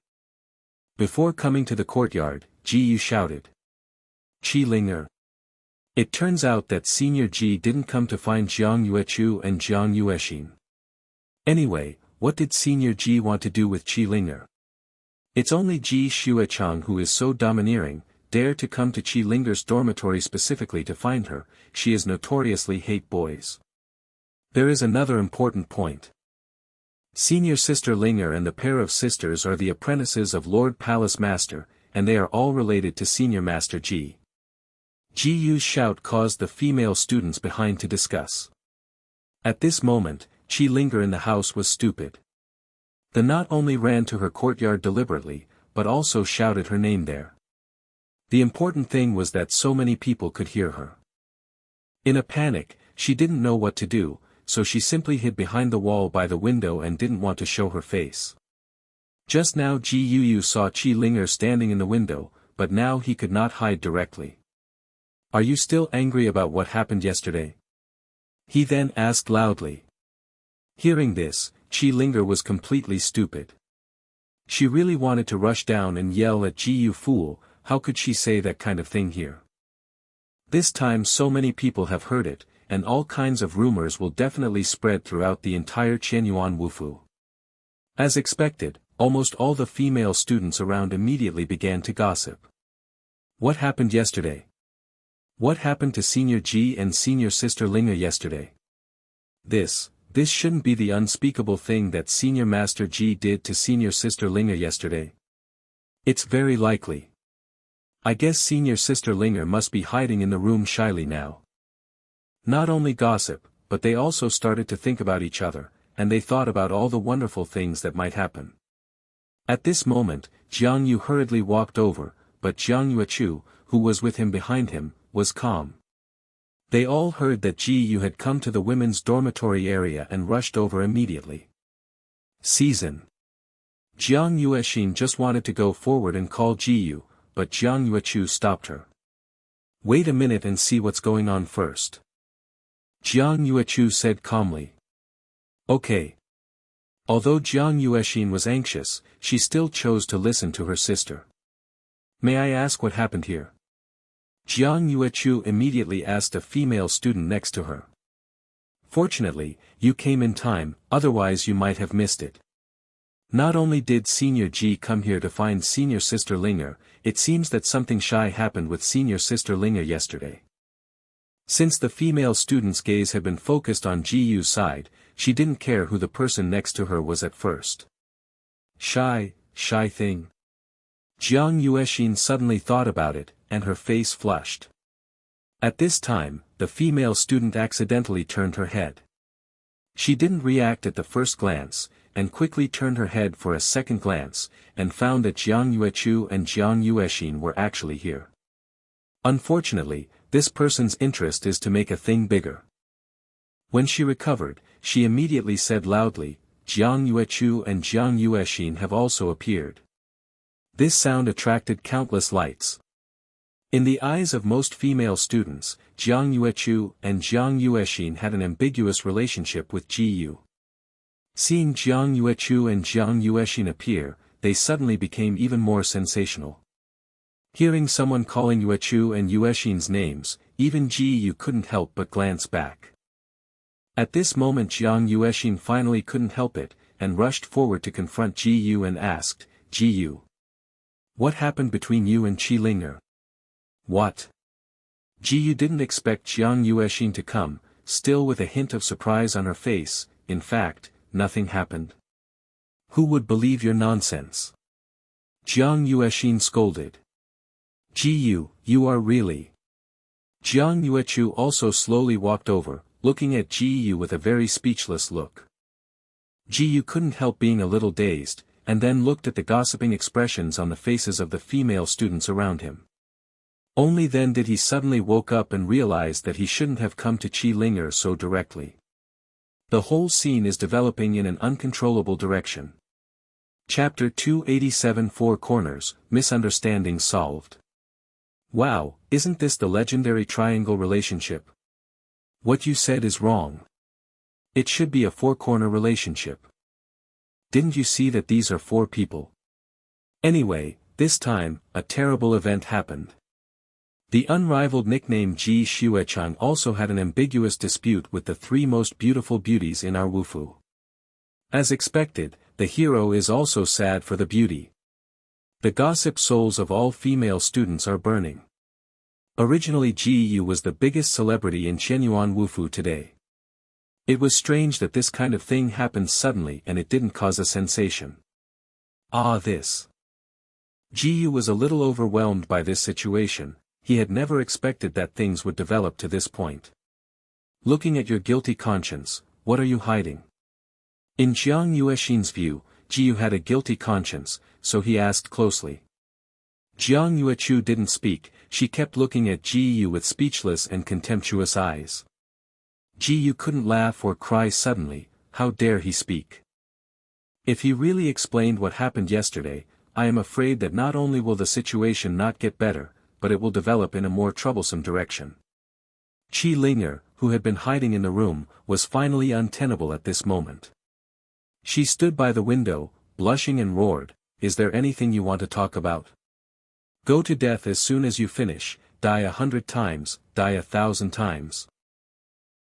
Before coming to the courtyard, Ji Yu shouted. Qi Linger. It turns out that Senior Ji didn't come to find Jiang Yuechu and Jiang Yuexin. Anyway, what did Senior Ji want to do with Qi Linger? It's only Ji Xuechang who is so domineering, dare to come to Qi Linger's dormitory specifically to find her. She is notoriously hate boys. There is another important point. Senior Sister Linger and the pair of sisters are the apprentices of Lord Palace Master, and they are all related to Senior Master Ji. Ji Yu's shout caused the female students behind to discuss. At this moment, Qi Linger in the house was stupid. The not only ran to her courtyard deliberately, but also shouted her name there. The important thing was that so many people could hear her. In a panic, she didn't know what to do, so she simply hid behind the wall by the window and didn't want to show her face. Just now Ji Yu saw Qi Linger standing in the window, but now he could not hide directly. Are you still angry about what happened yesterday? He then asked loudly. Hearing this, Qi Linger was completely stupid. She really wanted to rush down and yell at Ji Yu, fool, how could she say that kind of thing here? This time so many people have heard it, and all kinds of rumors will definitely spread throughout the entire Qianyuan Wufu. As expected, almost all the female students around immediately began to gossip. What happened yesterday? What happened to Senior Ji and Senior Sister Linger yesterday? This shouldn't be the unspeakable thing that Senior Master Ji did to Senior Sister Linger yesterday. It's very likely. I guess Senior Sister Linger must be hiding in the room shyly now. Not only gossip, but they also started to think about each other, and they thought about all the wonderful things that might happen. At this moment, Jiang Yu hurriedly walked over, but Jiang Yuechu, who was with him behind him, was calm. They all heard that Ji Yu had come to the women's dormitory area and rushed over immediately. Season. Jiang Yuexin just wanted to go forward and call Ji Yu, but Jiang Yuechu stopped her. Wait a minute and see what's going on first. Jiang Yuechu said calmly. Okay. Although Jiang Yuexin was anxious, she still chose to listen to her sister. May I ask what happened here? Jiang Yuechu immediately asked a female student next to her. Fortunately, you came in time, otherwise you might have missed it. Not only did Senior Ji come here to find Senior Sister Linger, it seems that something shy happened with Senior Sister Linger yesterday. Since the female student's gaze had been focused on Ji Yu's side, she didn't care who the person next to her was at first. Shy thing. Jiang Yuexin suddenly thought about it, and her face flushed. At this time, the female student accidentally turned her head. She didn't react at the first glance, and quickly turned her head for a second glance, and found that Jiang Yuechu and Jiang Yuexin were actually here. Unfortunately, this person's interest is to make a thing bigger. When she recovered, she immediately said loudly, "Jiang Yuechu and Jiang Yuexin have also appeared." This sound attracted countless lights. In the eyes of most female students, Jiang Yuechu and Jiang Yuexin had an ambiguous relationship with Ji Yu. Seeing Jiang Yuechu and Jiang Yuexin appear, they suddenly became even more sensational. Hearing someone calling Yuechu and Yuexin's names, even Ji Yu couldn't help but glance back. At this moment Jiang Yuexin finally couldn't help it, and rushed forward to confront Ji Yu and asked, "Ji Yu, what happened between you and Qi Linger?" "What?" Ji Yu didn't expect Jiang Yuexin to come, still with a hint of surprise on her face. "In fact, nothing happened." "Who would believe your nonsense?" Jiang Yuexin scolded. "Ji Yu, you are really..." Jiang Yuechu also slowly walked over, looking at Ji Yu with a very speechless look. Ji Yu couldn't help being a little dazed, and then looked at the gossiping expressions on the faces of the female students around him. Only then did he suddenly woke up and realized that he shouldn't have come to Qi Linger so directly. The whole scene is developing in an uncontrollable direction. Chapter 287 Four Corners, Misunderstanding Solved. Wow, isn't this the legendary triangle relationship? What you said is wrong. It should be a four-corner relationship. Didn't you see that these are four people? Anyway, this time, a terrible event happened. The unrivaled nickname Ji Xuechang also had an ambiguous dispute with the three most beautiful beauties in our Wufu. As expected, the hero is also sad for the beauty. The gossip souls of all female students are burning. Originally Ji Yu was the biggest celebrity in Qianyuan Wufu today. It was strange that this kind of thing happened suddenly and it didn't cause a sensation. This. Ji Yu was a little overwhelmed by this situation. He had never expected that things would develop to this point. Looking at your guilty conscience, what are you hiding? In Jiang Yuexin's view, Ji Yu had a guilty conscience, so he asked closely. Jiang Yuechu didn't speak, she kept looking at Ji Yu with speechless and contemptuous eyes. Ji Yu couldn't laugh or cry suddenly, how dare he speak? If he really explained what happened yesterday, I am afraid that not only will the situation not get better, but it will develop in a more troublesome direction. Qi Linger, who had been hiding in the room, was finally untenable at this moment. She stood by the window, blushing and roared, "Is there anything you want to talk about? Go to death as soon as you finish, die 100 times, die 1,000 times."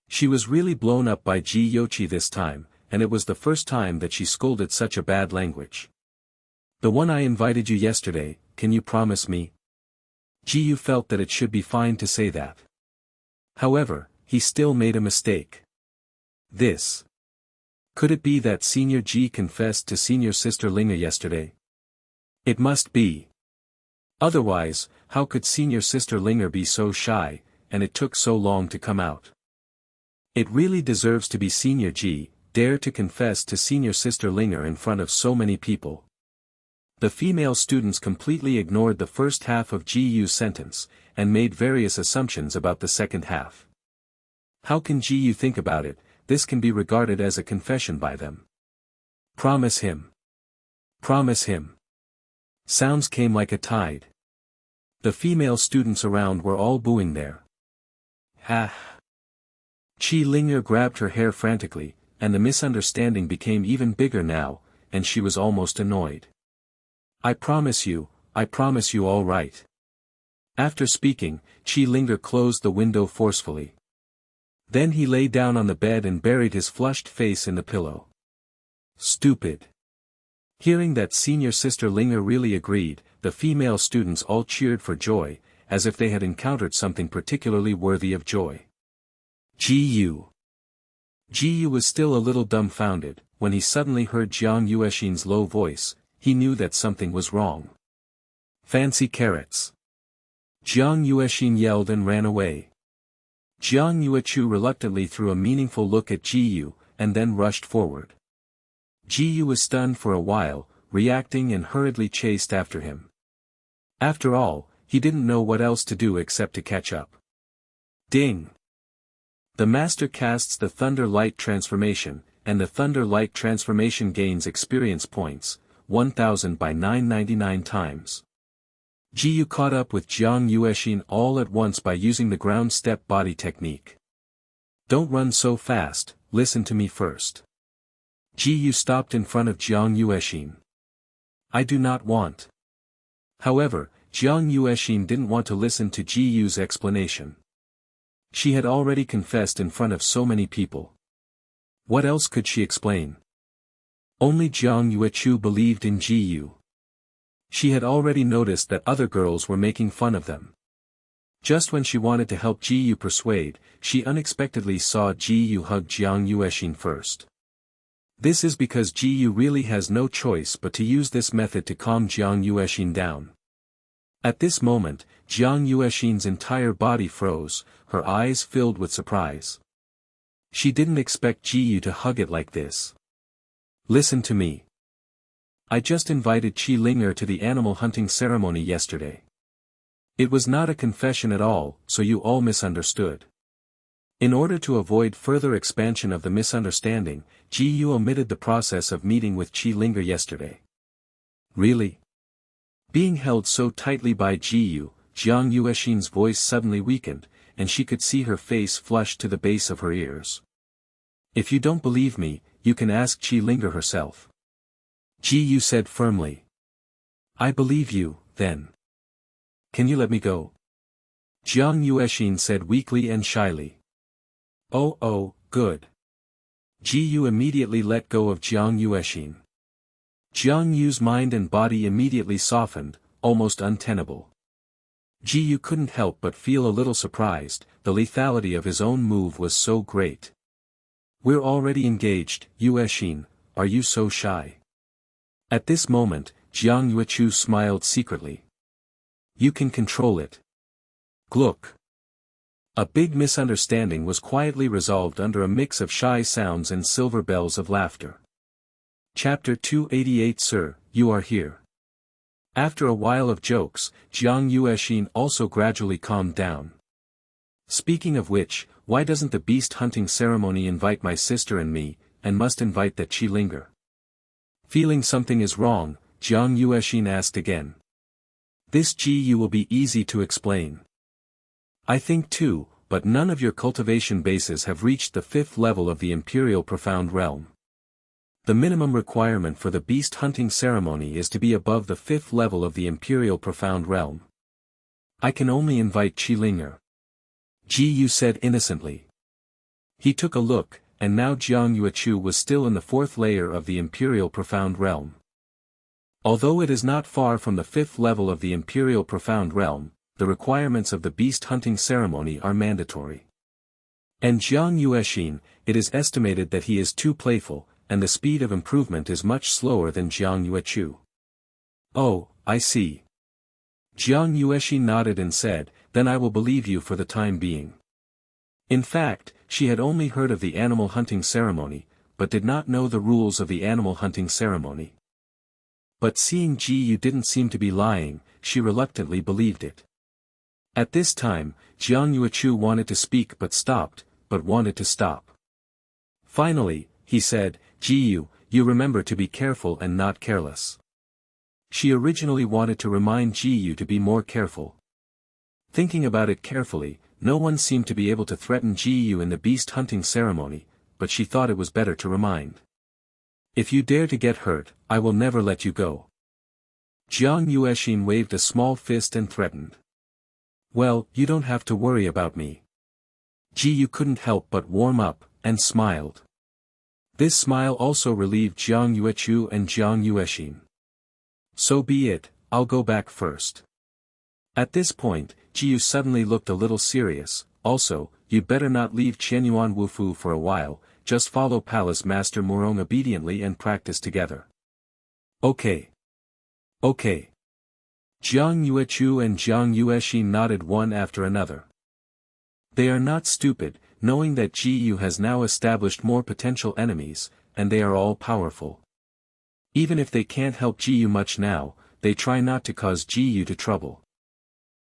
She was really blown up by Ji Yochi this time, and it was the first time that she scolded such a bad language. "The one I invited you yesterday, can you promise me?" Ji Yu felt that it should be fine to say that. However, he still made a mistake. This. Could it be that Senior Ji confessed to Senior Sister Linger yesterday? It must be. Otherwise, how could Senior Sister Linger be so shy, and it took so long to come out? It really deserves to be Senior Ji, dare to confess to Senior Sister Linger in front of so many people. The female students completely ignored the first half of Ji Yu's sentence, and made various assumptions about the second half. How can Ji Yu think about it? This can be regarded as a confession by them. "Promise him. Promise him." Sounds came like a tide. The female students around were all booing there. Ha! Qi Linger grabbed her hair frantically, and the misunderstanding became even bigger now, and she was almost annoyed. I promise you all right." After speaking, Qi Linger closed the window forcefully. Then he lay down on the bed and buried his flushed face in the pillow. Stupid. Hearing that Senior Sister Linger really agreed, the female students all cheered for joy, as if they had encountered something particularly worthy of joy. Ji Yu. Ji Yu was still a little dumbfounded, when he suddenly heard Jiang Yuexin's low voice. He knew that something was wrong. Fancy carrots. Jiang Yuexin yelled and ran away. Jiang Yuechu reluctantly threw a meaningful look at Ji Yu, and then rushed forward. Ji Yu was stunned for a while, reacting and hurriedly chased after him. After all, he didn't know what else to do except to catch up. Ding! The master casts the thunder light transformation, and the thunder light transformation gains experience points, 1000 by 999 times. Ji caught up with Jiang Yuexin all at once by using the ground step body technique. Don't run so fast, listen to me first. Ji stopped in front of Jiang Yuexin. I do not want. However, Jiang Yuexin didn't want to listen to Ji Yu's explanation. She had already confessed in front of so many people. What else could she explain? Only Jiang Yuechu believed in Ji Yu. She had already noticed that other girls were making fun of them. Just when she wanted to help Ji Yu persuade, she unexpectedly saw Ji Yu hug Jiang Yuexin first. This is because Ji Yu really has no choice but to use this method to calm Jiang Yuexin down. At this moment, Jiang Yuexin's entire body froze, her eyes filled with surprise. She didn't expect Ji Yu to hug it like this. Listen to me. I just invited Qi Linger to the animal hunting ceremony yesterday. It was not a confession at all, so you all misunderstood. In order to avoid further expansion of the misunderstanding, Ji Yu omitted the process of meeting with Qi Linger yesterday. Really? Being held so tightly by Ji Yu, Jiang Yuexin's voice suddenly weakened, and she could see her face flush to the base of her ears. If you don't believe me, you can ask Qi Linger herself. Ji Yu said firmly. I believe you, then. Can you let me go? Jiang Yuexin said weakly and shyly. Oh, good. Ji Yu immediately let go of Jiang Yuexin. Jiang Yu's mind and body immediately softened, almost untenable. Ji Yu couldn't help but feel a little surprised, the lethality of his own move was so great. We're already engaged, Yuexin, are you so shy? At this moment, Jiang Yuechu smiled secretly. You can control it. Gluck. A big misunderstanding was quietly resolved under a mix of shy sounds and silver bells of laughter. Chapter 288 Sir, you are here. After a while of jokes, Jiang Yuexin also gradually calmed down. Speaking of which, why doesn't the beast hunting ceremony invite my sister and me, and must invite that Qi Linger? Feeling something is wrong, Jiang Yuexin asked again. This Ji Yu will be easy to explain. I think too, but none of your cultivation bases have reached the 5th level of the Imperial Profound Realm. The minimum requirement for the beast hunting ceremony is to be above the 5th level of the Imperial Profound Realm. I can only invite Qi Linger. Ji Yu said innocently. He took a look, and now Jiang Yuechu was still in the 4th layer of the Imperial Profound Realm. Although it is not far from the 5th level of the Imperial Profound Realm, the requirements of the beast hunting ceremony are mandatory. And Jiang Yuexin, it is estimated that he is too playful, and the speed of improvement is much slower than Jiang Yuechu. Oh, I see. Jiang Yuexin nodded and said, then I will believe you for the time being. In fact, she had only heard of the animal hunting ceremony, but did not know the rules of the animal hunting ceremony. But seeing Ji Yu didn't seem to be lying, she reluctantly believed it. At this time, Jiang Yuechu wanted to speak but stopped, but wanted to stop. Finally, he said, Ji Yu, you remember to be careful and not careless. She originally wanted to remind Ji Yu to be more careful. Thinking about it carefully, no one seemed to be able to threaten Ji Yu in the beast hunting ceremony, but she thought it was better to remind. If you dare to get hurt, I will never let you go. Jiang Yuexin waved a small fist and threatened. Well, you don't have to worry about me. Ji Yu couldn't help but warm up, and smiled. This smile also relieved Jiang Yuechu and Jiang Yuexin. So be it, I'll go back first. At this point, Ji Yu suddenly looked a little serious. Also, you'd better not leave Qianyuan Wufu for a while, just follow Palace Master Murong obediently and practice together. Okay. Okay. Jiang Yuechu and Jiang Yuexin nodded one after another. They are not stupid, knowing that Ji Yu has now established more potential enemies, and they are all powerful. Even if they can't help Ji Yu much now, they try not to cause Ji Yu to trouble.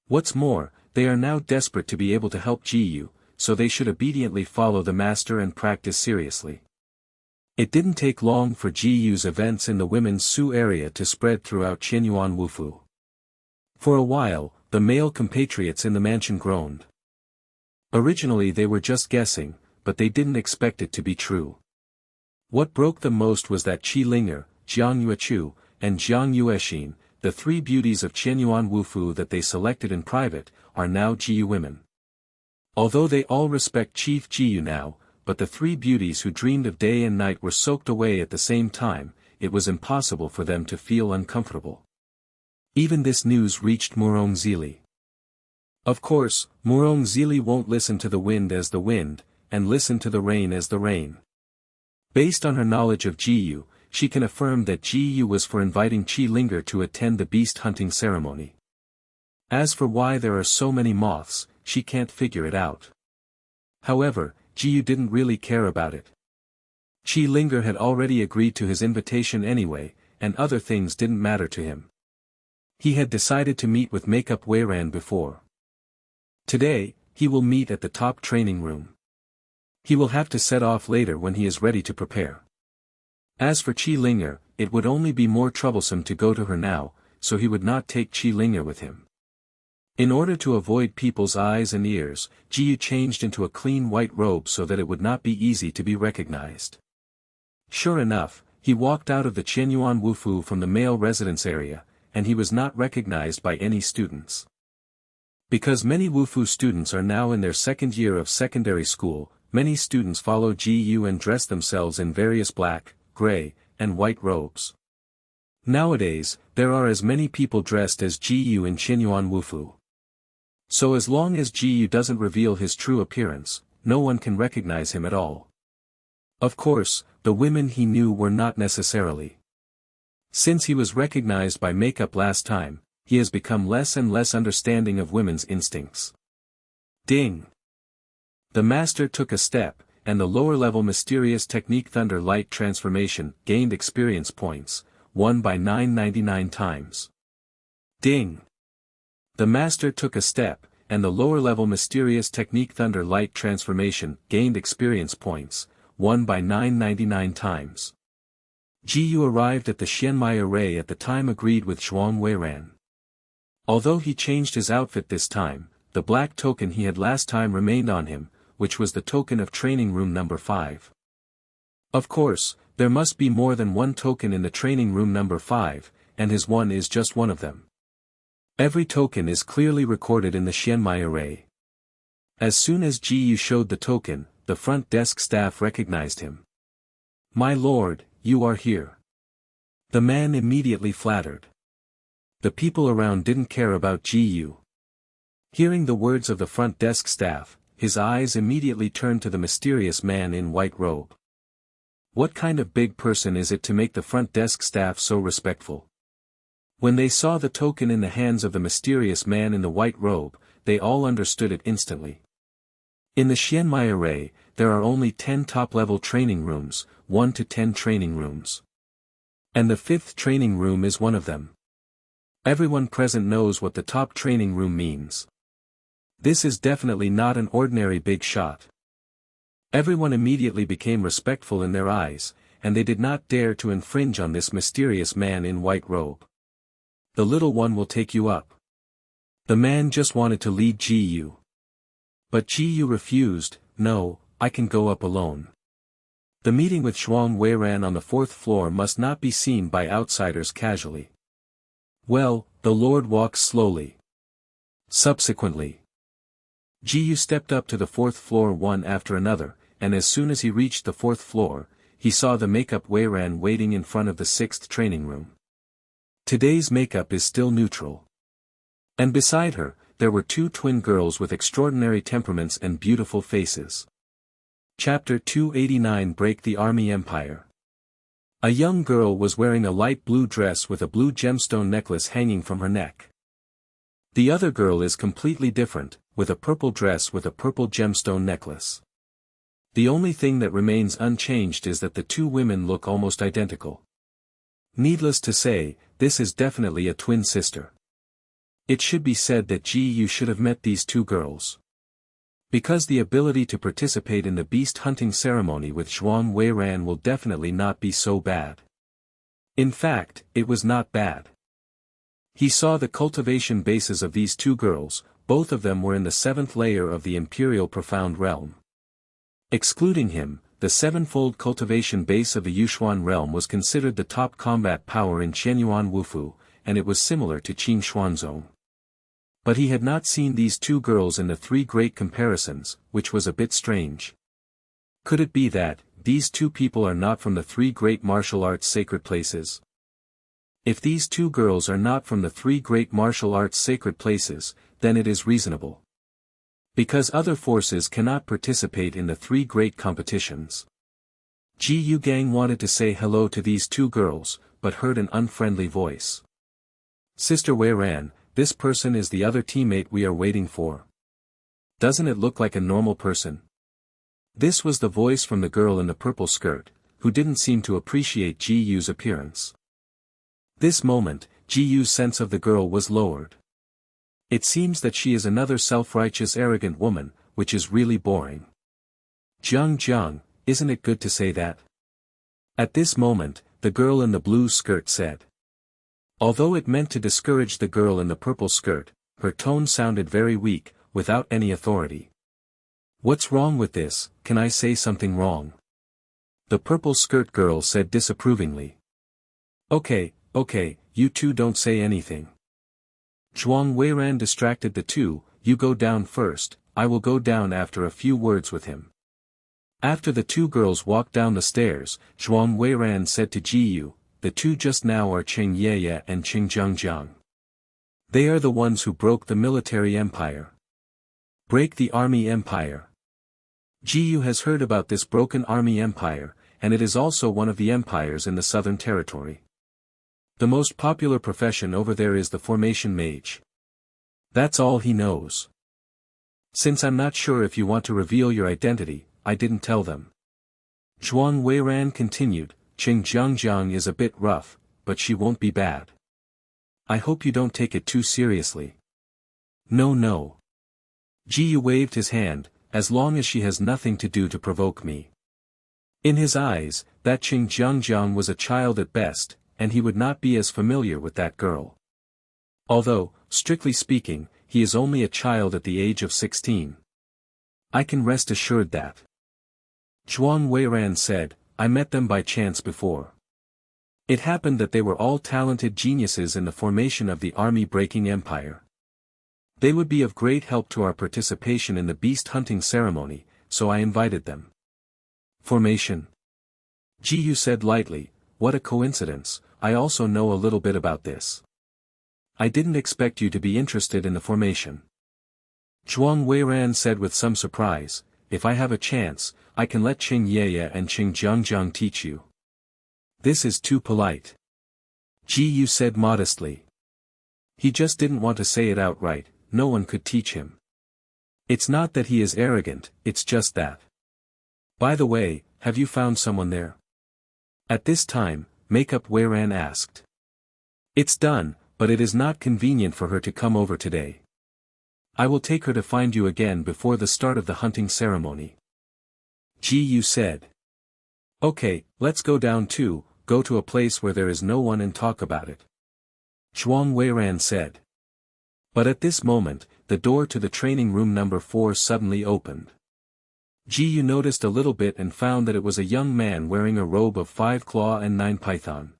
What's more, they are now desperate to be able to help Ji Yu, so they should obediently follow the master and practice seriously. It didn't take long for Ji-Yu's events in the women's Su area to spread throughout Qianyuan Wufu. For a while, the male compatriots in the mansion groaned. Originally they were just guessing, but they didn't expect it to be true. What broke them most was that Qi Linger, Jiang Yuechu, and Jiang Yuexin, the three beauties of Qianyuan Wufu that they selected in private, are now Ji-Yu women. Although they all respect Chief Ji-Yu now, but the three beauties who dreamed of day and night were soaked away at the same time, it was impossible for them to feel uncomfortable. Even this news reached Murongzili. Of course, Murongzili won't listen to the wind as the wind, and listen to the rain as the rain. Based on her knowledge of Ji-Yu, she can affirm that Ji-Yu was for inviting Qi Linger to attend the beast hunting ceremony. As for why there are so many moths, she can't figure it out. However, Ji-Yu didn't really care about it. Qi Linger had already agreed to his invitation anyway, and other things didn't matter to him. He had decided to meet with Makeup Weiran before. Today, he will meet at the top training room. He will have to set off later when he is ready to prepare. As for Qi Linger, it would only be more troublesome to go to her now, so he would not take Qi Linger with him. In order to avoid people's eyes and ears, Ji-Yu changed into a clean white robe so that it would not be easy to be recognized. Sure enough, he walked out of the Qianyuan Wufu from the male residence area, and he was not recognized by any students. Because many Wufu students are now in their second year of secondary school, many students follow Ji-Yu and dress themselves in various black, gray, and white robes. Nowadays, there are as many people dressed as Ji-Yu in Qianyuan Wufu. So as long as Ji-Yu doesn't reveal his true appearance, no one can recognize him at all. Of course, the women he knew were not necessarily. Since he was recognized by makeup last time, he has become less and less understanding of women's instincts. Ding! The master took a step, and the lower-level mysterious technique Thunder Light Transformation gained experience points, won by 999 times. Ding! The master took a step, and the lower-level mysterious technique Thunder Light Transformation gained experience points, won by 999 times. Ji-Yu arrived at the Xianmai array at the time agreed with Zhuang Weiran. Although he changed his outfit this time, the black token he had last time remained on him, which was the token of training room number 5. Of course, there must be more than one token in the training room number 5, and his one is just one of them. Every token is clearly recorded in the Xianmai array. As soon as Ji-Yu showed the token, the front desk staff recognized him. "My lord, you are here." The man immediately flattered. The people around didn't care about Ji-Yu. Hearing the words of the front desk staff, his eyes immediately turned to the mysterious man in white robe. What kind of big person is it to make the front desk staff so respectful? When they saw the token in the hands of the mysterious man in the white robe, they all understood it instantly. In the Xianmai array, there are only 10 top-level training rooms, 1 to 10 training rooms. And the 5th training room is one of them. Everyone present knows what the top training room means. This is definitely not an ordinary big shot. Everyone immediately became respectful in their eyes, and they did not dare to infringe on this mysterious man in white robe. "The little one will take you up." The man just wanted to lead Ji-Yu. But Ji-Yu refused. "No, I can go up alone." The meeting with Zhuang Weiran on the 4th floor must not be seen by outsiders casually. Well, the Lord walks slowly. Subsequently, Ji-Yu stepped up to the 4th floor one after another, and as soon as he reached the 4th floor, he saw the makeup Weiran waiting in front of the 6th training room. Today's makeup is still neutral. And beside her, there were 2 twin girls with extraordinary temperaments and beautiful faces. Chapter 289 Break the Army Empire. A young girl was wearing a light blue dress with a blue gemstone necklace hanging from her neck. The other girl is completely different, with a purple dress with a purple gemstone necklace. The only thing that remains unchanged is that the 2 women look almost identical. Needless to say, this is definitely a twin sister. It should be said that Ji-Yu should have met these 2 girls. Because the ability to participate in the beast hunting ceremony with Zhuang Weiran will definitely not be so bad. In fact, it was not bad. He saw the cultivation bases of these two girls, both of them were in the 7th layer of the Imperial Profound Realm. Excluding him, the 7-fold cultivation base of the Yushuan realm was considered the top combat power in Qianyuan Wufu, and it was similar to Qing Xuanzong. But he had not seen these two girls in the 3 great comparisons, which was a bit strange. Could it be that, these two people are not from the 3 great martial arts sacred places? If these two girls are not from the 3 great martial arts sacred places, then it is reasonable. Because other forces cannot participate in the 3 great competitions. Ji Yugang wanted to say hello to these two girls, but heard an unfriendly voice. Sister Weiran, this person is the other teammate we are waiting for. Doesn't it look like a normal person? This was the voice from the girl in the purple skirt, who didn't seem to appreciate Ji Yu's appearance. This moment, Ji Yu's sense of the girl was lowered. It seems that she is another self-righteous arrogant woman, which is really boring. Jiang, isn't it good to say that? At this moment, the girl in the blue skirt said. Although it meant to discourage the girl in the purple skirt, her tone sounded very weak, without any authority. What's wrong with this? Can I say something wrong? The purple skirt girl said disapprovingly. Okay, you two don't say anything. Zhuang Weiran distracted the two, you go down first, I will go down after a few words with him. After the two girls walked down the stairs, Zhuang Weiran said to Ji Yu, the two just now are Qing Yeye and Qing Zhangjiang. They are the ones who broke the military empire. Break the army empire. Ji Yu has heard about this broken army empire, and it is also one of the empires in the Southern Territory. The most popular profession over there is the formation mage. That's all he knows. Since I'm not sure if you want to reveal your identity, I didn't tell them. Zhuang Weiran continued, Qing Zhangjiang is a bit rough, but she won't be bad. I hope you don't take it too seriously. No. Ji Yu waved his hand, as long as she has nothing to do to provoke me. In his eyes, that Qing Zhangjiang was a child at best, and he would not be as familiar with that girl. Although, strictly speaking, he is only a child at the age of 16. I can rest assured that. Zhuang Weiran said, I met them by chance before. It happened that they were all talented geniuses in the formation of the army-breaking empire. They would be of great help to our participation in the beast hunting ceremony, so I invited them. Formation. Ji Yu said lightly, what a coincidence, I also know a little bit about this. I didn't expect you to be interested in the formation. Zhuang Weiran said with some surprise, if I have a chance, I can let Qing Yeye and Qing Zhangjiang teach you. This is too polite. Ji Yu said modestly. He just didn't want to say it outright, no one could teach him. It's not that he is arrogant, it's just that. By the way, have you found someone there? At this time, Makeup Weiran asked. It's done, but it is not convenient for her to come over today. I will take her to find you again before the start of the hunting ceremony. Ji Yu said. Okay, let's go down too, go to a place where there is no one and talk about it. Zhuang Weiran said. But at this moment, the door to the training room number 4 suddenly opened. Ji Yu noticed a little bit and found that it was a young man wearing a robe of 5 claw and 9 python.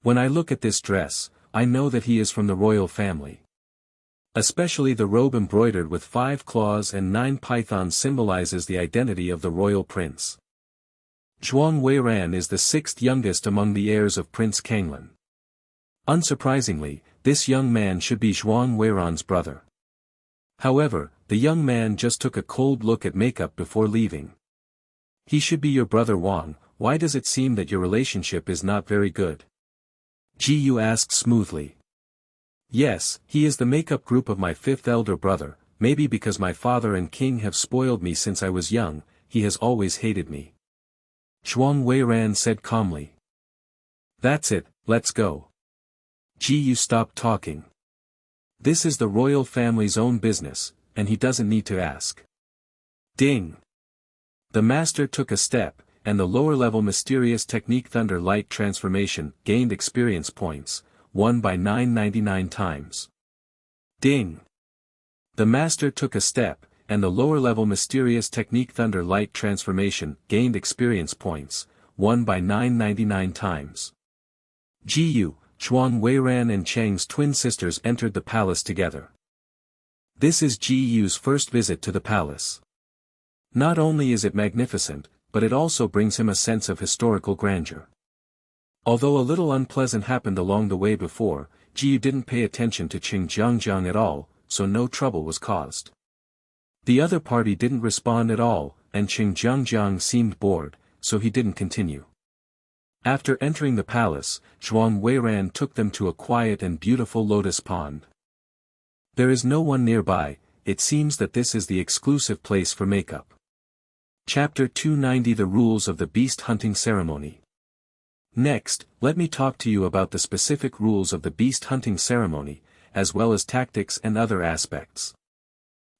When I look at this dress, I know that he is from the royal family. Especially the robe embroidered with 5 claws and 9 pythons symbolizes the identity of the royal prince. Zhuang Weiran is the 6th youngest among the heirs of Prince Kanglan. Unsurprisingly, this young man should be Zhuang Weiran's brother. However, the young man just took a cold look at Makeup before leaving. He should be your brother Wang, why does it seem that your relationship is not very good? Ji Yu asked smoothly. Yes, he is the Makeup group of my 5th elder brother, maybe because my father and king have spoiled me since I was young, he has always hated me. Zhuang Weiran said calmly. That's it, let's go. Ji Yu stopped talking. This is the royal family's own business, and he doesn't need to ask. Ding! The master took a step, and the lower-level mysterious technique Thunder Light Transformation gained experience points, 1 by 999 times. Ding! The master took a step, and the lower-level mysterious technique Thunder Light Transformation gained experience points, 1 by 999 times. Jiyu, Chuan Weiran and Chang's twin sisters entered the palace together. This is Jiyu's first visit to the palace. Not only is it magnificent, but it also brings him a sense of historical grandeur. Although a little unpleasant happened along the way before, Jiyu didn't pay attention to Qingjiang at all, so no trouble was caused. The other party didn't respond at all, and Qingjiang seemed bored, so he didn't continue. After entering the palace, Zhuang Weiran took them to a quiet and beautiful lotus pond. There is no one nearby, it seems that this is the exclusive place for makeup. Chapter 290 The Rules of the Beast Hunting Ceremony. Next, let me talk to you about the specific rules of the beast hunting ceremony, as well as tactics and other aspects.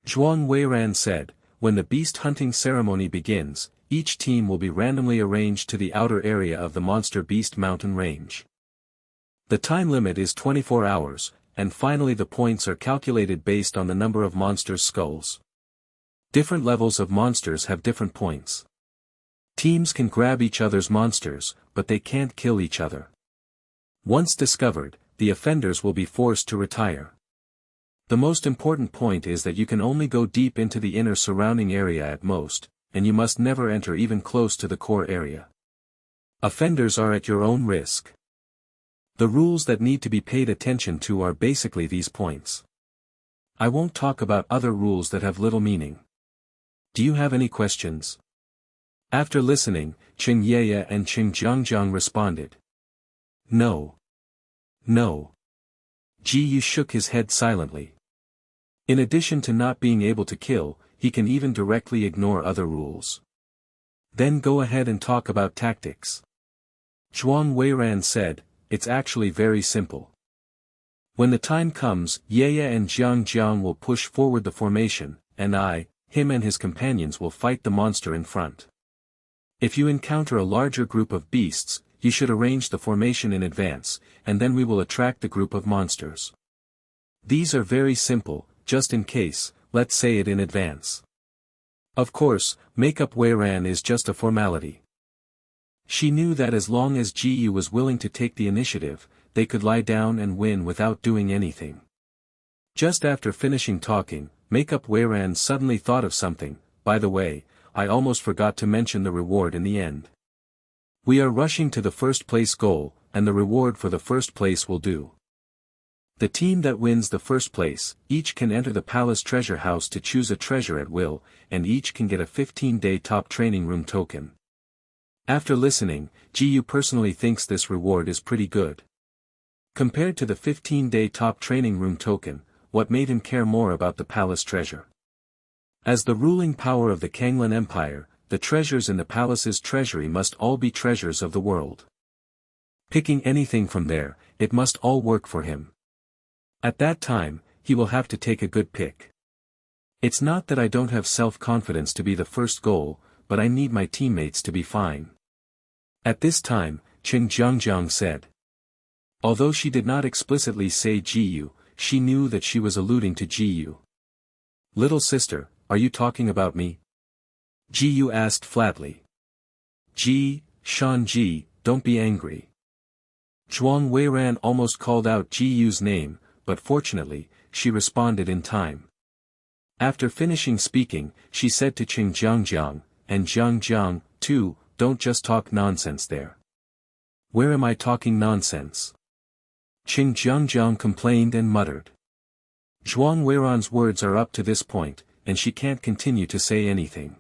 Zhuang Weiran said, when the beast hunting ceremony begins, each team will be randomly arranged to the outer area of the monster beast mountain range. The time limit is 24 hours, and finally the points are calculated based on the number of monsters' skulls. Different levels of monsters have different points. Teams can grab each other's monsters, but they can't kill each other. Once discovered, the offenders will be forced to retire. The most important point is that you can only go deep into the inner surrounding area at most, and you must never enter even close to the core area. Offenders are at your own risk. The rules that need to be paid attention to are basically these points. I won't talk about other rules that have little meaning. Do you have any questions? After listening, Qing Yeye and Qingjiang responded. No. No. Jiyu shook his head silently. In addition to not being able to kill, he can even directly ignore other rules. Then go ahead and talk about tactics. Zhuang Weiran said, it's actually very simple. When the time comes, Yeye and Jiang will push forward the formation, and him and his companions will fight the monster in front. If you encounter a larger group of beasts, you should arrange the formation in advance, and then we will attract the group of monsters. These are very simple, just in case, let's say it in advance. Of course, makeup Weiran is just a formality. She knew that as long as Jiyu was willing to take the initiative, they could lie down and win without doing anything. Just after finishing talking, makeup Weiran suddenly thought of something. By the way, I almost forgot to mention the reward in the end. We are rushing to the first place goal, and the reward for the first place will do. The team that wins the first place, each can enter the palace treasure house to choose a treasure at will, and each can get a 15-day top training room token. After listening, Jiyu personally thinks this reward is pretty good. Compared to the 15-day top training room token, what made him care more about the palace treasure? As the ruling power of the Kanglan Empire, the treasures in the palace's treasury must all be treasures of the world. Picking anything from there, it must all work for him. At that time, he will have to take a good pick. It's not that I don't have self-confidence to be the first goal, but I need my teammates to be fine. At this time, Qingjiang said. Although she did not explicitly say Jiyu, she knew that she was alluding to Jiyu. Little sister, are you talking about me? Jiyu asked flatly. Shanji, don't be angry. Zhuang Weiran almost called out Jiyu's name, but fortunately, she responded in time. After finishing speaking, she said to Qingjiang, and Jiang, too, don't just talk nonsense there. Where am I talking nonsense? Qingjiang complained and muttered. Zhuang Weiran's words are up to this point, and she can't continue to say anything.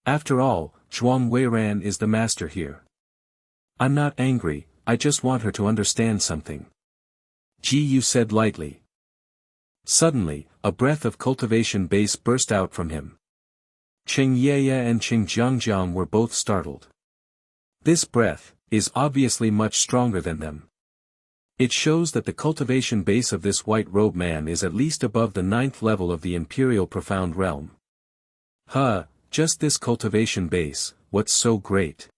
After all, Zhuang Weiran is the master here. I'm not angry, I just want her to understand something. Jiyu said lightly. Suddenly, a breath of cultivation base burst out from him. Qing Yeye and Qingjiang were both startled. This breath is obviously much stronger than them. It shows that the cultivation base of this white robe man is at least above the 9th level of the Imperial Profound Realm. Just this cultivation base, what's so great?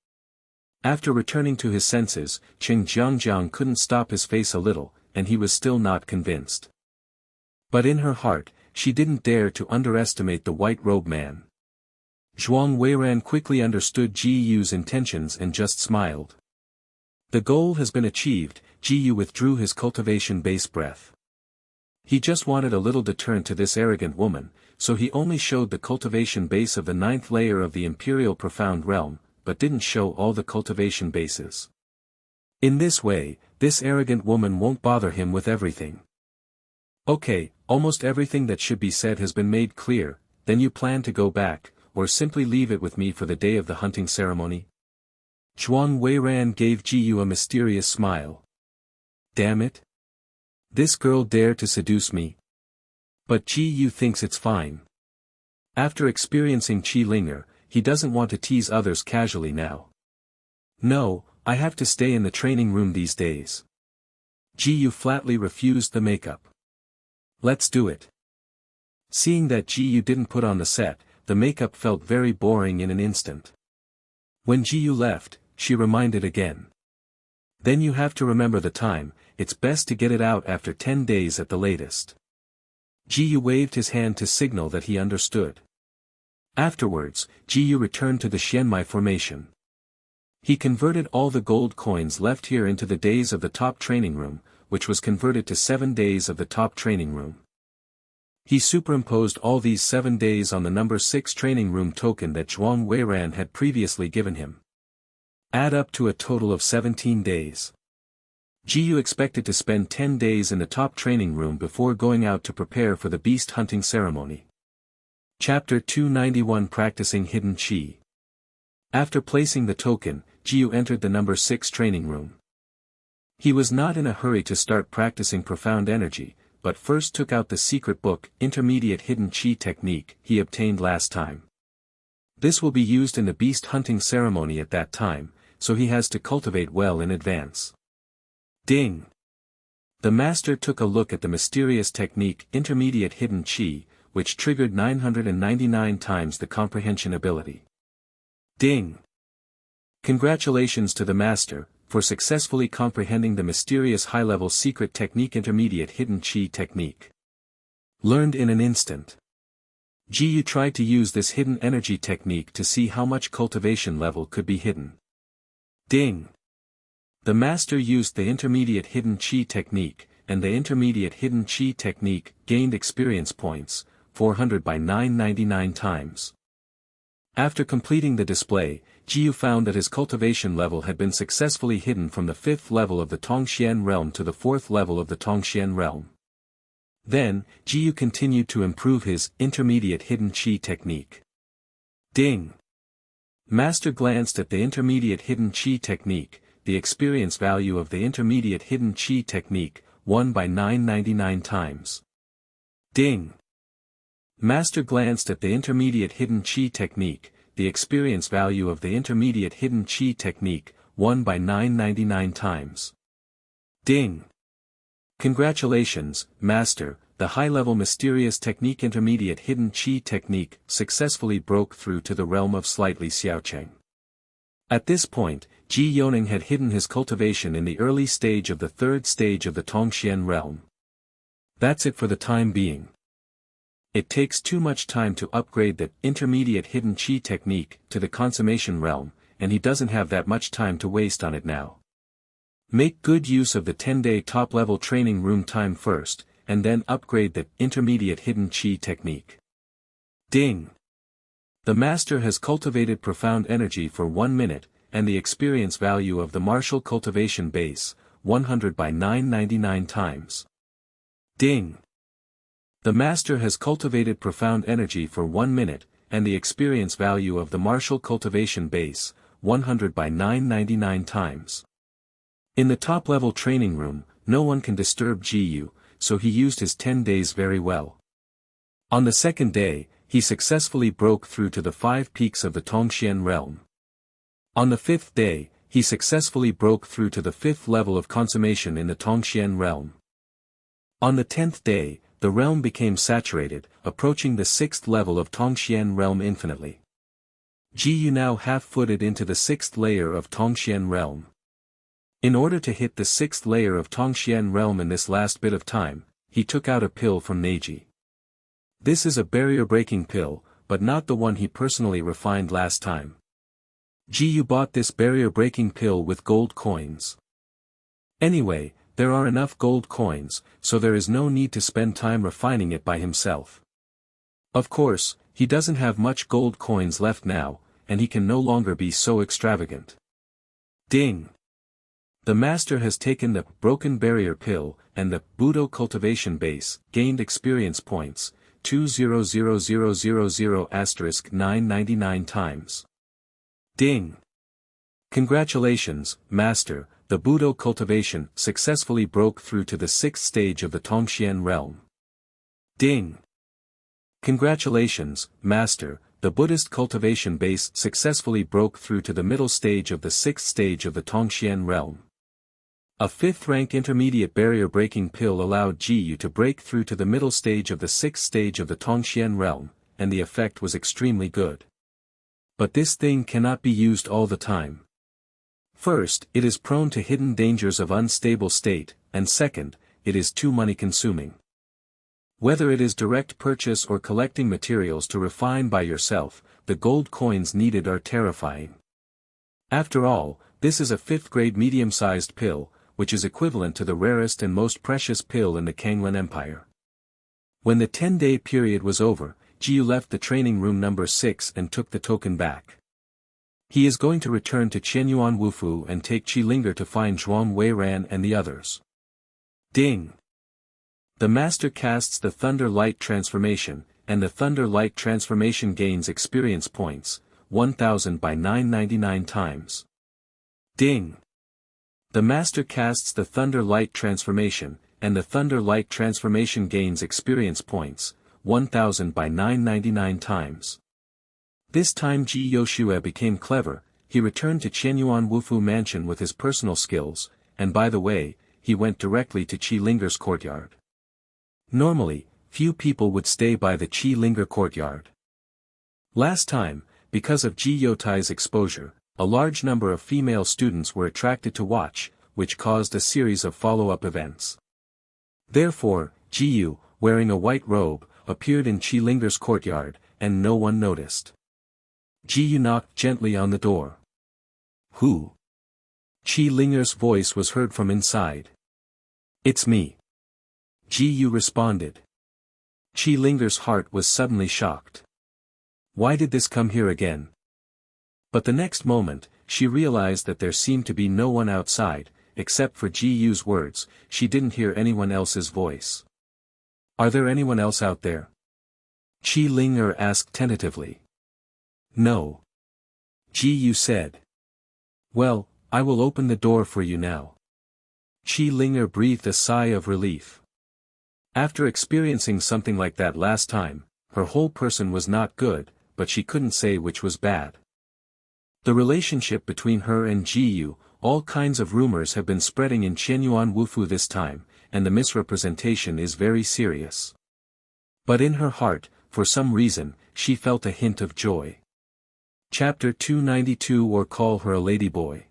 After returning to his senses, Qing Jiangjiang couldn't stop his face a little, and he was still not convinced. But in her heart, she didn't dare to underestimate the white-robed man. Zhuang Weiran quickly understood Ji Yu's intentions and just smiled. The goal has been achieved, Ji Yu withdrew his cultivation base breath. He just wanted a little deterrent to this arrogant woman, so he only showed the cultivation base of the 9th layer of the Imperial Profound Realm, but didn't show all the cultivation bases. In this way, this arrogant woman won't bother him with everything. Okay, almost everything that should be said has been made clear, then you plan to go back, or simply leave it with me for the day of the hunting ceremony? Zhuang Weiran gave Ji Yu a mysterious smile. Damn it! This girl dared to seduce me. But Ji Yu thinks it's fine. After experiencing Qi Linger, he doesn't want to tease others casually now. No, I have to stay in the training room these days. Ji Yu flatly refused the makeup. Let's do it. Seeing that Ji Yu didn't put on the set, the makeup felt very boring in an instant. When Ji Yu left, she reminded again. Then you have to remember the time, it's best to get it out after 10 days at the latest. Ji Yu waved his hand to signal that he understood. Afterwards, Ji Yu returned to the Xianmai formation. He converted all the gold coins left here into the days of the top training room, which was converted to 7 days of the top training room. He superimposed all these 7 days on the number 6 training room token that Zhuang Weiran had previously given him. Add up to a total of 17 days. Ji Yu expected to spend 10 days in the top training room before going out to prepare for the beast hunting ceremony. Chapter 291 Practicing Hidden Qi. After placing the token, Ji Yu entered the number 6 training room. He was not in a hurry to start practicing profound energy, but first took out the secret book, Intermediate Hidden Qi Technique, he obtained last time. This will be used in the beast hunting ceremony at that time, so he has to cultivate well in advance. Ding! The master took a look at the mysterious technique, Intermediate Hidden Qi, which triggered 999 times the comprehension ability. Ding! Congratulations to the master, for successfully comprehending the mysterious high-level secret technique Intermediate Hidden Qi Technique. Learned in an instant. Ji Yu tried to use this hidden energy technique to see how much cultivation level could be hidden. Ding! The master used the Intermediate Hidden Qi Technique, and the Intermediate Hidden Qi Technique gained experience points, 400 by 999 times. After completing the display, Ji Yu found that his cultivation level had been successfully hidden from the 5th level of the Tongxian realm to the 4th level of the Tongxian realm. Then, Ji Yu continued to improve his Intermediate Hidden Qi Technique. Ding! Master glanced at the Intermediate Hidden Qi Technique, the experience value of the Intermediate Hidden Qi Technique, 1 by 999 times. Ding! Master glanced at the Intermediate Hidden Qi Technique, the experience value of the Intermediate Hidden Qi Technique, 1 by 999 times. Ding! Congratulations, Master, the high-level mysterious technique Intermediate Hidden Qi Technique successfully broke through to the realm of slightly Xiaocheng. At this point, Ji Yoning had hidden his cultivation in the early stage of the 3rd stage of the Tongxian realm. That's it for the time being. It takes too much time to upgrade the Intermediate Hidden Qi Technique to the consummation realm, and he doesn't have that much time to waste on it now. Make good use of the 10-day top-level training room time first, and then upgrade the Intermediate Hidden Qi Technique. Ding! The master has cultivated profound energy for 1 minute, and the experience value of the martial cultivation base, 100 by 999 times. Ding! The master has cultivated profound energy for 1 minute, and the experience value of the martial cultivation base, 100 by 999 times. In the top-level training room, no one can disturb Ji Yu, so he used his 10 days very well. On the 2nd day, he successfully broke through to the 5 peaks of the Tongxian realm. On the 5th day, he successfully broke through to the 5th level of consummation in the Tongxian realm. On the 10th day, the realm became saturated, approaching the 6th level of Tongxian realm infinitely. Ji Yu now half-footed into the 6th layer of Tongxian realm. In order to hit the 6th layer of Tongxian realm in this last bit of time, he took out a pill from Neji. This is a barrier-breaking pill, but not the one he personally refined last time. Ji Yu bought this barrier-breaking pill with gold coins. Anyway, there are enough gold coins, so there is no need to spend time refining it by himself. Of course, he doesn't have much gold coins left now, and he can no longer be so extravagant. Ding! The master has taken the broken barrier pill, and the Budo cultivation base gained experience points, 200,000*999 times. Ding! Congratulations, master, the Budo cultivation successfully broke through to the 6th stage of the Tongxian realm. Ding! Congratulations, master, the Buddhist cultivation base successfully broke through to the middle stage of the 6th stage of the Tongxian realm. A 5th-rank intermediate barrier-breaking pill allowed Ji Yu to break through to the middle stage of the 6th stage of the Tongxian realm, and the effect was extremely good. But this thing cannot be used all the time. First, it is prone to hidden dangers of unstable state, and second, it is too money-consuming. Whether it is direct purchase or collecting materials to refine by yourself, the gold coins needed are terrifying. After all, this is a 5th-grade medium-sized pill, which is equivalent to the rarest and most precious pill in the Kanglan Empire. When the 10-day period was over, Ji Yu left the training room number 6 and took the token back. He is going to return to Qianyuan Wufu and take Qilinger to find Zhuang Weiran and the others. Ding! The master casts the Thunder Light transformation, and the Thunder Light transformation gains experience points, 1,000 by 999 times. Ding! The master casts the Thunder Light transformation, and the Thunder Light transformation gains experience points, 1,000 by 999 times. This time Ji Yoshue became clever, he returned to Qianyuan Wufu mansion with his personal skills, and by the way, he went directly to Qilinger's courtyard. Normally, few people would stay by the Qilinger courtyard. Last time, because of Ji Yotai's exposure, a large number of female students were attracted to watch, which caused a series of follow-up events. Therefore, Ji Yu, wearing a white robe, appeared in Qilinger's courtyard, and no one noticed. Ji Yu knocked gently on the door. Who? Qilinger's voice was heard from inside. It's me. Ji Yu responded. Qilinger's heart was suddenly shocked. Why did this come here again? But the next moment, she realized that there seemed to be no one outside, except for Ji Yu's words. She didn't hear anyone else's voice. Are there anyone else out there? Qilinger asked tentatively. No. Ji Yu said. Well, I will open the door for you now. Qilinger breathed a sigh of relief. After experiencing something like that last time, her whole person was not good, but she couldn't say which was bad. The relationship between her and Ji Yu, all kinds of rumors have been spreading in Qianyuan Wufu this time, and the misrepresentation is very serious. But in her heart, for some reason, she felt a hint of joy. Chapter 292 or call her a ladyboy.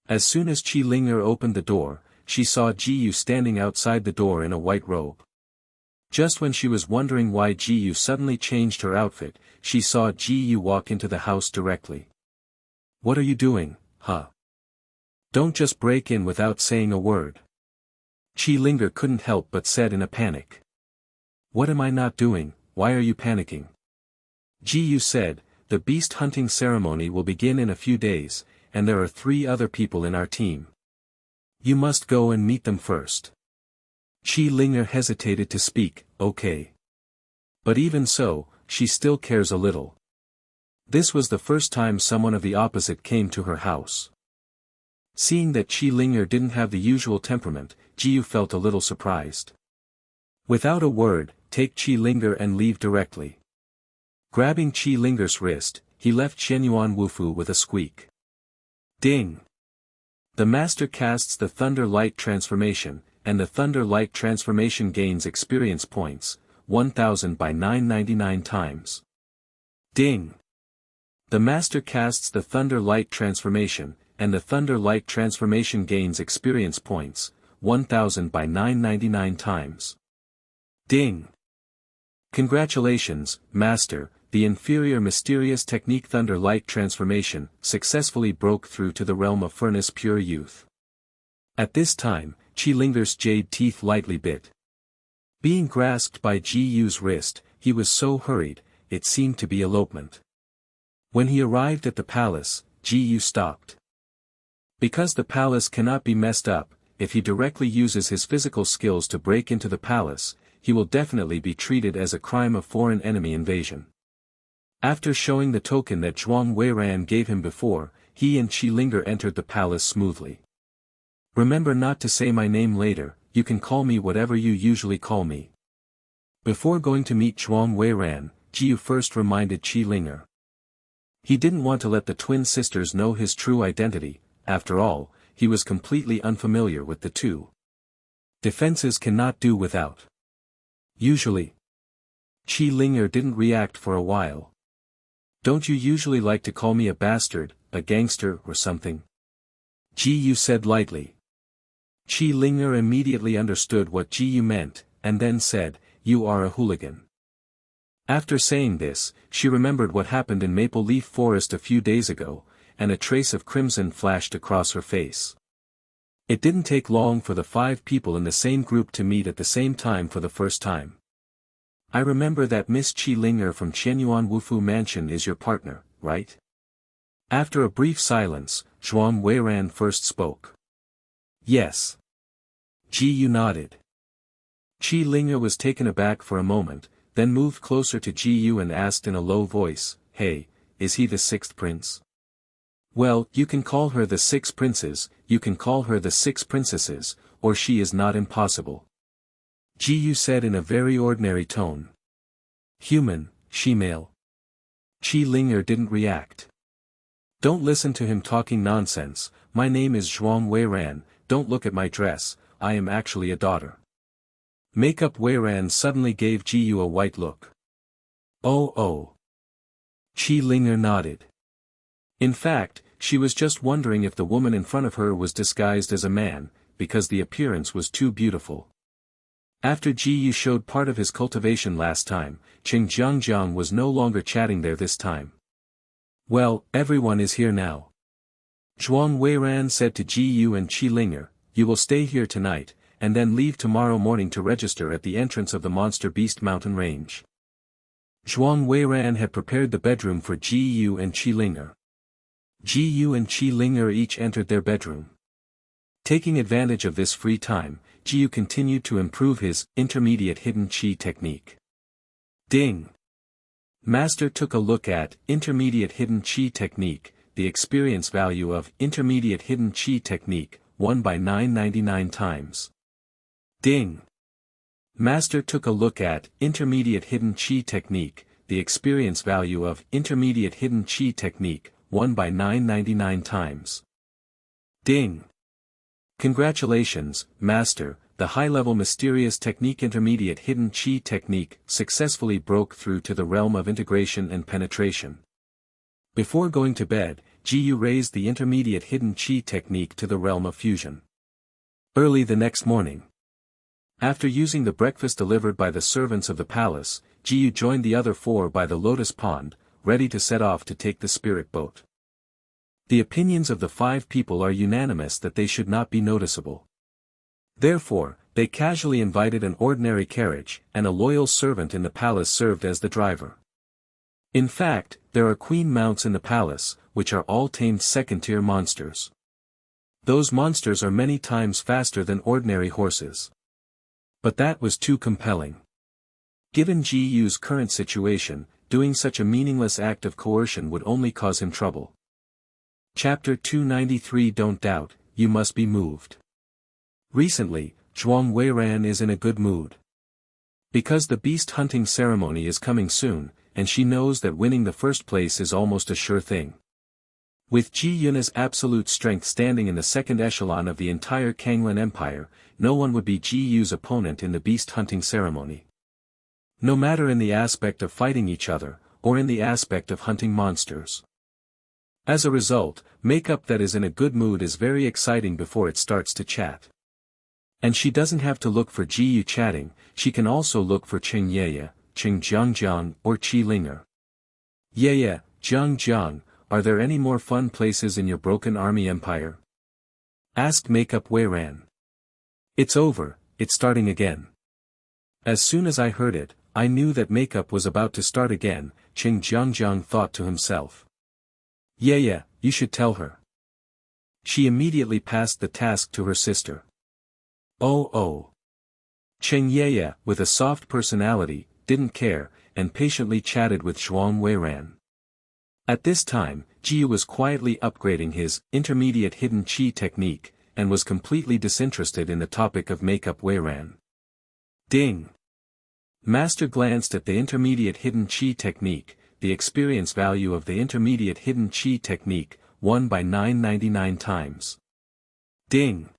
As soon as Qilinger opened the door, she saw Ji Yu standing outside the door in a white robe. Just when she was wondering why Ji Yu suddenly changed her outfit, she saw Ji Yu walk into the house directly. What are you doing, huh? Don't just break in without saying a word. Qilinger couldn't help but said in a panic. What am I not doing, why are you panicking? Ji Yu said, the beast hunting ceremony will begin in a few days, and there are 3 other people in our team. You must go and meet them first. Qilinger hesitated to speak, okay. But even so, she still cares a little. This was the first time someone of the opposite came to her house. Seeing that Qilinger didn't have the usual temperament, Ji Yu felt a little surprised. Without a word, take Qilinger and leave directly. Grabbing Qilinger's wrist, he left Qianyuan Wufu with a squeak. Ding! The master casts the Thunder Light transformation, and the thunder-like transformation gains experience points, 1000 by 999 times. Ding! The master casts the thunder-light transformation, and the thunder-light transformation gains experience points, 1000 by 999 times. Ding! Congratulations, Master, the inferior mysterious technique thunder-light transformation successfully broke through to the realm of furnace pure youth. At this time, Qi Linger's jade teeth lightly bit. Being grasped by Ji Yu's wrist, he was so hurried, it seemed to be elopement. When he arrived at the palace, Ji Yu stopped. Because the palace cannot be messed up, if he directly uses his physical skills to break into the palace, he will definitely be treated as a crime of foreign enemy invasion. After showing the token that Zhuang Weiran gave him before, he and Qi Linger entered the palace smoothly. Remember not to say my name later, you can call me whatever you usually call me. Before going to meet Zhuang Weiran, Ji Yu first reminded Qi Linger. He didn't want to let the twin sisters know his true identity, after all, he was completely unfamiliar with the two. Defenses cannot do without. Usually. Qi Linger didn't react for a while. Don't you usually like to call me a bastard, a gangster or something? Ji Yu said lightly. Qi Linger immediately understood what Ji Yu meant, and then said, "You are a hooligan." After saying this, she remembered what happened in Maple Leaf Forest a few days ago, and a trace of crimson flashed across her face. It didn't take long for the 5 people in the same group to meet at the same time for the first time. I remember that Miss Qi Linger from Qianyuan Wufu Mansion is your partner, right? After a brief silence, Zhuang Weiran first spoke. Yes. Ji Yu nodded. Qi Linger was taken aback for a moment, then moved closer to Ji Yu and asked in a low voice, "Hey, is he the 6th prince?" "Well, you can call her the 6 princes, you can call her the 6 princesses, or she is not impossible." Ji Yu said in a very ordinary tone. "Human, she-male." Qi Linger didn't react. "Don't listen to him talking nonsense, my name is Zhuang Weiran, don't look at my dress, I am actually a daughter." Makeup Weiran suddenly gave Ji Yu a white look. Oh. Qi Linger nodded. In fact, she was just wondering if the woman in front of her was disguised as a man, because the appearance was too beautiful. After Ji Yu showed part of his cultivation last time, Qing Jiangjiang was no longer chatting there this time. "Well, everyone is here now." Zhuang Weiran said to Ji Yu and Qi Linger, "You will stay here tonight, and then leave tomorrow morning to register at the entrance of the Monster Beast Mountain Range." Zhuang Weiran had prepared the bedroom for Ji Yu and Qi Linger. Ji Yu and Qi Linger each entered their bedroom. Taking advantage of this free time, Ji Yu continued to improve his intermediate hidden qi technique. Ding! Master took a look at intermediate hidden qi technique, the experience value of intermediate hidden qi technique, 1 by 999 times. Ding! Master took a look at intermediate hidden qi technique, the experience value of intermediate hidden qi technique, 1 by 999 times. Ding! Congratulations, Master, the high-level mysterious technique intermediate hidden qi technique successfully broke through to the realm of integration and penetration. Before going to bed, Ji Yu raised the intermediate hidden qi technique to the realm of fusion. Early the next morning. After using the breakfast delivered by the servants of the palace, Ji Yu joined the other 4 by the lotus pond, ready to set off to take the spirit boat. The opinions of the 5 people are unanimous that they should not be noticeable. Therefore, they casually invited an ordinary carriage, and a loyal servant in the palace served as the driver. In fact, there are queen mounts in the palace, which are all tamed second-tier monsters. Those monsters are many times faster than ordinary horses. But that was too compelling. Given Ji Yu's current situation, doing such a meaningless act of coercion would only cause him trouble. Chapter 293 Don't doubt, you must be moved. Recently, Zhuang Weiran is in a good mood. Because the beast hunting ceremony is coming soon, and she knows that winning the first place is almost a sure thing. With Ji Yun's absolute strength standing in the second echelon of the entire Kanglan Empire, no one would be Ji Yu's opponent in the beast hunting ceremony. No matter in the aspect of fighting each other, or in the aspect of hunting monsters. As a result, makeup that is in a good mood is very exciting before it starts to chat. And she doesn't have to look for Ji Yu chatting, she can also look for Cheng Yeye, Cheng Jiangjiang or Qi Linger. Yeye, Jiang, are there any more fun places in your broken army empire? Asked Makeup Weiran. It's over, it's starting again. As soon as I heard it, I knew that makeup was about to start again, Cheng Jiangjiang thought to himself. Yeah, you should tell her. She immediately passed the task to her sister. Oh. Cheng Yeye, with a soft personality, didn't care, and patiently chatted with Zhuang Weiran. At this time, Ji Yu was quietly upgrading his intermediate hidden qi technique, and was completely disinterested in the topic of makeup Weiran. Ding! Master glanced at the intermediate hidden qi technique, the experience value of the intermediate hidden qi technique, won by 999 times. Ding!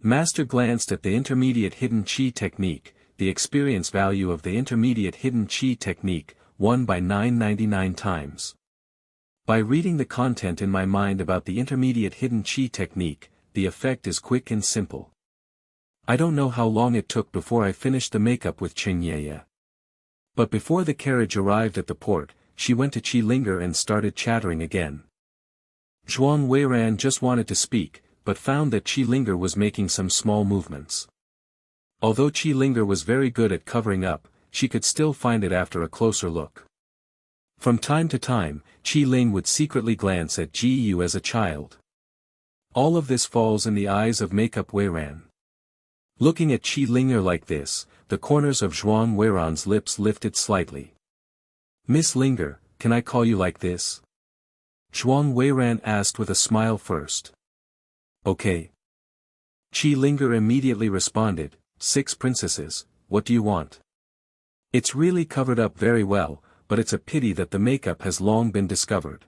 Master glanced at the intermediate hidden qi technique, the experience value of the intermediate hidden qi technique, won by 999 times. By reading the content in my mind about the intermediate hidden qi technique, the effect is quick and simple. I don't know how long it took before I finished the makeup with Cheng Yeye. But before the carriage arrived at the port, she went to Qi Linger and started chattering again. Zhuang Weiran just wanted to speak, but found that Qi Linger was making some small movements. Although Qi Linger was very good at covering up, she could still find it after a closer look. From time to time, Qi Ling would secretly glance at Ji Yu as a child. All of this falls in the eyes of Makeup Weiran. Looking at Qi Linger like this, the corners of Zhuang Weiran's lips lifted slightly. Miss Linger, can I call you like this? Zhuang Weiran asked with a smile first. Okay. Qi Linger immediately responded, 6 princesses, what do you want? It's really covered up very well, but it's a pity that the makeup has long been discovered.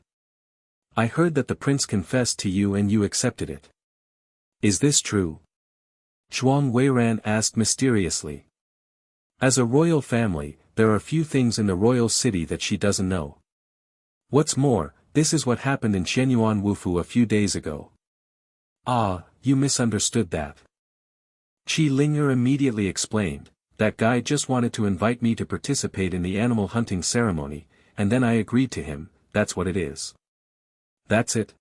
I heard that the prince confessed to you and you accepted it. Is this true? Zhuang Weiran asked mysteriously. As a royal family, there are few things in the royal city that she doesn't know. What's more, this is what happened in Shenyuan Wufu a few days ago. Ah, you misunderstood that. Qi Linger immediately explained, that guy just wanted to invite me to participate in the animal hunting ceremony, and then I agreed to him, that's what it is. That's it?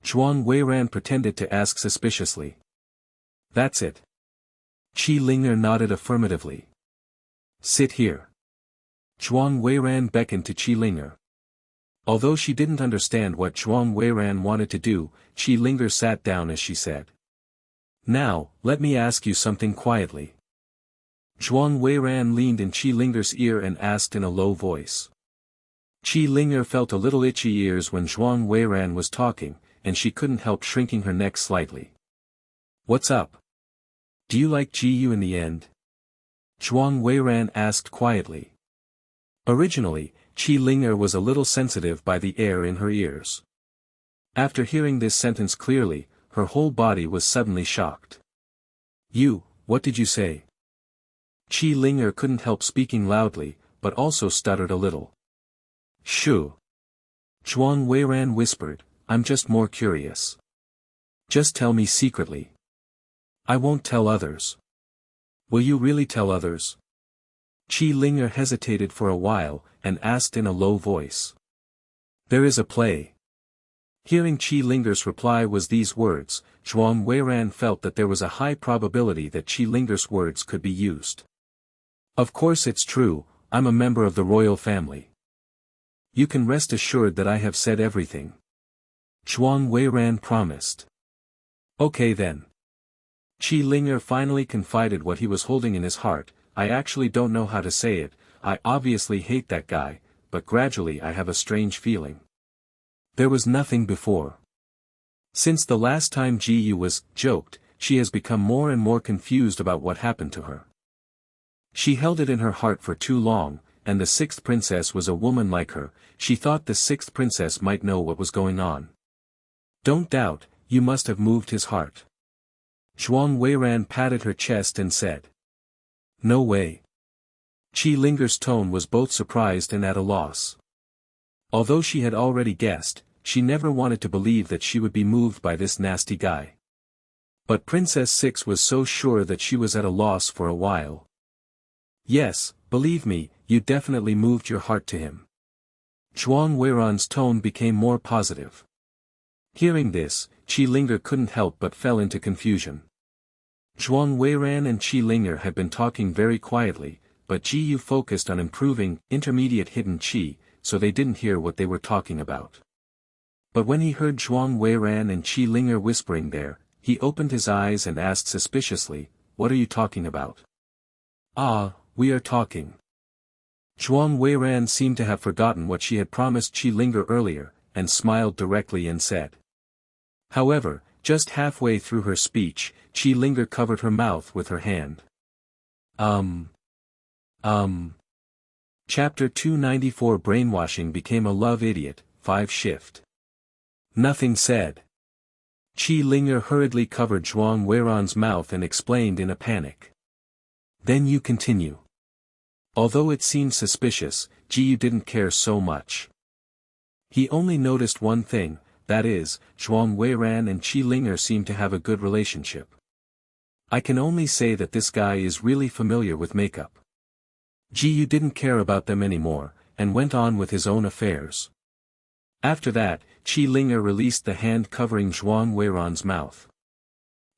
Zhuang Weiran pretended to ask suspiciously. That's it. Qi Linger nodded affirmatively. Sit here. Zhuang Weiran beckoned to Qi Linger. Although she didn't understand what Zhuang Weiran wanted to do, Qi Linger sat down as she said. Now, let me ask you something quietly. Zhuang Weiran leaned in Qi Linger's ear and asked in a low voice. Qi Linger felt a little itchy ears when Zhuang Weiran was talking, and she couldn't help shrinking her neck slightly. What's up? Do you like Ji Yu in the end? Zhuang Weiran asked quietly. Originally, Qi Linger was a little sensitive by the air in her ears. After hearing this sentence clearly, her whole body was suddenly shocked. You, what did you say? Qi Linger couldn't help speaking loudly, but also stuttered a little. Shoo. Zhuang Weiran whispered, I'm just more curious. Just tell me secretly. I won't tell others. Will you really tell others? Qi Linger hesitated for a while, and asked in a low voice. There is a play. Hearing Qi Linger's reply was these words, Zhuang Weiran felt that there was a high probability that Qi Linger's words could be used. Of course it's true, I'm a member of the royal family. You can rest assured that I have said everything. Zhuang Weiran promised. Okay then. Qi Linger finally confided what he was holding in his heart, I actually don't know how to say it, I obviously hate that guy, but gradually I have a strange feeling. There was nothing before. Since the last time Ji Yu was joked, she has become more and more confused about what happened to her. She held it in her heart for too long, and the sixth princess was a woman like her. She thought the sixth princess might know what was going on. Don't doubt, you must have moved his heart. Zhuang Weiran patted her chest and said. No way. Qi Linger's tone was both surprised and at a loss. Although she had already guessed, she never wanted to believe that she would be moved by this nasty guy. But Princess Six was so sure that she was at a loss for a while. Yes, believe me, you definitely moved your heart to him. Zhuang Weiran's tone became more positive. Hearing this, Qi Linger couldn't help but fell into confusion. Zhuang Weiran and Qi Linger had been talking very quietly, but Ji Yu focused on improving intermediate hidden qi, so they didn't hear what they were talking about. But when he heard Zhuang Weiran and Qi Linger whispering there, he opened his eyes and asked suspiciously, "What are you talking about?" "Ah, we are talking." Zhuang Weiran seemed to have forgotten what she had promised Qi Linger earlier, and smiled directly and said. However, just halfway through her speech, Qi Linger covered her mouth with her hand. Chapter 294 Brainwashing became a love idiot, 5 shift. Nothing said. Qi Linger hurriedly covered Zhuang Weiran's mouth and explained in a panic. Then you continue. Although it seemed suspicious, Ji Yu didn't care so much. He only noticed one thing, that is, Zhuang Weiran and Qi Linger seemed to have a good relationship. I can only say that this guy is really familiar with makeup. Ji Yu didn't care about them anymore, and went on with his own affairs. After that, Qi Linger released the hand covering Zhuang Weiran's mouth.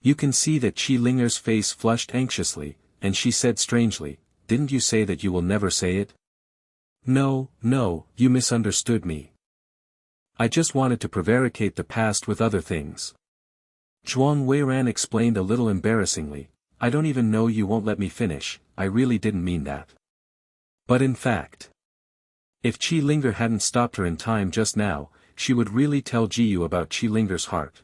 You can see that Qi Linger's face flushed anxiously, and she said strangely, "Didn't you say that you will never say it?" No, you misunderstood me. I just wanted to prevaricate the past with other things. Zhuang Weiran explained a little embarrassingly, I don't even know you won't let me finish, I really didn't mean that. But in fact, if Qi Linger hadn't stopped her in time just now, she would really tell Ji Yu about Qi Linger's heart.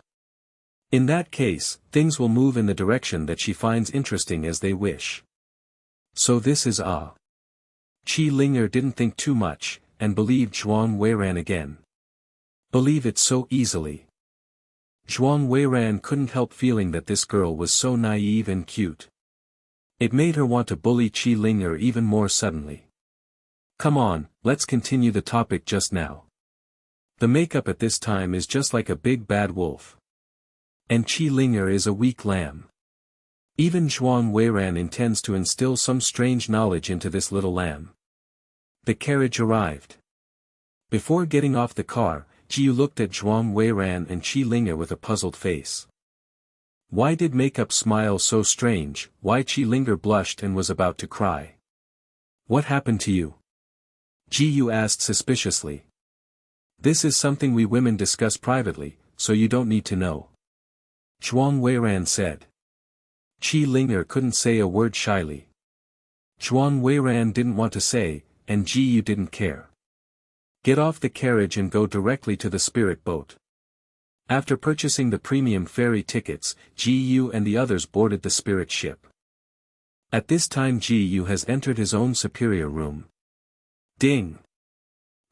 In that case, things will move in the direction that she finds interesting as they wish. So this is Qi Linger didn't think too much, and believed Zhuang Weiran again. Believe it so easily. Zhuang Weiran couldn't help feeling that this girl was so naive and cute. It made her want to bully Qi Linger even more suddenly. Come on, let's continue the topic just now. The makeup at this time is just like a big bad wolf. And Qi Linger is a weak lamb. Even Zhuang Weiran intends to instill some strange knowledge into this little lamb. The carriage arrived. Before getting off the car, Ji Yu looked at Zhuang Weiran and Qi Linger with a puzzled face. Why did makeup smile so strange? Why Qi Linger blushed and was about to cry? What happened to you? Ji Yu asked suspiciously. This is something we women discuss privately, so you don't need to know. Zhuang Weiran said. Qi Linger couldn't say a word shyly. Zhuang Weiran didn't want to say, and Ji Yu didn't care. Get off the carriage and go directly to the spirit boat. After purchasing the premium ferry tickets, Ji Yu and the others boarded the spirit ship. At this time Ji Yu has entered his own superior room. Ding!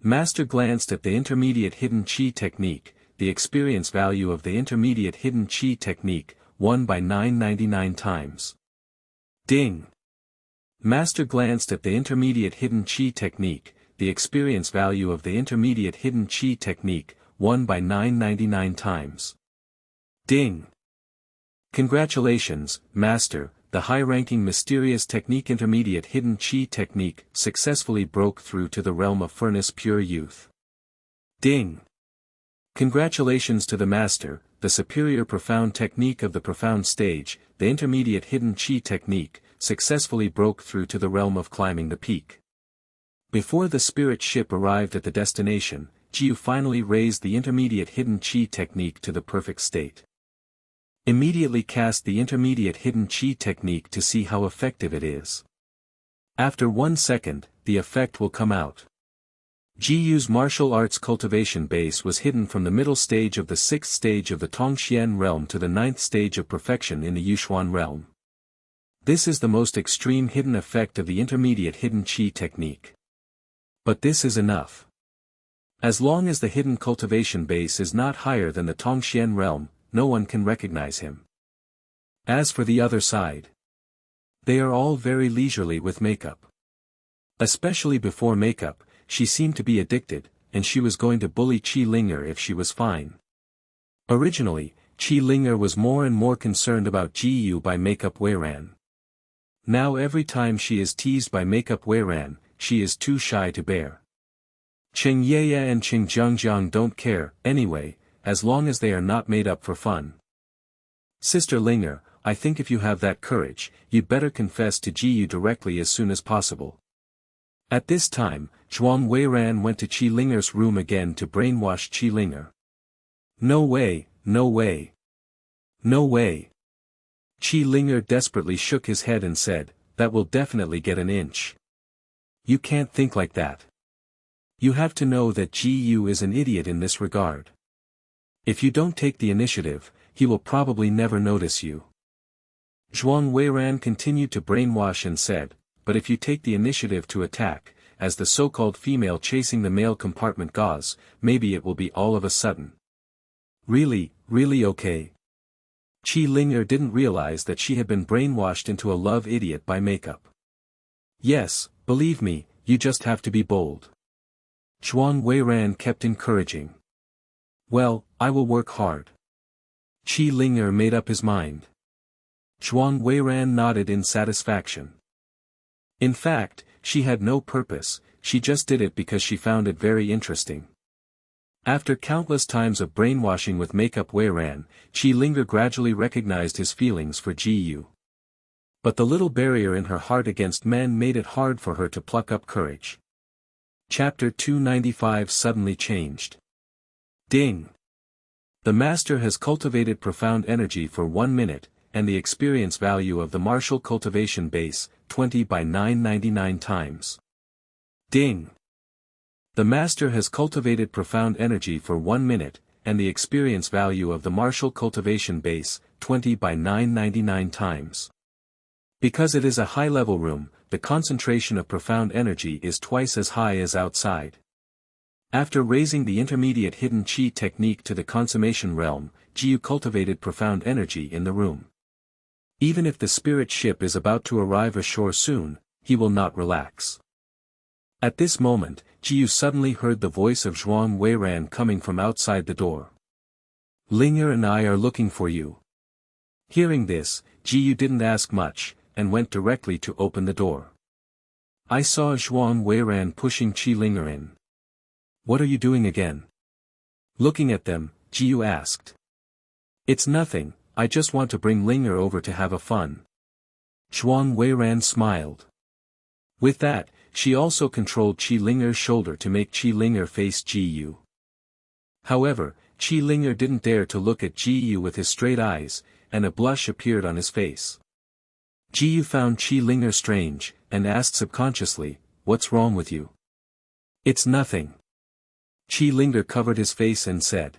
Master glanced at the intermediate hidden qi technique, the experience value of the intermediate hidden qi technique, 1 by 999 times. Ding! Master glanced at the intermediate hidden qi technique, the experience value of the intermediate hidden qi technique, 1 by 999 times. Ding! Congratulations, Master, the high-ranking mysterious technique intermediate hidden qi technique successfully broke through to the realm of furnace pure youth. Ding! Congratulations to the Master, the superior profound technique of the profound stage, the intermediate hidden qi technique, successfully broke through to the realm of climbing the peak. Before the spirit ship arrived at the destination, Ji Yu finally raised the intermediate hidden qi technique to the perfect state. Immediately cast the intermediate hidden qi technique to see how effective it is. After 1 second, the effect will come out. Ji Yu's martial arts cultivation base was hidden from the middle stage of the 6th stage of the Tongxian realm to the 9th stage of perfection in the Yushuan realm. This is the most extreme hidden effect of the intermediate hidden qi technique. But this is enough. As long as the hidden cultivation base is not higher than the Tongxian realm, no one can recognize him. As for the other side, they are all very leisurely with makeup. Especially before makeup, she seemed to be addicted, and she was going to bully Qi Linger if she was fine. Originally, Qi Linger was more and more concerned about Ji Yu by makeup Weiran. Now every time she is teased by makeup Weiran, she is too shy to bear. Qing Yeye and Qing Zhangjiang don't care, anyway, as long as they are not made up for fun. Sister Linger, I think if you have that courage, you'd better confess to Ji Yu directly as soon as possible. At this time, Zhuang Weiran went to Qi Linger's room again to brainwash Qi Linger. No way, no way. No way. Qi Linger desperately shook his head and said, that will definitely get an inch. You can't think like that. You have to know that Ji Yu is an idiot in this regard. If you don't take the initiative, he will probably never notice you. Zhuang Weiran continued to brainwash and said, but if you take the initiative to attack, as the so-called female chasing the male compartment gauze, maybe it will be all of a sudden. Really, really okay. Qi Linger didn't realize that she had been brainwashed into a love idiot by makeup. Yes, believe me, you just have to be bold. Zhuang Weiran kept encouraging. Well, I will work hard. Qi Linger made up his mind. Zhuang Weiran nodded in satisfaction. In fact, she had no purpose, she just did it because she found it very interesting. After countless times of brainwashing with makeup Weiran, Qi Linger gradually recognized his feelings for Ji Yu. But the little barrier in her heart against men made it hard for her to pluck up courage. Chapter 295 suddenly changed. Ding! The master has cultivated profound energy for 1 minute, and the experience value of the martial cultivation base, 20 by 999 times. Ding! The master has cultivated profound energy for 1 minute, and the experience value of the martial cultivation base, 20 by 999 times. Because it is a high-level room, the concentration of profound energy is twice as high as outside. After raising the intermediate hidden qi technique to the consummation realm, Jiu cultivated profound energy in the room. Even if the spirit ship is about to arrive ashore soon, he will not relax. At this moment, Jiu suddenly heard the voice of Zhuang Weiran coming from outside the door. Linger and I are looking for you. Hearing this, Jiu didn't ask much, and went directly to open the door. I saw Zhuang Weiran pushing Qi Linger in. What are you doing again? Looking at them, Jiu asked. It's nothing, I just want to bring Linger over to have a fun. Zhuang Weiran smiled. With that, she also controlled Qi Linger's shoulder to make Qi Linger face Ji Yu. However, Qi Linger didn't dare to look at Ji Yu with his straight eyes, and a blush appeared on his face. Ji Yu found Qi Linger strange, and asked subconsciously, "What's wrong with you?" "It's nothing." Qi Linger covered his face and said.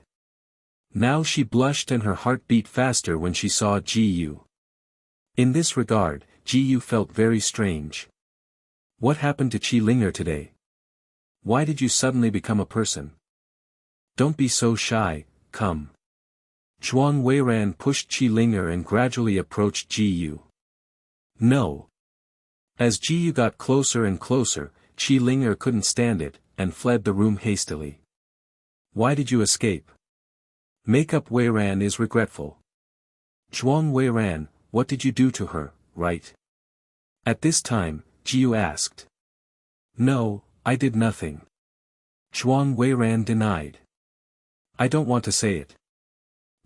Now she blushed and her heart beat faster when she saw Ji Yu. In this regard, Ji Yu felt very strange. What happened to Qi Linger today? Why did you suddenly become a person? Don't be so shy, come. Zhuang Weiran pushed Qi Linger and gradually approached Ji Yu. No. As Ji Yu got closer and closer, Qi Linger couldn't stand it, and fled the room hastily. Why did you escape? Makeup Weiran is regretful. Zhuang Weiran, what did you do to her, right? At this time, Ji Yu asked. No, I did nothing. Zhuang Weiran denied. I don't want to say it.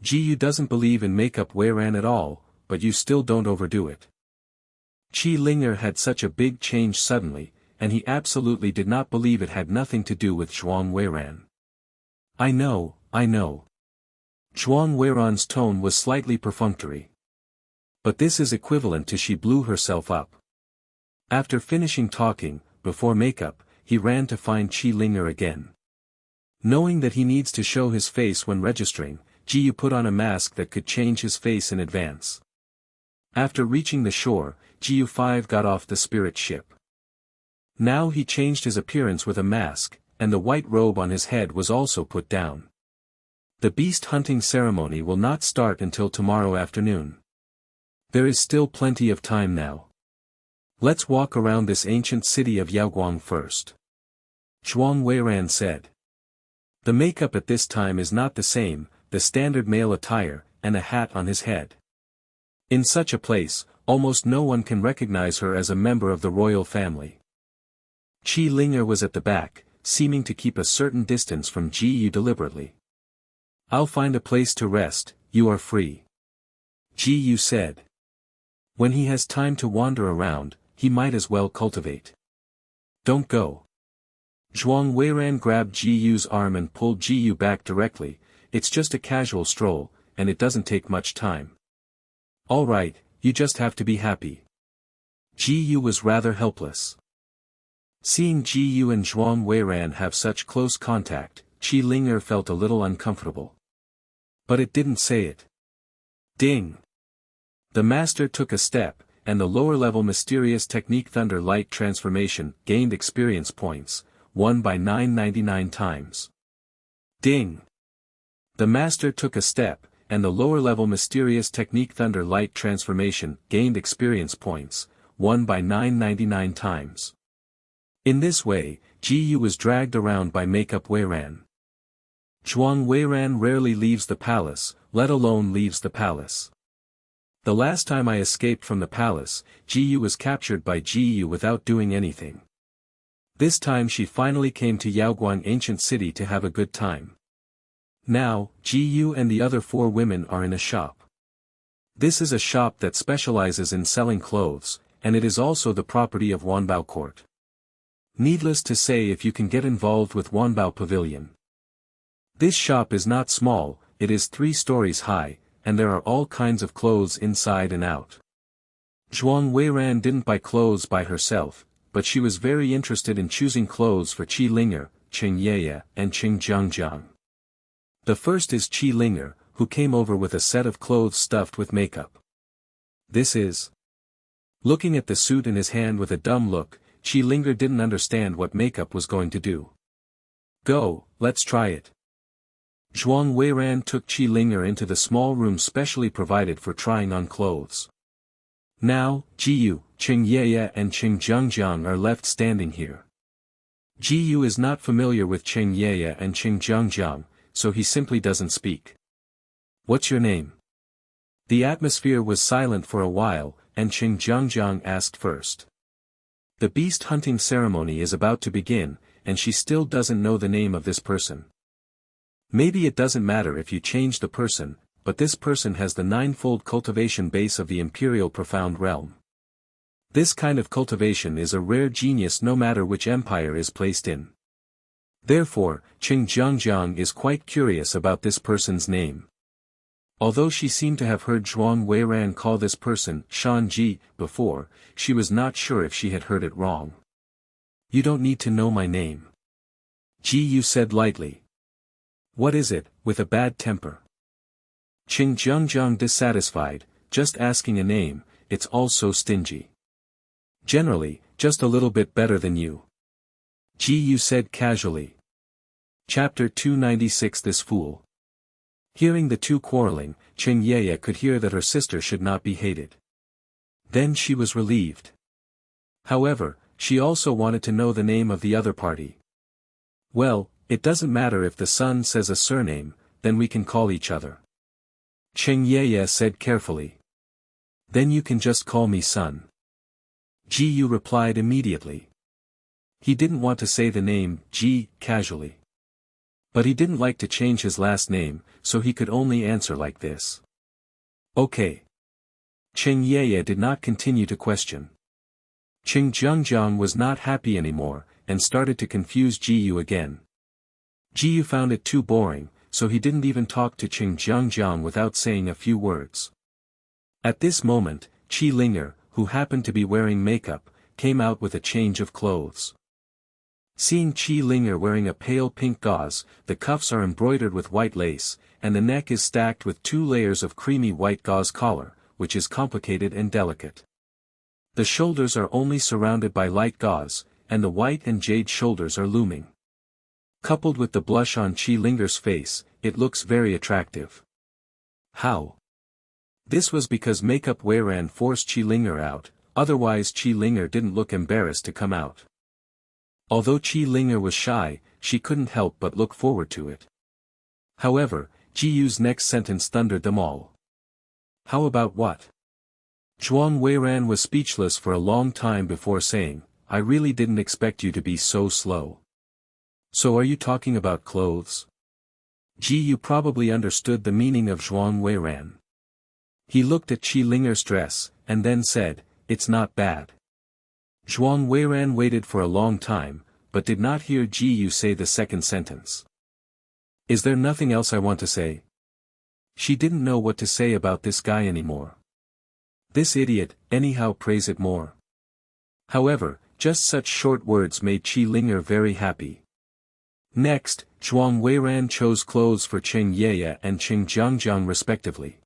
Ji Yu doesn't believe in makeup Weiran at all, but you still don't overdo it. Qi Linger had such a big change suddenly, and he absolutely did not believe it had nothing to do with Zhuang Weiran. I know. Zhuang Weiran's tone was slightly perfunctory. But this is equivalent to she blew herself up. After finishing talking, before makeup, he ran to find Qi Linger again. Knowing that he needs to show his face when registering, Ji Yu put on a mask that could change his face in advance. After reaching the shore, Ji Yu 5 got off the spirit ship. Now he changed his appearance with a mask, and the white robe on his head was also put down. The beast hunting ceremony will not start until tomorrow afternoon. There is still plenty of time now. Let's walk around this ancient city of Yaoguang first. Zhuang Weiran said. The makeup at this time is not the same, the standard male attire, and a hat on his head. In such a place, almost no one can recognize her as a member of the royal family. Qi Linger was at the back, seeming to keep a certain distance from Ji Yu deliberately. I'll find a place to rest, you are free. Ji Yu said. When he has time to wander around, he might as well cultivate. Don't go. Zhuang Weiran grabbed Ji Yu's arm and pulled Ji Yu back directly. It's just a casual stroll, and it doesn't take much time. All right, you just have to be happy. Ji Yu was rather helpless. Seeing Ji Yu and Zhuang Weiran have such close contact, Qi Linger felt a little uncomfortable. But it didn't say it. Ding! The master took a step, and the lower-level mysterious technique Thunder Light Transformation gained experience points, won by 999 times. Ding! The master took a step, and the lower-level mysterious technique Thunder Light Transformation gained experience points, won by 999 times. In this way, Ji Yu was dragged around by Makeup Weiran. Zhuang Weiran rarely leaves the palace, let alone leaves the palace. The last time I escaped from the palace, Ji Yu was captured by Ji Yu without doing anything. This time she finally came to Yaoguang Ancient City to have a good time. Now, Ji Yu and the other 4 women are in a shop. This is a shop that specializes in selling clothes, and it is also the property of Wanbao Court. Needless to say, if you can get involved with Wanbao Pavilion. This shop is not small, it is 3 stories high, and there are all kinds of clothes inside and out. Zhuang Weiran didn't buy clothes by herself, but she was very interested in choosing clothes for Qi Linger, Qing Yeye, and Qing Jiangjiang. The first is Qi Linger, who came over with a set of clothes stuffed with makeup. This is. Looking at the suit in his hand with a dumb look, Qi Linger didn't understand what makeup was going to do. Go, let's try it. Zhuang Weiran took Qi Linger into the small room specially provided for trying on clothes. Now, Ji Yu, Qing Yeye and Qing Jiangjiang are left standing here. Ji Yu is not familiar with Qing Yeye and Qing Jiangjiang, so he simply doesn't speak. What's your name? The atmosphere was silent for a while, and Qing Jiangjiang asked first. The beast hunting ceremony is about to begin, and she still doesn't know the name of this person. Maybe it doesn't matter if you change the person, but this person has the 9-fold cultivation base of the Imperial Profound Realm. This kind of cultivation is a rare genius no matter which empire is placed in. Therefore, Qing Jiangjiang is quite curious about this person's name. Although she seemed to have heard Zhuang Weiran call this person Shan Ji before, she was not sure if she had heard it wrong. You don't need to know my name. Ji Yu said lightly. What is it, with a bad temper? Qing Jiangjiang dissatisfied, just asking a name, it's all so stingy. Generally, just a little bit better than you. Ji Yu said casually. Chapter 296 This Fool. Hearing the two quarreling, Qing Yeye could hear that her sister should not be hated. Then she was relieved. However, she also wanted to know the name of the other party. Well, it doesn't matter if the son says a surname, then we can call each other. Qing Yeye said carefully. Then you can just call me son. Ji Yu replied immediately. He didn't want to say the name Ji casually. But he didn't like to change his last name, so he could only answer like this. Okay. Qing Yeye did not continue to question. Qing Jiangjiang was not happy anymore, and started to confuse Ji Yu again. Ji Yu found it too boring, so he didn't even talk to Qing Jiangjiang without saying a few words. At this moment, Qi Linger, who happened to be wearing makeup, came out with a change of clothes. Seeing Qi Linger wearing a pale pink gauze, the cuffs are embroidered with white lace, and the neck is stacked with 2 layers of creamy white gauze collar, which is complicated and delicate. The shoulders are only surrounded by light gauze, and the white and jade shoulders are looming. Coupled with the blush on Qi Linger's face, it looks very attractive. How? This was because makeup Weiran forced Qi Linger out, otherwise Qi Linger didn't look embarrassed to come out. Although Qi Linger was shy, she couldn't help but look forward to it. However, Ji Yu's next sentence thundered them all. How about what? Zhuang Weiran was speechless for a long time before saying, I really didn't expect you to be so slow. So are you talking about clothes? Ji Yu probably understood the meaning of Zhuang Weiran. He looked at Qi Linger's dress, and then said, it's not bad. Zhuang Weiran waited for a long time, but did not hear Ji Yu say the second sentence. Is there nothing else I want to say? She didn't know what to say about this guy anymore. This idiot, anyhow, praise it more. However, just such short words made Qi Linger very happy. Next, Zhuang Weiran chose clothes for Cheng Yeye and Cheng Jiangjiang respectively.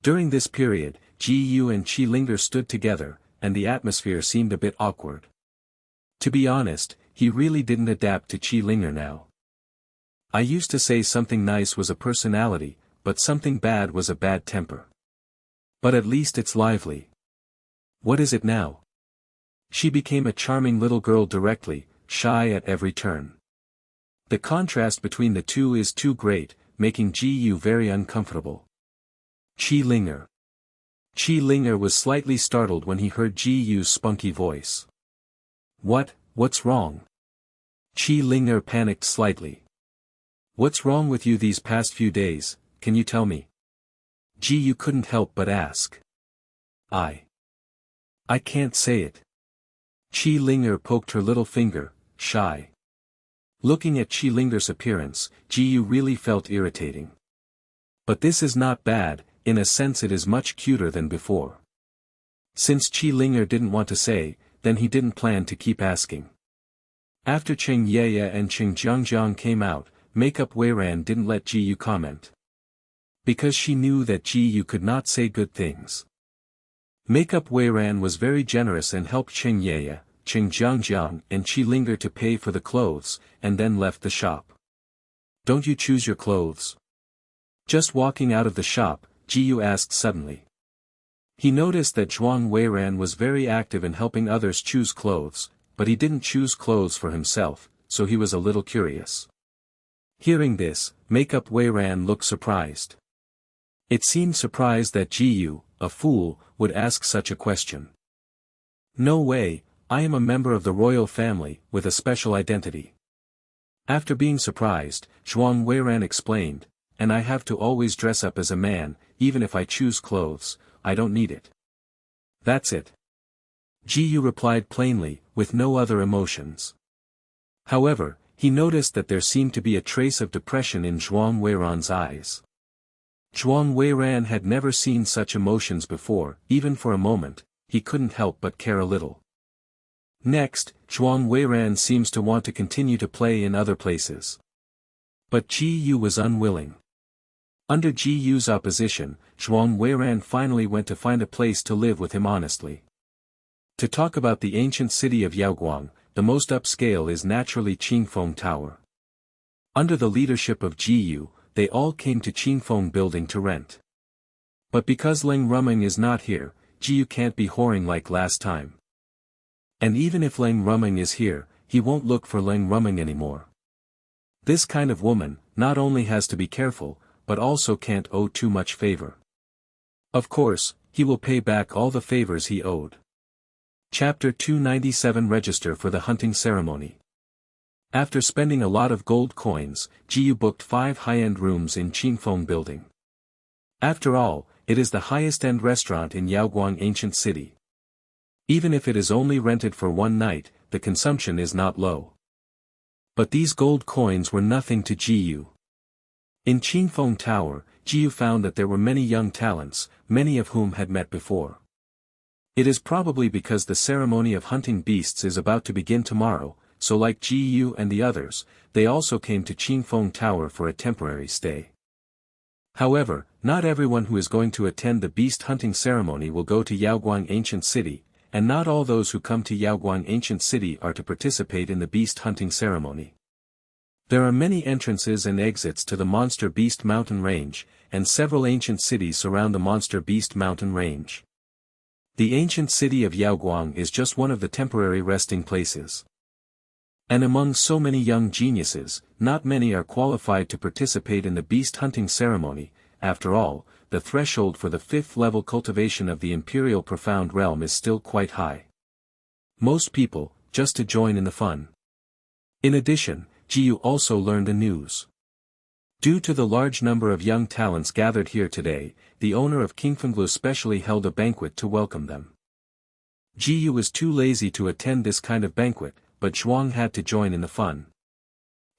During this period, Ji Yu and Qi Linger stood together, and the atmosphere seemed a bit awkward. To be honest, he really didn't adapt to Qi Linger now. I used to say something nice was a personality, but something bad was a bad temper. But at least it's lively. What is it now? She became a charming little girl directly, shy at every turn. The contrast between the two is too great, making Ji Yu very uncomfortable. Qi Linger. Qi Linger was slightly startled when he heard Ji Yu's spunky voice. What's wrong? Qi Linger panicked slightly. What's wrong with you these past few days, can you tell me? Ji Yu couldn't help but ask. I can't say it. Qi Linger poked her little finger, shy. Looking at Qi Linger's appearance, Ji Yu really felt irritating. But this is not bad, in a sense it is much cuter than before. Since Qi Linger didn't want to say, then he didn't plan to keep asking. After Cheng Yeye and Cheng Jiangjiang came out, makeup Weiran didn't let Ji Yu comment. Because she knew that Ji Yu could not say good things. Makeup Weiran was very generous and helped Cheng Yeye, Cheng Jiangjiang and Qi Linger to pay for the clothes, and then left the shop. Don't you choose your clothes? Just walking out of the shop, Ji Yu asked suddenly. He noticed that Zhuang Weiran was very active in helping others choose clothes, but he didn't choose clothes for himself, so he was a little curious. Hearing this, makeup Weiran looked surprised. It seemed surprised that Ji Yu, a fool, would ask such a question. No way, I am a member of the royal family, with a special identity. After being surprised, Zhuang Weiran explained, and I have to always dress up as a man, even if I choose clothes, I don't need it. That's it. Ji Yu replied plainly, with no other emotions. However, he noticed that there seemed to be a trace of depression in Zhuang Weiran's eyes. Zhuang Weiran had never seen such emotions before, even for a moment, he couldn't help but care a little. Next, Zhuang Weiran seems to want to continue to play in other places. But Ji Yu was unwilling. Under Ji Yu's opposition, Zhuang Weiran finally went to find a place to live with him honestly. To talk about the ancient city of Yaoguang, the most upscale is naturally Qingfeng Tower. Under the leadership of Ji Yu, they all came to Qingfeng building to rent. But because Leng Rumeng is not here, Ji Yu can't be whoring like last time. And even if Leng Rumeng is here, he won't look for Leng Rumeng anymore. This kind of woman, not only has to be careful, but also can't owe too much favor. Of course, he will pay back all the favors he owed. Chapter 297 Register for the hunting ceremony. After spending a lot of gold coins, Ji Yu booked 5 high-end rooms in Qingfeng building. After all, it is the highest-end restaurant in Yaoguang ancient city. Even if it is only rented for one night, the consumption is not low. But these gold coins were nothing to Ji Yu. In Qingfeng Tower, Ji Yu found that there were many young talents, many of whom had met before. It is probably because the ceremony of hunting beasts is about to begin tomorrow, so like Ji Yu and the others, they also came to Qingfeng Tower for a temporary stay. However, not everyone who is going to attend the beast hunting ceremony will go to Yaoguang ancient city, and not all those who come to Yaoguang ancient city are to participate in the beast hunting ceremony. There are many entrances and exits to the Monster Beast Mountain Range, and several ancient cities surround the Monster Beast Mountain Range. The ancient city of Yaoguang is just one of the temporary resting places. And among so many young geniuses, not many are qualified to participate in the beast hunting ceremony. After all, the threshold for the 5th level cultivation of the Imperial Profound Realm is still quite high. Most people, just to join in the fun. In addition, Jiyu also learned the news. Due to the large number of young talents gathered here today, the owner of Qingfenglu specially held a banquet to welcome them. Jiyu was too lazy to attend this kind of banquet, but Zhuang had to join in the fun.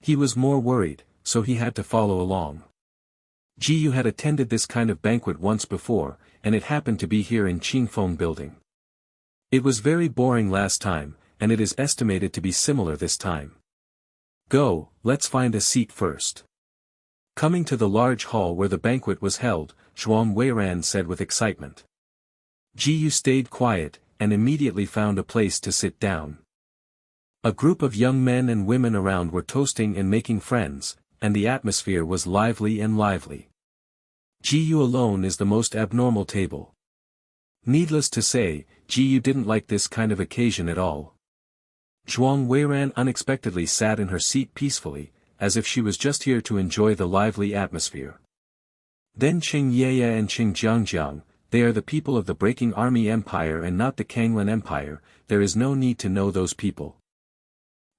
He was more worried, so he had to follow along. Jiyu had attended this kind of banquet once before, and it happened to be here in Qingfeng building. It was very boring last time, and it is estimated to be similar this time. Go, let's find a seat first. Coming to the large hall where the banquet was held, Zhuang Weiran said with excitement. Jiyu stayed quiet, and immediately found a place to sit down. A group of young men and women around were toasting and making friends, and the atmosphere was lively and lively. Jiyu alone is the most abnormal table. Needless to say, Jiyu didn't like this kind of occasion at all. Zhuang Weiran unexpectedly sat in her seat peacefully, as if she was just here to enjoy the lively atmosphere. Then Qing Yeye and Qing Jiangjiang, they are the people of the Breaking Army Empire and not the Kanglan Empire. There is no need to know those people.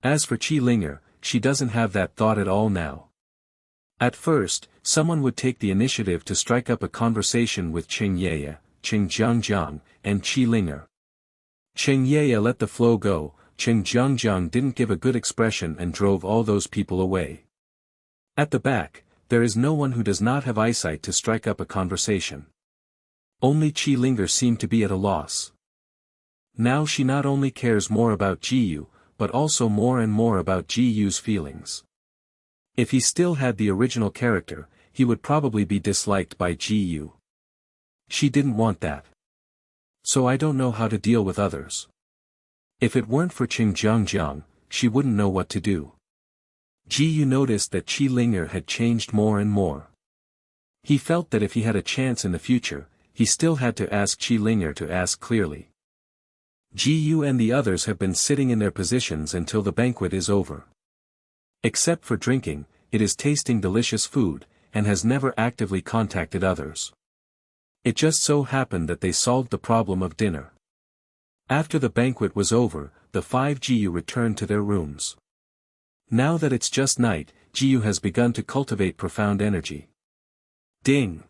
As for Qi Linger, she doesn't have that thought at all now. At first, someone would take the initiative to strike up a conversation with Qing Yeye, Qing Jiangjiang, and Qi Linger. Qing Yeye let the flow go. Qing Jiangjiang didn't give a good expression and drove all those people away. At the back, there is no one who does not have eyesight to strike up a conversation. Only Qi Linger seemed to be at a loss. Now she not only cares more about Jiyu, but also more and more about Jiyu's feelings. If he still had the original character, he would probably be disliked by Jiyu. She didn't want that. So I don't know how to deal with others. If it weren't for Qing Jiangjiang, she wouldn't know what to do. Jiyu noticed that Qi Linger had changed more and more. He felt that if he had a chance in the future, he still had to ask Qi Linger to ask clearly. Jiyu and the others have been sitting in their positions until the banquet is over. Except for drinking, it is tasting delicious food, and has never actively contacted others. It just so happened that they solved the problem of dinner. After the banquet was over, the 5 Jiyu returned to their rooms. Now that it's just night, Jiyu has begun to cultivate profound energy. Ding!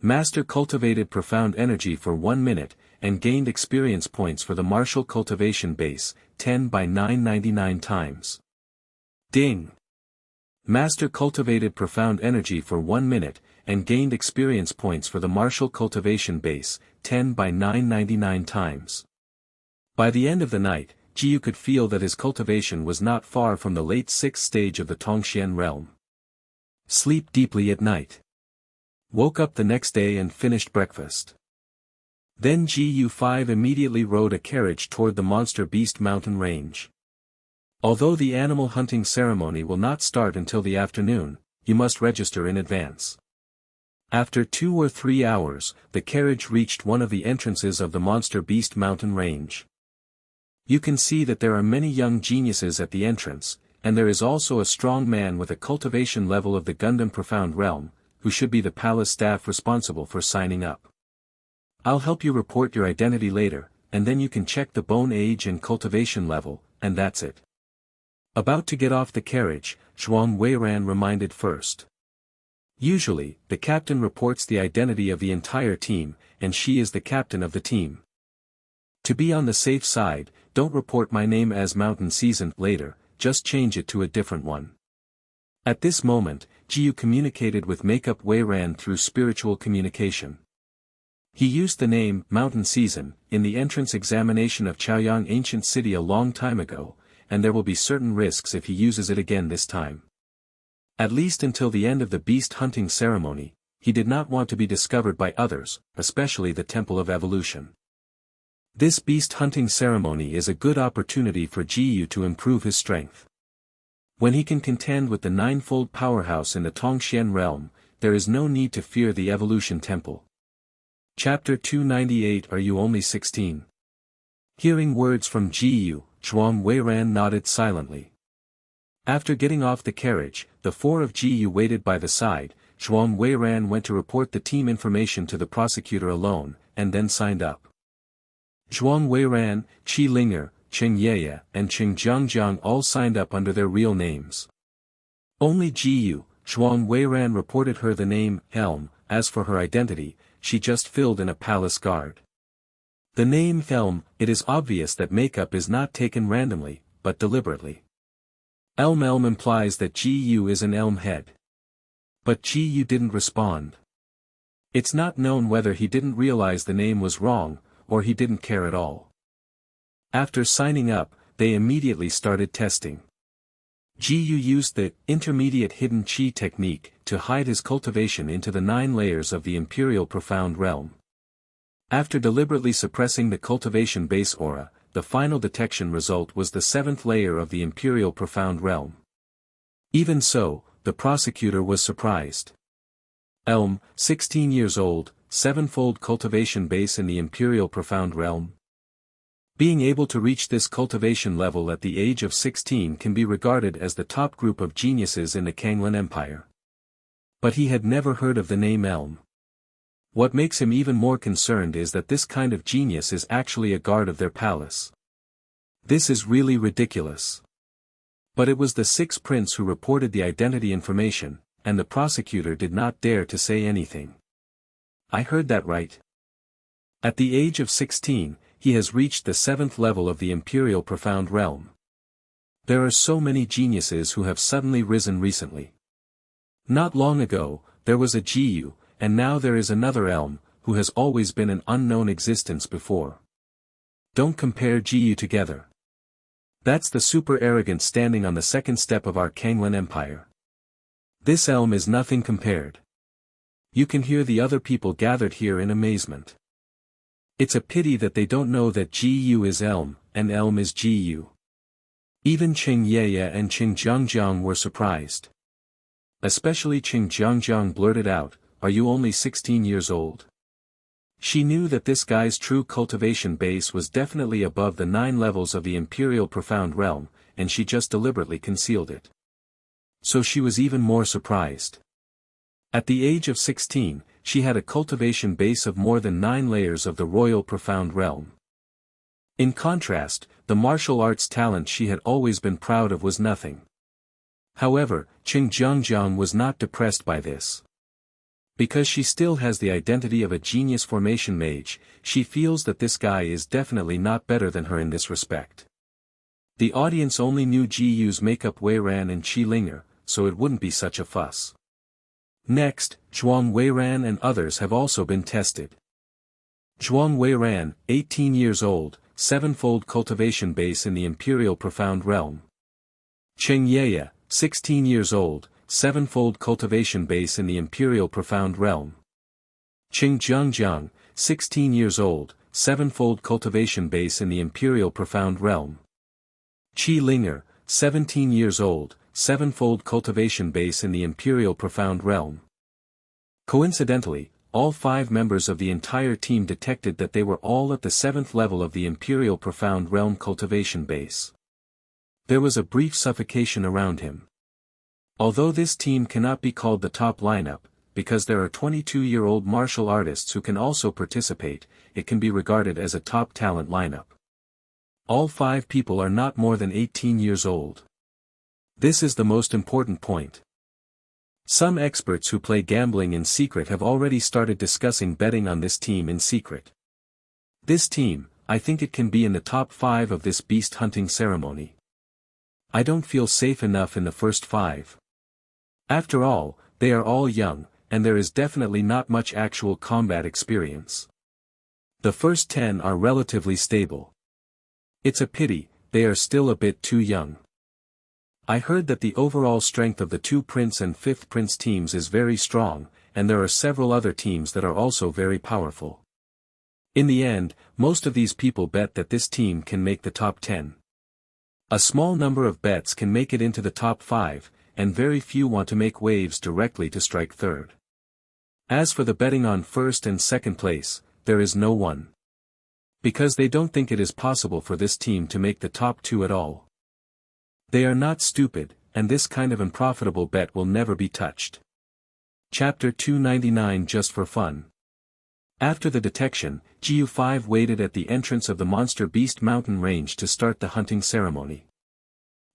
Master cultivated profound energy for 1 minute, and gained experience points for the martial cultivation base, 10 by 999 times. Ding! Master cultivated profound energy for 1 minute, and gained experience points for the martial cultivation base, 10 by 999 times. By the end of the night, Jiyu could feel that his cultivation was not far from the late 6th stage of the Tongxian realm. Sleep deeply at night. Woke up the next day and finished breakfast. Then Gu5 immediately rode a carriage toward the Monster Beast Mountain Range. Although the animal hunting ceremony will not start until the afternoon, you must register in advance. After 2 or 3 hours, the carriage reached one of the entrances of the Monster Beast Mountain Range. You can see that there are many young geniuses at the entrance, and there is also a strong man with a cultivation level of the Gundam Profound Realm, who should be the palace staff responsible for signing up. I'll help you report your identity later, and then you can check the bone age and cultivation level, and that's it. About to get off the carriage, Zhuang Weiran reminded first. Usually, the captain reports the identity of the entire team, and she is the captain of the team. To be on the safe side, don't report my name as Mountain Season later, just change it to a different one. At this moment, Jiyu communicated with Makeup Weiran through spiritual communication. He used the name Mountain Season in the entrance examination of Chaoyang Ancient City a long time ago, and there will be certain risks if he uses it again this time. At least until the end of the beast hunting ceremony, he did not want to be discovered by others, especially the Temple of Evolution. This beast hunting ceremony is a good opportunity for Jiyu to improve his strength. When he can contend with the ninefold powerhouse in the Tongxian realm, there is no need to fear the evolution temple. Chapter 298. Are you only 16? Hearing words from Jiyu, Zhuang Weiran nodded silently. After getting off the carriage, the four of Jiyu waited by the side. Zhuang Weiran went to report the team information to the prosecutor alone, and then signed up. Zhuang Weiran, Qi Linger, Cheng Yeye, and Cheng Jiangjiang all signed up under their real names. Only Jiyu, Zhuang Weiran reported her the name, Helm. As for her identity, she just filled in a palace guard. The name Helm, it is obvious that makeup is not taken randomly, but deliberately. Elm implies that Jiyu is an elm head. But Jiyu didn't respond. It's not known whether he didn't realize the name was wrong, or he didn't care at all. After signing up, they immediately started testing. Jiyu used the intermediate hidden qi technique to hide his cultivation into the 9 layers of the imperial profound realm. After deliberately suppressing the cultivation base aura, the final detection result was the 7th layer of the imperial profound realm. Even so, the prosecutor was surprised. Elm, 16 years old, 7-fold cultivation base in the imperial profound realm. Being able to reach this cultivation level at the age of 16 can be regarded as the top group of geniuses in the Kanglan Empire. But he had never heard of the name Elm. What makes him even more concerned is that this kind of genius is actually a guard of their palace. This is really ridiculous. But it was the 6th prince who reported the identity information, and the prosecutor did not dare to say anything. I heard that right. At the age of 16, he has reached the 7th level of the imperial profound realm. There are so many geniuses who have suddenly risen recently. Not long ago, there was a Jiyu, and now there is another Elm, who has always been an unknown existence before. Don't compare Jiyu together. That's the super arrogant standing on the 2nd step of our Kanglan Empire. This Elm is nothing compared. You can hear the other people gathered here in amazement. It's a pity that they don't know that Jiyu is Elm, and Elm is Jiyu. Even Cheng Yeye and Cheng Jiangjiang were surprised. Especially Cheng Jiangjiang blurted out, "Are you only 16 years old?" She knew that this guy's true cultivation base was definitely above the 9 levels of the imperial profound realm, and she just deliberately concealed it. So she was even more surprised. At the age of 16, she had a cultivation base of more than 9 layers of the royal profound realm. In contrast, the martial arts talent she had always been proud of was nothing. However, Cheng Jiangjiang was not depressed by this. Because she still has the identity of a genius formation mage, she feels that this guy is definitely not better than her in this respect. The audience only knew Jiyu's makeup Weiran and Qi Linger, so it wouldn't be such a fuss. Next, Zhuang Weiran and others have also been tested. Zhuang Weiran, 18 years old, 7-fold cultivation base in the imperial profound realm. Cheng Yeye, 16 years old, 7-fold cultivation base in the imperial profound realm. Cheng Jiangjiang, 16 years old, 7-fold cultivation base in the imperial profound realm. Qi Linger, 17 years old, 7-fold cultivation base in the imperial profound realm. Coincidentally, all 5 members of the entire team detected that they were all at the 7th level of the imperial profound realm cultivation base. There was a brief suffocation around him. Although this team cannot be called the top lineup, because there are 22-year-old martial artists who can also participate, it can be regarded as a top talent lineup. All 5 people are not more than 18 years old. This is the most important point. Some experts who play gambling in secret have already started discussing betting on this team in secret. This team, I think it can be in the top 5 of this beast hunting ceremony. I don't feel safe enough in the first 5. After all, they are all young, and there is definitely not much actual combat experience. The first 10 are relatively stable. It's a pity, they are still a bit too young. I heard that the overall strength of the 2 Prince and 5th Prince teams is very strong, and there are several other teams that are also very powerful. In the end, most of these people bet that this team can make the top 10. A small number of bets can make it into the top 5, and very few want to make waves directly to strike third. As for the betting on first and second place, there is no one. Because they don't think it is possible for this team to make the top 2 at all. They are not stupid, and this kind of unprofitable bet will never be touched. Chapter 299 Just for fun. After the detection, GU5 waited at the entrance of the Monster Beast mountain range to start the hunting ceremony.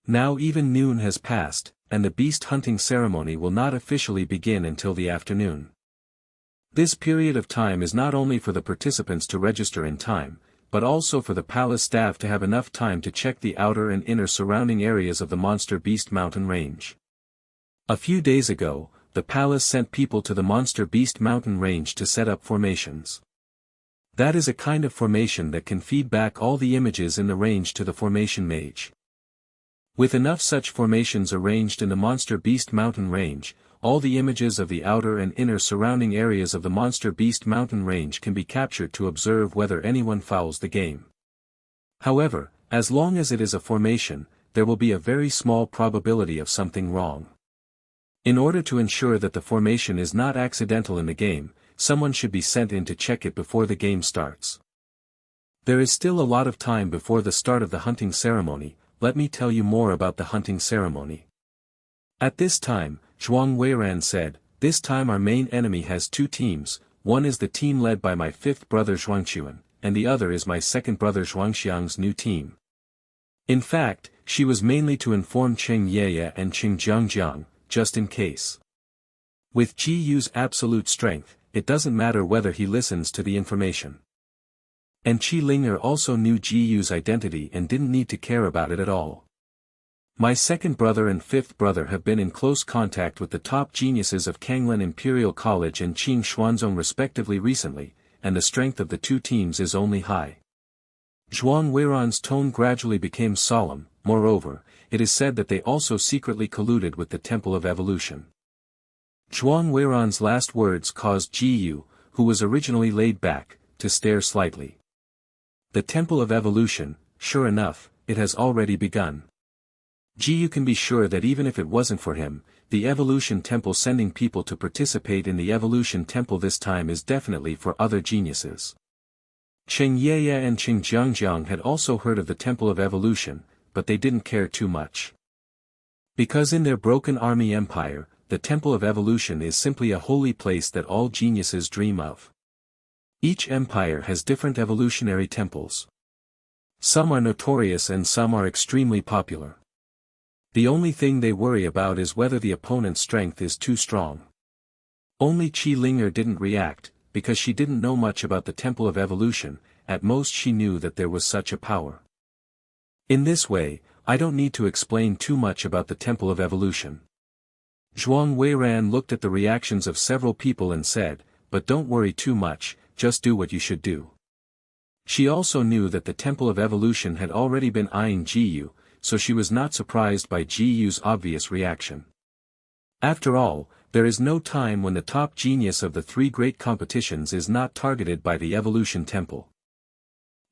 Now even noon has passed, and the beast hunting ceremony will not officially begin until the afternoon. This period of time is not only for the participants to register in time, but also for the palace staff to have enough time to check the outer and inner surrounding areas of the Monster Beast mountain range. A few days ago, the palace sent people to the Monster Beast mountain range to set up formations. That is a kind of formation that can feed back all the images in the range to the formation mage. With enough such formations arranged in the Monster Beast mountain range, all the images of the outer and inner surrounding areas of the Monster Beast mountain range can be captured to observe whether anyone fouls the game. However, as long as it is a formation, there will be a very small probability of something wrong. In order to ensure that the formation is not accidental in the game, someone should be sent in to check it before the game starts. There is still a lot of time before the start of the hunting ceremony. Let me tell you more about the hunting ceremony. At this time, Zhuang Weiran said, "This time our main enemy has 2 teams, one is the team led by my 5th brother Zhuangquan, and the other is my 2nd brother Zhuangxiang's new team." In fact, she was mainly to inform Cheng Yeye and Qing Jiangjiang, just in case. With Ji Yu's absolute strength, it doesn't matter whether he listens to the information. And Qi Ling'er also knew Ji Yu's identity and didn't need to care about it at all. My 2nd brother and 5th brother have been in close contact with the top geniuses of Kanglan Imperial College and Qing Xuanzong respectively recently, and the strength of the 2 teams is only high. Zhuang Weiran's tone gradually became solemn. Moreover, it is said that they also secretly colluded with the Temple of Evolution. Zhuang Weiran's last words caused Ji Yu, who was originally laid back, to stare slightly. The Temple of Evolution, sure enough, it has already begun. Ji Yu can be sure that even if it wasn't for him, the Evolution Temple sending people to participate in the Evolution Temple this time is definitely for other geniuses. Cheng Yeye and Qing Jiangjiang had also heard of the Temple of Evolution, but they didn't care too much. Because in their broken army empire, the Temple of Evolution is simply a holy place that all geniuses dream of. Each empire has different evolutionary temples. Some are notorious and some are extremely popular. The only thing they worry about is whether the opponent's strength is too strong. Only Qi Ling'er didn't react, because she didn't know much about the Temple of Evolution. At most she knew that there was such a power. In this way, I don't need to explain too much about the Temple of Evolution. Zhuang Weiran looked at the reactions of several people and said, "But don't worry too much, just do what you should do." She also knew that the Temple of Evolution had already been eyeing Ji Yu, so she was not surprised by Ji Yu's obvious reaction. After all, there is no time when the top genius of the 3 great competitions is not targeted by the Evolution Temple.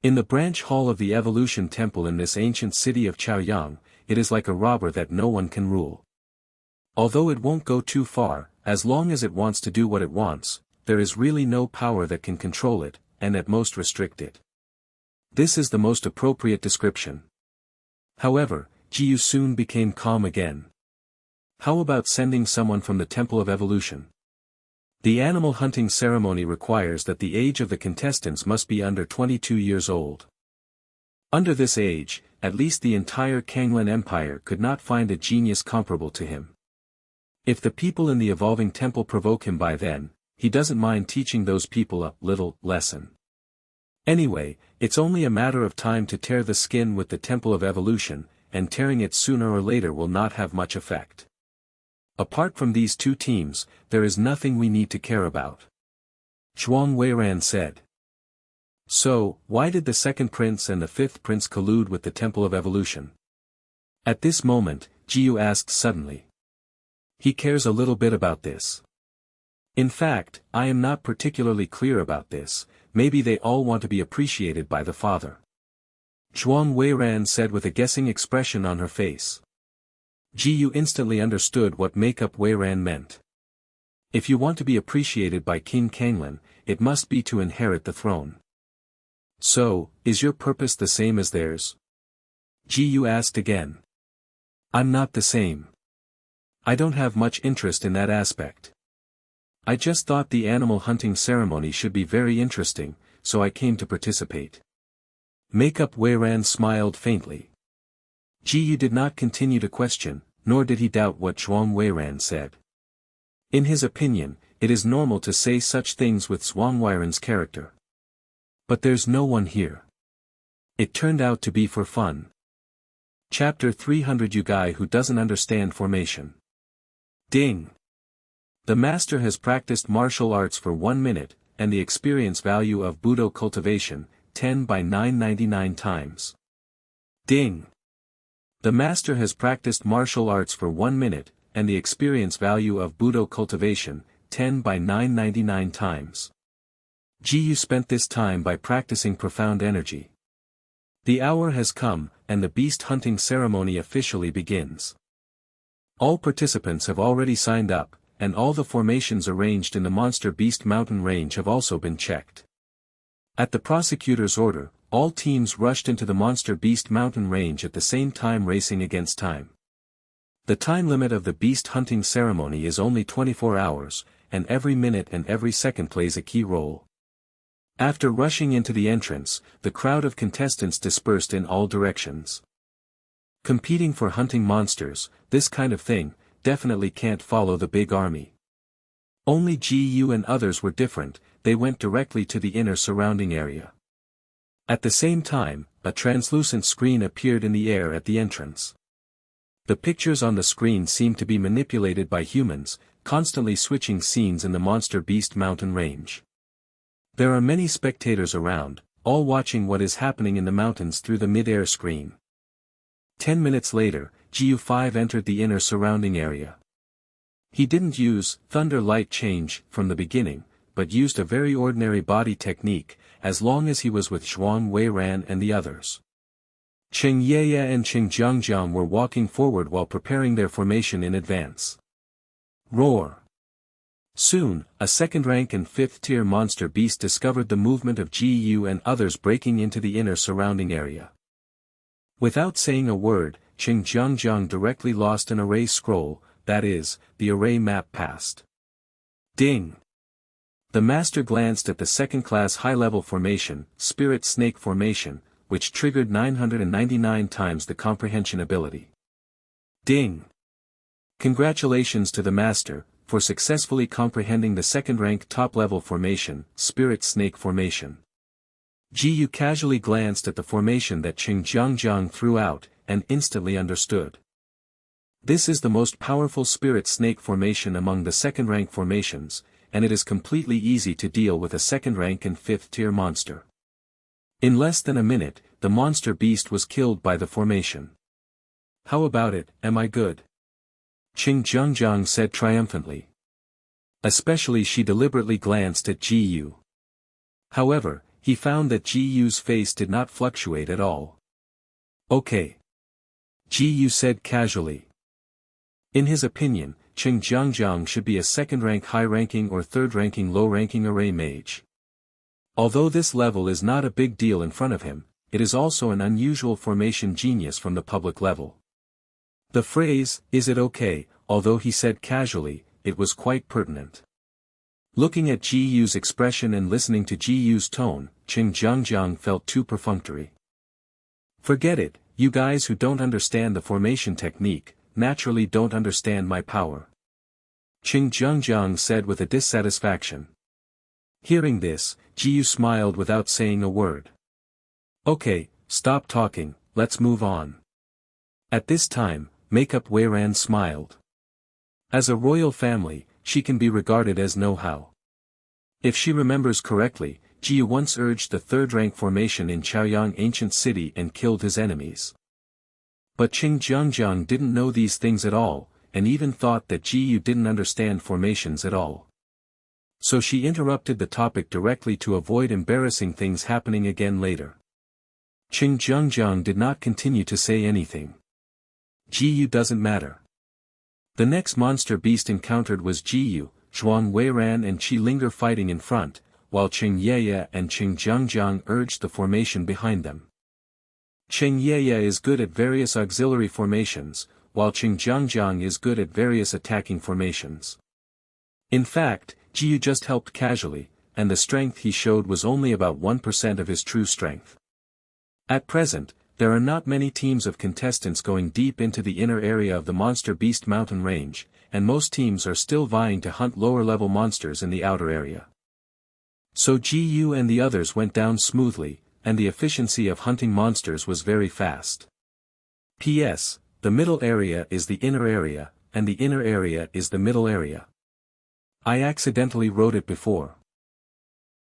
In the branch hall of the Evolution Temple in this ancient city of Chaoyang, it is like a robber that no one can rule. Although it won't go too far, as long as it wants to do what it wants, there is really no power that can control it, and at most restrict it. This is the most appropriate description. However, Ji Yu soon became calm again. How about sending someone from the Temple of Evolution? The animal hunting ceremony requires that the age of the contestants must be under 22 years old. Under this age, at least the entire Kanglan Empire could not find a genius comparable to him. If the people in the evolving temple provoke him by then, he doesn't mind teaching those people a little lesson. Anyway, it's only a matter of time to tear the skin with the Temple of Evolution, and tearing it sooner or later will not have much effect. Apart from these 2 teams, there is nothing we need to care about. Zhuang Weiran said. So, why did the 2nd prince and the 5th prince collude with the Temple of Evolution? At this moment, Ji Yu asked suddenly. He cares a little bit about this. In fact, I am not particularly clear about this. maybe they all want to be appreciated by the father. Zhuang Weiran said with a guessing expression on her face. Ji Yu instantly understood what make-up Weiran meant. If you want to be appreciated by King Kanglin, it must be to inherit the throne. So, is your purpose the same as theirs? Ji Yu asked again. I'm not the same. I don't have much interest in that aspect. I just thought the animal hunting ceremony should be very interesting, so I came to participate. Make-up Weiran smiled faintly. Ji Yu did not continue to question, nor did he doubt what Zhuang Weiran said. In his opinion, it is normal to say such things with Zhuang Weiran's character. But there's no one here. It turned out to be for fun. Chapter 300 You guy who doesn't understand formation. Ding! The master has practiced martial arts for 1 minute, and the experience value of Budo cultivation, 10 by 999 times. Ding! The master has practiced martial arts for 1 minute, and the experience value of Budo cultivation, 10 by 999 times. Ji Yu spent this time by practicing profound energy. The hour has come, and the beast hunting ceremony officially begins. All participants have already signed up, and all the formations arranged in the Monster Beast Mountain Range have also been checked. At the prosecutor's order, all teams rushed into the Monster Beast Mountain Range at the same time racing against time. The time limit of the beast hunting ceremony is only 24 hours, and every minute and every second plays a key role. After rushing into the entrance, the crowd of contestants dispersed in all directions. Competing for hunting monsters, this kind of thing, definitely can't follow the big army. Only Ji Yu and others were different, they went directly to the inner surrounding area. At the same time, a translucent screen appeared in the air at the entrance. The pictures on the screen seemed to be manipulated by humans, constantly switching scenes in the Monster Beast Mountain Range. There are many spectators around, all watching what is happening in the mountains through the mid-air screen. 10 minutes later, Gu5 entered the inner surrounding area. He didn't use thunder light change from the beginning, but used a very ordinary body technique, as long as he was with Zhuang Weiran and the others. Cheng Yeye and Cheng Jiangjiang were walking forward while preparing their formation in advance. Roar! Soon, a second-rank and fifth-tier monster beast discovered the movement of Ji Yu and others breaking into the inner surrounding area. Without saying a word, Cheng Jiangjiang directly lost an array scroll, that is, the array map passed. Ding! The master glanced at the second-class high-level formation, Spirit Snake Formation, which triggered 999 times the comprehension ability. Ding! Congratulations to the master, for successfully comprehending the second-rank top-level formation, Spirit Snake Formation. Ji Yu casually glanced at the formation that Cheng Jiangjiang threw out, and instantly understood. This is the most powerful Spirit Snake Formation among the second-rank formations, and it is completely easy to deal with a second-rank and fifth-tier monster. In less than a minute, the monster beast was killed by the formation. How about it, am I good? Cheng Jiangjiang said triumphantly. Especially she deliberately glanced at Ji Yu. However, he found that Ji Yu's face did not fluctuate at all. Okay. Ji Yu said casually. In his opinion, Cheng Jiangjiang should be a second-rank high-ranking or third-ranking low-ranking array mage. Although this level is not a big deal in front of him, it is also an unusual formation genius from the public level. The phrase, "Is it okay?" although he said casually, it was quite pertinent. Looking at Ji Yu's expression and listening to Ji Yu's tone, Cheng Jiangjiang felt too perfunctory. Forget it, you guys who don't understand the formation technique, naturally don't understand my power. Cheng Jiangjiang said with a dissatisfaction. Hearing this, Ji Yu smiled without saying a word. Okay, stop talking, let's move on. At this time, Makeup Weiran smiled. As a royal family, she can be regarded as know-how. If she remembers correctly, Ji Yu once urged the third-rank formation in Chaoyang Ancient City and killed his enemies. But Cheng Jiangjiang didn't know these things at all, and even thought that Ji Yu didn't understand formations at all. So she interrupted the topic directly to avoid embarrassing things happening again later. Qing Zhengzheng did not continue to say anything. Jiyu doesn't matter. The next monster beast encountered was Jiyu, Zhuang Weiran and Qi Linger fighting in front, while Qing Yeye and Qing Zhengzheng urged the formation behind them. Qing Yeye is good at various auxiliary formations, while Qing Zhengzheng is good at various attacking formations. In fact, Jiyu just helped casually, and the strength he showed was only about 1% of his true strength. At present, there are not many teams of contestants going deep into the inner area of the Monster Beast mountain range, and most teams are still vying to hunt lower-level monsters in the outer area. So Jiyu and the others went down smoothly, and the efficiency of hunting monsters was very fast. P.S. The middle area is the inner area, and the inner area is the middle area. I accidentally wrote it before.